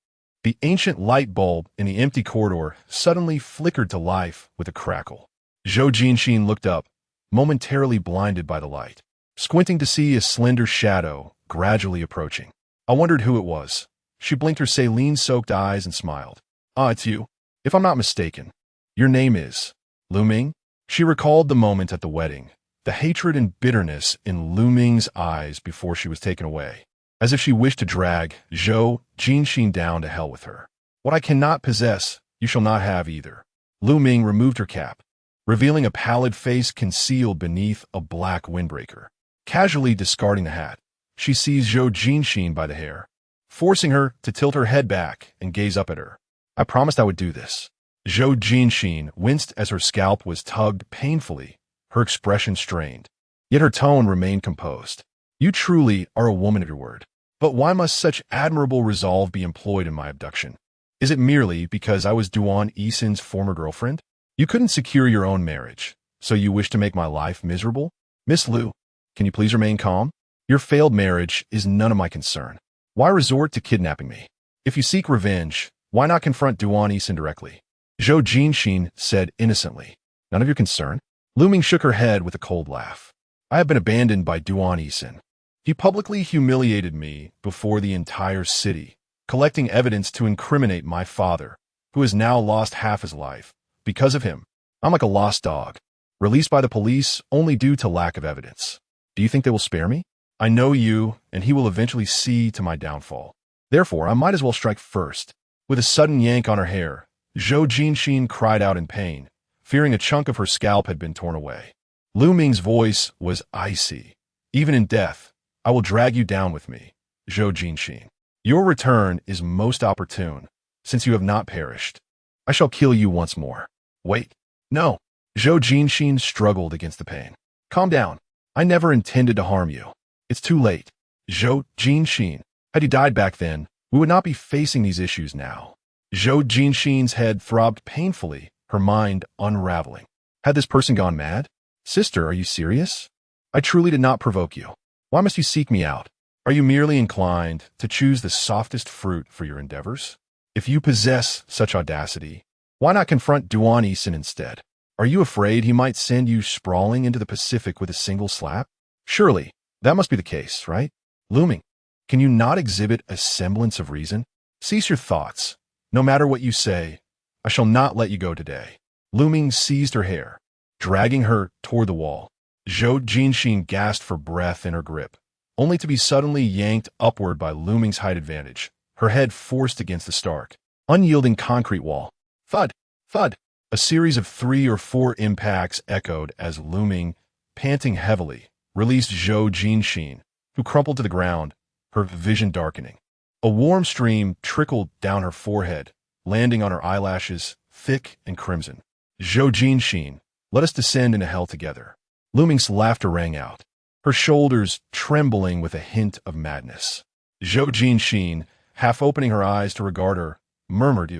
the ancient light bulb in the empty corridor suddenly flickered to life with a crackle. Zhou Jinxin looked up, momentarily blinded by the light, squinting to see a slender shadow gradually approaching. I wondered who it was. She blinked her saline-soaked eyes and smiled. "Ah, it's you. If I'm not mistaken. Your name is Lu Ming?" She recalled the moment at the wedding, the hatred and bitterness in Lu Ming's eyes before she was taken away, as if she wished to drag Zhou Jinxin down to hell with her. "What I cannot possess, you shall not have either." Lu Ming removed her cap, revealing a pallid face concealed beneath a black windbreaker. Casually discarding the hat, she seized Zhou Jinxin by the hair, forcing her to tilt her head back and gaze up at her. "I promised I would do this." Zhou Jinxin winced as her scalp was tugged painfully, her expression strained. Yet her tone remained composed. "You truly are a woman of your word. But why must such admirable resolve be employed in my abduction? Is it merely because I was Duan Haowen's former girlfriend? You couldn't secure your own marriage, so you wish to make my life miserable? Miss Lu, can you please remain calm? Your failed marriage is none of my concern. Why resort to kidnapping me? If you seek revenge, why not confront Duan Haowen directly?" Zhou Jinxin said innocently. "None of your concern?" Lu Ming shook her head with a cold laugh. "I have been abandoned by Duan Haowen. He publicly humiliated me before the entire city, collecting evidence to incriminate my father, who has now lost half his life. Because of him, I'm like a lost dog, released by the police only due to lack of evidence. Do you think they will spare me? I know you, and he will eventually see to my downfall. Therefore, I might as well strike first." With a sudden yank on her hair, Zhou Jinxin cried out in pain, fearing a chunk of her scalp had been torn away. Lu Ming's voice was icy. "Even in death, I will drag you down with me, Zhou Jinxin. Your return is most opportune, since you have not perished. I shall kill you once more." "Wait. No." Zhou Jinxin struggled against the pain. "Calm down. I never intended to harm you. It's too late. Zhou Jinxin, had you died back then, we would not be facing these issues now." Zhou Jinxin's head throbbed painfully, her mind unraveling. Had this person gone mad? "Sister, are you serious? I truly did not provoke you. Why must you seek me out? Are you merely inclined to choose the softest fruit for your endeavors? If you possess such audacity, why not confront Duan Haowen instead? Are you afraid he might send you sprawling into the Pacific with a single slap? Surely, that must be the case, right? Lu Ming, can you not exhibit a semblance of reason? Cease your thoughts. No matter what you say, I shall not let you go today." Lu Ming seized her hair, dragging her toward the wall. Zhou Jinxin gasped for breath in her grip, only to be suddenly yanked upward by Lu Ming's height advantage, her head forced against the stark, unyielding concrete wall. Thud! Thud! A series of 3 or 4 impacts echoed as Lu Ming, panting heavily, released Zhou Jinxin, who crumpled to the ground, her vision darkening. A warm stream trickled down her forehead, landing on her eyelashes, thick and crimson. "Zhou Jinxin, let us descend into hell together." Lu Ming's laughter rang out, her shoulders trembling with a hint of madness. Zhou Jinxin, half opening her eyes to regard her, murmured,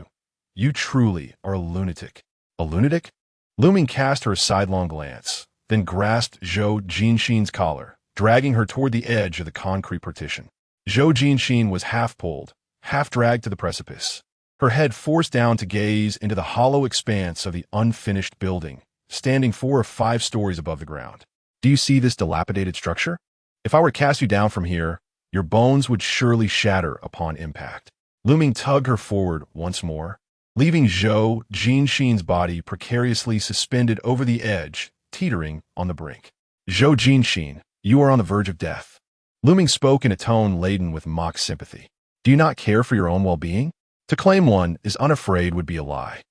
You truly are a lunatic." "A lunatic?" Lu Ming cast her a sidelong glance, then grasped Zhou Jinxin's collar, dragging her toward the edge of the concrete partition. Zhou Jinxin was half pulled, half dragged to the precipice, her head forced down to gaze into the hollow expanse of the unfinished building, standing 4 or 5 stories above the ground. "Do you see this dilapidated structure? If I were to cast you down from here, your bones would surely shatter upon impact." Lu Ming tugged her forward once more, leaving Zhou Jinxin's body precariously suspended over the edge, teetering on the brink. "Zhou Jinxin, you are on the verge of death." Lu Ming spoke in a tone laden with mock sympathy. "Do you not care for your own well-being? To claim one is unafraid would be a lie."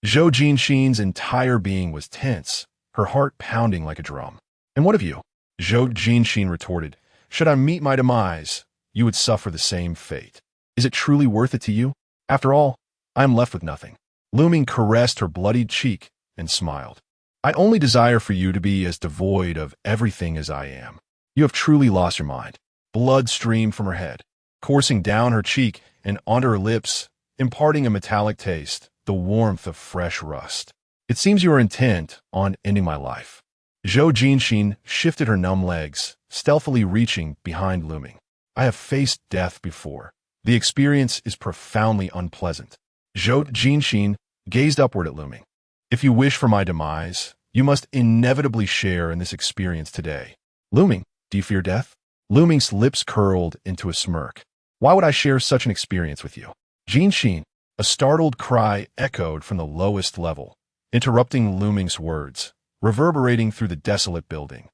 Zhou Jinxin's entire being was tense, her heart pounding like a drum. "And what of you?" Zhou Jinxin retorted. "Should I meet my demise, you would suffer the same fate. Is it truly worth it to you? After all, I am left with nothing." Lu Ming caressed her bloodied cheek and smiled. "I only desire for you to be as devoid of everything as I am. You have truly lost your mind." Blood streamed from her head, coursing down her cheek and onto her lips, imparting a metallic taste, the warmth of fresh rust. "It seems you are intent on ending my life." Zhou Jinxin shifted her numb legs, stealthily reaching behind Lu Ming. "I have faced death before. The experience is profoundly unpleasant." Zhou Jinxin gazed upward at Lu Ming. "If you wish for my demise, you must inevitably share in this experience today." "Lu Ming, do you fear death?" Lu Ming's lips curled into a smirk. "Why would I share such an experience with you?" "Jinxin," a startled cry echoed from the lowest level, interrupting Lu Ming's words, reverberating through the desolate building.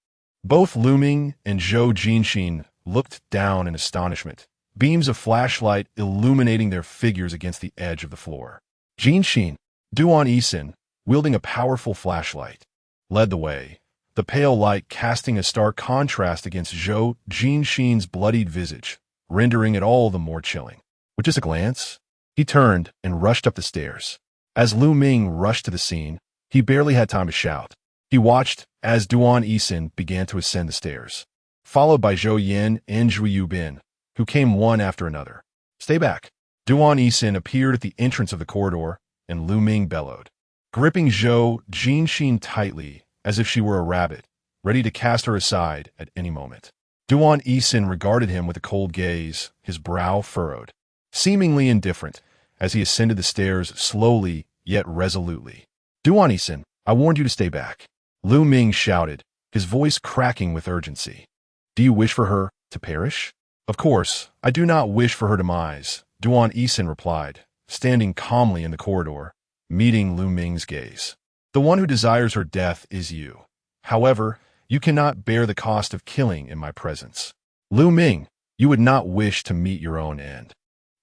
Both Lu Ming and Zhou Jinxin looked down in astonishment, beams of flashlight illuminating their figures against the edge of the floor. Jinxin, Duan Haowen, wielding a powerful flashlight, led the way, the pale light casting a stark contrast against Zhou Jinxin's bloodied visage, rendering it all the more chilling. With just a glance, he turned and rushed up the stairs. As Lu Ming rushed to the scene, he barely had time to shout. He watched as Duan Haowen began to ascend the stairs, followed by Zhou Yan and Zhu Yubin, who came one after another. "Stay back." Duan Haowen appeared at the entrance of the corridor, and Lu Ming bellowed, gripping Zhou Jinxin tightly as if she were a rabbit, ready to cast her aside at any moment. Duan Haowen regarded him with a cold gaze, his brow furrowed, seemingly indifferent, as he ascended the stairs slowly yet resolutely. "Duan Haowen, I warned you to stay back." Lu Ming shouted, his voice cracking with urgency. "Do you wish for her to perish?" "Of course, I do not wish for her demise," Duan Haowen replied, standing calmly in the corridor, meeting Lu Ming's gaze. "The one who desires her death is you. However, you cannot bear the cost of killing in my presence. Lu Ming, you would not wish to meet your own end,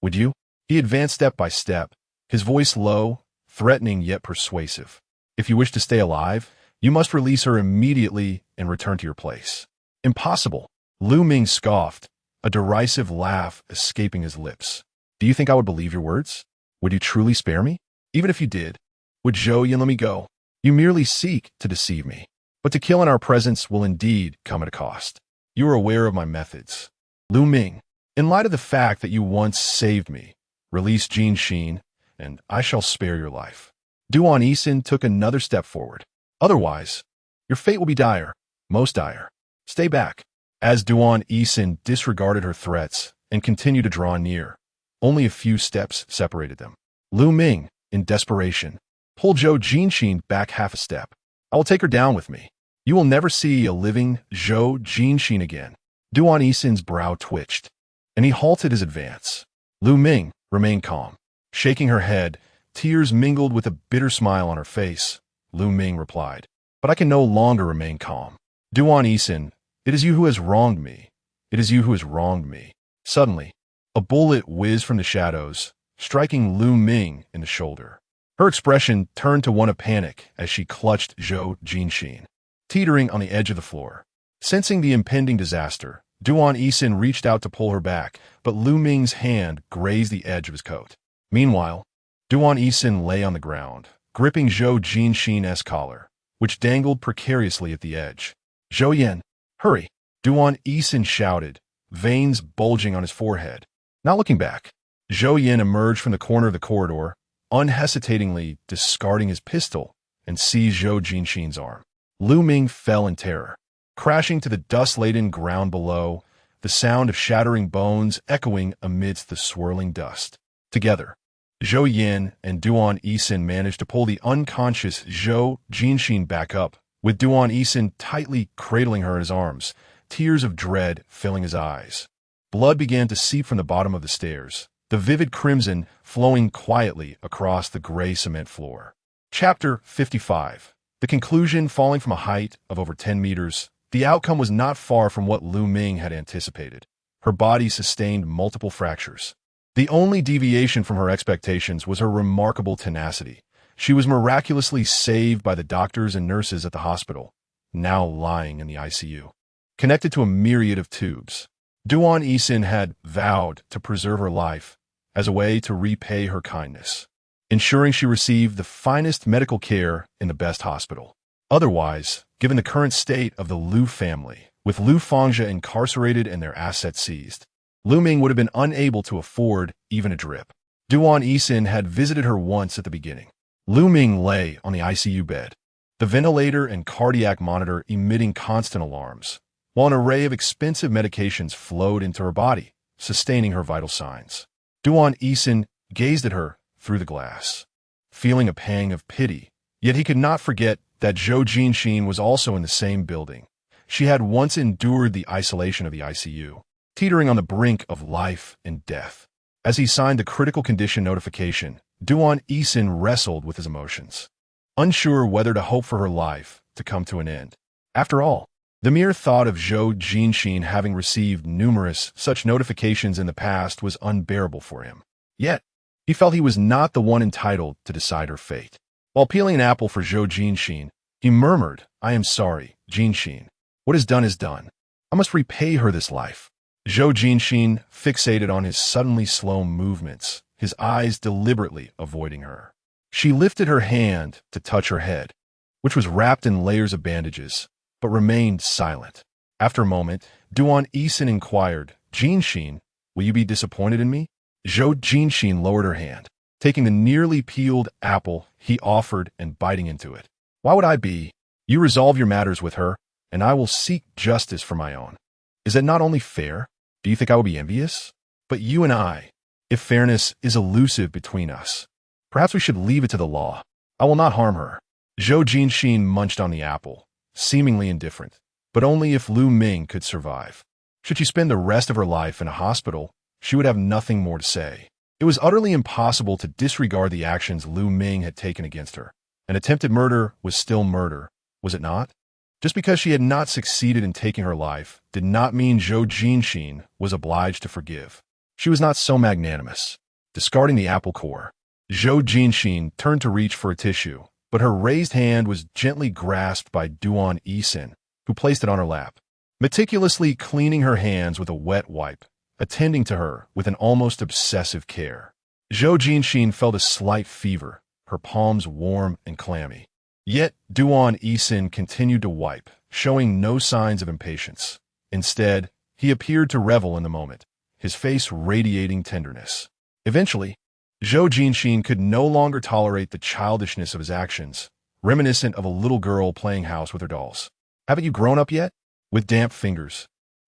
would you?" He advanced step by step, his voice low, threatening yet persuasive. "If you wish to stay alive, you must release her immediately and return to your place." "Impossible," Lu Ming scoffed, a derisive laugh escaping his lips. "Do you think I would believe your words? Would you truly spare me? Even if you did, would Zhou Yan let me go? You merely seek to deceive me. But to kill in our presence will indeed come at a cost. You are aware of my methods. Lu Ming, in light of the fact that you once saved me, release Jinxin, and I shall spare your life." Duan Haowen took another step forward. "Otherwise, your fate will be dire, most dire. Stay back." As Duan Haowen disregarded her threats and continued to draw near, only a few steps separated them. Lu Ming, in desperation, pulled Zhou Jinxin back half a step. "I will take her down with me. You will never see a living Zhou Jinxin again." Duan Haowen's brow twitched, and he halted his advance. Lu Ming remained calm. Shaking her head, tears mingled with a bitter smile on her face, Lu Ming replied, "But I can no longer remain calm. Duan Haowen, it is you who has wronged me. It is you who has wronged me." Suddenly, a bullet whizzed from the shadows, striking Lu Ming in the shoulder. Her expression turned to one of panic as she clutched Zhou Jinxin, teetering on the edge of the floor. Sensing the impending disaster, Duan Haowen reached out to pull her back, but Lu Ming's hand grazed the edge of his coat. Meanwhile, Duan Haowen lay on the ground, gripping Zhou Jinxin's collar, which dangled precariously at the edge. "Zhou Yan, hurry!" Duan Haowen shouted, veins bulging on his forehead. Not looking back, Zhou Yan emerged from the corner of the corridor, unhesitatingly discarding his pistol, and seized Zhou Jinxin's arm. Lu Ming fell in terror, crashing to the dust-laden ground below, the sound of shattering bones echoing amidst the swirling dust. Together, Zhou Yan and Duan Haowen managed to pull the unconscious Zhou Jinxin back up, with Duan Haowen tightly cradling her in his arms, tears of dread filling his eyes. Blood began to seep from the bottom of the stairs, the vivid crimson flowing quietly across the gray cement floor. Chapter 55. The conclusion falling from a height of over 10 meters, the outcome was not far from what Lu Ming had anticipated. Her body sustained multiple fractures. The only deviation from her expectations was her remarkable tenacity, She was miraculously saved by the doctors and nurses at the hospital, now lying in the ICU, connected to a myriad of tubes. Duan Haowen had vowed to preserve her life as a way to repay her kindness, ensuring she received the finest medical care in the best hospital. Otherwise, given the current state of the Liu family, with Liu Fangzhe incarcerated and their assets seized, Liu Ming would have been unable to afford even a drip. Duan Haowen had visited her once at the beginning. Liu Ming lay on the ICU bed, the ventilator and cardiac monitor emitting constant alarms, while an array of expensive medications flowed into her body, sustaining her vital signs. Duan Haowen gazed at her through the glass, feeling a pang of pity, yet he could not forget that Zhou Jinxin was also in the same building. She had once endured the isolation of the ICU, teetering on the brink of life and death. As he signed the critical condition notification, Duan Haowen wrestled with his emotions, unsure whether to hope for her life to come to an end. After all, the mere thought of Zhou Jinxin having received numerous such notifications in the past was unbearable for him. Yet, he felt he was not the one entitled to decide her fate. While peeling an apple for Zhou Jinxin, he murmured, "I am sorry, Jinxin. What is done is done. I must repay her this life." Zhou Jinxin fixated on his suddenly slow movements, his eyes deliberately avoiding her. She lifted her hand to touch her head, which was wrapped in layers of bandages, but remained silent. After a moment, Duan Haowen inquired, "Jinxin, will you be disappointed in me?" Zhou Jinxin lowered her hand, taking the nearly peeled apple he offered and biting into it. "Why would I be? You resolve your matters with her, and I will seek justice for my own. Is that not only fair? Do you think I will be envious? But you and I, if fairness is elusive between us, perhaps we should leave it to the law. I will not harm her." Zhou Jinxin munched on the apple, seemingly indifferent, but only if Liu Ming could survive. Should she spend the rest of her life in a hospital, she would have nothing more to say. It was utterly impossible to disregard the actions Liu Ming had taken against her. An attempted murder was still murder, was it not? Just because she had not succeeded in taking her life did not mean Zhou Jinxin was obliged to forgive. She was not so magnanimous. Discarding the apple core, Zhou Jinxin turned to reach for a tissue, but her raised hand was gently grasped by Duan Haowen, who placed it on her lap, meticulously cleaning her hands with a wet wipe, attending to her with an almost obsessive care. Zhou Jinxin felt a slight fever, her palms warm and clammy. Yet Duan Haowen continued to wipe, showing no signs of impatience. Instead, he appeared to revel in the moment, his face radiating tenderness. Eventually, Zhou Jinxin could no longer tolerate the childishness of his actions, reminiscent of a little girl playing house with her dolls. "Haven't you grown up yet?" With damp fingers,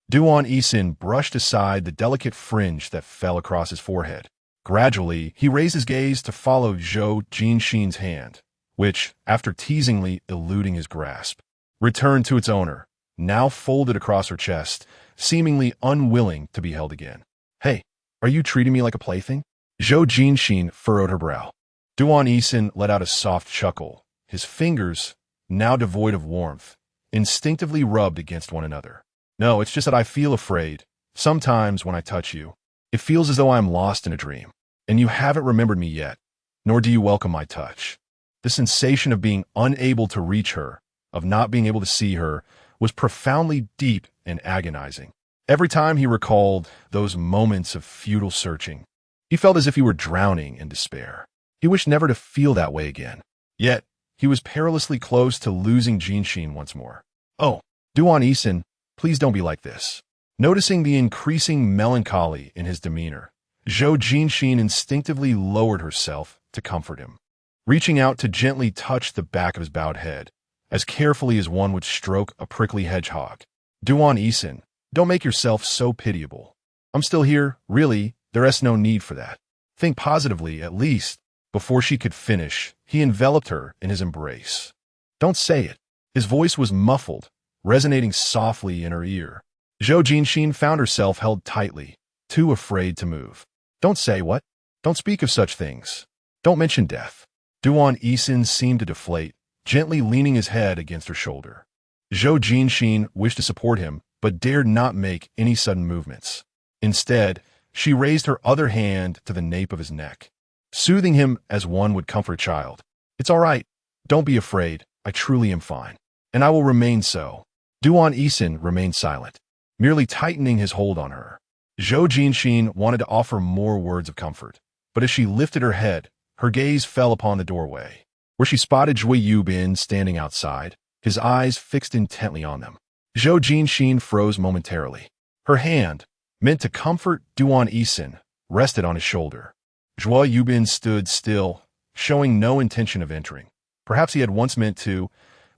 Duan Haowen brushed aside the delicate fringe that fell across his forehead. Gradually, he raised his gaze to follow Zhou Jinxin's hand, which, after teasingly eluding his grasp, returned to its owner, now folded across her chest, seemingly unwilling to be held again. "Hey, are you treating me like a plaything?" Zhou Jinxin furrowed her brow. Duan Haowen let out a soft chuckle. His fingers, now devoid of warmth, instinctively rubbed against one another. "No, it's just that I feel afraid. Sometimes when I touch you, it feels as though I am lost in a dream, and you haven't remembered me yet, nor do you welcome my touch." The sensation of being unable to reach her, of not being able to see her, was profoundly deep and agonizing. Every time he recalled those moments of futile searching, he felt as if he were drowning in despair. He wished never to feel that way again. Yet, he was perilously close to losing Jinxin once more. "Oh, Duan Haowen, please don't be like this." Noticing the increasing melancholy in his demeanor, Zhou Jinxin instinctively lowered herself to comfort him, reaching out to gently touch the back of his bowed head, as carefully as one would stroke a prickly hedgehog. "Duan Haowen, don't make yourself so pitiable. I'm still here, really, there is no need for that. Think positively, at least." Before she could finish, he enveloped her in his embrace. "Don't say it." His voice was muffled, resonating softly in her ear. Zhou Jinxin found herself held tightly, too afraid to move. "Don't say what? Don't speak of such things. Don't mention death." Duan Haowen seemed to deflate, gently leaning his head against her shoulder. Zhou Jinxin wished to support him, but dared not make any sudden movements. Instead, she raised her other hand to the nape of his neck, soothing him as one would comfort a child. It's all right. Don't be afraid. I truly am fine. And I will remain so. Duan Haowen remained silent, merely tightening his hold on her. Zhou Jinxin wanted to offer more words of comfort, but as she lifted her head, her gaze fell upon the doorway, where she spotted Zhou Yubin standing outside, his eyes fixed intently on them. Zhou Jinxin froze momentarily. Her hand, meant to comfort Duan Haowen, rested on his shoulder. Zhou Yubin stood still, showing no intention of entering. Perhaps he had once meant to,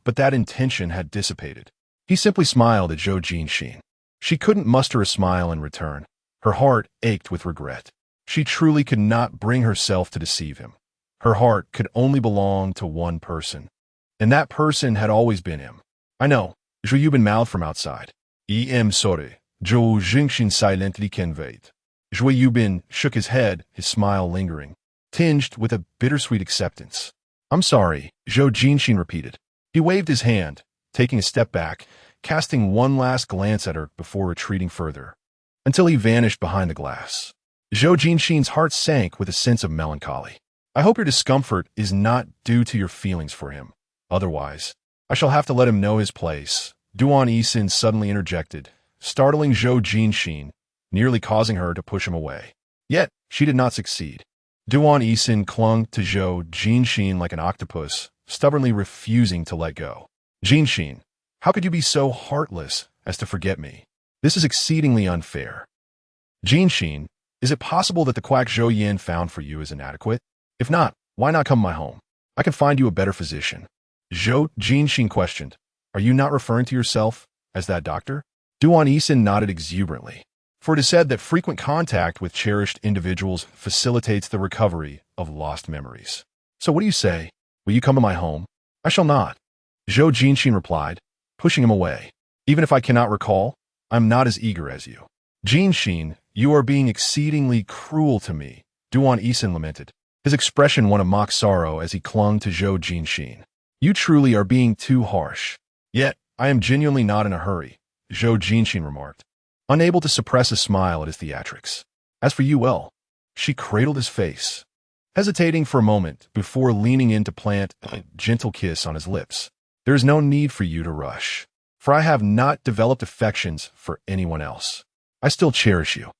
but that intention had dissipated. He simply smiled at Zhou Jinxin. She couldn't muster a smile in return. Her heart ached with regret. She truly could not bring herself to deceive him. Her heart could only belong to one person, and that person had always been him. I know, Zhou Yubin mouthed from outside. I am sorry, Zhou Jinxin silently conveyed. Zhou Yubin shook his head, his smile lingering, tinged with a bittersweet acceptance. I'm sorry, Zhou Jinxin repeated. He waved his hand, taking a step back, casting one last glance at her before retreating further, until he vanished behind the glass. Zhou Jinxin's heart sank with a sense of melancholy. I hope your discomfort is not due to your feelings for him. Otherwise, I shall have to let him know his place. Duan Haowen suddenly interjected, startling Zhou Jinxin, nearly causing her to push him away. Yet, she did not succeed. Duan Haowen clung to Zhou Jinxin like an octopus, stubbornly refusing to let go. Jinxin, how could you be so heartless as to forget me? This is exceedingly unfair. Jinxin, is it possible that the quack Zhou Yin found for you is inadequate? If not, why not come to my home? I can find you a better physician. Zhou Jinxin questioned. Are you not referring to yourself as that doctor? Duan Haowen nodded exuberantly. For it is said that frequent contact with cherished individuals facilitates the recovery of lost memories. So what do you say? Will you come to my home? I shall not. Zhou Jinxin replied, pushing him away. Even if I cannot recall, I am not as eager as you. Jinxin, you are being exceedingly cruel to me, Duan Haowen lamented. His expression one of mock sorrow as he clung to Zhou Jinxin. You truly are being too harsh. Yet, I am genuinely not in a hurry, Zhou Jinxin remarked, unable to suppress a smile at his theatrics. As for you, well, she cradled his face, hesitating for a moment before leaning in to plant a gentle kiss on his lips. There is no need for you to rush, for I have not developed affections for anyone else. I still cherish you.